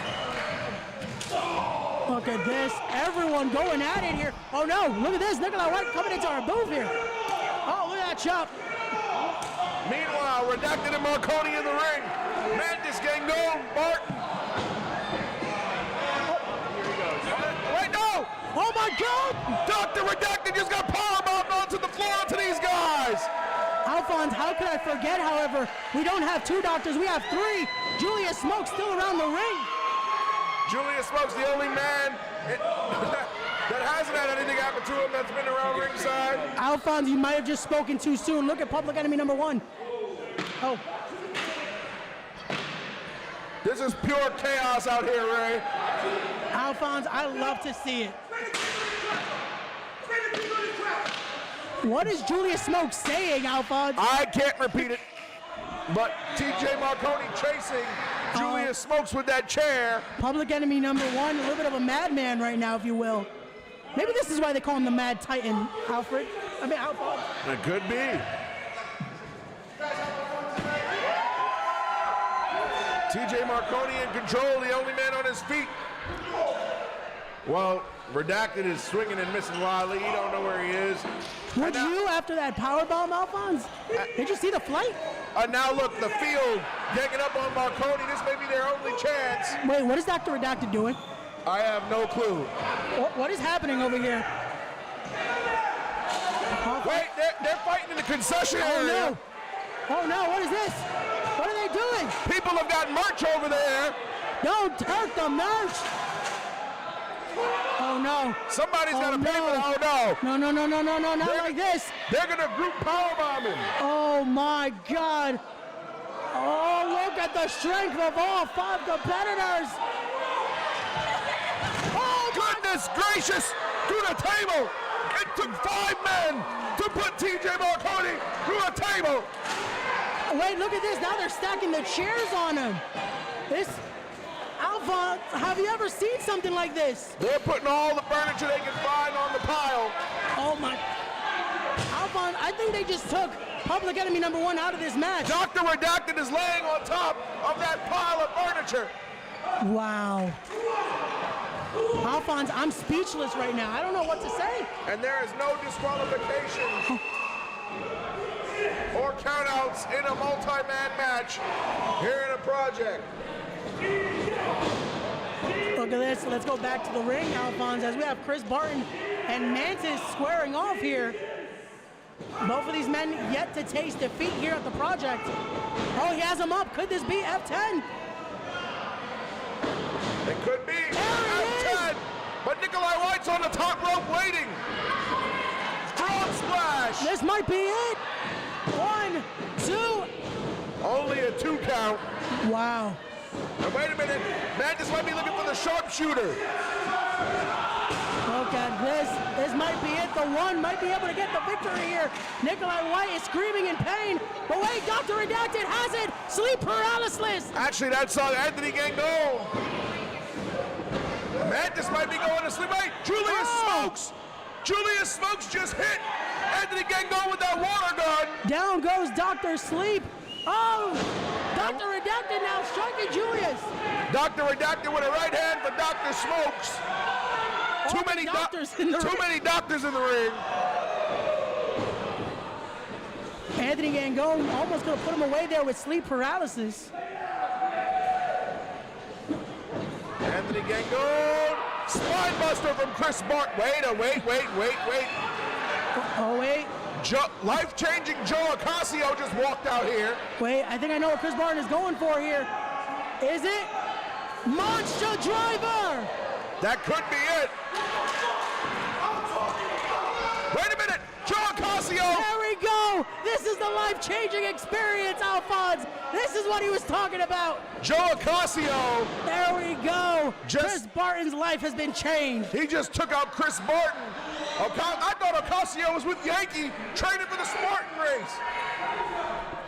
Look at this. Everyone going at it here. Oh no, look at this. Nikolai White coming into our booth here. Oh, look at that chop. Meanwhile, Redacted and Marconi in the ring. Mantis, Gango, Martin. Wait, no! Oh my God! Dr. Redacted just got powerbombed onto the floor onto these guys. Alphonse, how could I forget, however, we don't have 2 doctors, we have 3. Julius Smoke still around the ring. Julius Smoke's the only man that hasn't had anything happen to him that's been around ringside. Alphonse, you might have just spoken too soon. Look at Public Enemy number 1. Oh. This is pure chaos out here, Ray. Alphonse, I love to see it. What is Julius Smoke saying, Alphonse? I can't repeat it, but TJ Marconi chasing Julius Smokes with that chair. Public Enemy number 1, a little bit of a madman right now, if you will. Maybe this is why they call him the Mad Titan, Alfred. Alphonse. It could be. TJ Marconi in control, the only man on his feet. Well, Redacted is swinging and missing wildly. You don't know where he is. Would you, after that powerbomb, Alphonse? Did you see the flight? Now look, the field ganging up on Marconi. This may be their only chance. Wait, what is Dr. Redacted doing? I have no clue. What is happening over here? Wait, they're fighting in the concession area. No. Oh no, what is this? What are they doing? People have got merch over there. Don't hurt the merch. Oh no. Somebody's got to pay for that. Oh no. No, not like this. They're going to group powerbombing. Oh my God. Oh, look at the strength of all 5 competitors. Oh, goodness gracious. Through the table. It took 5 men to put TJ Marconi through a table. Wait, look at this. Now they're stacking the chairs on him. This, Alpha, have you ever seen something like this? They're putting all the furniture they can find on the pile. Oh my. Alpha, think they just took Public Enemy #1 out of this match. Dr. Redacted is laying on top of that pile of furniture. Wow. Alphonse, I'm speechless right now. I don't know what to say. And there is no disqualification or countouts in a multi-man match here in a project. Look at this. Let's go back to the ring, Alphonse, as we have Chris Barton and Mantis squaring off here. Both of these men yet to taste defeat here at the project. Oh, he has him up. Could this be F10? It could be F10, but Nikolai White's on the top rope waiting. Frog splash. This might be it. 1, 2. Only a 2 count. Wow. And wait a minute, Mantis might be looking for the sharpshooter. Look at this. This might be it. The one might be able to get the victory here. Nikolai White is screaming in pain. But wait, Dr. Redacted has it. Sleep paralysis. Actually, that's Anthony Gango. Mantis might be going to sleep. Wait, Julius Smokes. Julius Smokes just hit Anthony Gango with that water gun. Down goes Dr. Sleep. Oh, Dr. Redacted now striking Julius. Dr. Redacted with a right hand for Dr. Smokes. Too many doctors in the ring. Anthony Gangone almost going to put him away there with sleep paralysis. Anthony Gangone, spinebuster from Chris Bart. Wait. Oh, wait. Life-changing Joe Ocasio just walked out here. Wait, I think I know what Chris Barton is going for here. Is it? Monster Driver! That could be it. Wait a minute, Joe Ocasio! There we go! This is the life-changing experience, Alphonse! This is what he was talking about! Joe Ocasio! There we go! Chris Barton's life has been changed. He just took out Chris Barton. I thought Ocasio was with Yankee, training for the Spartan race.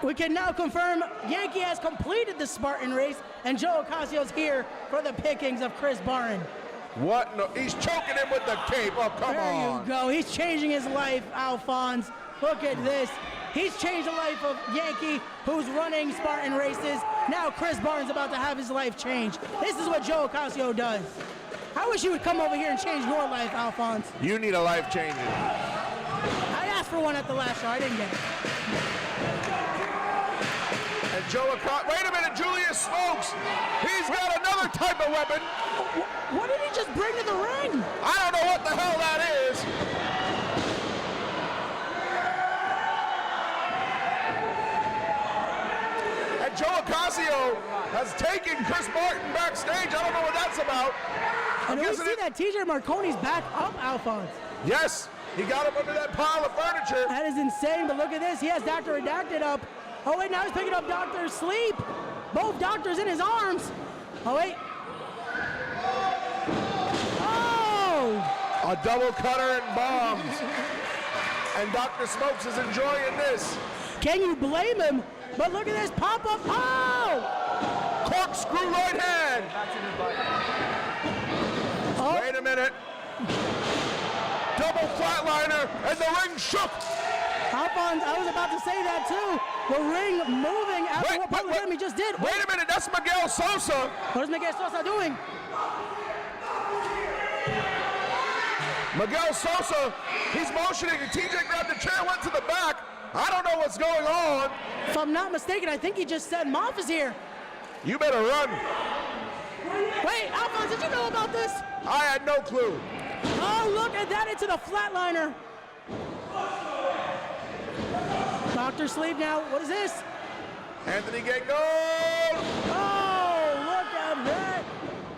We can now confirm Yankee has completed the Spartan race, and Joe Ocasio's here for the pickings of Chris Barton. What? No, he's choking him with the cape. Oh, come on. There you go. He's changing his life, Alphonse. Look at this. He's changed the life of Yankee, who's running Spartan races. Now Chris Barton's about to have his life changed. This is what Joe Ocasio does. I wish you would come over here and change your life, Alphonse. You need a life changing. I asked for one at the last show. I didn't get it. And Joe Ocasio, wait a minute, Julius Smokes. He's got another type of weapon. What did he just bring to the ring? I don't know what the hell that is. And Joe Ocasio has taken Chris Barton backstage. I don't know what that's about. And we see that TJ Marconi's back up, Alphonse. Yes, he got him under that pile of furniture. That is insane, but look at this. He has Dr. Redacted up. Oh, wait, now he's picking up Dr. Sleep. Both doctors in his arms. Oh, wait. Oh! A double cutter and bombs. And Dr. Smokes is enjoying this. Can you blame him? But look at this pop-up. Oh! Corkscrew right hand. Oh. Wait a minute. Double flatliner, and the ring shook. Alphonse, I was about to say that too. The ring moving after what Public Enemy just did. Wait a minute, that's Miguel Sosa. What is Miguel Sosa doing? Miguel Sosa, he's motioning, and TJ grabbed the chair, went to the back. I don't know what's going on. If I'm not mistaken, I think he just said Moff is here. You better run. Wait, Alphonse, did you know about this? I had no clue. Oh, look at that, into the flatliner. Dr. Sleep now, what is this? Anthony Gango. Oh, look at that.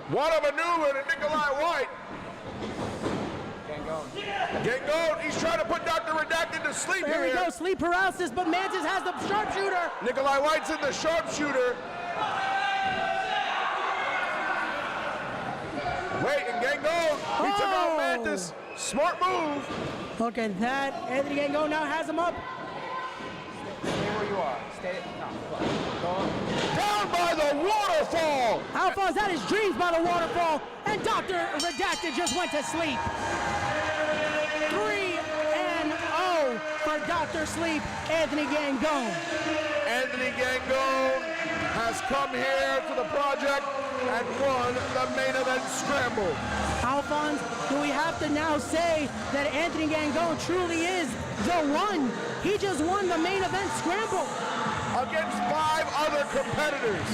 What a maneuver to Nikolai White. Gango, he's trying to put Dr. Redacted to sleep there here. There we go, sleep paralysis, but Mantis has the sharpshooter. Nikolai White's in the sharpshooter. Wait, and Gango, he took out Mantis. Smart move. Look at that. Anthony Gango now has him up. Stay where you are. Stay. No, go on. Down by the waterfall. Alphonse had his dreams by the waterfall, and Dr. Redacted just went to sleep. 3-0 for Dr. Dr. Sleep, Anthony Gangone. Anthony Gangone has come here to the project and won the main event scramble. Alphonse, do we have to now say that Anthony Gangone truly is the one? He just won the main event scramble. Against 5 other competitors.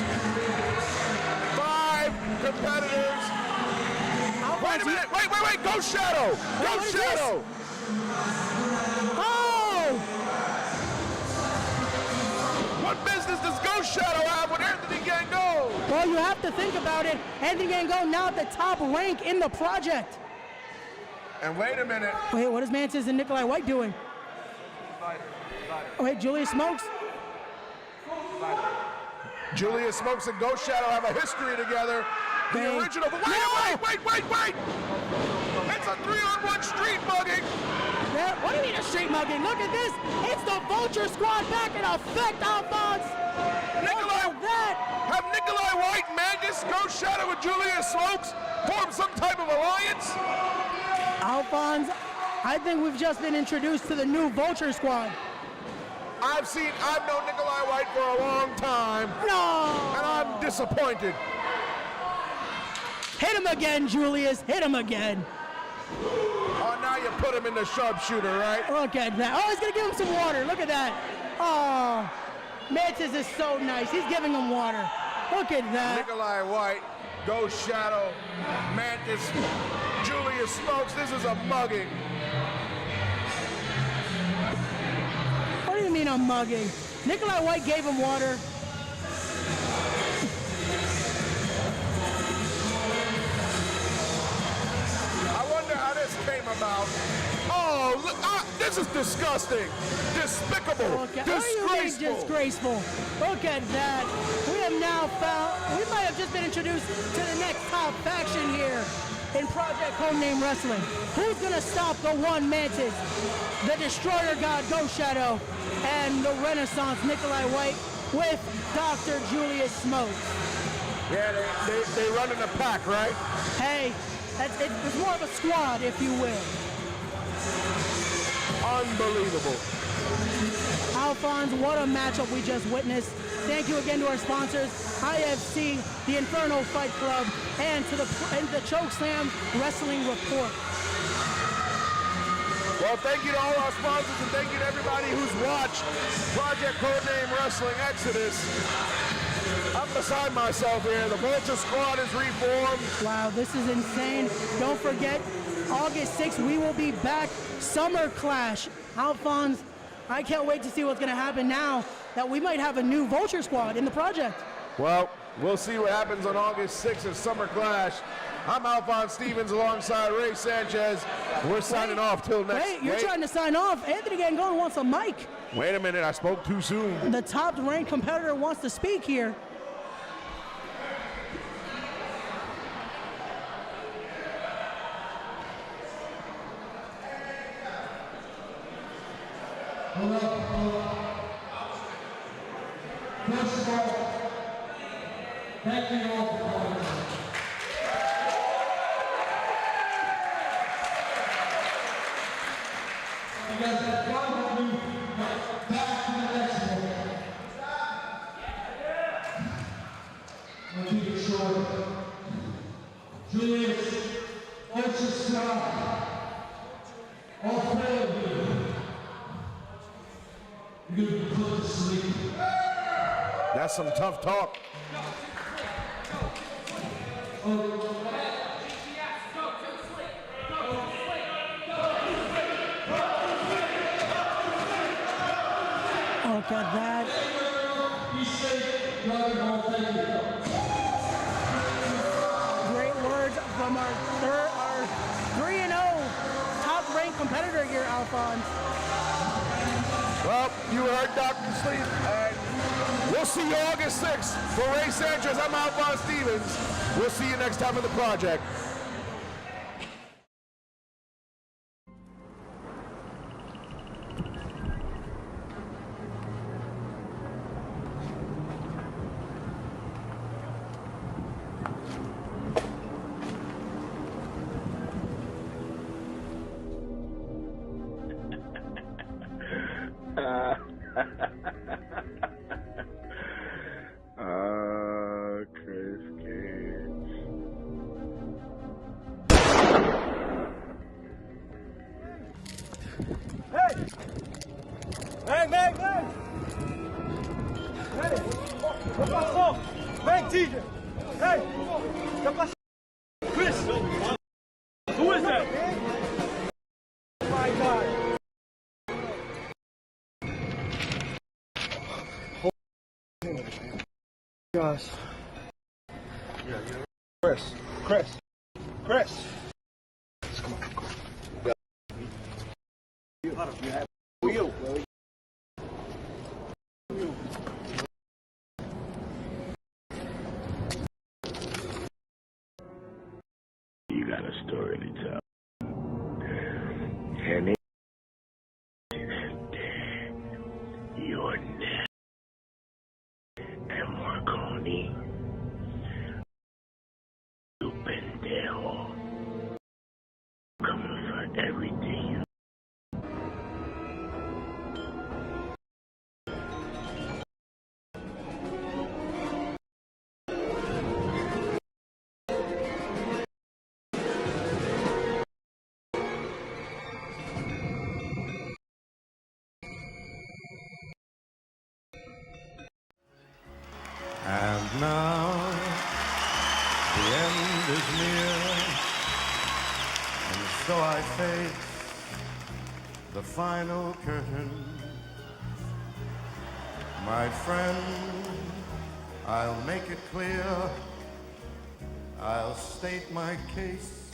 5 competitors. Wait a minute, wait, Ghost Shadow! Ghost Shadow! Oh! What business does Ghost Shadow have with Anthony Gangone? Well, you have to think about it. Anthony Gangone now at the top rank in the project. And wait a minute. Wait, what is Mantis and Nikolai White doing? Oh, wait, Julius Smokes? Julius Smokes and Ghost Shadow have a history together. The original. Wait! It's a 3-on-1 street mugging. Yeah, what do you mean a street mugging? Look at this. It's the Vulture Squad back in effect, Alphonse. Have Nikolai White, Magnus, Ghost Shadow, and Julius Smokes formed some type of alliance? Alphonse, I think we've just been introduced to the new Vulture Squad. I've known Nikolai White for a long time. No! And I'm disappointed. Hit him again, Julius. Hit him again. Oh, now you put him in the sharpshooter, right? Look at that. Oh, he's going to give him some water. Look at that. Oh, Mantis is so nice. He's giving him water. Look at that. Nikolai White, Ghost Shadow, Mantis, Julius Smokes. This is a mugging. What do you mean I'm mugging? Nikolai White gave him water. I wonder how this came about. Oh, look, this is disgusting. Despicable. Disgraceful. Disgraceful. Look at that. We have now found, we might have just been introduced to the next top faction here in Project Codename Wrestling. Who's going to stop the one Mantis, the Destroyer God Ghost Shadow, and the Renaissance Nikolai White with Dr. Julius Smokes? Yeah, they run in a pack, right? Hey, it's more of a squad, if you will. Unbelievable. Alphonse, what a matchup we just witnessed. Thank you again to our sponsors, IFC, the Inferno Fight Club, and to the Chokeslam Wrestling Report. Well, thank you to all our sponsors, and thank you to everybody who's watched Project Codename Wrestling Exodus. I'm beside myself here. The Vulture Squad is reformed. Wow, this is insane. Don't forget, August 6th, we will be back. Summer Clash. Alphonse, I can't wait to see what's going to happen now that we might have a new Vulture Squad in the project. Well, we'll see what happens on August 6th at Summer Clash. I'm Alphonse Stevens alongside Ray Sanchez. We're signing off till next. Wait, you're trying to sign off. Anthony Gangone wants a mic. Wait a minute, I spoke too soon. The top-ranked competitor wants to speak here. First of all, thank you all for coming. You guys have followed me back to the next one. I'll keep it short. Julius, Ultra Star, all 4 of you. You're gonna be put to sleep. That's some tough talk. Look at that. Great words from our 3-0 top-ranked competitor here, Alphonse. Well, you heard Dr. Sleep, and we'll see you August 6th. For Ray Sanchez, I'm Alphonse Stevens. We'll see you next time at the project. Chris Cage. Hey! Bang, bang, bang! Hey! What's my song? Bang, TJ! Hey! Chris! Who is that? Oh my God! Gosh. Yeah. Chris. Come on. You have wheel. You got a story to tell. And you're next. And Marconi. You pendejo. Coming for everything. And now the end is near, and so I face the final curtain. My friend, I'll make it clear, I'll state my case,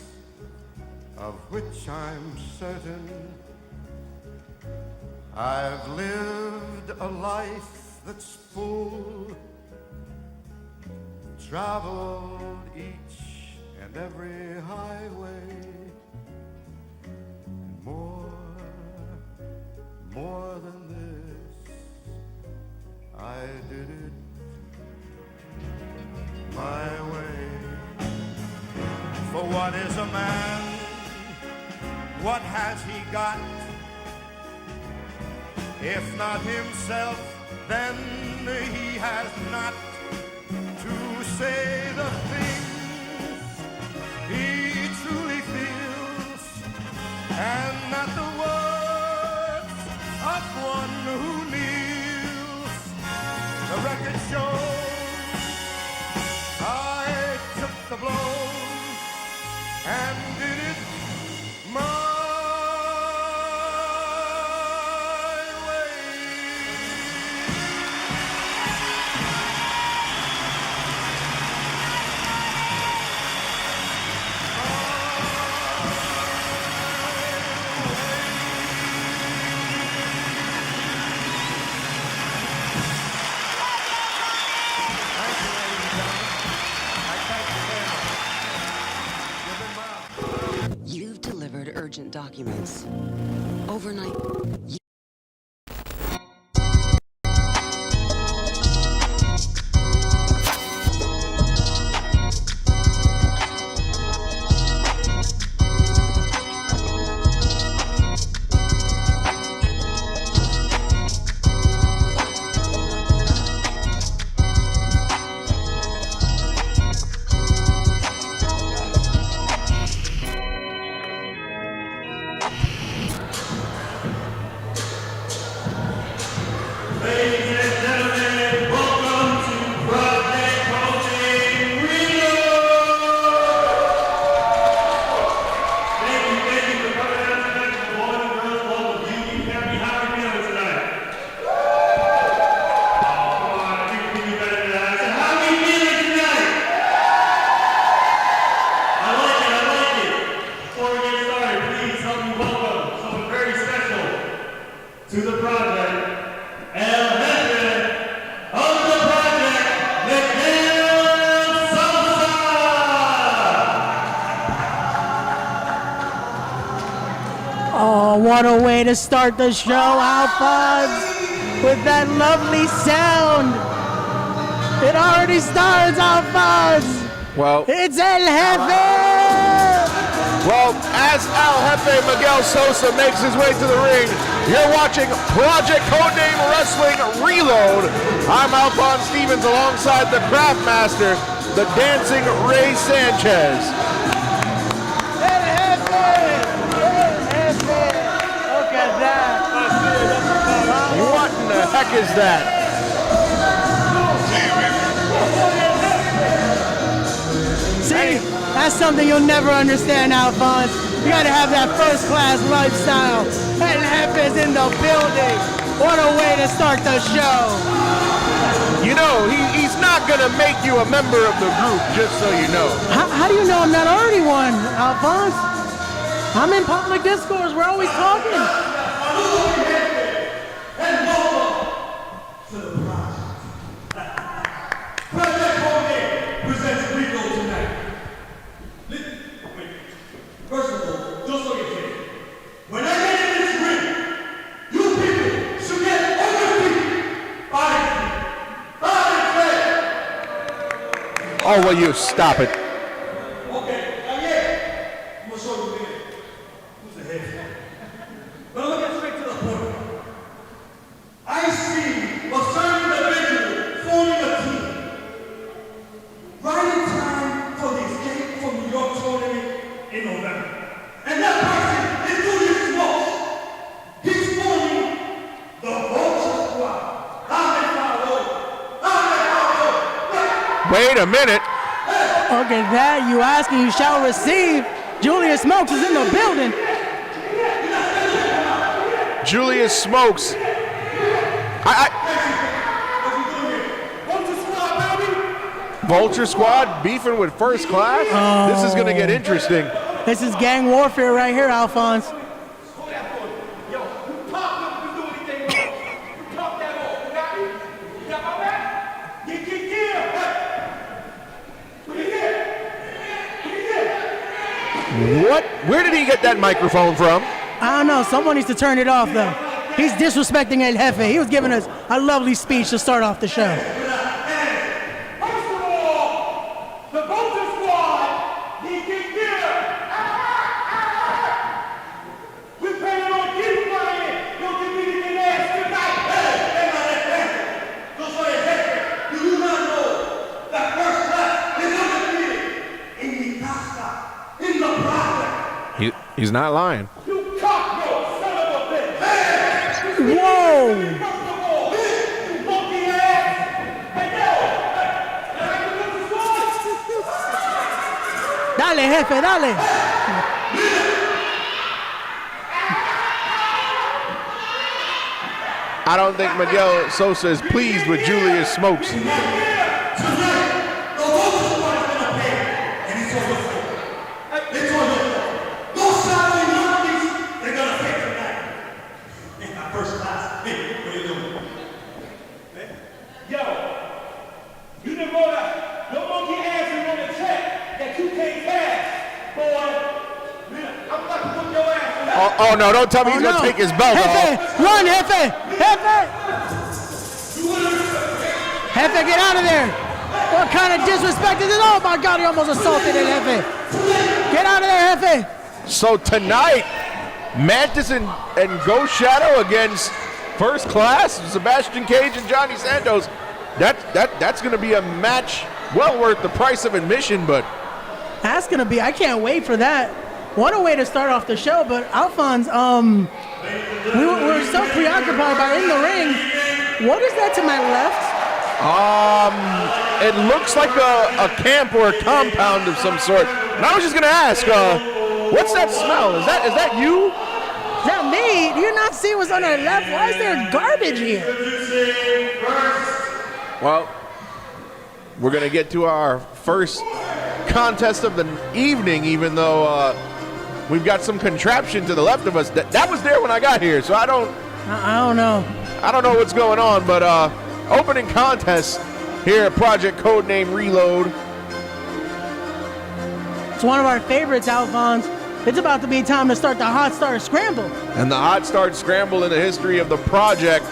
of which I'm certain. I've lived a life that's full, traveled each and every highway, and more than this, I did it my way. For what is a man? What has he got? If not himself, then he has not to say the things he truly feels, and not the words of one who kneels. The record shows I took the blows and did it my You've delivered urgent documents. Overnight. To the project, El Jefe of the project, Miguel Sosa! Oh, what a way to start the show, Alphonse, with that lovely sound. It already starts, Alphonse. Well, It's El Jefe! Well, as El Jefe Miguel Sosa makes his way to the ring, you're watching Project Codename Wrestling Reload. I'm Alphonse Stevens alongside the Craftmaster, the Dancing Ray Sanchez. Look at that. What in the heck is that? See, that's something you'll never understand, Alphonse. You gotta have that first class lifestyle. And Jefe's in the building. What a way to start the show. You know, he's not gonna make you a member of the group, just so you know. How do you know I'm not already one, Alphonse? I'm in public discourse. We're always talking. Project Codename presents Reload tonight. First of all, just so you hear, when I get in this ring, you people should get on your feet. Body. Oh, will you stop it? Okay, now yeah, I'm gonna show you again. Who's the head? But I'm gonna get straight to the point. I see a certain individual forming a team. Right in time for the escape from New York tournament in November. And that person is Julius Smoke. He's forming the Vulture Squad. Wait a minute. Okay, that you ask and you shall receive. Julius Smokes is in the building. Julius Smokes. Vulture Squad beefing with First Class? Oh. This is gonna get interesting. This is gang warfare right here, Alphonse. What? Where did he get that microphone from? I don't know. Someone needs to turn it off, though. He's disrespecting El Jefe. He was giving us a lovely speech to start off the show. The Vulture Squad, he get gear. We're planning on getting flying. Don't get me to get ass tonight. Hey, just so you do you not know that First Class is undefeated in the Casa, in the Plaza? He's not lying. You cockroach son of a bitch. Whoa! You monkey ass. Hey, yo. Dale, Jefe, dale. I don't think Miguel Sosa is pleased with Julius Smokes. Oh no, don't tell me he's gonna take his belt off. Run, Jefe! Jefe! Jefe, get out of there! What kind of disrespect is it? Oh my God, he almost assaulted it, Jefe! Get out of there, Jefe! So tonight, Mantis and Ghost Shadow against First Class, Sebastian Cage and Johnny Santos. That's gonna be a match well worth the price of admission, but that's gonna be, I can't wait for that. What a way to start off the show, but Alphonse, we were so preoccupied by in the ring. What is that to my left? It looks like a camp or a compound of some sort. And I was just gonna ask, what's that smell? Is that you? Is that me? Do you not see what's on our left? Why is there garbage here? Well, we're gonna get to our first contest of the evening, even though we've got some contraption to the left of us. That was there when I got here, so I don't know. I don't know what's going on, but opening contest here at Project Codename Reload. It's one of our favorites, Alphonse. It's about to be time to start the Hot Start Scramble. And the Hot Start Scramble in the history of the project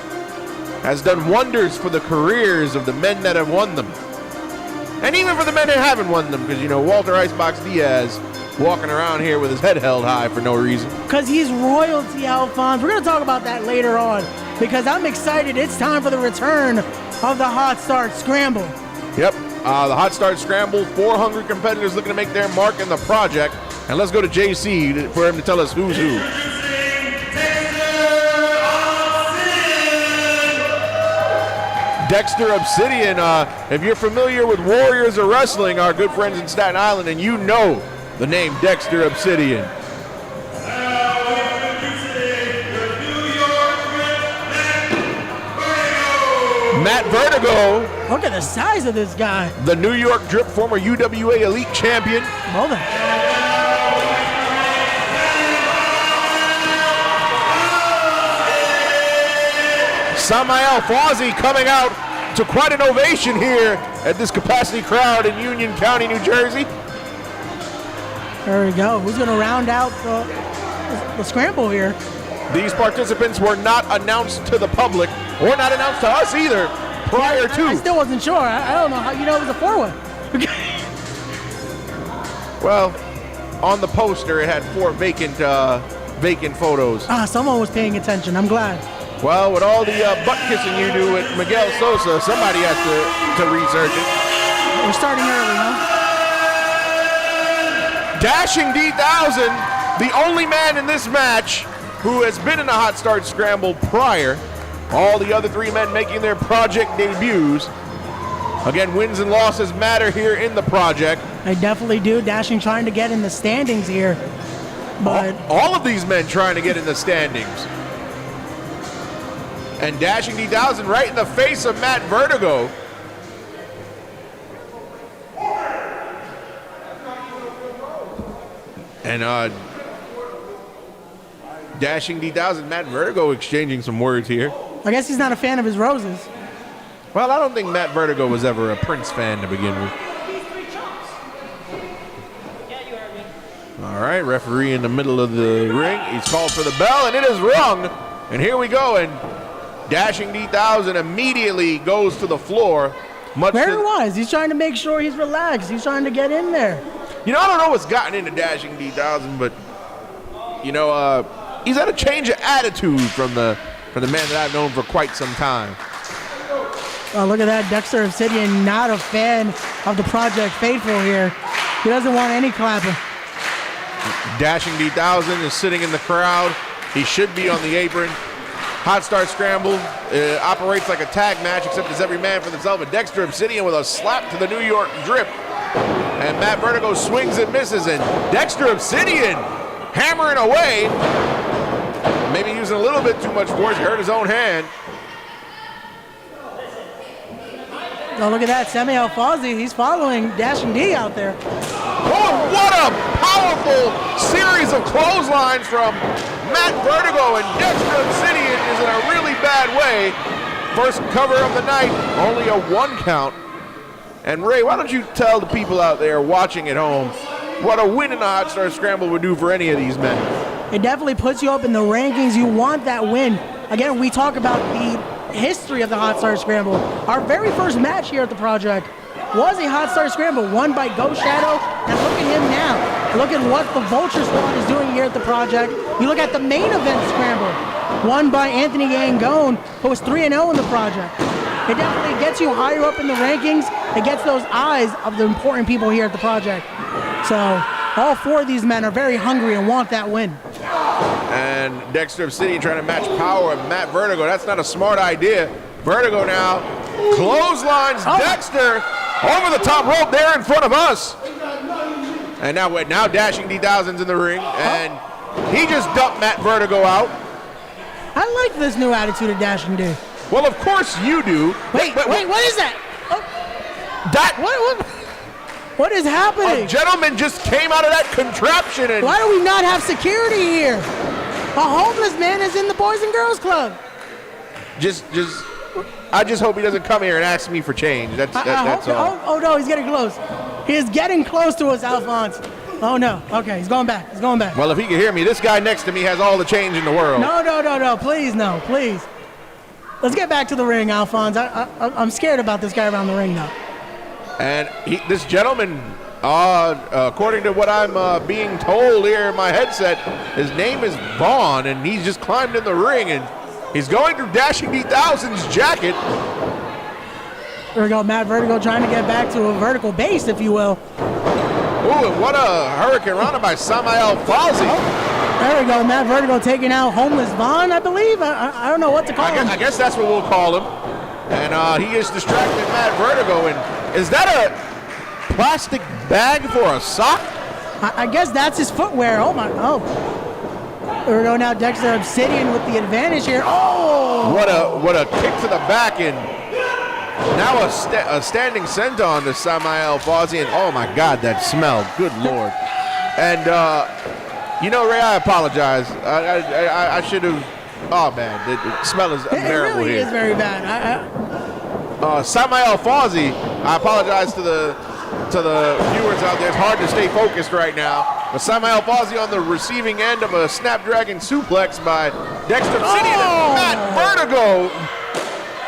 has done wonders for the careers of the men that have won them. And even for the men that haven't won them, because, you know, Walter Icebox Diaz walking around here with his head held high for no reason. Because he's royalty, Alphonse. We're going to talk about that later on because I'm excited. It's time for the return of the Hot Start Scramble. Yep, the Hot Start Scramble, 4 hungry competitors looking to make their mark in the project. And let's go to JC for him to tell us who's who. Dexter Obsidian, if you're familiar with Warriors of Wrestling, our good friends in Staten Island, and you know the name Dexter Obsidian. Matt Vertigo. Look at the size of this guy. The New York Drip, former UWA Elite Champion. Well then. Samael Fawzi coming out to quite an ovation here at this capacity crowd in Union County, New Jersey. There we go. Who's going to round out the scramble here? These participants were not announced to the public or not announced to us either prior to. I still wasn't sure. I don't know how you know it was a 4-way. Well, on the poster it had 4 vacant photos. Someone was paying attention. I'm glad. Well, with all the butt kissing you do with Miguel Sosa, somebody has to research it. We're starting early, huh? Dashing D1000, the only man in this match who has been in a Hot Start Scramble prior. All the other 3 men making their project debuts. Again, wins and losses matter here in the project. They definitely do. Dashing trying to get in the standings here. But all of these men trying to get in the standings. And Dashing D1000 right in the face of Matt Vertigo. And Dashing D1000, Matt Vertigo exchanging some words here. I guess he's not a fan of his roses. Well, I don't think Matt Vertigo was ever a Prince fan to begin with. All right, referee in the middle of the ring. He's called for the bell, and it is rung. And here we go, and Dashing D1000 immediately goes to the floor. Very wise. He's trying to make sure he's relaxed. He's trying to get in there. You know, I don't know what's gotten into Dashing D1000, but, you know, he's had a change of attitude from the man that I've known for quite some time. Oh, look at that. Dexter Obsidian, not a fan of the Project Faithful here. He doesn't want any clapping. Dashing D1000 is sitting in the crowd. He should be on the apron. Hot Start Scramble operates like a tag match, except it's every man for themselves. And Dexter Obsidian with a slap to the New York Drip. And Matt Vertigo swings and misses. And Dexter Obsidian hammering away. Maybe using a little bit too much force. He hurt his own hand. Oh, look at that. Samael Fawzi, he's following Dashing D out there. Oh, what a powerful series of clotheslines from Matt Vertigo, and Dexter Obsidian is in a really bad way. First cover of the night, only a 1 count. And Ray, why don't you tell the people out there watching at home what a win in the Hot Start Scramble would do for any of these men? It definitely puts you up in the rankings. You want that win. Again, we talk about the history of the Hot Start Scramble. Our very first match here at the project was a Hot Start Scramble won by Ghost Shadow, and look at him now. Look at what the Vulture Squad is doing here at the project. You look at the main event Scramble, won by Anthony Gangone, who was 3-0 in the project. It definitely gets you higher up in the rankings. It gets those eyes of the important people here at the project. So all 4 of these men are very hungry and want that win. And Dexter Obsidian trying to match power with Matt Vertigo. That's not a smart idea. Vertigo now clotheslines Dexter over the top rope there in front of us. And now Dashing D1000's in the ring, and he just dumped Matt Vertigo out. I like this new attitude of Dashing D. Well, of course you do. Wait, what is that? What is happening? A gentleman just came out of that contraption. And why do we not have security here? A homeless man is in the Boys and Girls Club. I just hope he doesn't come here and ask me for change. That's all. Oh no, he's getting close. He is getting close to us, Alphonse. Oh no. Okay, he's going back. Well, if he can hear me, this guy next to me has all the change in the world. No. Please, no, please. Let's get back to the ring, Alphonse. I'm scared about this guy around the ring now. And this gentleman According to what I'm being told here in my headset, his name is Vaughn, and he's just climbed in the ring, and he's going through Dashing D1000's jacket. There we go, Matt Vertigo trying to get back to a vertical base, if you will. Ooh, and what a Hurricane Rana by Samael Fawzi. Oh, there we go, Matt Vertigo taking out Homeless Vaughn, I believe. I don't know what to call him. I guess that's what we'll call him. And he is distracting Matt Vertigo. And is that a plastic bag for a sock? I guess that's his footwear. Oh, my. Oh. There we go now, Dexter Obsidian with the advantage here. Oh! What a kick to the back, and now a standing senton to Samael Fawzi, and oh my God, that smell! Good Lord! And you know, Ray, I apologize. I should have. Oh man, the smell is unbearable here. It really here. is very bad. Samael Fawzi, I apologize to the viewers out there. It's hard to stay focused right now. But Samael Fawzi on the receiving end of a Snapdragon suplex by Dexter Obsidian, and Matt Vertigo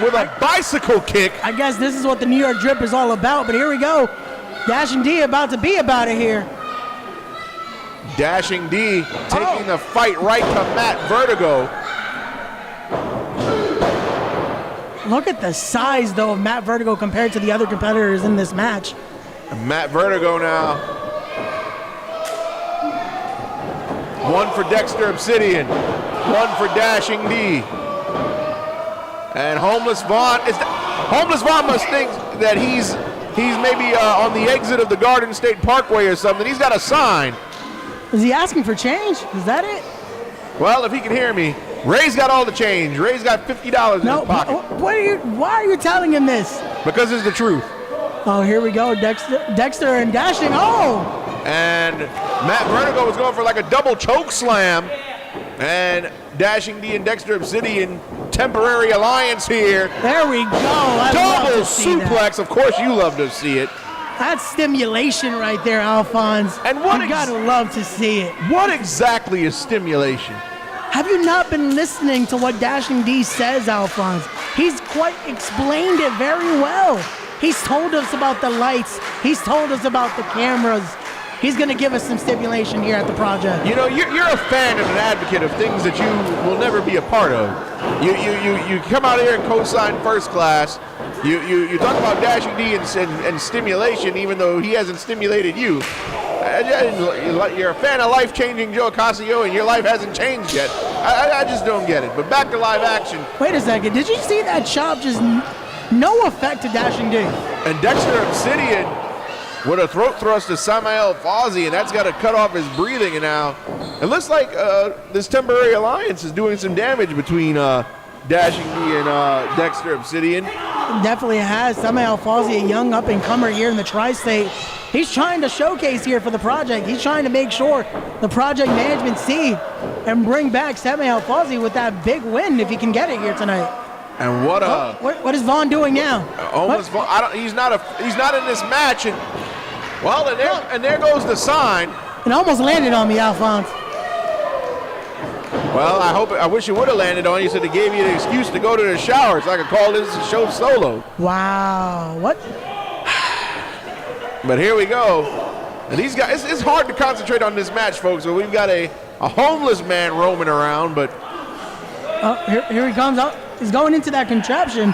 with a bicycle kick. I guess this is what the New York Drip is all about, but here we go. Dashing D about to be about it here. Dashing D taking the fight right to Matt Vertigo. Look at the size, though, of Matt Vertigo compared to the other competitors in this match. Matt Vertigo now. One for Dexter Obsidian, one for Dashing D. And Homeless Vaughn must think that he's maybe on the exit of the Garden State Parkway or something. He's got a sign. Is he asking for change? Is that it? Well, if he can hear me, Ray's got all the change. Ray's got $50 in his pocket. Why are you telling him this? Because it's the truth. Oh, here we go, Dexter and Dashing. Oh! And Matt Vertigo was going for like a double choke slam. And Dashing D and Dexter Obsidian, temporary alliance here. There we go. Double suplex. Of course you love to see it. That's stimulation right there, Alphonse. And what you gotta love to see it. What exactly is stimulation? Have you not been listening to what Dashing D says, Alphonse? He's quite explained it very well. He's told us about the lights. He's told us about the cameras. He's going to give us some stimulation here at the project. You know, you're a fan and an advocate of things that you will never be a part of. You come out here and co-sign First Class. You talk about Dashing D and stimulation, even though he hasn't stimulated you. You're a fan of life-changing Joe Ocasio, and your life hasn't changed yet. I just don't get it. But back to live action. Wait a second. Did you see that chop? Just no effect to Dashing D. And Dexter Obsidian with a throat thrust to Samael Fawzi, and that's got to cut off his breathing. And now it looks like this temporary alliance is doing some damage between Dashing D and Dexter Obsidian. Definitely has. Samael Fawzi, a young up-and-comer here in the Tri-State. He's trying to showcase here for the project. He's trying to make sure the project management see and bring back Samael Fawzi with that big win if he can get it here tonight. And what is Vaughn doing now? Almost Vaughn. He's not in this match. And well, and there goes the sign. It almost landed on me, Alphonse. Well, I wish it would have landed on you, so they gave you the excuse to go to the shower, so I could call this show solo. Wow, what? But here we go. And these guys, it's hard to concentrate on this match, folks. So we've got a homeless man roaming around, but here he comes out. He's going into that contraption.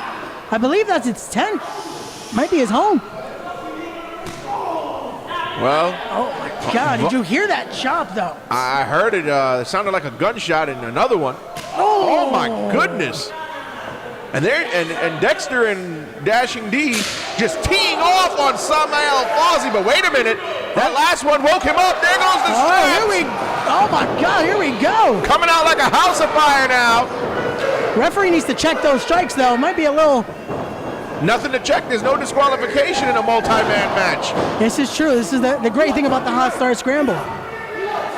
I believe that's its tent. Might be his home. Well. Oh my God! Did you hear that chop though? I heard it. It sounded like a gunshot and another one. Oh my goodness! And Dexter and Dashing D just teeing off on Samael Fawzi. But wait a minute, that last one woke him up. There goes the straps. Oh my God! Here we go. Coming out like a house of fire now. Referee needs to check those strikes though. Might be a little. Nothing to check. There's no disqualification in a multi-man match. This is true. This is the great thing about the Hot Start Scramble.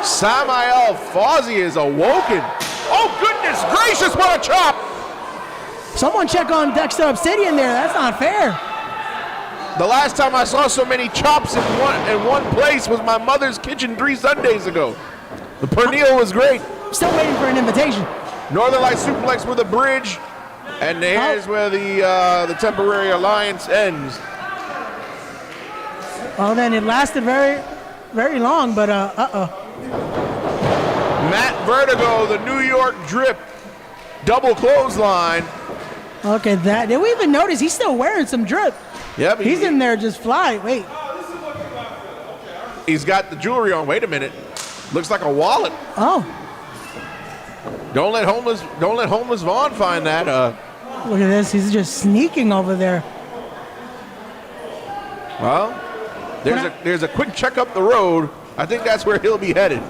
Samael Fawzi is awoken. Oh, goodness gracious, what a chop. Someone check on Dexter Obsidian there. That's not fair. The last time I saw so many chops in one place was my mother's kitchen 3 Sundays ago. The pernil was great. Still waiting for an invitation. Northern Light suplex with a bridge. And here's where the temporary alliance ends. Well, then it lasted very, very long, but Matt Vertigo, the New York Drip, double clothesline. Okay, did we even notice he's still wearing some drip? Yep. He's in there just fly. Wait. He's got the jewelry on. Wait a minute. Looks like a wallet. Oh. Don't let homeless Vaughn find that. Look at this. He's just sneaking over there. Well, there's a quick check up the road. I think that's where he'll be headed.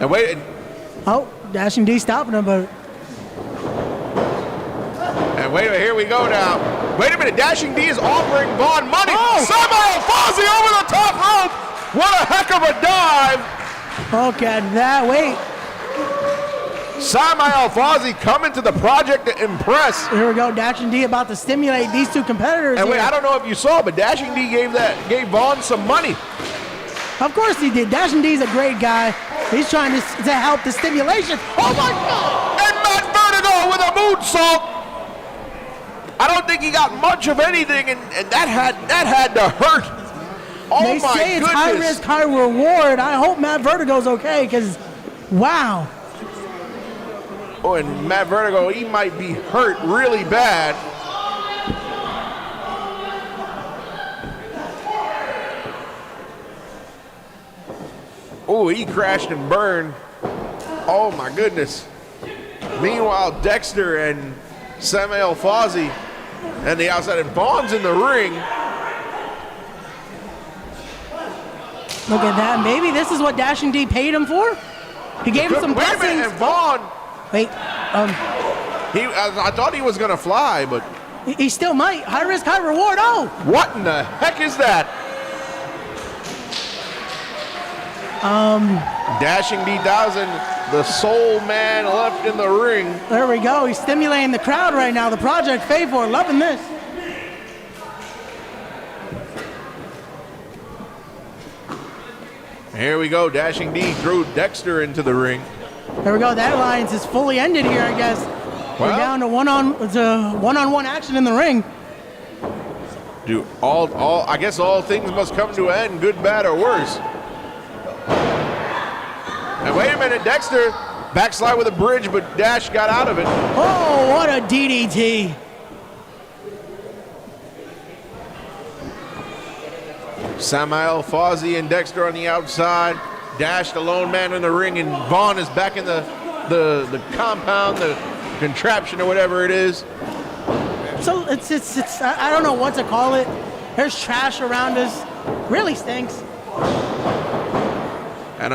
And wait. Oh, Dashing D stopping him, but. And wait a minute, here we go now. Wait a minute, Dashing D is offering Vaughn money. Oh! Samuel Fozzy over the top rope. What a heck of a dive. Look at that, wait. Samuel Fozzy coming to the project to impress. Here we go, Dashing D about to stimulate these two competitors. And wait, I don't know if you saw, but Dashing D gave Vaughn some money. Of course he did. Dashing D's a great guy. He's trying to help the stimulation. Oh my God! And Matt Vertigo with a moonsault. I don't think he got much of anything, and that had to hurt. Oh they my say it's goodness. high risk, high reward. I hope Matt Vertigo's okay, because wow. Oh, and Matt Vertigo, he might be hurt really bad. Oh, he crashed and burned. Oh my goodness. Meanwhile, Dexter and Samuel Fozzy and the outside, and Vaughn's in the ring. Look at that. Maybe this is what Dashing D paid him for? He gave him some blessings. Wait a minute, and Vaughn. Wait, I thought he was gonna fly, but he still might. High risk, high reward. Oh! What in the heck is that? Dashing D1000, the sole man left in the ring. There we go. He's stimulating the crowd right now. The Project Favor, loving this. Here we go. Dashing D threw Dexter into the ring. There we go. That alliance is fully ended here, I guess. We're down to one-on-one action in the ring. Dude, I guess all things must come to an end, good, bad, or worse. And wait a minute, Dexter backslide with a bridge, but Dash got out of it. Oh, what a DDT. Samuel Fozzy and Dexter on the outside. Dash, the lone man in the ring, and Vaughn is back in the compound, the contraption or whatever it is. So it's I don't know what to call it. There's trash around us. Really stinks. And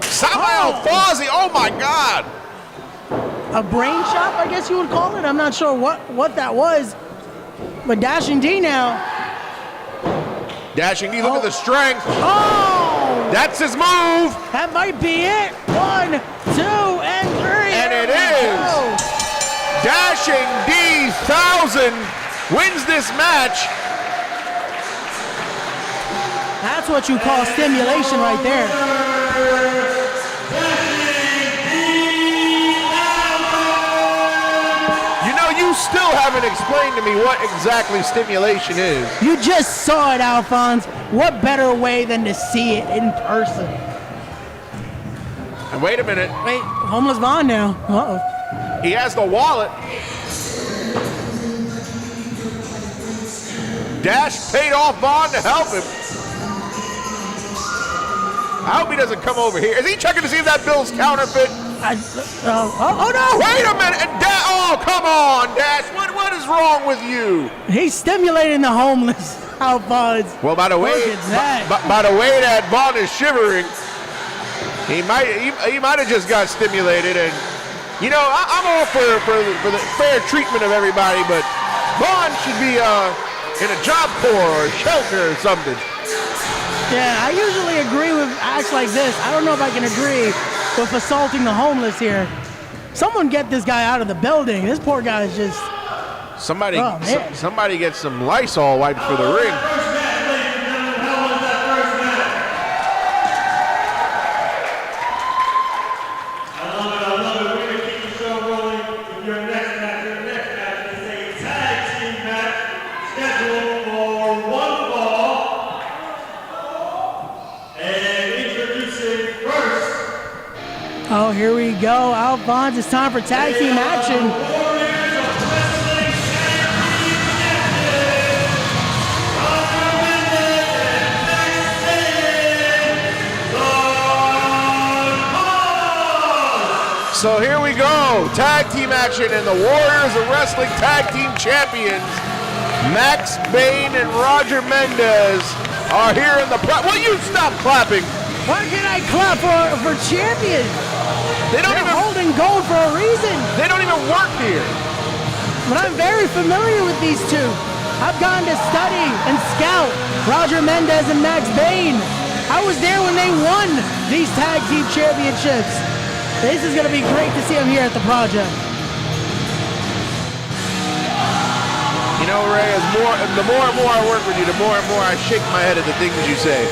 Samuel Fozzy, oh my God. A brain chop, I guess you would call it. I'm not sure what that was. But Dashing D now. Dashing D, look at the strength. Oh! That's his move. That might be it. 1, 2, and 3. And it is. Dashing D1000 wins this match. That's what you call stimulation right there. You still haven't explained to me what exactly stimulation is. You just saw it, Alphonse. What better way than to see it in person? And wait a minute. Wait, homeless Vaughn now. Uh-oh. He has the wallet. Dash paid off Vaughn to help him. I hope he doesn't come over here. Is he checking to see if that bill's counterfeit? Oh no! Wait a minute! And oh, come on, Dash! What is wrong with you? He's stimulating the homeless, Alphonse. Well, by the way that Vaughn is shivering, he might have just got stimulated. And you know, I'm all for the fair treatment of everybody, but Vaughn should be in a job corps or shelter or something. Yeah, I usually agree with acts like this. I don't know if I can agree with assaulting the homeless here. Someone get this guy out of the building. This poor guy is just... Somebody get some Lysol wipes for the ring. Your next match is a tag team match scheduled Oh, here we go. Alphonse, it's time for tag team action. So here we go, tag team action, and the Warriors of Wrestling Tag Team Champions, Max Bain and Roger Mendez, are here in the Will you stop clapping? Why can't I clap for champions? They're holding gold for a reason. They don't even work here. But I'm very familiar with these two. I've gone to study and scout Roger Mendez and Max Bain. I was there when they won these tag team championships. This is going to be great to see them here at the project. You know, Ray, the more and more I work with you, the more and more I shake my head at the things you say.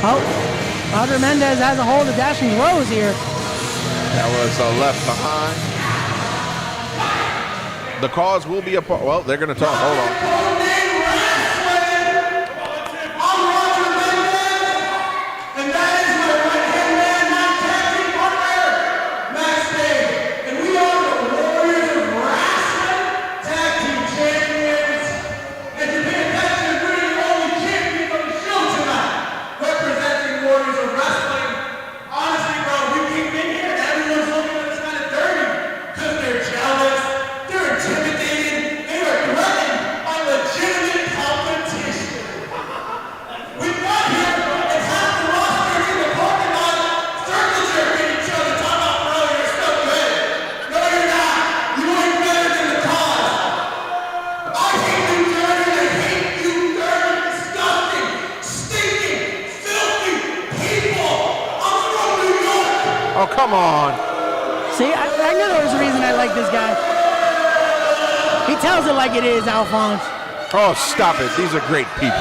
Oh, Roger Mendez has a hold of Dashing Rose here. That was left behind. The cause will be a part. Well, they're going to talk. Hold on. Oh, come on. See, I knew there was a reason I like this guy. He tells it like it is, Alphonse. Oh, stop it. These are great people.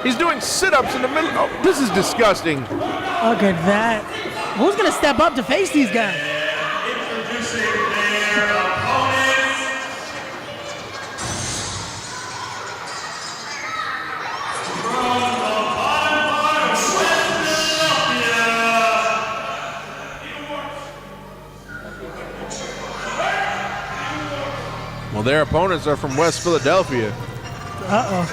He's doing sit-ups in the middle. Oh, this is disgusting. Look at that. Who's going to step up to face these guys? Introducing their opponents. From the bottom part of West Philadelphia. Well, their opponents are from West Philadelphia. Uh-oh.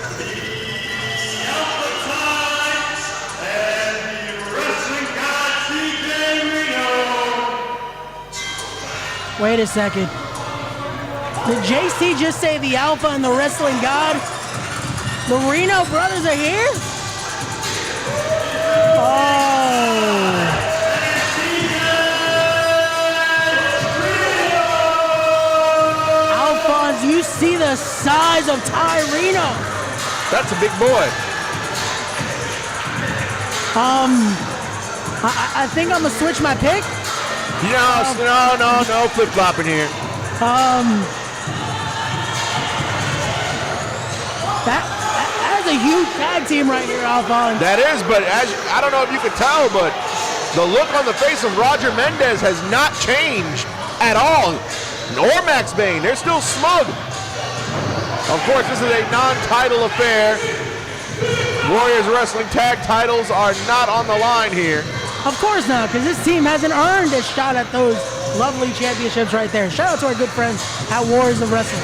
Wait a second. Did JC just say the Alpha and the Wrestling God? The Reno brothers are here? Oh. Alphonse, you see the size of Ty Reno. That's a big boy. I think I'm gonna switch my pick. No flip-flopping here. That is a huge tag team right here, Alphonse. That is, but I don't know if you could tell, but the look on the face of Roger Mendez has not changed at all. Nor Max Bain. They're still smug. Of course, this is a non-title affair. Warriors Wrestling tag titles are not on the line here. Of course not, because this team hasn't earned a shot at those lovely championships right there. Shout out to our good friends at Warriors of Wrestling,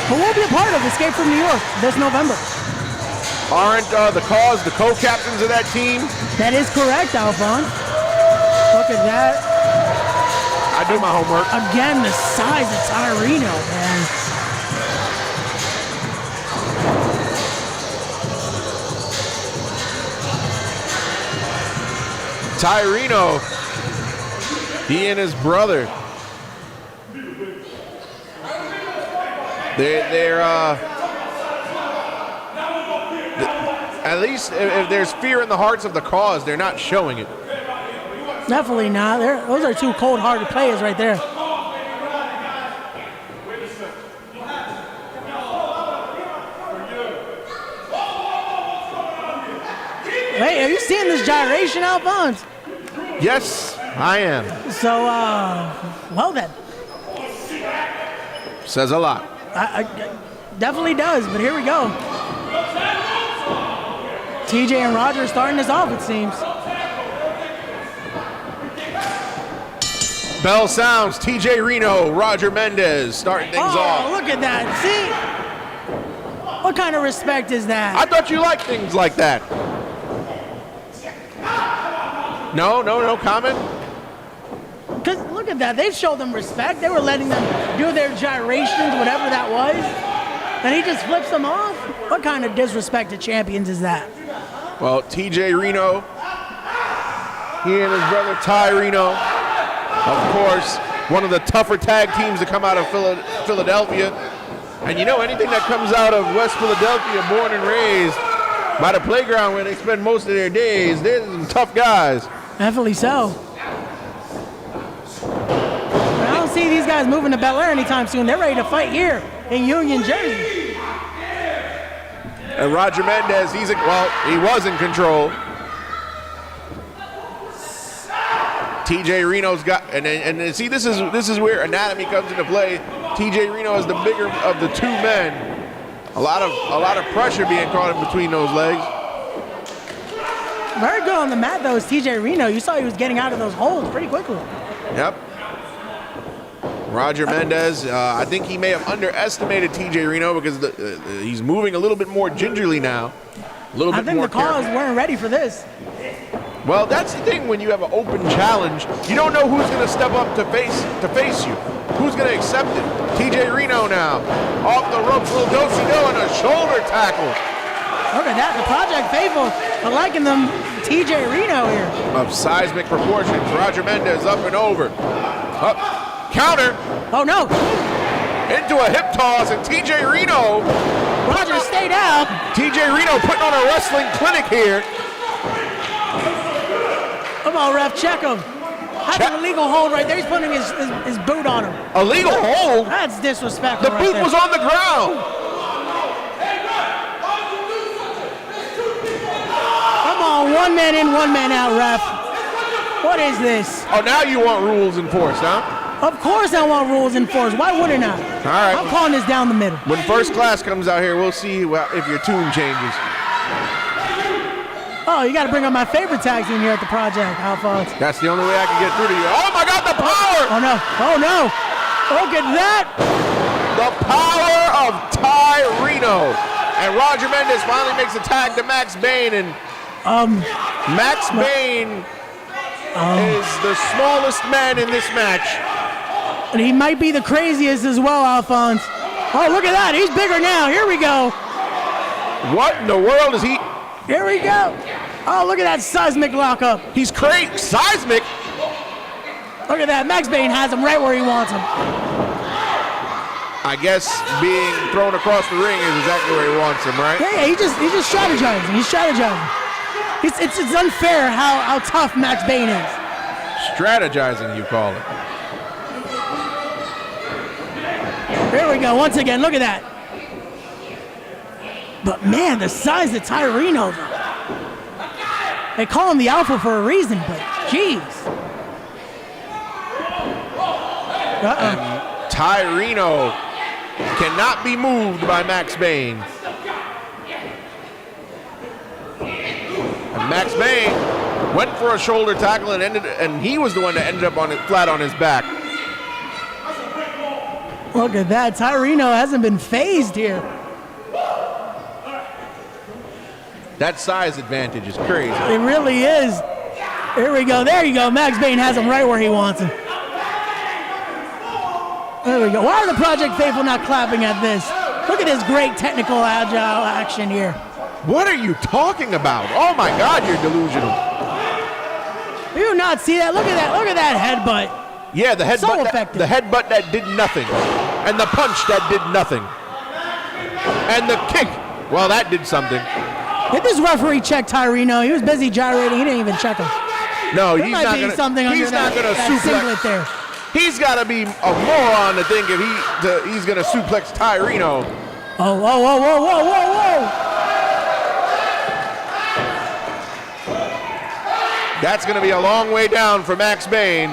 who will be a part of Escape from New York this November. Aren't the Cause the co-captains of that team? That is correct, Alphonse. Look at that. I do my homework. Again, the size of Ty Reno, man. Ty Reno, he and his brother, At least if there's fear in the hearts of the cause, they're not showing it. Definitely not. Those are two cold-hearted players right there. Hey, are you seeing this gyration, Alphonse? Yes, I am. So, well then. Says a lot. I definitely does, but here we go. TJ and Roger starting this off, it seems. Bell sounds. TJ Reno, Roger Mendez starting things off. Oh, look at that. See? What kind of respect is that? I thought you liked things like that. No comment? Because look at that. They've showed them respect. They were letting them do their gyrations, whatever that was. And he just flips them off? What kind of disrespect to champions is that? Well, TJ Reno, he and his brother Ty Reno, of course, one of the tougher tag teams to come out of Philadelphia. And you know, anything that comes out of West Philadelphia, born and raised by the playground where they spend most of their days, they're some tough guys. Definitely so. I don't see these guys moving to Bel Air anytime soon. They're ready to fight here in Union, Jersey. And Roger Mendez, he was in control. TJ Reno's got, and see, this is where anatomy comes into play. TJ Reno is the bigger of the two men. A lot of pressure being caught in between those legs. Very good on the mat though is TJ Reno. You saw he was getting out of those holds pretty quickly. Yep. Roger Mendez, I think he may have underestimated TJ Reno because he's moving a little bit more gingerly now. I think the cause weren't ready for this. Well, that's the thing when you have an open challenge. You don't know who's going to step up to face you. Who's going to accept it? TJ Reno now. Off the ropes, little do-si-do and a shoulder tackle. Look at that, the Project Faithful are liking them TJ Reno here. Of seismic proportions. Roger Mendez up and over. Up. Counter. Oh no. Into a hip toss and TJ Reno. Roger stayed out. TJ Reno putting on a wrestling clinic here. Come on, ref, check him. That's an illegal hold right there. He's putting his boot on him. Illegal hold? That's disrespectful. The boot was on the ground. Come on, one man in, one man out, ref. What is this? Oh, now you want rules enforced, huh? Of course I want rules enforced. Why wouldn't I? All right. I'm calling this down the middle. When first class comes out here, we'll see if your tune changes. Oh, you got to bring up my favorite tag team here at the Project, Alphonse. That's the only way I can get through to you. Oh my God, the power! Oh no! Oh no! Look at that! The power of Ty Reno. And Roger Mendez finally makes a tag to Max Bain, and Max Bain is the smallest man in this match. And he might be the craziest as well, Alphonse. Oh, look at that! He's bigger now. Here we go. What in the world is he? Here we go. Oh, look at that seismic lockup. He's crazy. Seismic? Look at that. Max Bain has him right where he wants him. I guess being thrown across the ring is exactly where he wants him, right? Yeah, he's just strategizing. He's strategizing. It's unfair how tough Max Bain is. Strategizing, you call it. There we go. Once again, look at that. But man, the size of Ty Reno, though. They call him the Alpha for a reason, but jeez. And Ty Reno cannot be moved by Max Bain. And Max Bain went for a shoulder tackle and he was the one that ended up flat on his back. Look at that. Ty Reno hasn't been phased here. That size advantage is crazy. It really is. Here we go. There you go. Max Bain has him right where he wants him. There we go. Why are the Project Faithful not clapping at this? Look at this great technical agile action here. What are you talking about? Oh my God, you're delusional. Do you not see that? Look at that. Look at that headbutt. Yeah, the headbutt. So effective. The headbutt that did nothing. And the punch that did nothing. And the kick, well, that did something. Did this referee check Tyreno? He was busy gyrating. He didn't even check him. No, There he's might not be gonna. something He's under not gonna that singlet suplex. there. He's got to be a moron to think if he's gonna suplex Tyreno. Oh, whoa, whoa, whoa, whoa, whoa, whoa. That's gonna be a long way down for Max Bain.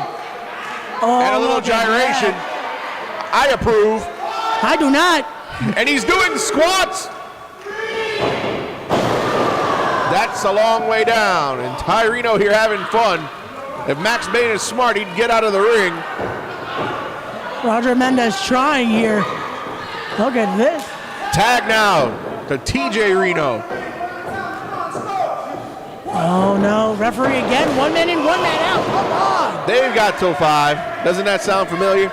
Oh, And a little look at gyration. that. I approve. I do not. And he's doing squats. That's a long way down. And Tyreno here having fun. If Max Bain is smart, he'd get out of the ring. Roger Mendez trying here. Look at this. Tag now to TJ Reno. Oh no, referee again. 1 man in, 1 man out. Come on. They've got till 5. Doesn't that sound familiar?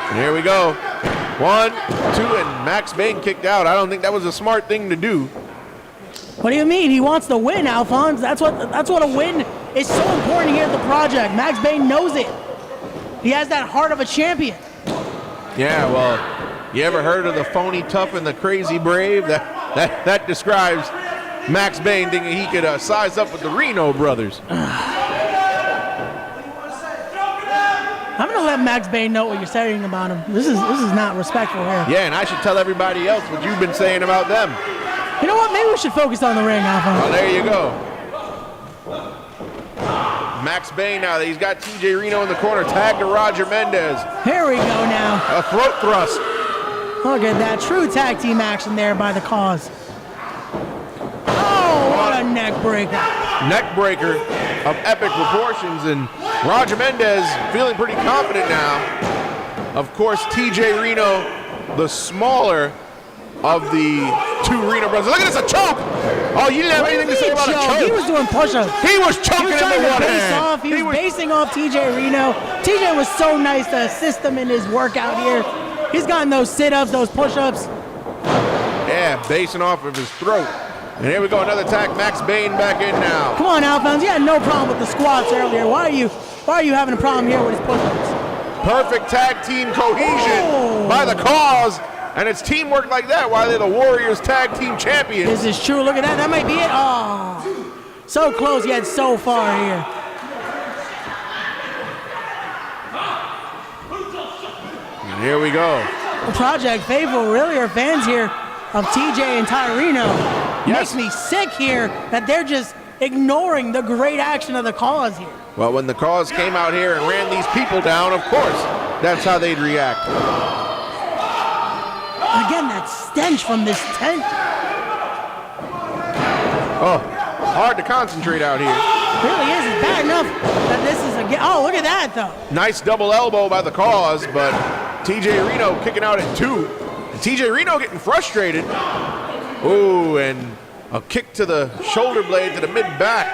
And here we go. 1, 2, and Max Bain kicked out. I don't think that was a smart thing to do. What do you mean? He wants to win, Alphonse. That's what a win is so important here at the project. Max Bain knows it. He has that heart of a champion. Yeah, well, you ever heard of the phony tough and the crazy brave? That describes Max Bain thinking he could size up with the Reno brothers. I'm gonna let Max Bain know what you're saying about him. This is not respectful here. Yeah, and I should tell everybody else what you've been saying about them. You know what? Maybe we should focus on the ring, Alphonse. Well, there you go. Max Bain now that he's got TJ Reno in the corner, tagged to Roger Mendez. Here we go now. A throat thrust. Look at that. True tag team action there by the Cause. Oh, what a neck breaker. Neck breaker of epic proportions, and Roger Mendez feeling pretty confident now. Of course, TJ Reno, the smaller of the 2 Reno brothers. Look at this, a choke! Oh, you didn't have anything to say about a choke. He was doing push-ups. He was choking him with one hand. He was basing off TJ Reno. TJ was so nice to assist him in his workout here. He's gotten those sit-ups, those push-ups. Yeah, basing off of his throat. And here we go, another attack. Max Bain back in now. Come on, Alphonse. You had no problem with the squats earlier. Why are you having a problem here with his push-ups? Perfect tag team cohesion by the Cause. And it's teamwork like that why they're the Warriors Tag Team Champions. This is true. Look at that. That might be it. Oh, so close yet so far here. And here we go. The Project Faithful really are fans here of TJ and Tyreno. Yes. Makes me sick here that they're just ignoring the great action of the Cause here. Well, when the Cause came out here and ran these people down, of course, that's how they'd react. Again, that stench from this tent. Oh, hard to concentrate out here. It really is. It's bad enough that this is again. Oh, look at that, though. Nice double elbow by the Cause, but TJ Reno kicking out at 2. And TJ Reno getting frustrated. Ooh, and a kick to the shoulder blade to the mid-back.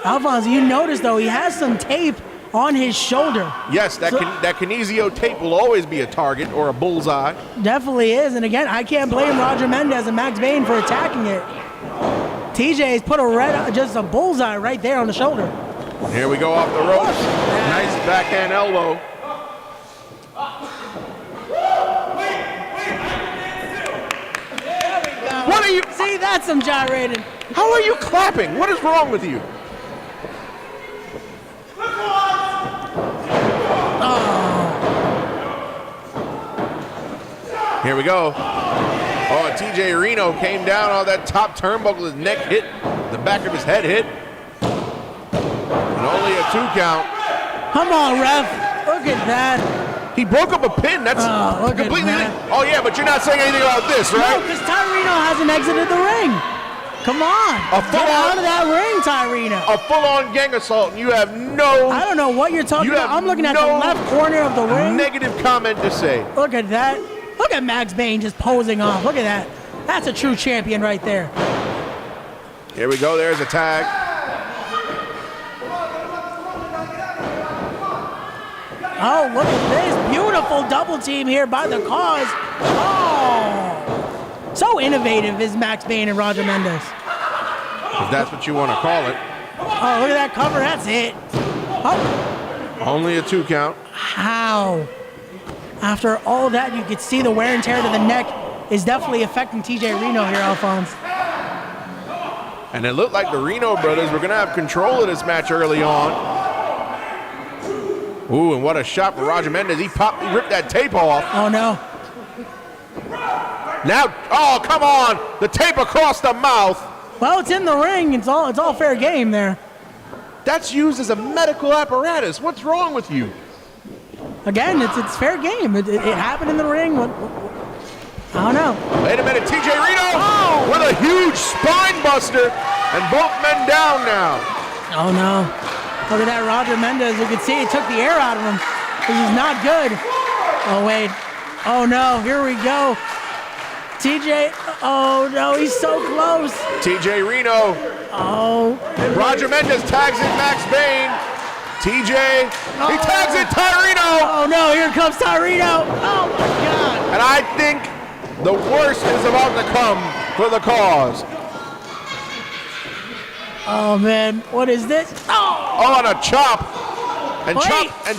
Alphonse, you notice, though, he has some tape on his shoulder. Yes, that kinesio tape will always be a target or a bullseye. Definitely is, and again, I can't blame Roger Mendez and Max Bain for attacking it. TJ's put just a bullseye right there on the shoulder. And here we go off the ropes. Nice backhand elbow. What are you? See, that's some gyrating. How are you clapping? What is wrong with you? Here we go. Oh, TJ Reno came down on that top turnbuckle. His neck hit, the back of his head hit. And only a 2 count. Come on, ref. Look at that. He broke up a pin. That's completely. Oh, yeah, but you're not saying anything about this, right? No, because Tyreno hasn't exited the ring. Come on. Get out of that ring, Tyreno. A full-on gang assault, and you have no... I don't know what you're talking about. I'm looking at the left corner of the ring. Negative comment to say. Look at that. Look at Max Bain just posing off. Look at that. That's a true champion right there. Here we go. There's a tag. Oh, look at this. Beautiful double team here by the Cause. Oh. So innovative is Max Bain and Roger Mendez. If that's what you want to call it. Oh, look at that cover. That's it. Oh. Only a 2 count. How? After all that, you could see the wear and tear to the neck is definitely affecting TJ Reno here, Alphonse. And it looked like the Reno brothers were going to have control of this match early on. Ooh, and what a shot for Roger Mendez. He ripped that tape off. Oh, no. Now, oh, come on. The tape across the mouth. Well, it's in the ring. It's all fair game there. That's used as a medical apparatus. What's wrong with you? Again, it's fair game. It happened in the ring. I don't know. Wait a minute, TJ Reno with a huge spine buster, and both men down now. Oh no. Look at that, Roger Mendez. You can see he took the air out of him. This is not good. Oh wait. Oh no, here we go. TJ, oh no, he's so close. TJ Reno. Oh. Roger Mendez tags in Max Bain. TJ, he tags in Tyreno. Oh no, here comes Tyreno. Oh my God. And I think the worst is about to come for the cause. Oh man, what is this? Oh, and a chop. And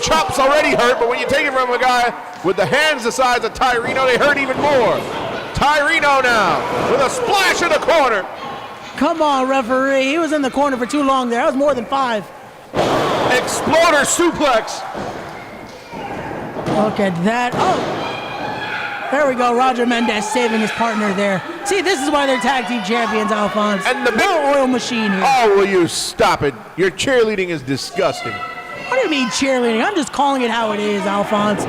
Chop's already hurt, but when you take it from a guy with the hands the size of Tyreno, they hurt even more. Tyreno now with a splash in the corner. Come on, referee. He was in the corner for too long there. That was more than 5. Exploder suplex. Look at that. Oh. There we go, Roger Mendez saving his partner there. See, this is why they're tag team champions, Alphonse. And the big oil machine here. Oh, will you stop it? Your cheerleading is disgusting. What do you mean cheerleading? I'm just calling it how it is, Alphonse.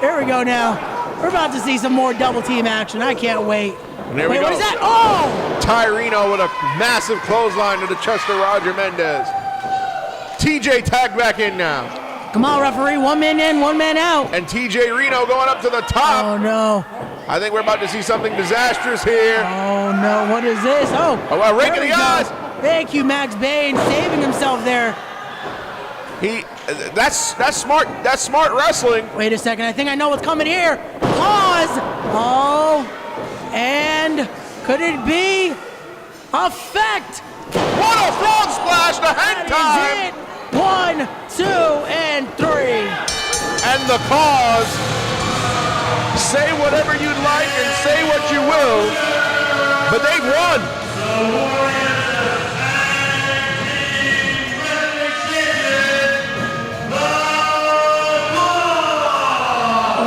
Here we go now. We're about to see some more double team action. I can't wait. And there we go. What is that? Oh! Tyreno with a massive clothesline to the chest of Roger Mendez. TJ tagged back in now. Come on, referee. 1 man in, 1 man out. And TJ Reno going up to the top. Oh, no. I think we're about to see something disastrous here. Oh, no. What is this? Oh, a rake in the eyes. Thank you, Max Bain, saving himself there. That's smart. That's smart wrestling. Wait a second. I think I know what's coming here. Pause. Oh, and could it be effect? What a frog splash to hang time. 1, 2, and 3. And the cause. Say whatever you'd like and say what you will, but they won.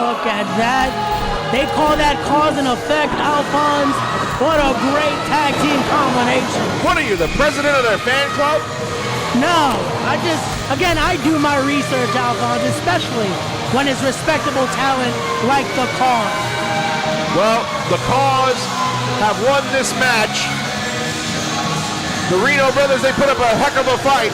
Look at that. They call that cause and effect, Alphonse. What a great tag team combination. What are you, the president of their fan club? No, I do my research, Alphonse, especially when it's respectable talent like the Cause. Well, the Cause have won this match. The Reno brothers, they put up a heck of a fight,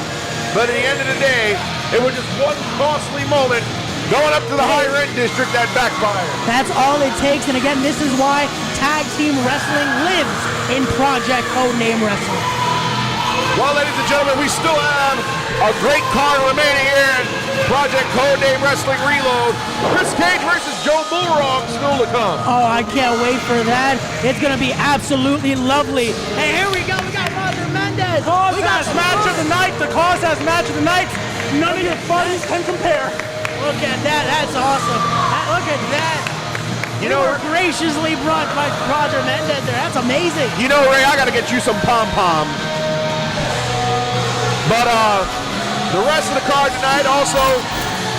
but at the end of the day, it was just one costly moment going up to the higher end district that backfired. That's all it takes, and again, this is why tag team wrestling lives in Project Codename Wrestling. Well, ladies and gentlemen, we still have a great card remaining here in Project Codename Wrestling Reload. Chris Cage versus Joe Bullrock still to come. Oh, I can't wait for that. It's going to be absolutely lovely. And here we go. We got Roger Mendez. Cause has match of the night. The Cause has match of the night. None of your funds can compare. Look at that. That's awesome. Look at that. You were graciously brought by Roger Mendez there. That's amazing. You know, Ray, I got to get you some pom-poms. But the rest of the card tonight also,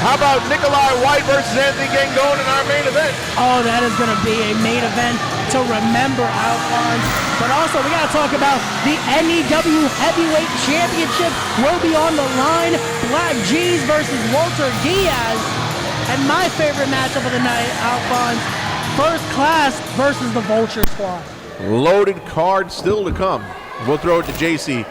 how about Nikolai White versus Anthony Gangone in our main event? Oh, that is going to be a main event to remember, Alphonse. But also, we got to talk about the NEW Heavyweight Championship will be on the line. Black G's versus Walter Diaz. And my favorite matchup of the night, Alphonse, First Class versus the Vulture Squad. Loaded card still to come. We'll throw it to JC.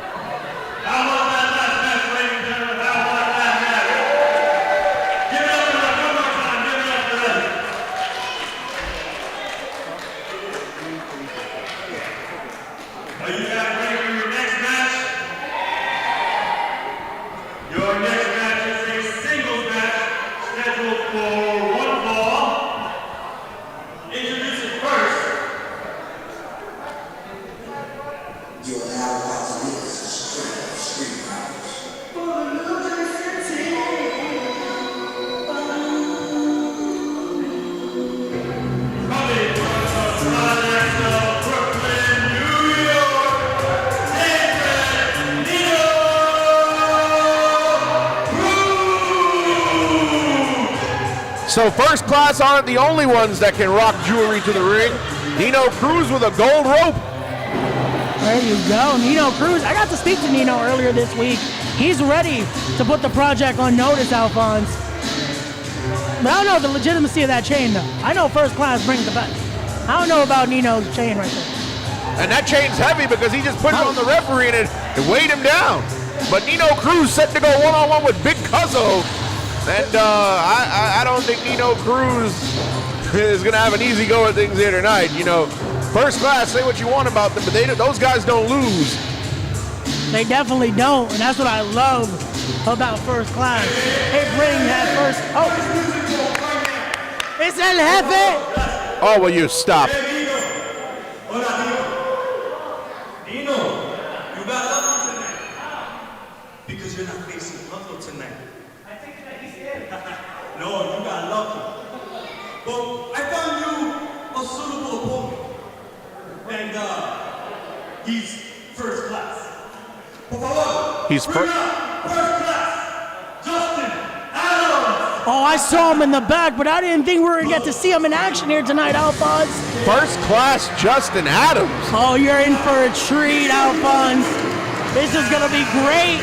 So first class aren't the only ones that can rock jewelry to the ring. Nino Cruz with a gold rope. There you go, Nino Cruz. I got to speak to Nino earlier this week. He's ready to put the project on notice, Alphonse. But I don't know the legitimacy of that chain, though. I know first class brings the best. I don't know about Nino's chain right there. And that chain's heavy because he just put it on the referee and it weighed him down. But Nino Cruz set to go one-on-one with Big Cuzzo. And I don't think Nino Cruz is going to have an easy go at things here tonight. You know, first class, say what you want about them, but those guys don't lose. They definitely don't, and that's what I love about first class. They bring that first. Oh, it's El Jefe. Oh, will you stop? Nino, you got lucky tonight. Because you're not facing Buffalo tonight. I think that he's dead. No, you got lucky. But I found you a suitable opponent. And he's first class. Por favor, he's first class. Justin Adams. Oh, I saw him in the back, but I didn't think we were going to get to see him in action here tonight, Alphonse. First class Justin Adams. Oh, you're in for a treat, Alphonse. This is going to be great.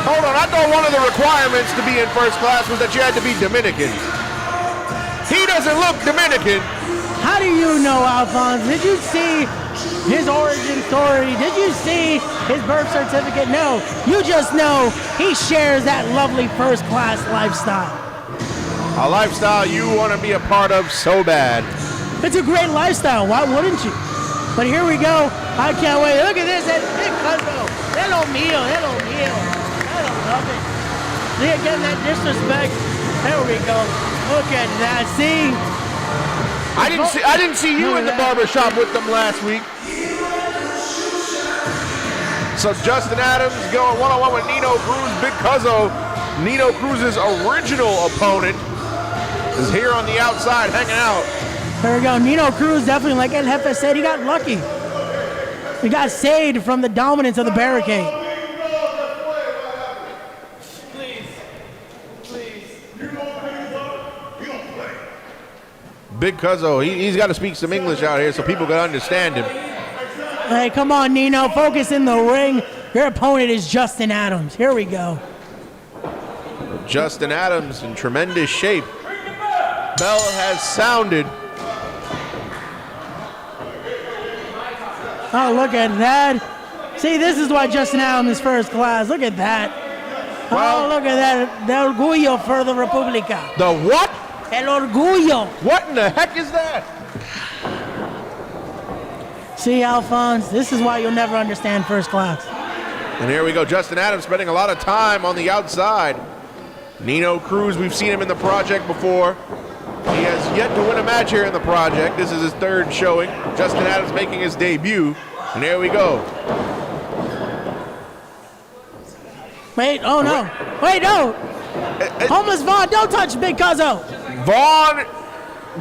Hold on, I thought one of the requirements to be in first class was that you had to be Dominican. He doesn't look Dominican. How do you know, Alphonse? Did you see his origin story? Did you see his birth certificate? No, you just know he shares that lovely first class lifestyle. A lifestyle you want to be a part of so bad. It's a great lifestyle, why wouldn't you? But here we go, I can't wait. Look at this, that big Cuzzo. Hello mío, hello mío. I love it. See, again, that disrespect. There we go. Look at that, see? I didn't see you in the barbershop with them last week. So Justin Adams going one-on-one with Nino Cruz. Big Cuzzo, Nino Cruz's original opponent, is here on the outside hanging out. There we go. Nino Cruz definitely, like El Jefe said, he got lucky. He got saved from the dominance of the barricade. Big Cuzzo, he's got to speak some English out here so people can understand him. Hey, come on, Nino. Focus in the ring. Your opponent is Justin Adams. Here we go. Justin Adams in tremendous shape. Bell has sounded. Oh, look at that. See, this is why Justin Adams is first class. Look at that. Well, oh, look at that. The orgullo for the República. The what? El orgullo. What in the heck is that? See, Alphonse, this is why you'll never understand first class. And here we go. Justin Adams spending a lot of time on the outside. Nino Cruz, we've seen him in the project before. He has yet to win a match here in the project. This is his third showing. Justin Adams making his debut. And here we go. Wait, oh no. Wait, no. Homeless Vaughn, don't touch Big Cuzzo. Vaughn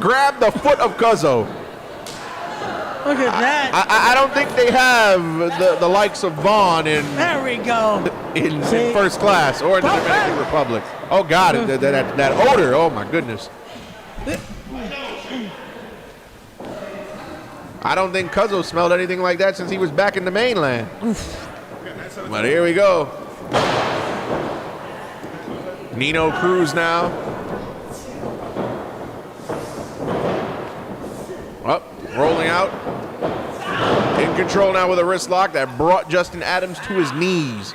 grabbed the foot of Cuzzo. Look at that. I don't think they have the likes of Vaughn in. There we go. In first class or in the Dominican Republic. Oh God, that odor. Oh my goodness. I don't think Cuzzo smelled anything like that since he was back in the mainland. Oof. But here we go. Nino Cruz now. Up, rolling out. In control now with a wrist lock that brought Justin Adams to his knees.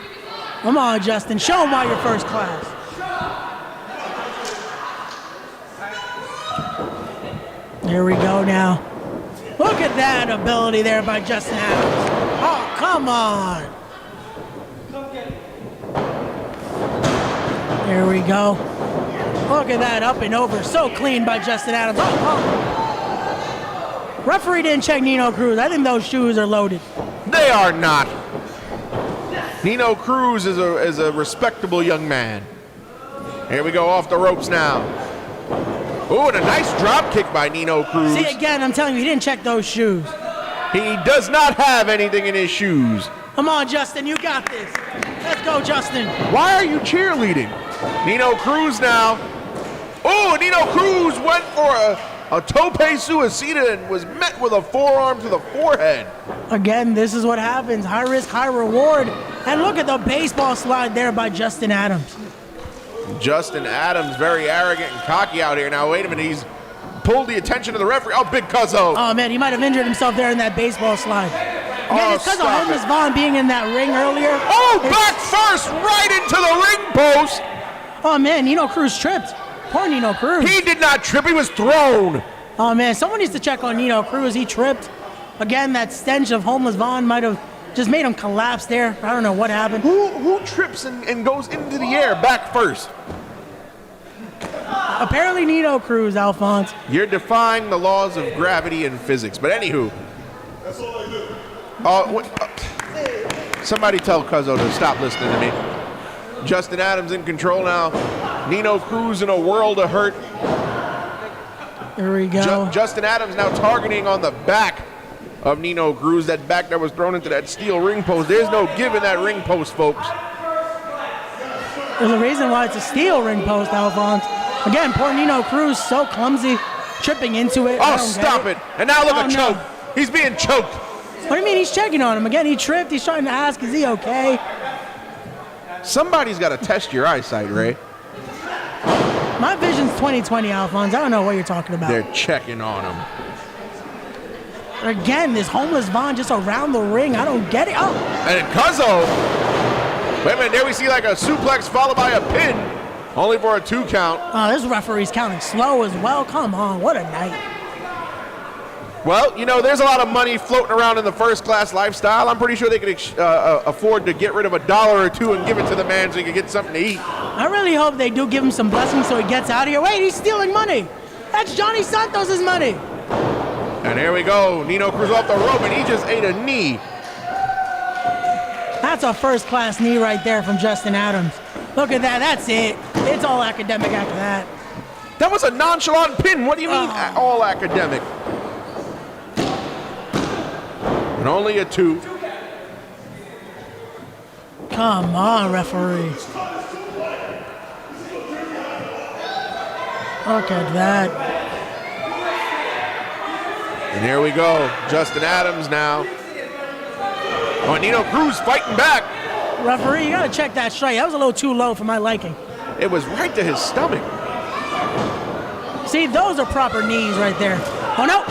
Come on, Justin. Show him why you're first class. There we go now. Look at that ability there by Justin Adams. Oh, come on. There we go. Look at that, up and over. So clean by Justin Adams. Oh. Referee didn't check Nino Cruz. I think those shoes are loaded. They are not. Nino Cruz is a respectable young man. Here we go, off the ropes now. Oh, and a nice drop kick by Nino Cruz. See, again, I'm telling you, he didn't check those shoes. He does not have anything in his shoes. Come on, Justin, you got this. Let's go, Justin. Why are you cheerleading? Nino Cruz now. Oh, Nino Cruz went for a tope suicida and was met with a forearm to the forehead. Again, this is what happens. High risk, high reward. And look at the baseball slide there by Justin Adams. Justin Adams, very arrogant and cocky out here. Now, wait a minute. He's pulled the attention of the referee. Oh, Big Cuzzo. Oh, man, he might have injured himself there in that baseball slide. Again, it's because of stop Homeless it. Vaughn being in that ring earlier. Oh, back first, right into the ring post. Oh, man, Nino Cruz tripped. Poor Nino Cruz. He did not trip. He was thrown. Oh, man, someone needs to check on Nino Cruz. He tripped. Again, that stench of Homeless Vaughn might have just made him collapse there. I don't know what happened. Who trips and goes into the air back first? Apparently Nino Cruz, Alphonse. You're defying the laws of gravity and physics. But anywho. That's all I do. Somebody tell Cuzzo to stop listening to me. Justin Adams in control now. Nino Cruz in a world of hurt. Here we go. Justin Adams now targeting on the back of Nino Cruz, that back that was thrown into that steel ring post. There's no giving that ring post, folks. There's a reason why it's a steel ring post, Alphonse. Again, poor Nino Cruz, so clumsy, tripping into it. Oh, stop it. And now look at choke. No. He's being choked. What do you mean he's checking on him? Again, he tripped. He's trying to ask, is he okay? Somebody's got to test your eyesight, Ray. My vision's 20/20, Alphonse. I don't know what you're talking about. They're checking on him. Again, this Homeless Vaughn just around the ring. I don't get it. Oh. And then Cuzzo. Wait a minute. There we see like a suplex followed by a pin. Only for a 2 count. Oh, this referee's counting slow as well. Come on. What a night. Well, you know, there's a lot of money floating around in the first class lifestyle. I'm pretty sure they could afford to get rid of $1 or $2 and give it to the man so he can get something to eat. I really hope they do give him some blessings so he gets out of here. Wait, he's stealing money. That's Johnny Santos' money. And here we go. Nino Cruz off the rope, and he just ate a knee. That's a first-class knee right there from Justin Adams. Look at that. That's it. It's all academic after that. That was a nonchalant pin. What do you mean all academic? And only a 2. Come on, referee. Look at that. And here we go. Justin Adams now. Oh, Nino Cruz fighting back. Referee, you gotta check that straight. That was a little too low for my liking. It was right to his stomach. See, those are proper knees right there. Oh, no.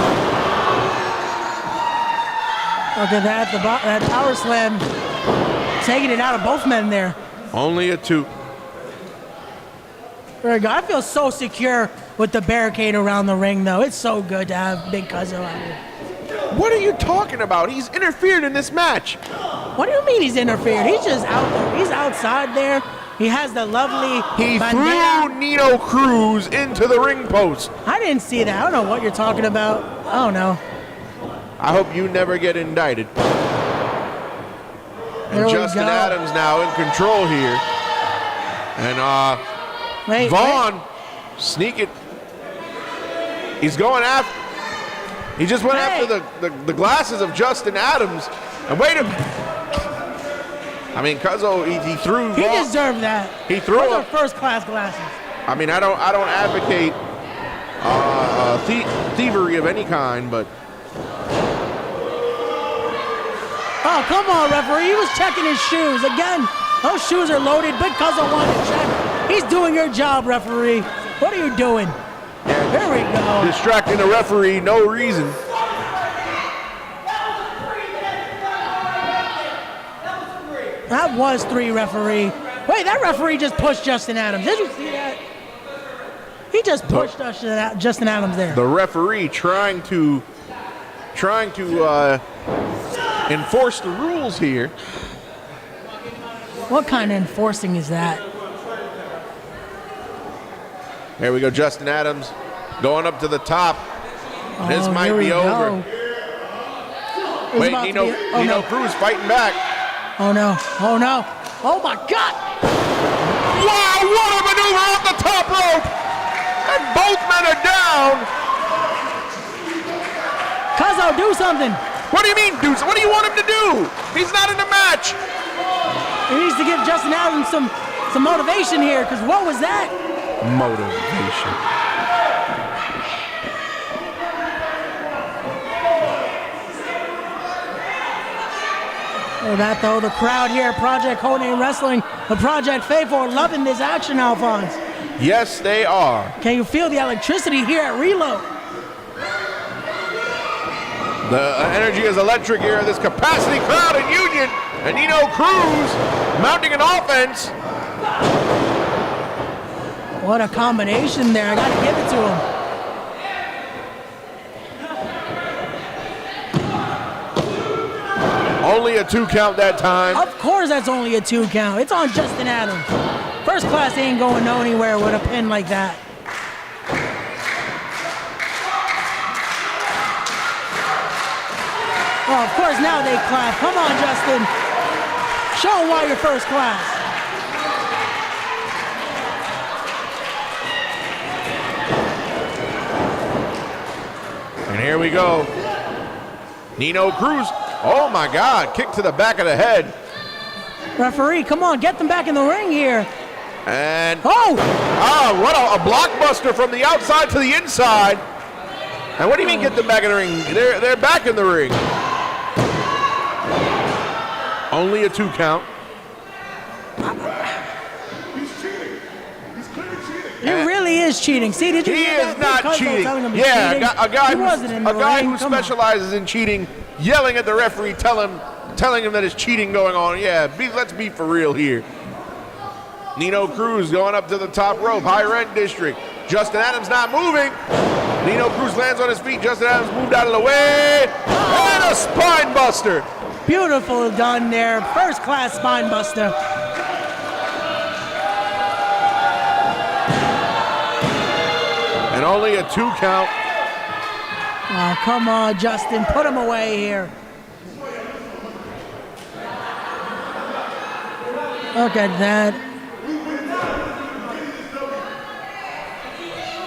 Look at that, that power slam. Taking it out of both men there. Only a 2. There we go. I feel so secure with the barricade around the ring, though. It's so good to have Big Cuzzo out here. What are you talking about? He's interfered in this match. What do you mean he's interfered? He's just out there. He's outside there. He has the lovely bandana. Threw Nino Cruz into the ring post. I didn't see that. I don't know what you're talking about. I don't know. I hope you never get indicted. And There we Justin go. Adams now in control here. And Vaughn sneaking. He's going after. He just went after the glasses of Justin Adams. And wait a minute. I mean, Cuzzo, he threw. He deserved that. He threw Those him. are first-class glasses. I mean, I don't advocate thievery of any kind, but. Oh, come on, referee. He was checking his shoes. Again, those shoes are loaded. Big Cuzzo wanted to check. He's doing your job, referee. What are you doing? Here we go. Distracting the referee, no reason. That was 3, referee. Wait, that referee just pushed Justin Adams. Did you see that? He just pushed Justin Adams there. The referee trying to enforce the rules here. What kind of enforcing is that? There we go, Justin Adams going up to the top. This Oh, might here we be over. go. It's Wait, about to Nino be- oh, no. Cruz fighting back. Oh no, oh no. Oh my God! Wow, what a maneuver off the top rope! And both men are down. Cuzzo, do something. What do you mean, do? What do you want him to do? He's not in the match. He needs to give Justin Adams some motivation here, because what was that? Motivation. Look at that, though. The crowd here at Project Codename Wrestling, the Project Faithful, are loving this action, Alphonse. Yes, they are. Can you feel the electricity here at Reload? The energy is electric here. This capacity crowd in Union. And Nino Cruz mounting an offense. What a combination there. I got to give it to him. Only a 2 count that time. Of course that's only a 2 count. It's on Justin Adams. First class ain't going anywhere with a pin like that. Oh, of course now they clap. Come on, Justin. Show them why you're first class. And here we go. Nino Cruz. Oh my God, kick to the back of the head. Referee, come on, get them back in the ring here. And what a blockbuster from the outside to the inside. And what do you mean get them back in the ring? They're back in the ring. Only a 2 count. He really is cheating. See, did you He hear is that? not cheating. Yeah, a guy who specializes in cheating, yelling at the referee, telling him that it's cheating going on. Yeah, let's be for real here. Nino Cruz going up to the top rope, high red district. Justin Adams not moving. Nino Cruz lands on his feet. Justin Adams moved out of the way. And a spine buster. Beautiful done there. First class spine buster. And only a 2 count. Oh, come on, Justin. Put him away here. Look at that.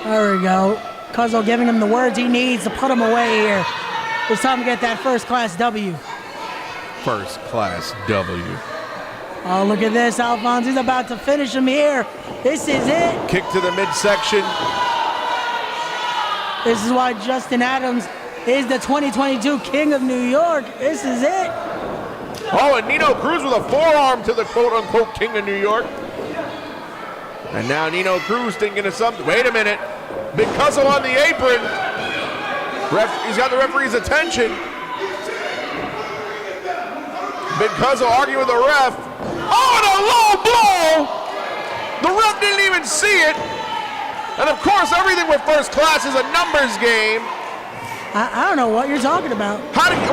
There we go. Cuzzo giving him the words he needs to put him away here. It's time to get that first class W. First class W. Oh, look at this, Alphonse. He's about to finish him here. This is it. Kick to the midsection. This is why Justin Adams is the 2022 King of New York. This is it. Oh, and Nino Cruz with a forearm to the quote-unquote King of New York. And now Nino Cruz thinking of something. Wait a minute. Big Cuzzo on the apron. He's got the referee's attention. Big Cuzzo arguing with the ref. Oh, and a low blow! The ref didn't even see it. And of course, everything with first class is a numbers game. I don't know what you're talking about.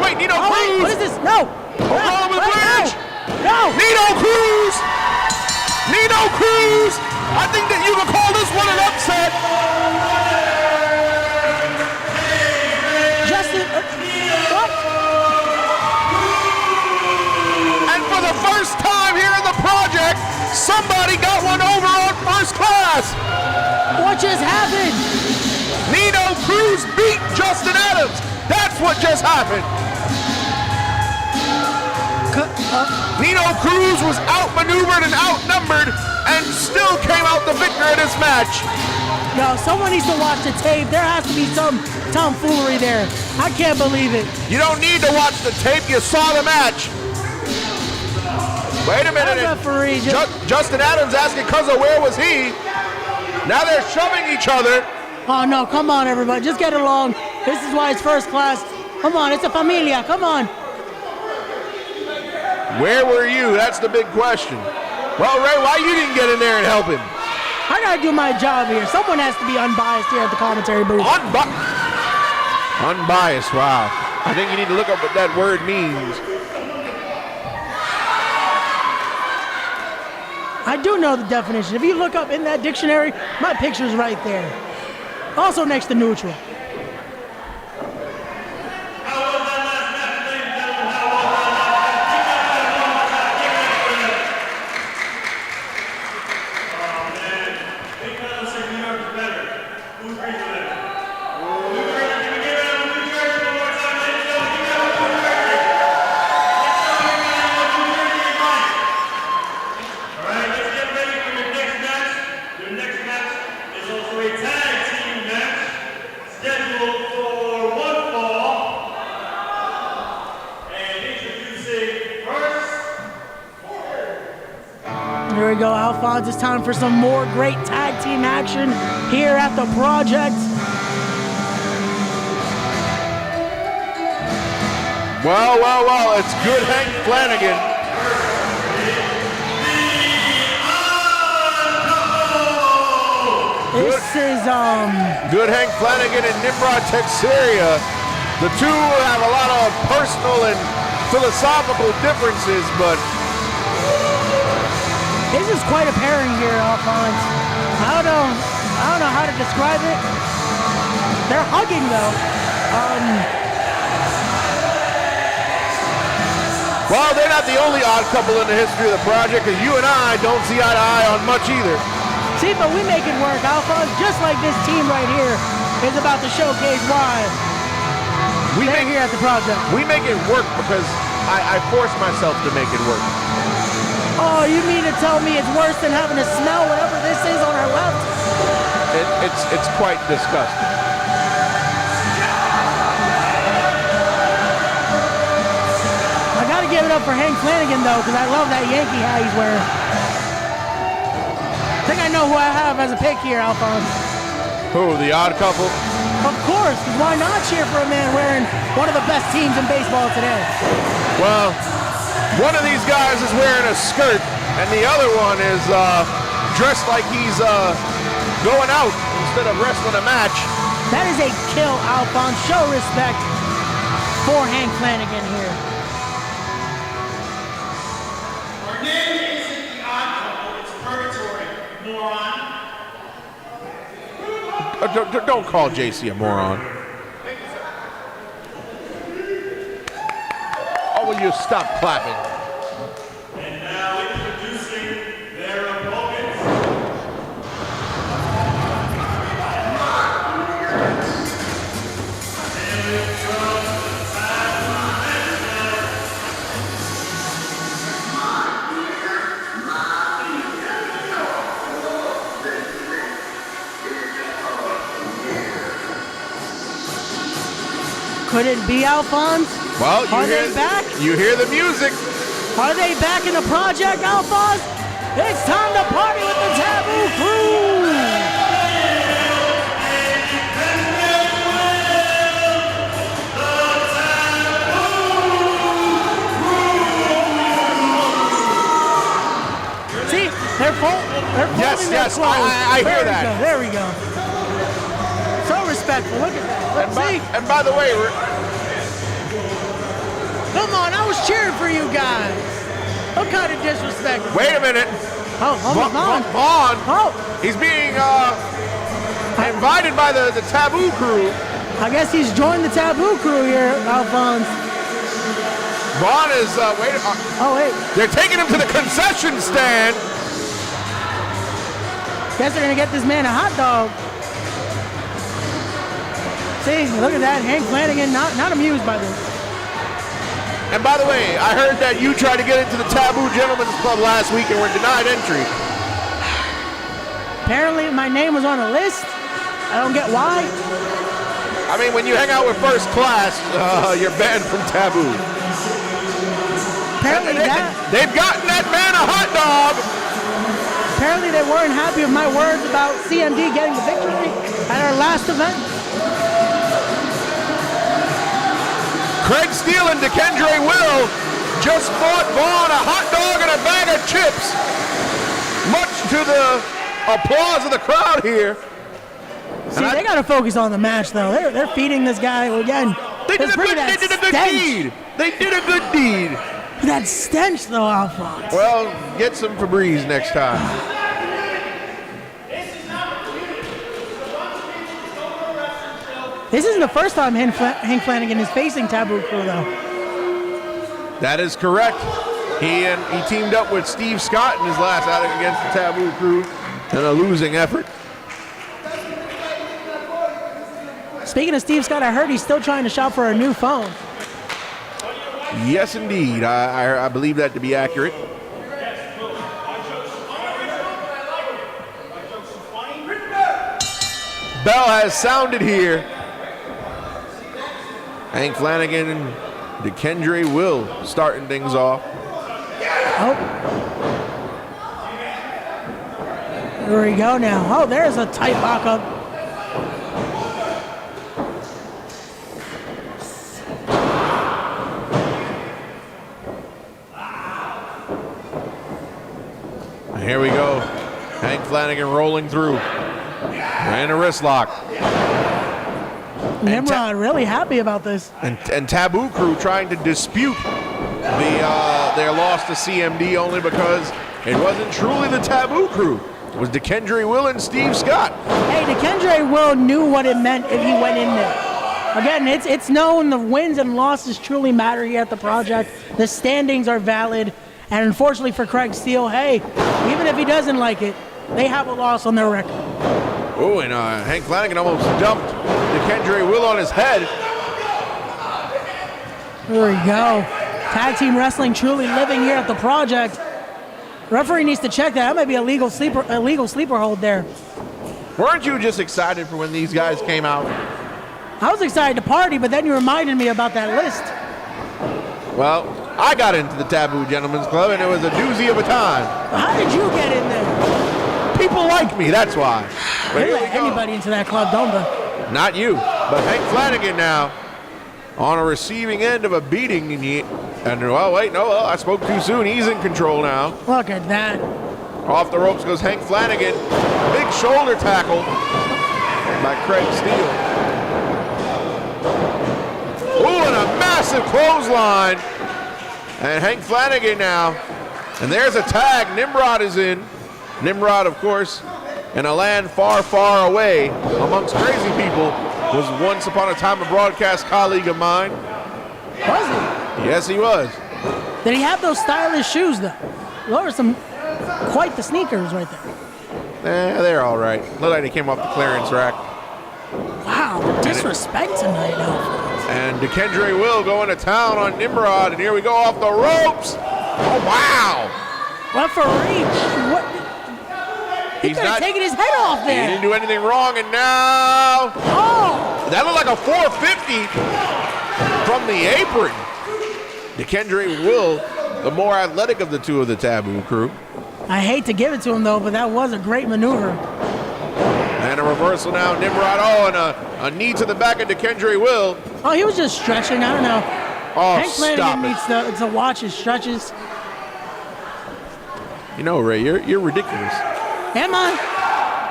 Wait, Nino Cruz! Wait, what is this? No! No! Nino Cruz! Nino Cruz! I think that you could call this one an upset. Justin, what? And for the first time here in the project, somebody got one over on first class. What just happened? Nino Cruz beat Justin Adams. That's what just happened. Nino Cruz was outmaneuvered and outnumbered and still came out the victor in this match. No, someone needs to watch the tape. There has to be some tomfoolery there. I can't believe it. You don't need to watch the tape. You saw the match. Wait a minute. Justin Adams asking Cuzzo where was he. Now they're shoving each other. Oh, no, come on, everybody. Just get along. This is why it's first class. Come on, it's a familia. Come on. Where were you? That's the big question. Well, Ray, why you didn't get in there and help him? I gotta do my job here. Someone has to be unbiased here at the commentary booth. Unbiased, wow. I think you need to look up what that word means. I do know the definition. If you look up in that dictionary, my picture's right there. Also next to neutral. Here we go, Alphonse. It's time for some more great tag team action here at the Project. Well, it's good Hank Flanagan. This is good Hank Flanagan and Nimrod Texeria. The two have a lot of personal and philosophical differences, but this is quite a pairing here, Alphonse. I don't know how to describe it. They're hugging though. Well, they're not the only odd couple in the history of the project, because you and I don't see eye to eye on much either. See, but we make it work, Alphonse, just like this team right here is about to showcase why they're here at the Project. We make it work because I force myself to make it work. Oh, you mean to tell me it's worse than having to smell whatever this is on our left? It's quite disgusting. I gotta give it up for Hank Flanagan though, because I love that Yankee hat he's wearing. I think I know who I have as a pick here, Alphonse. Who, the odd couple? Of course, why not cheer for a man wearing one of the best teams in baseball today? Well, one of these guys is wearing a skirt, and the other one is dressed like he's going out instead of wrestling a match. That is a kill, Alphonse. Show respect for Hank Flanagan here. Our name isn't the odd couple, it's purgatory, moron. Don't call JC a moron. Oh, will you stop clapping? And now introducing their opponents. Hailing from the Could it be Alphonse? Well, Are they back? You hear the music. Are they back in the Project, Alphonse? It's time to party with the Taboo Crew! See, they're folding Yes, their clothes. I hear that. There we go. So respectful. Look at that. Let's see. And by the way, Come on, I was cheering for you guys. What kind of disrespect? Wait a minute. Oh, Vaughn. Vaughn. Oh. He's being invited by the Taboo Crew. I guess he's joined the Taboo Crew here, Alphonse. Vaughn is, oh, wait. They're taking him to the concession stand. Guess they're going to get this man a hot dog. See, look at that. Hank Flanagan not amused by this. And by the way, I heard that you tried to get into the Taboo Gentlemen's Club last week and were denied entry. Apparently my name was on a list. I don't get why. I mean, when you hang out with first class, you're banned from Taboo. Apparently they've gotten that man a hot dog. Apparently they weren't happy with my words about CMD getting the victory at our last event. Craig Steele and DeKendre Will just bought Vaughn a hot dog and a bag of chips. Much to the applause of the crowd here. See, they got to focus on the match, though. They're feeding this guy again. They did a good deed. They did a good deed. That stench, though, Alphonse. Well, get some Febreze next time. This isn't the first time Hank Flanagan is facing Taboo Crew, though. That is correct. He teamed up with Steve Scott in his last outing against the Taboo Crew in a losing effort. Speaking of Steve Scott, I heard he's still trying to shop for a new phone. Yes, indeed. I believe that to be accurate. Bell has sounded here. Hank Flanagan and DeKendre Will starting things off. Oh. Here we go now. Oh, there's a tight lockup. Here we go. Hank Flanagan rolling through. And a wrist lock. Nimrod really happy about this. And Taboo Crew trying to dispute their loss to CMD only because it wasn't truly the Taboo Crew. It was DeKendre Will and Steve Scott. Hey, DeKendre Will knew what it meant if he went in there. Again, it's known the wins and losses truly matter here at the project. The standings are valid. And unfortunately for Craig Steele, hey, even if he doesn't like it, they have a loss on their record. Oh, and Hank Flanagan almost dumped DeKendre Will on his head. There we go. Tag team wrestling truly living here at the project. Referee needs to check that. That might be a legal sleeper hold there. Weren't you just excited for when these guys came out? I was excited to party, but then you reminded me about that list. Well, I got into the Taboo Gentlemen's Club, and it was a doozy of a time. How did you get in there? People like me, that's why. They let anybody into that club, don't they? Not you, but Hank Flanagan now on a receiving end of a beating. I spoke too soon. He's in control now. Look at that. Off the ropes goes Hank Flanagan. Big shoulder tackle by Craig Steele. Ooh, and a massive clothesline. And Hank Flanagan now. And there's a tag. Nimrod is in. Nimrod, of course, in a land far, far away amongst crazy people, was once upon a time a broadcast colleague of mine. Was he? Yes, he was. Did he have those stylish shoes, though? Those are quite the sneakers right there. They're all right. Look like they came off the clearance rack. Wow, disrespect tonight, Alfred. And DeKendre Will going to town on Nimrod, and here we go off the ropes. Oh, wow. What for reach? What? He could have taken his head off there. He didn't do anything wrong, and now... Oh! That looked like a 450 from the apron. DeKendre Will, the more athletic of the two of the Taboo Crew. I hate to give it to him, though, but that was a great maneuver. And a reversal now, Nimrod. Oh, and a knee to the back of DeKendre Will. Oh, he was just stretching. I don't know. Oh, Hank Flanagan needs to watch his stretches. You know, Ray, you're ridiculous. Am I?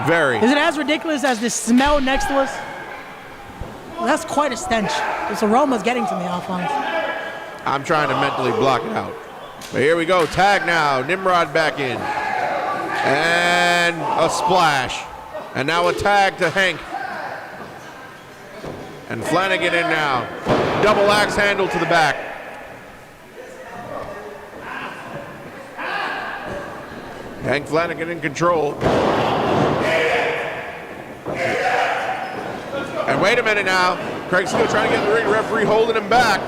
Very. Is it as ridiculous as the smell next to us? Well, that's quite a stench. This aroma's getting to me, Alphonse. I'm trying to mentally block it out. But here we go. Tag now. Nimrod back in. And a splash. And now a tag to Hank. And Flanagan in now. Double axe handle to the back. Hank Flanagan in control. And wait a minute now. Craig Steele trying to get in the ring. Referee holding him back.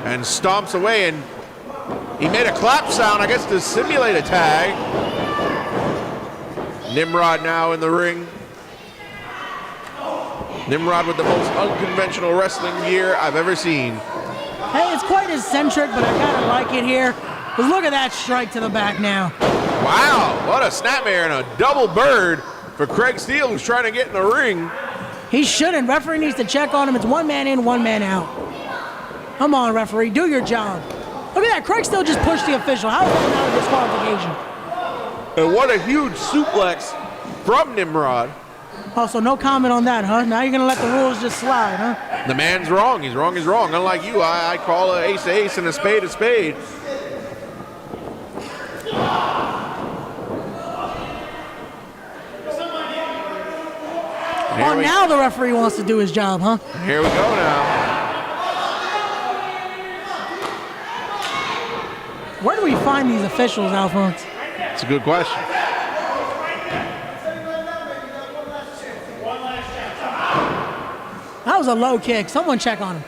And stomps away, and he made a clap sound, I guess, to simulate a tag. Nimrod now in the ring. Nimrod with the most unconventional wrestling gear I've ever seen. Hey, it's quite eccentric, but I kind of like it here. But look at that strike to the back now. Wow, what a snapmare and a double bird for Craig Steele, who's trying to get in the ring. He shouldn't. Referee needs to check on him. It's one man in, one man out. Come on, referee, do your job. Look at that, Craig Steele just pushed the official. How is that not a disqualification? And what a huge suplex from Nimrod. Oh, so no comment on that, huh? Now you're going to let the rules just slide, huh? The man's wrong. He's wrong is wrong. Unlike you, I call an ace a ace and a spade a spade. Oh, now the referee wants to do his job, huh? Here we go now. Where do we find these officials, Alphonse? It's a good question. That was a low kick. Someone check on him.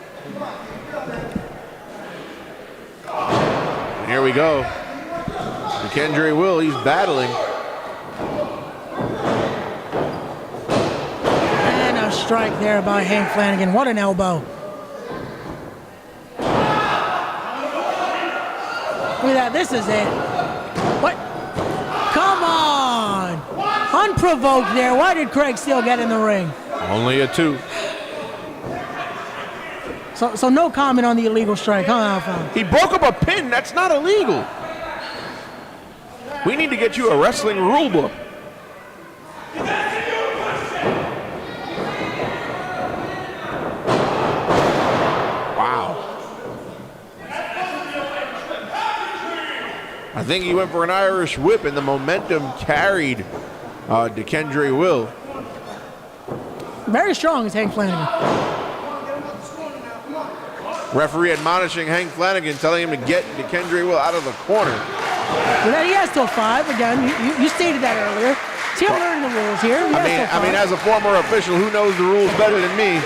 And here we go. DeKendre Will, he's battling. And a strike there by Hank Flanagan. What an elbow. Look at that. This is it. What? Come unprovoked there. Why did Craig Steele get in the ring? Only a 2. So no comment on the illegal strike, huh, Alphonse? He broke up a pin. That's not illegal. We need to get you a wrestling rule book. Wow. I think he went for an Irish whip, and the momentum carried DeKendre Will. Very strong is Hank Flanagan. Referee admonishing Hank Flanagan, telling him to get DeKendre Will out of the corner. But then he has till 5. Again, you stated that earlier. See, I'm learning the rules here. I mean, as a former official, who knows the rules better than me?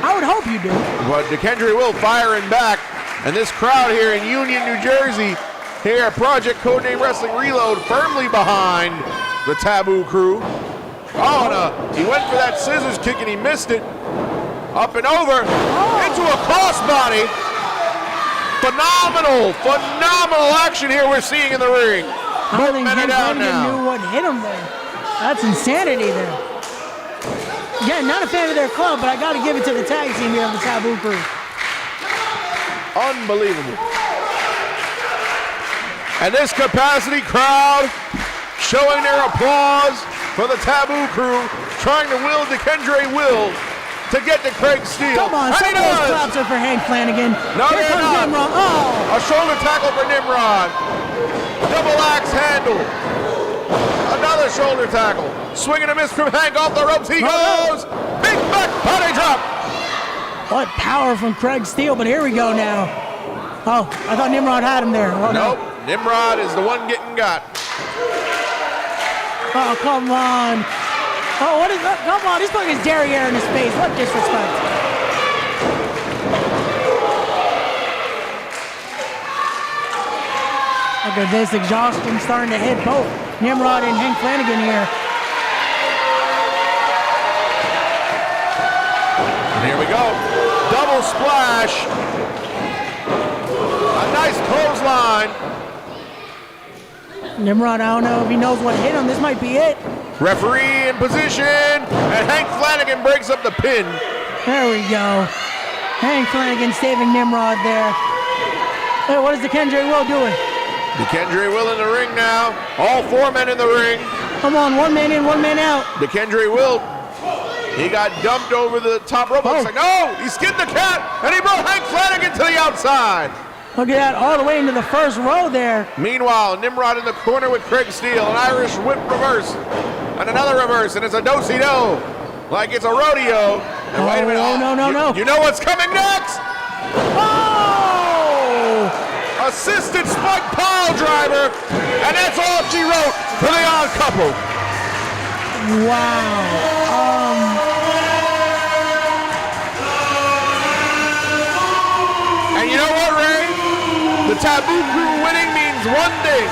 I would hope you do. But DeKendre Will firing back, and this crowd here in Union, New Jersey, here at Project Codename Wrestling Reload, firmly behind the Taboo Crew. Oh, and he went for that scissors kick and he missed it. Up and over, into a crossbody. Phenomenal action here we're seeing in the ring. I don't think Hank Flanagan knew what hit him there. That's insanity there. Again, not a fan of their club, but I got to give it to the tag team here of the Taboo Crew. Unbelievable. And this capacity crowd showing their applause for the Taboo Crew, trying to will DeKendre Will to get to Craig Steele. Come on, some of those claps are for Hank Flanagan. No, here comes not. Nimrod. Oh! A shoulder tackle for Nimrod. Double axe handle. Another shoulder tackle. Swing and a miss from Hank off the ropes. He goes. Big back body drop. What power from Craig Steele, but here we go now. Oh, I thought Nimrod had him there. Oh, nope, no. Nimrod is the one getting got. Oh, come on. Oh, what is that? Come on, he's putting his derriere in his face. What disrespect. Look at this exhaustion starting to hit both Nimrod and Hank Flanagan here. And here we go. Double splash. A nice clothesline. Nimrod, I don't know if he knows what hit him. This might be it. Referee in position, and Hank Flanagan breaks up the pin. There we go. Hank Flanagan saving Nimrod there. Hey, what is DeKendre Will doing? DeKendre Will in the ring now. All 4 men in the ring. Come on, 1 man in, 1 man out. DeKendre Will, he got dumped over the top rope. Looks like, no, he skinned the cat, and he brought Hank Flanagan to the outside. Look at that, all the way into the first row there. Meanwhile, Nimrod in the corner with Craig Steele, an Irish whip reverse, and another reverse, and it's a do-si-do, like it's a rodeo. And wait a minute. Oh, no. You know what's coming next? Oh! Assisted spike pile driver, and that's all she wrote for the Odd Couple. Wow. And you know what, Ray? The Taboo Crew winning means one thing.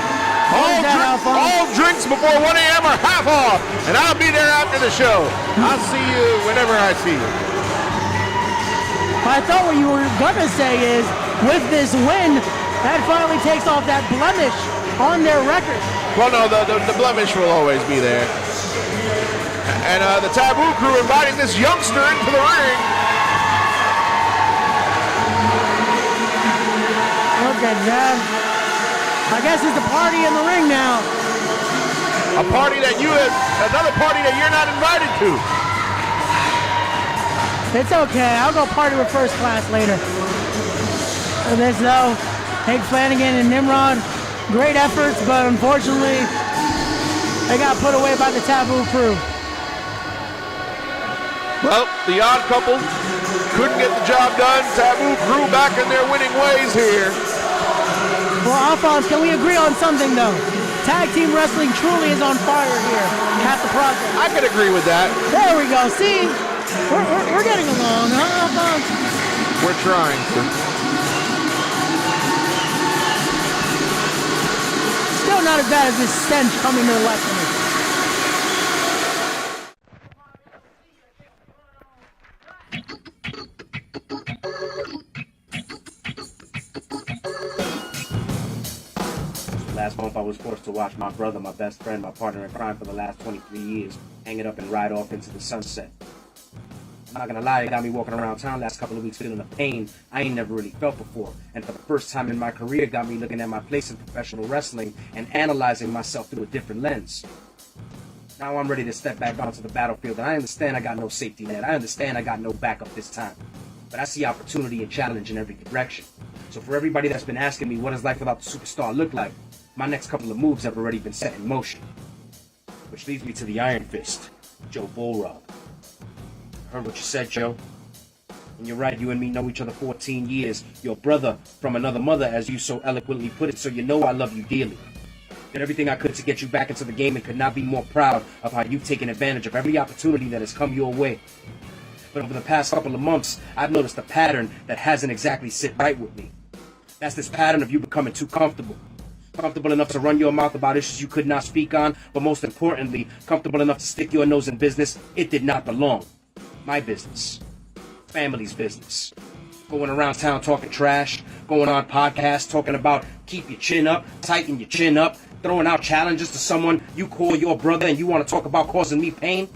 All drinks before 1 a.m. are half off, and I'll be there after the show. I'll see you whenever I see you. I thought what you were gonna say is, with this win, that finally takes off that blemish on their record. Well, no, the blemish will always be there. And the Taboo Crew inviting this youngster into the ring. Look at that. I guess it's a party in the ring now. A party that another party that you're not invited to. It's okay, I'll go party with First Class later. There's no Hank Flanagan and Nimrod. Great efforts, but unfortunately, they got put away by the Taboo Crew. Well, the Odd Couple couldn't get the job done. Taboo Crew back in their winning ways here. Well, Alphonse, can we agree on something, though? Tag team wrestling truly is on fire here at the project. I can agree with that. There we go. See, we're getting along, huh, Alphonse? We're trying to. Still not as bad as this stench coming to the left of me. Last month, I was forced to watch my brother, my best friend, my partner in crime for the last 23 years, hang it up and ride off into the sunset. I'm not gonna lie, it got me walking around town last couple of weeks feeling a pain I ain't never really felt before. And for the first time in my career, got me looking at my place in professional wrestling and analyzing myself through a different lens. Now I'm ready to step back onto the battlefield, and I understand I got no safety net. I understand I got no backup this time. But I see opportunity and challenge in every direction. So for everybody that's been asking me what does life without the superstar look like, my next couple of moves have already been set in motion. Which leads me to the Iron Fist, Joe Bullrog. I heard what you said, Joe. And you're right, you and me know each other 14 years. Your brother from another mother, as you so eloquently put it, so you know I love you dearly. Did everything I could to get you back into the game and could not be more proud of how you've taken advantage of every opportunity that has come your way. But over the past couple of months, I've noticed a pattern that hasn't exactly sit right with me. That's this pattern of you becoming too comfortable. Comfortable enough to run your mouth about issues you could not speak on, but most importantly, comfortable enough to stick your nose in business it did not belong. My business. Family's business. Going around town talking trash, going on podcasts talking about keep your chin up, tighten your chin up, throwing out challenges to someone you call your brother and you want to talk about causing me pain?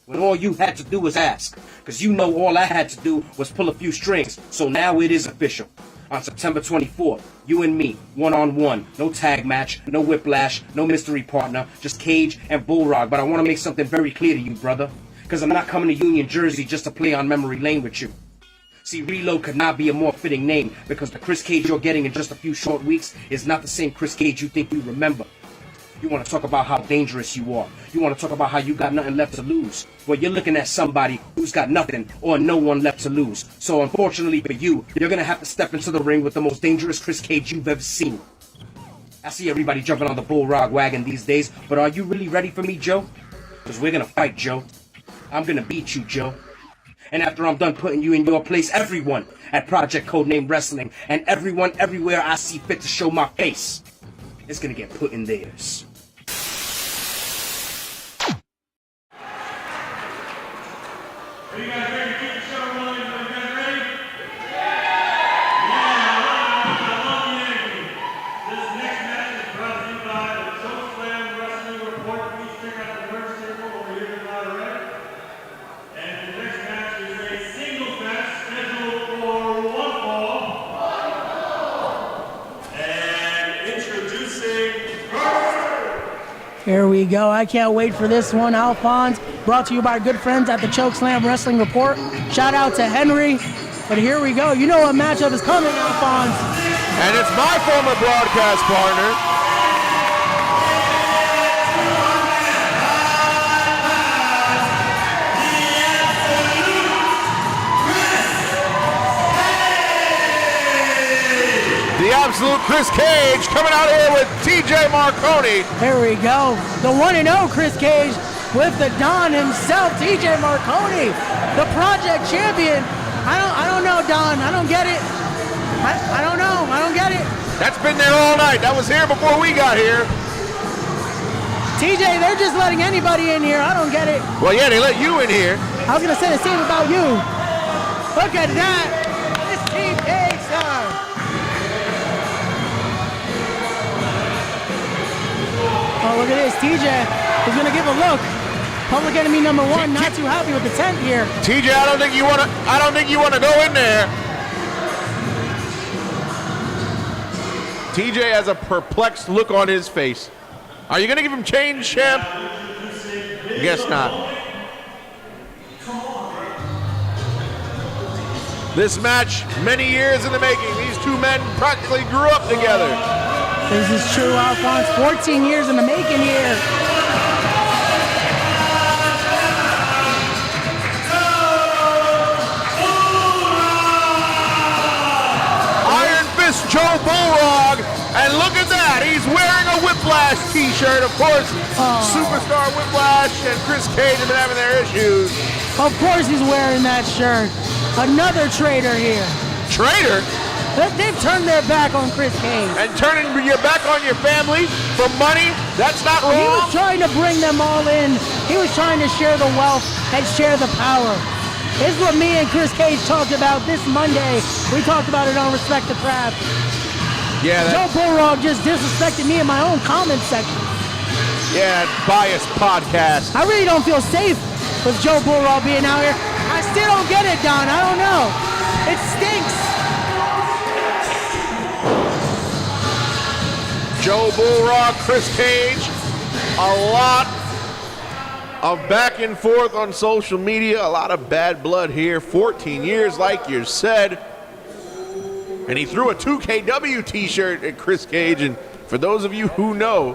When all you had to do was ask, because you know all I had to do was pull a few strings, so now it is official. On September 24th, you and me, one-on-one, no tag match, no whiplash, no mystery partner, just Cage and Bullrog, but I want to make something very clear to you, brother, because I'm not coming to Union Jersey just to play on memory lane with you. See, Reload could not be a more fitting name, because the Chris Cage you're getting in just a few short weeks is not the same Chris Cage you think you remember. You want to talk about how dangerous you are. You want to talk about how you got nothing left to lose. Well, you're looking at somebody who's got nothing or no one left to lose. So unfortunately for you, you're going to have to step into the ring with the most dangerous Chris Cage you've ever seen. I see everybody jumping on the Bullrog wagon these days, but are you really ready for me, Joe? Because we're going to fight, Joe. I'm going to beat you, Joe. And after I'm done putting you in your place, everyone at Project Codename Wrestling and everyone everywhere I see fit to show my face is going to get put in theirs. Are you guys ready to keep the show rolling? Are you guys ready? Yeah! I love the energy. This next match is brought to you by the Chokeslam Wrestling Report. Please check out the merch circle over here to my right. And the next match is a singles match scheduled for one fall. And introducing first. Here we go. I can't wait for this one. Alphonse, brought to you by our good friends at the Chokeslam Wrestling Report. Shout out to Henry. But here we go. You know what matchup is coming, Alphonse. And it's my former broadcast partner. The absolute Chris Cage coming out here with TJ Marconi. Here we go. The 1-0 Chris Cage with the Don himself, TJ Marconi, the Project Champion. I don't know, Don. I don't get it. I don't know. I don't get it. That's been there all night. That was here before we got here. TJ, they're just letting anybody in here. I don't get it. Well, yeah, they let you in here. I was going to say the same about you. Look at that. It's Team Cage time. Oh, look at this. TJ is going to give a look. Public enemy number one, not too happy with the tent here. TJ, I don't think you want to go in there. TJ has a perplexed look on his face. Are you going to give him change, champ? Guess not. This match, many years in the making. These two men practically grew up together. This is true, Alphonse. 14 years in the making here. Iron Fist Joe Bullrog, and look at that, he's wearing a Whiplash t-shirt. Of course, Superstar Whiplash and Chris Cage have been having their issues. Of course he's wearing that shirt. Another traitor here. Traitor? They've turned their back on Chris Cage. And turning your back on your family for money, that's not wrong. He was trying to bring them all in. He was trying to share the wealth and share the power. This is what me and Chris Cage talked about this Monday. We talked about it on Respect the Craft. Yeah, Joe Bulldog just disrespected me in my own comment section. Yeah, biased podcast. I really don't feel safe with Joe Bulldog being out here. I still don't get it, Don. I don't know. It stinks. Joe Bulldog, Chris Cage, a lot of back and forth on social media, a lot of bad blood here. 14 years, like you said. And he threw a 2KW t-shirt at Chris Cage, and for those of you who know,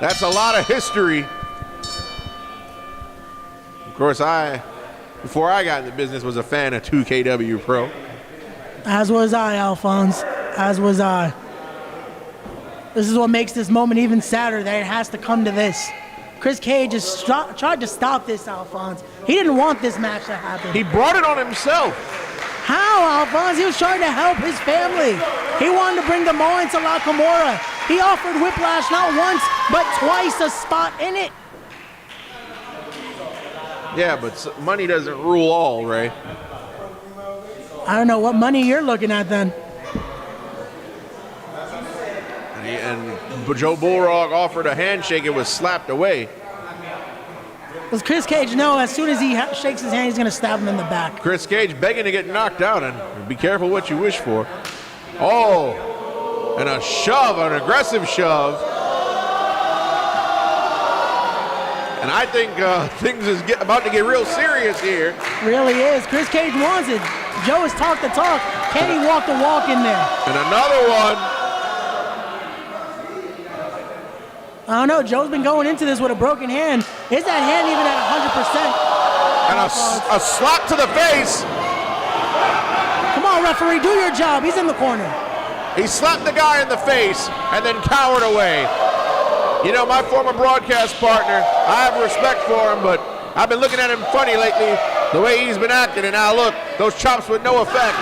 that's a lot of history. Of course, before I got in the business, was a fan of 2KW Pro. As was I, Alphonse. As was I. This is what makes this moment even sadder, that it has to come to this. Chris Cage has tried to stop this, Alphonse. He didn't want this match to happen. He brought it on himself. How, Alphonse? He was trying to help his family. He wanted to bring the Moen to La Kimura. He offered Whiplash not once, but twice a spot in it. Yeah, but money doesn't rule all, Ray. I don't know what money you're looking at then. And Joe Bulldog offered a handshake. It was slapped away. Does Chris Cage know as soon as he shakes his hand, he's going to stab him in the back? Chris Cage begging to get knocked out, and be careful what you wish for. Oh, and a shove, an aggressive shove. And I think things is about to get real serious here. Really is. Chris Cage wants it. Joe has talked the talk. Can he walk the walk in there? And another one. I don't know. Joe's been going into this with a broken hand. Is that hand even at 100%? And a slap to the face. Come on, referee, do your job. He's in the corner. He slapped the guy in the face and then cowered away. You know, my former broadcast partner, I have respect for him, but I've been looking at him funny lately, the way he's been acting. And now look, those chops with no effect.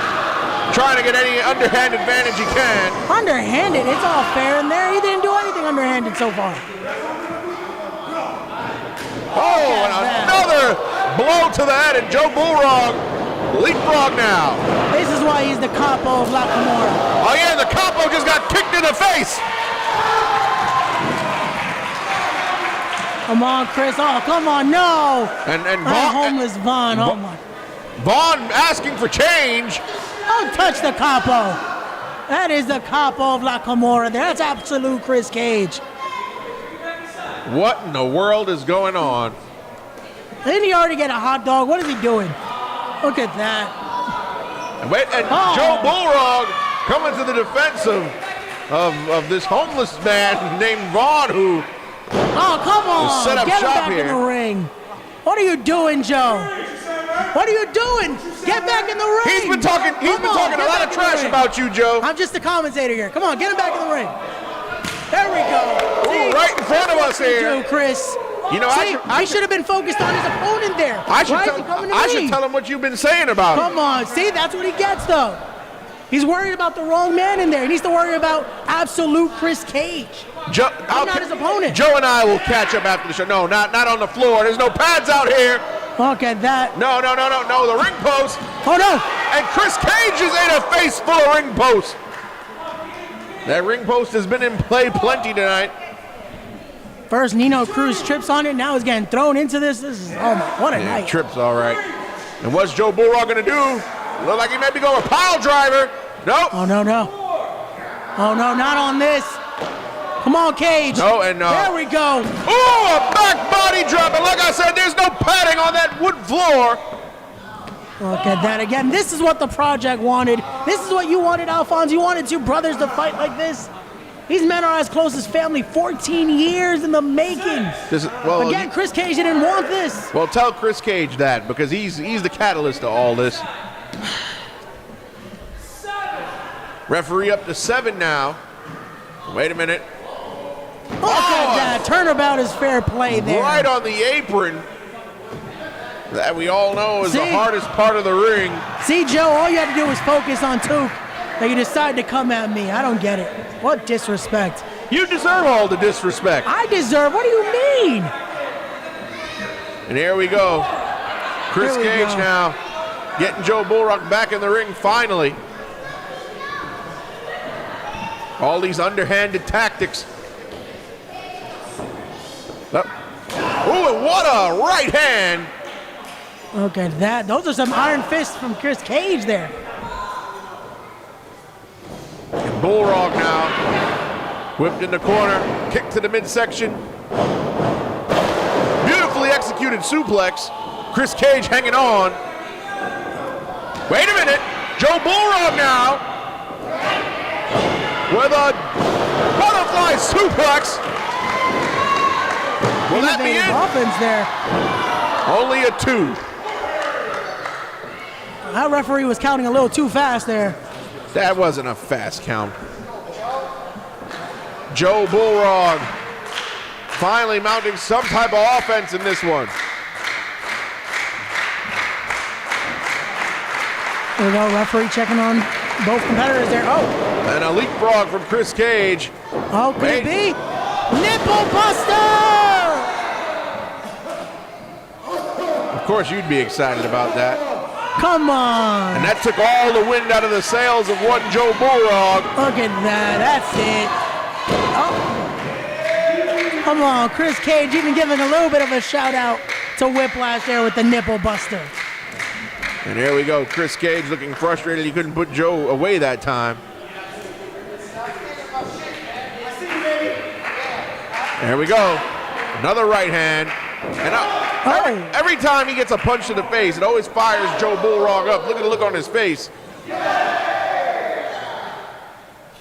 Trying to get any underhand advantage he can. Underhanded? It's all fair in there. He didn't do anything underhanded so far. Oh, and another blow to the head, and Joe Bulldog leapfrog now. This is why he's the capo of La Kimura. Oh yeah, the capo just got kicked in the face. Come on, Chris. Oh, come on, no. And Vaughn, homeless Vaughn. Oh my. Vaughn asking for change. Don't touch the capo. That is the capo of La Kimura. That's absolute Chris Cage. What in the world is going on? Didn't he already get a hot dog? What is he doing? Look at that. And Joe Bulldog coming to the defense of this homeless man named Vaughn, who come on, set up get him shop back here. in the ring. What are you doing, Joe? What are you doing? Get back in the ring. He's been talking a lot of trash about you, Joe. I'm just the commentator here. Come on, get him back in the ring. There we go. Ooh, right in front of us here. Do, Chris. You know, he should have been focused on his opponent there. I should tell him what you've been saying about him. Come on, see, that's what he gets though. He's worried about the wrong man in there. He needs to worry about absolute Chris Cage. I'm not his opponent. Joe and I will catch up after the show. No, not on the floor. There's no pads out here. Look at that. No, the ring post. Oh no. And Chris Cage is in a face full of ring posts. That ring post has been in play plenty tonight. First Nino Cruz trips on it, now he's getting thrown into this. This is, oh my, what a night. Trips all right. And what's Joe Bulldog gonna do? Look like he may be going a pile driver. Nope. Oh no. Oh no, not on this. Come on, Cage. No, and there we go. Oh, a back body drop. And like I said, there's no padding on that wood floor. Look at that again. This is what the project wanted. This is what you wanted, Alphonse. You wanted two brothers to fight like this. These men are as close as family. 14 years in the making. Again, Chris Cage didn't want this. Well, tell Chris Cage that, because he's the catalyst to all this. Referee up to 7 now. Wait a minute. Look at that. Turnabout is fair play there. Right on the apron. That we all know is the hardest part of the ring. See, Joe, all you have to do is focus on Took. But you decide to come at me. I don't get it. What disrespect. You deserve all the disrespect. I deserve? What do you mean? And here we go. Chris Cage now getting Joe Bulldog back in the ring finally. All these underhanded tactics. Oh, and what a right hand. Look at that. Those are some iron fists from Chris Cage there. And Bullrog now. Whipped in the corner. Kick to the midsection. Beautifully executed suplex. Chris Cage hanging on. Wait a minute. Joe Bullrog now. With a butterfly suplex. Will that be it? Offense there. Only a 2. That referee was counting a little too fast there. That wasn't a fast count. Joe Bullrog finally mounting some type of offense in this one. There we go, referee checking on both competitors there. Oh. And a leapfrog from Chris Cage. Oh, could it be? Nipple buster! Of course you'd be excited about that. Come on. And that took all the wind out of the sails of one Joe Bullrog. Look at that, that's it. Oh. Come on, Chris Cage even giving a little bit of a shout out to Whiplash there with the nipple buster. And here we go, Chris Cage looking frustrated he couldn't put Joe away that time. There we go, another right hand. And every time he gets a punch to the face, it always fires Joe Bullrog up. Look at the look on his face.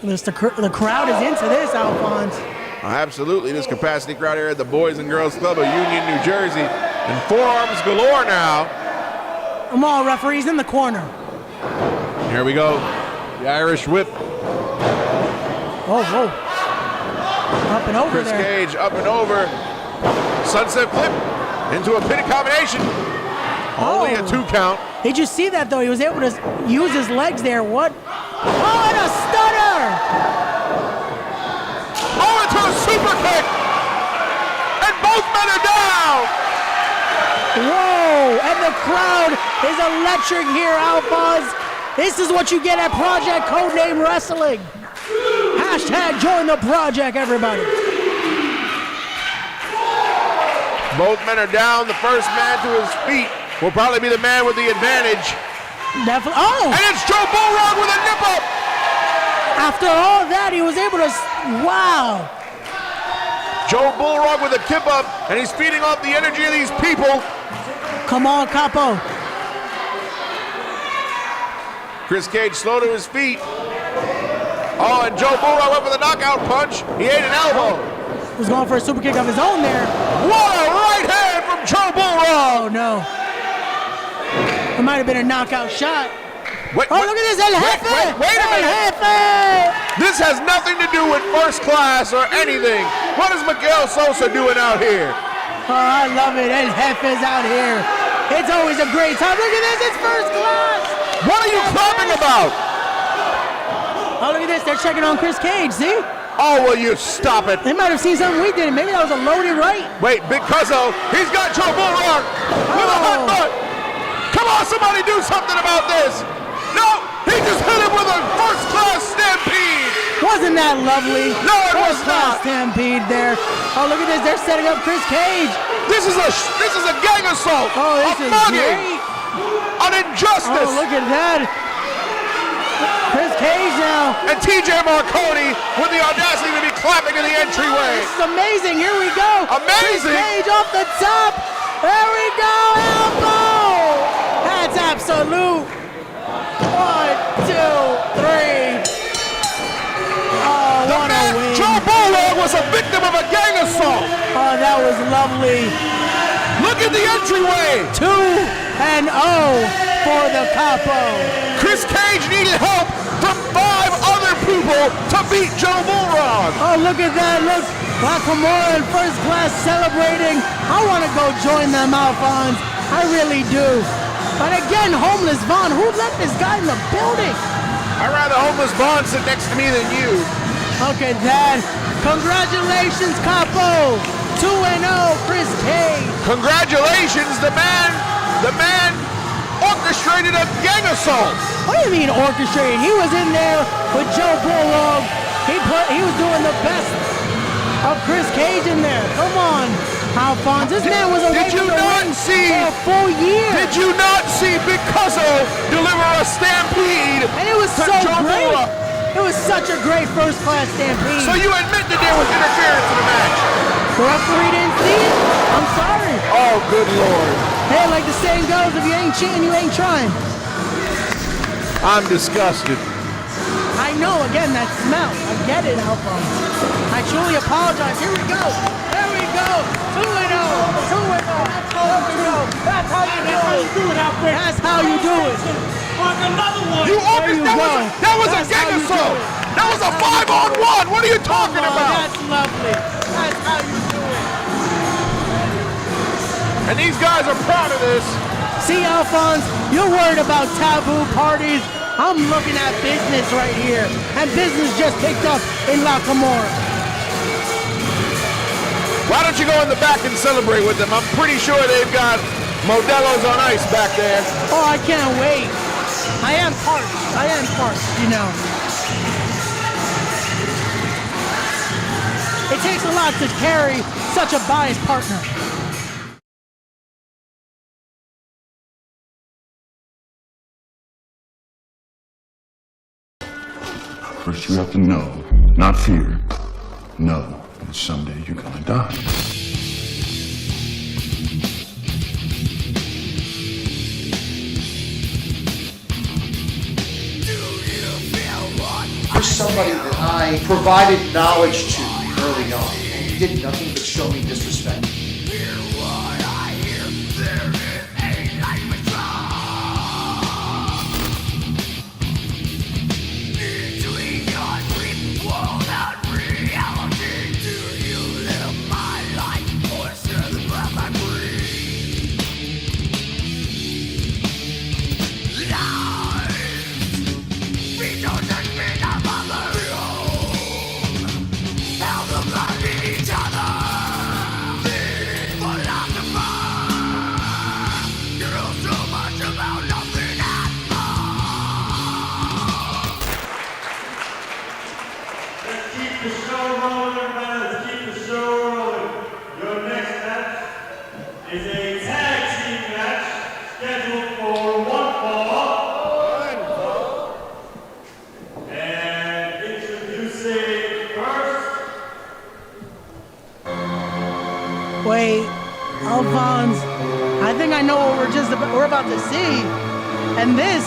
The crowd is into this, Alphonse. Absolutely, this capacity crowd here at the Boys and Girls Club of Union, New Jersey. And forearms galore now. Come on, referees in the corner. Here we go, the Irish whip. Oh, whoa. Up and over Chris there. Cage up and over. Sunset flip into a pin combination. Only a 2 count. Did you see that though? He was able to use his legs there. What? Oh, and a stunner! Oh, into a super kick! And both men are down! Whoa! And the crowd is electric here, Alphonse. This is what you get at Project Codename Wrestling. Hashtag join the project, everybody. Both men are down. The first man to his feet will probably be the man with the advantage. Definitely. Oh! And it's Joe Bullrog with a nip up. After all that, he was able to. Wow. Joe Bullrog with a kip up, and he's feeding off the energy of these people. Come on, Capo. Chris Cage slow to his feet. Oh, and Joe Bullrog went for the knockout punch. He ate an elbow. Was going for a super kick of his own there. What a right hand from Joe Bullrog! Oh no. It might have been a knockout shot. Wait, oh, look at this, El Jefe! Wait a minute! Jefe! This has nothing to do with first class or anything. What is Miguel Sosa doing out here? Oh, I love it. El Jefe's out here. It's always a great time. Look at this, it's first class! What are you clapping about? Oh, look at this, they're checking on Chris Cage, see? Oh, will you stop it? They might have seen something we did. Maybe that was a loaded right. Wait, Big Cuzzo, he's got Joe Bullrog with a hot butt. Come on, somebody do something about this. No, he just hit him with a first-class stampede. Wasn't that lovely? No, it was not. Stampede there. Oh, look at this. They're setting up Chris Cage. This is a gang assault. Oh, this is mugging. great. An injustice. Oh, look at that. Chris Cage now. And TJ Marconi with the audacity to be clapping in the entryway. This is amazing. Here we go. Amazing. Chris Cage off the top. There we go. Elbow. That's absolute. 1, 2, 3. Oh, what a win. Joe Bullrog was a victim of a gang assault. Oh, that was lovely. Look at the entryway. 2-0 for the Capo. Chris Cage needed help from 5 other people to beat Joe Bullrog. Oh, look at that. Look, Nakamura in first class celebrating. I want to go join them, Alphonse. I really do. But again, Homeless Vaughn, who let this guy in the building? I'd rather Homeless Vaughn sit next to me than you. Look at that. Congratulations, Capo. 2-0, Chris Cage. Congratulations, the man orchestrated a gang assault. What do you mean orchestrated? He was in there with Joe Bullrog He was doing the best of Chris Cage in there. Come on, Alphonse. This man was away from the ring for a full year. Did you not see Picasso deliver a stampede? And it was to so Joe great. Mora? It was such a great first-class stampede. So you admit that there was interference in the match? The referee didn't see it? I'm sorry. Oh, good Lord. Hey, like the saying goes, if you ain't cheating, you ain't trying. I'm disgusted. I know, again, that smell. I get it, Alphonse. I truly apologize. Here we go. There we go. 2-0. 2-0. That's how you do it. That's how you do it. Another one. You that was a gang assault. That was a 5-on-1. What are you talking about? That's lovely. That's how you do it. And these guys are proud of this. See, Alphonse, you're worried about taboo parties. I'm looking at business right here. And business just picked up in La Camorra. Why don't you go in the back and celebrate with them? I'm pretty sure they've got Modelo's on ice back there. Oh, I can't wait. I am parched, you know. It takes a lot to carry such a biased partner. First you have to know, not fear, know that someday you're gonna die. You're somebody that I provided knowledge to early on, and you did nothing but show me disrespect. Is a tag team match scheduled for one fall. And introducing first. Wait, Alphonse, I think I know what we're about to see. And this,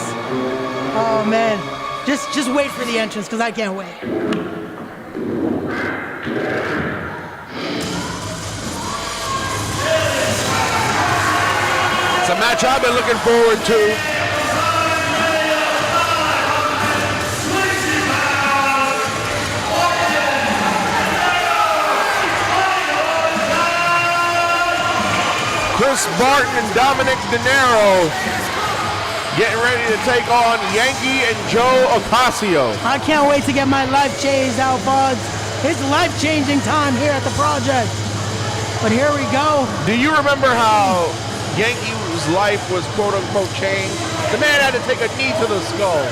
oh man, just wait for the entrance because I can't wait. It's a match I've been looking forward to. Chris Barton and Dominic De Niro getting ready to take on Yankee and Joe Ocasio. I can't wait to get my life changed, Alphonse. It's life-changing time here at the project. But here we go. Do you remember how Yankee's life was quote-unquote changed? The man had to take a knee to the skull.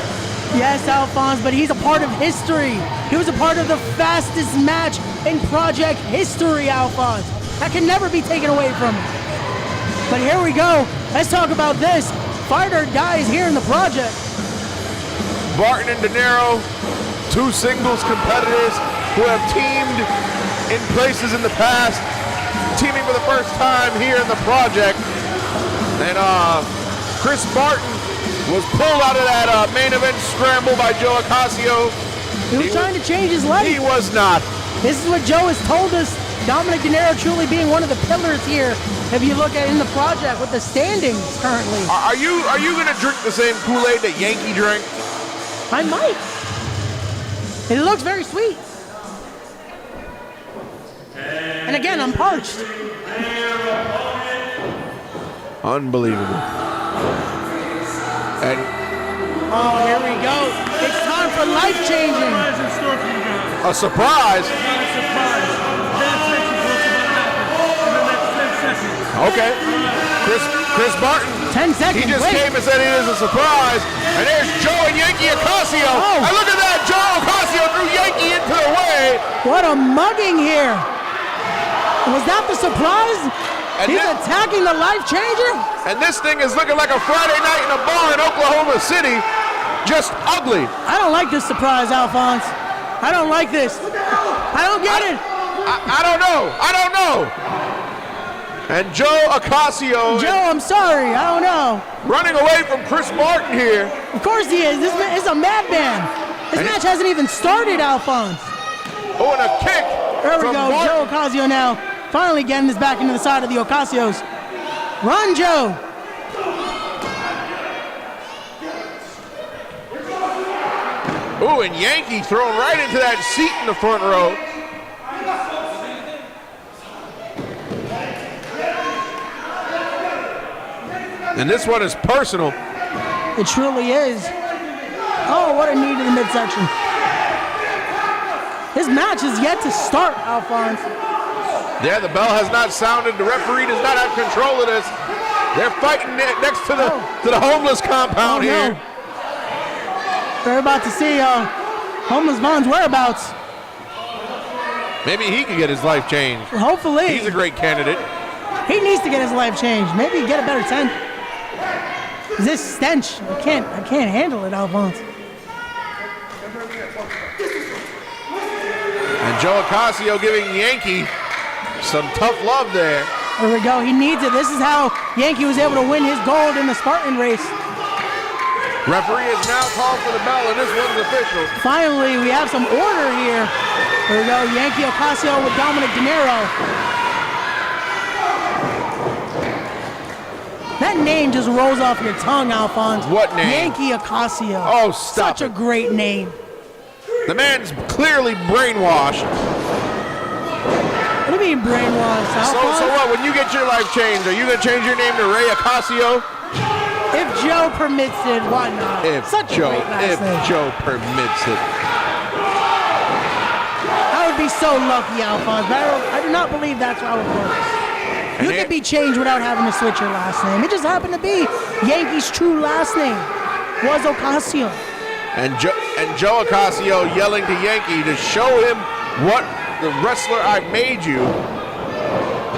Yes, Alphonse, but he's a part of history. He was a part of the fastest match in project history, Alphonse. That can never be taken away from him. But here we go. Let's talk about this. Fight or die is here in the project. Barton and De Niro, two singles competitors who have teamed in places in the past, teaming for the first time here in the project. And Chris Barton was pulled out of that main event scramble by Joe Ocasio. He was trying to change his life. He was not. This is what Joe has told us. Dominic De Niro truly being one of the pillars here, if you look at in the project with the standings currently. Are you going to drink the same Kool-Aid that Yankee drank? I might. It looks very sweet. And again, I'm parched. Unbelievable. And oh, here we go. It's time for life-changing. A surprise? Okay. Chris Barton. 10 seconds. He just came and said it is a surprise. And there's Joe and Yankee Ocasio. Oh. And look at that. Joe Ocasio threw Yankee into the way. What a mugging here. Was that the surprise? And He's attacking the life changer? And this thing is looking like a Friday night in a bar in Oklahoma City. Just ugly. I don't like this surprise, Alphonse. I don't like this. I don't get it. I don't know. I don't know. And Joe Ocasio. Joe, I'm sorry. I don't know. Running away from Chris Martin here. Of course he is. This man is a madman. This match hasn't even started, Alphonse. Oh, and a kick. There we from go. Martin. Joe Ocasio now finally getting this back into the side of the Ocasios. Run, Joe. Ooh, and Yankee thrown right into that seat in the front row. And this one is personal. It truly is. Oh, what a knee to the midsection. His match is yet to start, Alphonse. Yeah, the bell has not sounded. The referee does not have control of this. They're fighting next to the homeless compound here. They're about to see homeless Vaughn's whereabouts. Maybe he can get his life changed. Hopefully. He's a great candidate. He needs to get his life changed. Maybe get a better tent. This stench, I can't handle it, Alphonse. And Joe Ocasio giving Yankee some tough love there. There we go. He needs it. This is how Yankee was able to win his gold in the Spartan race. Referee is now called for the bell, and this one's official. Finally, we have some order here. There we go. Yankee Ocasio with Dominic De Niro. That name just rolls off your tongue, Alphonse. What name? Yankee Ocasio. Oh, stop Such a great name. The man's clearly brainwashed. What do you mean brainwashed, Alphonse? So what, when you get your life changed, are you going to change your name to Ray Ocasio? If Joe permits it, why not? If Joe permits it. I would be so lucky, Alphonse, but I do not believe that's how it works. You can be changed without having to switch your last name. It just happened to be Yankee's true last name was Ocasio. And Joe Ocasio yelling to Yankee to show him what the wrestler I made you.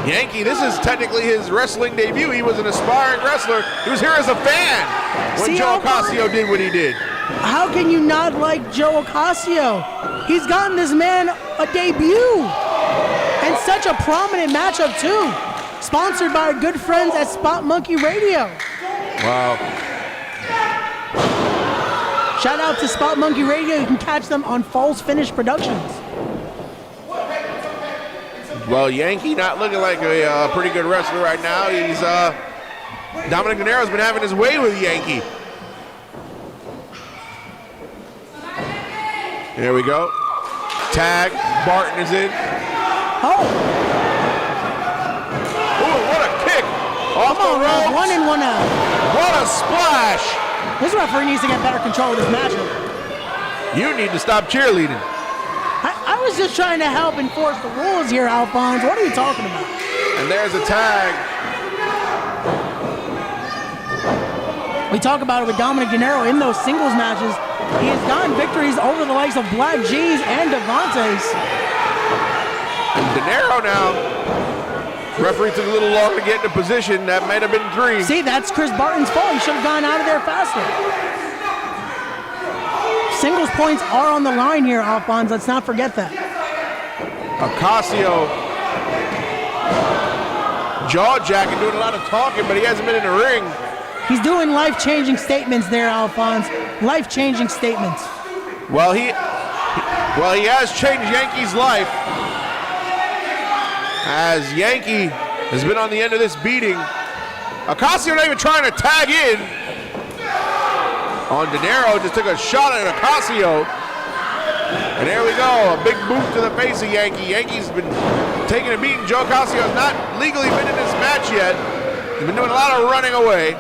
Yankee, this is technically his wrestling debut. He was an aspiring wrestler. He was here as a fan when Joe Ocasio did what he did. How can you not like Joe Ocasio? He's gotten this man a debut. And such a prominent matchup, too. Sponsored by our good friends at Spot Monkey Radio. Wow. Shout out to Spot Monkey Radio. You can catch them on Falls Finish Productions. Well, Yankee not looking like a pretty good wrestler right now. He's Dominic De Niro's been having his way with Yankee. There we go. Tag. Barton is in. Oh, what a kick. Off the ropes. One in, one out. What a splash. This referee needs to get better control of this matchup. You need to stop cheerleading. I was just trying to help enforce the rules here, Alphonse. What are you talking about? And there's a tag. We talk about it with Dominic De Niro in those singles matches. He has gotten victories over the likes of Black G's and Devontae's. And De Niro now. Referee took a little long to get into position. That might have been 3. See, that's Chris Barton's fault. He should have gone out of there faster. Singles points are on the line here, Alphonse. Let's not forget that. Ocasio jaw-jacking, doing a lot of talking, but he hasn't been in the ring. He's doing life-changing statements there, Alphonse. Life-changing statements. Well, he has changed Yankee's life. As Yankee has been on the end of this beating. Ocasio not even trying to tag in. On De Niro, just took a shot at Ocasio. And there we go, a big boot to the face of Yankee. Yankee's been taking a beating. Joe Ocasio has not legally been in this match yet. He's been doing a lot of running away.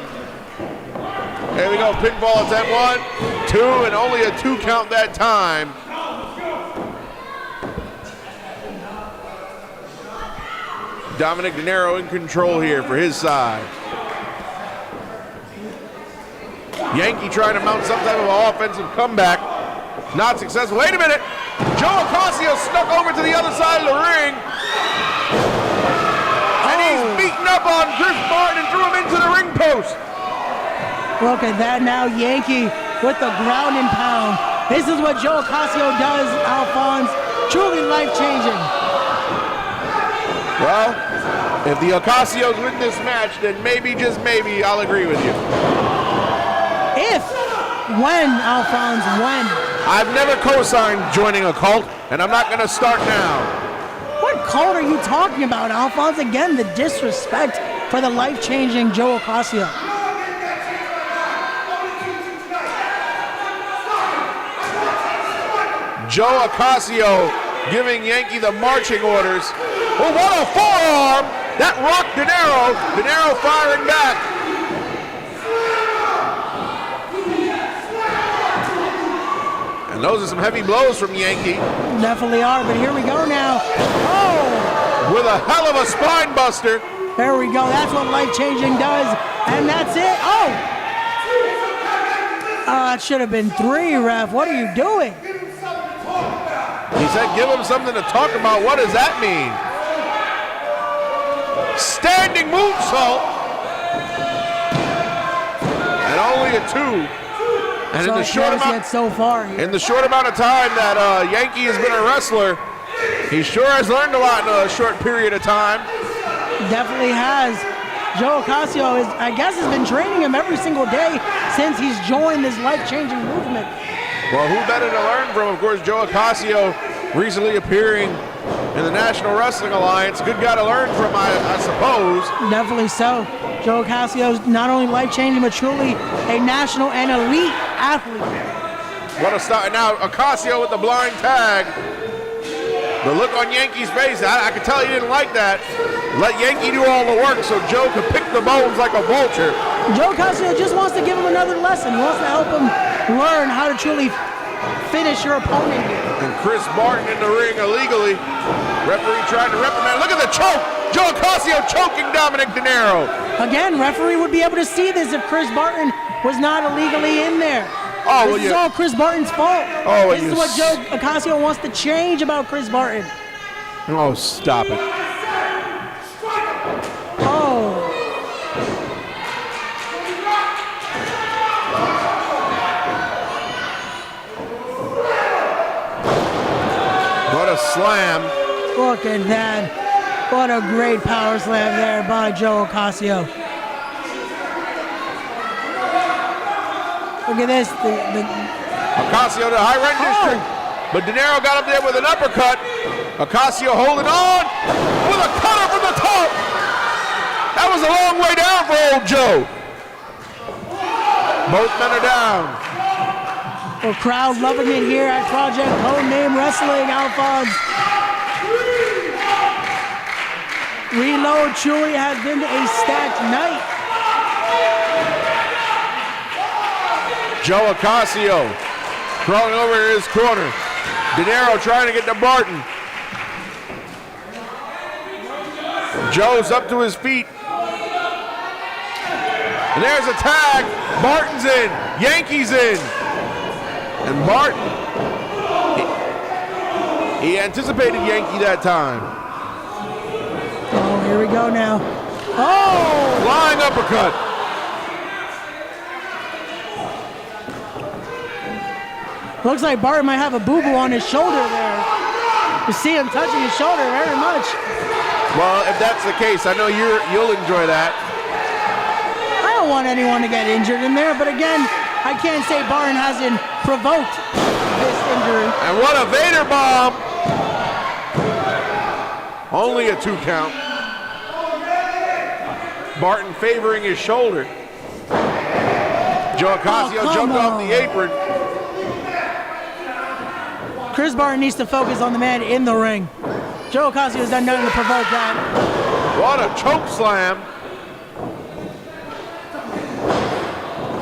There we go, pinfall attempt 1, 2, and only a 2 count that time. Dominic De Niro in control here for his side. Yankee trying to mount some type of offensive comeback. Not successful. Wait a minute. Joe Ocasio snuck over to the other side of the ring. And he's beaten up on Chris Martin and threw him into the ring post. Look at that now, Yankee with the ground and pound. This is what Joe Ocasio does, Alphonse. Truly life-changing. Well, if the Ocasios win this match, then maybe, just maybe, I'll agree with you. When, Alphonse, when? I've never co-signed joining a cult, and I'm not going to start now. What cult are you talking about, Alphonse? Again, the disrespect for the life-changing Joe Ocasio. Joe Ocasio giving Yankee the marching orders. Oh, what a forearm! That rocked De Niro. De Niro firing back. And those are some heavy blows from Yankee. Definitely are, but here we go now. Oh! With a hell of a spine buster. There we go. That's what life-changing does. And that's it. Oh! It should have been 3, ref. What are you doing? He said give him something to talk about. What does that mean? Standing moonsault. And only a 2. And in the short amount, in the short amount of time that Yankee has been a wrestler, he sure has learned a lot in a short period of time. Definitely has. Joe Ocasio has been training him every single day since he's joined this life-changing movement. Well, who better to learn from? Of course, Joe Ocasio recently appearing in the National Wrestling Alliance. Good guy to learn from, I suppose. Definitely so. Joe Ocasio is not only life-changing, but truly a national and elite athlete. What a start. Now, Ocasio with the blind tag. The look on Yankee's face, I could tell he didn't like that. Let Yankee do all the work so Joe could pick the bones like a vulture. Joe Ocasio just wants to give him another lesson. He wants to help him learn how to truly finish your opponent here. And Chris Martin in the ring illegally. Referee trying to reprimand. Look at the choke. Joe Ocasio choking Dominic De Niro. Again, referee would be able to see this if Chris Martin was not illegally in there. Oh, this is all Chris Martin's fault. Oh, this is what Joe Ocasio wants to change about Chris Martin. Oh, stop it. Oh. What a slam. Look at that. What a great power slam there by Joe Ocasio. Look at this. Ocasio to high run district. But De Niro got up there with an uppercut. Ocasio holding on with a cutter from the top. That was a long way down for old Joe. Both men are down. The crowd loving it here at Project Codename Wrestling, Alphonse. Reload truly has been a stacked night. Joe Ocasio crawling over to his corner. De Niro trying to get to Barton. Joe's up to his feet. And there's a tag. Barton's in. Yankee's in. And Barton, he anticipated Yankee that time. Oh, here we go now. Oh! Flying uppercut. Looks like Barton might have a boo-boo on his shoulder there. You see him touching his shoulder very much. Well, if that's the case, I know you'll enjoy that. I don't want anyone to get injured in there, but again, I can't say Barton hasn't provoked this injury. And what a Vader bomb! Only a 2 count. Barton favoring his shoulder. Joe Ocasio jumped off the apron. Chris Barton needs to focus on the man in the ring. Joe Ocasio has done nothing to provoke that. What a choke slam.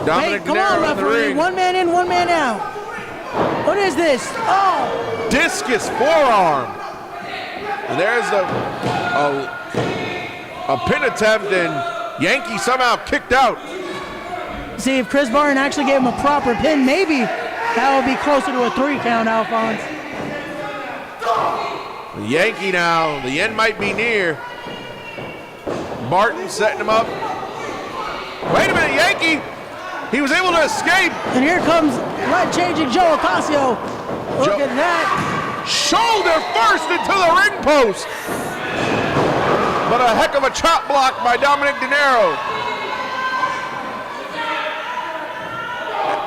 Dominic Hey, come on, referee. One man in, one man out. What is this? Oh! Discus forearm. And there's a pin attempt, and Yankee somehow kicked out. See, if Chris Barton actually gave him a proper pin, maybe That would be closer to a 3 count, Alphonse. The Yankee now, the end might be near. Barton setting him up. Wait a minute, Yankee! He was able to escape. And here comes life-changing Joe Ocasio. Look at that. Shoulder first into the ring post. But a heck of a chop block by Dominic De Niro.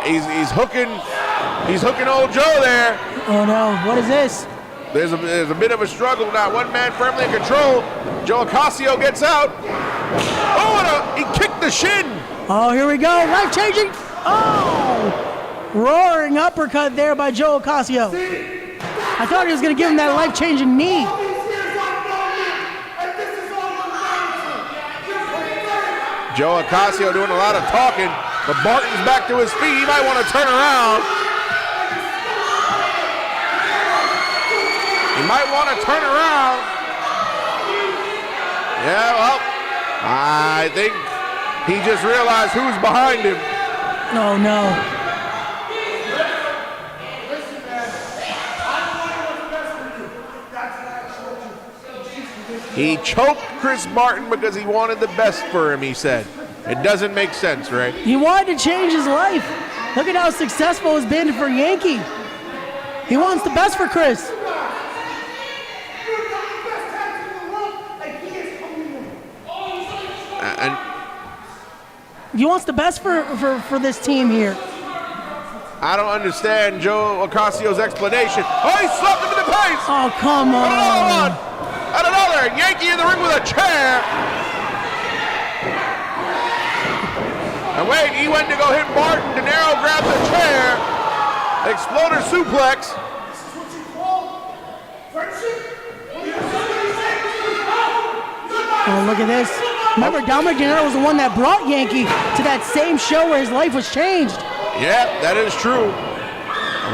He's hooking old Joe there. Oh no, what is this? There's a bit of a struggle now. One man firmly in control. Joe Ocasio gets out. Oh, and he kicked the shin. Oh, here we go. Life-changing. Oh! Roaring uppercut there by Joe Ocasio. I thought he was going to give him that life-changing knee. Joe Ocasio doing a lot of talking, but Barton's back to his feet. He might want to turn around. He might want to turn around. Yeah, well, I think he just realized who's behind him. Oh, no. He choked Chris Barton because he wanted the best for him, he said. It doesn't make sense, right? He wanted to change his life. Look at how successful it's been for Yankee. He wants the best for Chris. And he wants the best for this team here. I don't understand Joe Ocasio's explanation. Oh, he slapped him in the face! Oh, come on. Another one! And another! Yankee in the ring with a chair! And wait, he went to go hit Barton. De Niro grabbed the chair. Exploder suplex. Oh, look at this. Remember, Dominic De Niro was the one that brought Yankee to that same show where his life was changed. Yeah, that is true.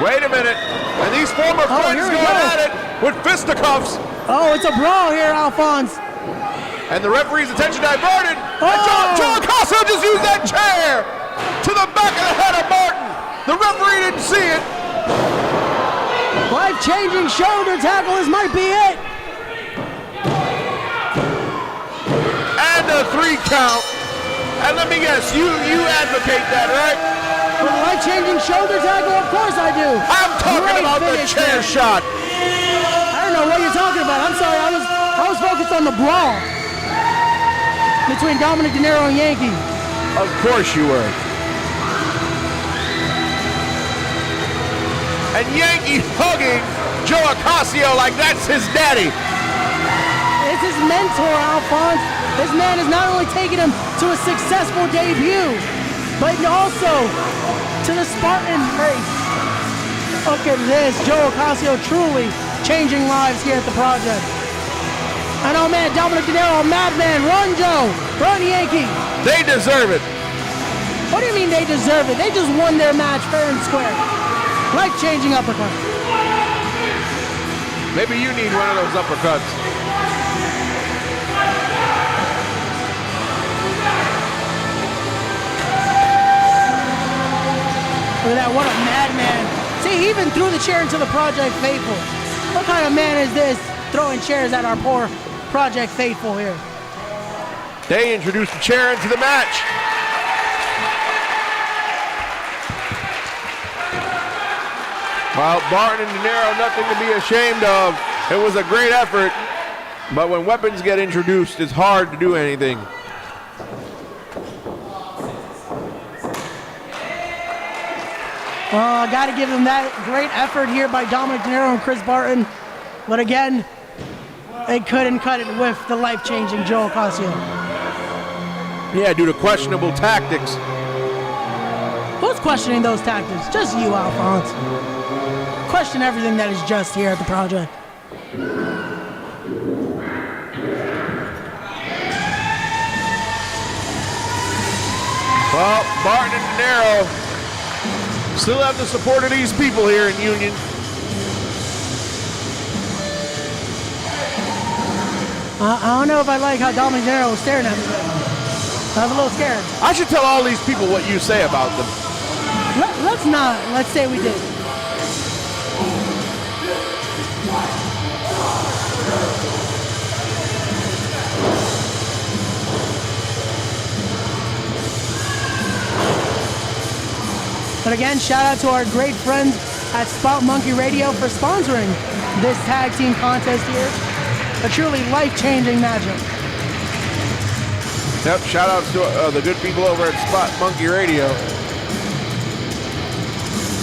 Wait a minute. And these former friends going at it with fisticuffs. Oh, it's a brawl here, Alphonse. And the referee's attention diverted. Oh. And Joe Ocasio just used that chair to the back of the head of Barton. The referee didn't see it. Life-changing shoulder tackle. This might be it. And a 3 count. And let me guess, you advocate that, right? For the life-changing shoulder tackle, of course I do. I'm talking about the chair shot. I don't know what you're talking about. I'm sorry, I was focused on the brawl between Dominic De Niro and Yankee. Of course you were. And Yankee hugging Joe Ocasio like that's his daddy. It's his mentor, Alphonse. This man has not only taken him to a successful debut, but also to the Spartan race. Look at this, Joe Ocasio truly changing lives here at the project. And oh man, Dominic De Niro, madman, run Joe, run Yankee. They deserve it. What do you mean they deserve it? They just won their match fair and square. Life-changing uppercut. Maybe you need one of those uppercuts. Look at that, what a madman. See, he even threw the chair into the Project Faithful. What kind of man is this, throwing chairs at our poor Project Faithful here? They introduced the chair into the match. Well, Barton and De Niro, nothing to be ashamed of. It was a great effort, but when weapons get introduced, it's hard to do anything. Well, I got to give him that great effort here by Dominic De Niro and Chris Barton. But again, they couldn't cut it with the life-changing Joe Ocasio. Yeah, due to questionable tactics. Who's questioning those tactics? Just you, Alphonse. Question everything that is just here at the project. Well, Barton and De Niro still have the support of these people here in Union. I don't know if I like how Dominic De Niro was staring at me. I was a little scared. I should tell all these people what you say about them. Let's not. Let's say we did. But again, shout out to our great friends at Spot Monkey Radio for sponsoring this tag team contest here. A truly life-changing matchup. Yep, shout out to the good people over at Spot Monkey Radio.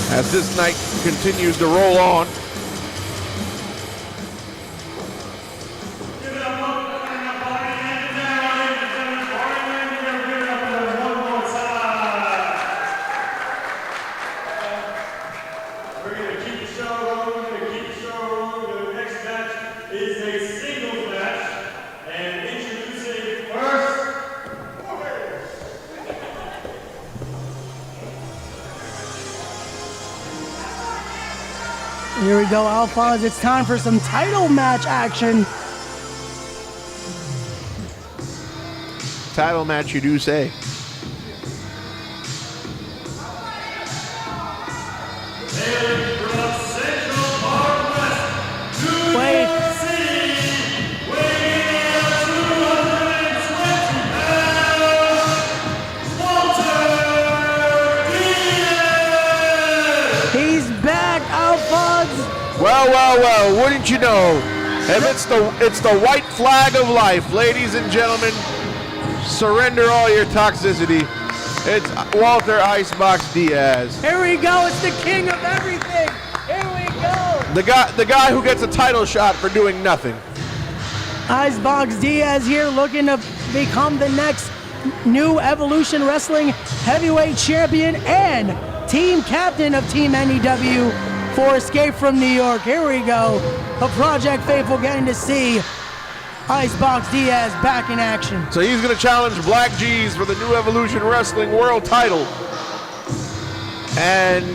As this night continues to roll on. Here we go, Alphonse. It's time for some title match action. Title match, you do say. Wait. He's back, Alphonse. Well, wouldn't you know? If it's the white flag of life, ladies and gentlemen. Surrender all your toxicity. It's Walter Icebox Diaz. Here we go. It's the king of everything. Here we go. The guy who gets a title shot for doing nothing. Icebox Diaz here looking to become the next new Evolution Wrestling heavyweight champion and team captain of Team NEW for Escape from New York. Here we go. A Project Faithful getting to see Icebox Diaz back in action. So he's going to challenge Black G's for the new Evolution Wrestling World title. And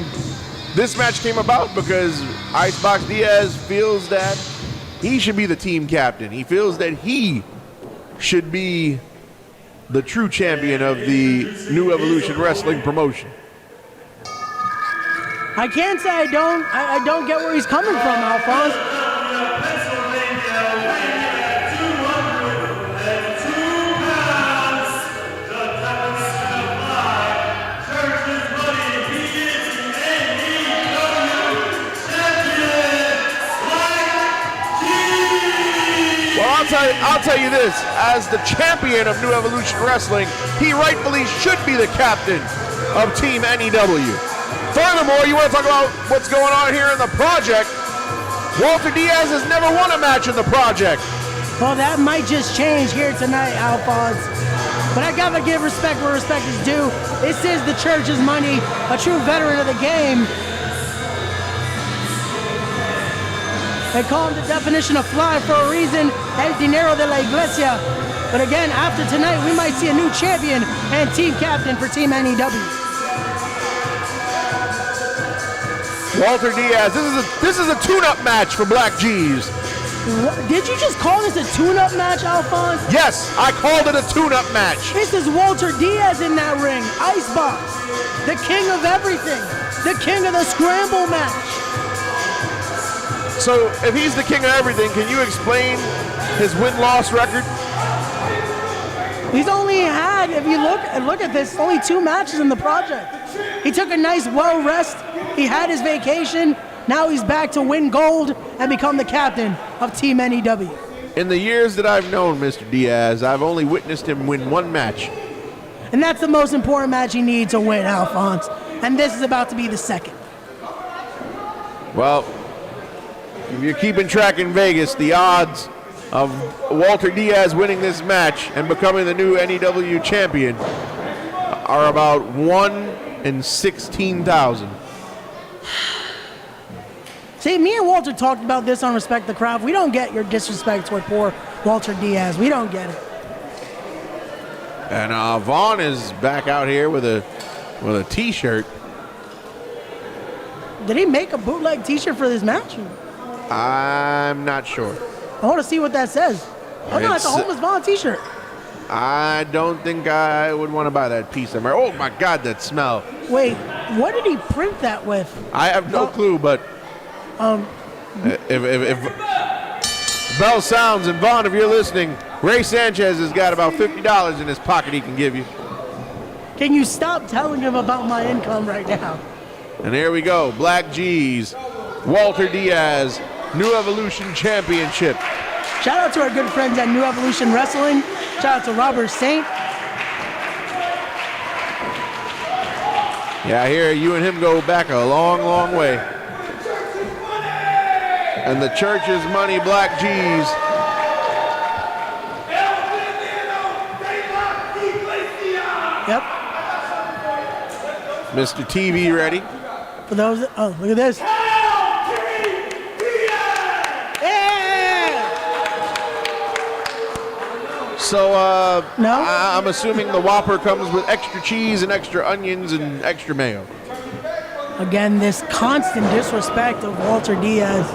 this match came about because Icebox Diaz feels that he should be the team captain. He feels that he should be the true champion of the new Evolution Wrestling promotion. I can't say I don't get where he's coming from, Alphonse. I'll tell you this, as the champion of New Evolution Wrestling, he rightfully should be the captain of Team NEW. Furthermore, you want to talk about what's going on here in the Project? Walter Diaz has never won a match in the Project. Well, that might just change here tonight, Alphonse. But I gotta give respect where respect is due. This is the church's money, a true veteran of the game. They call him the definition of fly for a reason, El Dinero de la Iglesia. But again, after tonight, we might see a new champion and team captain for Team NEW. Walter Diaz, this is a tune-up match for Black G's. What? Did you just call this a tune-up match, Alphonse? Yes, I called it a tune-up match. This is Walter Diaz in that ring, Icebox, the king of everything, the king of the scramble match. So, if he's the king of everything, can you explain his win-loss record? He's only had, if you look at this, only 2 matches in the Project. He took a nice well rest. He had his vacation. Now he's back to win gold and become the captain of Team NEW. In the years that I've known Mr. Diaz, I've only witnessed him win 1 match. And that's the most important match he needs to win, Alphonse. And this is about to be the second. Well, if you're keeping track in Vegas, the odds of Walter Diaz winning this match and becoming the new NEW champion are about 1 in 16,000. See, me and Walter talked about this on Respect the Crowd. We don't get your disrespect toward poor Walter Diaz. We don't get it. And Vaughn is back out here with a T-shirt. Did he make a bootleg T-shirt for this match? I'm not sure. I want to see what that says. Oh no, that's a Homeless Vaughn T-shirt. I don't think I would want to buy that piece somewhere. Oh my God, that smell. Wait, What did he print that with? I have no clue, but if bell sounds, and Vaughn, if you're listening, Ray Sanchez has got about $50 in his pocket he can give you. Can you stop telling him about my income right now? And here we go, Black G's, Walter Diaz, New Evolution Championship. Shout out to our good friends at New Evolution Wrestling. Shout out to Robert Saint. Yeah, I hear you and him go back a long, long way. And the church's money, Black G's. Yep. Mr. TV ready. For those, oh, look at this. So, no? I'm assuming the Whopper comes with extra cheese and extra onions and extra mayo. Again, this constant disrespect of Walter Diaz.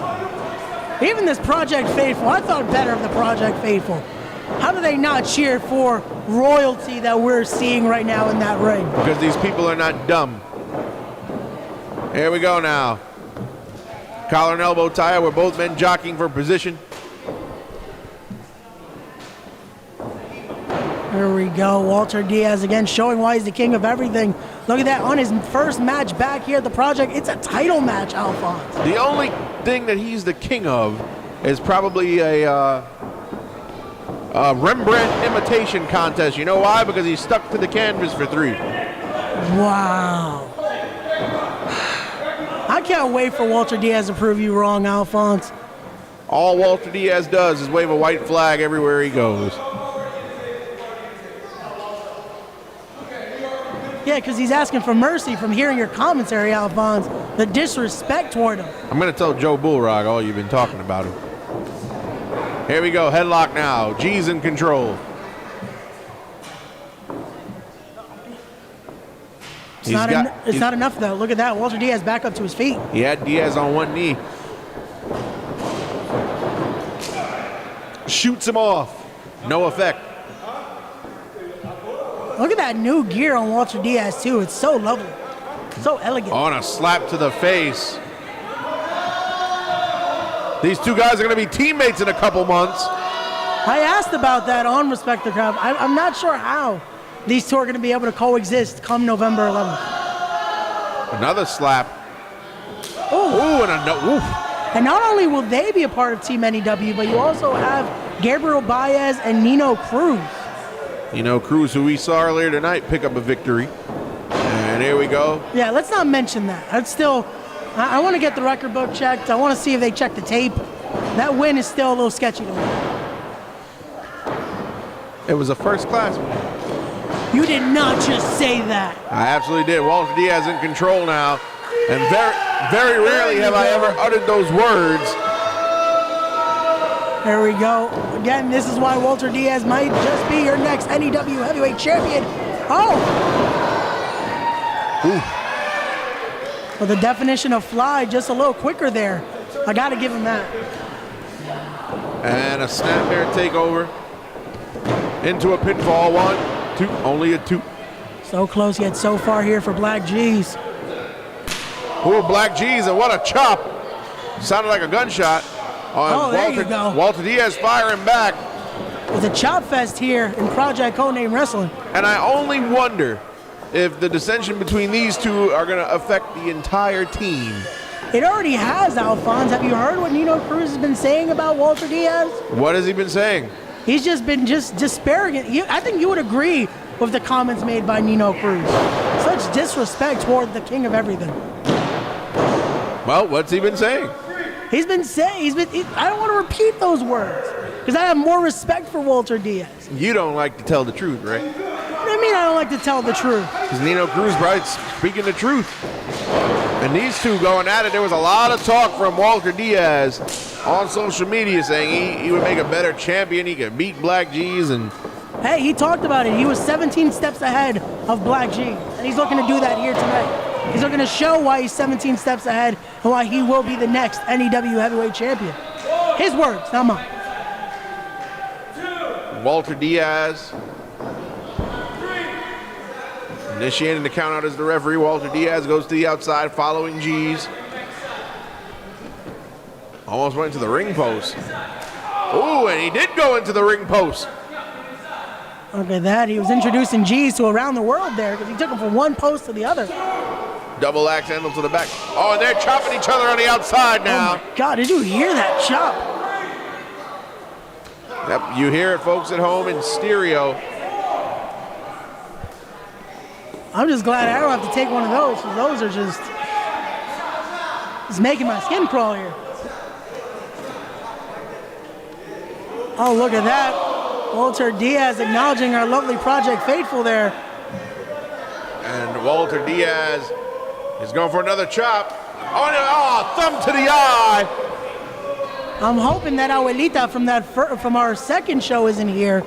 Even this Project Faithful, I thought better of the Project Faithful. How do they not cheer for royalty that we're seeing right now in that ring? Because these people are not dumb. Here we go now. Collar and elbow tie, we're both men jockeying for position. Here we go, Walter Diaz again showing why he's the king of everything. Look at that, on his first match back here at the Project, it's a title match, Alphonse. The only thing that he's the king of is probably a Rembrandt imitation contest. You know why? Because he's stuck to the canvas for 3. Wow. I can't wait for Walter Diaz to prove you wrong, Alphonse. All Walter Diaz does is wave a white flag everywhere he goes. Yeah, because he's asking for mercy from hearing your commentary, Alphonse. The disrespect toward him. I'm going to tell Joe Bullrock all you've been talking about him. Here we go, headlock now. G's in control. It's not enough, though. Look at that. Walter Diaz back up to his feet. He had Diaz on one knee. Shoots him off. No effect. Look at that new gear on Walter Diaz, too. It's so lovely. So elegant. On a slap to the face. These two guys are going to be teammates in a couple months. I asked about that on Respect the Crowd. I'm not sure how these two are going to be able to coexist come November 11th. Another slap. Ooh. Ooh. And not only will they be a part of Team NEW, but you also have Gabriel Baez and Nino Cruz. Nino Cruz, who we saw earlier tonight, pick up a victory. And here we go. Yeah, let's not mention that. I want to get the record book checked. I want to see if they check the tape. That win is still a little sketchy to me. It was a first-class win. You did not just say that. I absolutely did. Walter Diaz in control now. And very rarely have I ever uttered those words. There we go. Again, this is why Walter Diaz might just be your next NEW heavyweight champion. Oh! Ooh. Well, the definition of fly, just a little quicker there. I got to give him that. And a snap bear takeover. Into a pinfall. 1, 2, only a 2. So close yet so far here for Black G's. Ooh, Black G's, and what a chop. Sounded like a gunshot. There you go. Walter Diaz firing back. It's a chop fest here in Project Codename Wrestling. And I only wonder if the dissension between these two are going to affect the entire team. It already has, Alphonse. Have you heard what Nino Cruz has been saying about Walter Diaz? What has he been saying? He's just been disparaging. I think you would agree with the comments made by Nino Cruz. Such disrespect toward the king of everything. Well, what's he been saying? He's been saying, I don't want to repeat those words because I have more respect for Walter Diaz. You don't like to tell the truth, right? What do you mean I don't like to tell the truth? Because Nino Cruz probably speaking the truth. And these two going at it, there was a lot of talk from Walter Diaz on social media saying he would make a better champion, he could beat Black G's, and hey, he talked about it. He was 17 steps ahead of Black G, and he's looking to do that here tonight. He's looking to show why he's 17 steps ahead and why he will be the next NEW heavyweight champion. His words, not mine. Walter Diaz Initiating the count out as the referee. Walter Diaz goes to the outside, following G's. Almost went into the ring post. Oh, and he did go into the ring post. Look at that. He was introducing G's to around the world there because he took him from one post to the other. Double axe handle to the back. Oh, and they're chopping each other on the outside now. Oh my God, did you hear that chop? Yep, you hear it, folks at home, in stereo. I'm just glad I don't have to take one of those, because those are just making my skin crawl here. Oh, look at that. Walter Diaz acknowledging our lovely Project Faithful there. And Walter Diaz is going for another chop. Oh, thumb to the eye. I'm hoping that Abuelita from our second show isn't here.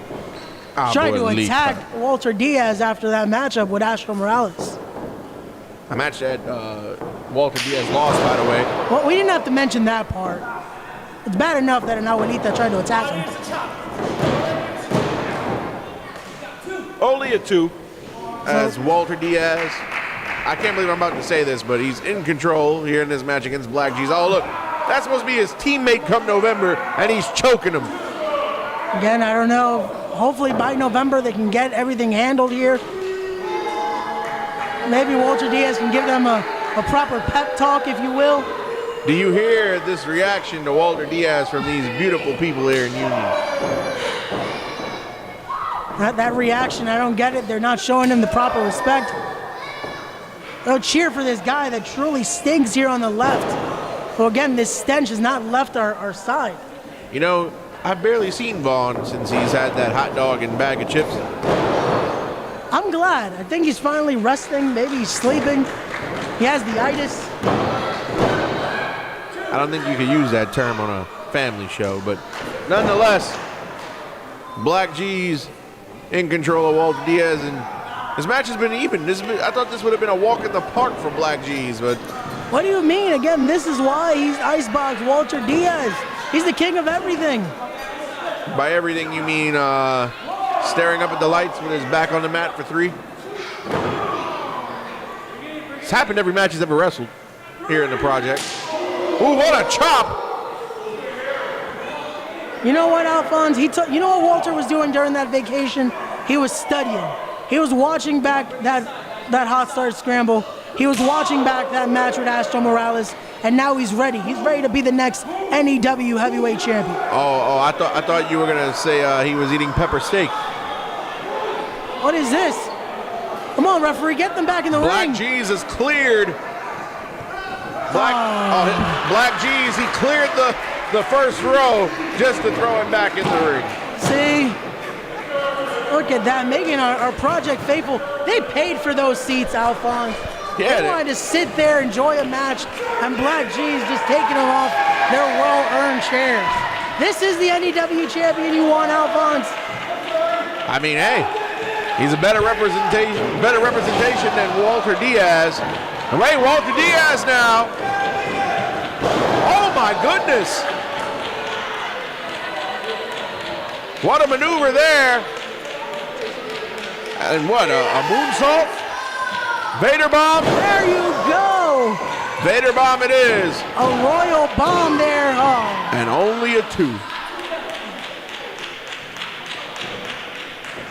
Trying to attack Walter Diaz after that matchup with Astro Morales. A match that Walter Diaz lost, by the way. Well, we didn't have to mention that part. It's bad enough that an Abuelita tried to attack him. Only a 2 as Walter Diaz. I can't believe I'm about to say this, but he's in control here in this match against Black G's. Oh, look, that's supposed to be his teammate come November, and he's choking him. Again, I don't know. Hopefully by November they can get everything handled here. Maybe Walter Diaz can give them a proper pep talk, if you will. Do you hear this reaction to Walter Diaz from these beautiful people here in Union? That reaction, I don't get it. They're not showing him the proper respect. They'll cheer for this guy that truly stinks here on the left. Well, again, this stench has not left our side. You know, I've barely seen Vaughn since he's had that hot dog and bag of chips. I'm glad. I think he's finally resting. Maybe he's sleeping. He has the itis. I don't think you could use that term on a family show, but nonetheless, Black G's in control of Walter Diaz, and this match has been even. I thought this would have been a walk in the park for Black G's, but... What do you mean? Again, this is why he's Icebox Walter Diaz. He's the king of everything. By everything, you mean staring up at the lights with his back on the mat for 3? It's happened every match he's ever wrestled here in the project. Ooh, what a chop! You know what, Alphonse? You know what Walter was doing during that vacation? He was studying. He was watching back that hot start scramble. He was watching back that match with Astro Morales, and now he's ready. He's ready to be the next NEW heavyweight champion. Oh, I thought you were gonna say he was eating pepper steak. What is this? Come on, referee, get them back in the ring. Black G's is cleared. Black G's, he cleared the first row just to throw him back in the ring. See? Look at that, making our Project Faithful. They paid for those seats, Alphonse. Yeah, they wanted to sit there, enjoy a match, and Black G's just taking them off their well-earned chairs. This is the NEW champion you want, Alphonse. I mean, hey, he's a better representation than Walter Diaz. And wait, Walter Diaz now. Oh my goodness. What a maneuver there. And what, a moonsault? Vader bomb? There you go. Vader bomb it is. A royal bomb there. Oh. And only a 2.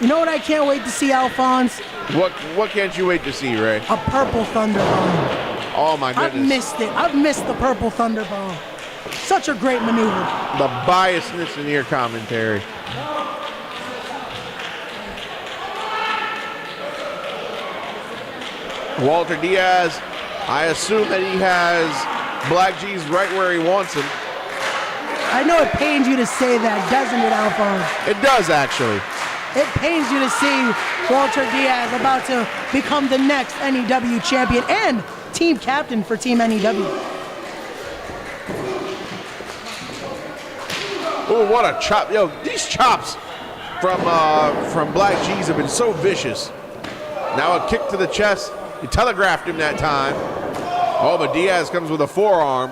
You know what I can't wait to see, Alphonse? What can't you wait to see, Ray? A purple thunder bomb. Oh my goodness. I've missed it. I've missed the purple thunder bomb. Such a great maneuver. The biasness in your commentary. Walter Diaz, I assume that he has Black G's right where he wants him. I know it pains you to say that, doesn't it, Alphonse? It does, actually. It pains you to see Walter Diaz about to become the next NEW champion and team captain for Team NEW. Oh, what a chop. Yo, these chops from Black G's have been so vicious. Now a kick to the chest. He telegraphed him that time. Oh, but Diaz comes with a forearm.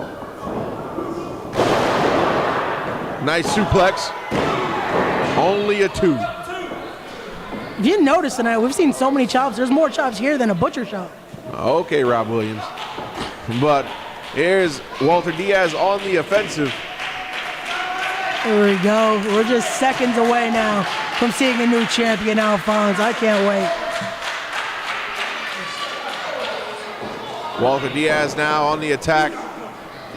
Nice suplex. Only a 2. If you notice tonight, we've seen so many chops. There's more chops here than a butcher shop. Okay, Rob Williams. But here's Walter Diaz on the offensive. Here we go. We're just seconds away now from seeing a new champion, Alphonse. I can't wait. Walter Diaz now on the attack.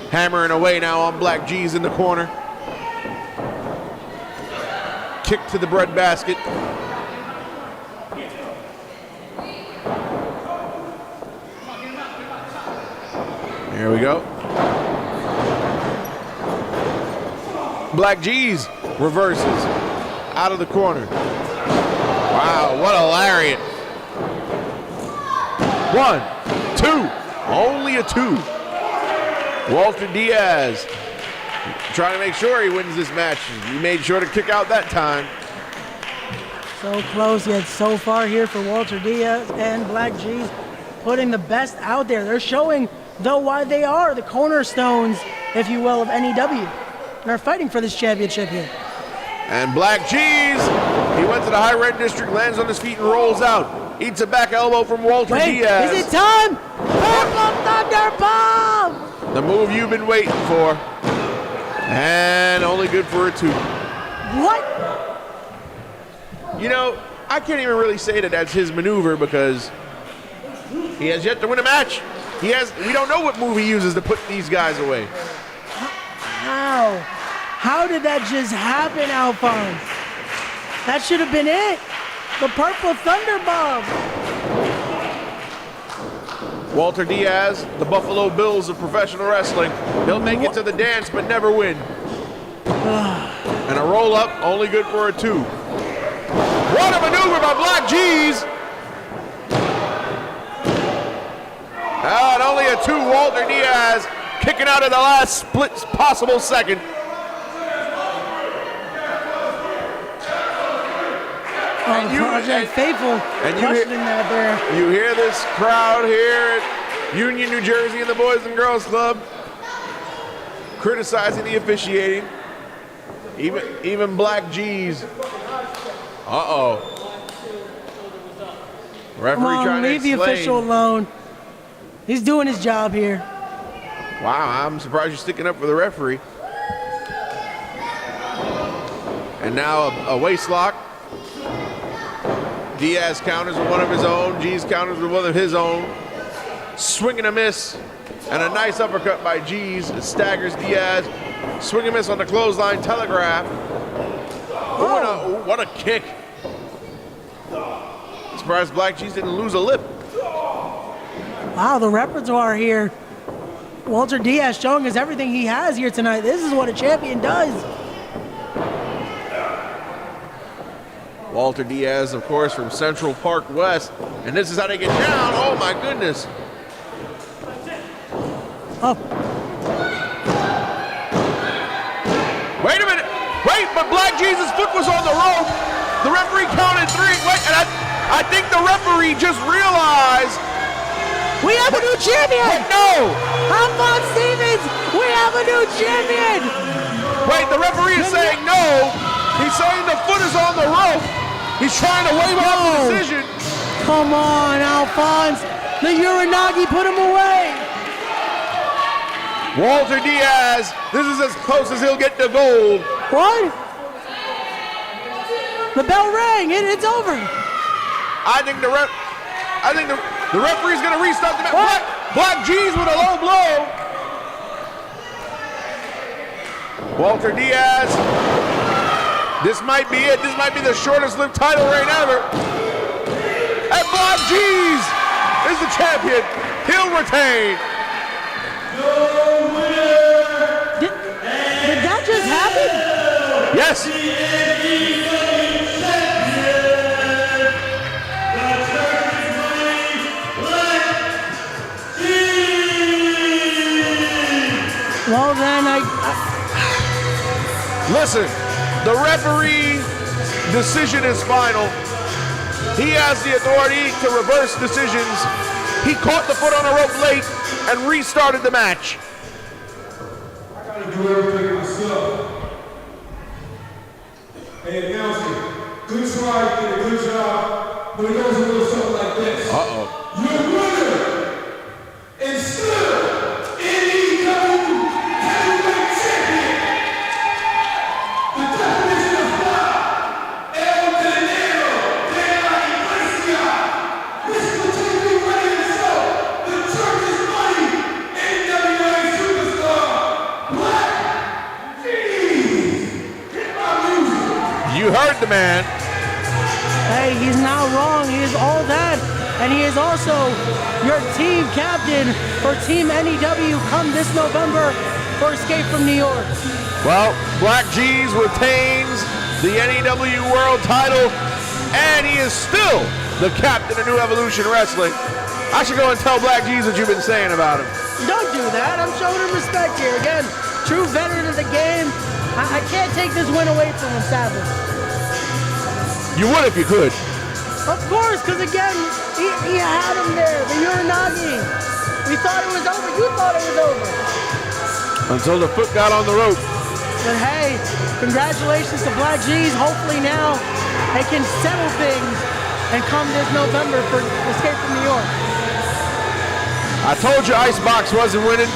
Hammering away now on Black G's in the corner. Kick to the breadbasket. Here we go. Black G's reverses out of the corner. Wow, what a lariat. 1, 2, only a 2. Walter Diaz trying to make sure he wins this match. He made sure to kick out that time. So close yet so far here for Walter Diaz and Black G's, putting the best out there. They're showing, though, why they are the cornerstones, if you will, of NEW. They're fighting for this championship here. And Black G's, he went to the high red district, lands on his feet and rolls out. Eats a back elbow from Walter Diaz. Is it time? Purple Thunder Bomb! The move you've been waiting for. And only good for a 2. What? You know, I can't even really say that that's his maneuver because he has yet to win a match. We don't know what move he uses to put these guys away. How? How did that just happen, Alphonse? That should have been it. The Purple Thunder Bomb. Walter Diaz, the Buffalo Bills of professional wrestling. He'll make it to the dance but never win. And a roll up, only good for a 2. What a maneuver by Black G's. And only a 2, Walter Diaz kicking out at the last split possible second. Project Faithful questioning that there. You hear this crowd here at Union, New Jersey in the Boys and Girls Club criticizing the officiating. Even Black G's. Uh-oh. Referee Come on, trying to leave the explain. official alone. He's doing his job here. Wow, I'm surprised you're sticking up for the referee. And now a waist lock. Diaz counters with one of his own. G's counters with one of his own. Swing and a miss. And a nice uppercut by G's. It staggers Diaz. Swing and miss on the clothesline telegraph. What a kick. Surprised Black G's didn't lose a lip. Wow, the repertoire here. Walter Diaz showing us everything he has here tonight. This is what a champion does. Walter Diaz, of course, from Central Park West. And this is how they get down. Oh, my goodness. Oh. Wait a minute. Wait, but Black Jesus' foot was on the rope. The referee counted 3. Wait, and I think the referee just realized. We have a new champion. Wait, no. Alphonse Stevens, we have a new champion. Wait, the referee is saying no. He's saying the foot is on the rope. He's trying to wave off the decision. Come on, Alphonse. The Uranagi put him away. Walter Diaz, this is as close as he'll get to gold. What? The bell rang. It's over. I think the referee's going to restart the match. Black G's with a low blow. Walter Diaz. This might be it. This might be the shortest lived title reign ever. And Black G's is the champion. He'll retain. Did that just happen? Yes. Well then, Listen, the referee decision is final. He has the authority to reverse decisions. He caught the foot on a rope late and restarted the match. I gotta do everything myself. Hey, announcer, Good try, kid. Good job. But it goes a little something like this. Uh-oh. You're a winner. And still, NEW Heavyweight Champion. The definition of fly. El Dinero de la Iglesia. This is the TV ready to show. The church's money. NWA superstar. Black G's. Hit my music. You heard the man. Hey, he's not wrong. He is all that. And he is also your team captain for Team NEW come this November for Escape from New York. Well, Black G's retains the NEW World title, and he is still the captain of New Evolution Wrestling. I should go and tell Black G's what you've been saying about him. Don't do that. I'm showing him respect here. Again, true veteran of the game. I can't take this win away from him, sadly. You would if you could. Of course, because again, he had him there, the Uranagi. We thought it was over. You thought it was over. Until the foot got on the rope. But hey, congratulations to Black G's. Hopefully now they can settle things and come this November for Escape from New York. I told you Icebox wasn't winning.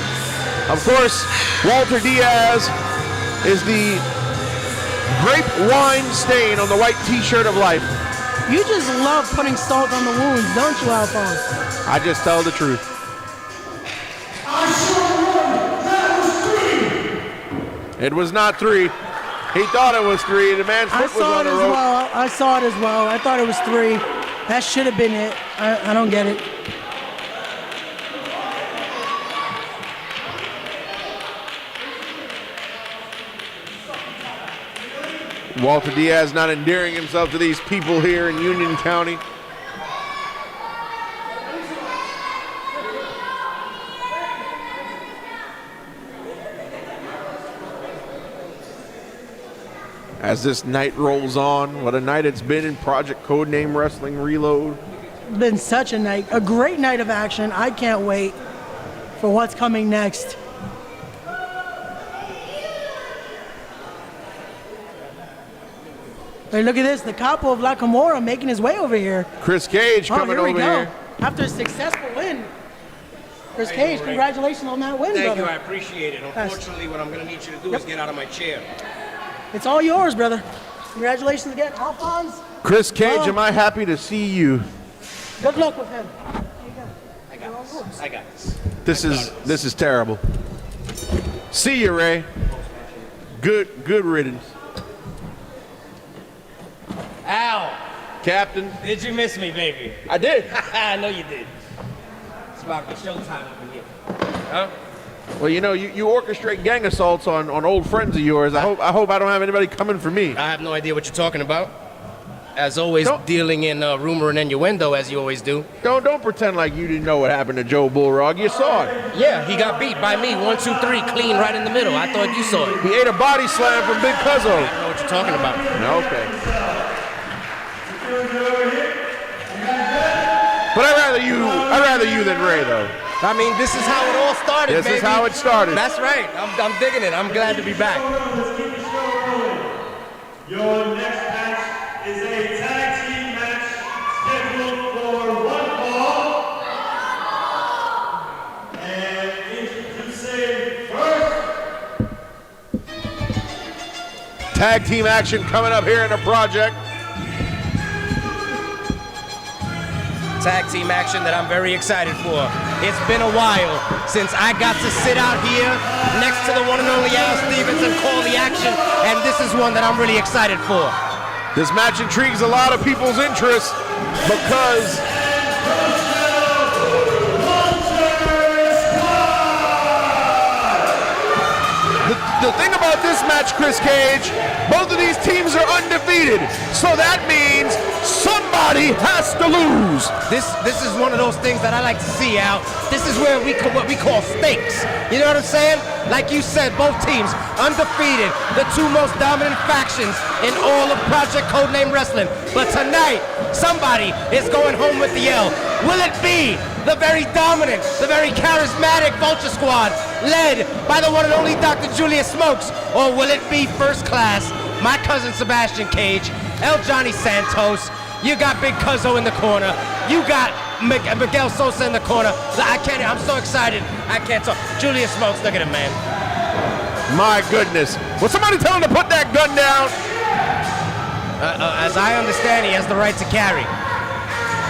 Of course, Walter Diaz is the grape wine stain on the white t-shirt of life. You just love putting salt on the wounds, don't you, Alphonse? I just tell the truth. I sure won. That was 3. It was not 3. He thought it was 3. The man's foot was on the rope. I saw it as well. I thought it was 3. That should have been it. I don't get it. Walter Diaz not endearing himself to these people here in Union County. As this night rolls on, what a night it's been in Project Codename Wrestling Reload. It's been such a night, a great night of action. I can't wait for what's coming next. Hey, look at this, the capo of La Camorra making his way over here. Chris Cage coming over here. After a successful win. Chris Cage, congratulations on that win, Thank brother. you, I appreciate it. Unfortunately, what I'm going to need you to do is get out of my chair. It's all yours, brother. Congratulations again, Alphonse. Chris Cage, am I happy to see you? Good luck with him. I got this. I got this. This is terrible. See you, Ray. Good riddance. Al. Captain. Did you miss me, baby? I did. I know you did. It's about the showtime over here. Huh? Well, you know, you orchestrate gang assaults on old friends of yours. I hope I don't have anybody coming for me. I have no idea what you're talking about. As always, dealing in rumor and innuendo, as you always do. Don't pretend like you didn't know what happened to Joe Bullrog. You saw it. Yeah, he got beat by me. 1, 2, 3, clean right in the middle. I thought you saw it. He ate a body slam from Big Cuzzo. I don't know what you're talking about. Okay. But I'd rather you than Ray, though. I mean, this is how it all started, This is how it started. That's right. I'm digging it. I'm glad to be back. Let's keep the show rolling. Your next match is a tag team match scheduled for 1 fall. And introducing first. Tag team action coming up here in the project. Tag team action that I'm very excited for. It's been a while since I got to sit out here next to the one and only Al Stevens and call the action, and this is one that I'm really excited for. This match intrigues a lot of people's interest because the thing about this match, Chris Cage, both of these teams are undefeated, so that means somebody has to lose. This is one of those things that I like to see, Al. This is where what we call stakes. You know what I'm saying? Like you said, both teams undefeated, the 2 most dominant factions in all of Project Codename Wrestling. But tonight, somebody is going home with the L. Will it be the very dominant, the very charismatic Vulture Squad, led by the one and only Dr. Julius Smokes, or will it be First Class, my cousin Sebastian Cage, El Johnny Santos. You got Big Cuzzo in the corner. You got Miguel Sosa in the corner. I'm so excited. I can't talk. Julius Smokes, look at him, man. My goodness. Will somebody tell him to put that gun down? As I understand, he has the right to carry.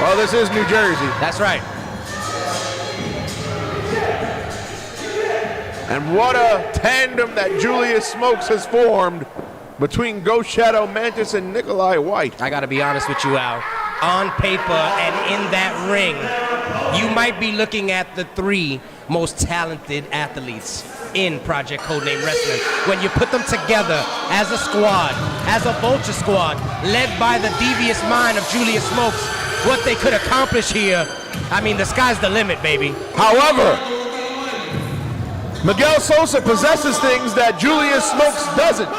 Well, this is New Jersey. That's right. And what a tandem that Julius Smokes has formed between Ghost Shadow, Mantis, and Nikolai White. I gotta be honest with you, Al. On paper and in that ring, you might be looking at the 3 most talented athletes in Project Codename Wrestling. When you put them together as a squad, as a vulture squad, led by the devious mind of Julius Smokes, what they could accomplish here, I mean, the sky's the limit, baby. However, Miguel Sosa possesses things that Julius Smokes doesn't.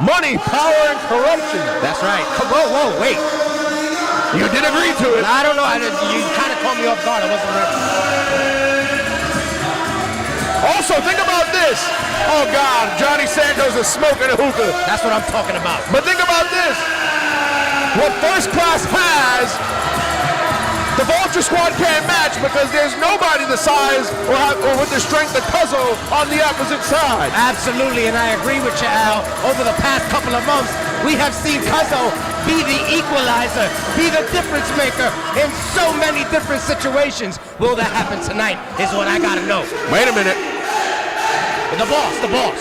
Money, power, and corruption. That's right. Whoa, wait. You did agree to it. I don't know. You kind of caught me off guard. I wasn't ready. Also, think about this. Oh, God, Johnny Santos is smoking a hookah. That's what I'm talking about. But think about this. What First Class has, the Vulture Squad can't match because there's nobody the size or with the strength of Cuzzo on the opposite side. Absolutely, and I agree with you, Al. Over the past couple of months, we have seen Cuzzo be the equalizer, be the difference maker in so many different situations. Will that happen tonight is what I gotta know. Wait a minute. The boss.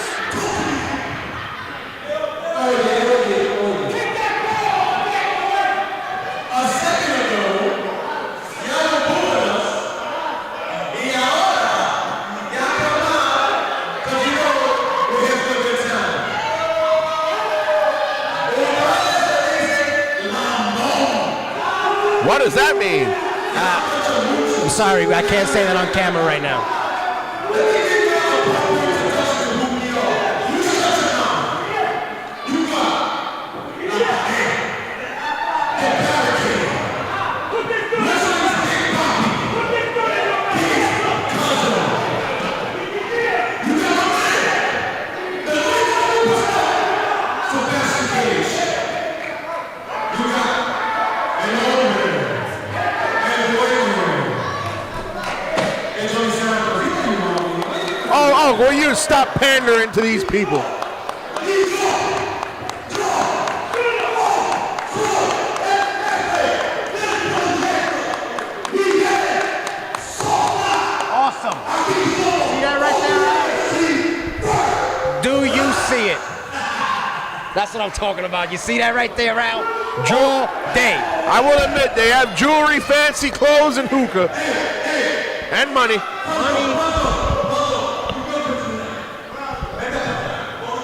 What does that mean? I'm sorry, I can't say that on camera right now. Will you stop pandering to these people? Awesome. See that right there, Al? Do you see it? That's what I'm talking about. You see that right there, Al? All day. I will admit, they have jewelry, fancy clothes, and hookah. And money.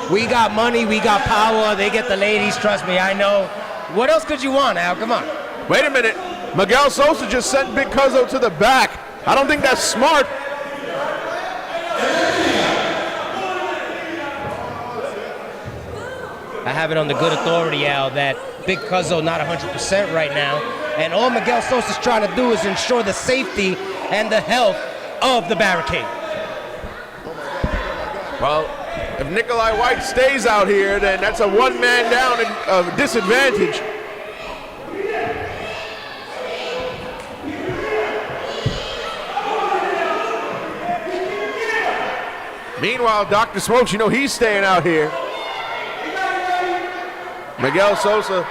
We got money, we got power, they get the ladies, trust me, I know. What else could you want, Al? Come on. Wait a minute. Miguel Sosa just sent Big Cuzzo to the back. I don't think that's smart. I have it on the good authority, Al, that Big Cuzzo not 100% right now. And all Miguel Sosa's trying to do is ensure the safety and the health of the barricade. Well, if Nikolai White stays out here, then that's a one-man down disadvantage. Meanwhile, Dr. Smokes, you know he's staying out here. Miguel Sosa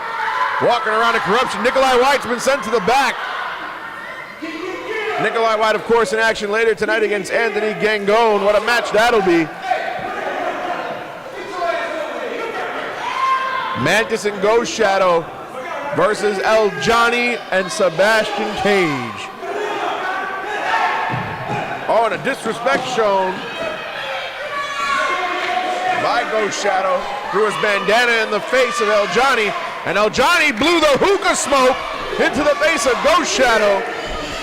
walking around in corruption. Nikolai White's been sent to the back. Nikolai White, of course, in action later tonight against Anthony Gangone. What a match that'll be. Mantis and Ghost Shadow versus El Johnny and Sebastian Cage. Oh, and a disrespect shown by Ghost Shadow. Threw his bandana in the face of El Johnny, and El Johnny blew the hookah smoke into the face of Ghost Shadow.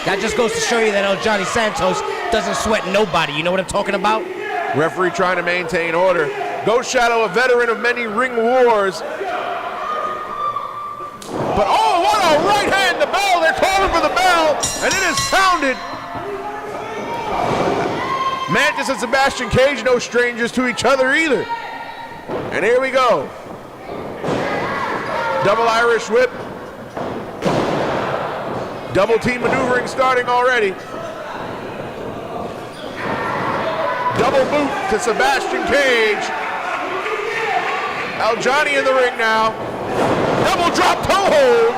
That just goes to show you that El Johnny Santos doesn't sweat nobody. You know what I'm talking about? Referee trying to maintain order. Ghost Shadow, a veteran of many ring wars. But oh, what a right hand, the bell. They're calling for the bell, and it is sounded. Mantis and Sebastian Cage, no strangers to each other either. And here we go. Double Irish whip. Double team maneuvering starting already. Double boot to Sebastian Cage. Al-Johnny in the ring now. Double drop toe hold.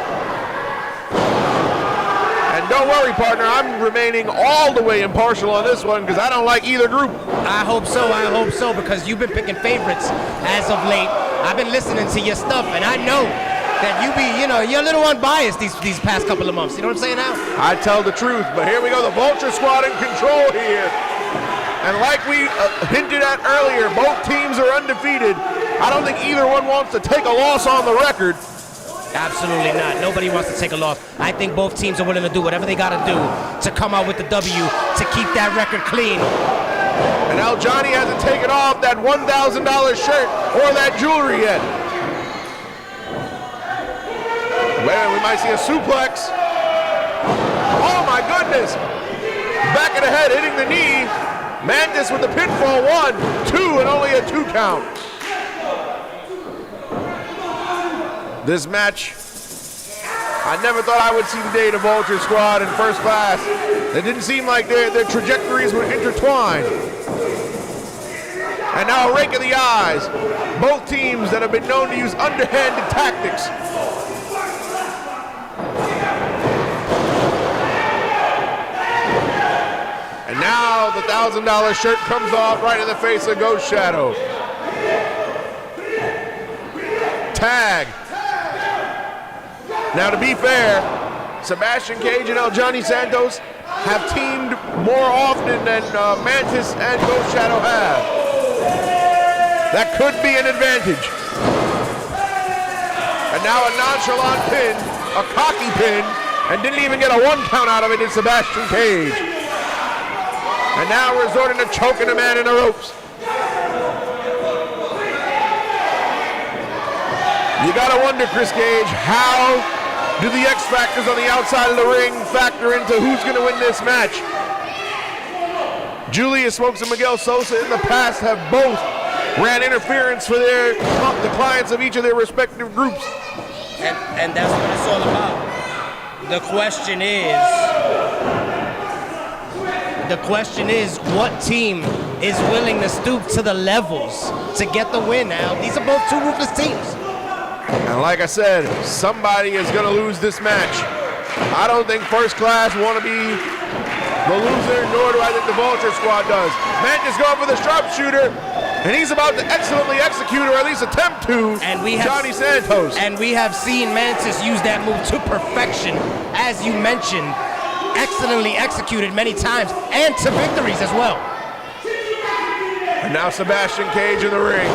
And don't worry, partner, I'm remaining all the way impartial on this one because I don't like either group. I hope so, because you've been picking favorites as of late. I've been listening to your stuff, and I know that you're a little unbiased these past couple of months. You know what I'm saying now? I tell the truth, but here we go, the Vulture Squad in control here. And like we hinted at earlier, both teams are undefeated. I don't think either one wants to take a loss on the record. Absolutely not. Nobody wants to take a loss. I think both teams are willing to do whatever they got to do to come out with the W to keep that record clean. And Al-Johnny hasn't taken off that $1,000 shirt or that jewelry yet. Well, we might see a suplex. Oh my goodness. Back of the head, hitting the knee. Mantis with the pinfall, 1, 2, and only a 2 count. This match, I never thought I would see the day the Vulture Squad in first class. It didn't seem like their trajectories were intertwined. And now a rake of the eyes. Both teams that have been known to use underhanded tactics. And now the $1,000 shirt comes off right in the face of Ghost Shadow. Tag. Now to be fair, Sebastian Cage and El-Johnny Santos have teamed more often than Mantis and Ghost Shadow have. That could be an advantage. And now a nonchalant pin, a cocky pin, and didn't even get a 1 count out of it in Sebastian Cage. And now resorting to choking a man in the ropes. You gotta wonder, Chris Cage, how do the X factors on the outside of the ring factor into who's gonna win this match? Julius Smokes and Miguel Sosa in the past have both ran interference for the clients of each of their respective groups. And that's what it's all about. The question is, what team is willing to stoop to the levels to get the win now? These are both two ruthless teams. And like I said, somebody is going to lose this match. I don't think First Class want to be the loser, nor do I think the Vulture Squad does. Mantis going for the sharpshooter, and he's about to excellently execute, or at least attempt to, Johnny Santos. And we have seen Mantis use that move to perfection, as you mentioned, excellently executed many times, and to victories as well. And now Sebastian Cage in the ring.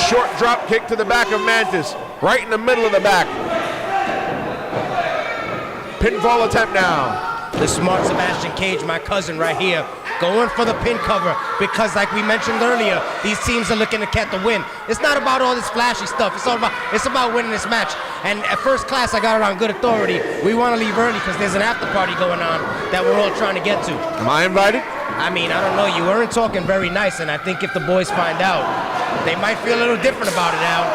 Short drop kick to the back of Mantis, right in the middle of the back. Pinfall attempt now. The smart Sebastian Cage, my cousin right here, going for the pin cover because, like we mentioned earlier, these teams are looking to get the win. It's not about all this flashy stuff. It's about winning this match. And at First Class, I got it on good authority. We want to leave early because there's an after party going on that we're all trying to get to. Am I invited? I mean, I don't know. You weren't talking very nice, and I think if the boys find out, they might feel a little different about it now.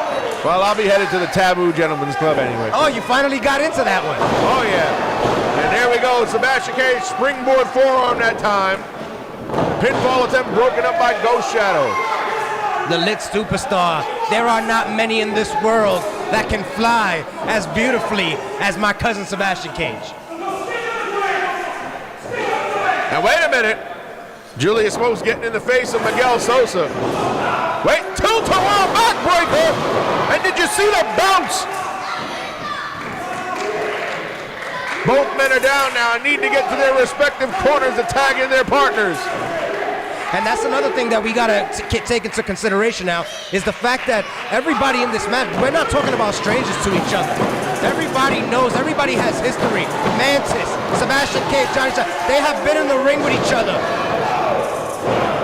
Well, I'll be headed to the Taboo Gentlemen's Club anyway. Oh, you finally got into that one. Oh, yeah. And there we go. Sebastian Cage, springboard forearm that time. Pinfall attempt broken up by Ghost Shadow. The lit superstar. There are not many in this world that can fly as beautifully as my cousin Sebastian Cage. Now, wait a minute. Julius Smokes getting in the face of Miguel Sosa. Wait, tilt-a-whirl backbreaker! And did you see the bounce? Both men are down now and need to get to their respective corners to tag in their partners. And that's another thing that we gotta take into consideration now, is the fact that everybody in this match, we're not talking about strangers to each other. Everybody knows, everybody has history. Mantis, Sebastian Cage, Johnny, they have been in the ring with each other.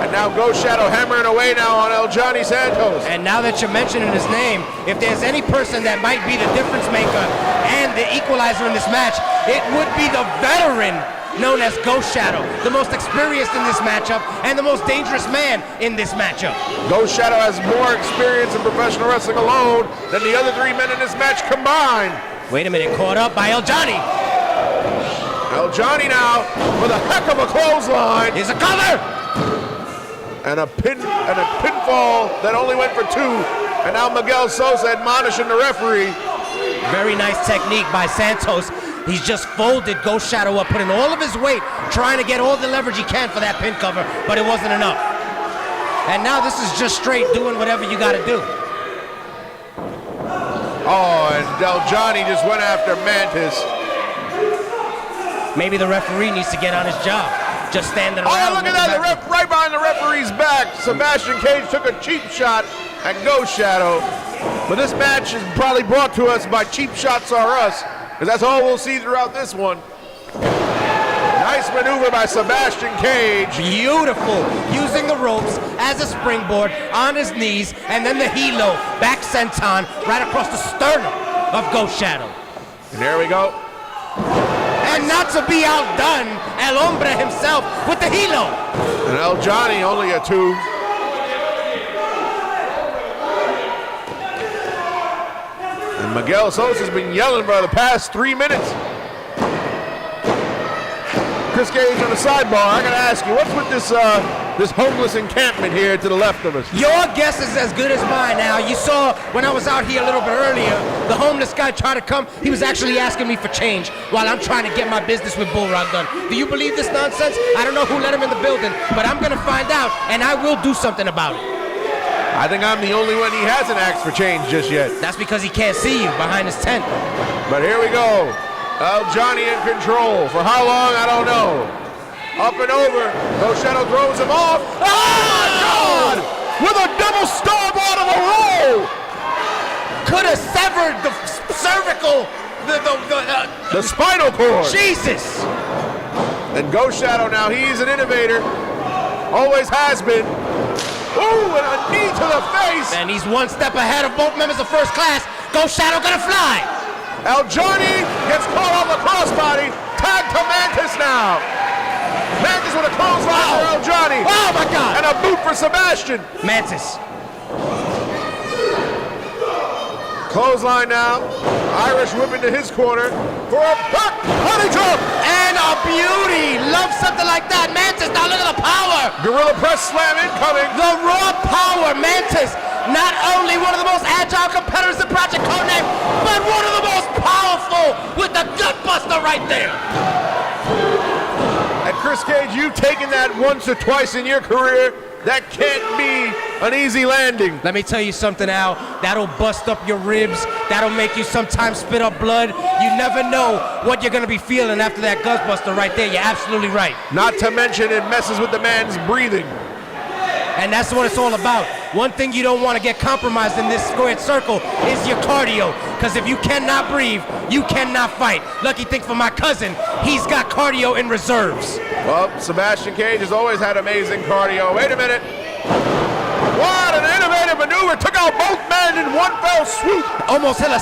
And now Ghost Shadow hammering away now on El-Johnny Santos. And now that you're mentioning his name, if there's any person that might be the difference maker and the equalizer in this match, it would be the veteran known as Ghost Shadow, the most experienced in this matchup and the most dangerous man in this matchup. Ghost Shadow has more experience in professional wrestling alone than the other 3 men in this match combined. Wait a minute, caught up by El Johnny. El Johnny now with a heck of a clothesline. Here's a cover. And a pinfall that only went for 2. And now Miguel Sosa admonishing the referee. Very nice technique by Santos. He's just folded Ghost Shadow up, putting all of his weight, trying to get all the leverage he can for that pin cover, but it wasn't enough. And now this is just straight doing whatever you gotta do. Oh, and El Johnny just went after Mantis. Maybe the referee needs to get on his job. Just standing around. Oh, look at that, the ref right behind the referee's back. Sebastian Cage took a cheap shot at Ghost Shadow. But this match is probably brought to us by Cheap Shots Are Us, because that's all we'll see throughout this one. Nice maneuver by Sebastian Cage. Beautiful. Using the ropes as a springboard on his knees, and then the helo, back senton, right across the sternum of Ghost Shadow. And there we go. And not to be outdone, El Hombre himself with the helo. And El Johnny only a 2. And Miguel Sosa's been yelling for the past 3 minutes. Chris Cage on the sidebar, I gotta ask you, what's with this homeless encampment here to the left of us? Your guess is as good as mine. Now, you saw when I was out here a little bit earlier, the homeless guy tried to come. He was actually asking me for change while I'm trying to get my business with Bull Rock done. Do you believe this nonsense? I don't know who let him in the building, but I'm gonna find out, and I will do something about it. I think I'm the only one he hasn't asked for change just yet. That's because he can't see you behind his tent. But here we go. El Johnny in control. For how long, I don't know. Up and over. Ghost Shadow throws him off. Oh, my God! With a double starboard of a roll! Could have severed the cervical, the spinal cord. Jesus! And Ghost Shadow now, he's an innovator. Always has been. Ooh, and a knee to the face. And he's one step ahead of both members of first class. Ghost Shadow gonna fly. El Johnny gets caught on the crossbody. Tag to Mantis now. Mantis with a clothesline for El Johnny. Oh my God. And a boot for Sebastian. Mantis. Clothesline now. Irish whip into his corner for a back honey drop. And a beauty. Love something like that. Mantis, now look at the power. Gorilla press slam incoming. The raw power. Mantis, not only one of the most agile competitors in Project Codename, but one of the most powerful with the gutbuster right there. And Chris Cage, you've taken that once or twice in your career. That can't be an easy landing. Let me tell you something, Al. That'll bust up your ribs. That'll make you sometimes spit up blood. You never know what you're going to be feeling after that gutbuster right there. You're absolutely right. Not to mention it messes with the man's breathing. And that's what it's all about. One thing you don't want to get compromised in this squared circle is your cardio. Because if you cannot breathe, you cannot fight. Lucky thing for my cousin, he's got cardio in reserves. Well, Sebastian Cage has always had amazing cardio. Wait a minute. What an innovative maneuver. Took out both men in one fell swoop. Almost hit a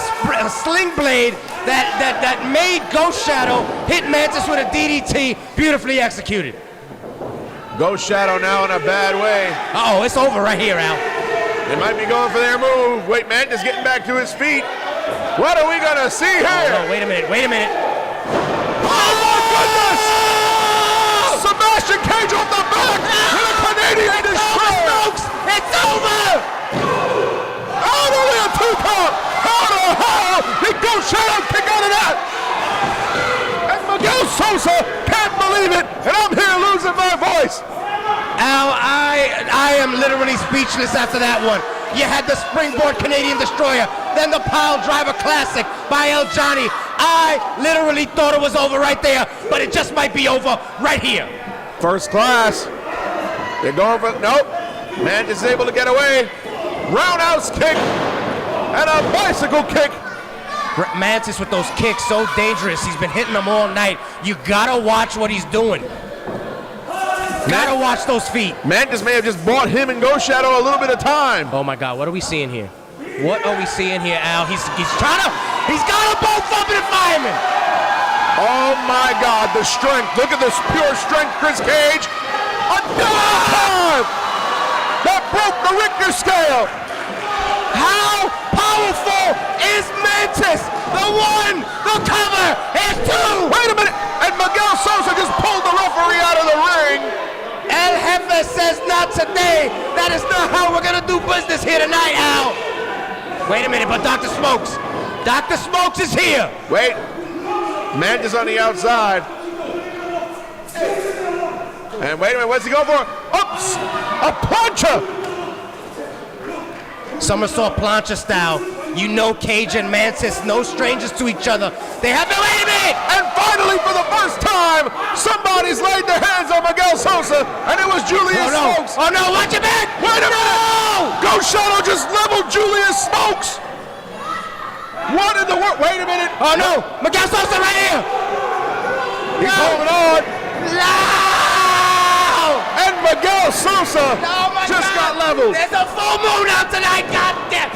sling blade that made Ghost Shadow hit Mantis with a DDT. Beautifully executed. Ghost Shadow now in a bad way. Uh-oh, it's over right here, Al. They might be going for their move. Wait, Mantis getting back to his feet. What are we going to see here? Oh, no, wait a minute. Oh, my goodness! Sebastian Cage off the back with a Canadian destroyer. It's over! Oh, only a 2 count. How the hell did Ghost Shadow kick out of that? And Miguel Sosa can't believe it, and I'm here losing my voice. Al, I am literally speechless after that one. You had the springboard Canadian destroyer, then the pile driver classic by El Johnny. I literally thought it was over right there, but it just might be over right here. First class. They're going for, nope. Mantis is able to get away. Roundhouse kick and a bicycle kick. Mantis with those kicks, so dangerous. He's been hitting them all night. You gotta watch what he's doing. Gotta watch those feet. Mantis may have just bought him and Ghost Shadow a little bit of time. Oh my God, what are we seeing here? What are we seeing here, Al? He's got them both up in the fireman. Oh my God, the strength. Look at this pure strength, Chris Cage. A double time! That broke the Richter scale. How powerful is Mantis? The one, the cover, and two. Wait a minute, and Miguel Sosa just pulled the referee out of the ring. El Jefe says not today. That is not how we're gonna do business here tonight, Al. Wait a minute, but Dr. Smokes. Dr. Smokes is here. Wait, Mantis on the outside. And wait a minute, what's he going for? Oops, a plancha. Somersault plancha style. You know Cage and Mantis, no strangers to each other. They have been waiting. And finally, for the first time, somebody's laid their hands on Miguel Sosa, and it was Julius Smokes. Oh no, watch it back. Wait a minute. Ghost Shadow just leveled Julius Smokes. What in the world? Wait a minute. Oh no, Miguel Sosa right here. He's holding on. No. And Miguel Sosa just got leveled. There's a full moon out tonight, goddamn.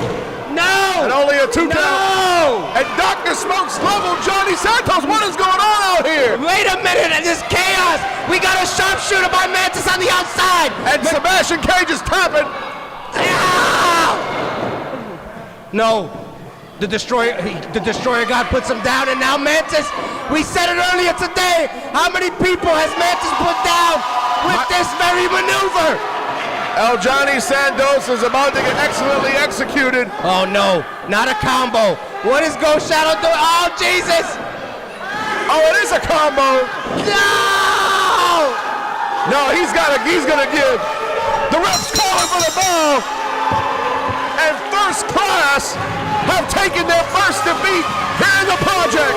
No. And only a 2 count. No. And Dr. Smokes leveled Johnny Santos. What is going on out here? Wait a minute, this chaos. We got a sharpshooter by Mantis on the outside. And Sebastian Cage is tapping. No. The Destroyer God puts him down, and now Mantis, we said it earlier today, how many people has Mantis put down with this very maneuver? El Johnny Santos is about to get excellently executed. Oh no, not a combo. What is Ghost Shadow doing? Oh Jesus! Oh, it is a combo. No! No, he's gonna give. The ref's calling for the bell. And First Class have taken their first defeat here in the project.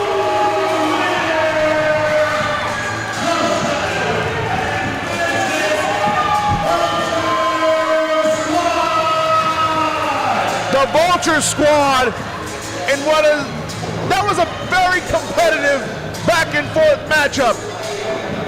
The Vulture Squad in that was a very competitive back and forth matchup.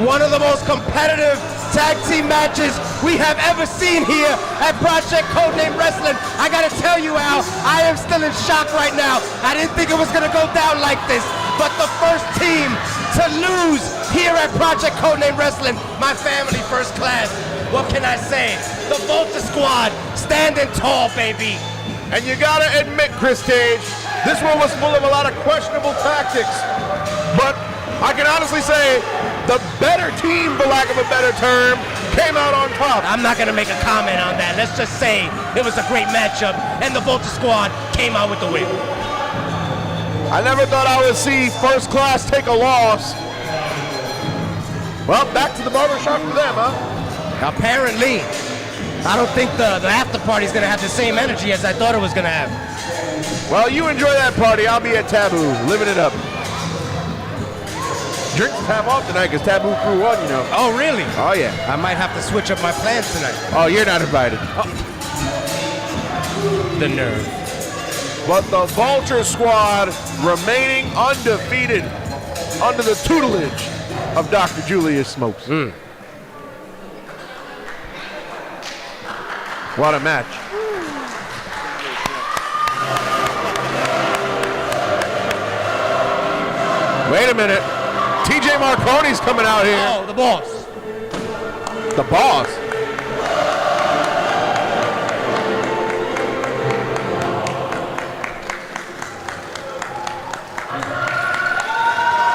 One of the most competitive tag team matches we have ever seen here at Project Codename Wrestling. I gotta tell you, Al, I am still in shock right now. I didn't think it was gonna go down like this, but the first team to lose here at Project Codename Wrestling, my family First Class. What can I say? The Vulture Squad standing tall, baby. And you gotta admit, Chris Cage, this one was full of a lot of questionable tactics, but I can honestly say the better team, for lack of a better term, came out on top. I'm not gonna make a comment on that. Let's just say it was a great matchup, and the Vulture Squad came out with the win. I never thought I would see First Class take a loss. Well, back to the barbershop for them, huh? Apparently. I don't think the after party's gonna have the same energy as I thought it was gonna have. Well, you enjoy that party. I'll be at Taboo, living it up. Drinks have off tonight because Taboo Crew won, you know. Oh, really? Oh, yeah. I might have to switch up my plans tonight. Oh, you're not invited. Oh. The nerve. But the Vulture Squad remaining undefeated under the tutelage of Dr. Julius Smokes. What a match. Wait a minute. TJ Marconi's coming out here. Oh, the boss. The boss?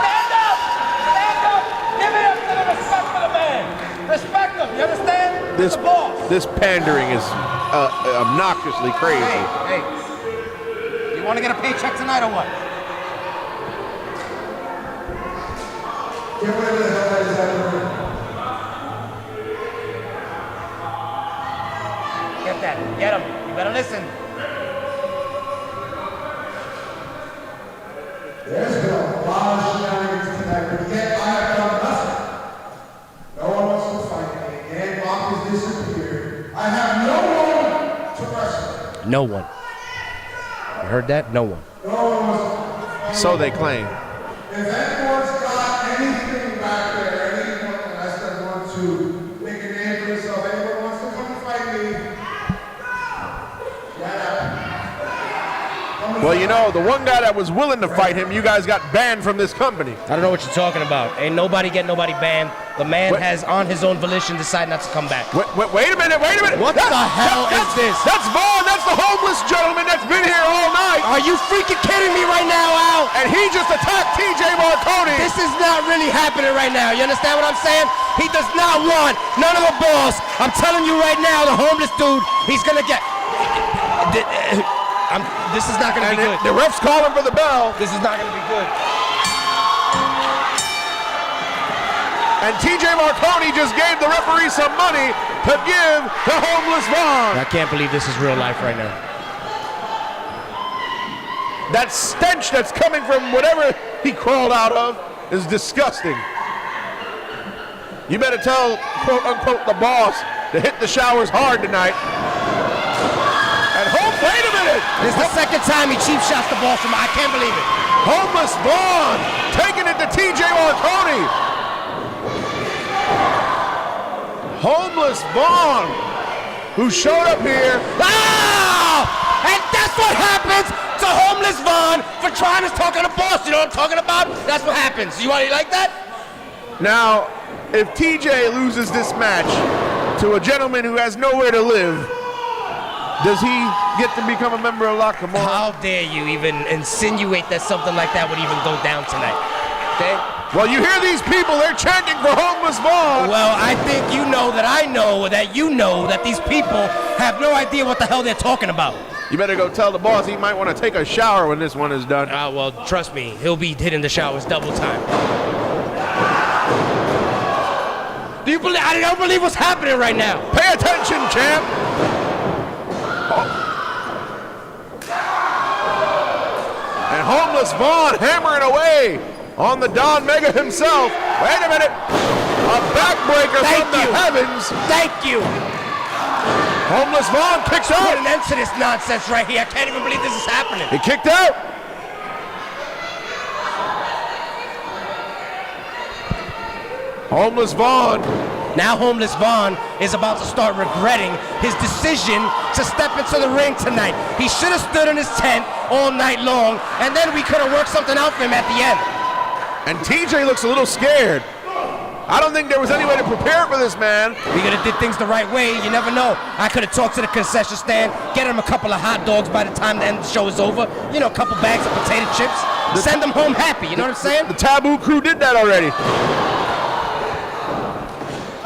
Stand up! Stand up! Give it up to the respect for the man. Respect him, you understand? This the boss. This pandering is obnoxiously crazy. Hey, you want to get a paycheck tonight or what? Get that. Get him. You better listen. There's been a lot of shenanigans tonight, but yet I have done nothing. No one wants to fight me. Dan Bach has disappeared. I have no one to wrestle. No one. You heard that? No one. No one wants to. So they claim. If anyone's got anything back there, anyone unless they want to make a name for themselves, anyone wants to come and fight me, Well, you know, the one guy that was willing to fight him, you guys got banned from this company. I don't know what you're talking about. Ain't nobody getting nobody banned. The man has, on his own volition, decided not to come back. Wait a minute. What the hell is this? That's Vaughn. That's the homeless gentleman that's been here all night. Are you freaking kidding me right now, Al? And he just attacked TJ Marconi. This is not really happening right now. You understand what I'm saying? He does not want none of the balls. I'm telling you right now, the homeless dude, he's going to get... this is not going to be good. The ref's calling for the bell. This is not going to be good. And TJ Marconi just gave the referee some money to give to homeless Vaughn. I can't believe this is real life right now. That stench that's coming from whatever he crawled out of is disgusting. You better tell, quote unquote, the boss to hit the showers hard tonight. And wait a minute! This is the second time he cheap shots the ball from. I can't believe it. Homeless Vaughn taking it to TJ Marconi. Homeless Vaughn, who showed up here. Ah! And that's what happens to homeless Vaughn for trying to talk to the boss. You know what I'm talking about? That's what happens. You like that? Now, if TJ loses this match to a gentleman who has nowhere to live, does he get to become a member of Lakamora? How dare you even insinuate that something like that would even go down tonight? Okay? Well, you hear these people, they're chanting for homeless Vaughn. Well, I think you know that I know that you know that these people have no idea what the hell they're talking about. You better go tell the boss he might want to take a shower when this one is done. Well, trust me, he'll be hitting the showers double time. Do you believe? I don't believe what's happening right now. Pay attention, champ. And homeless Vaughn hammering away on the Don Mega himself. Wait a minute. A backbreaker from the heavens. Thank you. Homeless Vaughn kicks out. Put an end to this nonsense right here. I can't even believe this is happening. He kicked out. Homeless Vaughn. Now homeless Vaughn is about to start regretting his decision to step into the ring tonight. He should have stood in his tent all night long, and then we could have worked something out for him at the end. And TJ looks a little scared. I don't think there was any way to prepare for this man. We could have did things the right way. You never know. I could have talked to the concession stand, get him a couple of hot dogs by the time the end of the show is over. You know, a couple bags of potato chips. Send them home happy. You know what I'm saying? The Taboo crew did that already.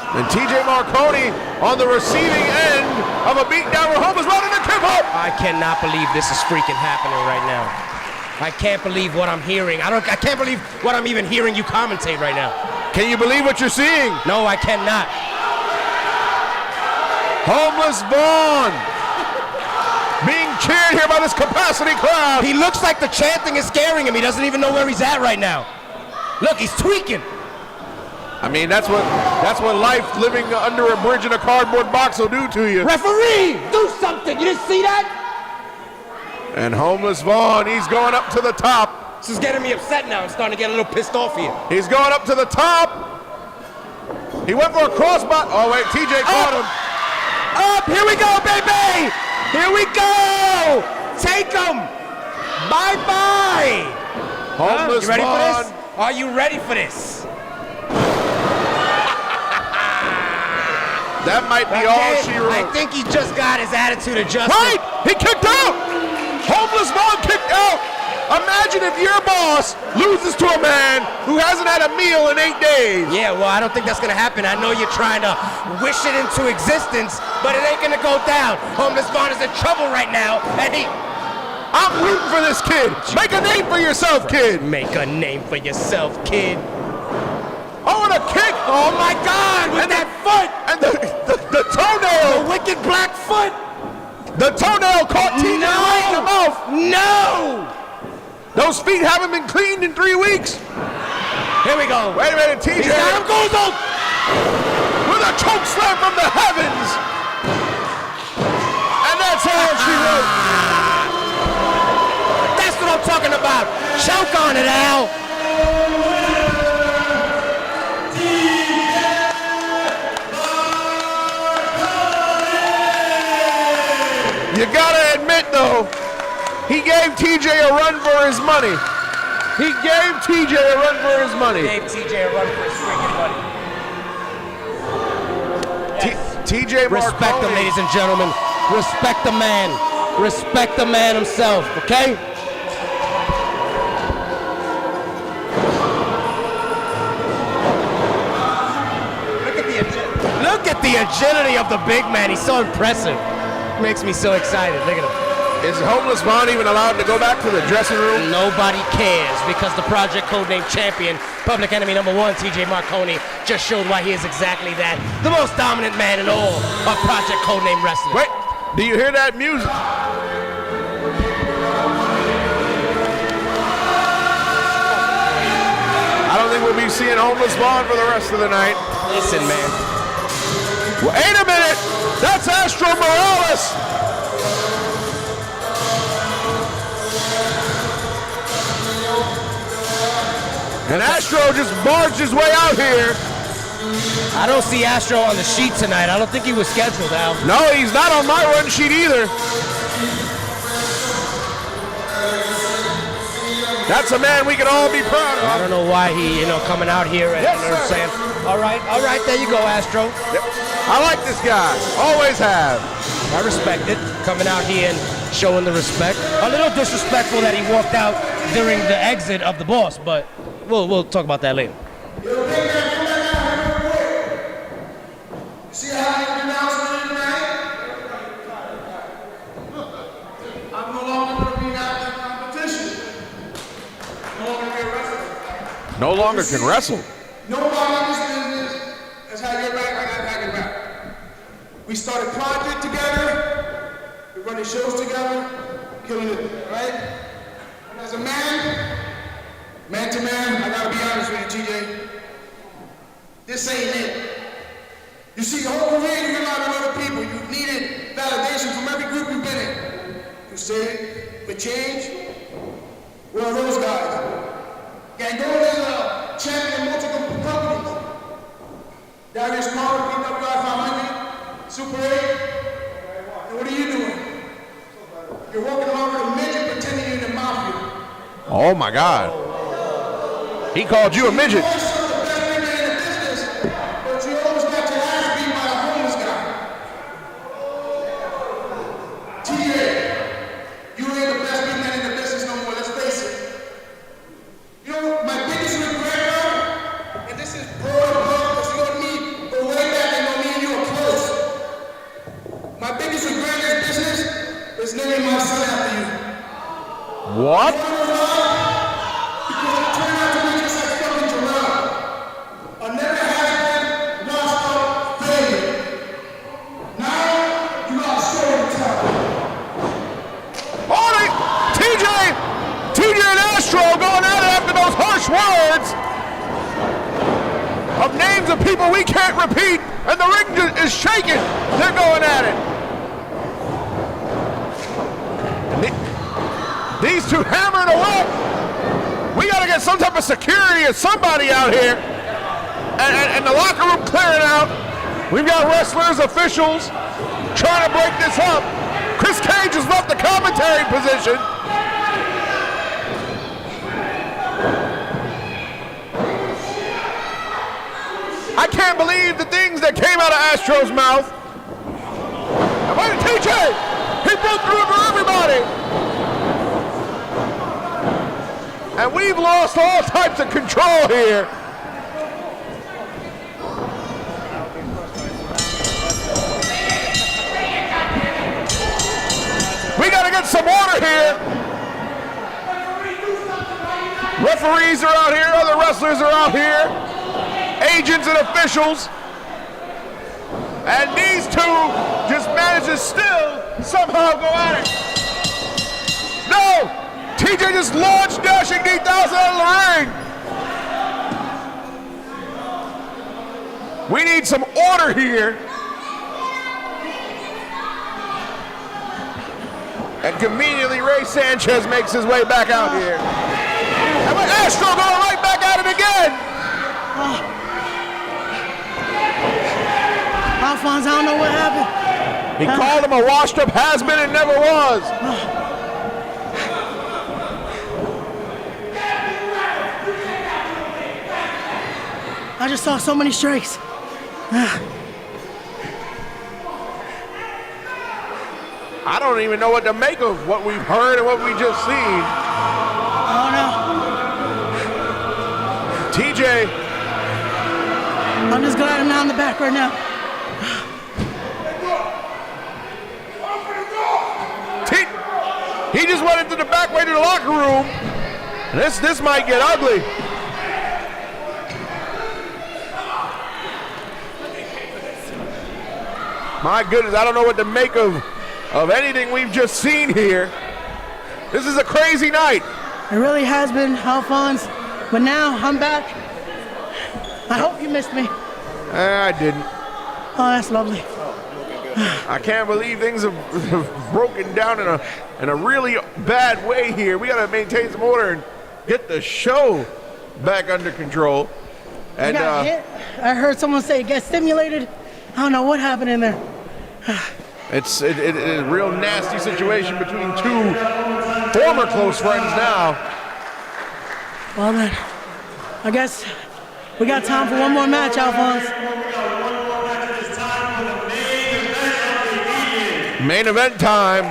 And TJ Marconi on the receiving end of a beatdown where Homeless running to Kip up. I cannot believe this is freaking happening right now. I can't believe what I'm hearing. I can't believe what I'm even hearing you commentate right now. Can you believe what you're seeing? No, I cannot. Homeless Vaughn being cheered here by this capacity crowd. He looks like the chanting is scaring him. He doesn't even know where he's at right now. Look, he's tweaking. I mean, that's what life living under a bridge in a cardboard box will do to you. Referee, do something. You didn't see that? And Homeless Vaughn, he's going up to the top. This is getting me upset now. I'm starting to get a little pissed off here. He's going up to the top. He went for a crossbody. Oh, wait, TJ caught him. Up, here we go, baby. Here we go. Take him. Bye-bye. Homeless You ready Vaughn. for this? Are you ready for this? That might be all she wrote. I think he just got his attitude adjusted. Right! He kicked out! Homeless Vaughn kicked out! Imagine if your boss loses to a man who hasn't had a meal in 8 days. Yeah, well, I don't think that's going to happen. I know you're trying to wish it into existence, but it ain't going to go down. Homeless Vaughn is in trouble right now, and I'm rooting for this kid. Make a name for yourself, kid. Make a name for yourself, kid. Oh, and a kick! Oh my God! With that foot! And the toenail! The wicked black foot! The toenail caught TJ right in the mouth! No! Those feet haven't been cleaned in 3 weeks! Here we go! Wait a minute, TJ! He's got him, goes up! With a choke slam from the heavens! And that's all she wrote! That's what I'm talking about! Choke on it, Al! You gotta admit, though, He gave TJ a run for his money. He gave TJ a run for his money. Gave TJ a run for his freaking money. TJ Respect Marconi. him, ladies and gentlemen. Respect the man. Respect the man himself, okay? Look at the agility of the big man. He's so impressive. Makes me so excited. Look at him. Is Homeless Vaughn even allowed to go back to the dressing room? Nobody cares because the Project Codename champion, Public Enemy #1, TJ Marconi, just showed why he is exactly that. The most dominant man in all of Project Codename Wrestling. Wait, do you hear that music? I don't think we'll be seeing Homeless Vaughn for the rest of the night. Listen, man. Wait a minute! That's Astro Morales! And Astro just barged his way out here. I don't see Astro on the sheet tonight. I don't think he was scheduled, Al. No, he's not on my run sheet either. That's a man we can all be proud of. I don't know why he, coming out here and saying, all right, there you go, Astro. Yep. I like this guy. Always have. I respect it. Coming out here and showing the respect. A little disrespectful that he walked out during the exit of the boss, but we'll talk about that later. See how you announced it tonight? I'm no longer going to be in that competition. No longer can wrestle. No longer can wrestle. Nobody in this business has had your back like I've had your back. We started project together. We're running shows together. Killing it, right? And as a man to man, I gotta be honest with you, TJ. This ain't it. You see, your whole career, you relied on other people. You needed validation from every group you've been in. You say, for change, where are those guys? Gangone is a champion in multiple companies. Darius Carter, PWI 500, Super 8. And what are you doing? You're walking around with a midget pretending you're in the mafia. Oh my God. He called you a midget. But you always got your ass beat by a homeless guy. TJ, you ain't the best big man in the business no more, let's face it. You know, my biggest regret, and this is broad, because you and me go way back and me and you are close. My biggest regret in this business is naming my son after you. What? Going at it after those harsh words of names of people we can't repeat, and the ring is shaking. They're going at it. These two hammering away. We got to get some type of security or somebody out here, and the locker room clearing out. We've got wrestlers, officials trying to break this up. Chris Cage has left the commentary position. I can't believe the things that came out of Astro's mouth. And wait, TJ! He broke through for everybody! And we've lost all types of control here. We gotta get some order here. Referees are out here, other wrestlers are out here. Agents and officials, and these two just managed to still somehow go at it. No! TJ just launched Dashing D-1000 out of the ring. We need some order here. And conveniently, Ray Sanchez makes his way back out here. And with Astro going right back at it again. Alphonse, I don't know what happened. He called him a washed-up has-been and never was. I just saw so many strikes. I don't even know what to make of what we've heard and what we just seen. Oh no. TJ. I'm just glad I'm not in the back right now. He just went into the back way to the locker room. This might get ugly. My goodness, I don't know what to make of anything we've just seen here. This is a crazy night. It really has been, Alphonse. But now I'm back. I hope you missed me. I didn't. Oh, that's lovely. I can't believe things have broken down in a really bad way here. We got to maintain some order and get the show back under control. And You got hit. I heard someone say get stimulated. I don't know what happened in there. it's a real nasty situation between two former close friends now. Well then, I guess we got time for one more match, Alphonse. Main event time.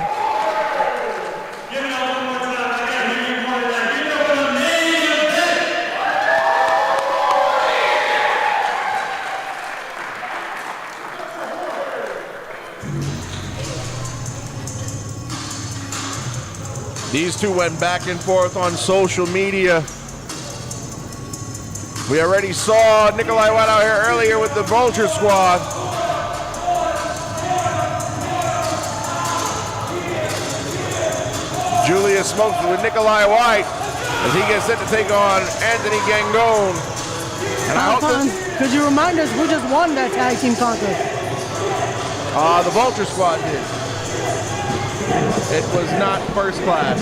These two went back and forth on social media. We already saw Nikolai White out here earlier with the Vulture Squad. Julius smokes with Nikolai White as he gets set to take on Anthony Gangone. And I hope Alphonse, could you remind us who just won that tag team contest? The Vulture Squad did. It was not first class.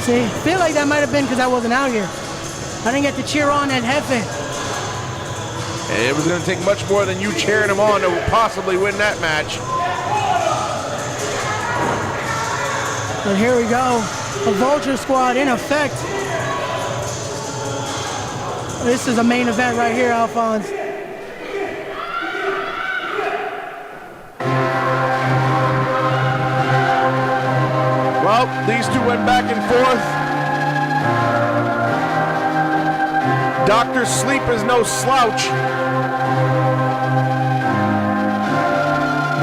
See, I feel like that might have been because I wasn't out here. I didn't get to cheer on that Jefe. It was going to take much more than you cheering him on to possibly win that match. But here we go, the Vulture Squad in effect. This is a main event right here, Alphonse. Well, these two went back and forth. Dr. Sleep is no slouch.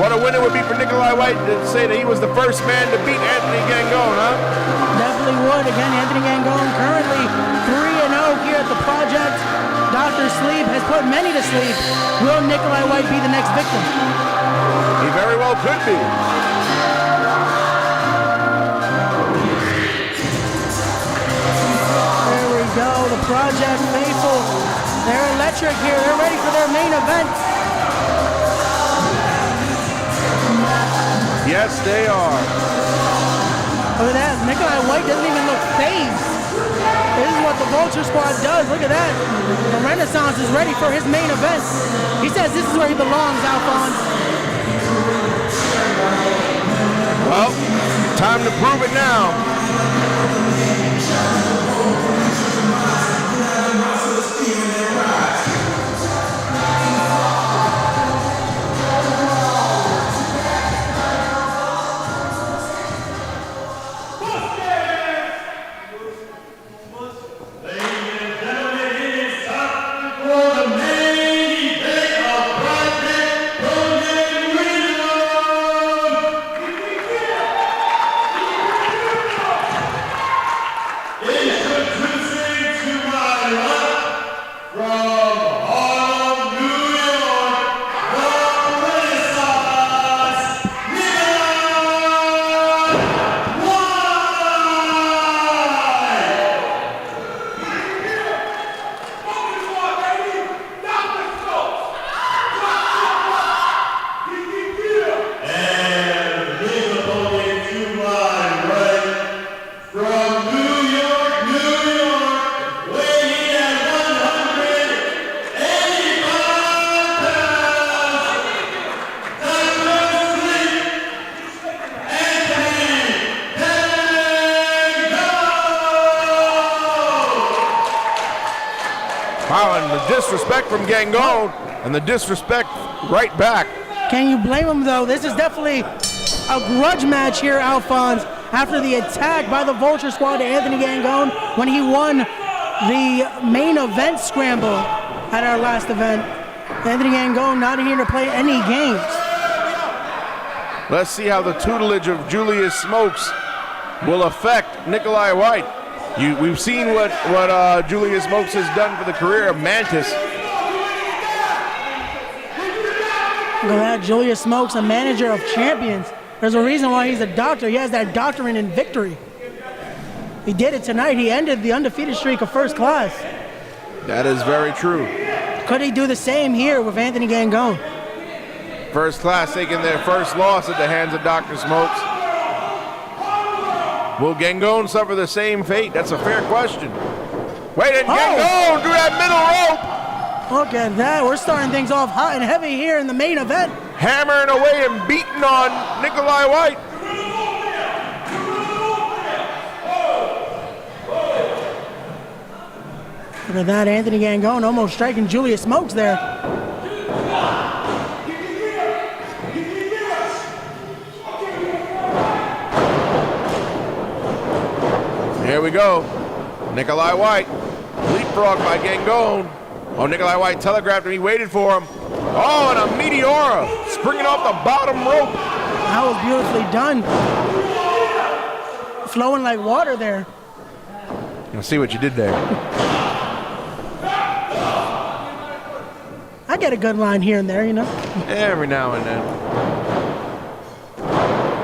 What a winner would be for Nikolai White to say that he was the first man to beat Anthony Gangone, huh? Definitely would. Again, Anthony Gangone currently 3-0 here at the project. Dr. Sleep has put many to sleep. Will Nikolai White be the next victim? He very well could be. There we go, the project faithful. They're electric here. They're ready for their main event. Yes, they are. Look at that. Nikolai White doesn't even look phased. This is what the Vulture Squad does. Look at that. The Renaissance is ready for his main event. He says this is where he belongs, Alphonse. Well, time to prove it now. Wow, and the disrespect from Gangon, and the disrespect right back. Can you blame him, though? This is definitely a grudge match here, Alphonse, after the attack by the Vulture Squad to Anthony Gangon when he won the main event scramble at our last event. Anthony Gangon not here to play any games. Let's see how the tutelage of Julius Smokes will affect Nikolai White. We've seen what Julius Smokes has done for the career of Mantis. Look at that, Julius Smokes, a manager of champions. There's a reason why he's a doctor. He has that doctorate in victory. He did it tonight. He ended the undefeated streak of first class. That is very true. Could he do the same here with Anthony Gangon? First class taking their first loss at the hands of Dr. Smokes. Will Gangon suffer the same fate? That's a fair question. Wait, and Gangon through that middle rope. Look at that. We're starting things off hot and heavy here in the main event. Hammering away and beating on Nikolai White. Look at that, Anthony Gangon almost striking Julius Smokes there. Here we go. Nikolai White, leapfrog by Gangon. Oh, Nikolai White telegraphed him. He waited for him. Oh, and a Meteora springing off the bottom rope. That was beautifully done. Flowing like water there. You'll see what you did there. I get a good line here and there, you know. Every now and then.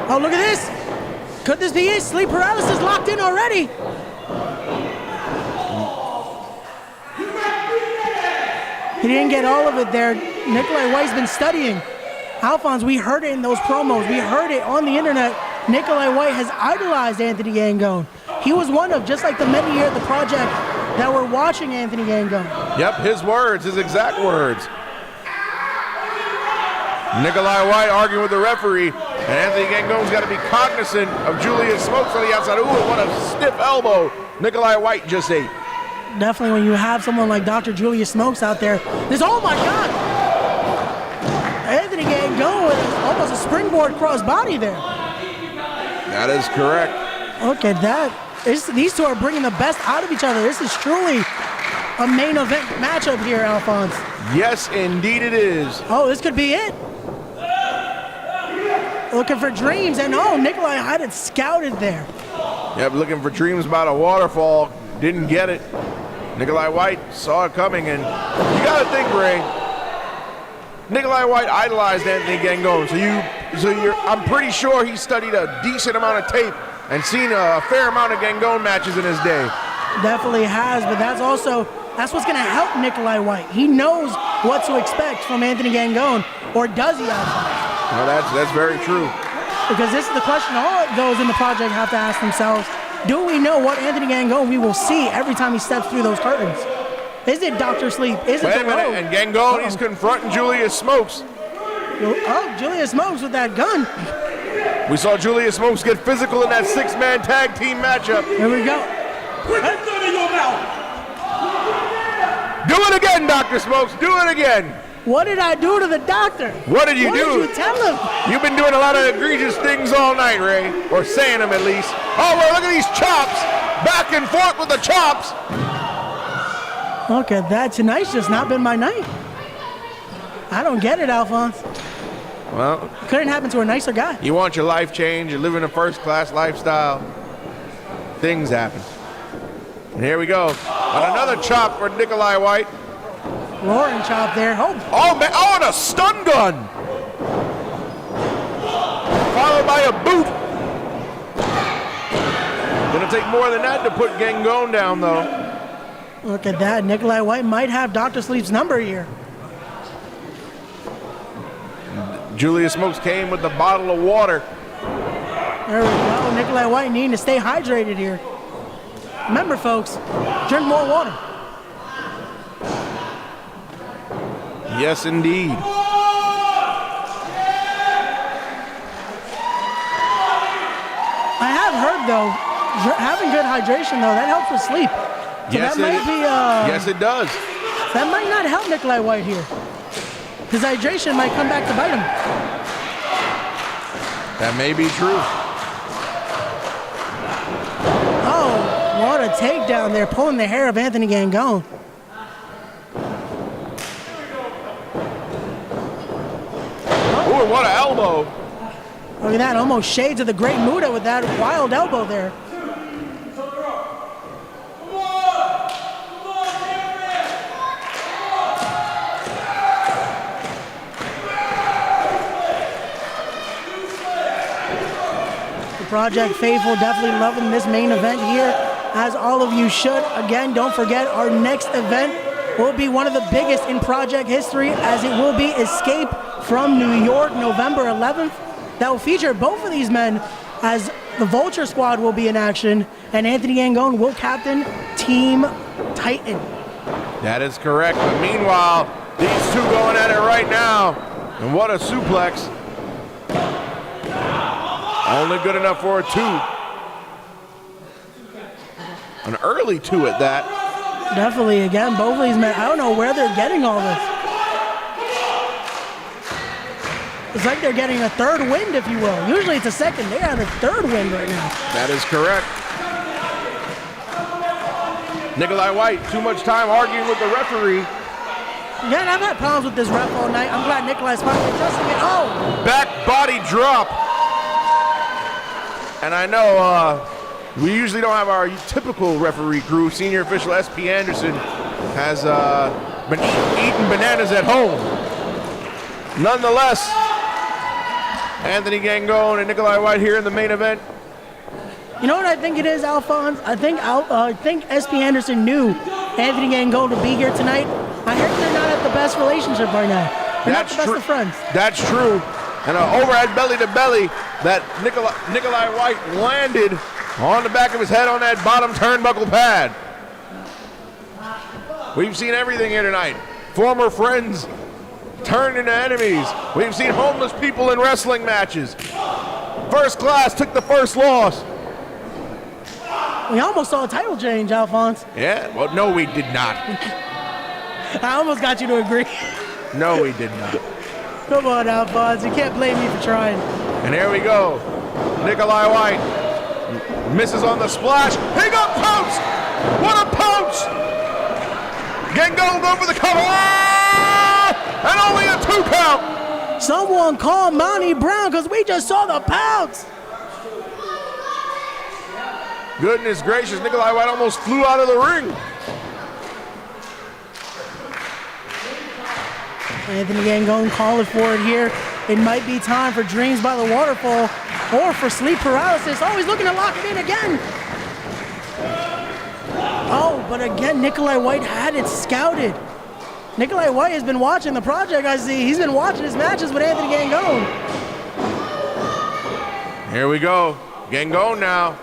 Oh, look at this. Could this be it? Sleep paralysis locked in already. He didn't get all of it there. Nikolai White's been studying. Alphonse, we heard it in those promos. We heard it on the internet. Nikolai White has idolized Anthony Gangon. He was one of, just like the many here at the project that were watching Anthony Gangon. Yep, his words, his exact words. Nikolai White arguing with the referee, and Anthony Gangon's got to be cognizant of Julius Smokes on the outside. Ooh, what a stiff elbow Nikolai White just ate. Definitely when you have someone like Dr. Julius Smokes out there. Oh my God! Anthony Gangon with almost a springboard crossbody there. That is correct. Look at that. These two are bringing the best out of each other. This is truly a main event matchup here, Alphonse. Yes, indeed it is. Oh, this could be it. Looking for dreams, and oh, Nikolai had it scouted there. Yep, looking for dreams about a waterfall. Didn't get it. Nikolai White saw it coming, and you got to think, Ray. Nikolai White idolized Anthony Gangon, I'm pretty sure he studied a decent amount of tape and seen a fair amount of Gangon matches in his day. Definitely has, but that's what's going to help Nikolai White. He knows what to expect from Anthony Gangon, or does he? Well, that's very true. Because this is the question all those in the project have to ask themselves. Do we know what Anthony Gangon we will see every time he steps through those curtains? Is it Dr. Sleep? Is it Wait a minute, and Gangon, he's confronting Julius Smokes. Oh, Julius Smokes with that gun. We saw Julius Smokes get physical in that six-man tag team matchup. Here we go. Put that gun in your mouth. Do it again, Dr. Smokes. Do it again. What did I do to the doctor? What did you do? What did you tell him? You've been doing a lot of egregious things all night, Ray. Or saying them at least. Oh, well, look at these chops. Back and forth with the chops. Look at that. Tonight's just not been my night. I don't get it, Alphonse. Well, couldn't happen to a nicer guy. You want your life changed. You're living a first-class lifestyle. Things happen. And here we go. On another chop for Nikolai White. Roaring chop there. Oh, man. Oh, and a stun gun. Followed by a boot. Gonna take more than that to put Gangon down, though. Look at that. Nikolai White might have Dr. Sleep's number here. Julius Smokes came with the bottle of water. There we go. Nikolai White needing to stay hydrated here. Remember, folks, drink more water. Yes, indeed. I have heard, though, having good hydration, though, that helps with sleep. So Yes, that might be yes, it does. That might not help Nikolai White here. His hydration might come back to bite him. That may be true. Oh, what a takedown there, pulling the hair of Anthony Gangone. Ooh, what an elbow. Look at that, almost shades of the Great Muta with that wild elbow there. The Project Faithful definitely loving this main event here, as all of you should. Again, don't forget our next event will be one of the biggest in Project history, as it will be Escape from New York, November 11th. That will feature both of these men, as the Vulture Squad will be in action, and Anthony Gangone will captain Team Titan. That is correct. But meanwhile, these two going at it right now. And what a suplex. Only good enough for a 2. An early 2 at that. Definitely, again, both of these men, I don't know where they're getting all this. It's like they're getting a third wind, if you will. Usually it's a second. They have a third wind right now. That is correct. Nikolai White, too much time arguing with the referee. Again, I've had problems with this ref all night. I'm glad Nikolai's finally adjusting it. Oh! Back body drop. And I know we usually don't have our typical referee crew. Senior official SP Anderson has been eating bananas at home. Nonetheless, Anthony Gangone and Nikolai White here in the main event. You know what I think it is, Alphonse? I think SP Anderson knew Anthony Gangone would be here tonight. I heard they're not at the best relationship right now. They're not the best of friends. That's true. And an overhead belly to belly that Nikolai White landed on the back of his head on that bottom turnbuckle pad. We've seen everything here tonight. Former friends turned into enemies. We've seen homeless people in wrestling matches. First Class took the first loss. We almost saw a title change, Alphonse. Yeah, well, no, we did not. I almost got you to agree. No, we did not. Come on, Alphonse. You can't blame me for trying. And here we go. Nikolai White misses on the splash. He got pounced! What a pounce! Gangone go for the cover. And only a 2 count. Someone call Monty Brown, because we just saw the pounce. Goodness gracious, Nikolai White almost flew out of the ring. Anthony Gangone calling for it here. It might be time for Dreams by the Waterfall or for Sleep Paralysis. Oh, he's looking to lock it in again. Oh, but again, Nikolai White had it scouted. Nikolai White has been watching the Project, I see. He's been watching his matches with Anthony Gangone. Here we go. Gangone now.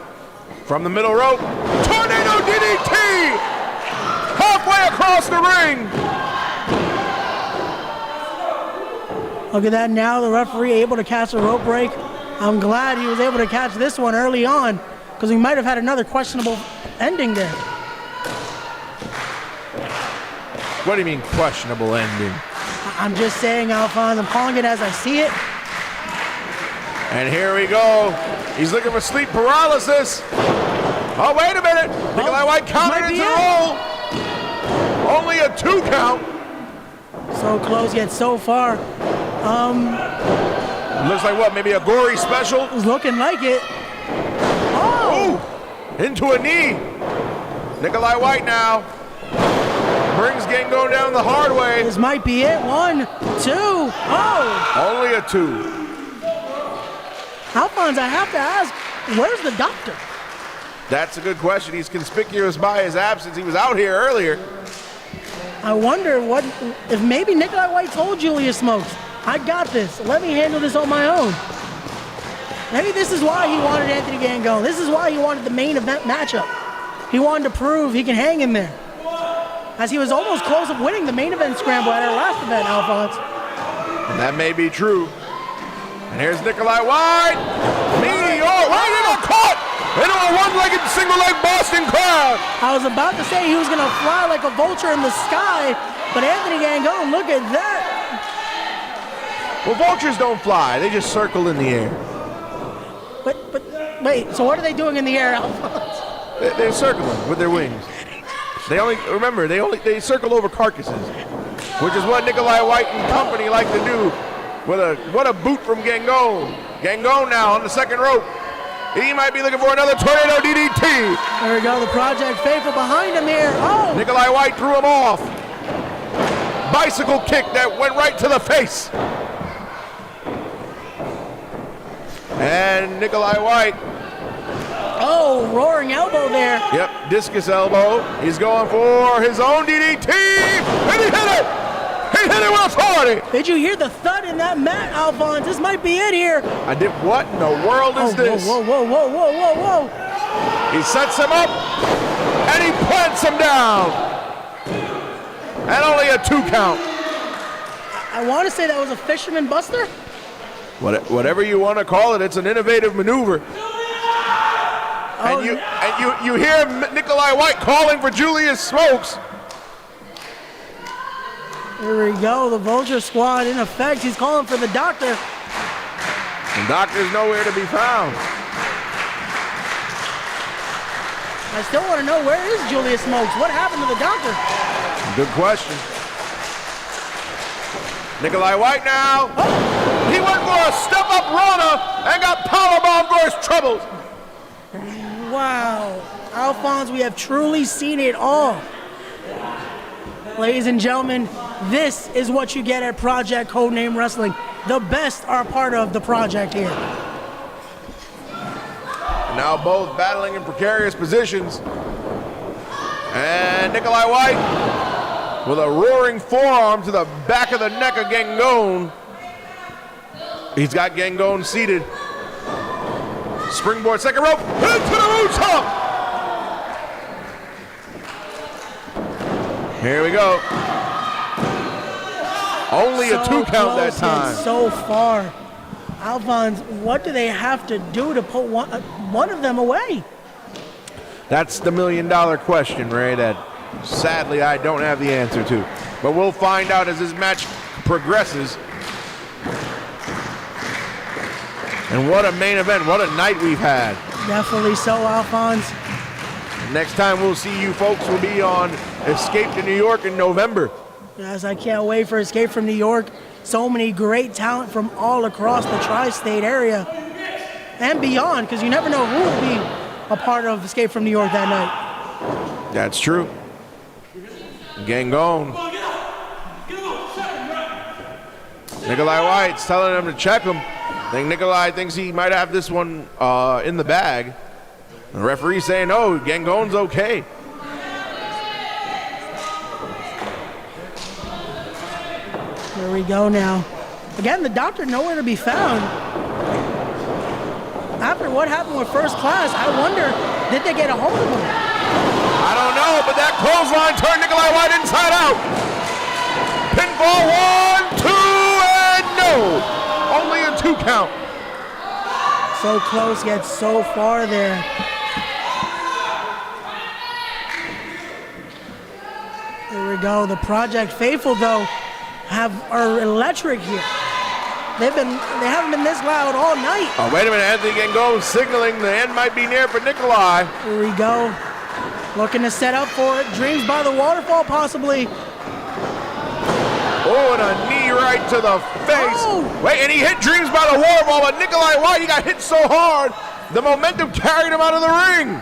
From the middle rope. Tornado DDT! Halfway across the ring. Look at that now, the referee able to catch a rope break. I'm glad he was able to catch this one early on, because we might have had another questionable ending there. What do you mean questionable ending? I'm just saying, Alphonse, I'm calling it as I see it. And here we go. He's looking for sleep paralysis. Oh, wait a minute. Nikolai White countered into the roll. Only a 2 count. So close yet so far. Looks like what, maybe a gory special? It's looking like it. Oh! Ooh, into a knee. Nikolai White now brings Gangone down the hard way. This might be it. 1, 2. Oh! Only a 2. Alphonse, I have to ask, where's the doctor? That's a good question. He's conspicuous by his absence. He was out here earlier. I wonder if maybe Nikolai White told Julius Smokes, I got this. Let me handle this on my own. Maybe this is why he wanted Anthony Gangone. This is why he wanted the main event matchup. He wanted to prove he can hang in there. As he was almost close of winning the main event scramble at our last event, Alphonse. And that may be true. And here's Nikolai White. Meteor right into a caught into a one-legged single-leg Boston Crab. ground. I was about to say he was going to fly like a vulture in the sky, but Anthony Gangone, look at that. Well, vultures don't fly. They just circle in the air. But wait, so what are they doing in the air, Alphonse? They're circling with their wings. They circle over carcasses, which is what Nikolai White and company like to do. What a boot from Gangone. Gangone now on the second rope. He might be looking for another tornado DDT. There we go, the Project Faithful behind him here. Oh! Nikolai White threw him off. Bicycle kick that went right to the face. And Nikolai White. Oh, roaring elbow there. Yep, discus elbow. He's going for his own DDT. And he hit it. He hit it with authority. Did you hear the thud in that mat, Alphonse? This might be it here. I did. What in the world is this? Whoa, whoa, whoa, whoa, whoa, whoa, whoa. He sets him up, and he plants him down. And only a 2 count. I want to say that was a fisherman buster. Whatever you want to call it, it's an innovative maneuver. And you hear Nikolai White calling for Julius Smokes. Here we go, the Vulture Squad in effect. He's calling for the doctor. The doctor's nowhere to be found. I still want to know, where is Julius Smokes? What happened to the doctor? Good question. Nikolai White now. Oh. He went for a step-up Rana and got powerbombed for his troubles. Wow. Alphonse, we have truly seen it all. Ladies and gentlemen, this is what you get at Project Codename Wrestling. The best are part of the project here. And now both battling in precarious positions. And Nikolai White with a roaring forearm to the back of the neck of Gangone. He's got Gangone seated. Springboard second rope, into the rooftop. Here we go. Only a 2 count that time. So far. Alphonse, what do they have to do to put one of them away? That's the $1 million question, Ray, that sadly I don't have the answer to. But we'll find out as this match progresses. And what a main event, what a night we've had. Definitely so, Alphonse. Next time we'll see you folks will be on Escape to New York in November. Yes, I can't wait for Escape from New York. So many great talent from all across the tri-state area and beyond, because you never know who will be a part of Escape from New York that night. That's true. Gangone. Nikolai White's telling him to check him. I think Nikolai thinks he might have this one in the bag. The referee saying, no, Gangone's okay. Here we go now. Again, the doctor nowhere to be found. After what happened with First Class, I wonder, did they get a hold of him? I don't know, but that clothesline turned Nikolai White inside out. Pinfall 1, 2, and no. Only a 2 count. So close, yet so far there. There we go. The Project Faithful, though, are electric here. They haven't been this loud all night. Oh, wait a minute. Anthony Gangone signaling the end might be near for Nikolai. Here we go. Looking to set up for it. Dreams by the waterfall, possibly. Oh, and a knee right to the face. Oh. Wait, and he hit Dreams by the waterfall, but Nikolai White, he got hit so hard, the momentum carried him out of the ring.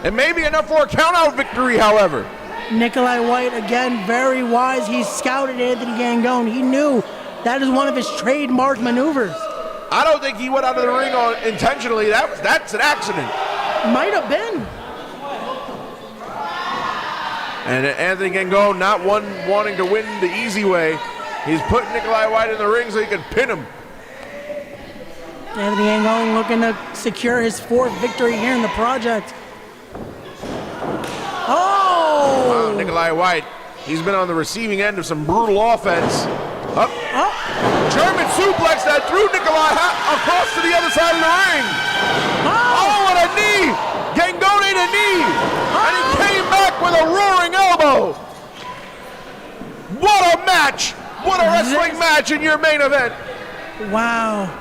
It may be enough for a count-out victory, however. Nikolai White, again, very wise. He scouted Anthony Gangone. He knew that is one of his trademark maneuvers. I don't think he went out of the ring intentionally. That's an accident. Might have been. And Anthony Gangone not wanting to win the easy way. He's putting Nikolai White in the ring so he can pin him. Anthony Gangone looking to secure his 4th victory here in the project. Oh! Wow, Nikolai White, he's been on the receiving end of some brutal offense. Up. German suplex that threw Nikolai across to the other side of the ring. Oh, what a knee! Gangone ate a knee! what a wrestling match in your main event. Wow.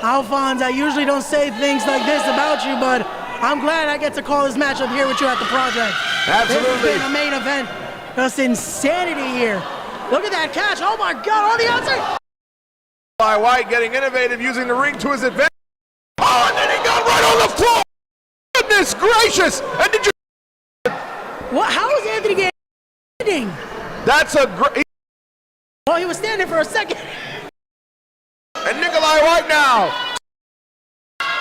Alphonse, I usually don't say things like this about you, but I'm glad I get to call this match up here with you at the project. Absolutely. This has been a main event. Just insanity here. Look at that catch. Oh my God, on the outside. White getting innovative, using the ring to his advantage. Oh, and then he got right on the floor. Goodness gracious. And did you... What? How is Anthony getting? That's a great... Oh, he was standing for a second. And Nikolai White now.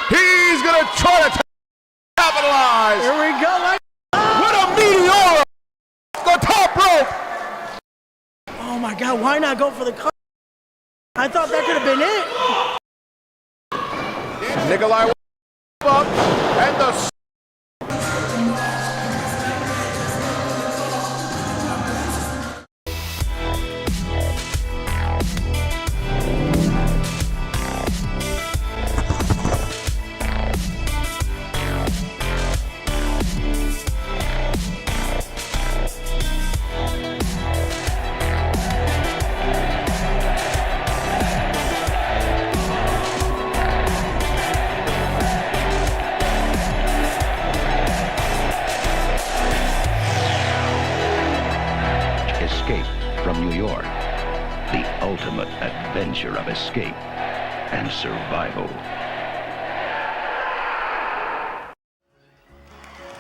He's going to try to capitalize. Here we go. What a meteor. The top rope. Oh my God, why not go for the cut? I thought that could have been it. Nikolai White up and the... Adventure of escape and survival.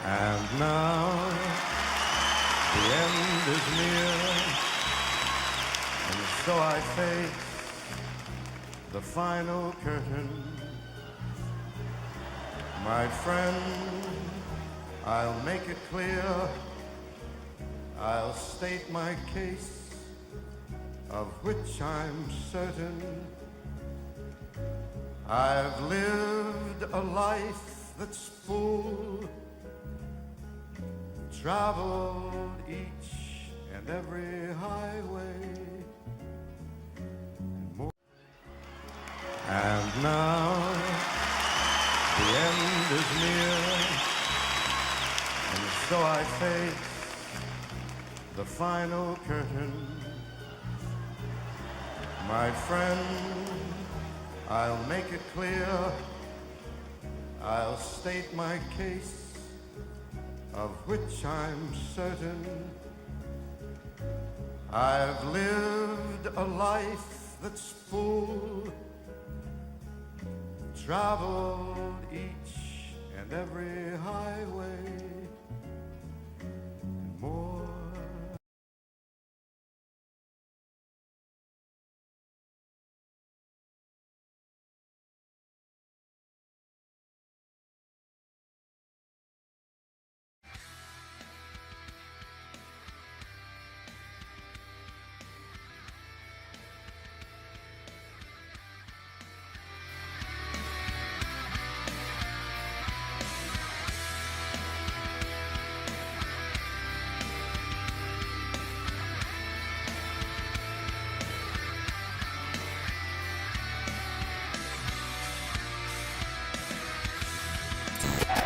And now the end is near, and so I face the final curtain. My friend, I'll make it clear, I'll state my case, of which I'm certain. I've lived a life that's full, traveled each and every highway, and now the end is near, and so I face the final curtain. My friend, I'll make it clear, I'll state my case, of which I'm certain. I've lived a life that's full, traveled each and every highway, and more.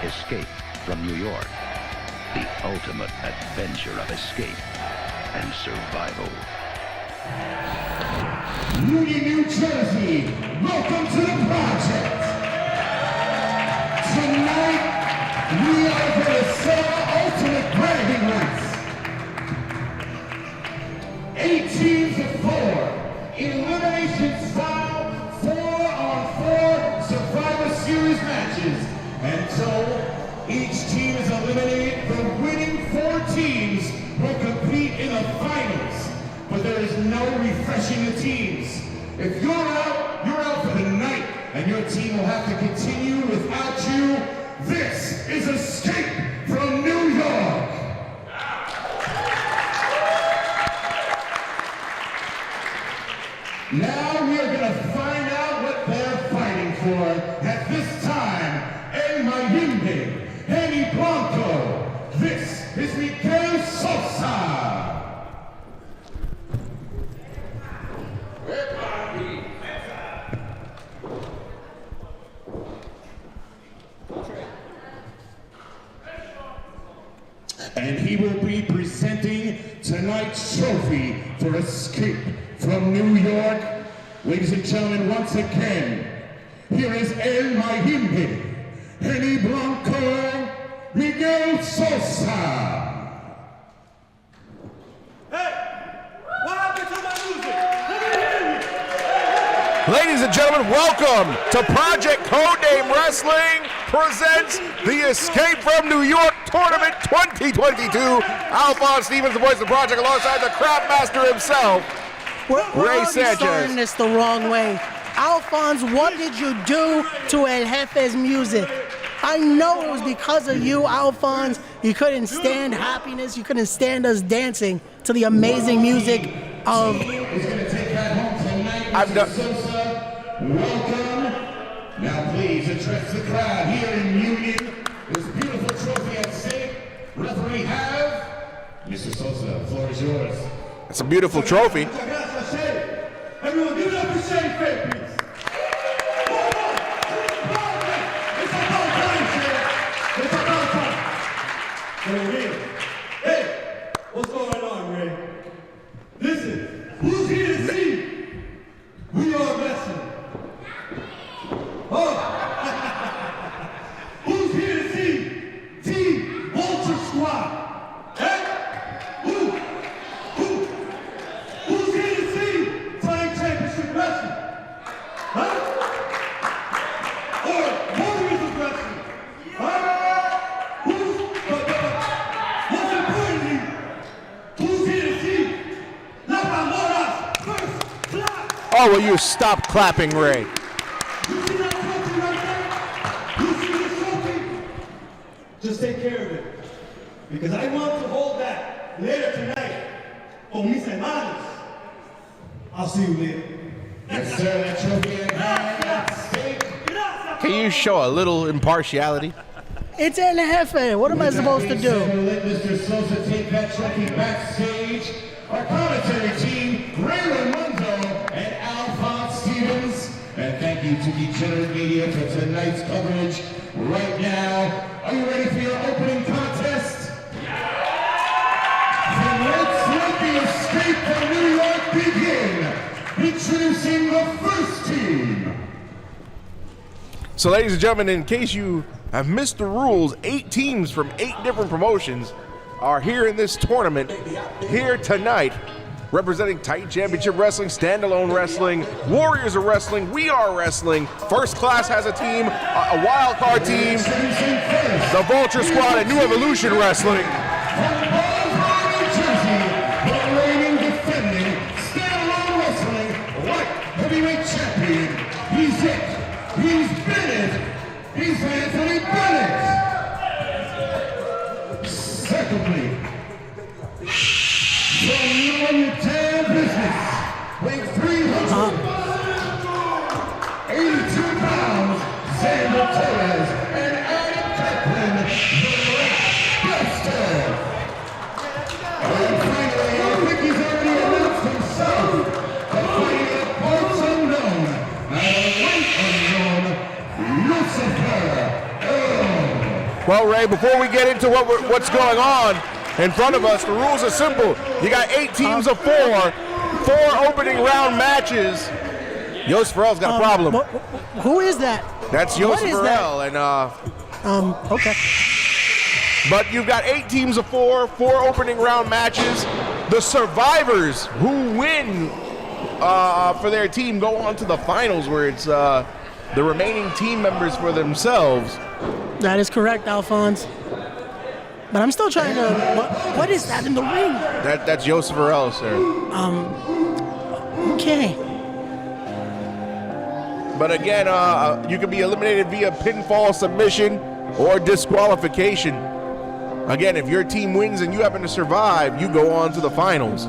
Escape from New York. The ultimate adventure of escape and survival. Union, New Jersey, welcome to the project. Tonight, we are going to sell ultimate bragging rights. 8 teams of 4, elimination style, 4-on-4 Survivor Series matches. Until each team is eliminated, the winning 4 teams will compete in the finals. But there is no refreshing the teams. If you're out for the night, and your team will have to continue without you. This is Escape from New York. Now we are going to find out what they're fighting for. At this time, El Mayimbe, Henny Blanco. This is Miguel Sosa. and he will be presenting tonight's trophy for Escape from New York. Ladies and gentlemen, once again, here is El Mahimbe, Henny Blanco, Miguel Sosa. What happened to my music? Let me hear you. Ladies and gentlemen, welcome to Project Codename Wrestling presents the Escape from New York Tournament 2022. Alphonse Stevens, the voice of the project, alongside the Crap Master himself, Ray Sanchez. Starting this the wrong way. Alphonse, what did you do to El Jefe's music? I know it was because of you, Alphonse. You couldn't stand happiness. You couldn't stand us dancing to the amazing music of... I'm done. Welcome. Now please address the crowd here in Union. This beautiful trophy at stake. Referee have Mr. Sosa. The floor is yours. It's a beautiful trophy. Everyone give it up for Shane Faye, please. It's about time. Hey, what's going on, Ray? Listen, who's here to see? We are wrestling. Oh, who's here to see? Team Vulture Squad. Hey, who's here to see Time Championship Wrestling? Huh? Or Warriors of Wrestling? Huh? Most importantly, who's here to see La Pamora's first class? Oh, will you stop clapping, Ray? You see that trophy right there? You see this trophy? Just take care of it. Because I want to hold that later tonight on mis hermanos. I'll see you later. Yes, sir. That trophy at stake. Can you show a little impartiality? It's El Jefe. What am I supposed to do? Let Mr. Sosa take that trophy backstage. Our commentary team, Ray Raimondo and Alphonse Stevens. And thank you to Degenerate Media for tonight's coverage. Right now, are you ready for your opening contest? Then let's let the Escape from New York begin. Introducing the first team. So, ladies and gentlemen, in case you have missed the rules, 8 teams from 8 different promotions are here in this tournament, here tonight, representing Titan Championship Wrestling, Standalone Wrestling, Warriors of Wrestling, We Are Wrestling. First Class has a team, a wild card team, the Vulture Squad, and New Evolution Wrestling. From Baltimore, New Jersey, the reigning defending Standalone Wrestling Light Heavyweight Champion. He's it. He's been it. He's Anthony Bennett. Secondly, from None Damn Business, weighing 382 pounds, Xander Torres and Adam Kaplan, the Buster. And finally, I think he's already announced himself, the fighting of parts unknown, and a weight unknown, Lucifer. Well, Ray, before we get into what's going on in front of us, the rules are simple. You got 8 teams of 4 opening round matches. Yos Farrell's got a problem. Who is that? That's Yos What is Farrell, and okay. but you've got 8 teams of 4 opening round matches. The survivors who win for their team go on to the finals, where it's the remaining team members for themselves. That is correct, Alphonse. But I'm still trying to. What is that in the ring? That's Yos Farrell, sir. Okay. But again, you can be eliminated via pinfall, submission, or disqualification. Again, if your team wins and you happen to survive, you go on to the finals.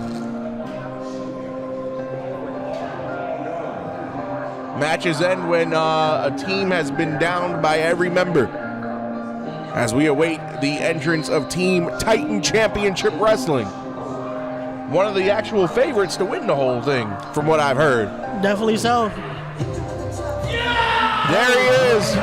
Matches end when a team has been downed by every member, as we await the entrance of Team Titan Championship Wrestling. One of the actual favorites to win the whole thing, from what I've heard. Definitely so. There he is.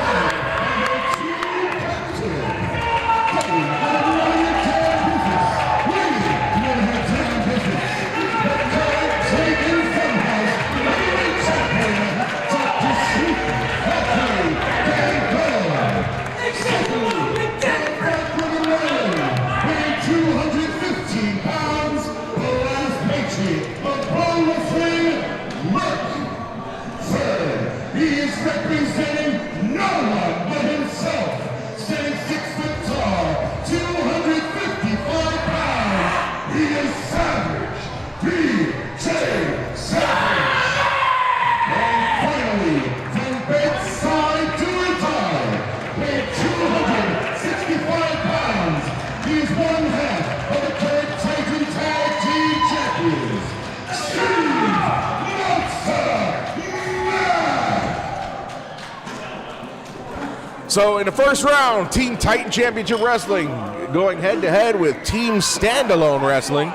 So in the first round, Team Titan Championship Wrestling going head-to-head with Team Standalone Wrestling.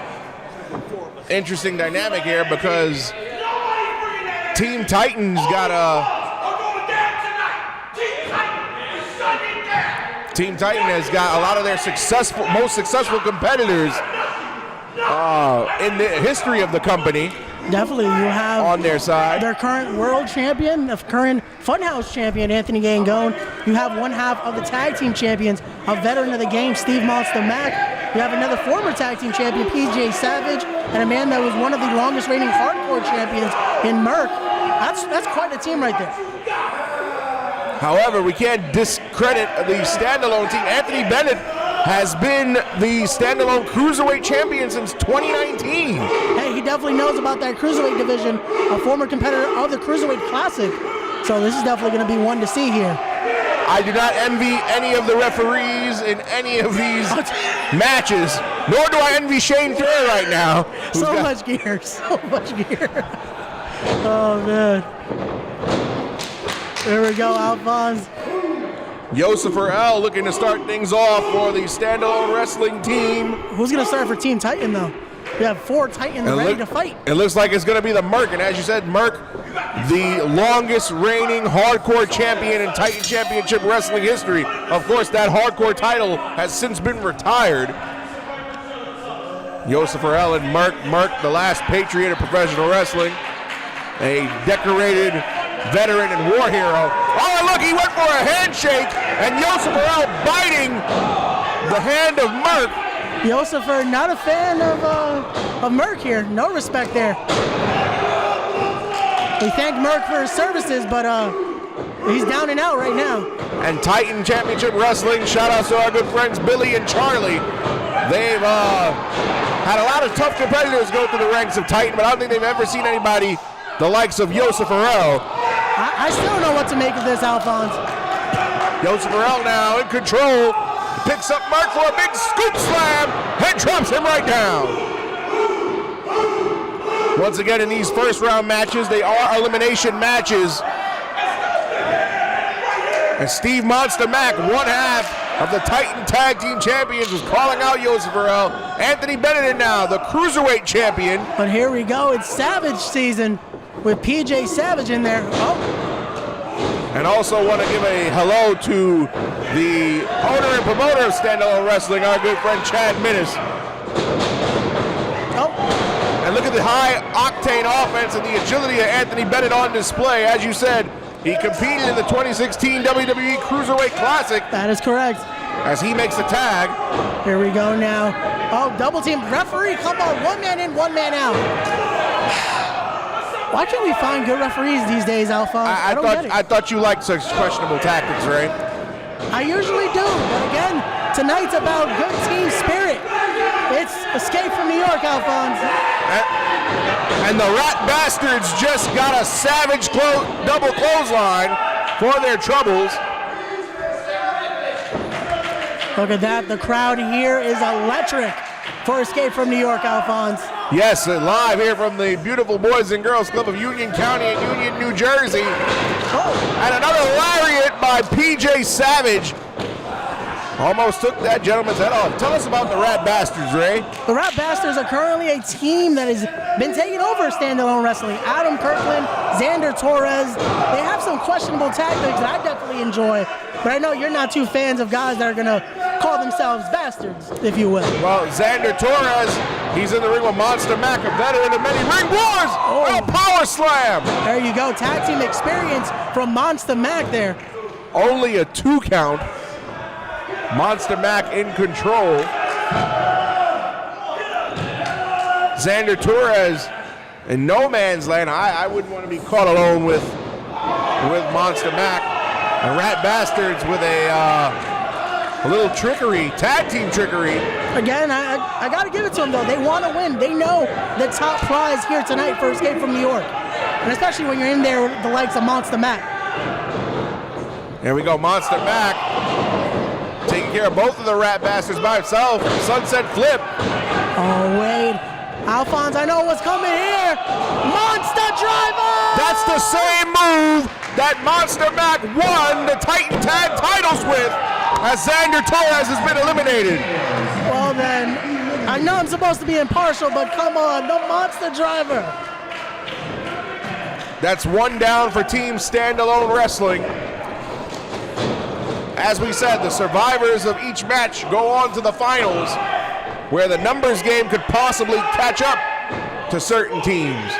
Interesting dynamic here because Team Titan's got Team Titan has got a lot of their most successful competitors in the history of the company. Definitely, you have on their side their current world champion, the current Funhouse champion, Anthony Gangone. You have one half of the tag team champions, a veteran of the game, Steve Monster Mack. You have another former tag team champion, PJ Savage, and a man that was one of the longest reigning hardcore champions in Merc. That's quite a team right there. However, we can't discredit the standalone team. Anthony Bennett has been the standalone cruiserweight champion since 2019. Hey, he definitely knows about that cruiserweight division, a former competitor of the Cruiserweight Classic. So this is definitely going to be one to see here. I do not envy any of the referees in any of these matches, nor do I envy Shane Fair right now. So much gear, so much gear. Oh, man. There we go, Alphonse. Yosifer L looking to start things off for the standalone wrestling team. Who's going to start for Team Titan, though? We have 4 Titans ready to fight. It looks like it's going to be the Merc, and as you said, Merc, the longest reigning hardcore champion in Titan Championship Wrestling history. Of course, that hardcore title has since been retired. Yosifer L and Merc, the last patriot of professional wrestling, a decorated veteran and war hero. Oh, look, he went for a handshake, and Yosifer L biting the hand of Merc. Yosifer, not a fan of Merc here. No respect there. We thank Merc for his services, but he's down and out right now. And Titan Championship Wrestling, shout out to our good friends Billy and Charlie. They've had a lot of tough competitors go through the ranks of Titan, but I don't think they've ever seen anybody the likes of Yosifer L. I still don't know what to make of this, Alphonse. Yosifer L now in control. Picks up Mark for a big scoop slam and drops him right down. Once again, in these first round matches, they are elimination matches. And Steve Monster Mack, one half of the Titan Tag Team Champions, was calling out Yosifer L. Anthony Bennett now, the Cruiserweight Champion. But here we go, it's Savage season with PJ Savage in there. Oh. And also want to give a hello to the owner and promoter of Standalone Wrestling, our good friend Chad Minnis. Oh. And look at the high octane offense and the agility of Anthony Bennett on display. As you said, he competed in the 2016 WWE Cruiserweight Classic. That is correct. As he makes the tag. Here we go now. Oh, double team. Referee, come on. One man in, one man out. Why can't we find good referees these days, Alphonse? I thought you liked such questionable tactics, right? I usually do, but again, tonight's about good team spirit. It's Escape from New York, Alphonse. And the Rat Bastards just got a savage double clothesline for their troubles. Look at that. The crowd here is electric for Escape from New York, Alphonse. Yes, live here from the beautiful Boys and Girls Club of Union County in Union, New Jersey. Oh. And another lariat by PJ Savage. Almost took that gentleman's head off. Tell us about the Rat Bastards, Ray. The Rat Bastards are currently a team that has been taking over Standalone Wrestling. Adam Kirkland, Xander Torres. They have some questionable tactics that I definitely enjoy. But I know you're not too fans of guys that are going to call themselves bastards, if you will. Well, Xander Torres, he's in the ring with Monster Mack, a veteran of many ring wars. Oh. And a power slam. There you go. Tag team experience from Monster Mack there. Only a 2 count. Monster Mack in control. Xander Torres in no man's land. I wouldn't want to be caught alone with Monster Mack. And Rat Bastards with a little trickery, tag team trickery. Again, I got to give it to them, though. They want to win. They know the top prize here tonight for Escape from New York. And especially when you're in there with the likes of Monster Mack. Here we go, Monster Mack. Taking care of both of the Rat Bastards by himself. Sunset flip. Oh, wait. Alphonse, I know what's coming here. Monster Driver! That's the same move that Monster Mac won the Titan Tag titles with, as Xander Torres has been eliminated. Well then, I know I'm supposed to be impartial, but come on, the Monster Driver. That's one down for Team Standalone Wrestling. As we said, the survivors of each match go on to the finals, where the numbers game could possibly catch up to certain teams.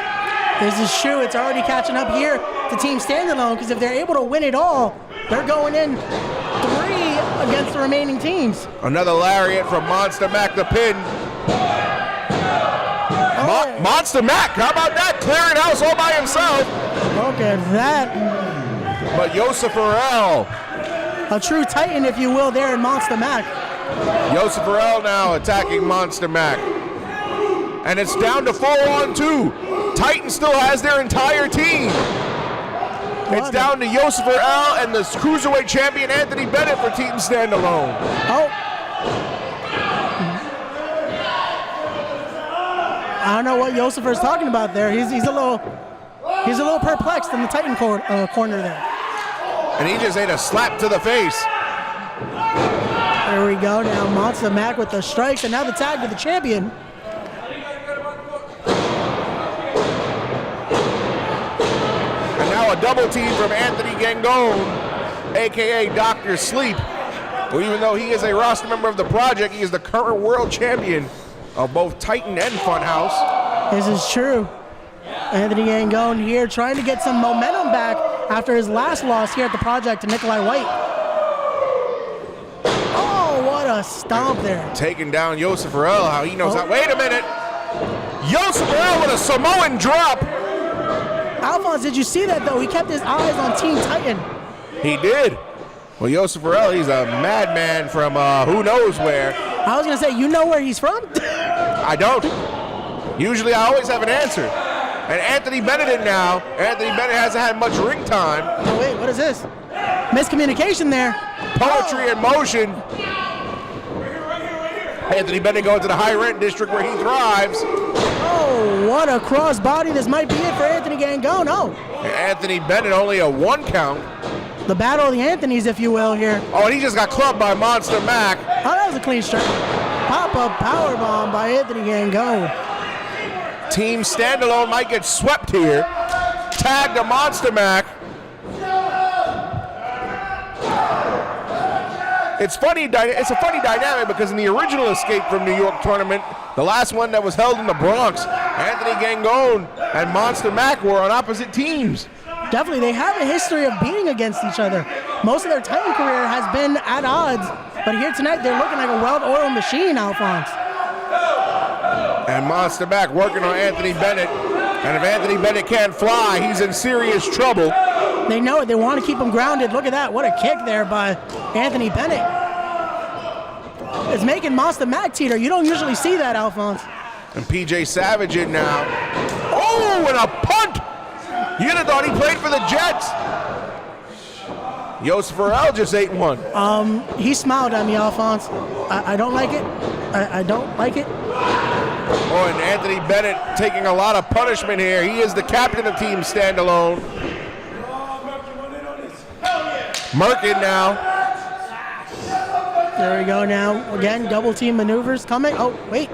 This is true. It's already catching up here to Team Standalone, because if they're able to win it all, they're going in 3 against the remaining teams. Another lariat from Monster Mac, the pin. Monster Mac, how about that? Clearing house all by himself. Look at that. But Yosef Farrell. A true Titan, if you will, there in Monster Mac. Yosef Farrell now attacking Monster Mac. And it's down to 4-on-2. Titan still has their entire team. It's down to Yosef Farrell and the Cruiserweight Champion Anthony Bennett for Team Standalone. Oh. I don't know what Yosifer's talking about there. He's a little perplexed in the Titan corner there. And he just ate a slap to the face. There we go. Now Monster Mac with the strikes, and now the tag to the champion. And now a double team from Anthony Gangone, aka Dr. Sleep, who, even though he is a roster member of the project, he is the current world champion of both Titan and Funhouse. This is true. Anthony Gangone here trying to get some momentum back after his last loss here at the project to Nikolai White. Oh, what a stomp there. Taking down Yosef Farrell, how he knows how. Wait a minute. Yosef Farrell with a Samoan drop. Alphonse, did you see that though? He kept his eyes on Team Titan. He did. Well, Yosef Farrell, he's a madman from who knows where. I was going to say, you know where he's from? I don't. Usually I always have an answer. And Anthony Bennett in now. Anthony Bennett hasn't had much ring time. Oh, wait, what is this? Miscommunication there. Poetry in motion. Anthony Bennett going to the high rent district where he thrives. Oh, what a crossbody. This might be it for Anthony Gangone. Oh. Anthony Bennett only a 1 count. The battle of the Anthonys, if you will, here. Oh, and he just got clubbed by Monster Mac. Oh, that was a clean strike. Pop-up powerbomb by Anthony Gangone. Team Standalone might get swept here. Tag to Monster Mac. It's a funny dynamic because in the original Escape from New York tournament, the last one that was held in the Bronx, Anthony Gangone and Monster Mac were on opposite teams. Definitely, they have a history of beating against each other. Most of their Titan career has been at odds, but here tonight they're looking like a well-oiled machine, Alphonse. And Monster Mac working on Anthony Bennett. And if Anthony Bennett can't fly, he's in serious trouble. They know it. They want to keep him grounded. Look at that. What a kick there by Anthony Bennett. It's making Monster Mac teeter. You don't usually see that, Alphonse. And PJ Savage in now. Oh, and a punt! You'd have thought he played for the Jets. Yosef Farrell just ate one. He smiled at me, Alphonse. I don't like it. I don't like it. Oh, and Anthony Bennett taking a lot of punishment here. He is the captain of Team Standalone. Merkin now. There we go now. Again, double team maneuvers coming. Oh, wait.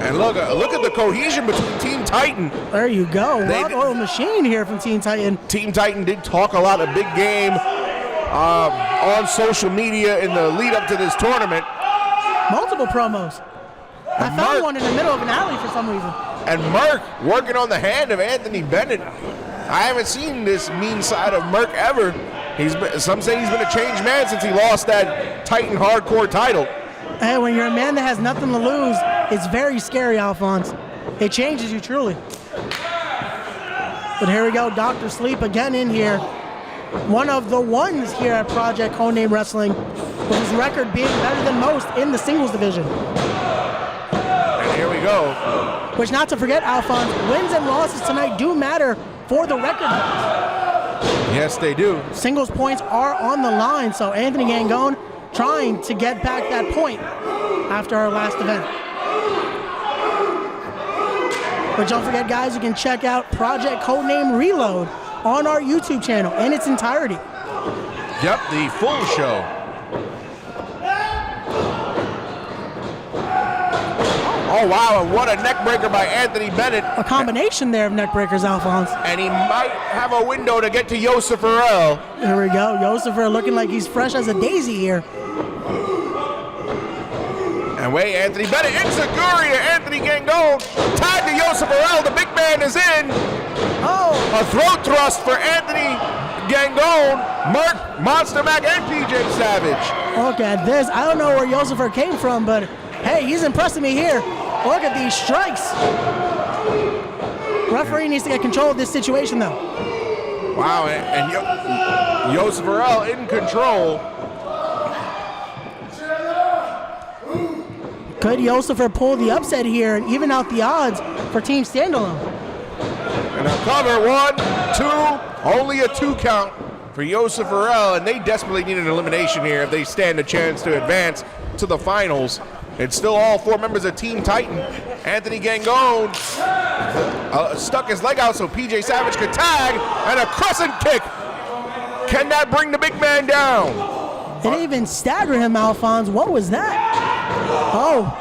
And look at the cohesion between Team Titan. There you go. Well-oiled machine here from Team Titan. Team Titan did talk a lot of big game on social media in the lead up to this tournament. Multiple promos. I found one in the middle of an alley for some reason. And Merk working on the hand of Anthony Bennett. I haven't seen this mean side of Merk ever. Some say he's been a changed man since he lost that Titan Hardcore title. Hey, when you're a man that has nothing to lose, it's very scary, Alphonse. It changes you truly. But here we go, Dr. Sleep again in here. One of the ones here at Project Codename Wrestling, with his record being better than most in the singles division. And here we go. Which, not to forget, Alphonse, wins and losses tonight do matter for the record. Yes, they do. Singles points are on the line, so Anthony Gangone trying to get back that point after our last event. But don't forget, guys, you can check out Project Codename Reload on our YouTube channel in its entirety. Yep, the full show. Oh, wow, and what a neck breaker by Anthony Bennett. A combination there of neck breakers, Alphonse. And he might have a window to get to Yosef Farrell. Here we go. Yosef looking like he's fresh as a daisy here. And wait, Anthony Bennett, Enziguri to Anthony Gangone. Tied to Yosef Farrell, the big man is in. Oh. A throat thrust for Anthony Gangone, Mark, Monster Mac, and PJ Savage. Look at this. I don't know where Yosef came from, but hey, he's impressing me here. Look at these strikes. Referee needs to get control of this situation, though. Wow, and Yosef Farrell in control. Could Yosef pull the upset here and even out the odds for Team Standalone? And a cover, 1, 2, only a 2 count for Yosef Farrell, and they desperately need an elimination here if they stand a chance to advance to the finals. It's still all 4 members of Team Titan. Anthony Gangone stuck his leg out so PJ Savage could tag, and a crescent kick. Can that bring the big man down? They didn't even stagger him, Alphonse. What was that? Oh.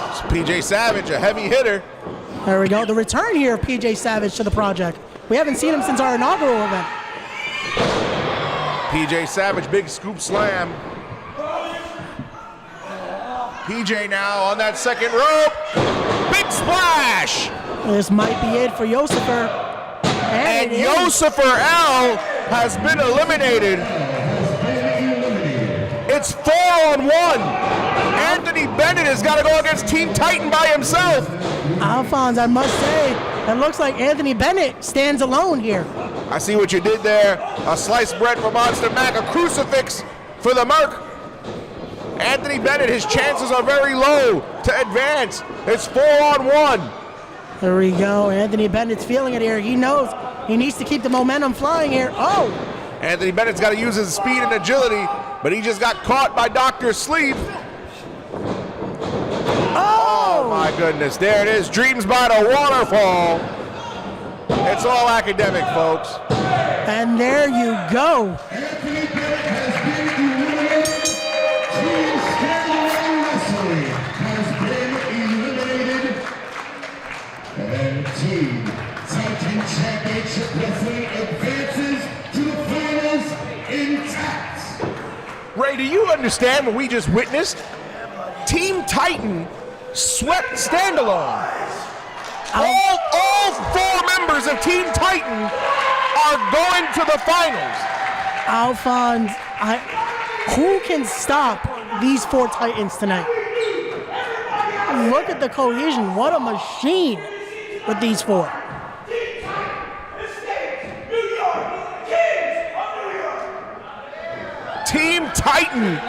It's PJ Savage, a heavy hitter. There we go. The return here of PJ Savage to the project. We haven't seen him since our inaugural event. PJ Savage, big scoop slam. PJ now on that second rope. Big splash. This might be it for Yosifer. And Yosifer L has been eliminated. It's 4-on-1. Anthony Bennett has got to go against Team Titan by himself. Alphonse, I must say, it looks like Anthony Bennett stands alone here. I see what you did there. A sliced bread for Monster Mac, a crucifix for the Merc. Anthony Bennett, his chances are very low to advance. It's 4-on-1. There we go. Anthony Bennett's feeling it here. He knows he needs to keep the momentum flying here. Oh! Anthony Bennett's got to use his speed and agility, but he just got caught by Dr. Sleep. Oh my goodness, there it is. Dreams by the waterfall. It's all academic, folks. And there you go. Anthony Bennett has been eliminated. Team Standalone Wrestling has been eliminated. And Team Titan Championship Wrestling advances to the finals intact. Ray, do you understand what we just witnessed? Team Titan swept Standalone. All 4 members of Team Titan are going to the finals. Alphonse, who can stop these 4 Titans tonight? Look at the cohesion. What a machine with these 4. Team Titan.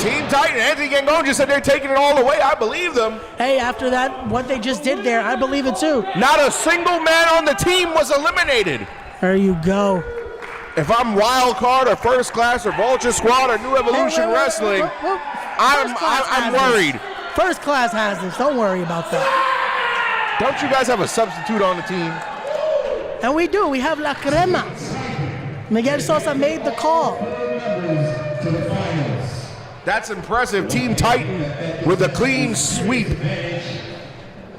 Team Titan, Anthony Gangone just said they're taking it all the way. I believe them. Hey, after that, what they just did there, I believe it too. Not a single man on the team was eliminated. There you go. If I'm Wild Card or First Class or Vulture Squad or New Evolution Wrestling, I'm worried. First Class has this. Don't worry about that. Don't you guys have a substitute on the team? And we do. We have La Crema. Miguel Sosa made the call. That's impressive. Team Titan with a clean sweep. But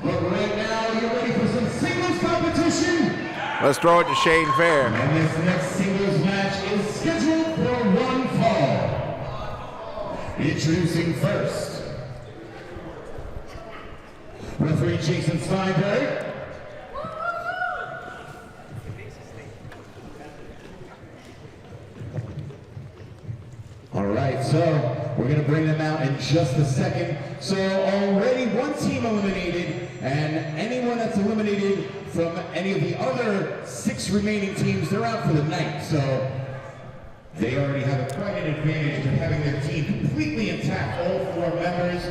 right now, you're ready for some singles competition. Let's throw it to Shane Fair. And this next singles match is scheduled for 1 fall. Introducing first, referee Jason Steinberg. All right, so we're going to bring them out in just a second. So already 1 team eliminated, and anyone that's eliminated from any of the other 6 remaining teams, they're out for the night. So they already have quite an advantage of having their team completely intact, all 4 members.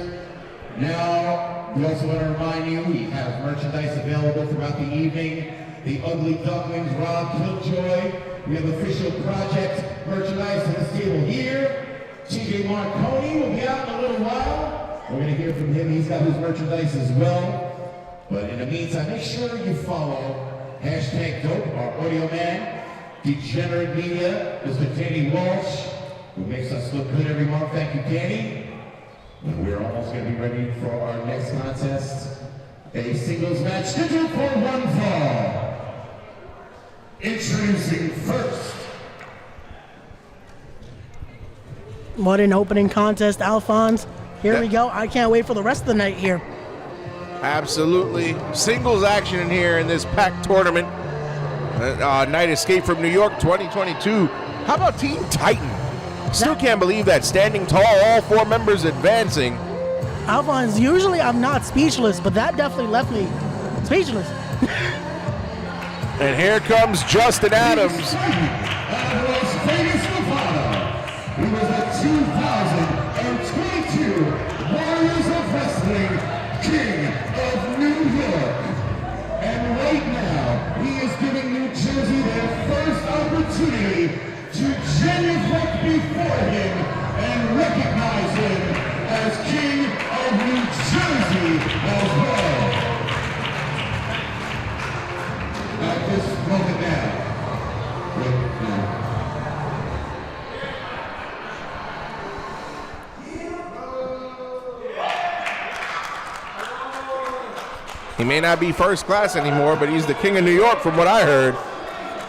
Now, we also want to remind you, we have merchandise available throughout the evening. The Ugly Ducklings, Rob Killjoy. We have official project merchandise to this table here. TJ Marconi will be out in a little while. We're going to hear from him. He's got his merchandise as well. But in the meantime, make sure you follow #Dope, our audio man, Degenerate Media, Mr. Danny Walsh, who makes us look good every month. Thank you, Danny. And we're almost going to be ready for our next contest. A singles match scheduled for one fall. Introducing first. What an opening contest, Alphonse. Here we go. I can't wait for the rest of the night here. Absolutely. Singles action in here in this packed tournament. Night Escape from New York 2022. How about Team Titan? Still can't believe that. Standing tall, all 4 members advancing. Alphonse, usually I'm not speechless, but that definitely left me speechless. And here comes Justin Adams. Las Vegas, Nevada. He was the 2022 Warriors of Wrestling King of New York. And right now, he is giving New Jersey their first opportunity to genuflect before him and recognize him as King of New Jersey as well. At this moment now, He may not be first class anymore, but he's the King of New York from what I heard.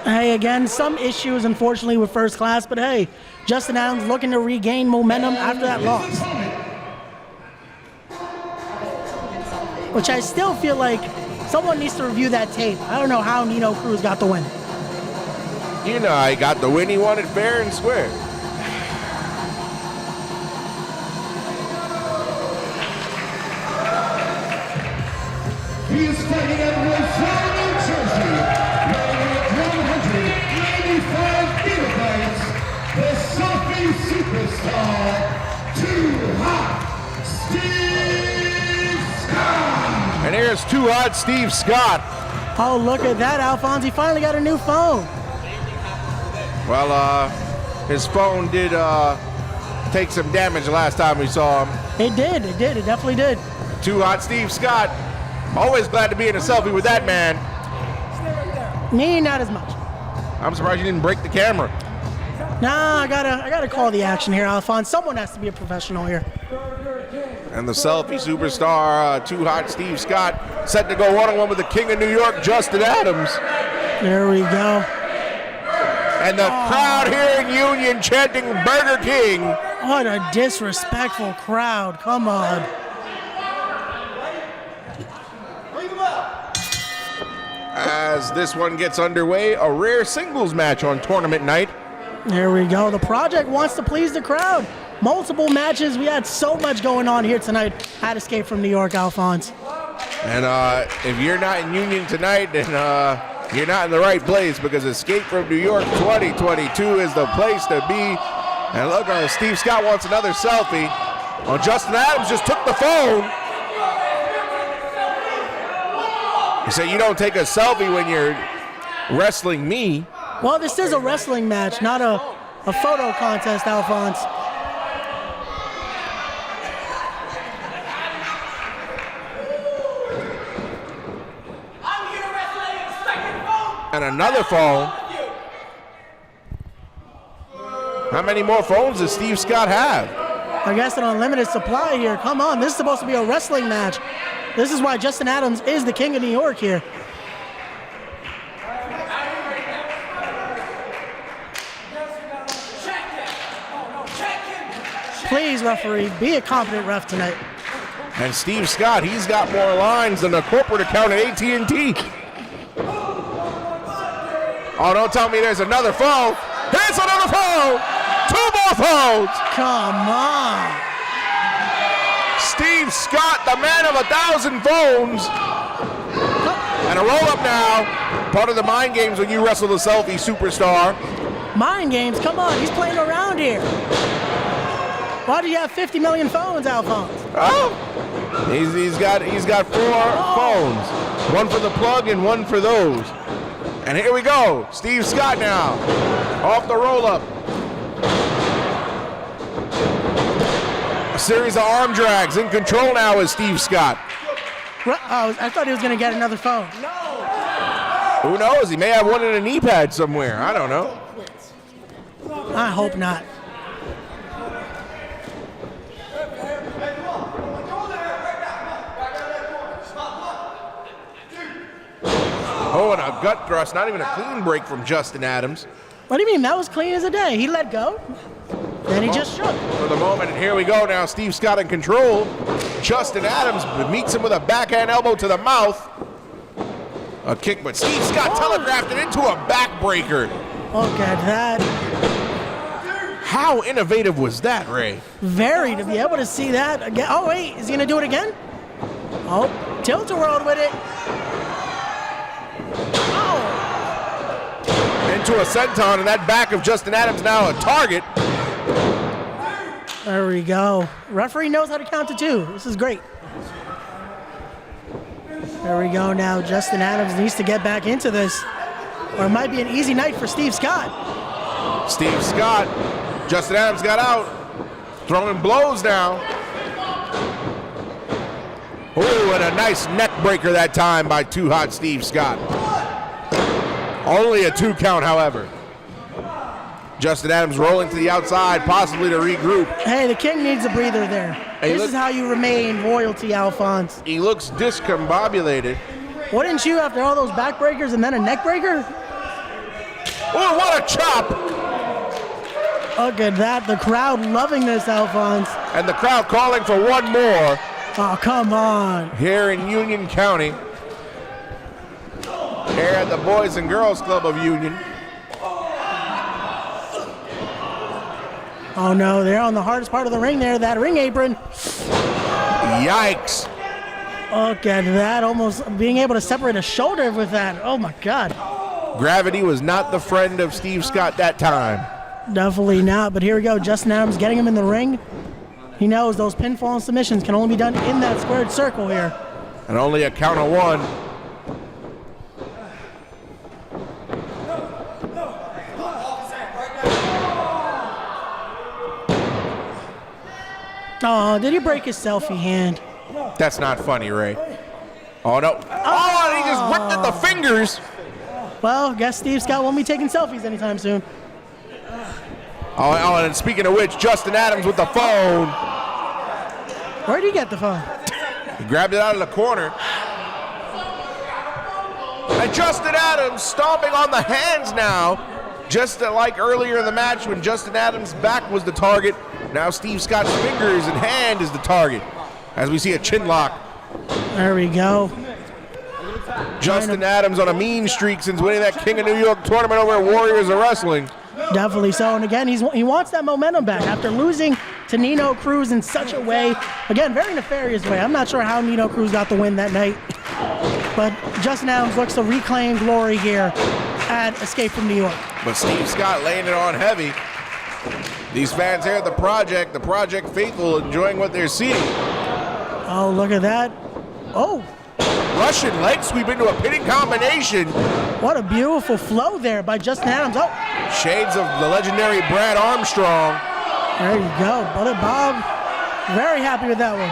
Hey, again, some issues, unfortunately, with first class, but hey, Justin Adams looking to regain momentum after that loss. Which I still feel like someone needs to review that tape. I don't know how Nino Cruz got the win. You know, I got the win. He won it fair and square. he is fighting at Roselle, New Jersey, weighing 195 kilobytes, the selfie superstar, Too Hot Steve Scott. And here's Too Hot Steve Scott. Oh, look at that, Alphonse. He finally got a new phone. Well, his phone did take some damage last time we saw him. It did. It definitely did. Too Hot Steve Scott. Always glad to be in a selfie with that man. Me, not as much. I'm surprised you didn't break the camera. Nah, I gotta call the action here, Alphonse. Someone has to be a professional here. And the selfie superstar, Too Hot Steve Scott, set to go one-on-one with the King of New York, Justin Adams. There we go. And the crowd here in Union chanting Burger King. What a disrespectful crowd. Come on. As this one gets underway, a rare singles match on tournament night. There we go. The project wants to please the crowd. Multiple matches. We had so much going on here tonight at Escape from New York, Alphonse. And if you're not in Union tonight, then you're not in the right place, because Escape from New York 2022 is the place to be. And look, Steve Scott wants another selfie. Well, Justin Adams just took the phone. He said, you don't take a selfie when you're wrestling me. Well, this is a wrestling match, not a photo contest, Alphonse. And another phone. How many more phones does Steve Scott have? I guess an unlimited supply here. Come on, this is supposed to be a wrestling match. This is why Justin Adams is the King of New York here. Please, referee, be a competent ref tonight. And Steve Scott, he's got more lines than a corporate account at AT&T. Oh, don't tell me there's another phone. Here's another phone. 2 more phones. Come on. Steve Scott, the man of 1,000 phones. And a roll-up now. Part of the mind games when you wrestle the selfie superstar. Mind games? Come on, he's playing around here. Why do you have 50 million phones, Alphonse? Oh, he's got 4 phones. One for the plug and one for those. And here we go. Steve Scott now. Off the roll-up. series of arm drags. In control now is Steve Scott. Oh, I thought he was going to get another phone. Who knows? He may have one in a knee pad somewhere. I don't know. I hope not. Oh, and a gut thrust. Not even a clean break from Justin Adams. What do you mean? That was clean as a day. He let go. Then he just shook. For the moment, and here we go now. Steve Scott in control. Justin Adams meets him with a backhand elbow to the mouth. A kick, but Steve Scott telegraphed it into a backbreaker. Look at that. How innovative was that, Ray? Very, to be able to see that again. Oh, wait, is he going to do it again? Oh, tilt-a-whirl with it. Into a senton, and that back of Justin Adams now a target. There we go. Referee knows how to count to 2. This is great. There we go now. Justin Adams needs to get back into this, or it might be an easy night for Steve Scott. Steve Scott. Justin Adams got out. Throwing blows now. Oh, and a nice neck breaker that time by Too Hot Steve Scott. Only a 2 count, however. Justin Adams rolling to the outside, possibly to regroup. Hey, the king needs a breather there. This is how you remain royalty, Alphonse. He looks discombobulated. Wouldn't you after all those backbreakers and then a neck breaker? Oh, what a chop! Look at that. The crowd loving this, Alphonse. And the crowd calling for one more. Oh, come on. Here in Union County. Here at the Boys and Girls Club of Union. Oh no, they're on the hardest part of the ring there, that ring apron. Yikes. Look at that, almost being able to separate a shoulder with that. Oh my God. Gravity was not the friend of Steve Scott that time. Definitely not, but here we go. Justin Adams getting him in the ring. He knows those pinfall and submissions can only be done in that squared circle here. And only a count of 1. Oh, did he break his selfie hand? That's not funny, Ray. Oh, no. Oh, and he just whipped at the fingers. Well, guess Steve Scott won't be taking selfies anytime soon. Oh, and speaking of which, Justin Adams with the phone. Where did he get the phone? He grabbed it out of the corner. And Justin Adams stomping on the hands now. Just like earlier in the match when Justin Adams' back was the target, now Steve Scott's fingers and hand is the target. As we see a chin lock. There we go. Justin Adams on a mean streak since winning that King of New York tournament over at Warriors of Wrestling. Definitely so. And again, he wants that momentum back after losing to Nino Cruz in such a way. Again, very nefarious way. I'm not sure how Nino Cruz got the win that night. But Justin Adams looks to reclaim glory here at Escape from New York. But Steve Scott laying it on heavy. These fans here at the Project faithful, enjoying what they're seeing. Oh, look at that. Oh. Russian leg sweep into a pinning combination. What a beautiful flow there by Justin Adams. Oh. Shades of the legendary Brad Armstrong. There you go. Bullet Bob, very happy with that one.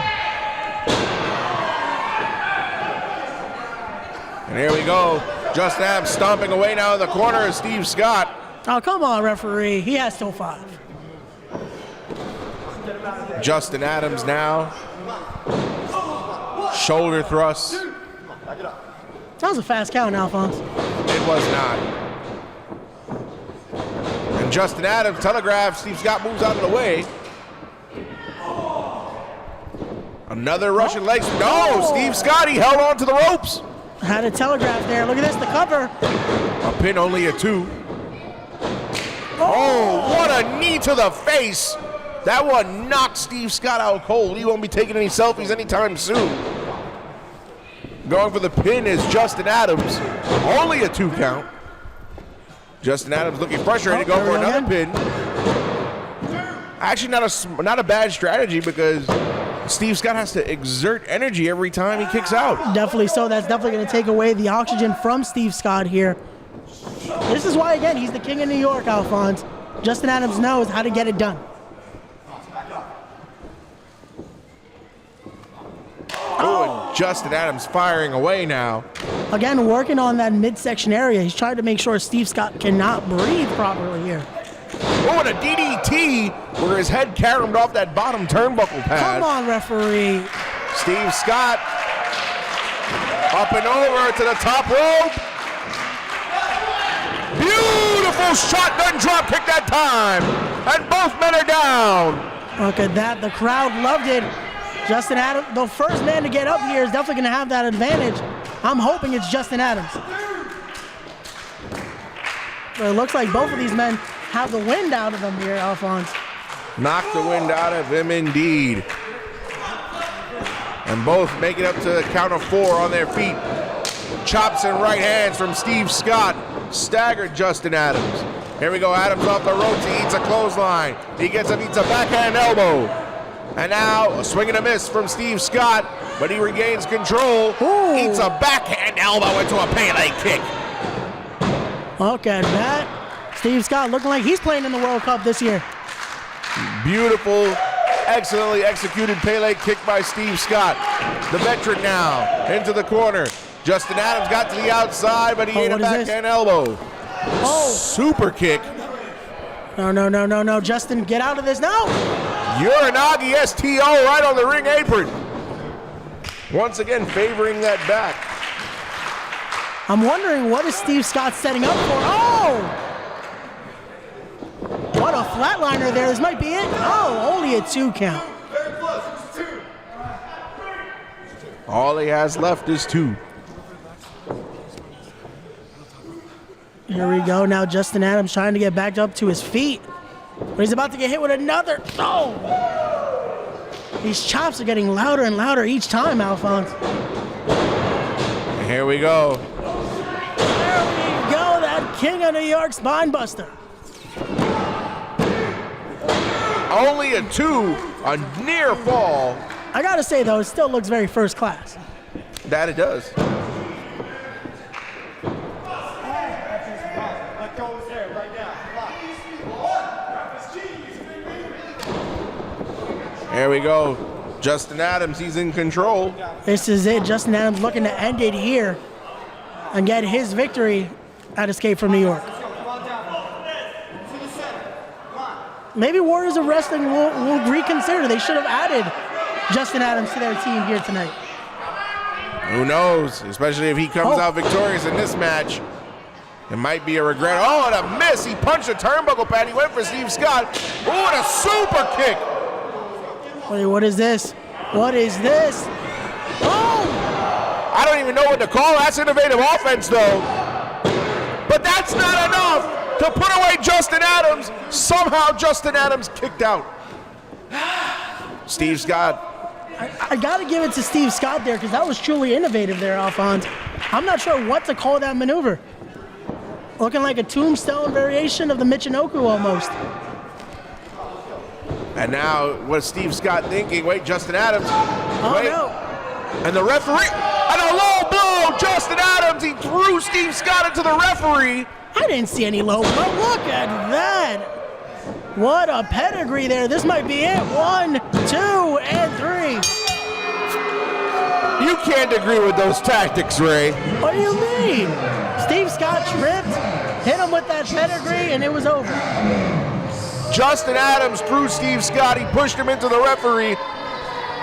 And here we go. Justin Adams stomping away now in the corner of Steve Scott. Oh, come on, referee. He has till 5. Justin Adams now. Shoulder thrust. That was a fast count, Alphonse. It was not. And Justin Adams telegraphs. Steve Scott moves out of the way. Another Russian leg sweep. No, Steve Scott, he held on to the ropes. Had a telegraph there. Look at this, the cover. A pin, only a 2. Oh, what a knee to the face. That one knocked Steve Scott out cold. He won't be taking any selfies anytime soon. Going for the pin is Justin Adams. Only a 2 count. Justin Adams looking frustrated, going for another pin. Actually, not a bad strategy because Steve Scott has to exert energy every time he kicks out. Definitely so. That's definitely going to take away the oxygen from Steve Scott here. This is why, again, he's the king of New York, Alphonse. Justin Adams knows how to get it done. Oh, and Justin Adams firing away now. Again, working on that midsection area. He's trying to make sure Steve Scott cannot breathe properly here. Oh, and a DDT where his head caromed off that bottom turnbuckle pad. Come on, referee. Steve Scott up and over to the top rope. Beautiful shotgun drop kick that time. And both men are down. Look at that. The crowd loved it. Justin Adams, the first man to get up here, is definitely going to have that advantage. I'm hoping it's Justin Adams. But it looks like both of these men have the wind out of them here, Alphonse. Knock the wind out of him indeed. And both make it up to the count of 4 on their feet. Chops and right hands from Steve Scott staggered Justin Adams. Here we go, Adams off the ropes, he eats a clothesline. He gets up, eats a backhand elbow. And now a swing and a miss from Steve Scott, but he regains control. Ooh. Eats a backhand elbow into a Pele kick. Look at that. Steve Scott looking like he's playing in the World Cup this year. Beautiful, excellently executed Pele kick by Steve Scott. The veteran now into the corner. Justin Adams got to the outside, but he ate a backhand elbow. Oh. Super kick. No. Justin, get out of this now. Uranagi STO right on the ring apron. Once again favoring that back. I'm wondering what is Steve Scott setting up for. Oh! What a flatliner there. This might be it. Oh, only a 2 count. All he has left is 2. Here we go. Now Justin Adams trying to get back up to his feet. But he's about to get hit with another. Oh! These chops are getting louder and louder each time, Alphonse. Here we go. There we go. That King of New York spine buster. Only a 2, a near fall. I gotta say though, it still looks very first class. That it does. Here we go. Justin Adams, he's in control. This is it. Justin Adams looking to end it here and get his victory at Escape from New York. Maybe Warriors of Wrestling will reconsider. They should have added Justin Adams to their team here tonight. Who knows? Especially if he comes out victorious in this match. It might be a regret. Oh, and a miss. He punched a turnbuckle pad. He went for Steve Scott. Oh, and a super kick. Wait, what is this? What is this? Oh! I don't even know what to call. That's innovative offense, though. But that's not enough to put away Justin Adams. Somehow Justin Adams kicked out. Steve Scott. I got to give it to Steve Scott there because that was truly innovative there, Alphonse. I'm not sure what to call that maneuver. Looking like a tombstone variation of the Michinoku almost. And now, what's Steve Scott thinking? Wait, Justin Adams. Oh, wait. no. And the referee, and a low blow. Justin Adams, he threw Steve Scott into the referee. I didn't see any low blow. Look at that. What a pedigree there. This might be it. 1, 2, and 3. You can't agree with those tactics, Ray. What do you mean? Steve Scott tripped, hit him with that pedigree, and it was over. Justin Adams threw Steve Scott. He pushed him into the referee.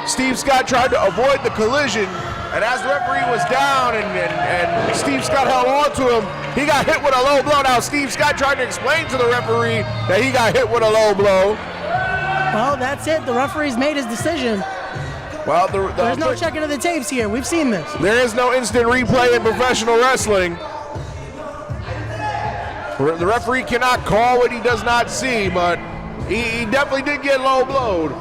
Steve Scott tried to avoid the collision. And as the referee was down and Steve Scott held on to him, he got hit with a low blow. Now Steve Scott tried to explain to the referee that he got hit with a low blow. Well, that's it. The referee's made his decision. Well, there's no checking of the tapes here. We've seen this. There is no instant replay in professional wrestling. The referee cannot call what he does not see, but he definitely did get low blowed.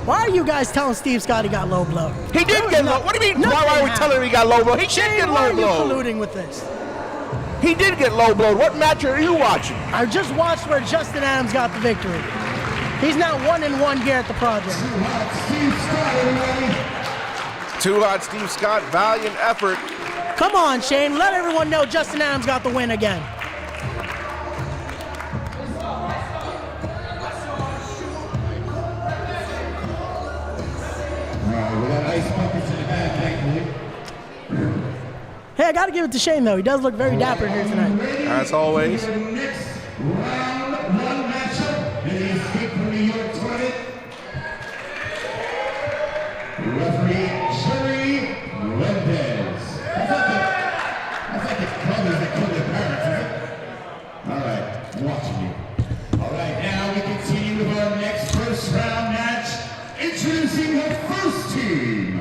Why are you guys telling Steve Scott he got low blowed? He did get low. What do you mean? Why are we telling him he got low blowed? He did get low blowed. Why are you colluding with this? He did get low blowed. What match are you watching? I just watched where Justin Adams got the victory. He's now 1-1 here at the project. Too hot, Steve Scott. Valiant effort. Come on, Shane. Let everyone know Justin Adams got the win again. With that nice got to give it to Shane, though. He does look very dapper here tonight. As always. Next round one matchup in the Escape from New York tournament. Referee Jerry Mendez. I thought the brothers that killed their parents, is it? All right, I'm watching you. All right, now we continue with our next first round match. Introducing the first team.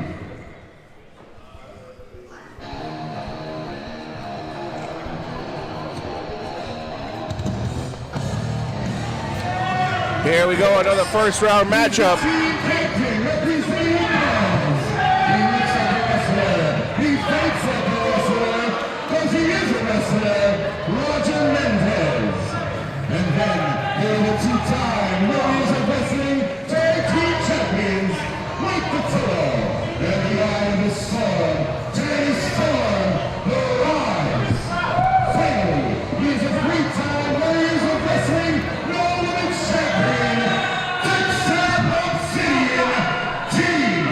Here we go, another first round matchup. He looks like a wrestler. He fights like a wrestler because he is a wrestler. Roger Mendez. And then here are the two-time Warriors of Wrestling Tag Team Champions, Mike Patillo, and the Eye of the Storm, Danny Storm, The Rise. Finally, he is a three-time Warriors of Wrestling No-Limit Champion, Dexter Obsidian, Team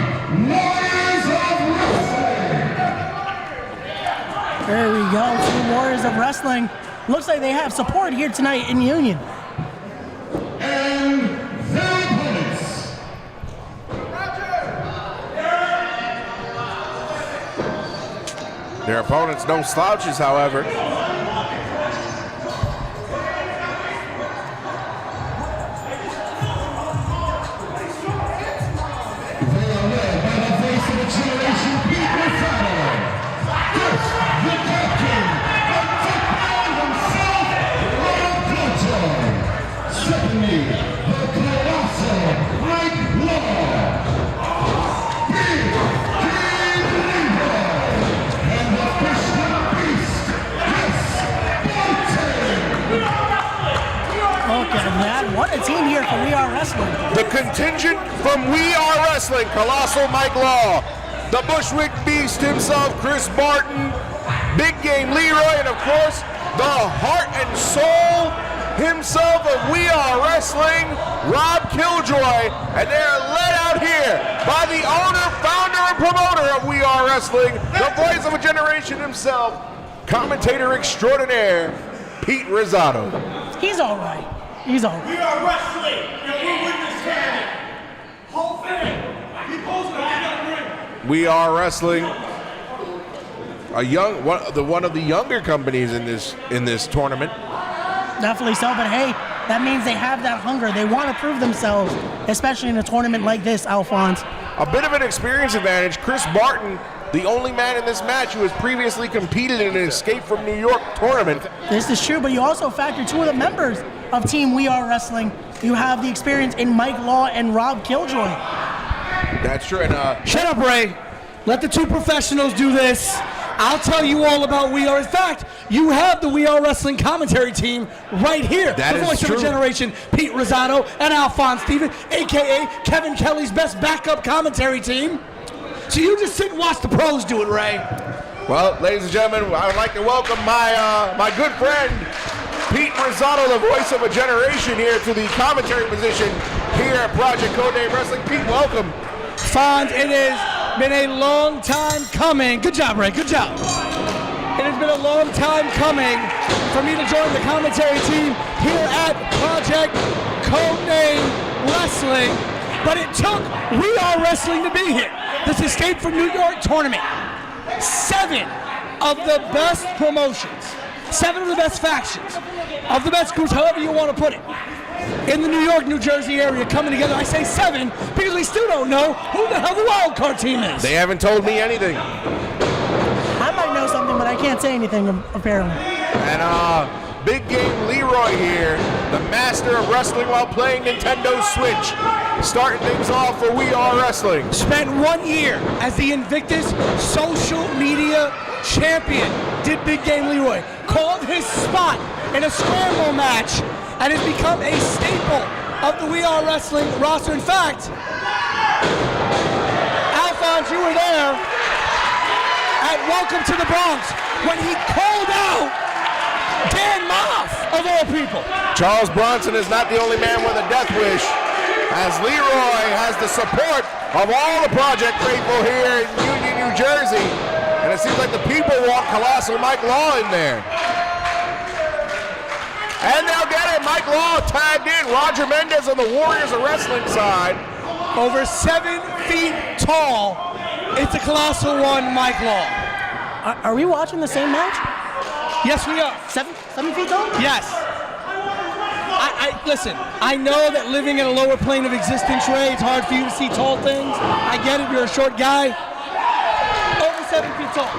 Warriors of Wrestling. There we go, Team Warriors of Wrestling. Looks like they have support here tonight in Union. And their opponents. Their opponents, no slouches, however. Secondly, the colossal Mike Law, Big King Leroy, and the Christian Beast, Okay, man, what a team here for We Are Wrestling. The contingent from We Are Wrestling, Colossal Mike Law, the Bushwick Beast himself, Chris Barton, Big Game Leroy, and of course, the heart and soul himself of We Are Wrestling, Rob Killjoy, and they're led out here by the owner, founder, and promoter of We Are Wrestling, the voice of a generation himself, commentator extraordinaire, Pete Rosado. He's all right. He's all right. We are wrestling, and we're witness candidate. Whole thing. He posted on the ring. We Are Wrestling, one of the younger companies in this tournament. Definitely so, but hey, that means they have that hunger. They want to prove themselves, especially in a tournament like this, Alphonse. A bit of an experience advantage. Chris Barton, the only man in this match who has previously competed in an Escape from New York tournament. This is true, but you also factor two of the members of Team We Are Wrestling. You have the experience in Mike Law and Rob Killjoy. That's true. And shut up, Ray. Let the two professionals do this. I'll tell you all about We Are. In fact, you have the We Are Wrestling commentary team right here. That the is voice true. of a generation, Pete Rosado and Alphonse Stephen, a.k.a. Kevin Kelly's best backup commentary team. So you just sit and watch the pros do it, Ray. Well, ladies and gentlemen, I would like to welcome my good friend, Pete Rosado, the voice of a generation, here to the commentary position here at Project Codename Wrestling. Pete, welcome. Fonz, it has been a long time coming. Good job, Ray. Good job. It has been a long time coming for me to join the commentary team here at Project Codename Wrestling, but it took We Are Wrestling to be here. This Escape from New York tournament. 7 of the best promotions, 7 of the best factions, of the best groups, however you want to put it, in the New York, New Jersey area coming together. I say 7 because we still don't know who the hell the wild card team is. They haven't told me anything. I might know something, but I can't say anything, apparently. And Big Game Leroy here, the master of wrestling while playing Nintendo Switch, starting things off for We Are Wrestling. Spent 1 year as the Invictus social media champion, did Big Game Leroy. Called his spot in a scramble match and has become a staple of the We Are Wrestling roster. In fact, Alphonse, you were there at Welcome to the Bronx when he called out Dan Moff, of all people. Charles Bronson is not the only man with a death wish, as Leroy has the support of all the Project faithful here in Union, New Jersey, and it seems like the people want Colossal Mike Law in there. And they'll get it. Mike Law tagged in. Roger Mendez on the Warriors of Wrestling side. Over 7 feet tall. It's a Colossal One, Mike Law. Are we watching the same match? Yes, we are. 7 feet tall? Yes. Listen, I know that living in a lower plane of existence, Ray, it's hard for you to see tall things. I get it, you're a short guy. Over 7 feet tall.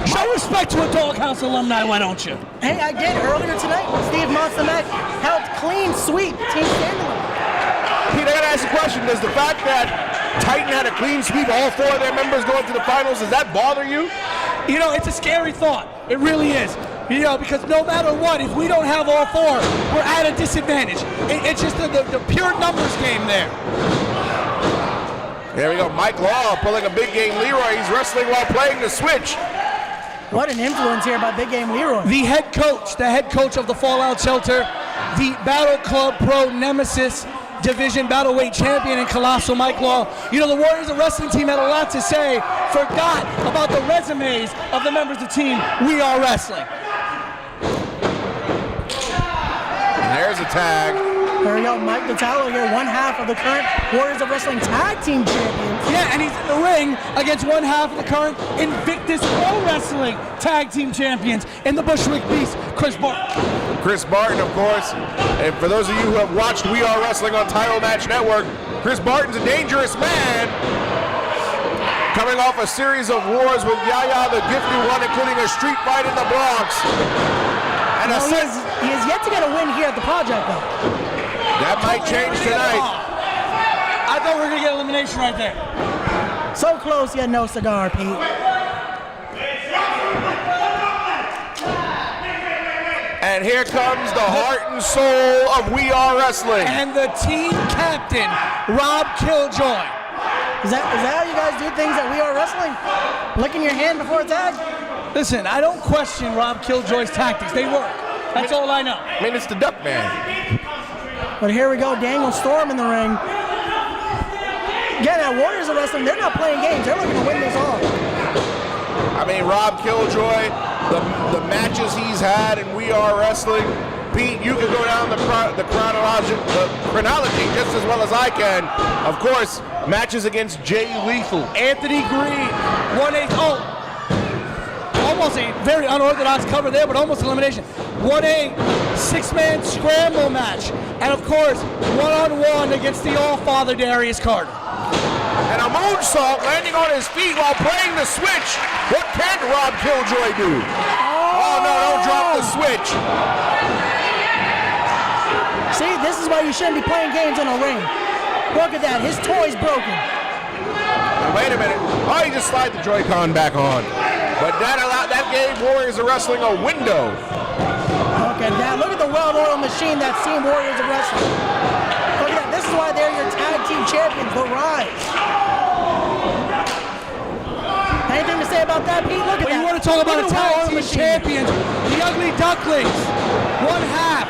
Show respect to a Doghouse alumni, why don't you? Hey, I did earlier tonight. Steve Monsonek helped clean sweep Team Standalone. Pete, I gotta ask a question. Does the fact that Titan had a clean sweep, all 4 of their members going to the finals, does that bother you? You know, it's a scary thought. It really is. You know, because no matter what, if we don't have all 4, we're at a disadvantage. It's just the pure numbers game there. There we go. Mike Law pulling a big game Leroy. He's wrestling while playing the switch. What an influence here by Big Game Leroy. The head coach of the Fallout Shelter, the Battle Club Pro Nemesis Division Battleweight Champion and Colossal Mike Law. You know, the Warriors of Wrestling team had a lot to say, forgot about the resumes of the members of the team We Are Wrestling. And there's a tag. There we go, Mike Detallo here, one half of the current Warriors of Wrestling Tag Team Champions. Yeah, and he's in the ring against one half of the current Invictus Pro Wrestling Tag Team Champions in the Bushwick Beast, Chris Barton. Chris Barton, of course. And for those of you who have watched We Are Wrestling on Title Match Network, Chris Barton's a dangerous man. Coming off a series of wars with Yaya the Gifted One, including a street fight in the Bronx. And he has yet to get a win here at the project, though. That might change tonight. I thought we were going to get elimination right there. So close, yet no cigar, Pete. And here comes the heart and soul of We Are Wrestling. And the team captain, Rob Killjoy. Is that how you guys do things at We Are Wrestling? Licking your hand before a tag? Listen, I don't question Rob Killjoy's tactics. They work. That's all I know. I mean, it's the Duck Man. But here we go, Daniel Storm in the ring. Again, at Warriors of Wrestling, they're not playing games. They're looking to win this all. I mean, Rob Killjoy, the matches he's had in We Are Wrestling, Pete, you can go down the chronology just as well as I can. Of course, matches against Jay Lethal. Anthony Green, 1-8. Almost a very unorthodox cover there, but almost elimination. 1-8, 6-man scramble match. And of course, 1-on-1 against the All-Father Darius Carter. And a moonsault landing on his feet while playing the switch. What can Rob Killjoy do? Oh no, don't drop the switch. See, this is why you shouldn't be playing games in a ring. Look at that, his toy's broken. Now, wait a minute. Oh, he just slid the Joy-Con back on. But that gave Warriors of Wrestling a window. Look at that. Look at the well-oiled machine that's Team Warriors of Wrestling. Look at that. This is why they're your tag team champions, the Rise. Anything to say about that, Pete? Look at that. You want to talk about a tag team champions? The Ugly Ducklings, one half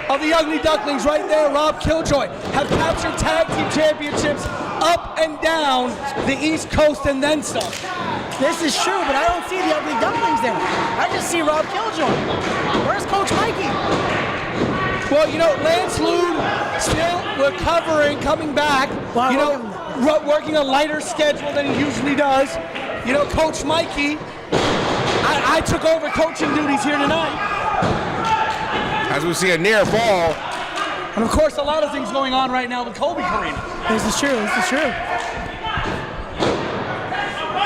of the Ugly Ducklings right there, Rob Killjoy, have captured tag team championships up and down the East Coast and then some. This is true, but I don't see the Ugly Ducklings there. I just see Rob Killjoy. Where's Coach Mikey? Well, you know, Lance Lude still recovering, coming back. Well, you know, working a lighter schedule than he usually does. You know, Coach Mikey, I took over coaching duties here tonight. As we see a near fall. And of course, a lot of things going on right now with Colby Corina. This is true, this is true.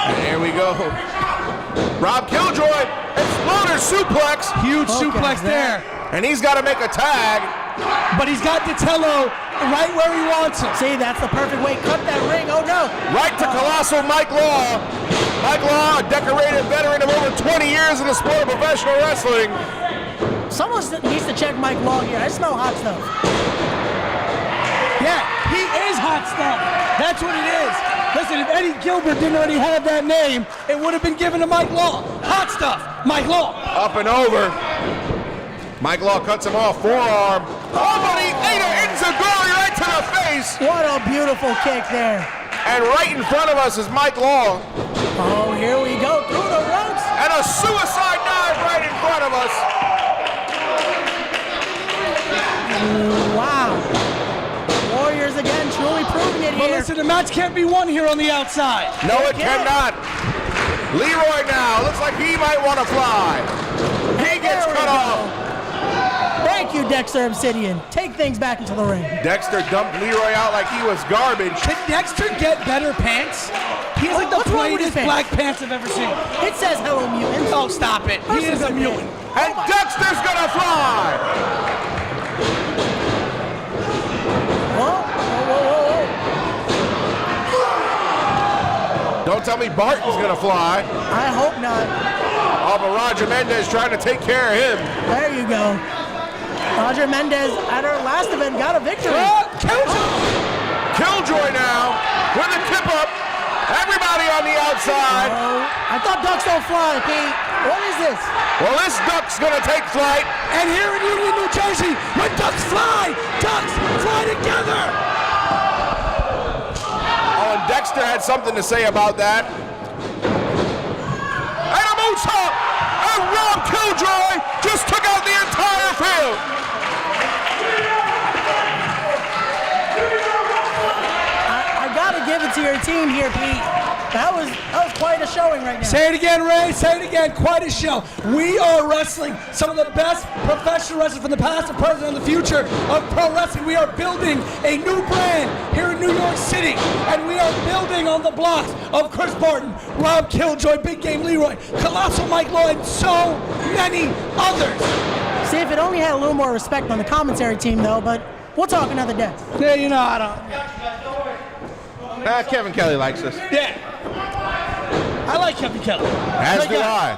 And here we go. Rob Killjoy, exploder suplex. Huge suplex there. And he's got to make a tag. But he's got Detallo right where he wants him. See, that's the perfect way. Cut that ring. Oh, no. Right to Colossal Mike Law. Mike Law, a decorated veteran of over 20 years in the sport of professional wrestling. Someone needs to check Mike Law here. I smell hot stuff. Yeah, he is hot stuff. That's what it is. Listen, if Eddie Gilbert didn't already have that name, it would have been given to Mike Law. Hot stuff, Mike Law. Up and over. Mike Law cuts him off, forearm. Oh, but he ate an enziguri right to the face. What a beautiful kick there. And right in front of us is Mike Law. Oh, here we go through the ropes. And a suicide dive right in front of us. Wow. Warriors again, truly proving it here. But listen, the match can't be won here on the outside. No, it cannot. Leroy now looks like he might want to fly. He gets cut off. Thank you, Dexter Obsidian. Take things back into the ring. Dexter dumped Leroy out like he was garbage. Can Dexter get better pants? He's like the plainest black pants I've ever seen. It says hello, mutant. Oh, stop it. He is a mutant. And Dexter's gonna fly. Whoa. Don't tell me Barton's gonna fly. I hope not. Oh, but Roger Mendez trying to take care of him. There you go. Roger Mendez at our last event got a victory. Killjoy now with a tip up. Everybody on the outside. I thought ducks don't fly, Pete. What is this? Well, this duck's gonna take flight. And here in Union, New Jersey, when ducks fly together. Oh, and Dexter had something to say about that. And a moonsault! And Rob Killjoy just took out the entire field. I gotta give it to your team here, Pete. That was quite a showing right now. Say it again, Ray. Say it again. Quite a show. We are wrestling some of the best professional wrestlers from the past, the present, and the future of pro wrestling. We are building a new brand here in New York City, and we are building on the blocks of Chris Barton, Rob Killjoy, Big Game Leroy, Colossal Mike Law, and so many others. See, if it only had a little more respect on the commentary team, though, but we'll talk another day. Yeah, you know, I don't. Kevin Kelly likes us. Yeah. I like Kevin Kelly. As do I.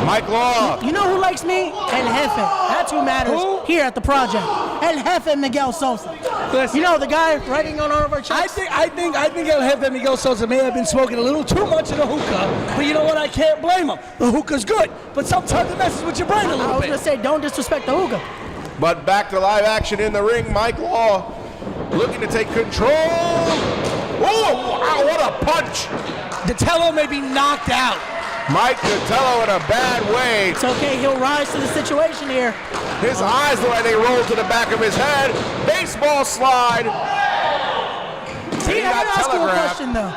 Mike Law. You know who likes me? El Jefe. That's who matters here at the project. El Jefe Miguel Sosa. Listen, you know, the guy writing on all of our checks? I think El Jefe Miguel Sosa may have been smoking a little too much of the hookah, but you know what? I can't blame him. The hookah's good, but sometimes it messes with your brain a little bit. I was going to say, don't disrespect the hookah. But back to live action in the ring. Mike Law looking to take control. Oh, wow, what a punch. Datello may be knocked out. Mike Datello in a bad way. It's okay, he'll rise to the situation here. His eyes look like they roll to the back of his head. Baseball slide. See, I gotta ask you a question though.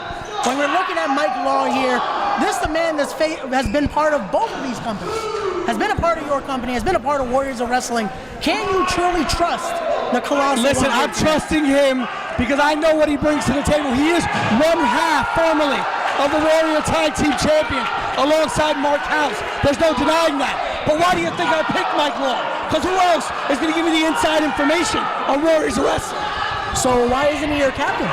When we're looking at Mike Law here, this is the man that's has been part of both of these companies. Has been a part of your company, has been a part of Warriors of Wrestling. Can you truly trust the Colossal? Listen, I'm trusting him because I know what he brings to the table. He is one half, formerly, of the Warrior Tag Team Champion alongside Mark House. There's no denying that. But why do you think I picked Mike Law? Because who else is going to give me the inside information on Warriors of Wrestling? So why isn't he your captain?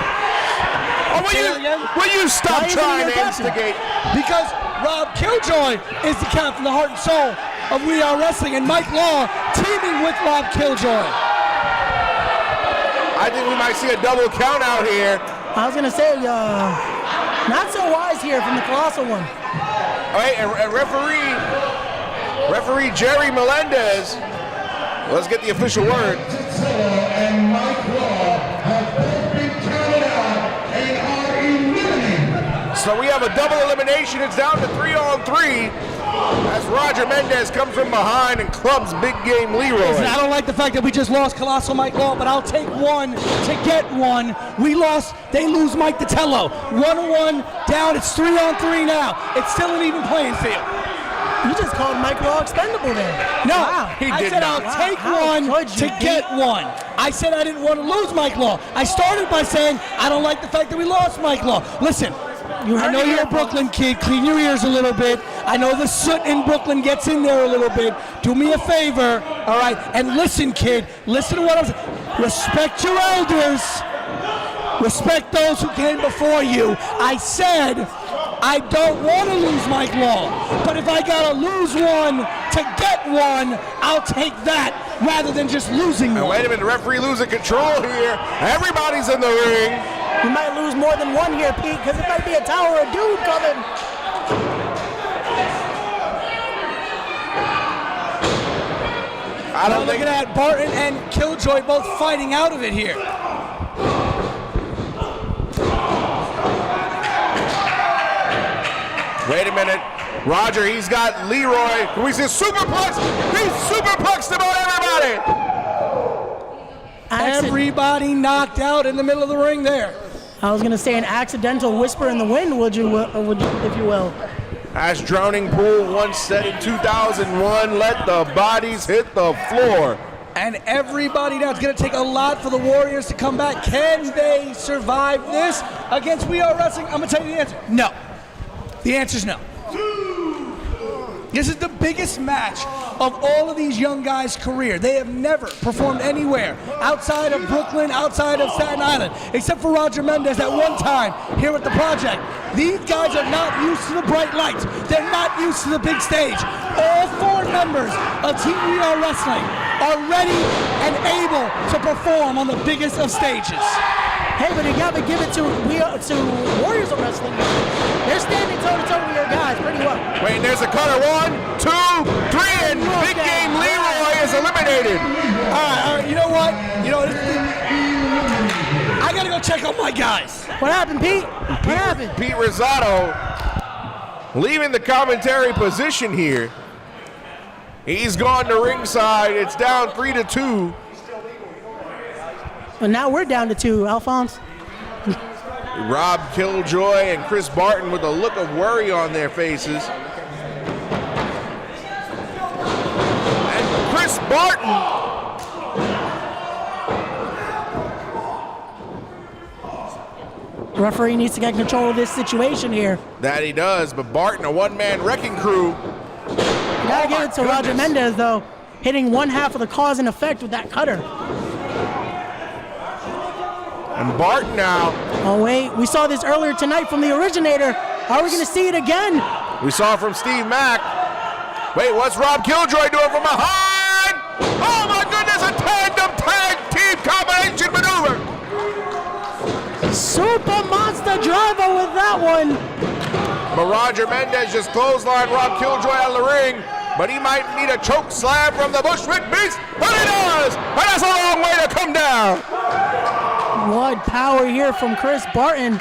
Oh, will you stop trying to instigate? Because Rob Killjoy is the captain, the heart and soul of We Are Wrestling, and Mike Law teaming with Rob Killjoy. I think we might see a double count out here. I was going to say, not so wise here from the Colossal one. All right, and referee Jerry Melendez. Let's get the official word. And Mike Law have both been counted out and are eliminated. So we have a double elimination. It's down to 3-on-3 as Roger Mendez comes from behind and clubs Big Game Leroy. Listen, I don't like the fact that we just lost Colossal Mike Law, but I'll take one to get one. We lost, they lose Mike Datello. 1-1 down, it's 3-on-3 now. It's still an even playing field. You just called Mike Law expendable there. No, wow. I said I'll take one to get one. I said I didn't want to lose Mike Law. I started by saying I don't like the fact that we lost Mike Law. Listen, I know you're a Brooklyn kid. Clean your ears a little bit. I know the soot in Brooklyn gets in there a little bit. Do me a favor, all right? And listen, kid. Listen to what I'm saying. Respect your elders. Respect those who came before you. I said I don't want to lose Mike Law, but if I gotta lose one to get one, I'll take that rather than just losing one. Wait a minute, the referee losing control here. Everybody's in the ring. You might lose more than one here, Pete, because it might be a Tower of Doom coming. I don't look at that, Barton and Killjoy both fighting out of it here. Wait a minute. Roger, he's got Leroy. Can we see a superplex? He's superplexed about everybody. Everybody knocked out in the middle of the ring there. I was gonna say an accidental whisper in the wind, would you, if you will. As Drowning Pool once said in 2001, let the bodies hit the floor. And everybody now, it's going to take a lot for the Warriors to come back. Can they survive this against We Are Wrestling? I'm going to tell you the answer. No. The answer is no. This is the biggest match of all of these young guys' career. They have never performed anywhere outside of Brooklyn, outside of Staten Island, except for Roger Mendez at one time here at the Project. These guys are not used to the bright lights. They're not used to the big stage. All 4 members of Team We Are Wrestling are ready and able to perform on the biggest of stages. Hey, but you gotta give it to Warriors of Wrestling. They're standing toe-to-toe with your guys pretty well. Wait, there's a cutter. 1, 2, 3, and Big Game Leroy is eliminated. All right, you know what? I gotta go check on my guys. What happened, Pete? What happened? Pete Rosado leaving the commentary position here. He's gone to ringside. It's down 3-2. And now we're down to 2, Alphonse. Rob Killjoy and Chris Barton with a look of worry on their faces. And Chris Barton. Referee needs to get control of this situation here. That he does, but Barton, a one-man wrecking crew. You gotta give it to Roger Mendez, though, hitting one half of the cause and effect with that cutter. And Barton now. Oh, wait. We saw this earlier tonight from the originator. Are we going to see it again? We saw it from Steve Mack. Wait, what's Rob Killjoy doing from behind? Oh, my goodness, a tandem tag team combination maneuver. Super monster driver with that one. But Roger Mendez just clotheslined Rob Killjoy out of the ring. But he might need a choke slam from the Bushwick Beast. But he does. And that's a long way to come down. What power here from Chris Barton.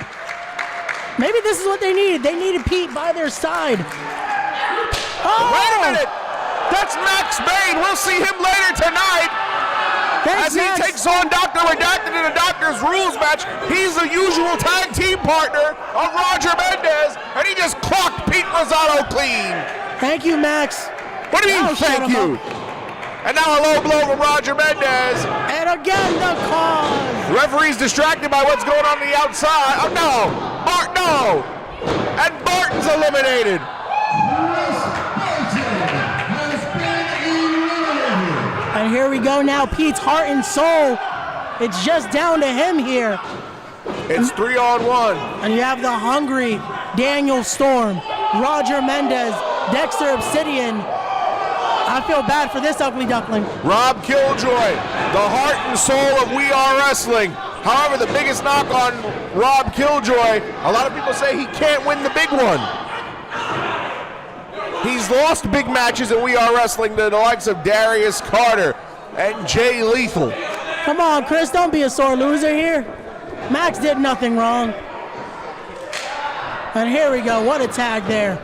Maybe this is what they needed. They needed Pete by their side. Oh! Wait a minute. That's Max Bain. We'll see him later tonight. As he takes on Dr. Redacted in a Doctor's Rules match. He's the usual tag team partner of Roger Mendez. And he just clocked Pete Rosado clean. Thank you, Max. What do you mean, thank you? And now a low blow from Roger Mendez. And again, the cause. The referee's distracted by what's going on the outside. Oh, no. No. And Barton's eliminated. And here we go now, Pete's heart and soul. It's just down to him here. It's 3-on-1. And you have the hungry Daniel Storm, Roger Mendez, Dexter Obsidian. I feel bad for this ugly duckling. Rob Killjoy, the heart and soul of We Are Wrestling. However, the biggest knock on Rob Killjoy, a lot of people say he can't win the big one. He's lost big matches in We Are Wrestling to the likes of Darius Carter and Jay Lethal. Come on, Chris, don't be a sore loser here. Max did nothing wrong. And here we go, what a tag there.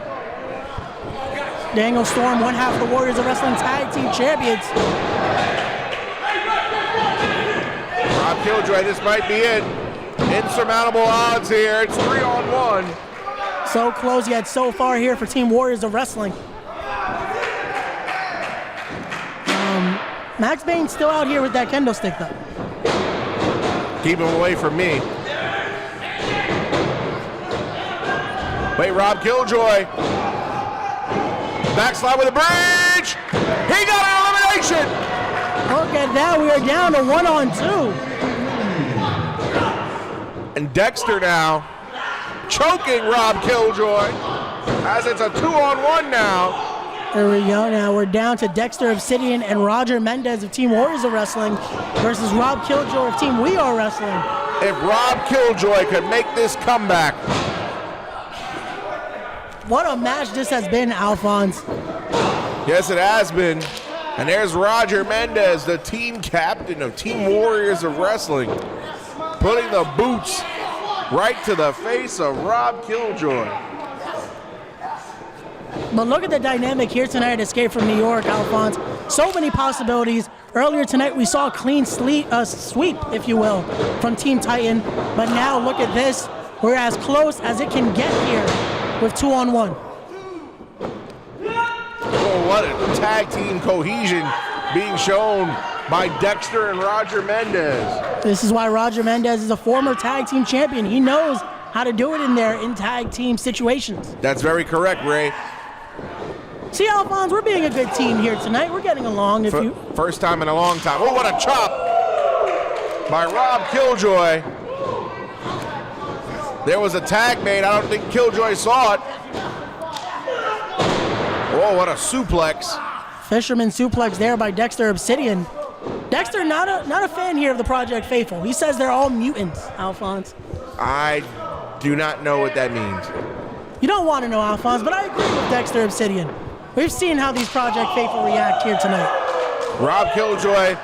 Daniel Storm, one half of the Warriors of Wrestling Tag Team Champions. Rob Killjoy, this might be it. Insurmountable odds here. It's 3-on-1. So close yet so far here for Team Warriors of Wrestling. Max Bain's still out here with that kendo stick though. Keep him away from me. Wait, Rob Killjoy. Backslide with a bridge. He got an elimination. Look at that. We are down to 1-on-2. And Dexter now choking Rob Killjoy as it's a 2-on-1 now. There we go. Now we're down to Dexter Obsidian and Roger Mendez of Team Warriors of Wrestling versus Rob Killjoy of Team We Are Wrestling. If Rob Killjoy could make this comeback. What a match this has been, Alphonse. Yes, it has been. And there's Roger Mendez, the team captain of Team Warriors of Wrestling, putting the boots right to the face of Rob Killjoy. But look at the dynamic here tonight at Escape from New York, Alphonse. So many possibilities. Earlier tonight, we saw a clean sweep, if you will, from Team Titan. But now look at this. We're as close as it can get here with 2-on-1. Oh, what a tag team cohesion being shown by Dexter and Roger Mendez. This is why Roger Mendez is a former tag team champion. He knows how to do it in there in tag team situations. That's very correct, Ray. See, Alphonse, we're being a good team here tonight. We're getting along. First time in a long time. Oh, what a chop by Rob Killjoy. There was a tag made. I don't think Killjoy saw it. Oh, what a suplex. Fisherman suplex there by Dexter Obsidian. Dexter, not a fan here of the Project Faithful. He says they're all mutants, Alphonse. I do not know what that means. You don't want to know, Alphonse, but I agree with Dexter Obsidian. We've seen how these Project Faithful react here tonight. Rob Killjoy,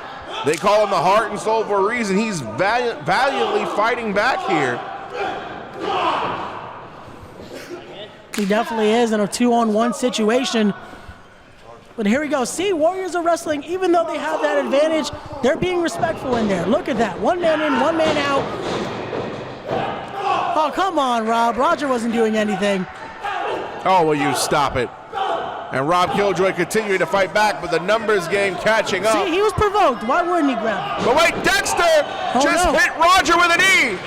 they call him the heart and soul for a reason. He's valiantly fighting back here. He definitely is in a 2-on-1 situation. But here we go. See, Warriors of Wrestling, even though they have that advantage, they're being respectful in there. Look at that. One man in, one man out. Oh, come on, Rob. Roger wasn't doing anything. Oh, will you stop it? And Rob Killjoy continuing to fight back, but the numbers game catching up. See, he was provoked. Why wouldn't he grab him? But wait, Dexter hit Roger with a knee.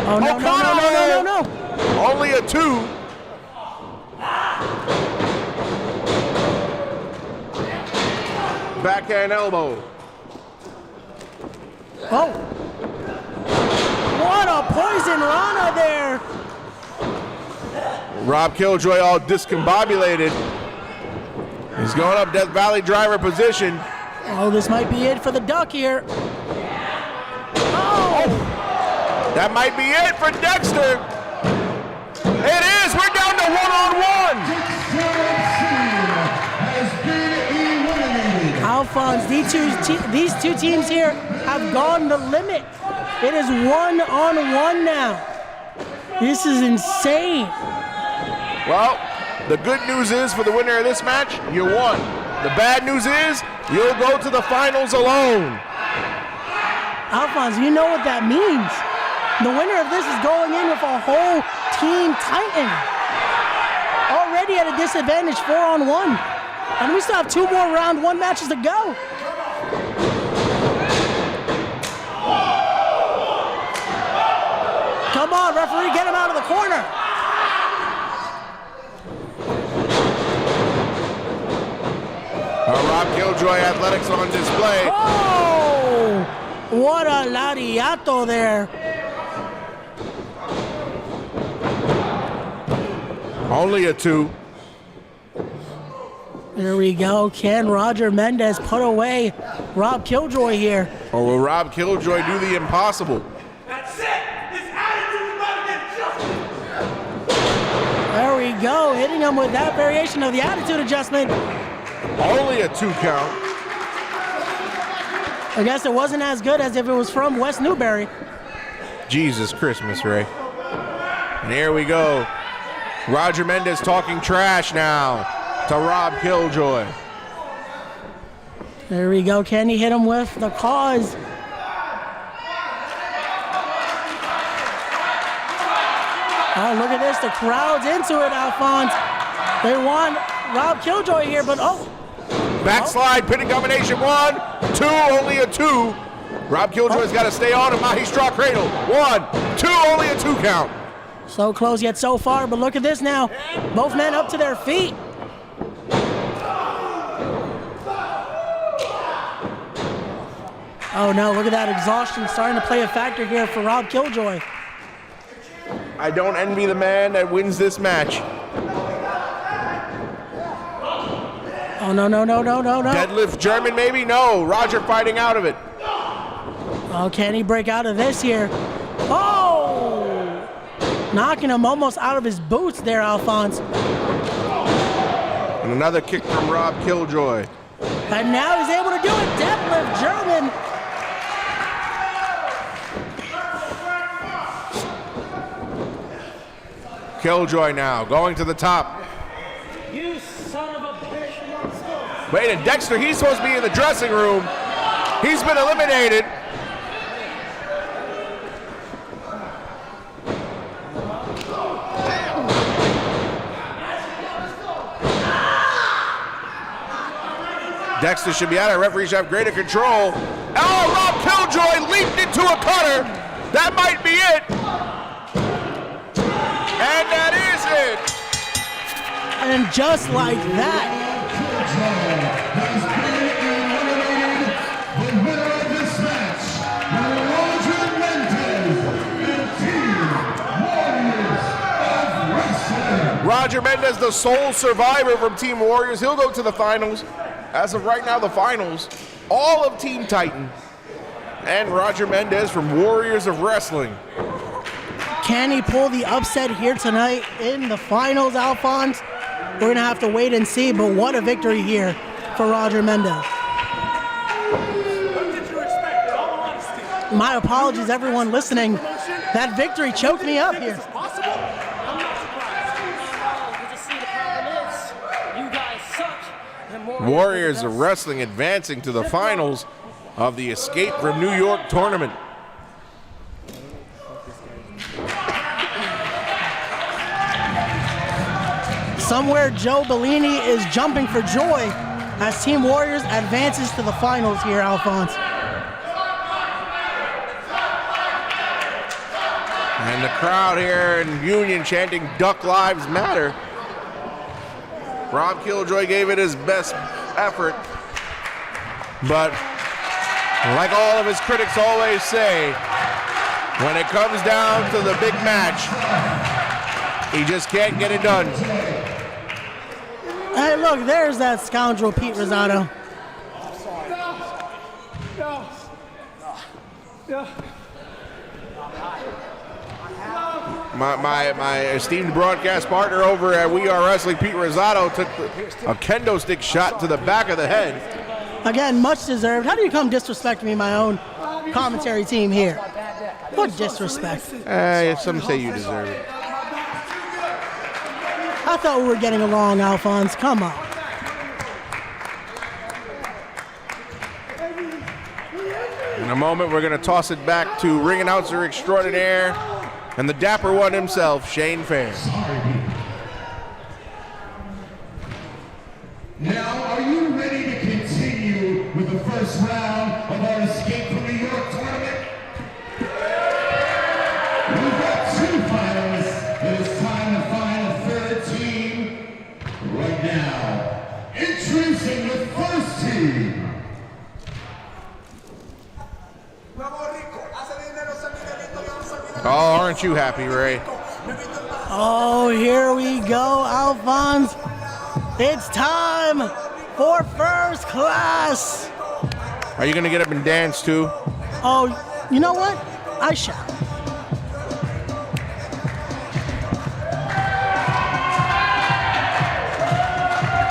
Oh, no, no. Only a 2. Backhand elbow. Oh. What a poison Rana there. Rob Killjoy all discombobulated. He's going up Death Valley driver position. Oh, this might be it for the duck here. Oh! That might be it for Dexter. It is. We're down to 1-on-1. Alphonse, these two teams here have gone the limit. It is 1-on-1 now. This is insane. Well, the good news is for the winner of this match, you won. The bad news is you'll go to the finals alone. Alphonse, you know what that means. The winner of this is going in with a whole Team Titan. Already at a disadvantage, 4-on-1. And we still have 2 more round 1 matches to go. Come on, referee, get him out of the corner. Rob Killjoy athletics on display. Oh, what a lariato there. Only a 2. There we go. Can Roger Mendez put away Rob Killjoy here? Or will Rob Killjoy do the impossible? That's it. His attitude is about to get adjusted. There we go. Hitting him with that variation of the attitude adjustment. Only a 2 count. I guess it wasn't as good as if it was from West Newbury. Jesus Christmas, Ray. And here we go. Roger Mendez talking trash now to Rob Killjoy. There we go. Can he hit him with the cause? Oh, look at this. The crowd's into it, Alphonse. They want Rob Killjoy here, but oh. Backslide, pinning combination. 1, 2, only a 2. Rob Killjoy's got to stay on a Mahi Straw Cradle. 1, 2, only a 2 count. So close yet so far, but look at this now. Both men up to their feet. Oh no, look at that exhaustion starting to play a factor here for Rob Killjoy. I don't envy the man that wins this match. Oh, no. Deadlift German, maybe? No. Roger fighting out of it. Oh, can he break out of this here? Oh! Knocking him almost out of his boots there, Alphonse. And another kick from Rob Killjoy. And now he's able to do it. Deadlift German. Killjoy now going to the top. You son of a bitch. Wait, and Dexter, he's supposed to be in the dressing room. He's been eliminated. Dexter should be out of. Referee should have greater control. Oh, Rob Killjoy leaped into a cutter. That might be it. And that is it. And just like that. The winner of this match, Roger Mendez and Team Warriors of Wrestling. Roger Mendez, the sole survivor from Team Warriors. He'll go to the finals. As of right now, the finals, all of Team Titan and Roger Mendez from Warriors of Wrestling. Can he pull the upset here tonight in the finals, Alphonse? We're going to have to wait and see, but what a victory here for Roger Mendez. What did you expect, in all honesty? My apologies, everyone listening. That victory choked me up here. Possible? I'm not surprised. You just see the problem is, you guys suck. And Warriors of Wrestling advancing to the finals of the Escape from New York tournament. Somewhere Joe Bellini is jumping for joy as Team Warriors advances to the finals here, Alphonse. And the crowd here in Union chanting Duck Lives Matter. Rob Killjoy gave it his best effort, but like all of his critics always say, when it comes down to the big match, he just can't get it done. Hey, look, there's that scoundrel Pete Rosado. My esteemed broadcast partner over at We Are Wrestling, Pete Rosado, took a kendo stick shot to the back of the head. Again, much deserved. How do you come disrespect me, my own commentary team here? What disrespect? Some say you deserve it. I thought we were getting along, Alphonse. Come on. In a moment, we're going to toss it back to ring announcer extraordinaire and the dapper one himself, Shane Fair. Now, are you ready to continue with the first round of our Escape from New York tournament? We've got two finalists. It is time to find a third team right now. Introducing the first team. Oh, aren't you happy, Ray? Oh, here we go, Alphonse. It's time for first class. Are you going to get up and dance too? Oh, you know what? I shall.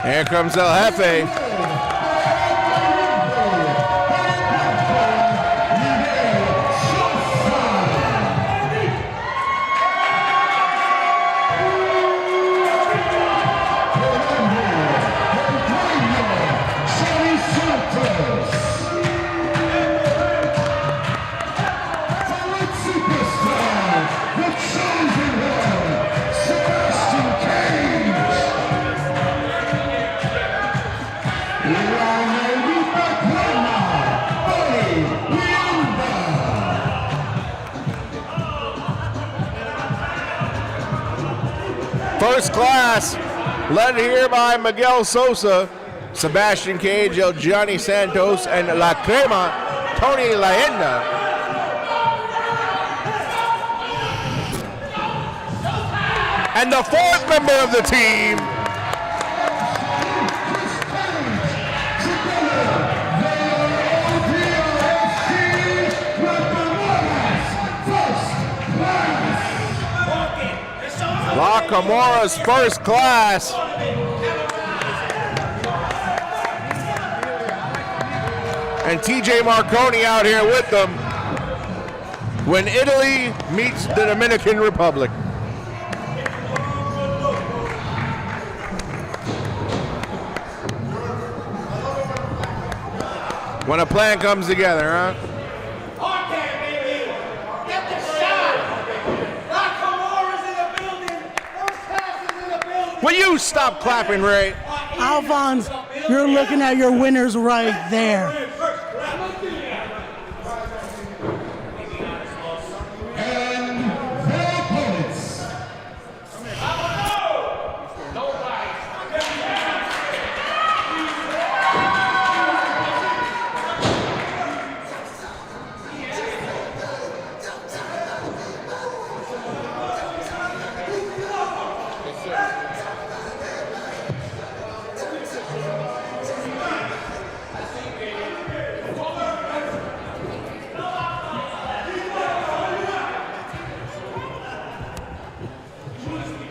Here comes El Jefe. First class, led here by Miguel Sosa, Sebastian Cage, El Gianni Santos, and La Crema, Tony Laenda. And the fourth member of the team, La Camora's first class. And TJ Marconi out here with them when Italy meets the Dominican Republic. When a plan comes together, huh? Will you stop clapping, Ray? Alphonse, you're looking at your winners right there. And their opponents.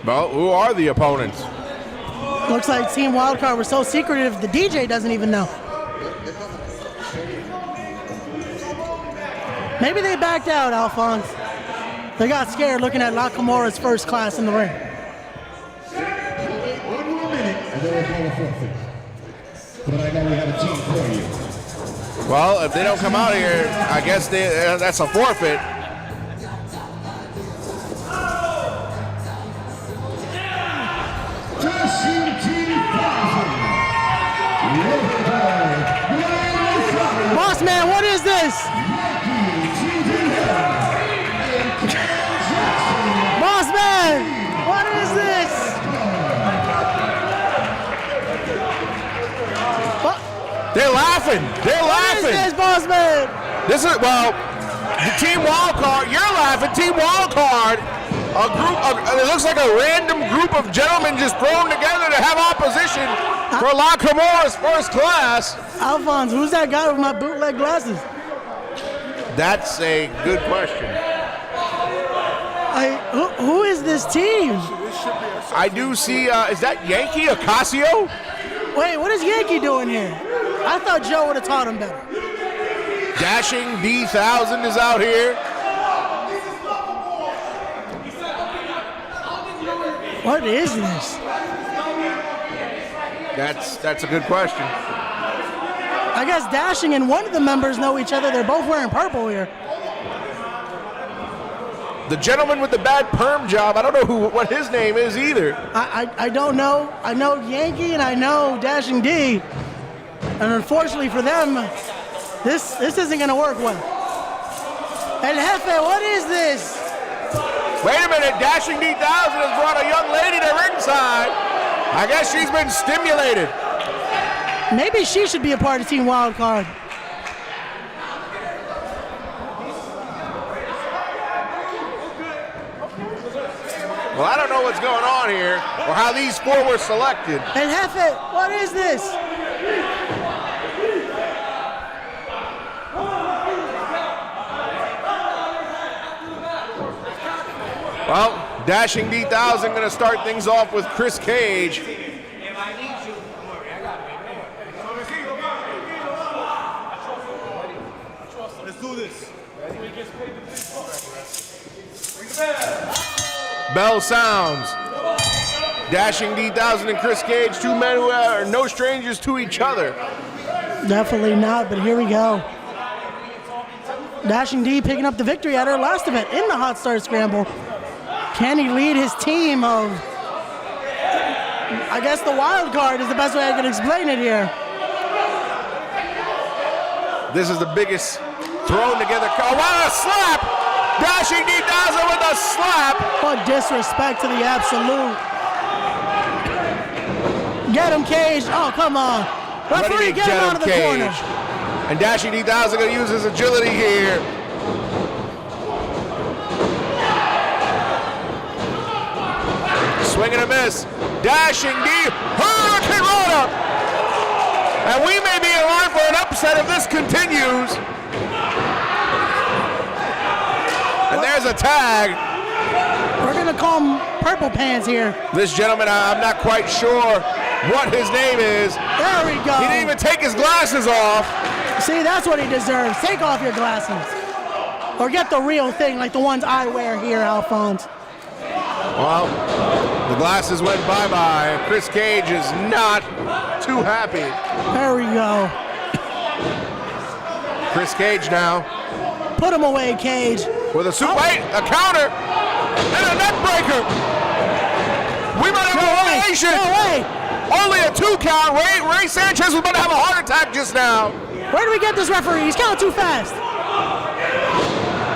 Well, who are the opponents? Looks like Team Wildcard was so secretive, the DJ doesn't even know. Maybe they backed out, Alphonse. They got scared looking at Nakamura's first class in the ring. 1 more minute, and then we'll call a forfeit. But I know we have a team for you. Well, if they don't come out here, I guess that's a forfeit. Boss man, what is this? Boss man, what is this? They're laughing. They're laughing. What is this, boss man? This is, well, the Team Wildcard, you're laughing. Team Wildcard, it looks like a random group of gentlemen just thrown together to have opposition for Nakamura's first class. Alphonse, who's that guy with my bootleg glasses? That's a good question. Who is this team? I do see, is that Yankee Ocasio? Wait, what is Yankee doing here? I thought Joe would have taught him better. Dashing D1000 is out here. What is this? That's a good question. I guess Dashing and one of the members know each other. They're both wearing purple here. The gentleman with the bad perm job, I don't know what his name is either. I don't know. I know Yankee and I know Dashing D. And unfortunately for them, this isn't going to work well. El Jefe, what is this? Wait a minute, Dashing D1000 has brought a young lady to ringside. I guess she's been stimulated. Maybe she should be a part of Team Wildcard. Well, I don't know what's going on here or how these four were selected. El Jefe, what is this? Well, Dashing D1000 going to start things off with Chris Cage. Let's do this. Bell sounds. Dashing D1000 and Chris Cage, two men who are no strangers to each other. Definitely not, but here we go. Dashing D picking up the victory at her last event in the Hot Start Scramble. Can he lead his team of, I guess the wild card is the best way I can explain it here. This is the biggest thrown together. Oh, what a slap! Dashing D1000 with a slap! What disrespect to the absolute. Get him, Cage. Oh, come on. Referee, get him out of the corner. And Dashing D1000 going to use his agility here. Swing and a miss. Dashing D, Hurricane Rana. And we may be in line for an upset if this continues. And there's a tag. We're going to call him Purple Pants here. This gentleman, I'm not quite sure what his name is. There we go. He didn't even take his glasses off. See, that's what he deserves. Take off your glasses. Or get the real thing like the ones I wear here, Alphonse. Well, the glasses went bye-bye. Chris Cage is not too happy. There we go. Chris Cage now. Put him away, Cage. With a wait, a counter, and a neck breaker. We might have a elimination. No way. Only a 2 count. Ray Sanchez was about to have a heart attack just now. Where do we get this referee? He's counting too fast.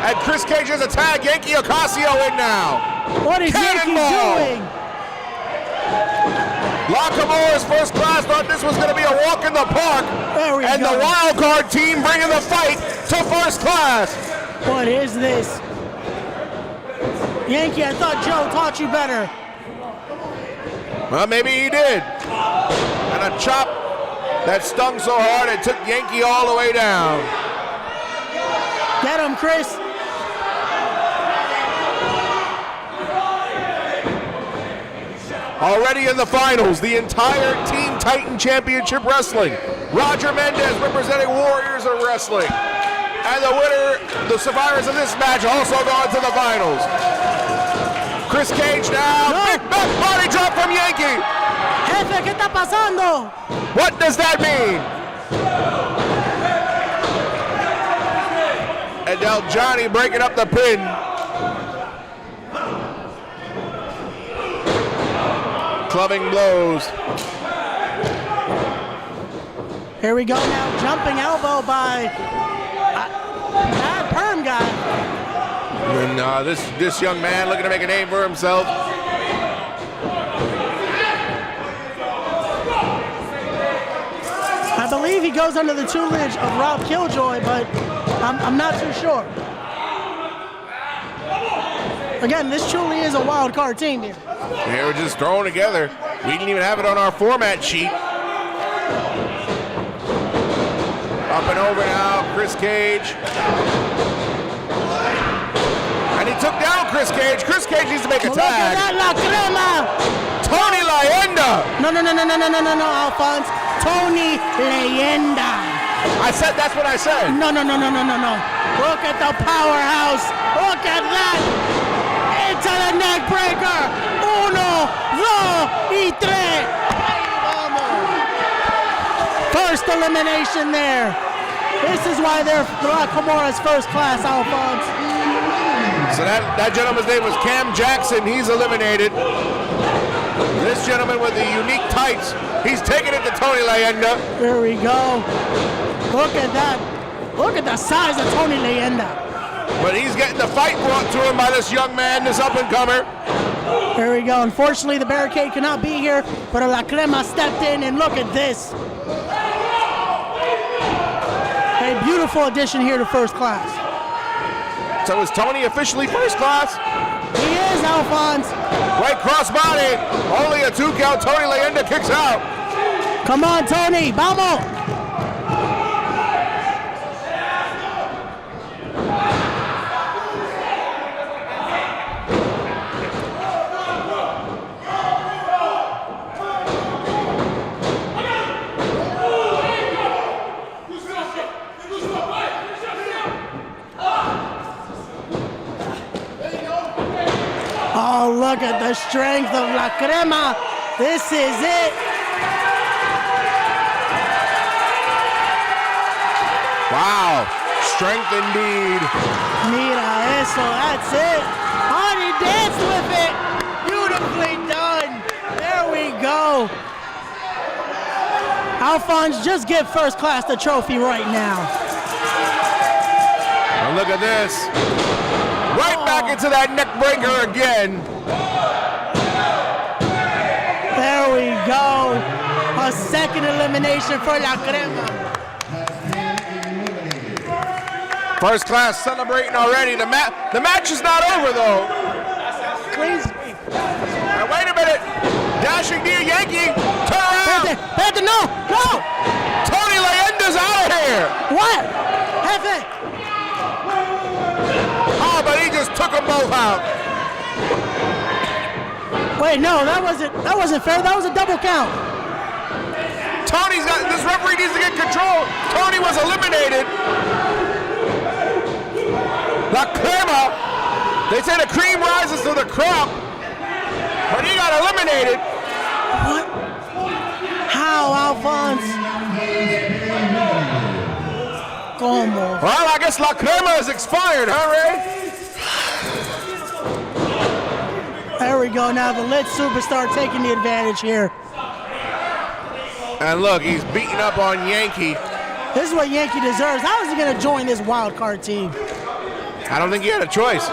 And Chris Cage has a tag. Yankee Ocasio in now. What is Yankee doing? Nakamura's first class thought this was going to be a walk in the park. And the wild card team bringing the fight to first class. What is this? Yankee, I thought Joe taught you better. Well, maybe he did. And a chop that stung so hard it took Yankee all the way down. Get him, Chris. Already in the finals, the entire Team Titan Championship Wrestling. Roger Mendez representing Warriors of Wrestling. And the winner, the survivors of this match, also going to the finals. Chris Cage now, big back body drop from Yankee. Jefe, ¿qué está pasando? What does that mean? And Del Johnny breaking up the pin. Clubbing blows. Here we go now, jumping elbow by that perm guy. And this young man looking to make a name for himself. I believe he goes under the tutelage of Rob Killjoy, but I'm not too sure. Again, this truly is a wild card team here. They were just thrown together. We didn't even have it on our format sheet. Up and over now, Chris Cage. And he took down Chris Cage. Chris Cage needs to make a tag. Tony Leyenda. No, Alphonse. Tony Leyenda. I said, that's what I said. No. Look at the powerhouse. Look at that. Into the neck breaker. 1, 2, y 3. First elimination there. This is why they're Nakamura's first class, Alphonse. So that gentleman's name was Cam Jackson. He's eliminated. This gentleman with the unique tights, he's taking it to Tony Leyenda. There we go. Look at that. Look at the size of Tony Leyenda. But he's getting the fight brought to him by this young man, this up-and-comer. There we go. Unfortunately, the barricade cannot be here, but La Crema stepped in, and look at this. A beautiful addition here to first class. So is Tony officially first class? He is, Alphonse. Right crossbody. Only a 2 count. Tony Leyenda kicks out. Come on, Tony. Vamos. Oh, look at the strength of La Crema. This is it. Wow, strength indeed. Mira eso, that's it. Hardy danced with it. Beautifully done. There we go. Alphonse, just give first class the trophy right now. And look at this. Right back into that neck breaker again. There we go. A second elimination for La Crema. First class celebrating already. The match is not over though. Please. Now wait a minute. Dashing near Yankee. Turn around. Pete, no. Tony Leyenda's out of here. What? Jefe. Oh, but he just took them both out. Wait, no, that wasn't fair. That was a double count. This referee needs to get control. Tony was eliminated. La Crema, they say the cream rises to the crop, but he got eliminated. What? How, Alphonse? como. Well, I guess La Crema is expired, huh, Ray? There we go. Now the lit superstar taking the advantage here. And look, he's beating up on Yankee. This is what Yankee deserves. How is he going to join this wild card team? I don't think he had a choice.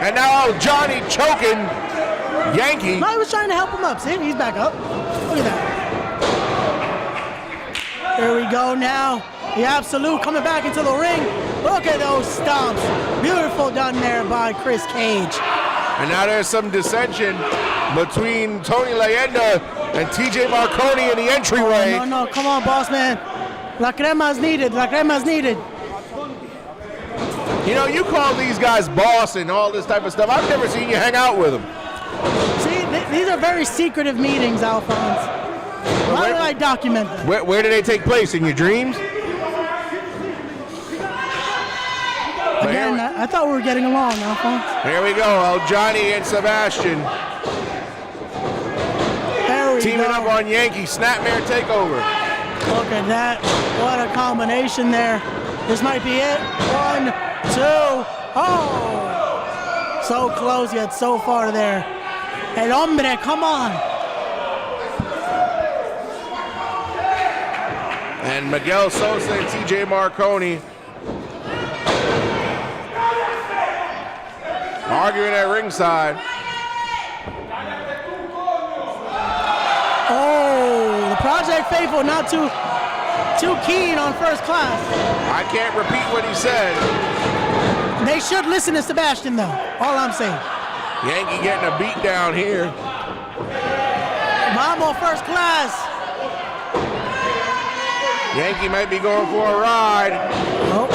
And now Johnny choking Yankee. No, he was trying to help him up. See, he's back up. Look at that. There we go now. The Absolute coming back into the ring. Look at those stomps. Beautiful done there by Chris Cage. And now there's some dissension between Tony Leyenda and TJ Marconi in the entryway. Oh, no, come on, boss man. La Crema's needed. La Crema's needed. You know, you call these guys boss and all this type of stuff. I've never seen you hang out with them. See, these are very secretive meetings, Alphonse. Why would I document them? Where do they take place? In your dreams? Again, I thought we were getting along, Alphonse. Here we go, Johnny and Sebastian. Teaming up on Yankee, Snapmare takeover. Look at that. What a combination there. This might be it. 1, 2. Oh! So close yet so far there. El hombre, come on. And Miguel Sosa and TJ Marconi arguing at ringside. Oh, the Project Faithful not too keen on First Class. I can't repeat what he said. They should listen to Sebastian, though. All I'm saying. Yankee getting a beat down here. Mambo First Class. Yankee might be going for a ride. Oh.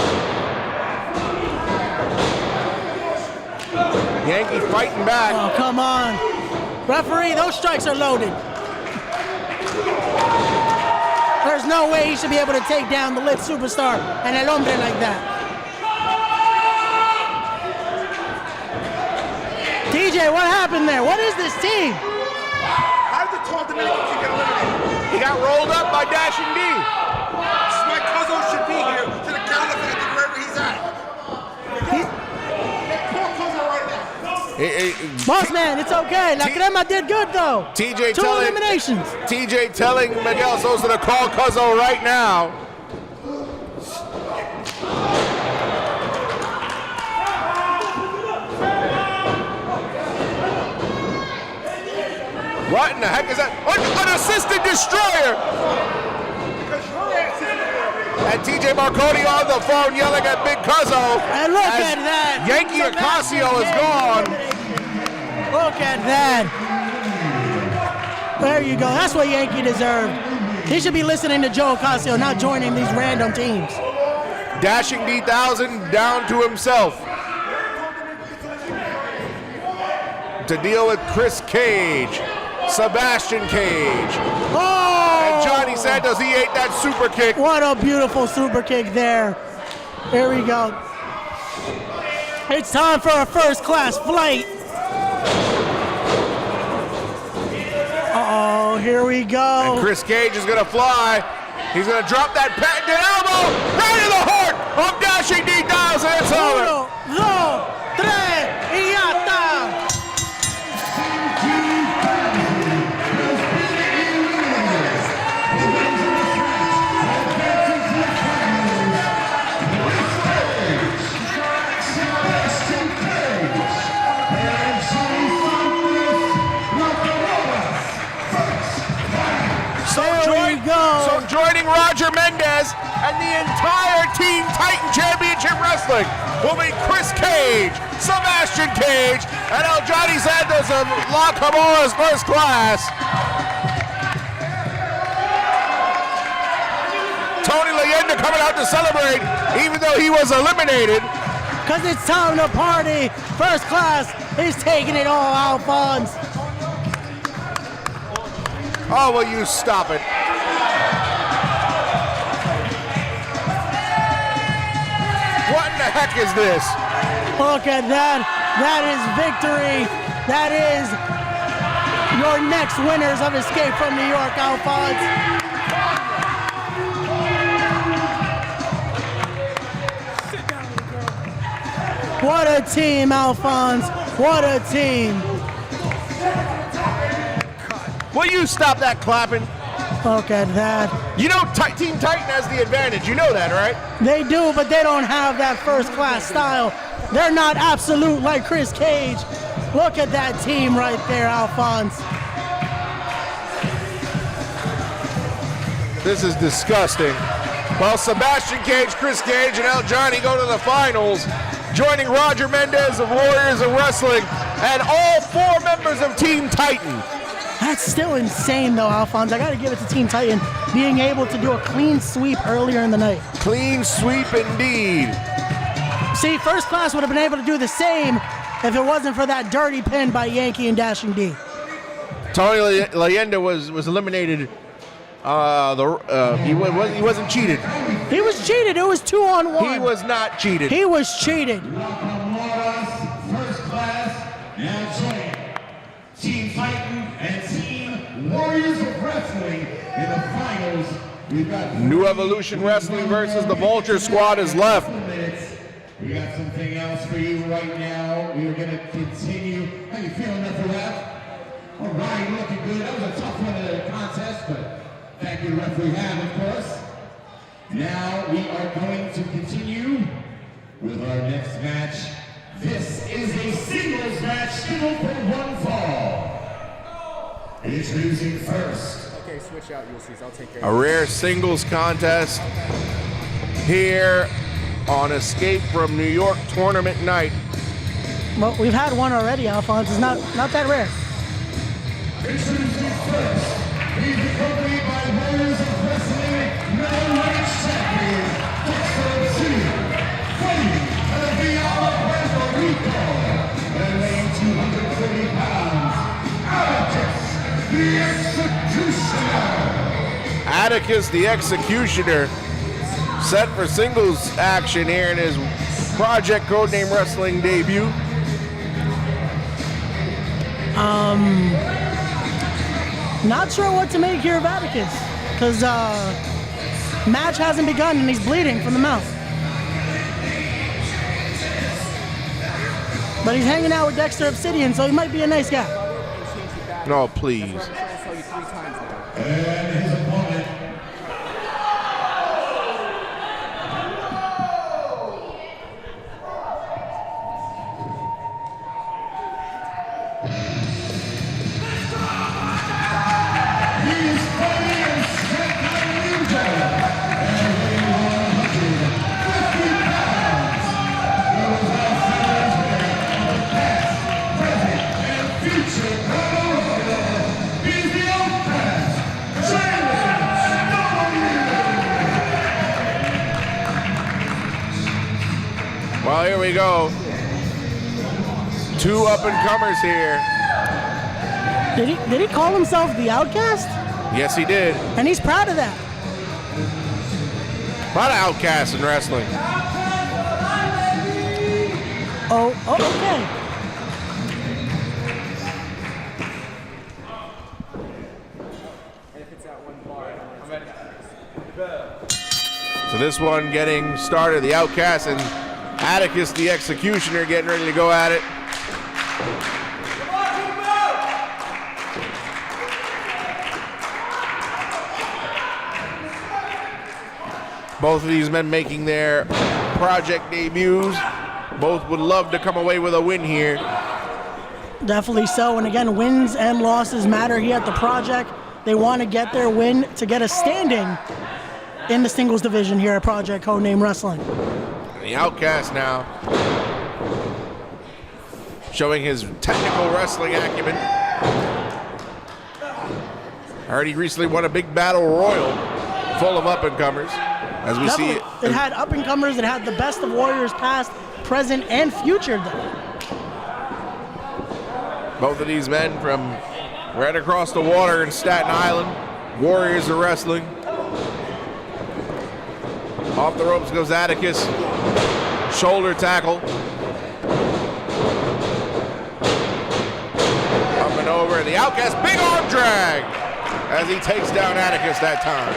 Yankee fighting back. Oh, come on. Referee, those strikes are loaded. There's no way he should be able to take down the lit superstar and El Hombre like that. TJ, what happened there? What is this team? How did the tall Dominican kid get eliminated? He got rolled up by Dashing D. This is why Cuzzo should be here to the California wherever he's at. Poor Cuzzo right now. Boss man, it's okay. La Crema did good though. TJ Two eliminations. TJ telling Miguel Sosa to call Cuzzo right now. What in the heck is that? An assisted destroyer! And TJ Marconi on the phone yelling at Big Cuzzo. And look at that. Yankee Ocasio is gone. Look at that. There you go. That's what Yankee deserved. He should be listening to Joe Ocasio, not joining these random teams. Dashing D-1000 down to himself to deal with Chris Cage, Sebastian Cage, and Johnny Santos. He ate that super kick. What a beautiful super kick there. Here we go. It's time for a first class flight. Uh-oh, here we go. And Chris Cage is gonna fly. He's gonna drop that patented elbow right in the heart of Dashing D-1000. It's over. 1, 2, 3, y ya está. So joining Roger Mendez and the entire Team Titan Championship Wrestling will be Chris Cage, Sebastian Cage, and El Johnny Santos of La Camora's First Class. Tony Leyenda coming out to celebrate, even though he was eliminated. Because it's time to party. First Class is taking it all, Alphonse. Oh, will you stop it? What in the heck is this? Look at that. That is victory. That is your next winners of Escape from New York, Alphonse. What a team, Alphonse. What a team. Will you stop that clapping? Look at that. You know Team Titan has the advantage. You know that, right? They do, but they don't have that first-class style. They're not absolute like Chris Cage. Look at that team right there, Alphonse. This is disgusting. Well, Sebastian Cage, Chris Cage, and El Johnny go to the finals, joining Roger Mendez of Warriors of Wrestling and all 4 members of Team Titan. That's still insane, though, Alphonse. I got to give it to Team Titan being able to do a clean sweep earlier in the night. Clean sweep indeed. See, First Class would have been able to do the same if it wasn't for that dirty pin by Yankee and Dashing D. Tony Leyenda was eliminated. He wasn't cheated. He was cheated. It was 2-on-1. He was not cheated. He was cheated. First Class, now joining Team Titan and Team Warriors of Wrestling in the finals. We've got New Evolution Wrestling versus the Vulture Squad is left. We got something else for you right now. We are going to continue. How you feeling after that? All right, looking good. That was a tough one in the contest, but thank you, referee Ham, of course. Now we are going to continue with our next match. This is a singles match scheduled for 1 fall. Introducing first. Okay, switch out, Ulysses. I'll take care A rare singles contest here on Escape from New York tournament night. Well, we've had one already, Alphonse. It's not that rare. Introducing first, he's accompanied by Warriors of Wrestling middleweight champion, Dexter, fighting out of Villalba, Puerto Rico, and weighing 230 pounds, Atticus, the Executioner. Atticus the Executioner set for singles action here in his Project Codename Wrestling debut. Not sure what to make here of Atticus, because match hasn't begun and he's bleeding from the mouth. But he's hanging out with Dexter Obsidian, so he might be a nice guy. No, please. And his opponent. Well, here we go. 2 up-and-comers here. Did he call himself the Outcast? Yes, he did. And he's proud of that. A lot of outcasts in wrestling. Oh, okay. So this one getting started, the Outcast and Atticus the Executioner getting ready to go at it. Both of these men making their project debuts. Both would love to come away with a win here. Definitely so. And again, wins and losses matter here at the Project. They want to get their win to get a standing in the singles division here at Project Codename Wrestling. The Outcast now showing his technical wrestling acumen. Heard he recently won a big battle royal full of up-and-comers. As we see it. It had up-and-comers, it had the best of Warriors past, present, and future there. Both of these men from right across the water in Staten Island, Warriors of Wrestling. Off the ropes goes Atticus. Shoulder tackle. Up and over. The Outcast, big arm drag as he takes down Atticus that time.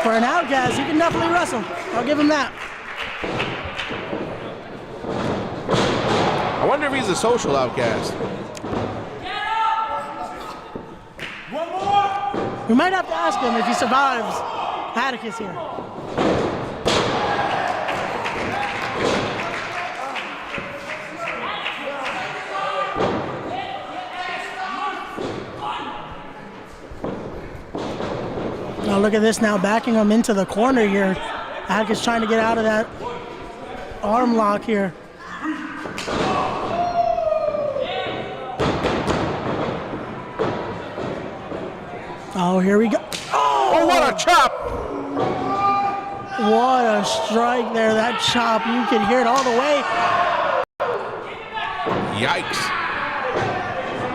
For an Outcast, he can definitely wrestle. I'll give him that. wonder if he's a social outcast. We might have to ask him if he survives Atticus here. Now look at this now, backing him into the corner here. Atticus trying to get out of that arm lock here. Oh, here we go. Oh, what a chop! What a strike there. That chop, you could hear it all the way. Yikes.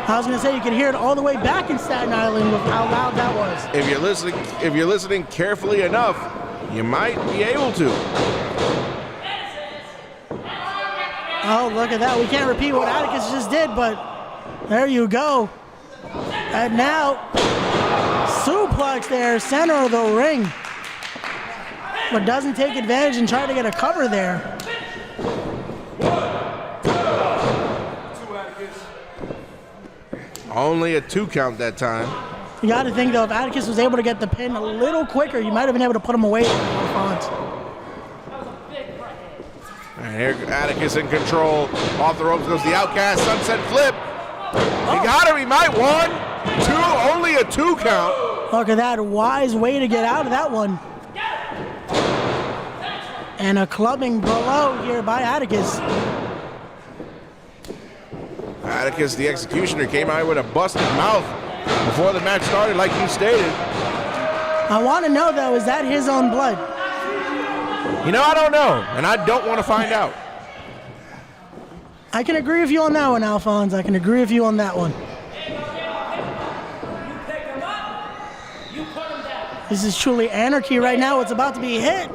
I was gonna say you could hear it all the way back in Staten Island with how loud that was. If you're listening carefully enough, you might be able to. Oh, look at that. We can't repeat what Atticus just did, but there you go. And now, suplex there, center of the ring. But doesn't take advantage and try to get a cover there. Only a 2 count that time. You got to think, though, if Atticus was able to get the pin a little quicker, you might have been able to put him away. And here, Atticus in control. Off the ropes goes the Outcast. Sunset flip. He got him. He might 1, 2. Only a 2 count. Look at that wise way to get out of that one. And a clubbing below here by Atticus. Atticus, the executioner, came out with a busted mouth before the match started, like you stated. I want to know, though, is that his own blood? You know, I don't know, and I don't want to find out. I can agree with you on that one, Alphonse. I can agree with you on that one. This is truly anarchy right now. It's about to be hit.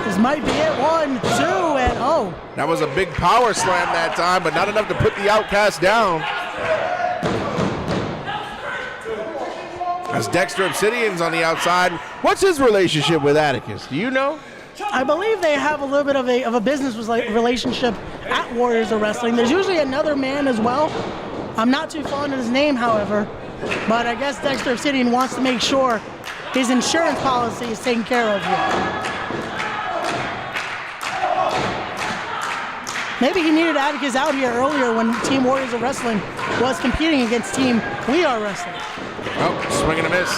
This might be it. 1, 2, and oh. That was a big power slam that time, but not enough to put the Outcast down. As Dexter Obsidian's on the outside. What's his relationship with Atticus? Do you know? I believe they have a little bit of a business relationship at Warriors of Wrestling. There's usually another man as well. I'm not too fond of his name, however, but I guess Dexter Obsidian wants to make sure his insurance policy is taken care of here. Maybe he needed Atticus out here earlier when Team Warriors of Wrestling was competing against Team We Are Wrestling. Oh, swing and a miss.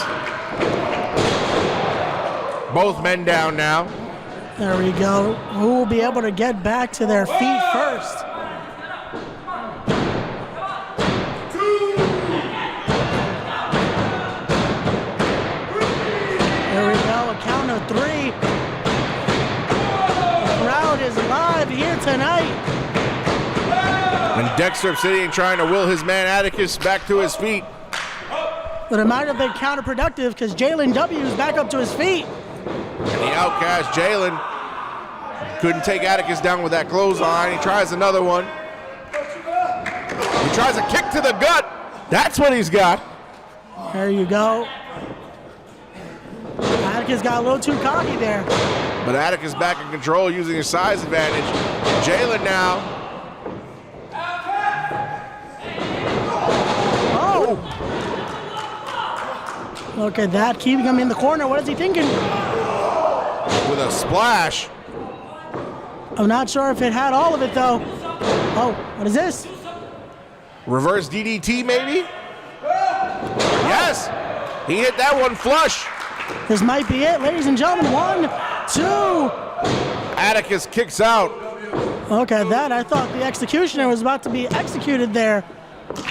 Both men down now. There we go. Who will be able to get back to their feet first? There we go, a count of 3. The crowd is live here tonight. And Dexter Obsidian trying to will his man Atticus back to his feet. But it might have been counterproductive because Jalen W is back up to his feet. And the Outcast, Jalen, couldn't take Atticus down with that clothesline. He tries another one. He tries a kick to the gut. That's what he's got. There you go. Atticus got a little too cocky there. But Atticus back in control using his size advantage. Jalen now. Oh! Look at that, keeping him in the corner. What is he thinking? With a splash. I'm not sure if it had all of it, though. Oh, what is this? Reverse DDT, maybe? Yes! He hit that one flush. This might be it, ladies and gentlemen. 1, 2. Atticus kicks out. Look at that. I thought the executioner was about to be executed there.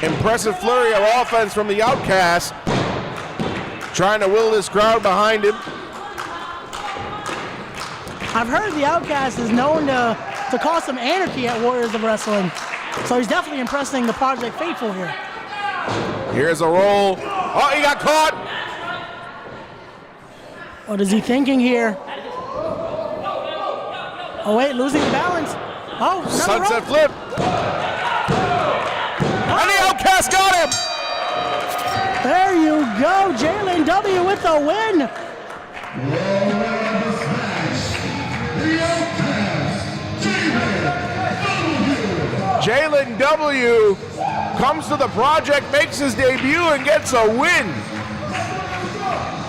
Impressive flurry of offense from the Outcast. Trying to will this crowd behind him. I've heard the Outcast is known to cause some anarchy at Warriors of Wrestling. So he's definitely impressing the Project Faithful here. Here's a roll. Oh, he got caught. What is he thinking here? Oh, wait, losing the balance. Oh, sunset flip. And the Outcast got him. There you go. Jalen W with the win. The Outcast, Jalen Jalen W. comes to the project, makes his debut, and gets a win.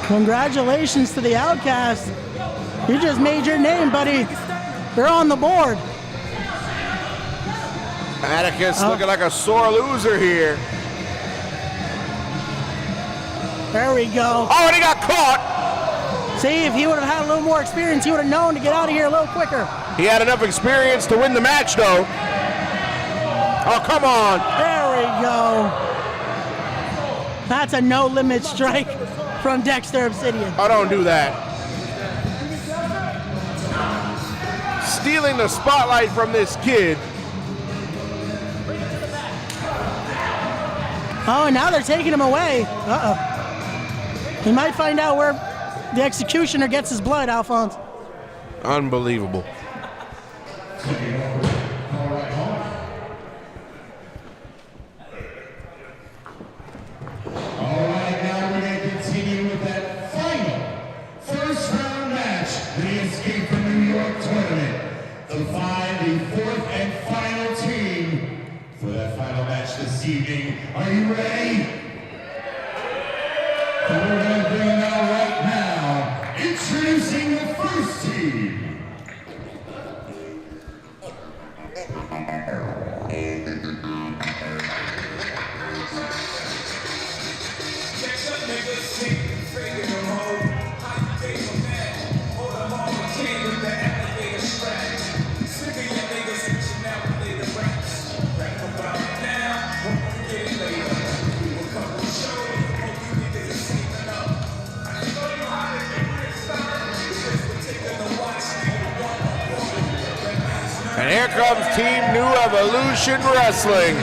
Congratulations to the Outcast. You just made your name, buddy. They're on the board. Atticus looking like a sore loser here. There we go. Oh, and he got caught. See, if he would have had a little more experience, he would have known to get out of here a little quicker. He had enough experience to win the match, though. Oh, come on. There we go. That's a no-limit strike from Dexter Obsidian. Oh, don't do that. Stealing the spotlight from this kid. Oh, and now they're taking him away. Uh-oh. We might find out where the executioner gets his blood, Alphonse. Unbelievable. All right, now we're going to continue with that final first round match, the Escape from New York tournament, to find the fourth and final team for that final match this evening. Are you ready? We're going to bring them out right now. Introducing the first team. And here comes Team New Evolution Wrestling.